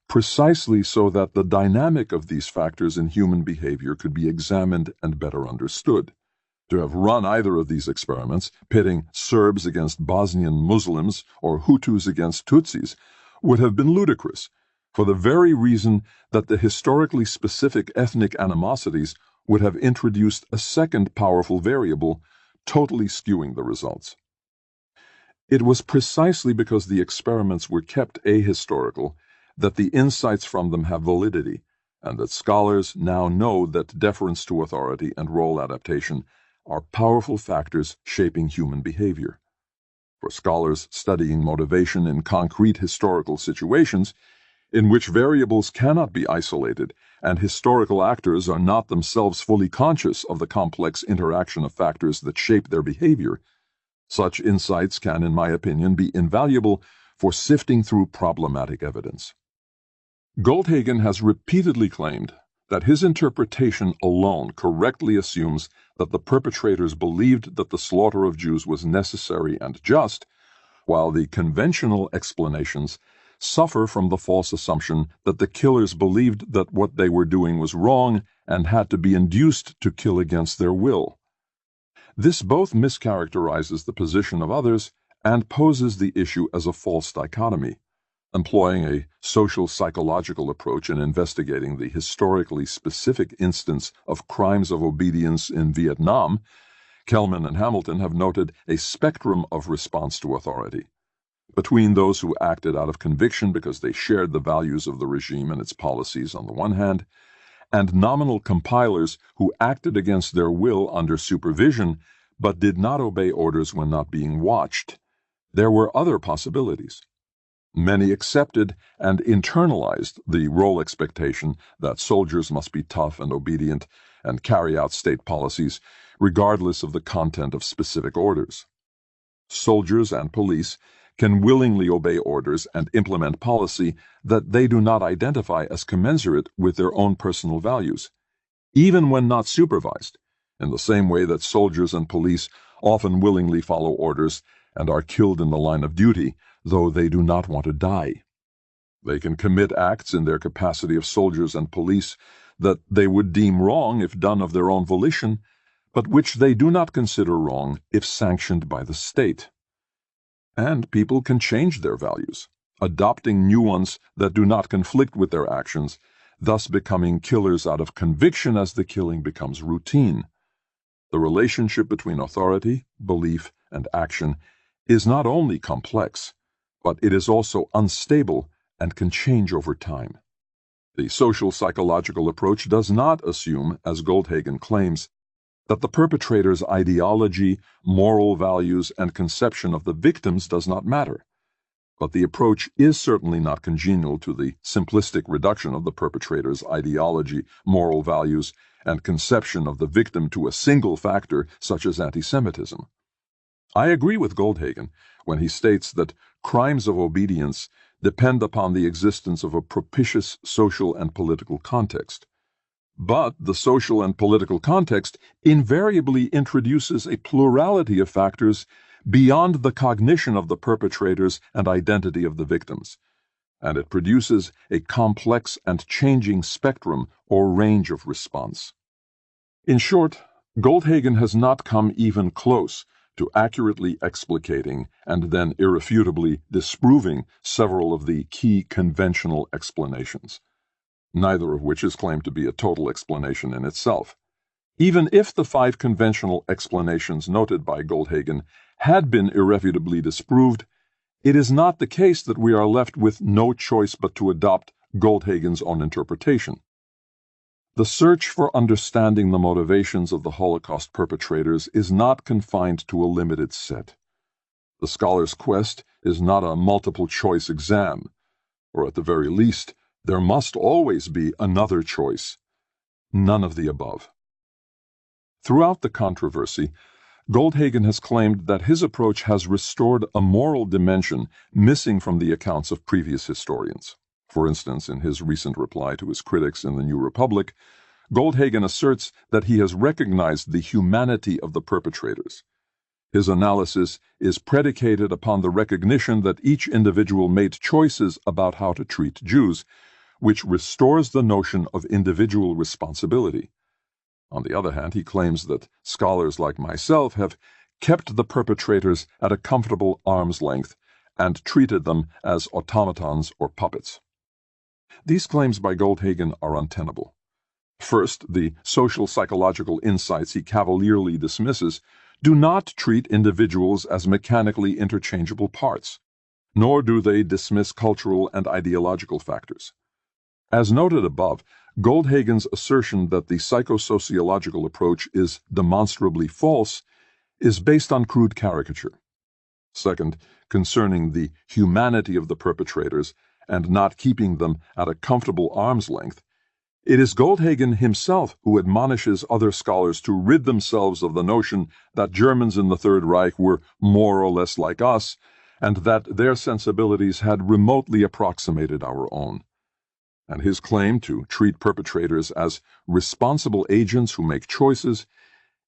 precisely so that the dynamic of these factors in human behavior could be examined and better understood. To have run either of these experiments, pitting Serbs against Bosnian Muslims or Hutus against Tutsis, would have been ludicrous, for the very reason that the historically specific ethnic animosities would have introduced a second powerful variable, totally skewing the results. It was precisely because the experiments were kept ahistorical that the insights from them have validity, and that scholars now know that deference to authority and role adaptation are powerful factors shaping human behavior. For scholars studying motivation in concrete historical situations, in which variables cannot be isolated and historical actors are not themselves fully conscious of the complex interaction of factors that shape their behavior, such insights can, in my opinion, be invaluable for sifting through problematic evidence. Goldhagen has repeatedly claimed that his interpretation alone correctly assumes that the perpetrators believed that the slaughter of Jews was necessary and just, while the conventional explanations suffer from the false assumption that the killers believed that what they were doing was wrong and had to be induced to kill against their will. This both mischaracterizes the position of others and poses the issue as a false dichotomy. Employing a social psychological approach in investigating the historically specific instance of crimes of obedience in Vietnam, Kelman and Hamilton have noted a spectrum of response to authority. Between those who acted out of conviction because they shared the values of the regime and its policies on the one hand, and nominal compilers who acted against their will under supervision but did not obey orders when not being watched, there were other possibilities. Many accepted and internalized the role expectation that soldiers must be tough and obedient and carry out state policies, regardless of the content of specific orders. Soldiers and police can willingly obey orders and implement policy that they do not identify as commensurate with their own personal values, even when not supervised, in the same way that soldiers and police often willingly follow orders and are killed in the line of duty, though they do not want to die. They can commit acts in their capacity of soldiers and police that they would deem wrong if done of their own volition, but which they do not consider wrong if sanctioned by the state. And people can change their values, adopting new ones that do not conflict with their actions, thus becoming killers out of conviction as the killing becomes routine. The relationship between authority, belief, and action is not only complex, but it is also unstable and can change over time. The social psychological approach does not assume, as Goldhagen claims, that the perpetrator's ideology, moral values, and conception of the victims does not matter. But the approach is certainly not congenial to the simplistic reduction of the perpetrator's ideology, moral values, and conception of the victim to a single factor such as anti-Semitism. I agree with Goldhagen when he states that crimes of obedience depend upon the existence of a propitious social and political context. But the social and political context invariably introduces a plurality of factors beyond the cognition of the perpetrators and identity of the victims, and it produces a complex and changing spectrum or range of response. In short, Goldhagen has not come even close to accurately explicating and then irrefutably disproving several of the key conventional explanations, neither of which is claimed to be a total explanation in itself. Even if the 5 conventional explanations noted by Goldhagen had been irrefutably disproved, it is not the case that we are left with no choice but to adopt Goldhagen's own interpretation. The search for understanding the motivations of the Holocaust perpetrators is not confined to a limited set. The scholar's quest is not a multiple-choice exam, or at the very least, there must always be another choice. None of the above. Throughout the controversy, Goldhagen has claimed that his approach has restored a moral dimension missing from the accounts of previous historians. For instance, in his recent reply to his critics in the New Republic, Goldhagen asserts that he has recognized the humanity of the perpetrators. His analysis is predicated upon the recognition that each individual made choices about how to treat Jews, which restores the notion of individual responsibility. On the other hand, he claims that scholars like myself have kept the perpetrators at a comfortable arm's length and treated them as automatons or puppets. These claims by Goldhagen are untenable. First, the social-psychological insights he cavalierly dismisses do not treat individuals as mechanically interchangeable parts, nor do they dismiss cultural and ideological factors. As noted above, Goldhagen's assertion that the psychosociological approach is demonstrably false is based on crude caricature. Second, concerning the humanity of the perpetrators and not keeping them at a comfortable arm's length, it is Goldhagen himself who admonishes other scholars to rid themselves of the notion that Germans in the Third Reich were more or less like us, and that their sensibilities had remotely approximated our own. And his claim to treat perpetrators as responsible agents who make choices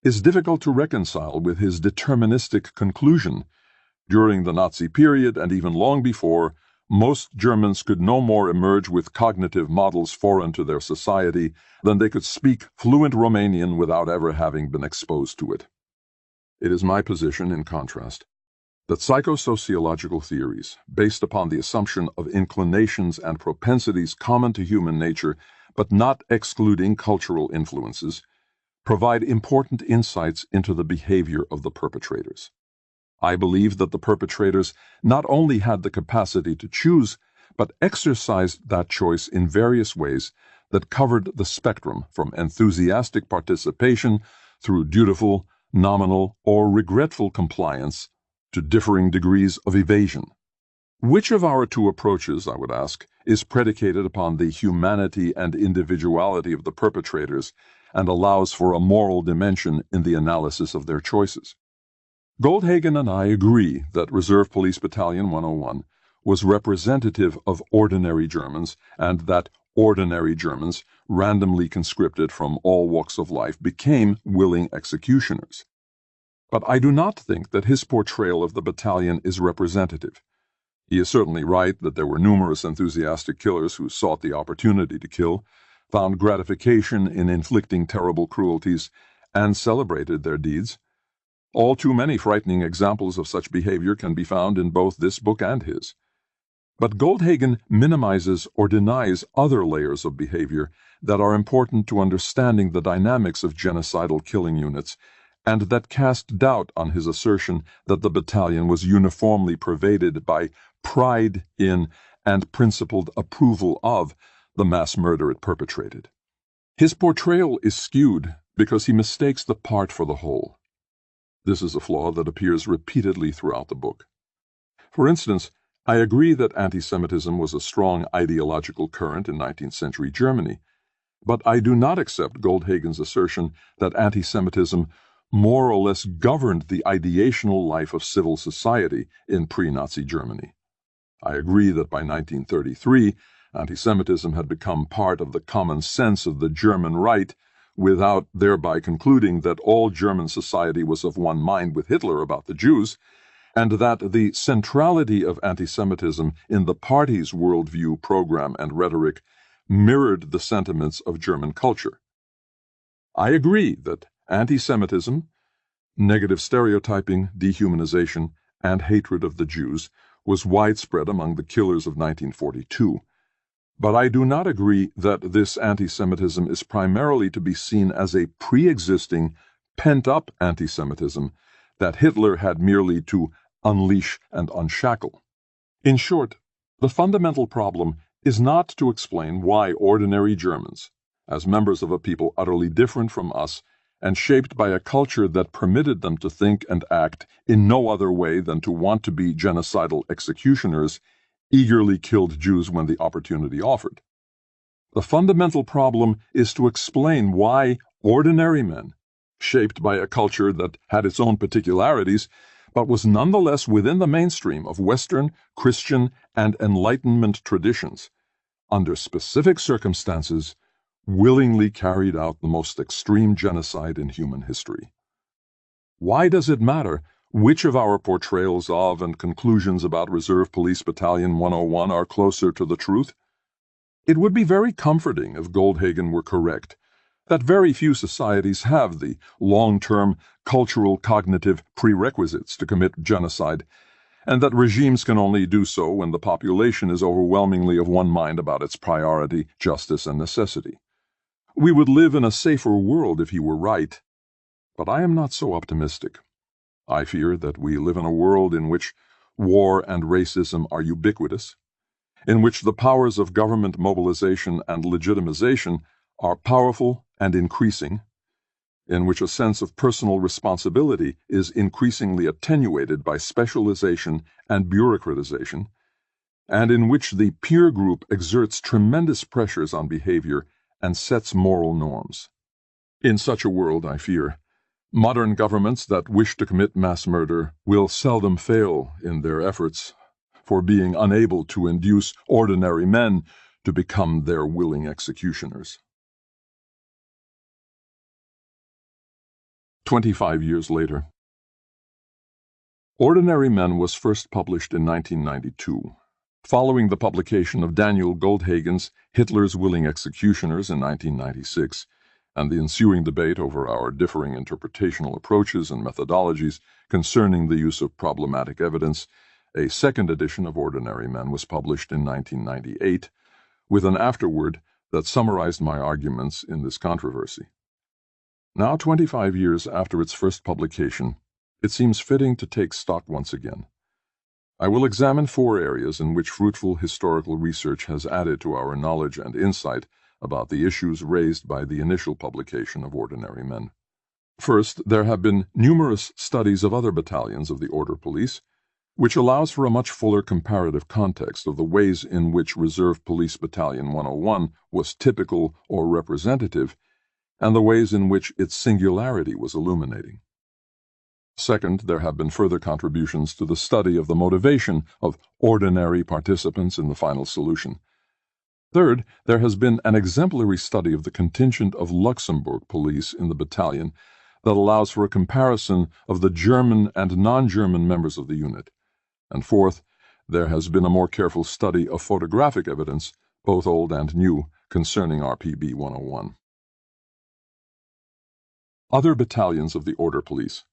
is difficult to reconcile with his deterministic conclusion. During the Nazi period, and even long before, most Germans could no more emerge with cognitive models foreign to their society than they could speak fluent Romanian without ever having been exposed to it. It is my position, in contrast, that psychosociological theories, based upon the assumption of inclinations and propensities common to human nature, but not excluding cultural influences, provide important insights into the behavior of the perpetrators. I believe that the perpetrators not only had the capacity to choose, but exercised that choice in various ways that covered the spectrum from enthusiastic participation through dutiful, nominal, or regretful compliance to differing degrees of evasion. Which of our two approaches, I would ask, is predicated upon the humanity and individuality of the perpetrators and allows for a moral dimension in the analysis of their choices? Goldhagen and I agree that Reserve Police Battalion 101 was representative of ordinary Germans and that ordinary Germans, randomly conscripted from all walks of life, became willing executioners. But I do not think that his portrayal of the battalion is representative. He is certainly right that there were numerous enthusiastic killers who sought the opportunity to kill, found gratification in inflicting terrible cruelties, and celebrated their deeds. All too many frightening examples of such behavior can be found in both this book and his. But Goldhagen minimizes or denies other layers of behavior that are important to understanding the dynamics of genocidal killing units, and that cast doubt on his assertion that the battalion was uniformly pervaded by pride in and principled approval of the mass murder it perpetrated. His portrayal is skewed because he mistakes the part for the whole. This is a flaw that appears repeatedly throughout the book. For instance, I agree that anti-Semitism was a strong ideological current in 19th century Germany, but I do not accept Goldhagen's assertion that anti-Semitism more or less governed the ideational life of civil society in pre-Nazi Germany. I agree that by 1933, anti-Semitism had become part of the common sense of the German right, without thereby concluding that all German society was of one mind with Hitler about the Jews, and that the centrality of anti-Semitism in the party's worldview, program, and rhetoric mirrored the sentiments of German culture. I agree that anti-Semitism, negative stereotyping, dehumanization, and hatred of the Jews was widespread among the killers of 1942. But I do not agree that this anti-Semitism is primarily to be seen as a pre-existing, pent-up anti-Semitism that Hitler had merely to unleash and unshackle. In short, the fundamental problem is not to explain why ordinary Germans, as members of a people utterly different from us and shaped by a culture that permitted them to think and act in no other way than to want to be genocidal executioners, eagerly killed Jews when the opportunity offered. The fundamental problem is to explain why ordinary men, shaped by a culture that had its own particularities, but was nonetheless within the mainstream of Western, Christian, and Enlightenment traditions, under specific circumstances, willingly carried out the most extreme genocide in human history. Why does it matter which of our portrayals of and conclusions about Reserve Police Battalion 101 are closer to the truth? It would be very comforting if Goldhagen were correct, that very few societies have the long-term cultural cognitive prerequisites to commit genocide, and that regimes can only do so when the population is overwhelmingly of one mind about its priority, justice, and necessity. We would live in a safer world if he were right, but I am not so optimistic. I fear that we live in a world in which war and racism are ubiquitous, in which the powers of government mobilization and legitimization are powerful and increasing, in which a sense of personal responsibility is increasingly attenuated by specialization and bureaucratization, and in which the peer group exerts tremendous pressures on behavior and sets moral norms. In such a world, I fear, modern governments that wish to commit mass murder will seldom fail in their efforts for being unable to induce ordinary men to become their willing executioners. 25 years later. Ordinary Men was first published in 1992, following the publication of Daniel Goldhagen's Hitler's Willing Executioners in 1996, and the ensuing debate over our differing interpretational approaches and methodologies concerning the use of problematic evidence. A second edition of Ordinary Men was published in 1998, with an afterword that summarized my arguments in this controversy. Now, 25 years after its first publication, it seems fitting to take stock once again. I will examine 4 areas in which fruitful historical research has added to our knowledge and insight about the issues raised by the initial publication of Ordinary Men. First, there have been numerous studies of other battalions of the Order Police, which allows for a much fuller comparative context of the ways in which Reserve Police Battalion 101 was typical or representative, and the ways in which its singularity was illuminating. Second, there have been further contributions to the study of the motivation of ordinary participants in the final solution. Third, there has been an exemplary study of the contingent of Luxembourg police in the battalion that allows for a comparison of the German and non-German members of the unit. And fourth, there has been a more careful study of photographic evidence, both old and new, concerning RPB 101. Other battalions of the Order Police.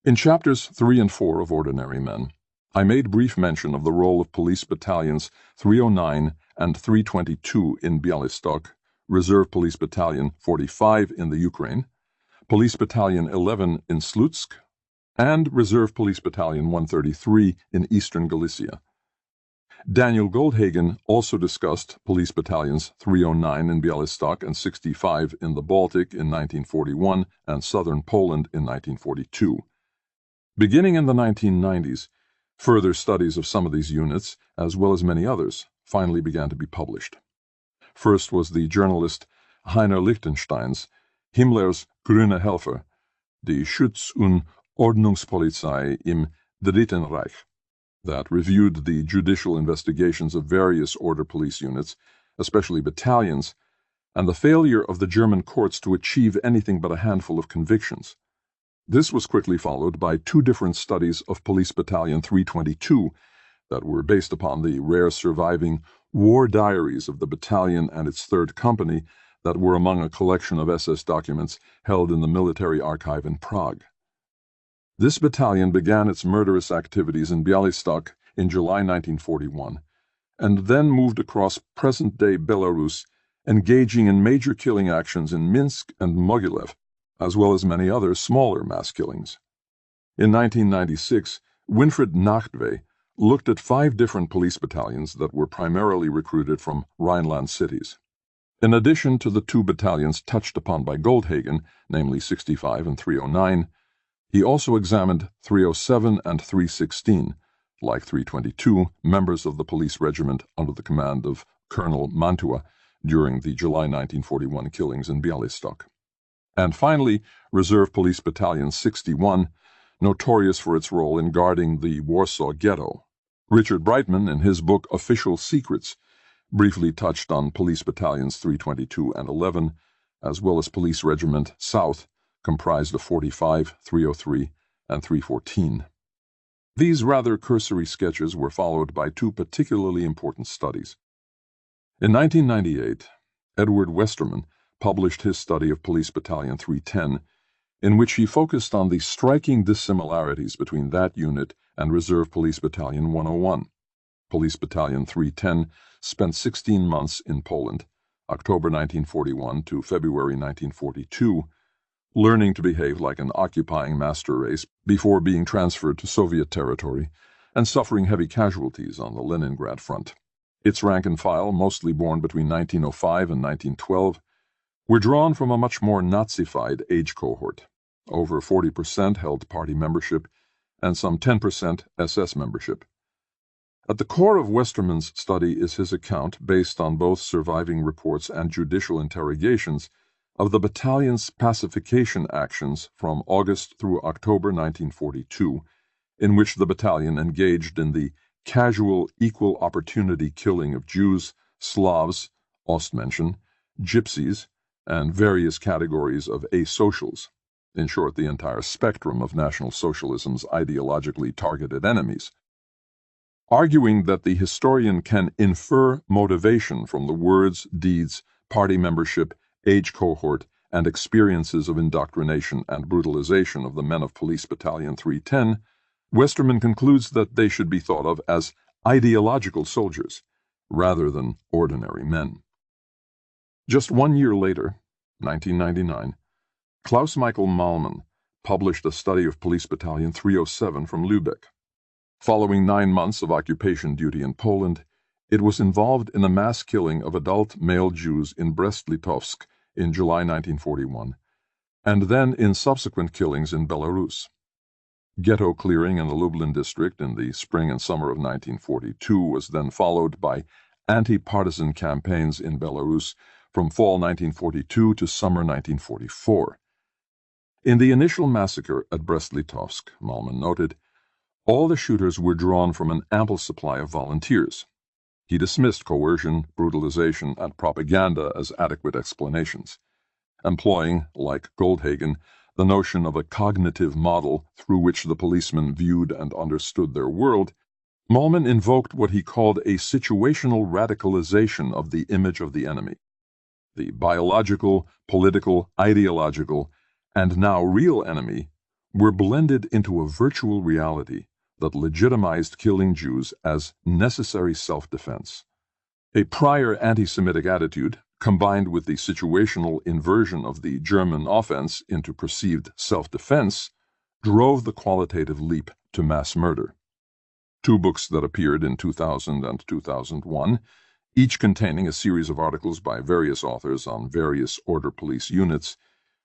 In chapters 3 and 4 of Ordinary Men, I made brief mention of the role of police battalions 309 and 322 in Bialystok, Reserve Police Battalion 45 in the Ukraine, Police Battalion 11 in Slutsk, and Reserve Police Battalion 133 in eastern Galicia. Daniel Goldhagen also discussed Police Battalions 309 in Bialystok and 65 in the Baltic in 1941 and southern Poland in 1942. Beginning in the 1990s, further studies of some of these units, as well as many others, finally began to be published. First was the journalist Heiner Lichtenstein's Himmlers Grüne Helfer, Die Schutz- und Ordnungspolizei im Dritten Reich, that reviewed the judicial investigations of various order police units, especially battalions, and the failure of the German courts to achieve anything but a handful of convictions. This was quickly followed by 2 different studies of Police Battalion 322 that were based upon the rare surviving war diaries of the battalion and its 3rd Company that were among a collection of SS documents held in the military archive in Prague. This battalion began its murderous activities in Bialystok in July 1941, and then moved across present-day Belarus, engaging in major killing actions in Minsk and Mogilev, as well as many other smaller mass killings. In 1996, Winfried Nachtwey looked at 5 different police battalions that were primarily recruited from Rhineland cities. In addition to the 2 battalions touched upon by Goldhagen, namely 65 and 309, he also examined 307 and 316, like 322, members of the police regiment under the command of Colonel Mantua during the July 1941 killings in Bialystok. And finally, Reserve Police Battalion 61, notorious for its role in guarding the Warsaw Ghetto. Richard Brightman, in his book Official Secrets, briefly touched on Police Battalions 322 and 11, as well as Police Regiment South, comprised of 45, 303, and 314. These rather cursory sketches were followed by 2 particularly important studies. In 1998, Edward Westerman published his study of Police Battalion 310, in which he focused on the striking dissimilarities between that unit and Reserve Police Battalion 101. Police Battalion 310 spent 16 months in Poland, October 1941 to February 1942, learning to behave like an occupying master race before being transferred to Soviet territory and suffering heavy casualties on the Leningrad front. Its rank and file, mostly born between 1905 and 1912, were drawn from a much more Nazified age cohort. Over 40% held party membership and some 10% SS membership. At the core of Westerman's study is his account, based on both surviving reports and judicial interrogations, of the battalion's pacification actions from August through October 1942, in which the battalion engaged in the casual equal opportunity killing of Jews, Slavs, Ostmenschen, Gypsies, and various categories of asocials, in short, the entire spectrum of National Socialism's ideologically targeted enemies. Arguing that the historian can infer motivation from the words, deeds, party membership, age cohort, and experiences of indoctrination and brutalization of the men of Police Battalion 310, Westerman concludes that they should be thought of as ideological soldiers, rather than ordinary men. Just 1 year later, 1999, Klaus Michael Malmann published a study of Police Battalion 307 from Lübeck. Following 9 months of occupation duty in Poland, it was involved in a mass killing of adult male Jews in Brest-Litovsk in July 1941, and then in subsequent killings in Belarus. Ghetto clearing in the Lublin district in the spring and summer of 1942 was then followed by anti-partisan campaigns in Belarus from fall 1942 to summer 1944. In the initial massacre at Brest-Litovsk, Malmann noted, all the shooters were drawn from an ample supply of volunteers. He dismissed coercion, brutalization, and propaganda as adequate explanations, employing, like Goldhagen, the notion of a cognitive model through which the policemen viewed and understood their world. Malmann invoked what he called a situational radicalization of the image of the enemy. The biological, political, ideological, and now real enemy were blended into a virtual reality that legitimized killing Jews as necessary self-defense. A prior anti-Semitic attitude, combined with the situational inversion of the German offense into perceived self-defense, drove the qualitative leap to mass murder. 2 books that appeared in 2000 and 2001, each containing a series of articles by various authors on various order police units,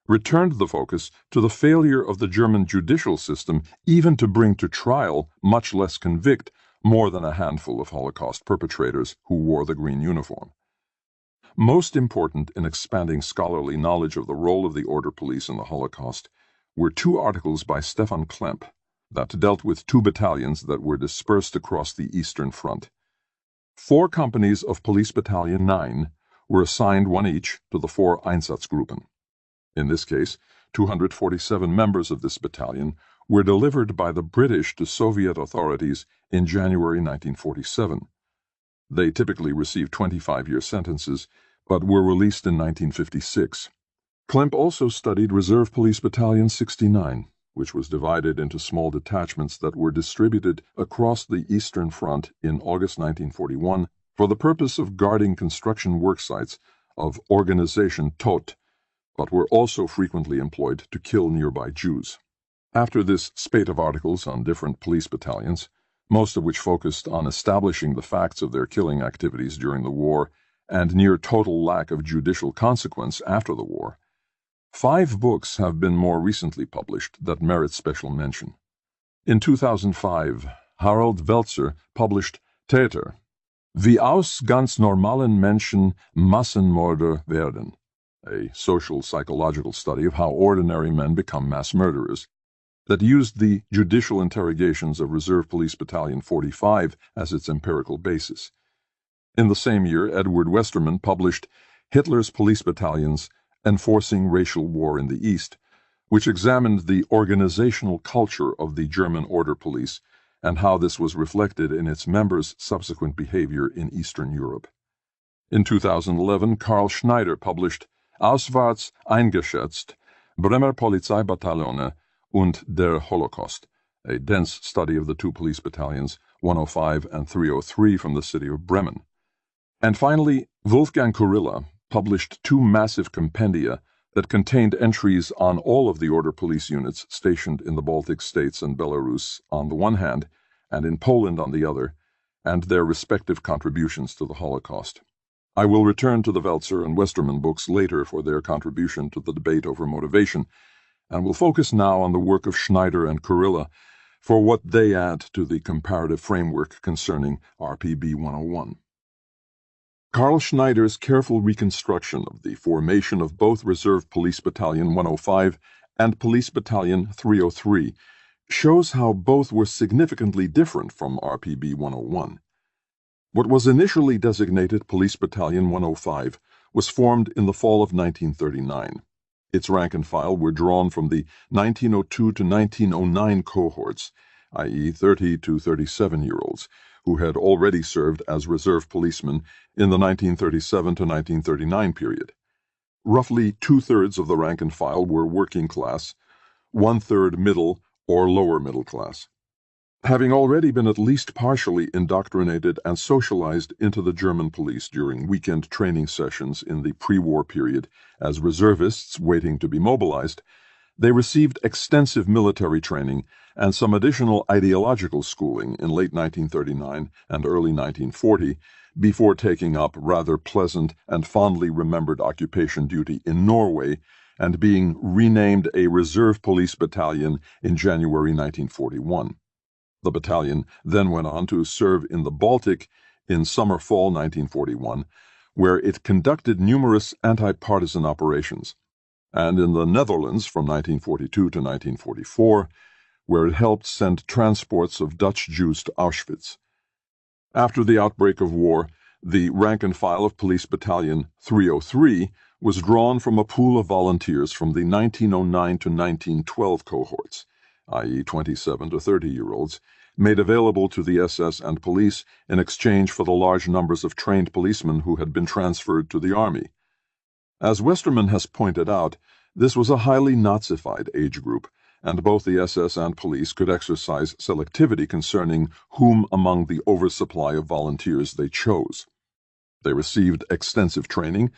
returned the focus to the failure of the German judicial system even to bring to trial, much less convict, more than a handful of Holocaust perpetrators who wore the green uniform. Most important in expanding scholarly knowledge of the role of the order police in the Holocaust were 2 articles by Stefan Klemp that dealt with 2 battalions that were dispersed across the Eastern Front. 4 companies of Police Battalion 9 were assigned one each to the 4 Einsatzgruppen. In this case, 247 members of this battalion were delivered by the British to Soviet authorities in January 1947. They typically received 25-year sentences, but were released in 1956. Klemp also studied Reserve Police Battalion 69, which was divided into small detachments that were distributed across the Eastern Front in August 1941 for the purpose of guarding construction worksites of Organization Tot, but were also frequently employed to kill nearby Jews. After this spate of articles on different police battalions, most of which focused on establishing the facts of their killing activities during the war and near total lack of judicial consequence after the war, 5 books have been more recently published that merit special mention. In 2005, Harald Welzer published Täter, Wie aus ganz normalen Menschen Massenmörder werden, a social psychological study of how ordinary men become mass murderers, that used the judicial interrogations of Reserve Police Battalion 45 as its empirical basis. In the same year, Edward Westerman published Hitler's Police Battalions Enforcing Racial War in the East, which examined the organizational culture of the German order police and how this was reflected in its members' subsequent behavior in Eastern Europe. In 2011, Karl Schneider published Auswärts eingeschätzt, Bremer Polizeibataillone und der Holocaust, a dense study of the 2 police battalions, 105 and 303 from the city of Bremen. And finally, Wolfgang Kurilla published 2 massive compendia that contained entries on all of the order police units stationed in the Baltic states and Belarus on the one hand, and in Poland on the other, and their respective contributions to the Holocaust. I will return to the Welzer and Westerman books later for their contribution to the debate over motivation, and will focus now on the work of Schneider and Kurilla for what they add to the comparative framework concerning RPB 101. Karl Schneider's careful reconstruction of the formation of both Reserve Police Battalion 105 and Police Battalion 303 shows how both were significantly different from RPB 101. What was initially designated Police Battalion 105 was formed in the fall of 1939. Its rank and file were drawn from the 1902 to 1909 cohorts, i.e. 30 to 37-year-olds, who had already served as reserve policemen in the 1937 to 1939 period. Roughly 2/3 of the rank and file were working class, 1/3 middle or lower middle class. Having already been at least partially indoctrinated and socialized into the German police during weekend training sessions in the pre-war period as reservists waiting to be mobilized, they received extensive military training and some additional ideological schooling in late 1939 and early 1940 before taking up rather pleasant and fondly remembered occupation duty in Norway and being renamed a Reserve Police Battalion in January 1941. The battalion then went on to serve in the Baltic in summer-fall 1941, where it conducted numerous anti-partisan operations, and in the Netherlands from 1942 to 1944, where it helped send transports of Dutch Jews to Auschwitz. After the outbreak of war, the rank and file of Police Battalion 303 was drawn from a pool of volunteers from the 1909 to 1912 cohorts, i.e. 27 to 30-year-olds, made available to the SS and police in exchange for the large numbers of trained policemen who had been transferred to the army. As Westerman has pointed out, this was a highly Nazified age group, and both the SS and police could exercise selectivity concerning whom among the oversupply of volunteers they chose. They received extensive training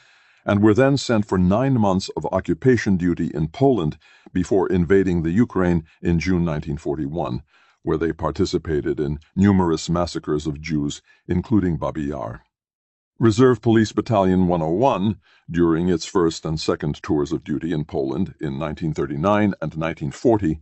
and were then sent for 9 months of occupation duty in Poland before invading the Ukraine in June 1941, where they participated in numerous massacres of Jews, including Babi Yar. Reserve Police Battalion 101, during its first and second tours of duty in Poland in 1939 and 1940,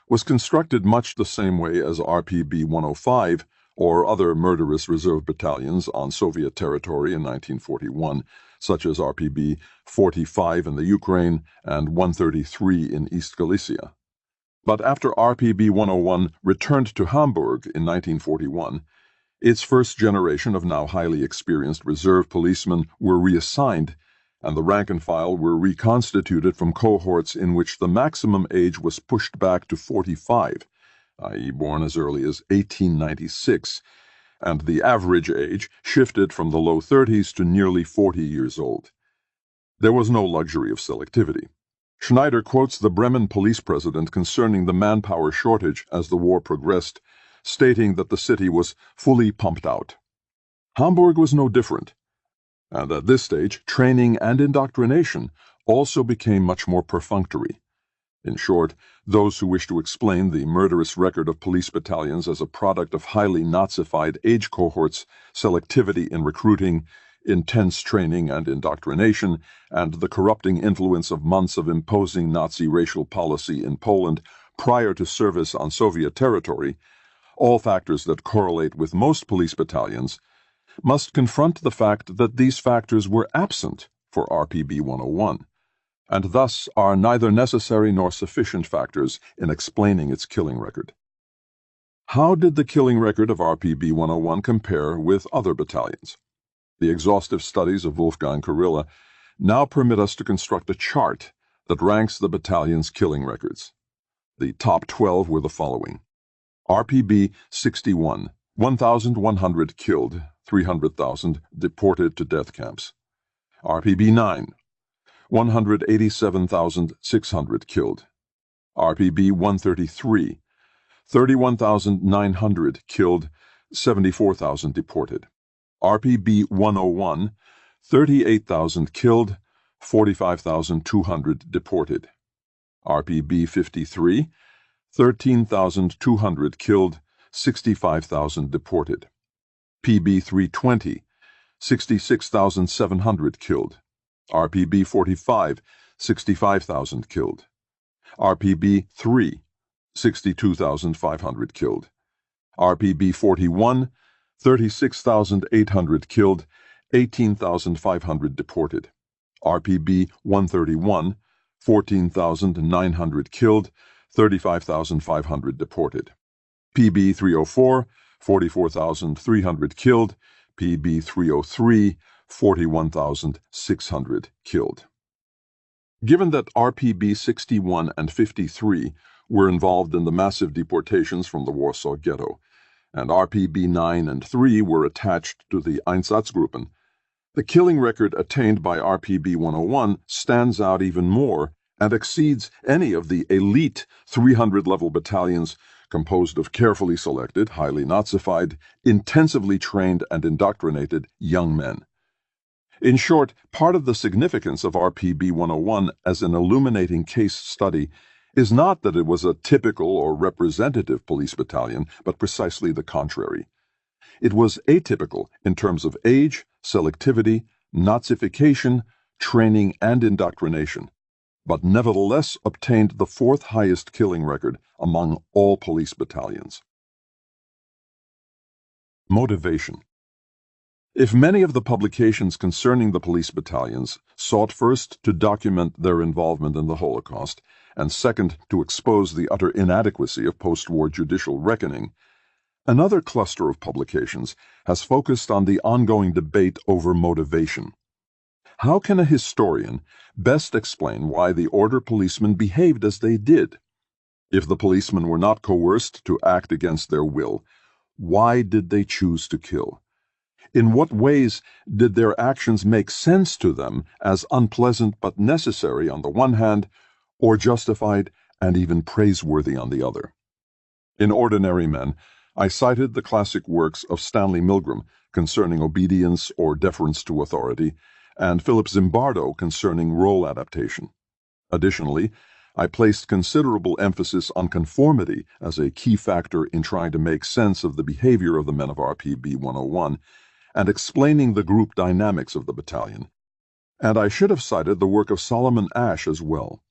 was constructed much the same way as RPB 105 or other murderous reserve battalions on Soviet territory in 1941, such as RPB 45 in the Ukraine and 133 in East Galicia. But after RPB 101 returned to Hamburg in 1941, its first generation of now highly experienced reserve policemen were reassigned, and the rank and file were reconstituted from cohorts in which the maximum age was pushed back to 45, i.e. born as early as 1896, and the average age shifted from the low 30s to nearly 40 years old. There was no luxury of selectivity. Schneider quotes the Bremen police president concerning the manpower shortage as the war progressed, stating that the city was fully pumped out. Hamburg was no different, and at this stage, training and indoctrination also became much more perfunctory. In short, those who wish to explain the murderous record of police battalions as a product of highly Nazified age cohorts, selectivity in recruiting, intense training and indoctrination, and the corrupting influence of months of imposing Nazi racial policy in Poland prior to service on Soviet territory, all factors that correlate with most police battalions, must confront the fact that these factors were absent for RPB 101, and thus are neither necessary nor sufficient factors in explaining its killing record. How did the killing record of RPB 101 compare with other battalions? The exhaustive studies of Wolfgang Kurilla now permit us to construct a chart that ranks the battalion's killing records. The top 12 were the following: RPB 61, 1,100 killed, 300,000 deported to death camps. RPB 9, 187,600 killed. RPB 133, 31,900 killed, 74,000 deported. RPB 101, 38,000 killed, 45,200 deported. RPB 53, 13,200 killed, 65,000 deported. PB 320, 66,700 killed. RPB 45, 65,000 killed. RPB 3, 62,500 killed. RPB 41, 36,800 killed, 18,500 deported. RPB 131, 14,900 killed, 35,500 deported. PB 304, 44,300 killed. PB 303, 41,600 killed. Given that RPB 61 and 53 were involved in the massive deportations from the Warsaw Ghetto, and RPB 9 and 3 were attached to the Einsatzgruppen, the killing record attained by RPB 101 stands out even more and exceeds any of the elite 300-level battalions composed of carefully selected, highly Nazified, intensively trained and indoctrinated young men. In short, part of the significance of RPB 101 as an illuminating case study is not that it was a typical or representative police battalion, but precisely the contrary. It was atypical in terms of age, selectivity, Nazification, training, and indoctrination, but nevertheless obtained the fourth highest killing record among all police battalions. Motivation. If many of the publications concerning the police battalions sought first to document their involvement in the Holocaust, and second to expose the utter inadequacy of post-war judicial reckoning, another cluster of publications has focused on the ongoing debate over motivation. How can a historian best explain why the order policemen behaved as they did? If the policemen were not coerced to act against their will, why did they choose to kill? In what ways did their actions make sense to them as unpleasant but necessary on the one hand, or justified and even praiseworthy on the other? In Ordinary Men, I cited the classic works of Stanley Milgram concerning obedience or deference to authority, and Philip Zimbardo concerning role adaptation. Additionally, I placed considerable emphasis on conformity as a key factor in trying to make sense of the behavior of the men of RPB 101 and explaining the group dynamics of the battalion. And I should have cited the work of Solomon Asch as well.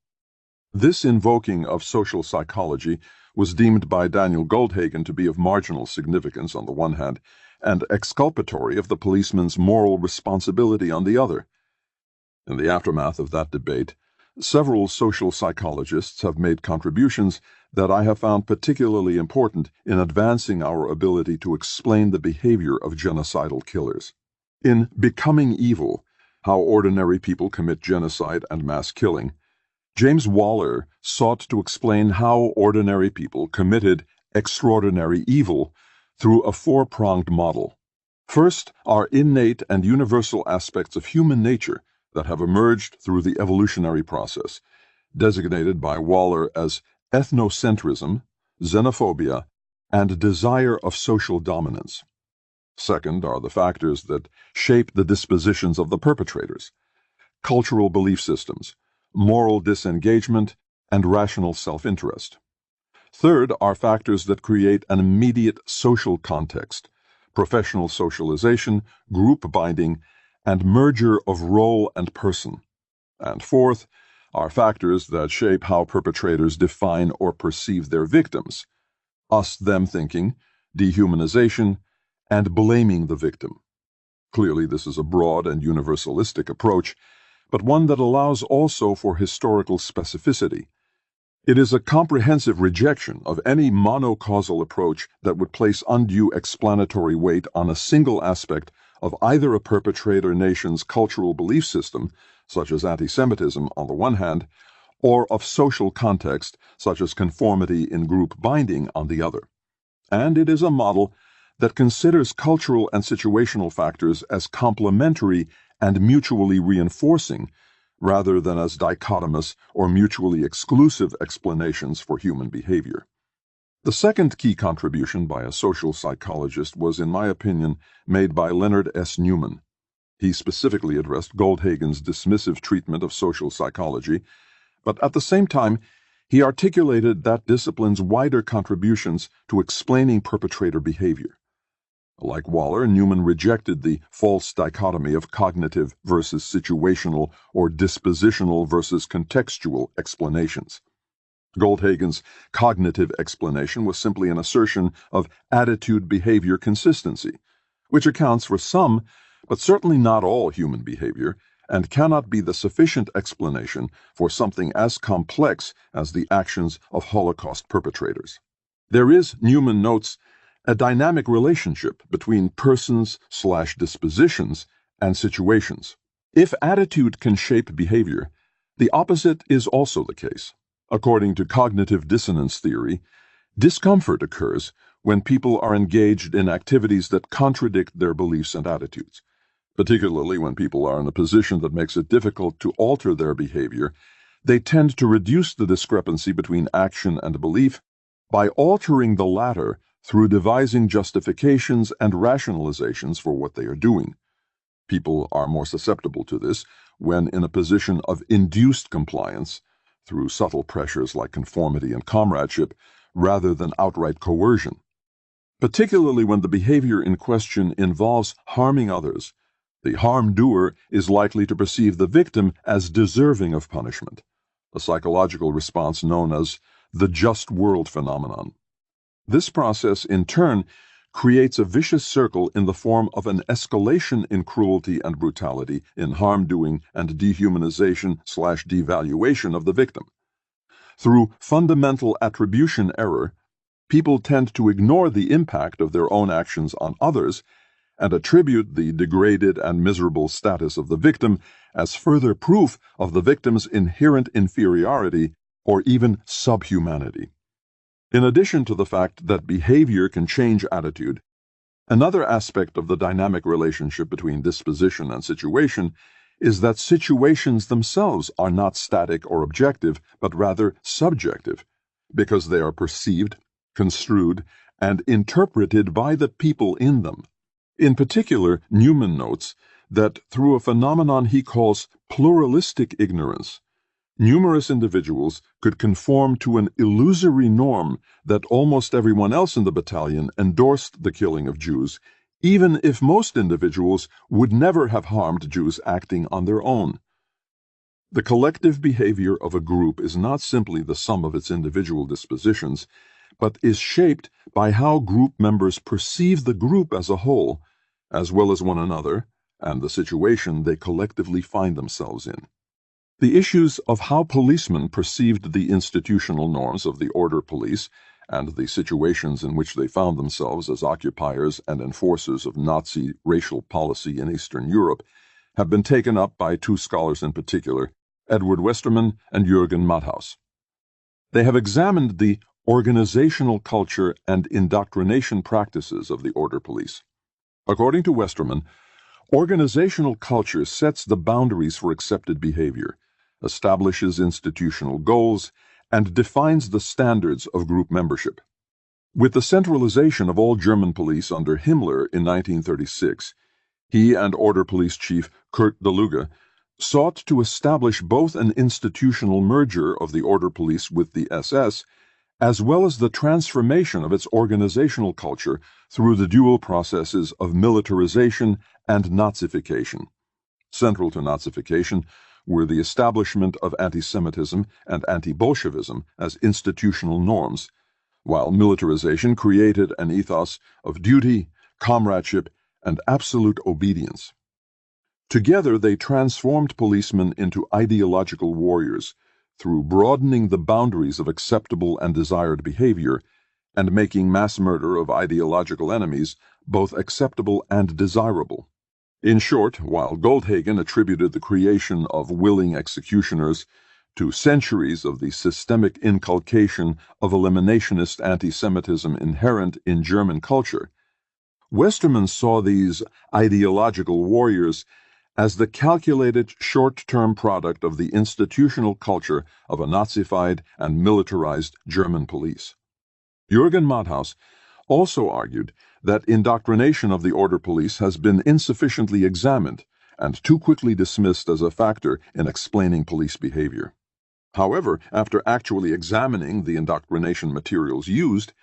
This invoking of social psychology was deemed by Daniel Goldhagen to be of marginal significance on the one hand, and exculpatory of the policeman's moral responsibility on the other. In the aftermath of that debate, several social psychologists have made contributions that I have found particularly important in advancing our ability to explain the behavior of genocidal killers. In Becoming Evil, How Ordinary People Commit Genocide and Mass Killing, James Waller sought to explain how ordinary people committed extraordinary evil through a four-pronged model. First are innate and universal aspects of human nature that have emerged through the evolutionary process, designated by Waller as ethnocentrism, xenophobia, and desire of social dominance. Second are the factors that shape the dispositions of the perpetrators: cultural belief systems, moral disengagement, and rational self-interest. Third are factors that create an immediate social context: professional socialization, group binding, and merger of role and person. And fourth are factors that shape how perpetrators define or perceive their victims: us-them thinking, dehumanization, and blaming the victim. Clearly, this is a broad and universalistic approach, but one that allows also for historical specificity. It is a comprehensive rejection of any monocausal approach that would place undue explanatory weight on a single aspect of either a perpetrator nation's cultural belief system, such as anti-Semitism on the one hand, or of social context, such as conformity in group binding on the other. And it is a model that considers cultural and situational factors as complementary and mutually reinforcing, rather than as dichotomous or mutually exclusive explanations for human behavior. The second key contribution by a social psychologist was, in my opinion, made by Leonard S. Newman. He specifically addressed Goldhagen's dismissive treatment of social psychology, but at the same time, he articulated that discipline's wider contributions to explaining perpetrator behavior. Like Waller, Newman rejected the false dichotomy of cognitive versus situational or dispositional versus contextual explanations. Goldhagen's cognitive explanation was simply an assertion of attitude-behavior consistency, which accounts for some, but certainly not all human behavior, and cannot be the sufficient explanation for something as complex as the actions of Holocaust perpetrators. There is, Newman notes, a dynamic relationship between persons/dispositions and situations. If attitude can shape behavior, the opposite is also the case. According to cognitive dissonance theory, discomfort occurs when people are engaged in activities that contradict their beliefs and attitudes, particularly when people are in a position that makes it difficult to alter their behavior. They tend to reduce the discrepancy between action and belief by altering the latter through devising justifications and rationalizations for what they are doing. People are more susceptible to this when in a position of induced compliance, through subtle pressures like conformity and comradeship, rather than outright coercion. Particularly when the behavior in question involves harming others, the harm doer is likely to perceive the victim as deserving of punishment, a psychological response known as the just world phenomenon. This process, in turn, creates a vicious circle in the form of an escalation in cruelty and brutality, in harm-doing and dehumanization/devaluation of the victim. Through fundamental attribution error, people tend to ignore the impact of their own actions on others and attribute the degraded and miserable status of the victim as further proof of the victim's inherent inferiority or even subhumanity. In addition to the fact that behavior can change attitude, another aspect of the dynamic relationship between disposition and situation is that situations themselves are not static or objective, but rather subjective, because they are perceived, construed, and interpreted by the people in them. In particular, Newman notes that through a phenomenon he calls pluralistic ignorance, numerous individuals could conform to an illusory norm that almost everyone else in the battalion endorsed the killing of Jews, even if most individuals would never have harmed Jews acting on their own. The collective behavior of a group is not simply the sum of its individual dispositions, but is shaped by how group members perceive the group as a whole, as well as one another, and the situation they collectively find themselves in. The issues of how policemen perceived the institutional norms of the order police and the situations in which they found themselves as occupiers and enforcers of Nazi racial policy in Eastern Europe have been taken up by two scholars in particular, Edward Westermann and Jürgen Matthaus. They have examined the organizational culture and indoctrination practices of the order police. According to Westermann, organizational culture sets the boundaries for accepted behavior, establishes institutional goals, and defines the standards of group membership. With the centralization of all German police under Himmler in 1936, he and Order Police Chief Kurt Deluge sought to establish both an institutional merger of the Order Police with the SS, as well as the transformation of its organizational culture through the dual processes of militarization and Nazification. Central to Nazification were the establishment of anti-Semitism and anti-Bolshevism as institutional norms, while militarization created an ethos of duty, comradeship, and absolute obedience. Together they transformed policemen into ideological warriors through broadening the boundaries of acceptable and desired behavior and making mass murder of ideological enemies both acceptable and desirable. In short, while Goldhagen attributed the creation of willing executioners to centuries of the systemic inculcation of eliminationist anti-Semitism inherent in German culture, Westermann saw these ideological warriors as the calculated short-term product of the institutional culture of a Nazified and militarized German police. Jürgen Matthaus also argued that indoctrination of the Order Police has been insufficiently examined and too quickly dismissed as a factor in explaining police behavior. However, after actually examining the indoctrination materials used,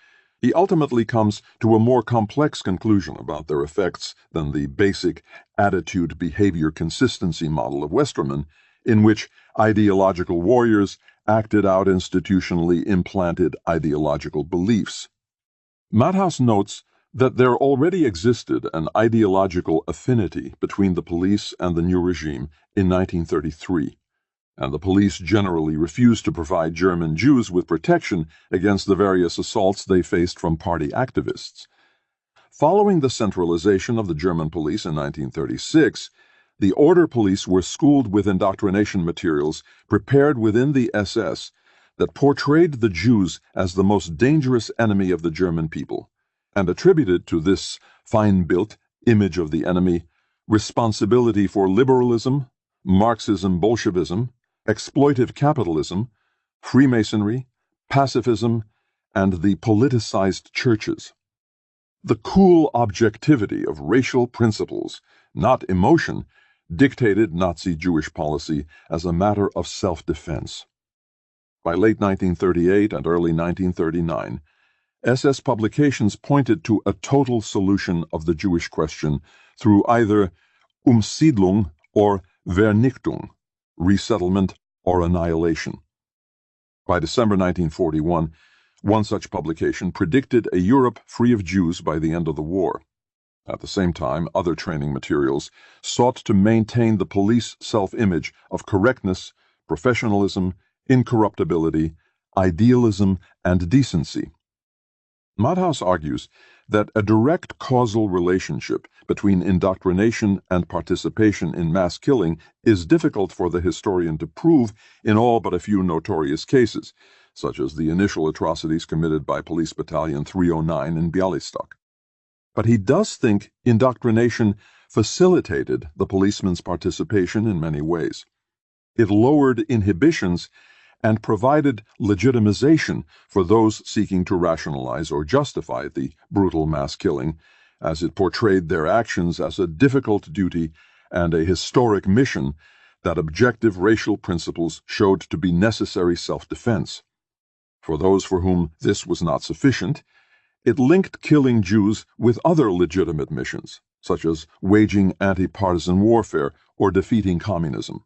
he ultimately comes to a more complex conclusion about their effects than the basic attitude-behavior consistency model of Westermann, in which ideological warriors acted out institutionally implanted ideological beliefs. Matthaus notes that there already existed an ideological affinity between the police and the new regime in 1933, and the police generally refused to provide German Jews with protection against the various assaults they faced from party activists. Following the centralization of the German police in 1936, the Order Police were schooled with indoctrination materials prepared within the SS that portrayed the Jews as the most dangerous enemy of the German people, and attributed to this fine-built image of the enemy responsibility for liberalism, Marxism-Bolshevism, exploitive capitalism, Freemasonry, pacifism, and the politicized churches. The cool objectivity of racial principles, not emotion, dictated Nazi Jewish policy as a matter of self-defense. By late 1938 and early 1939, SS publications pointed to a total solution of the Jewish question through either Umsiedlung or Vernichtung, resettlement or annihilation. By December 1941, one such publication predicted a Europe free of Jews by the end of the war. At the same time, other training materials sought to maintain the police self-image of correctness, professionalism, incorruptibility, idealism, and decency. Matthaus argues that a direct causal relationship between indoctrination and participation in mass killing is difficult for the historian to prove in all but a few notorious cases, such as the initial atrocities committed by Police Battalion 309 in Bialystok. But he does think indoctrination facilitated the policeman's participation in many ways. It lowered inhibitions and provided legitimization for those seeking to rationalize or justify the brutal mass killing, as it portrayed their actions as a difficult duty and a historic mission that objective racial principles showed to be necessary self-defense. For those for whom this was not sufficient, it linked killing Jews with other legitimate missions, such as waging anti-partisan warfare or defeating communism,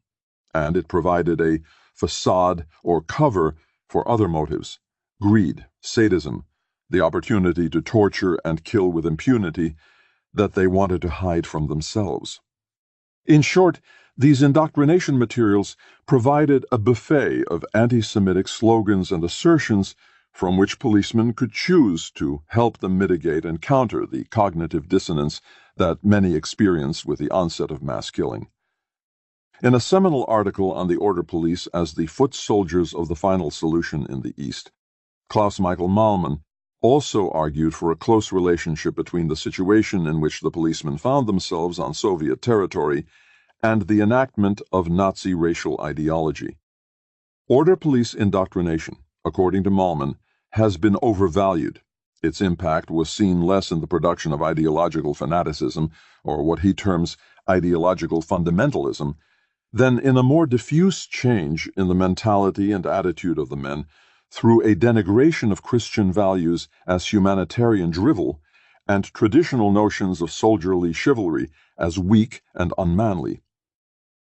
and it provided a facade or cover for other motives: greed, sadism, the opportunity to torture and kill with impunity that they wanted to hide from themselves. In short, these indoctrination materials provided a buffet of anti-Semitic slogans and assertions from which policemen could choose to help them mitigate and counter the cognitive dissonance that many experience with the onset of mass killing. In a seminal article on the Order Police as the foot soldiers of the final solution in the East, Klaus-Michael Malmann also argued for a close relationship between the situation in which the policemen found themselves on Soviet territory and the enactment of Nazi racial ideology. Order Police indoctrination, according to Malmann, has been overvalued. Its impact was seen less in the production of ideological fanaticism, or what he terms ideological fundamentalism, than in a more diffuse change in the mentality and attitude of the men through a denigration of Christian values as humanitarian drivel and traditional notions of soldierly chivalry as weak and unmanly.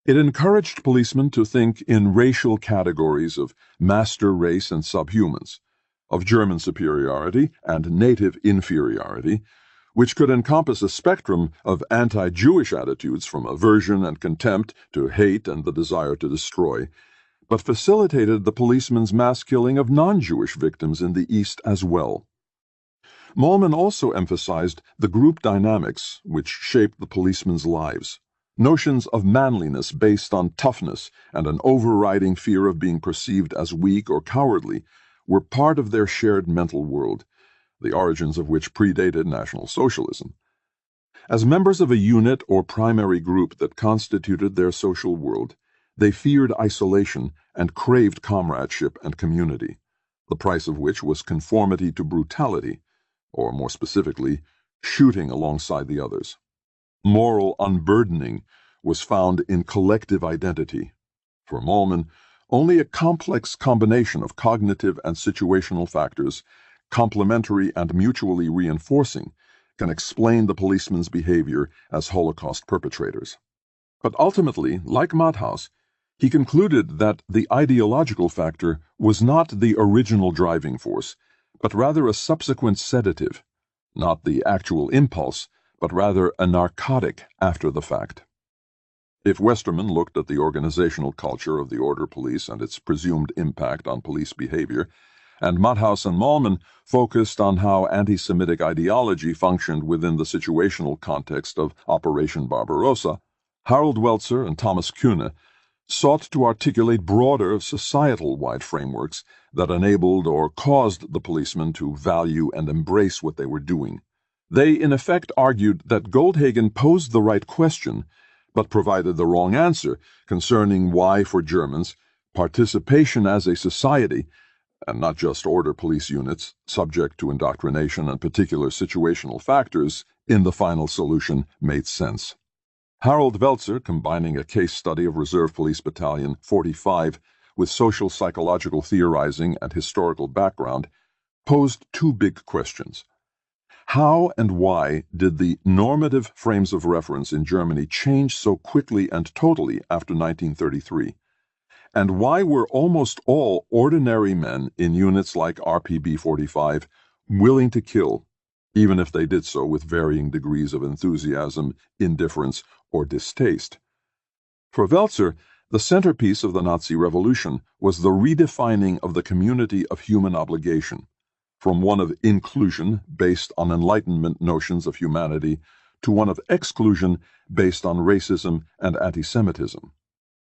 It encouraged policemen to think in racial categories of master race and subhumans, of German superiority and native inferiority, which could encompass a spectrum of anti-Jewish attitudes from aversion and contempt to hate and the desire to destroy, but facilitated the policeman's mass killing of non-Jewish victims in the East as well. Mollman also emphasized the group dynamics which shaped the policemen's lives. Notions of manliness based on toughness and an overriding fear of being perceived as weak or cowardly were part of their shared mental world, the origins of which predated National Socialism. As members of a unit or primary group that constituted their social world, they feared isolation and craved comradeship and community, the price of which was conformity to brutality, or more specifically, shooting alongside the others. Moral unburdening was found in collective identity. For Mollman, only a complex combination of cognitive and situational factors, complementary and mutually reinforcing, can explain the policemen's behavior as Holocaust perpetrators. But ultimately, like Matthaus, he concluded that the ideological factor was not the original driving force, but rather a subsequent sedative, not the actual impulse, but rather a narcotic after the fact. If Westermann looked at the organizational culture of the order police and its presumed impact on police behavior, and Matthaus and Mollman focused on how anti-Semitic ideology functioned within the situational context of Operation Barbarossa, Harold Welzer and Thomas Kuhne sought to articulate broader societal-wide frameworks that enabled or caused the policemen to value and embrace what they were doing. They, in effect, argued that Goldhagen posed the right question, but provided the wrong answer concerning why, for Germans, participation as a society, and not just order police units, subject to indoctrination and particular situational factors, in the final solution made sense. Harold Welzer, combining a case study of Reserve Police Battalion 45 with social psychological theorizing and historical background, posed two big questions. How and why did the normative frames of reference in Germany change so quickly and totally after 1933? And why were almost all ordinary men in units like RPB 45 willing to kill, even if they did so with varying degrees of enthusiasm, indifference, or distaste? For Welzer, the centerpiece of the Nazi Revolution was the redefining of the community of human obligation, from one of inclusion based on Enlightenment notions of humanity to one of exclusion based on racism and anti-Semitism.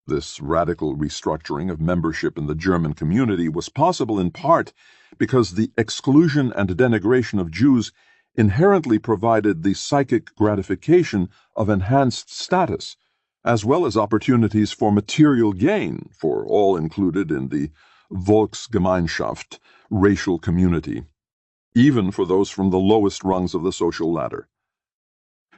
This radical restructuring of membership in the German community was possible in part because the exclusion and denigration of Jews inherently provided the psychic gratification of enhanced status, as well as opportunities for material gain for all included in the Volksgemeinschaft, racial community, even for those from the lowest rungs of the social ladder.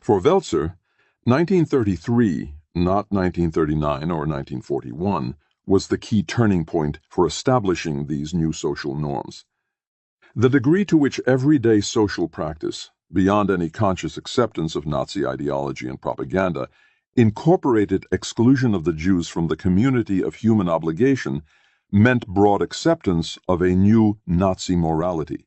For Welzer, 1933, not 1939 or 1941, was the key turning point for establishing these new social norms. The degree to which everyday social practice, beyond any conscious acceptance of Nazi ideology and propaganda, incorporated exclusion of the Jews from the community of human obligation meant broad acceptance of a new Nazi morality.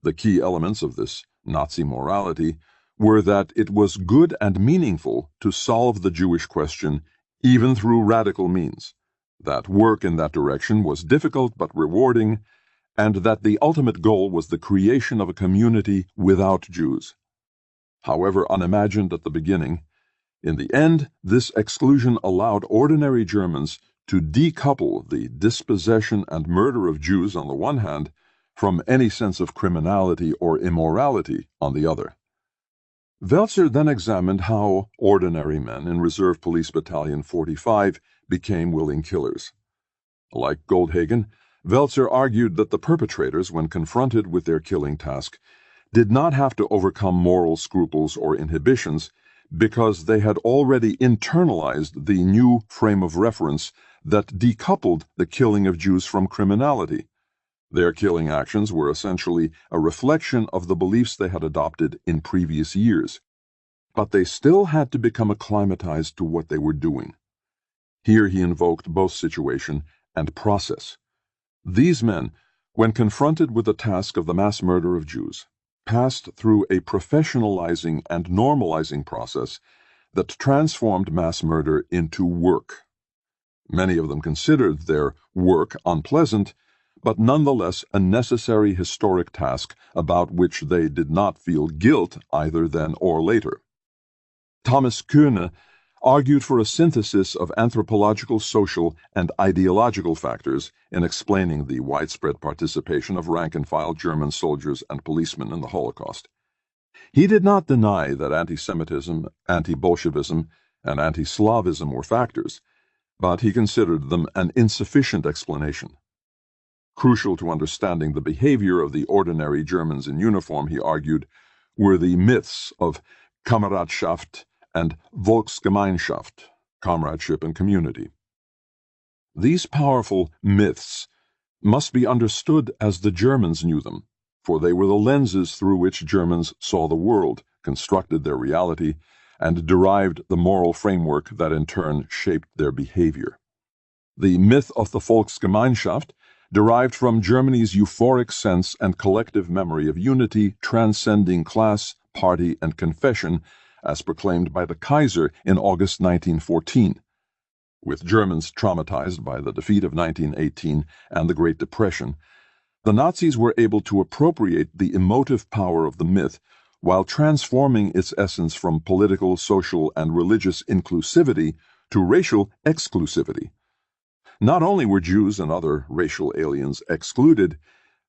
The key elements of this Nazi morality were that it was good and meaningful to solve the Jewish question even through radical means, that work in that direction was difficult but rewarding, and that the ultimate goal was the creation of a community without Jews. However unimagined at the beginning, in the end, this exclusion allowed ordinary Germans to decouple the dispossession and murder of Jews on the one hand from any sense of criminality or immorality on the other. Welzer then examined how ordinary men in Reserve Police Battalion 45 became willing killers. Like Goldhagen, Welzer argued that the perpetrators, when confronted with their killing task, did not have to overcome moral scruples or inhibitions because they had already internalized the new frame of reference that decoupled the killing of Jews from criminality. Their killing actions were essentially a reflection of the beliefs they had adopted in previous years, but they still had to become acclimatized to what they were doing. Here he invoked both situation and process. These men, when confronted with the task of the mass murder of Jews, passed through a professionalizing and normalizing process that transformed mass murder into work. Many of them considered their work unpleasant, but nonetheless a necessary historic task about which they did not feel guilt either then or later. Thomas Kuhne argued for a synthesis of anthropological, social, and ideological factors in explaining the widespread participation of rank-and-file German soldiers and policemen in the Holocaust. He did not deny that anti-Semitism, anti-Bolshevism, and anti-Slavism were factors, but he considered them an insufficient explanation. Crucial to understanding the behavior of the ordinary Germans in uniform, he argued, were the myths of Kameradschaft and Volksgemeinschaft, comradeship and community. These powerful myths must be understood as the Germans knew them, for they were the lenses through which Germans saw the world, constructed their reality, and derived the moral framework that in turn shaped their behavior. The myth of the Volksgemeinschaft derived from Germany's euphoric sense and collective memory of unity transcending class, party, and confession, as proclaimed by the Kaiser in August 1914. With Germans traumatized by the defeat of 1918 and the Great Depression, the Nazis were able to appropriate the emotive power of the myth while transforming its essence from political, social, and religious inclusivity to racial exclusivity. Not only were Jews and other racial aliens excluded,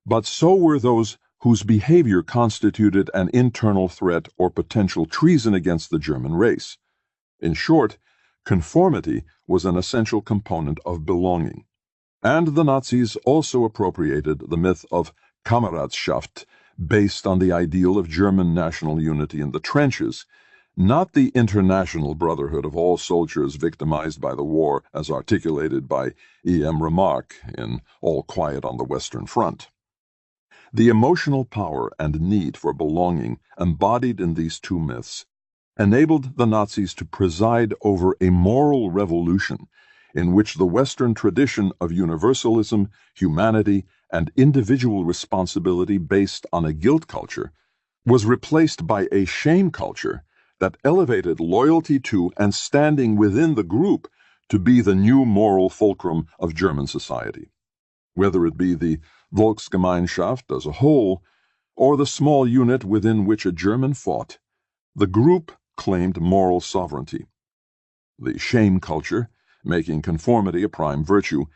but so were those whose behavior constituted an internal threat or potential treason against the German race. In short, conformity was an essential component of belonging. And the Nazis also appropriated the myth of Kameradschaft, based on the ideal of German national unity in the trenches, not the international brotherhood of all soldiers victimized by the war as articulated by E.M. Remarque in All Quiet on the Western Front. The emotional power and need for belonging embodied in these two myths enabled the Nazis to preside over a moral revolution in which the Western tradition of universalism, humanity, and individual responsibility based on a guilt culture was replaced by a shame culture that elevated loyalty to and standing within the group to be the new moral fulcrum of German society. Whether it be the Volksgemeinschaft as a whole, or the small unit within which a German fought, the group claimed moral sovereignty. The shame culture, making conformity a prime virtue,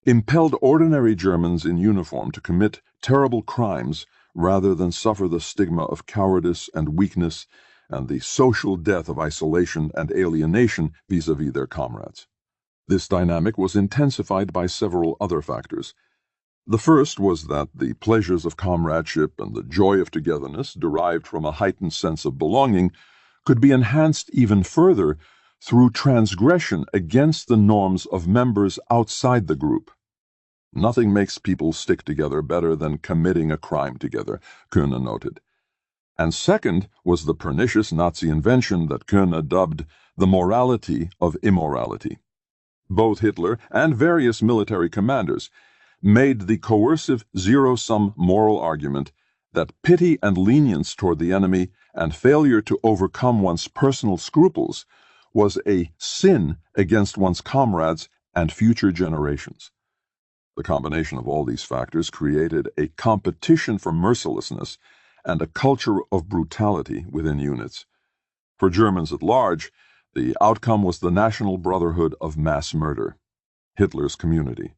impelled ordinary Germans in uniform to commit terrible crimes rather than suffer the stigma of cowardice and weakness and the social death of isolation and alienation vis-à-vis their comrades. This dynamic was intensified by several other factors. The first was that the pleasures of comradeship and the joy of togetherness derived from a heightened sense of belonging could be enhanced even further through transgression against the norms of members outside the group. Nothing makes people stick together better than committing a crime together, Kuhne noted. And second was the pernicious Nazi invention that Kuhne dubbed the morality of immorality. Both Hitler and various military commanders made the coercive zero-sum moral argument that pity and lenience toward the enemy and failure to overcome one's personal scruples was a sin against one's comrades and future generations. The combination of all these factors created a competition for mercilessness and a culture of brutality within units. For Germans at large, the outcome was the national brotherhood of mass murder, Hitler's community.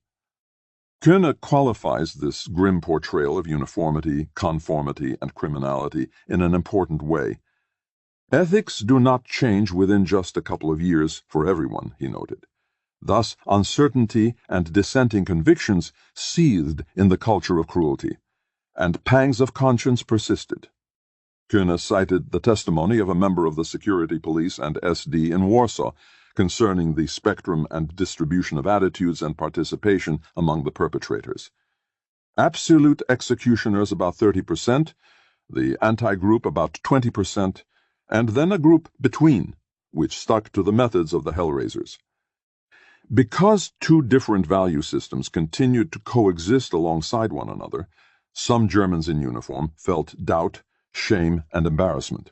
Kuhne qualifies this grim portrayal of uniformity, conformity, and criminality in an important way. Ethics do not change within just a couple of years for everyone, he noted. Thus, uncertainty and dissenting convictions seethed in the culture of cruelty, and pangs of conscience persisted. Kuhne cited the testimony of a member of the security police and SD in Warsaw concerning the spectrum and distribution of attitudes and participation among the perpetrators. Absolute executioners about 30%, the anti-group about 20%, and then a group between, which stuck to the methods of the Hellraisers. Because two different value systems continued to coexist alongside one another, some Germans in uniform felt doubt, shame, and embarrassment.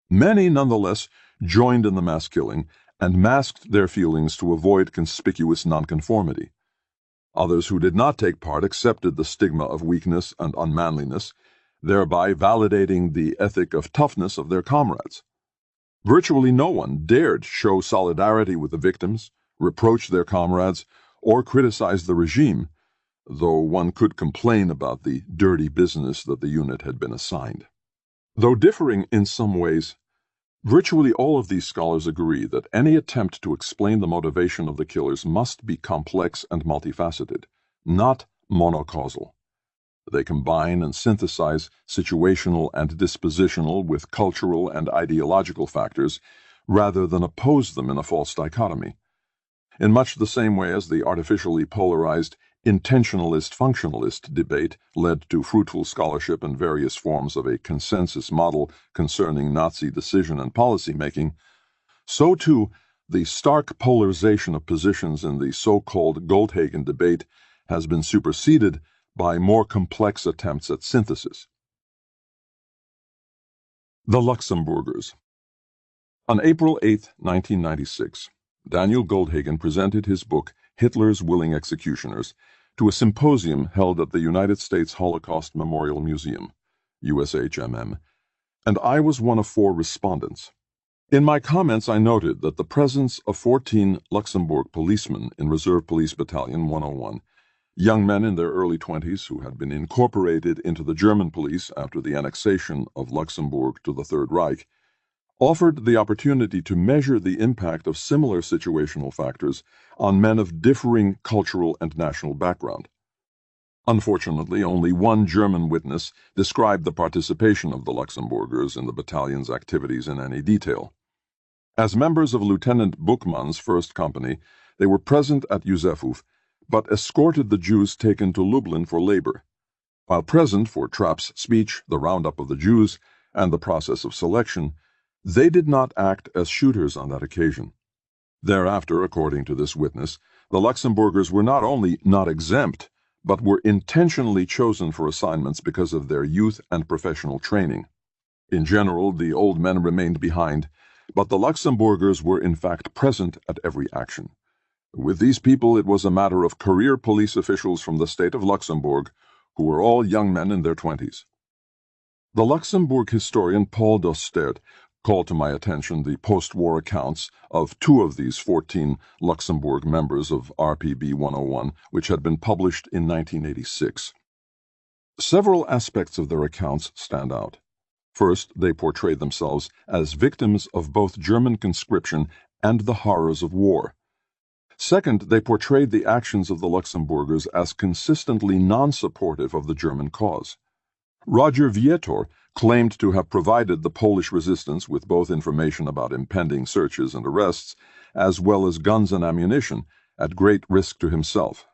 Many, nonetheless, joined in the mass killing and masked their feelings to avoid conspicuous nonconformity. Others who did not take part accepted the stigma of weakness and unmanliness, thereby validating the ethic of toughness of their comrades. Virtually no one dared show solidarity with the victims, reproach their comrades, or criticize the regime, though one could complain about the dirty business that the unit had been assigned. Though differing in some ways, virtually all of these scholars agree that any attempt to explain the motivation of the killers must be complex and multifaceted, not monocausal. They combine and synthesize situational and dispositional with cultural and ideological factors, rather than oppose them in a false dichotomy. In much the same way as the artificially polarized intentionalist-functionalist debate led to fruitful scholarship and various forms of a consensus model concerning Nazi decision and policy-making, so too the stark polarization of positions in the so-called Goldhagen debate has been superseded by more complex attempts at synthesis. The Luxembourgers. On April 8, 1996, Daniel Goldhagen presented his book Hitler's Willing Executioners to a symposium held at the United States Holocaust Memorial Museum, USHMM, and I was one of 4 respondents. In my comments, I noted that the presence of 14 Luxembourg policemen in Reserve Police Battalion 101, young men in their early 20s who had been incorporated into the German police after the annexation of Luxembourg to the Third Reich, offered the opportunity to measure the impact of similar situational factors on men of differing cultural and national background. Unfortunately, only one German witness described the participation of the Luxembourgers in the battalion's activities in any detail. As members of Lieutenant Buchmann's first company, they were present at Józefów, but escorted the Jews taken to Lublin for labor. While present for Trapp's speech, the roundup of the Jews, and the process of selection, they did not act as shooters on that occasion. Thereafter, according to this witness, the Luxembourgers were not only not exempt, but were intentionally chosen for assignments because of their youth and professional training. In general, the old men remained behind, but the Luxembourgers were in fact present at every action. With these people, it was a matter of career police officials from the state of Luxembourg, who were all young men in their 20s. The Luxembourg historian Paul Dostert called to my attention the post-war accounts of 2 of these 14 Luxembourg members of RPB 101, which had been published in 1986. Several aspects of their accounts stand out. First, they portray themselves as victims of both German conscription and the horrors of war. Second, they portrayed the actions of the Luxembourgers as consistently non-supportive of the German cause. Roger Vietor claimed to have provided the Polish resistance with both information about impending searches and arrests, as well as guns and ammunition, at great risk to himself.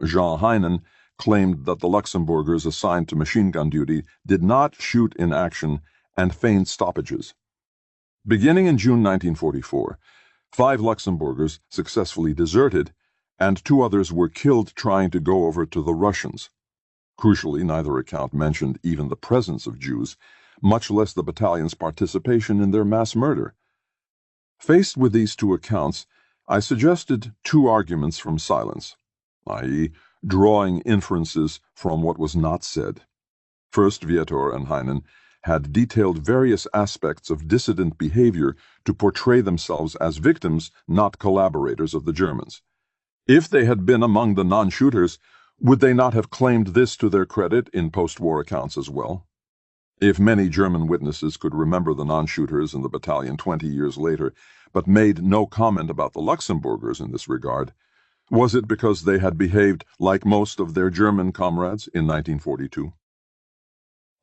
Jean Heinen claimed that the Luxembourgers assigned to machine gun duty did not shoot in action and feigned stoppages. Beginning in June 1944, 5 Luxembourgers successfully deserted, and 2 others were killed trying to go over to the Russians. Crucially, neither account mentioned even the presence of Jews, much less the battalion's participation in their mass murder. Faced with these 2 accounts, I suggested 2 arguments from silence, i.e., drawing inferences from what was not said. First, Vietor and Heinen had detailed various aspects of dissident behavior to portray themselves as victims, not collaborators of the Germans. If they had been among the non-shooters, would they not have claimed this to their credit in post-war accounts as well? If many German witnesses could remember the non-shooters in the battalion 20 years later, but made no comment about the Luxembourgers in this regard? Was it because they had behaved like most of their German comrades in 1942?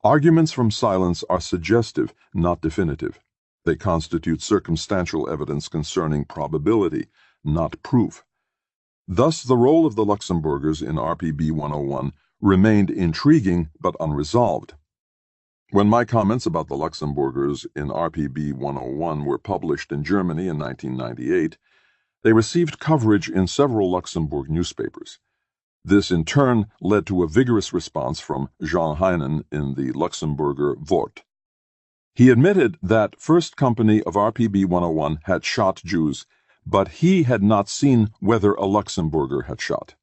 Arguments from silence are suggestive, not definitive. They constitute circumstantial evidence concerning probability, not proof. Thus, the role of the Luxembourgers in RPB 101 remained intriguing but unresolved. When my comments about the Luxembourgers in RPB 101 were published in Germany in 1998, they received coverage in several Luxembourg newspapers. This in turn led to a vigorous response from Jean Heinen in the Luxemburger Wort. He admitted that First Company of RPB 101 had shot Jews, but he had not seen whether a Luxembourger had shot.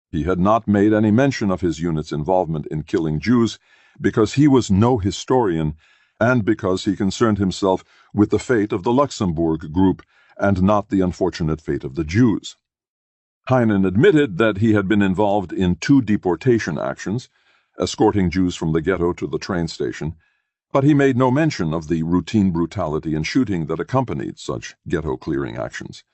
He had not made any mention of his unit's involvement in killing Jews because he was no historian and because he concerned himself with the fate of the Luxembourg group and not the unfortunate fate of the Jews. Heinen admitted that he had been involved in 2 deportation actions, escorting Jews from the ghetto to the train station, but he made no mention of the routine brutality and shooting that accompanied such ghetto-clearing actions.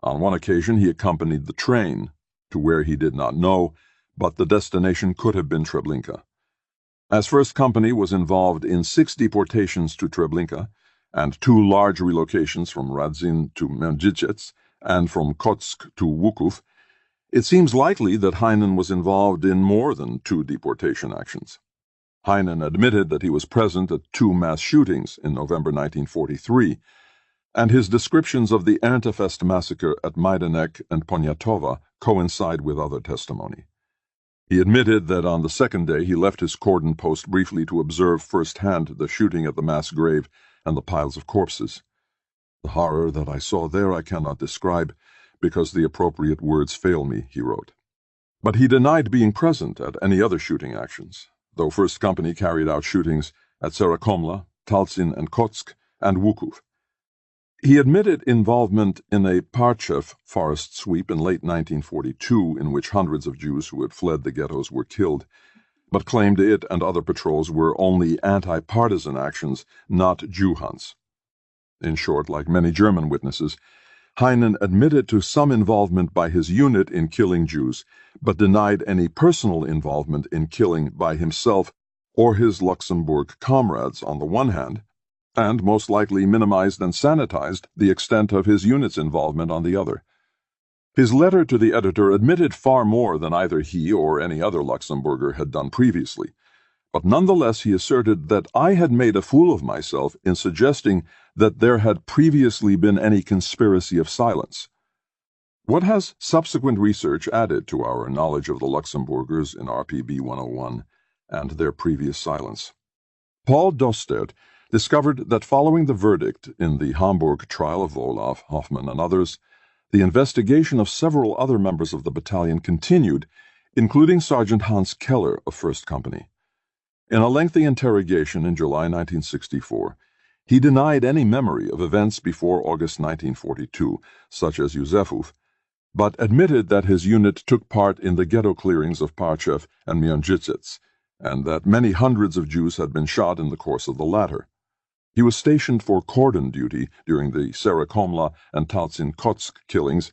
On one occasion he accompanied the train, to where he did not know, but the destination could have been Treblinka. As First Company was involved in 6 deportations to Treblinka, and 2 large relocations from Radzin to Mengicets, and from Kotsk to Wukov, it seems likely that Heinen was involved in more than 2 deportation actions. Heinen admitted that he was present at 2 mass shootings in November 1943, and his descriptions of the Erntefest massacre at Majdanek and Poniatowa coincide with other testimony. He admitted that on the 2nd day he left his cordon post briefly to observe firsthand the shooting at the mass grave and the piles of corpses. "The horror that I saw there I cannot describe, because the appropriate words fail me," he wrote. But he denied being present at any other shooting actions, though First Company carried out shootings at Serekomla, Talzin and Kotsk, and Wukov. He admitted involvement in a Parchev forest sweep in late 1942 in which hundreds of Jews who had fled the ghettos were killed, but claimed it and other patrols were only anti-partisan actions, not Jew hunts. In short, like many German witnesses, Heinen admitted to some involvement by his unit in killing Jews, but denied any personal involvement in killing by himself or his Luxembourg comrades on the one hand, and most likely minimized and sanitized the extent of his unit's involvement on the other. His letter to the editor admitted far more than either he or any other Luxembourger had done previously, but nonetheless he asserted that I had made a fool of myself in suggesting that there had previously been any conspiracy of silence. What has subsequent research added to our knowledge of the Luxembourgers in RPB 101 and their previous silence? Paul Dostert discovered that following the verdict in the Hamburg trial of Olaf, Hoffmann, and others, the investigation of several other members of the battalion continued, including Sergeant Hans Keller of First Company. In a lengthy interrogation in July 1964, he denied any memory of events before August 1942, such as Yusefov, but admitted that his unit took part in the ghetto clearings of Parchev and Mengicets, and that many hundreds of Jews had been shot in the course of the latter. He was stationed for cordon duty during the Serekomla and Talzin-Kotsk killings,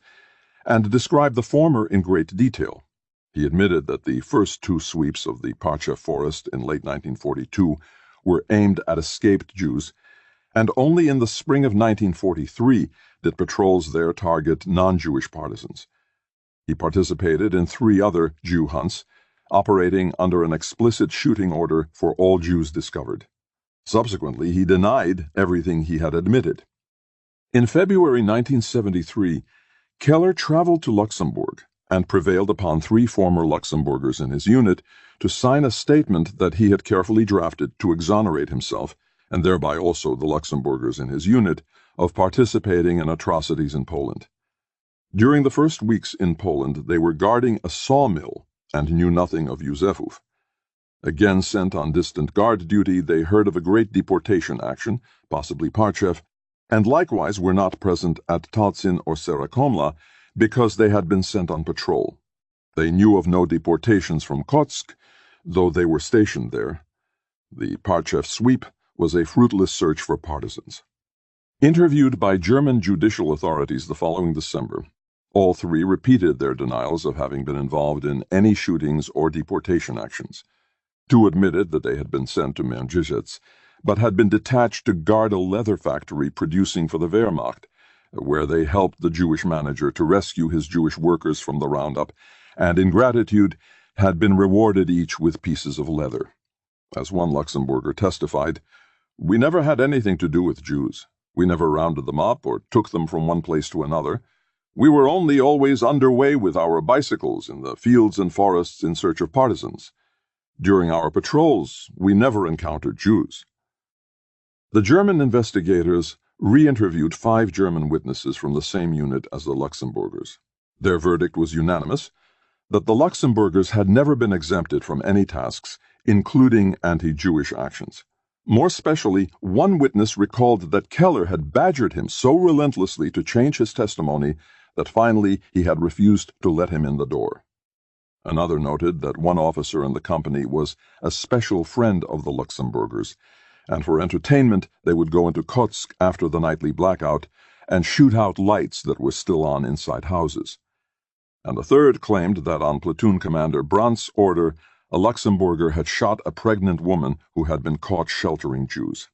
and described the former in great detail. He admitted that the first 2 sweeps of the Parchev forest in late 1942 were aimed at escaped Jews, and only in the spring of 1943 did patrols there target non-Jewish partisans. He participated in 3 other Jew hunts, operating under an explicit shooting order for all Jews discovered. Subsequently, he denied everything he had admitted. In February 1973, Keller traveled to Luxembourg and prevailed upon 3 former Luxembourgers in his unit to sign a statement that he had carefully drafted to exonerate himself, and thereby also the Luxembourgers in his unit, of participating in atrocities in Poland. During the first weeks in Poland, they were guarding a sawmill and knew nothing of Yusefov. Again sent on distant guard duty, they heard of a great deportation action, possibly Parchev, and likewise were not present at Talzin or Serekomla because they had been sent on patrol. They knew of no deportations from Kotsk, though they were stationed there. The Parchev sweep was a fruitless search for partisans. Interviewed by German judicial authorities the following December, all three repeated their denials of having been involved in any shootings or deportation actions. Two admitted that they had been sent to Mernjizets, but had been detached to guard a leather factory producing for the Wehrmacht, where they helped the Jewish manager to rescue his Jewish workers from the roundup, and in gratitude had been rewarded each with pieces of leather. As one Luxembourger testified, "We never had anything to do with Jews. We never rounded them up or took them from one place to another. We were only always underway with our bicycles in the fields and forests in search of partisans. During our patrols, we never encountered Jews." The German investigators re-interviewed 5 German witnesses from the same unit as the Luxembourgers. Their verdict was unanimous, that the Luxembourgers had never been exempted from any tasks, including anti-Jewish actions. More especially, one witness recalled that Keller had badgered him so relentlessly to change his testimony that finally he had refused to let him in the door. Another noted that one officer in the company was a special friend of the Luxembourgers, and for entertainment they would go into Kotsk after the nightly blackout and shoot out lights that were still on inside houses. And a third claimed that on Platoon Commander Brandt's order, a Luxembourger had shot a pregnant woman who had been caught sheltering Jews.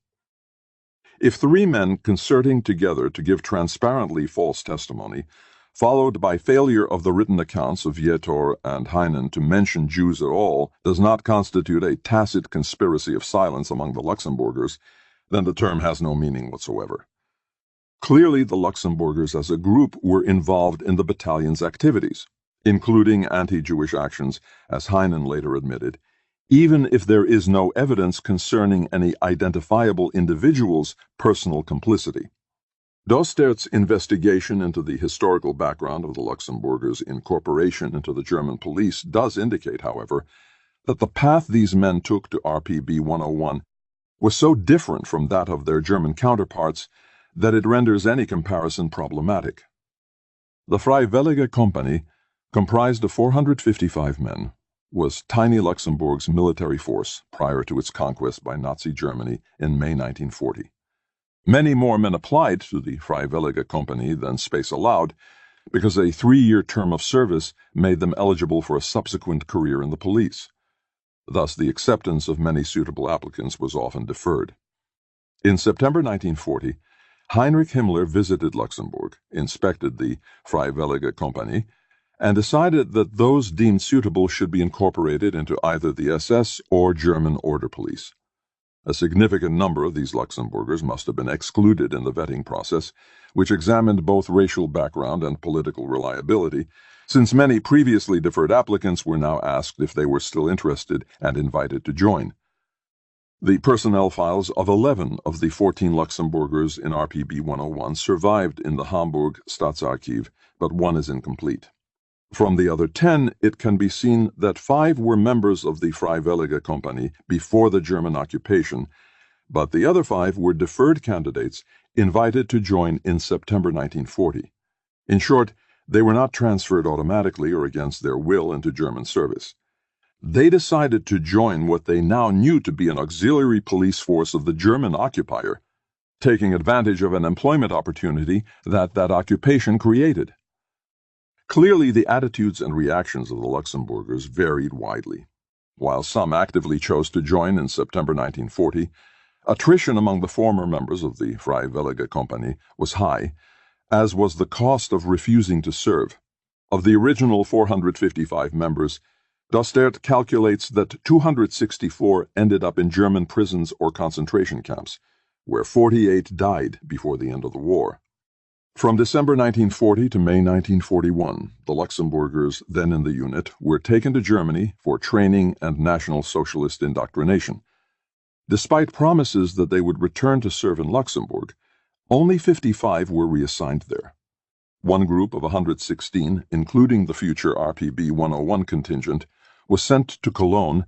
If 3 men concerting together to give transparently false testimony, followed by failure of the written accounts of Vietor and Heinen to mention Jews at all, does not constitute a tacit conspiracy of silence among the Luxembourgers, then the term has no meaning whatsoever. Clearly, the Luxembourgers as a group were involved in the battalion's activities, including anti-Jewish actions, as Heinen later admitted, even if there is no evidence concerning any identifiable individual's personal complicity. Dostert's investigation into the historical background of the Luxembourgers' incorporation into the German police does indicate, however, that the path these men took to RPB 101 was so different from that of their German counterparts that it renders any comparison problematic. The Freiwillige Company, comprised of 455 men, was tiny Luxembourg's military force prior to its conquest by Nazi Germany in May 1940. Many more men applied to the Freiwillige Company than space allowed, because a 3-year term of service made them eligible for a subsequent career in the police. Thus, the acceptance of many suitable applicants was often deferred. In September 1940, Heinrich Himmler visited Luxembourg, inspected the Freiwillige Company, and decided that those deemed suitable should be incorporated into either the SS or German Order Police. A significant number of these Luxembourgers must have been excluded in the vetting process, which examined both racial background and political reliability, since many previously deferred applicants were now asked if they were still interested and invited to join. The personnel files of 11 of the 14 Luxembourgers in RPB 101 survived in the Hamburg Staatsarchiv, but one is incomplete. From the other 10, it can be seen that 5 were members of the Freiwillige Company before the German occupation, but the other 5 were deferred candidates invited to join in September 1940. In short, they were not transferred automatically or against their will into German service. They decided to join what they now knew to be an auxiliary police force of the German occupier, taking advantage of an employment opportunity that occupation created. Clearly, the attitudes and reactions of the Luxembourgers varied widely. While some actively chose to join in September 1940, attrition among the former members of the Freiwillige Company was high, as was the cost of refusing to serve. Of the original 455 members, Dostert calculates that 264 ended up in German prisons or concentration camps, where 48 died before the end of the war. From December 1940 to May 1941, the Luxembourgers then in the unit were taken to Germany for training and National Socialist indoctrination. Despite promises that they would return to serve in Luxembourg, only 55 were reassigned there. One group of 116, including the future RPB 101 contingent, was sent to Cologne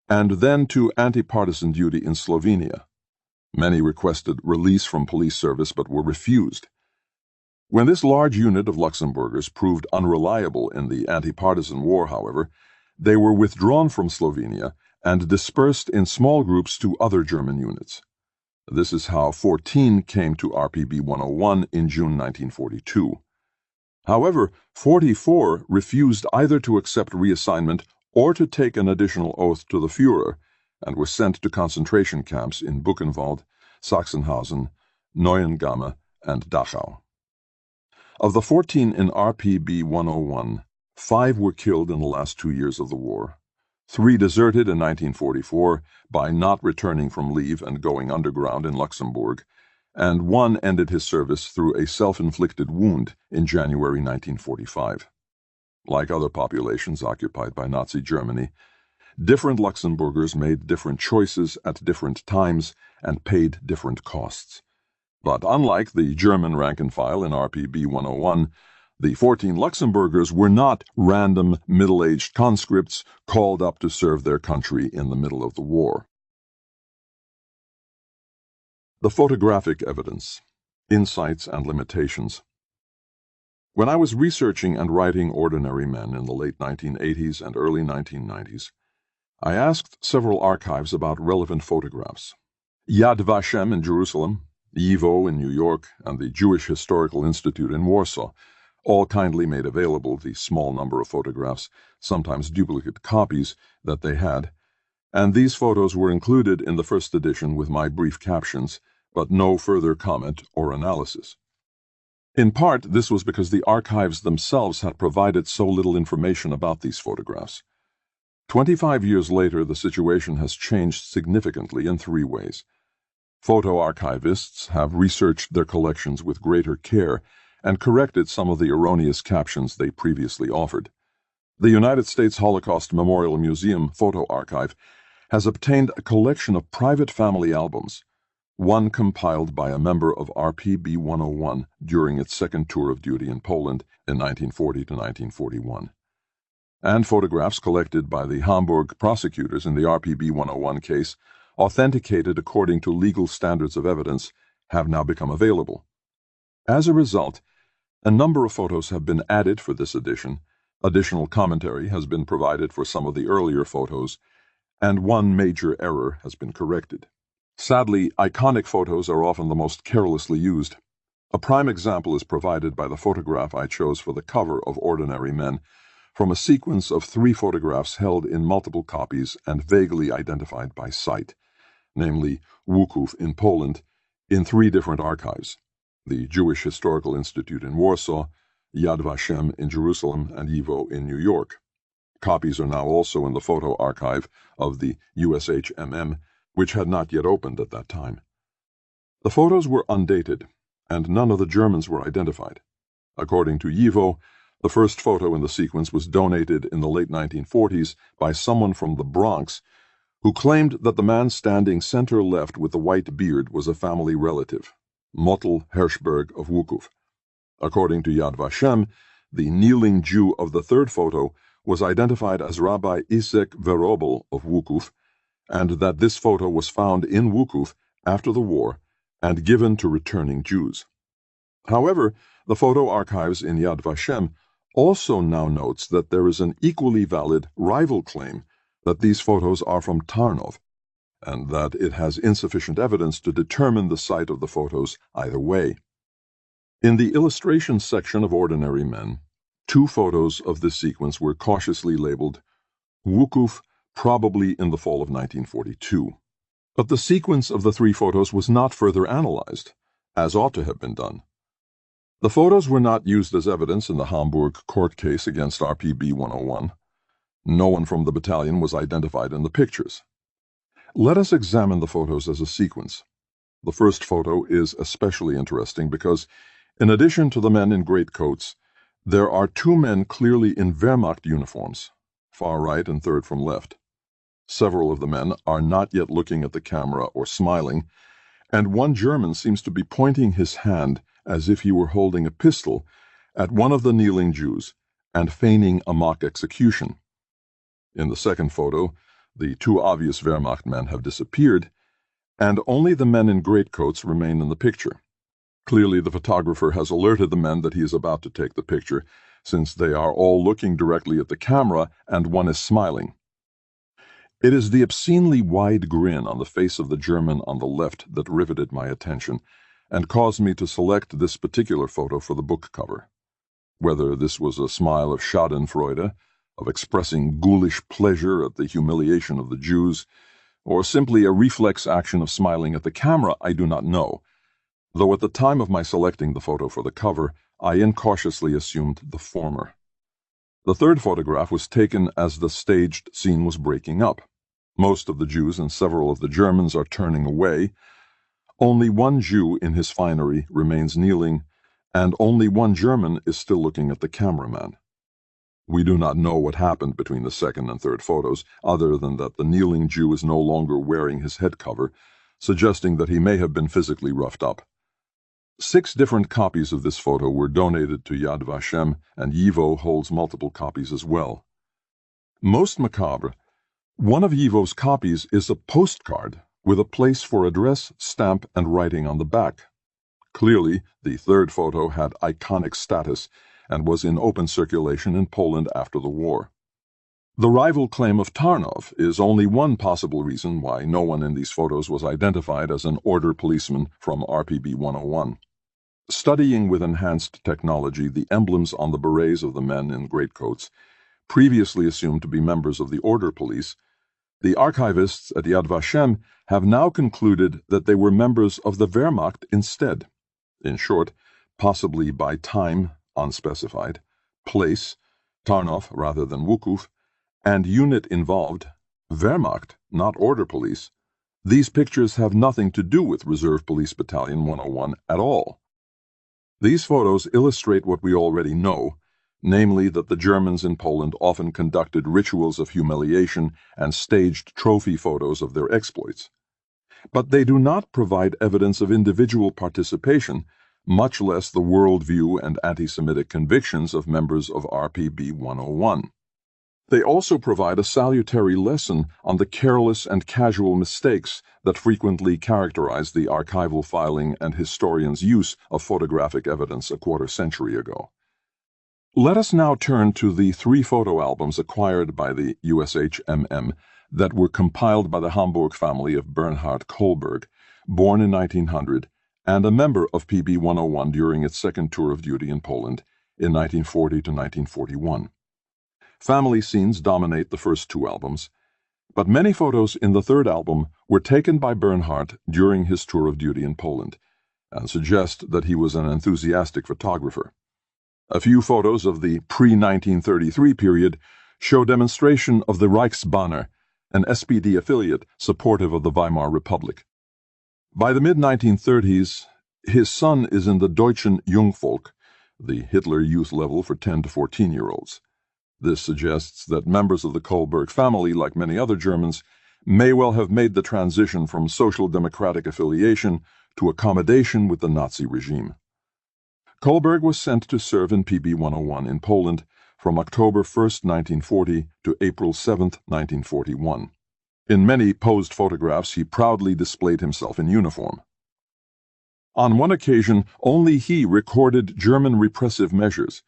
and then to anti-partisan duty in Slovenia. Many requested release from police service but were refused. When this large unit of Luxembourgers proved unreliable in the anti-partisan war, however, they were withdrawn from Slovenia and dispersed in small groups to other German units. This is how 14 came to RPB 101 in June 1942. However, 44 refused either to accept reassignment or to take an additional oath to the Führer, and were sent to concentration camps in Buchenwald, Sachsenhausen, Neuengamme, and Dachau. Of the 14 in RPB 101, 5 were killed in the last 2 years of the war. 3 deserted in 1944 by not returning from leave and going underground in Luxembourg, and 1 ended his service through a self-inflicted wound in January 1945. Like other populations occupied by Nazi Germany, different Luxembourgers made different choices at different times and paid different costs. But unlike the German rank-and-file in RPB 101, the 14 Luxembourgers were not random middle-aged conscripts called up to serve their country in the middle of the war. The photographic evidence, insights and limitations. When I was researching and writing Ordinary Men in the late 1980s and early 1990s, I asked several archives about relevant photographs. Yad Vashem in Jerusalem, YIVO in New York, and the Jewish Historical Institute in Warsaw all kindly made available the small number of photographs, sometimes duplicate copies, that they had, and these photos were included in the first edition with my brief captions, but no further comment or analysis. In part, this was because the archives themselves had provided so little information about these photographs. 25 years later, the situation has changed significantly in 3 ways. Photo archivists have researched their collections with greater care and corrected some of the erroneous captions they previously offered. The United States Holocaust Memorial Museum Photo Archive has obtained a collection of private family albums, one compiled by a member of RPB 101 during its second tour of duty in Poland in 1940 to 1941, and photographs collected by the Hamburg prosecutors in the RPB 101 case, authenticated according to legal standards of evidence, have now become available. As a result, a number of photos have been added for this edition, additional commentary has been provided for some of the earlier photos, and one major error has been corrected. Sadly, iconic photos are often the most carelessly used. A prime example is provided by the photograph I chose for the cover of Ordinary Men, from a sequence of 3 photographs held in multiple copies and vaguely identified by site, namely Łuków in Poland, in 3 different archives: the Jewish Historical Institute in Warsaw, Yad Vashem in Jerusalem, and YIVO in New York. Copies are now also in the photo archive of the USHMM, which had not yet opened at that time. The photos were undated, and none of the Germans were identified. According to YIVO, the first photo in the sequence was donated in the late 1940s by someone from the Bronx who claimed that the man standing center left with the white beard was a family relative, Motel Hershberg of Łuków. According to Yad Vashem, the kneeling Jew of the third photo was identified as Rabbi Isaac Verobel of Łuków, and that this photo was found in Łuków after the war and given to returning Jews. However, the photo archives in Yad Vashem also now notes that there is an equally valid rival claim that these photos are from Tarnów, and that it has insufficient evidence to determine the site of the photos either way. In the illustrations section of Ordinary Men, 2 photos of this sequence were cautiously labeled Łuków, probably in the fall of 1942. But the sequence of the 3 photos was not further analyzed, as ought to have been done. The photos were not used as evidence in the Hamburg court case against RPB 101. No one from the battalion was identified in the pictures. Let us examine the photos as a sequence. The first photo is especially interesting because, in addition to the men in greatcoats, there are 2 men clearly in Wehrmacht uniforms, far right and third from left. Several of the men are not yet looking at the camera or smiling, and one German seems to be pointing his hand as if he were holding a pistol at one of the kneeling Jews and feigning a mock execution. In the second photo, the 2 obvious Wehrmacht men have disappeared, and only the men in greatcoats remain in the picture. Clearly, the photographer has alerted the men that he is about to take the picture, since they are all looking directly at the camera and one is smiling. It is the obscenely wide grin on the face of the German on the left that riveted my attention and caused me to select this particular photo for the book cover. Whether this was a smile of schadenfreude, of expressing ghoulish pleasure at the humiliation of the Jews, or simply a reflex action of smiling at the camera, I do not know, though at the time of my selecting the photo for the cover, I incautiously assumed the former. The third photograph was taken as the staged scene was breaking up. Most of the Jews and several of the Germans are turning away. Only one Jew in his finery remains kneeling, and only one German is still looking at the cameraman. We do not know what happened between the second and third photos, other than that the kneeling Jew is no longer wearing his head cover, suggesting that he may have been physically roughed up. 6 different copies of this photo were donated to Yad Vashem, and Yivo holds multiple copies as well. Most macabre, one of Yivo's copies is a postcard with a place for address, stamp, and writing on the back. Clearly, the third photo had iconic status and was in open circulation in Poland after the war. The rival claim of Tarnov is only one possible reason why no one in these photos was identified as an order policeman from RPB 101. Studying with enhanced technology the emblems on the berets of the men in greatcoats, previously assumed to be members of the order police, the archivists at Yad Vashem have now concluded that they were members of the Wehrmacht instead. In short, possibly by time, unspecified, place, Tarnov rather than Wukuf, and unit involved, Wehrmacht, not order police, these pictures have nothing to do with Reserve Police Battalion 101 at all. These photos illustrate what we already know, namely that the Germans in Poland often conducted rituals of humiliation and staged trophy photos of their exploits. But they do not provide evidence of individual participation, much less the worldview and anti-Semitic convictions of members of RPB 101. They also provide a salutary lesson on the careless and casual mistakes that frequently characterize the archival filing and historians' use of photographic evidence a quarter-century ago. Let us now turn to the 3 photo albums acquired by the USHMM that were compiled by the Hamburg family of Bernhard Kohlberg, born in 1900, and a member of PB 101 during its second tour of duty in Poland in 1940 to 1941. Family scenes dominate the first 2 albums, but many photos in the third album were taken by Bernhard during his tour of duty in Poland, and suggest that he was an enthusiastic photographer. A few photos of the pre-1933 period show demonstration of the Reichsbanner, an SPD affiliate supportive of the Weimar Republic. By the mid-1930s, his son is in the Deutschen Jungvolk, the Hitler Youth level for 10 to 14-year-olds. This suggests that members of the Kohlberg family, like many other Germans, may well have made the transition from social democratic affiliation to accommodation with the Nazi regime. Kohlberg was sent to serve in PB 101 in Poland from October 1, 1940 to April 7, 1941. In many posed photographs, he proudly displayed himself in uniform. On one occasion, only he recorded German repressive measures,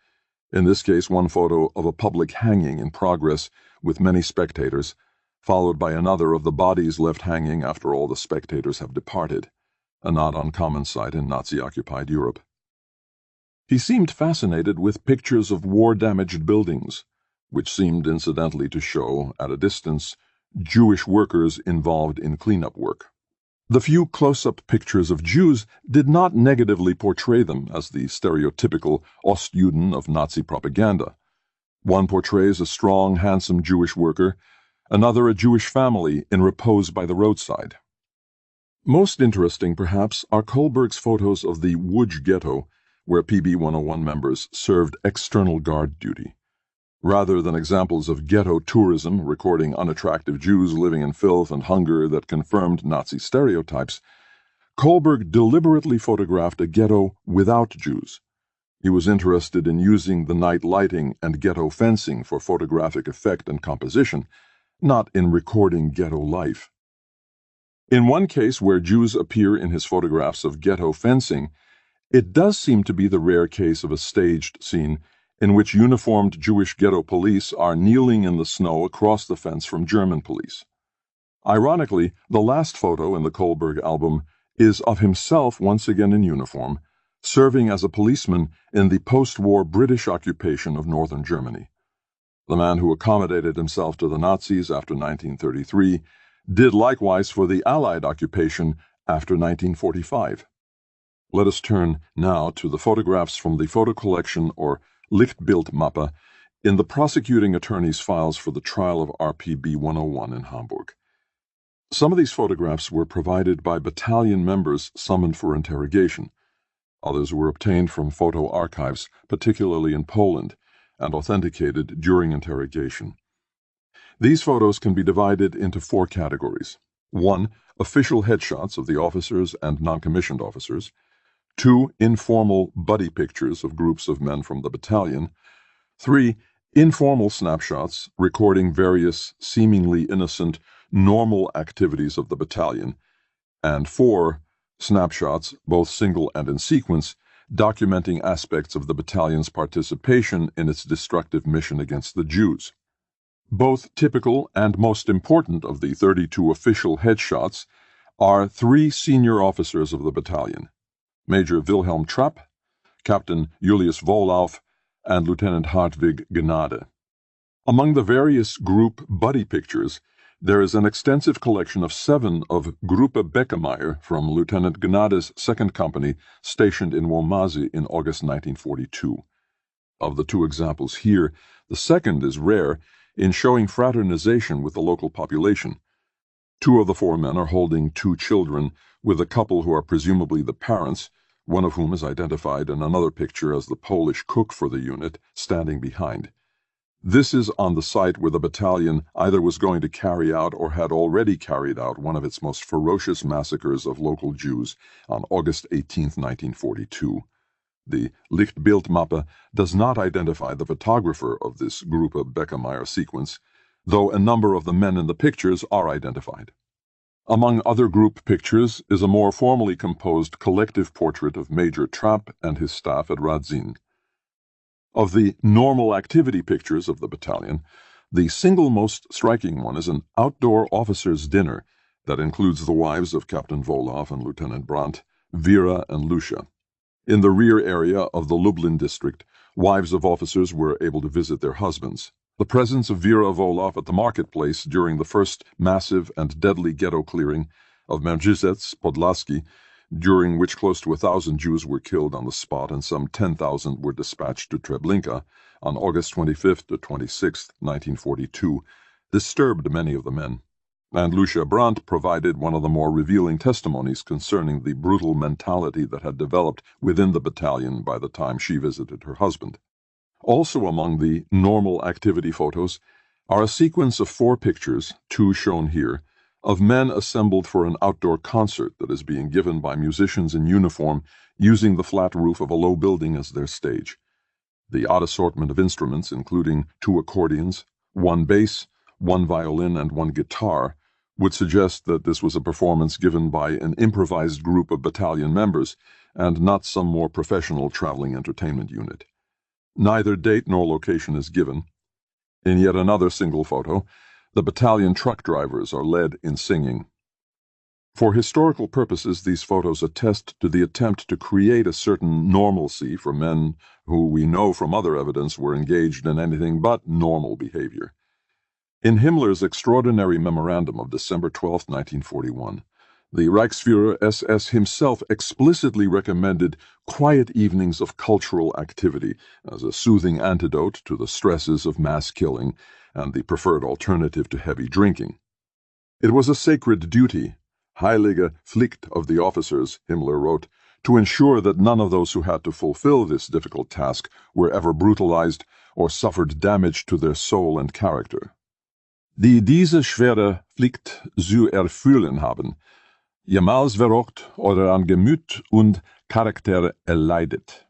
in this case one photo of a public hanging in progress with many spectators, followed by another of the bodies left hanging after all the spectators have departed, a not uncommon sight in Nazi-occupied Europe. He seemed fascinated with pictures of war-damaged buildings, which seemed incidentally to show, at a distance, Jewish workers involved in cleanup work. The few close-up pictures of Jews did not negatively portray them as the stereotypical Ostjuden of Nazi propaganda. One portrays a strong, handsome Jewish worker, another a Jewish family in repose by the roadside. Most interesting, perhaps, are Kohlberg's photos of the Łódź ghetto, where PB 101 members served external guard duty. Rather than examples of ghetto tourism recording unattractive Jews living in filth and hunger that confirmed Nazi stereotypes, Kohlberg deliberately photographed a ghetto without Jews. He was interested in using the night lighting and ghetto fencing for photographic effect and composition, not in recording ghetto life. In one case where Jews appear in his photographs of ghetto fencing, it does seem to be the rare case of a staged scene in which uniformed Jewish ghetto police are kneeling in the snow across the fence from German police. Ironically, the last photo in the Kohlberg album is of himself once again in uniform, serving as a policeman in the post-war British occupation of northern Germany. The man who accommodated himself to the Nazis after 1933 did likewise for the Allied occupation after 1945. Let us turn now to the photographs from the photo collection or Lichtbildmappe in the prosecuting attorney's files for the trial of RPB 101 in Hamburg. Some of these photographs were provided by battalion members summoned for interrogation. Others were obtained from photo archives, particularly in Poland, and authenticated during interrogation. These photos can be divided into 4 categories. 1. Official headshots of the officers and non-commissioned officers. 2. Informal buddy pictures of groups of men from the battalion. 3. Informal snapshots recording various seemingly innocent, normal activities of the battalion. And 4. Snapshots, both single and in sequence, documenting aspects of the battalion's participation in its destructive mission against the Jews. Both typical and most important of the 32 official headshots are 3 senior officers of the battalion: Major Wilhelm Trapp, Captain Julius Wohlauf, and Lieutenant Hartwig Gnade. Among the various group buddy pictures, there is an extensive collection of 7 of Gruppe Beckemeyer from Lieutenant Gnade's 2nd Company stationed in Womazy in August 1942. Of the 2 examples here, the second is rare in showing fraternization with the local population. 2 of the 4 men are holding 2 children, with a couple who are presumably the parents, one of whom is identified in another picture as the Polish cook for the unit, standing behind. This is on the site where the battalion either was going to carry out or had already carried out one of its most ferocious massacres of local Jews on August 18, 1942. The Lichtbildmappe does not identify the photographer of this Gruppe Beckemeyer sequence, though a number of the men in the pictures are identified. Among other group pictures is a more formally composed collective portrait of Major Trapp and his staff at Radzin. Of the normal activity pictures of the battalion, the single most striking one is an outdoor officers' dinner that includes the wives of Captain Wohlauf and Lieutenant Brandt, Vera and Lucia. In the rear area of the Lublin district, wives of officers were able to visit their husbands. The presence of Vera Wohlauf at the marketplace during the first massive and deadly ghetto clearing of Mędrzec Podlaski, during which close to 1,000 Jews were killed on the spot and some 10,000 were dispatched to Treblinka on August 25 to 26, 1942, disturbed many of the men, and Lucia Brandt provided one of the more revealing testimonies concerning the brutal mentality that had developed within the battalion by the time she visited her husband. Also among the normal activity photos are a sequence of 4 pictures, 2 shown here, of men assembled for an outdoor concert that is being given by musicians in uniform using the flat roof of a low building as their stage. The odd assortment of instruments, including 2 accordions, 1 bass, 1 violin, and 1 guitar, would suggest that this was a performance given by an improvised group of battalion members and not some more professional traveling entertainment unit. Neither date nor location is given. In yet another single photo, the battalion truck drivers are led in singing. For historical purposes, these photos attest to the attempt to create a certain normalcy for men who we know from other evidence were engaged in anything but normal behavior. In Himmler's extraordinary memorandum of December 12, 1941, the Reichsführer SS himself explicitly recommended quiet evenings of cultural activity as a soothing antidote to the stresses of mass killing and the preferred alternative to heavy drinking. It was a sacred duty, heilige Pflicht of the officers, Himmler wrote, to ensure that none of those who had to fulfill this difficult task were ever brutalized or suffered damage to their soul and character. Die diese schwere Pflicht zu erfüllen haben, jemals verrocht oder an Gemüt und Charakter erleidet.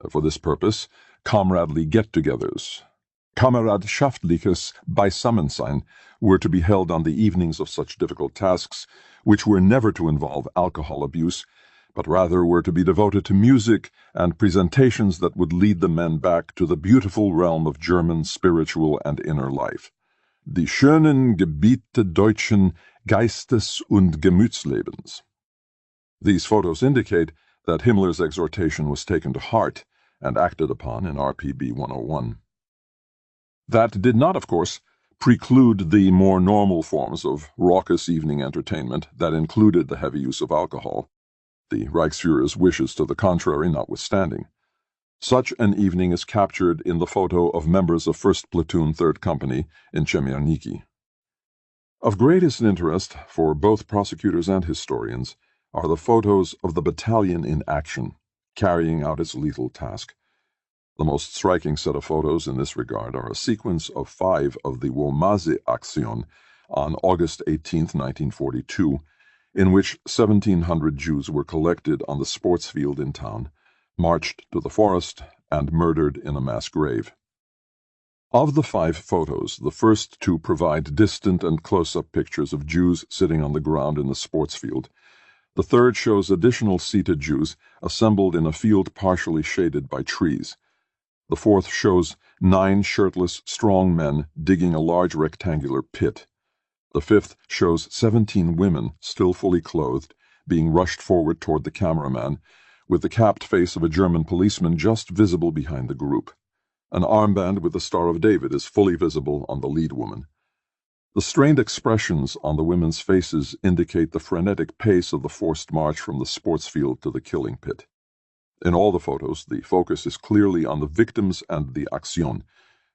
For this purpose, comradely get-togethers, kameradschaftliches Beisammensein, were to be held on the evenings of such difficult tasks, which were never to involve alcohol abuse, but rather were to be devoted to music and presentations that would lead the men back to the beautiful realm of German spiritual and inner life. Die schönen Gebiete deutschen Geistes- und Gemütslebens. These photos indicate that Himmler's exhortation was taken to heart and acted upon in RPB 101. That did not, of course, preclude the more normal forms of raucous evening entertainment that included the heavy use of alcohol, the Reichsfuhrer's wishes to the contrary notwithstanding. Such an evening is captured in the photo of members of 1st Platoon 3rd Company in Chemierniki. Of greatest interest for both prosecutors and historians are the photos of the battalion in action, carrying out its lethal task. The most striking set of photos in this regard are a sequence of 5 of the Womaze Aktion on August 18, 1942, in which 1,700 Jews were collected on the sports field in town, marched to the forest, and murdered in a mass grave. Of the 5 photos, the first 2 provide distant and close-up pictures of Jews sitting on the ground in the sports field. The third shows additional seated Jews assembled in a field partially shaded by trees. The fourth shows 9 shirtless, strong men digging a large rectangular pit. The fifth shows 17 women, still fully clothed, being rushed forward toward the cameraman, with the capped face of a German policeman just visible behind the group. An armband with the Star of David is fully visible on the lead woman. The strained expressions on the women's faces indicate the frenetic pace of the forced march from the sports field to the killing pit. In all the photos, the focus is clearly on the victims and the Aktion,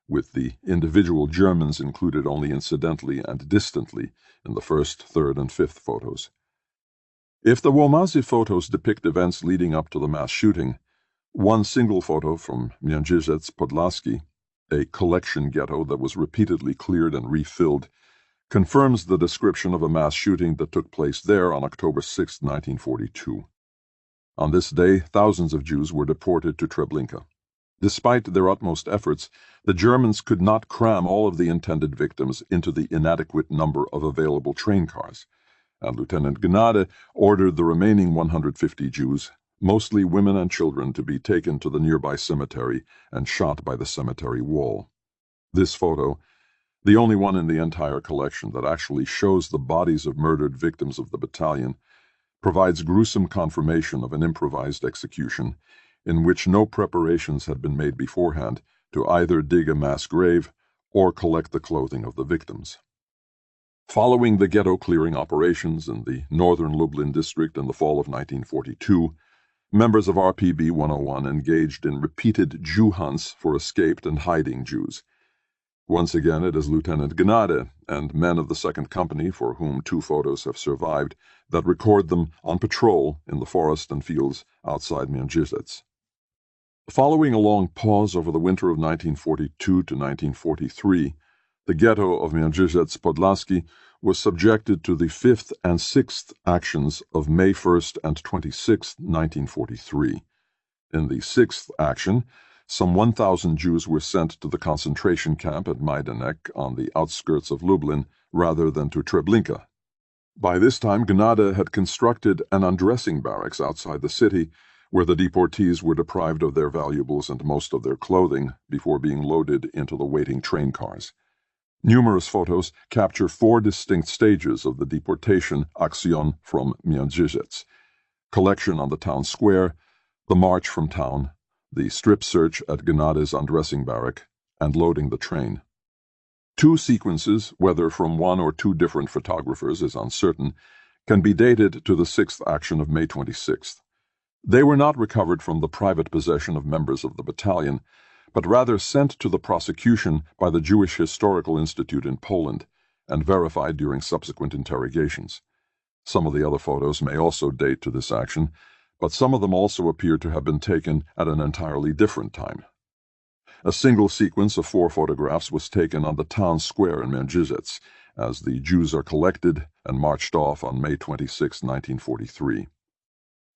with the individual Germans included only incidentally and distantly in the 1st, 3rd, and 5th photos. If the Womaze photos depict events leading up to the mass shooting, one single photo from Międzyrzec Podlaski, a collection ghetto that was repeatedly cleared and refilled, confirms the description of a mass shooting that took place there on October 6, 1942. On this day, thousands of Jews were deported to Treblinka. Despite their utmost efforts, the Germans could not cram all of the intended victims into the inadequate number of available train cars, and Lieutenant Gnade ordered the remaining 150 Jews, mostly women and children, to be taken to the nearby cemetery and shot by the cemetery wall. This photo, the only one in the entire collection that actually shows the bodies of murdered victims of the battalion, provides gruesome confirmation of an improvised execution in which no preparations had been made beforehand to either dig a mass grave or collect the clothing of the victims. Following the ghetto clearing operations in the northern Lublin district in the fall of 1942, members of RPB 101 engaged in repeated Jew hunts for escaped and hiding Jews. Once again, it is Lieutenant Gnade and men of the 2nd Company, for whom 2 photos have survived, that record them on patrol in the forest and fields outside Międzyrzec. Following a long pause over the winter of 1942 to 1943, the ghetto of Międzyrzec Podlaski was subjected to the 5th and 6th actions of May 1st and 26th, 1943. In the 6th action, some 1,000 Jews were sent to the concentration camp at Majdanek on the outskirts of Lublin rather than to Treblinka. By this time, Gnade had constructed an undressing barracks outside the city, where the deportees were deprived of their valuables and most of their clothing before being loaded into the waiting train cars. Numerous photos capture 4 distinct stages of the deportation Aktion from Międzyrzec: collection on the town square, the march from town, the strip search at Gnade's undressing barrack, and loading the train. 2 sequences, whether from 1 or 2 different photographers is uncertain, can be dated to the 6th action of May 26th. They were not recovered from the private possession of members of the battalion, but rather sent to the prosecution by the Jewish Historical Institute in Poland and verified during subsequent interrogations. Some of the other photos may also date to this action, but some of them also appear to have been taken at an entirely different time. A single sequence of 4 photographs was taken on the town square in Międzyrzec, as the Jews are collected and marched off on May 26, 1943.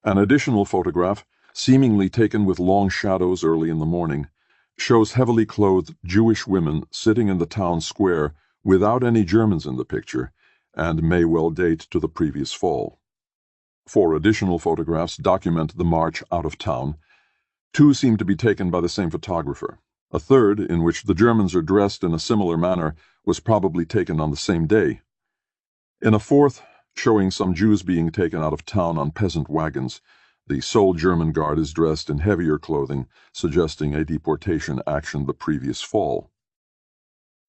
An additional photograph, seemingly taken with long shadows early in the morning, shows heavily clothed Jewish women sitting in the town square without any Germans in the picture, and may well date to the previous fall. 4 additional photographs document the march out of town. 2 seem to be taken by the same photographer. A third, in which the Germans are dressed in a similar manner, was probably taken on the same day. In a fourth, showing some Jews being taken out of town on peasant wagons, the sole German guard is dressed in heavier clothing, suggesting a deportation action the previous fall.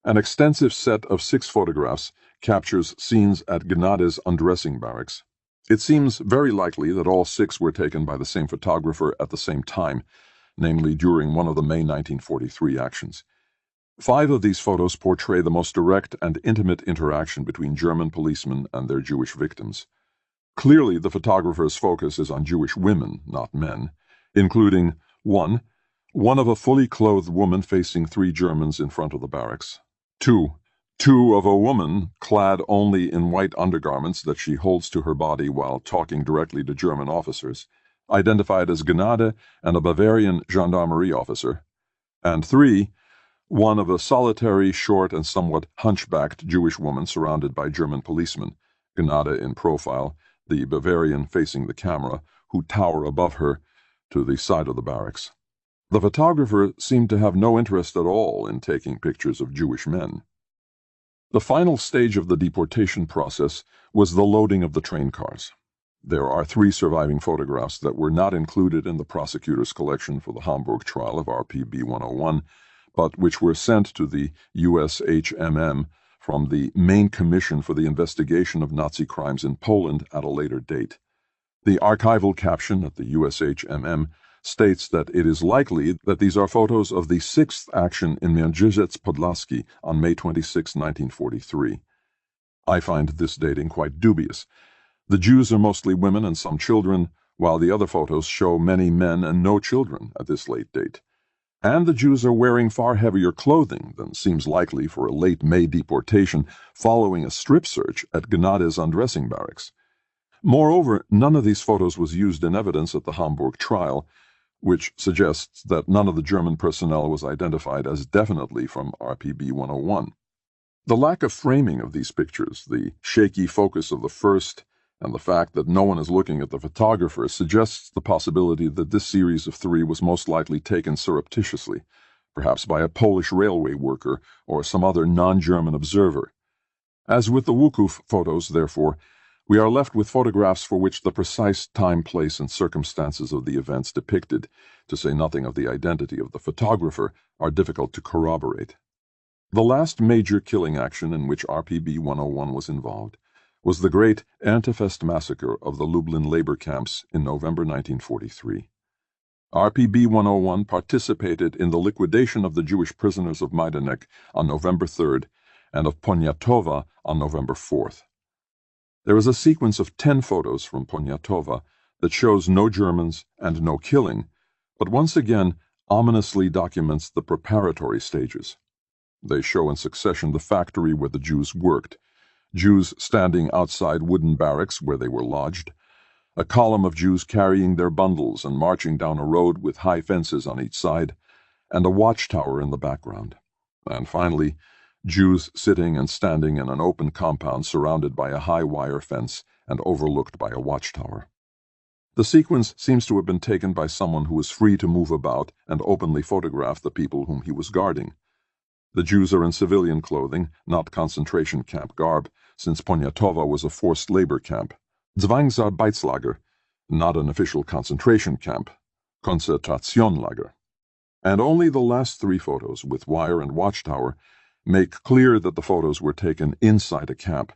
An extensive set of 6 photographs captures scenes at Gnade's undressing barracks. It seems very likely that all 6 were taken by the same photographer at the same time, namely during one of the May 1943 actions. 5 of these photos portray the most direct and intimate interaction between German policemen and their Jewish victims. Clearly, the photographer's focus is on Jewish women, not men, including 1 of a fully clothed woman facing 3 Germans in front of the barracks, 2 of a woman clad only in white undergarments that she holds to her body while talking directly to German officers, identified as Gnade and a Bavarian gendarmerie officer, and 3 one of a solitary, short, and somewhat hunchbacked Jewish woman surrounded by German policemen, Gnade in profile, the Bavarian facing the camera, who tower above her to the side of the barracks. The photographer seemed to have no interest at all in taking pictures of Jewish men. The final stage of the deportation process was the loading of the train cars. There are 3 surviving photographs that were not included in the prosecutor's collection for the Hamburg trial of RPB 101, but which were sent to the USHMM from the Main Commission for the Investigation of Nazi Crimes in Poland at a later date. The archival caption at the USHMM states that it is likely that these are photos of the 6th action in Mierzyszec Podlaski on May 26, 1943. I find this dating quite dubious. The Jews are mostly women and some children, while the other photos show many men and no children at this late date. And the Jews are wearing far heavier clothing than seems likely for a late May deportation following a strip search at Gnade's undressing barracks. Moreover, none of these photos was used in evidence at the Hamburg trial, which suggests that none of the German personnel was identified as definitely from RPB 101. The lack of framing of these pictures, the shaky focus of the first, and the fact that no one is looking at the photographer suggests the possibility that this series of 3 was most likely taken surreptitiously, perhaps by a Polish railway worker or some other non-German observer. As with the Wukuf photos, therefore, we are left with photographs for which the precise time, place, and circumstances of the events depicted, to say nothing of the identity of the photographer, are difficult to corroborate. The last major killing action in which RPB 101 was involved was the great Erntefest massacre of the Lublin labor camps in November 1943. RPB 101 participated in the liquidation of the Jewish prisoners of Majdanek on November 3rd and of Poniatowa on November 4th. There is a sequence of 10 photos from Poniatowa that shows no Germans and no killing, but once again ominously documents the preparatory stages. They show in succession the factory where the Jews worked, Jews standing outside wooden barracks where they were lodged, a column of Jews carrying their bundles and marching down a road with high fences on each side, and a watchtower in the background, and finally, Jews sitting and standing in an open compound surrounded by a high wire fence and overlooked by a watchtower. The sequence seems to have been taken by someone who was free to move about and openly photograph the people whom he was guarding. The Jews are in civilian clothing, not concentration camp garb, since Poniatowa was a forced labor camp. Zwangsarbeitslager, not an official concentration camp. Konzentrationlager. And only the last 3 photos, with wire and watchtower, make clear that the photos were taken inside a camp.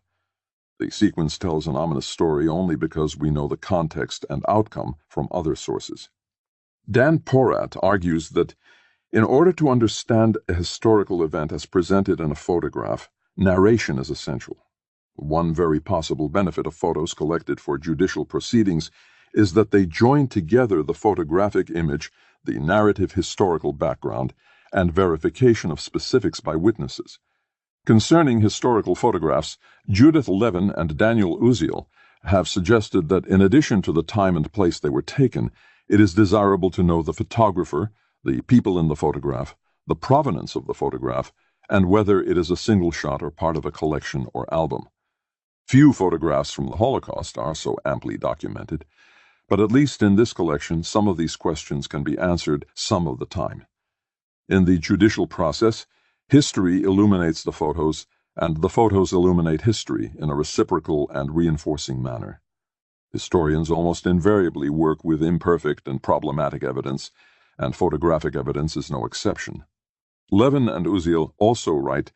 The sequence tells an ominous story only because we know the context and outcome from other sources. Dan Porat argues that in order to understand a historical event as presented in a photograph, narration is essential. One very possible benefit of photos collected for judicial proceedings is that they join together the photographic image, the narrative historical background, and verification of specifics by witnesses. Concerning historical photographs, Judith Levin and Daniel Uziel have suggested that in addition to the time and place they were taken, it is desirable to know the photographer, the people in the photograph, the provenance of the photograph, and whether it is a single shot or part of a collection or album. Few photographs from the Holocaust are so amply documented, but at least in this collection some of these questions can be answered some of the time. In the judicial process, History illuminates the photos, and the photos illuminate history in a reciprocal and reinforcing manner. Historians almost invariably work with imperfect and problematic evidence, and photographic evidence is no exception. Levin and Uziel also write,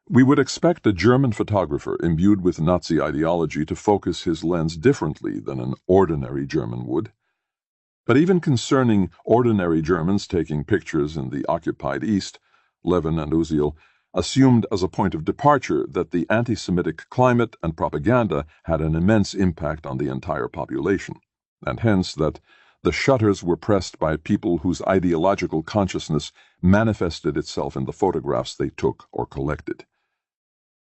"We would expect a German photographer imbued with Nazi ideology to focus his lens differently than an ordinary German would. But even concerning ordinary Germans taking pictures in the occupied East, Levin and Uziel assumed as a point of departure that the anti-Semitic climate and propaganda had an immense impact on the entire population, and hence that the shutters were pressed by people whose ideological consciousness manifested itself in the photographs they took or collected.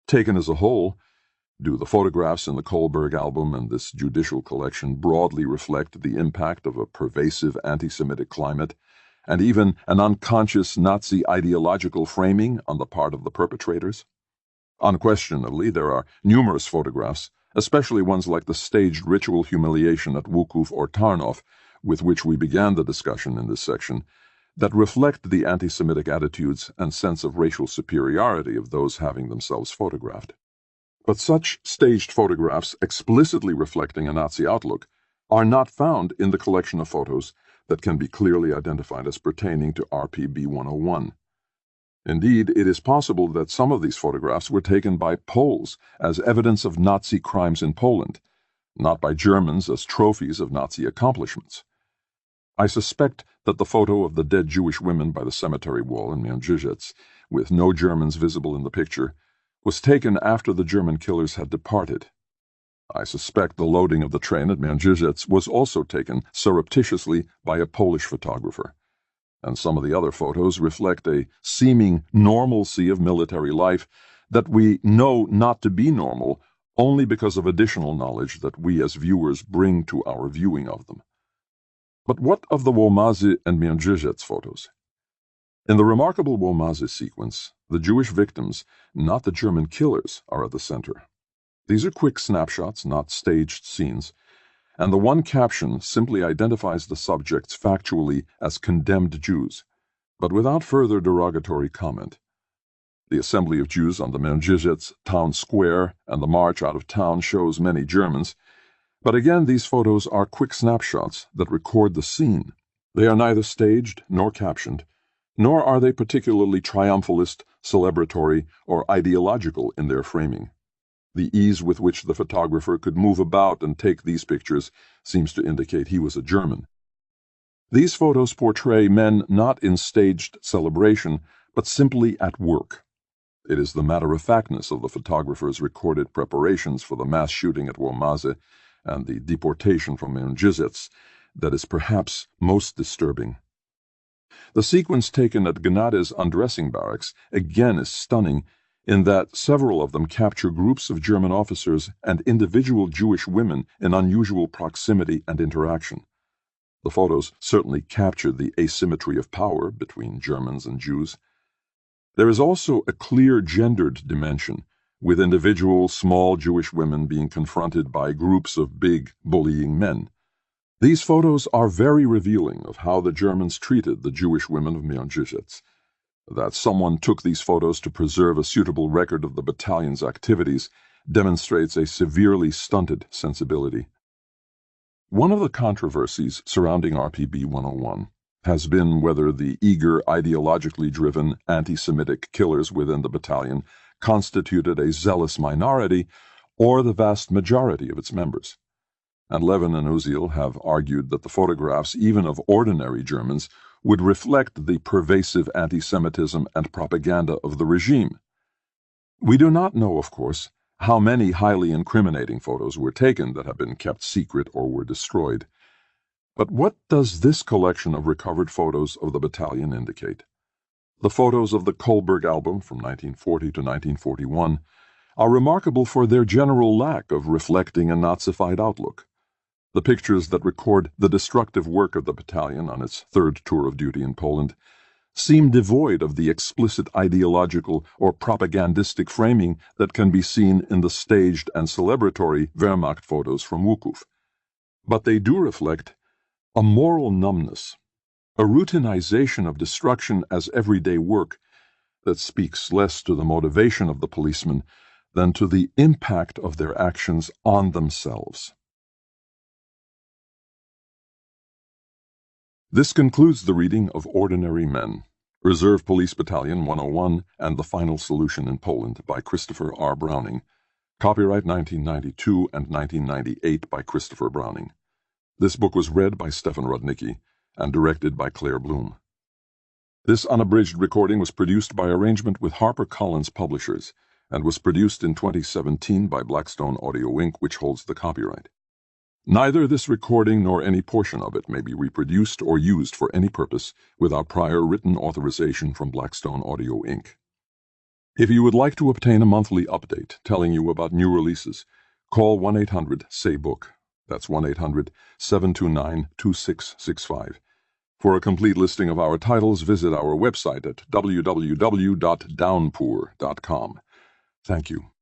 Taken as a whole, do the photographs in the Kohlberg album and this judicial collection broadly reflect the impact of a pervasive anti-Semitic climate and even an unconscious Nazi ideological framing on the part of the perpetrators? Unquestionably, there are numerous photographs, especially ones like the staged ritual humiliation at Wukuf or Tarnow, with which we began the discussion in this section, that reflect the anti-Semitic attitudes and sense of racial superiority of those having themselves photographed. But such staged photographs explicitly reflecting a Nazi outlook are not found in the collection of photos that can be clearly identified as pertaining to RPB 101. Indeed, it is possible that some of these photographs were taken by Poles as evidence of Nazi crimes in Poland, not by Germans as trophies of Nazi accomplishments. I suspect that the photo of the dead Jewish women by the cemetery wall in Mierzyszec, with no Germans visible in the picture, was taken after the German killers had departed. I suspect the loading of the train at Mierzyszec was also taken surreptitiously by a Polish photographer, and some of the other photos reflect a seeming normalcy of military life that we know not to be normal only because of additional knowledge that we as viewers bring to our viewing of them. But what of the Łomazy and Mierzyszec photos? In the remarkable Łomazy sequence, the Jewish victims, not the German killers, are at the center. These are quick snapshots, not staged scenes, and the one caption simply identifies the subjects factually as condemned Jews, but without further derogatory comment. The assembly of Jews on the Mierzyszec town square and the march out of town shows many Germans, but again these photos are quick snapshots that record the scene. They are neither staged nor captioned, nor are they particularly triumphalist, celebratory, or ideological in their framing. The ease with which the photographer could move about and take these pictures seems to indicate he was a German. These photos portray men not in staged celebration, but simply at work. It is the matter-of-factness of the photographer's recorded preparations for the mass shooting at Łomazy and the deportation from Mierzyszec that is perhaps most disturbing. The sequence taken at Gnade's undressing barracks again is stunning in that several of them capture groups of German officers and individual Jewish women in unusual proximity and interaction. The photos certainly capture the asymmetry of power between Germans and Jews. There is also a clear gendered dimension, with individual small Jewish women being confronted by groups of big, bullying men. These photos are very revealing of how the Germans treated the Jewish women of Mierzyszec. That someone took these photos to preserve a suitable record of the battalion's activities demonstrates a severely stunted sensibility. One of the controversies surrounding RPB 101 has been whether the eager, ideologically driven anti-Semitic killers within the battalion constituted a zealous minority or the vast majority of its members. And Levin and Uziel have argued that the photographs, even of ordinary Germans, would reflect the pervasive anti-Semitism and propaganda of the regime. We do not know, of course, how many highly incriminating photos were taken that have been kept secret or were destroyed. But what does this collection of recovered photos of the battalion indicate? The photos of the Kohlberg album from 1940 to 1941 are remarkable for their general lack of reflecting a Nazified outlook. The pictures that record the destructive work of the battalion on its third tour of duty in Poland seem devoid of the explicit ideological or propagandistic framing that can be seen in the staged and celebratory Wehrmacht photos from Wukuf. But they do reflect a moral numbness, a routinization of destruction as everyday work that speaks less to the motivation of the policeman than to the impact of their actions on themselves. This concludes the reading of Ordinary Men, Reserve Police Battalion 101 and The Final Solution in Poland by Christopher R. Browning. Copyright 1992 and 1998 by Christopher Browning. This book was read by Stefan Rudnicki and directed by Claire Bloom. This unabridged recording was produced by arrangement with HarperCollins Publishers and was produced in 2017 by Blackstone Audio Inc., which holds the copyright. Neither this recording nor any portion of it may be reproduced or used for any purpose without prior written authorization from Blackstone Audio Inc. If you would like to obtain a monthly update telling you about new releases, call 1-800-SAY-BOOK. That's 1-800-729-2665. For a complete listing of our titles, visit our website at www.downpour.com. Thank you.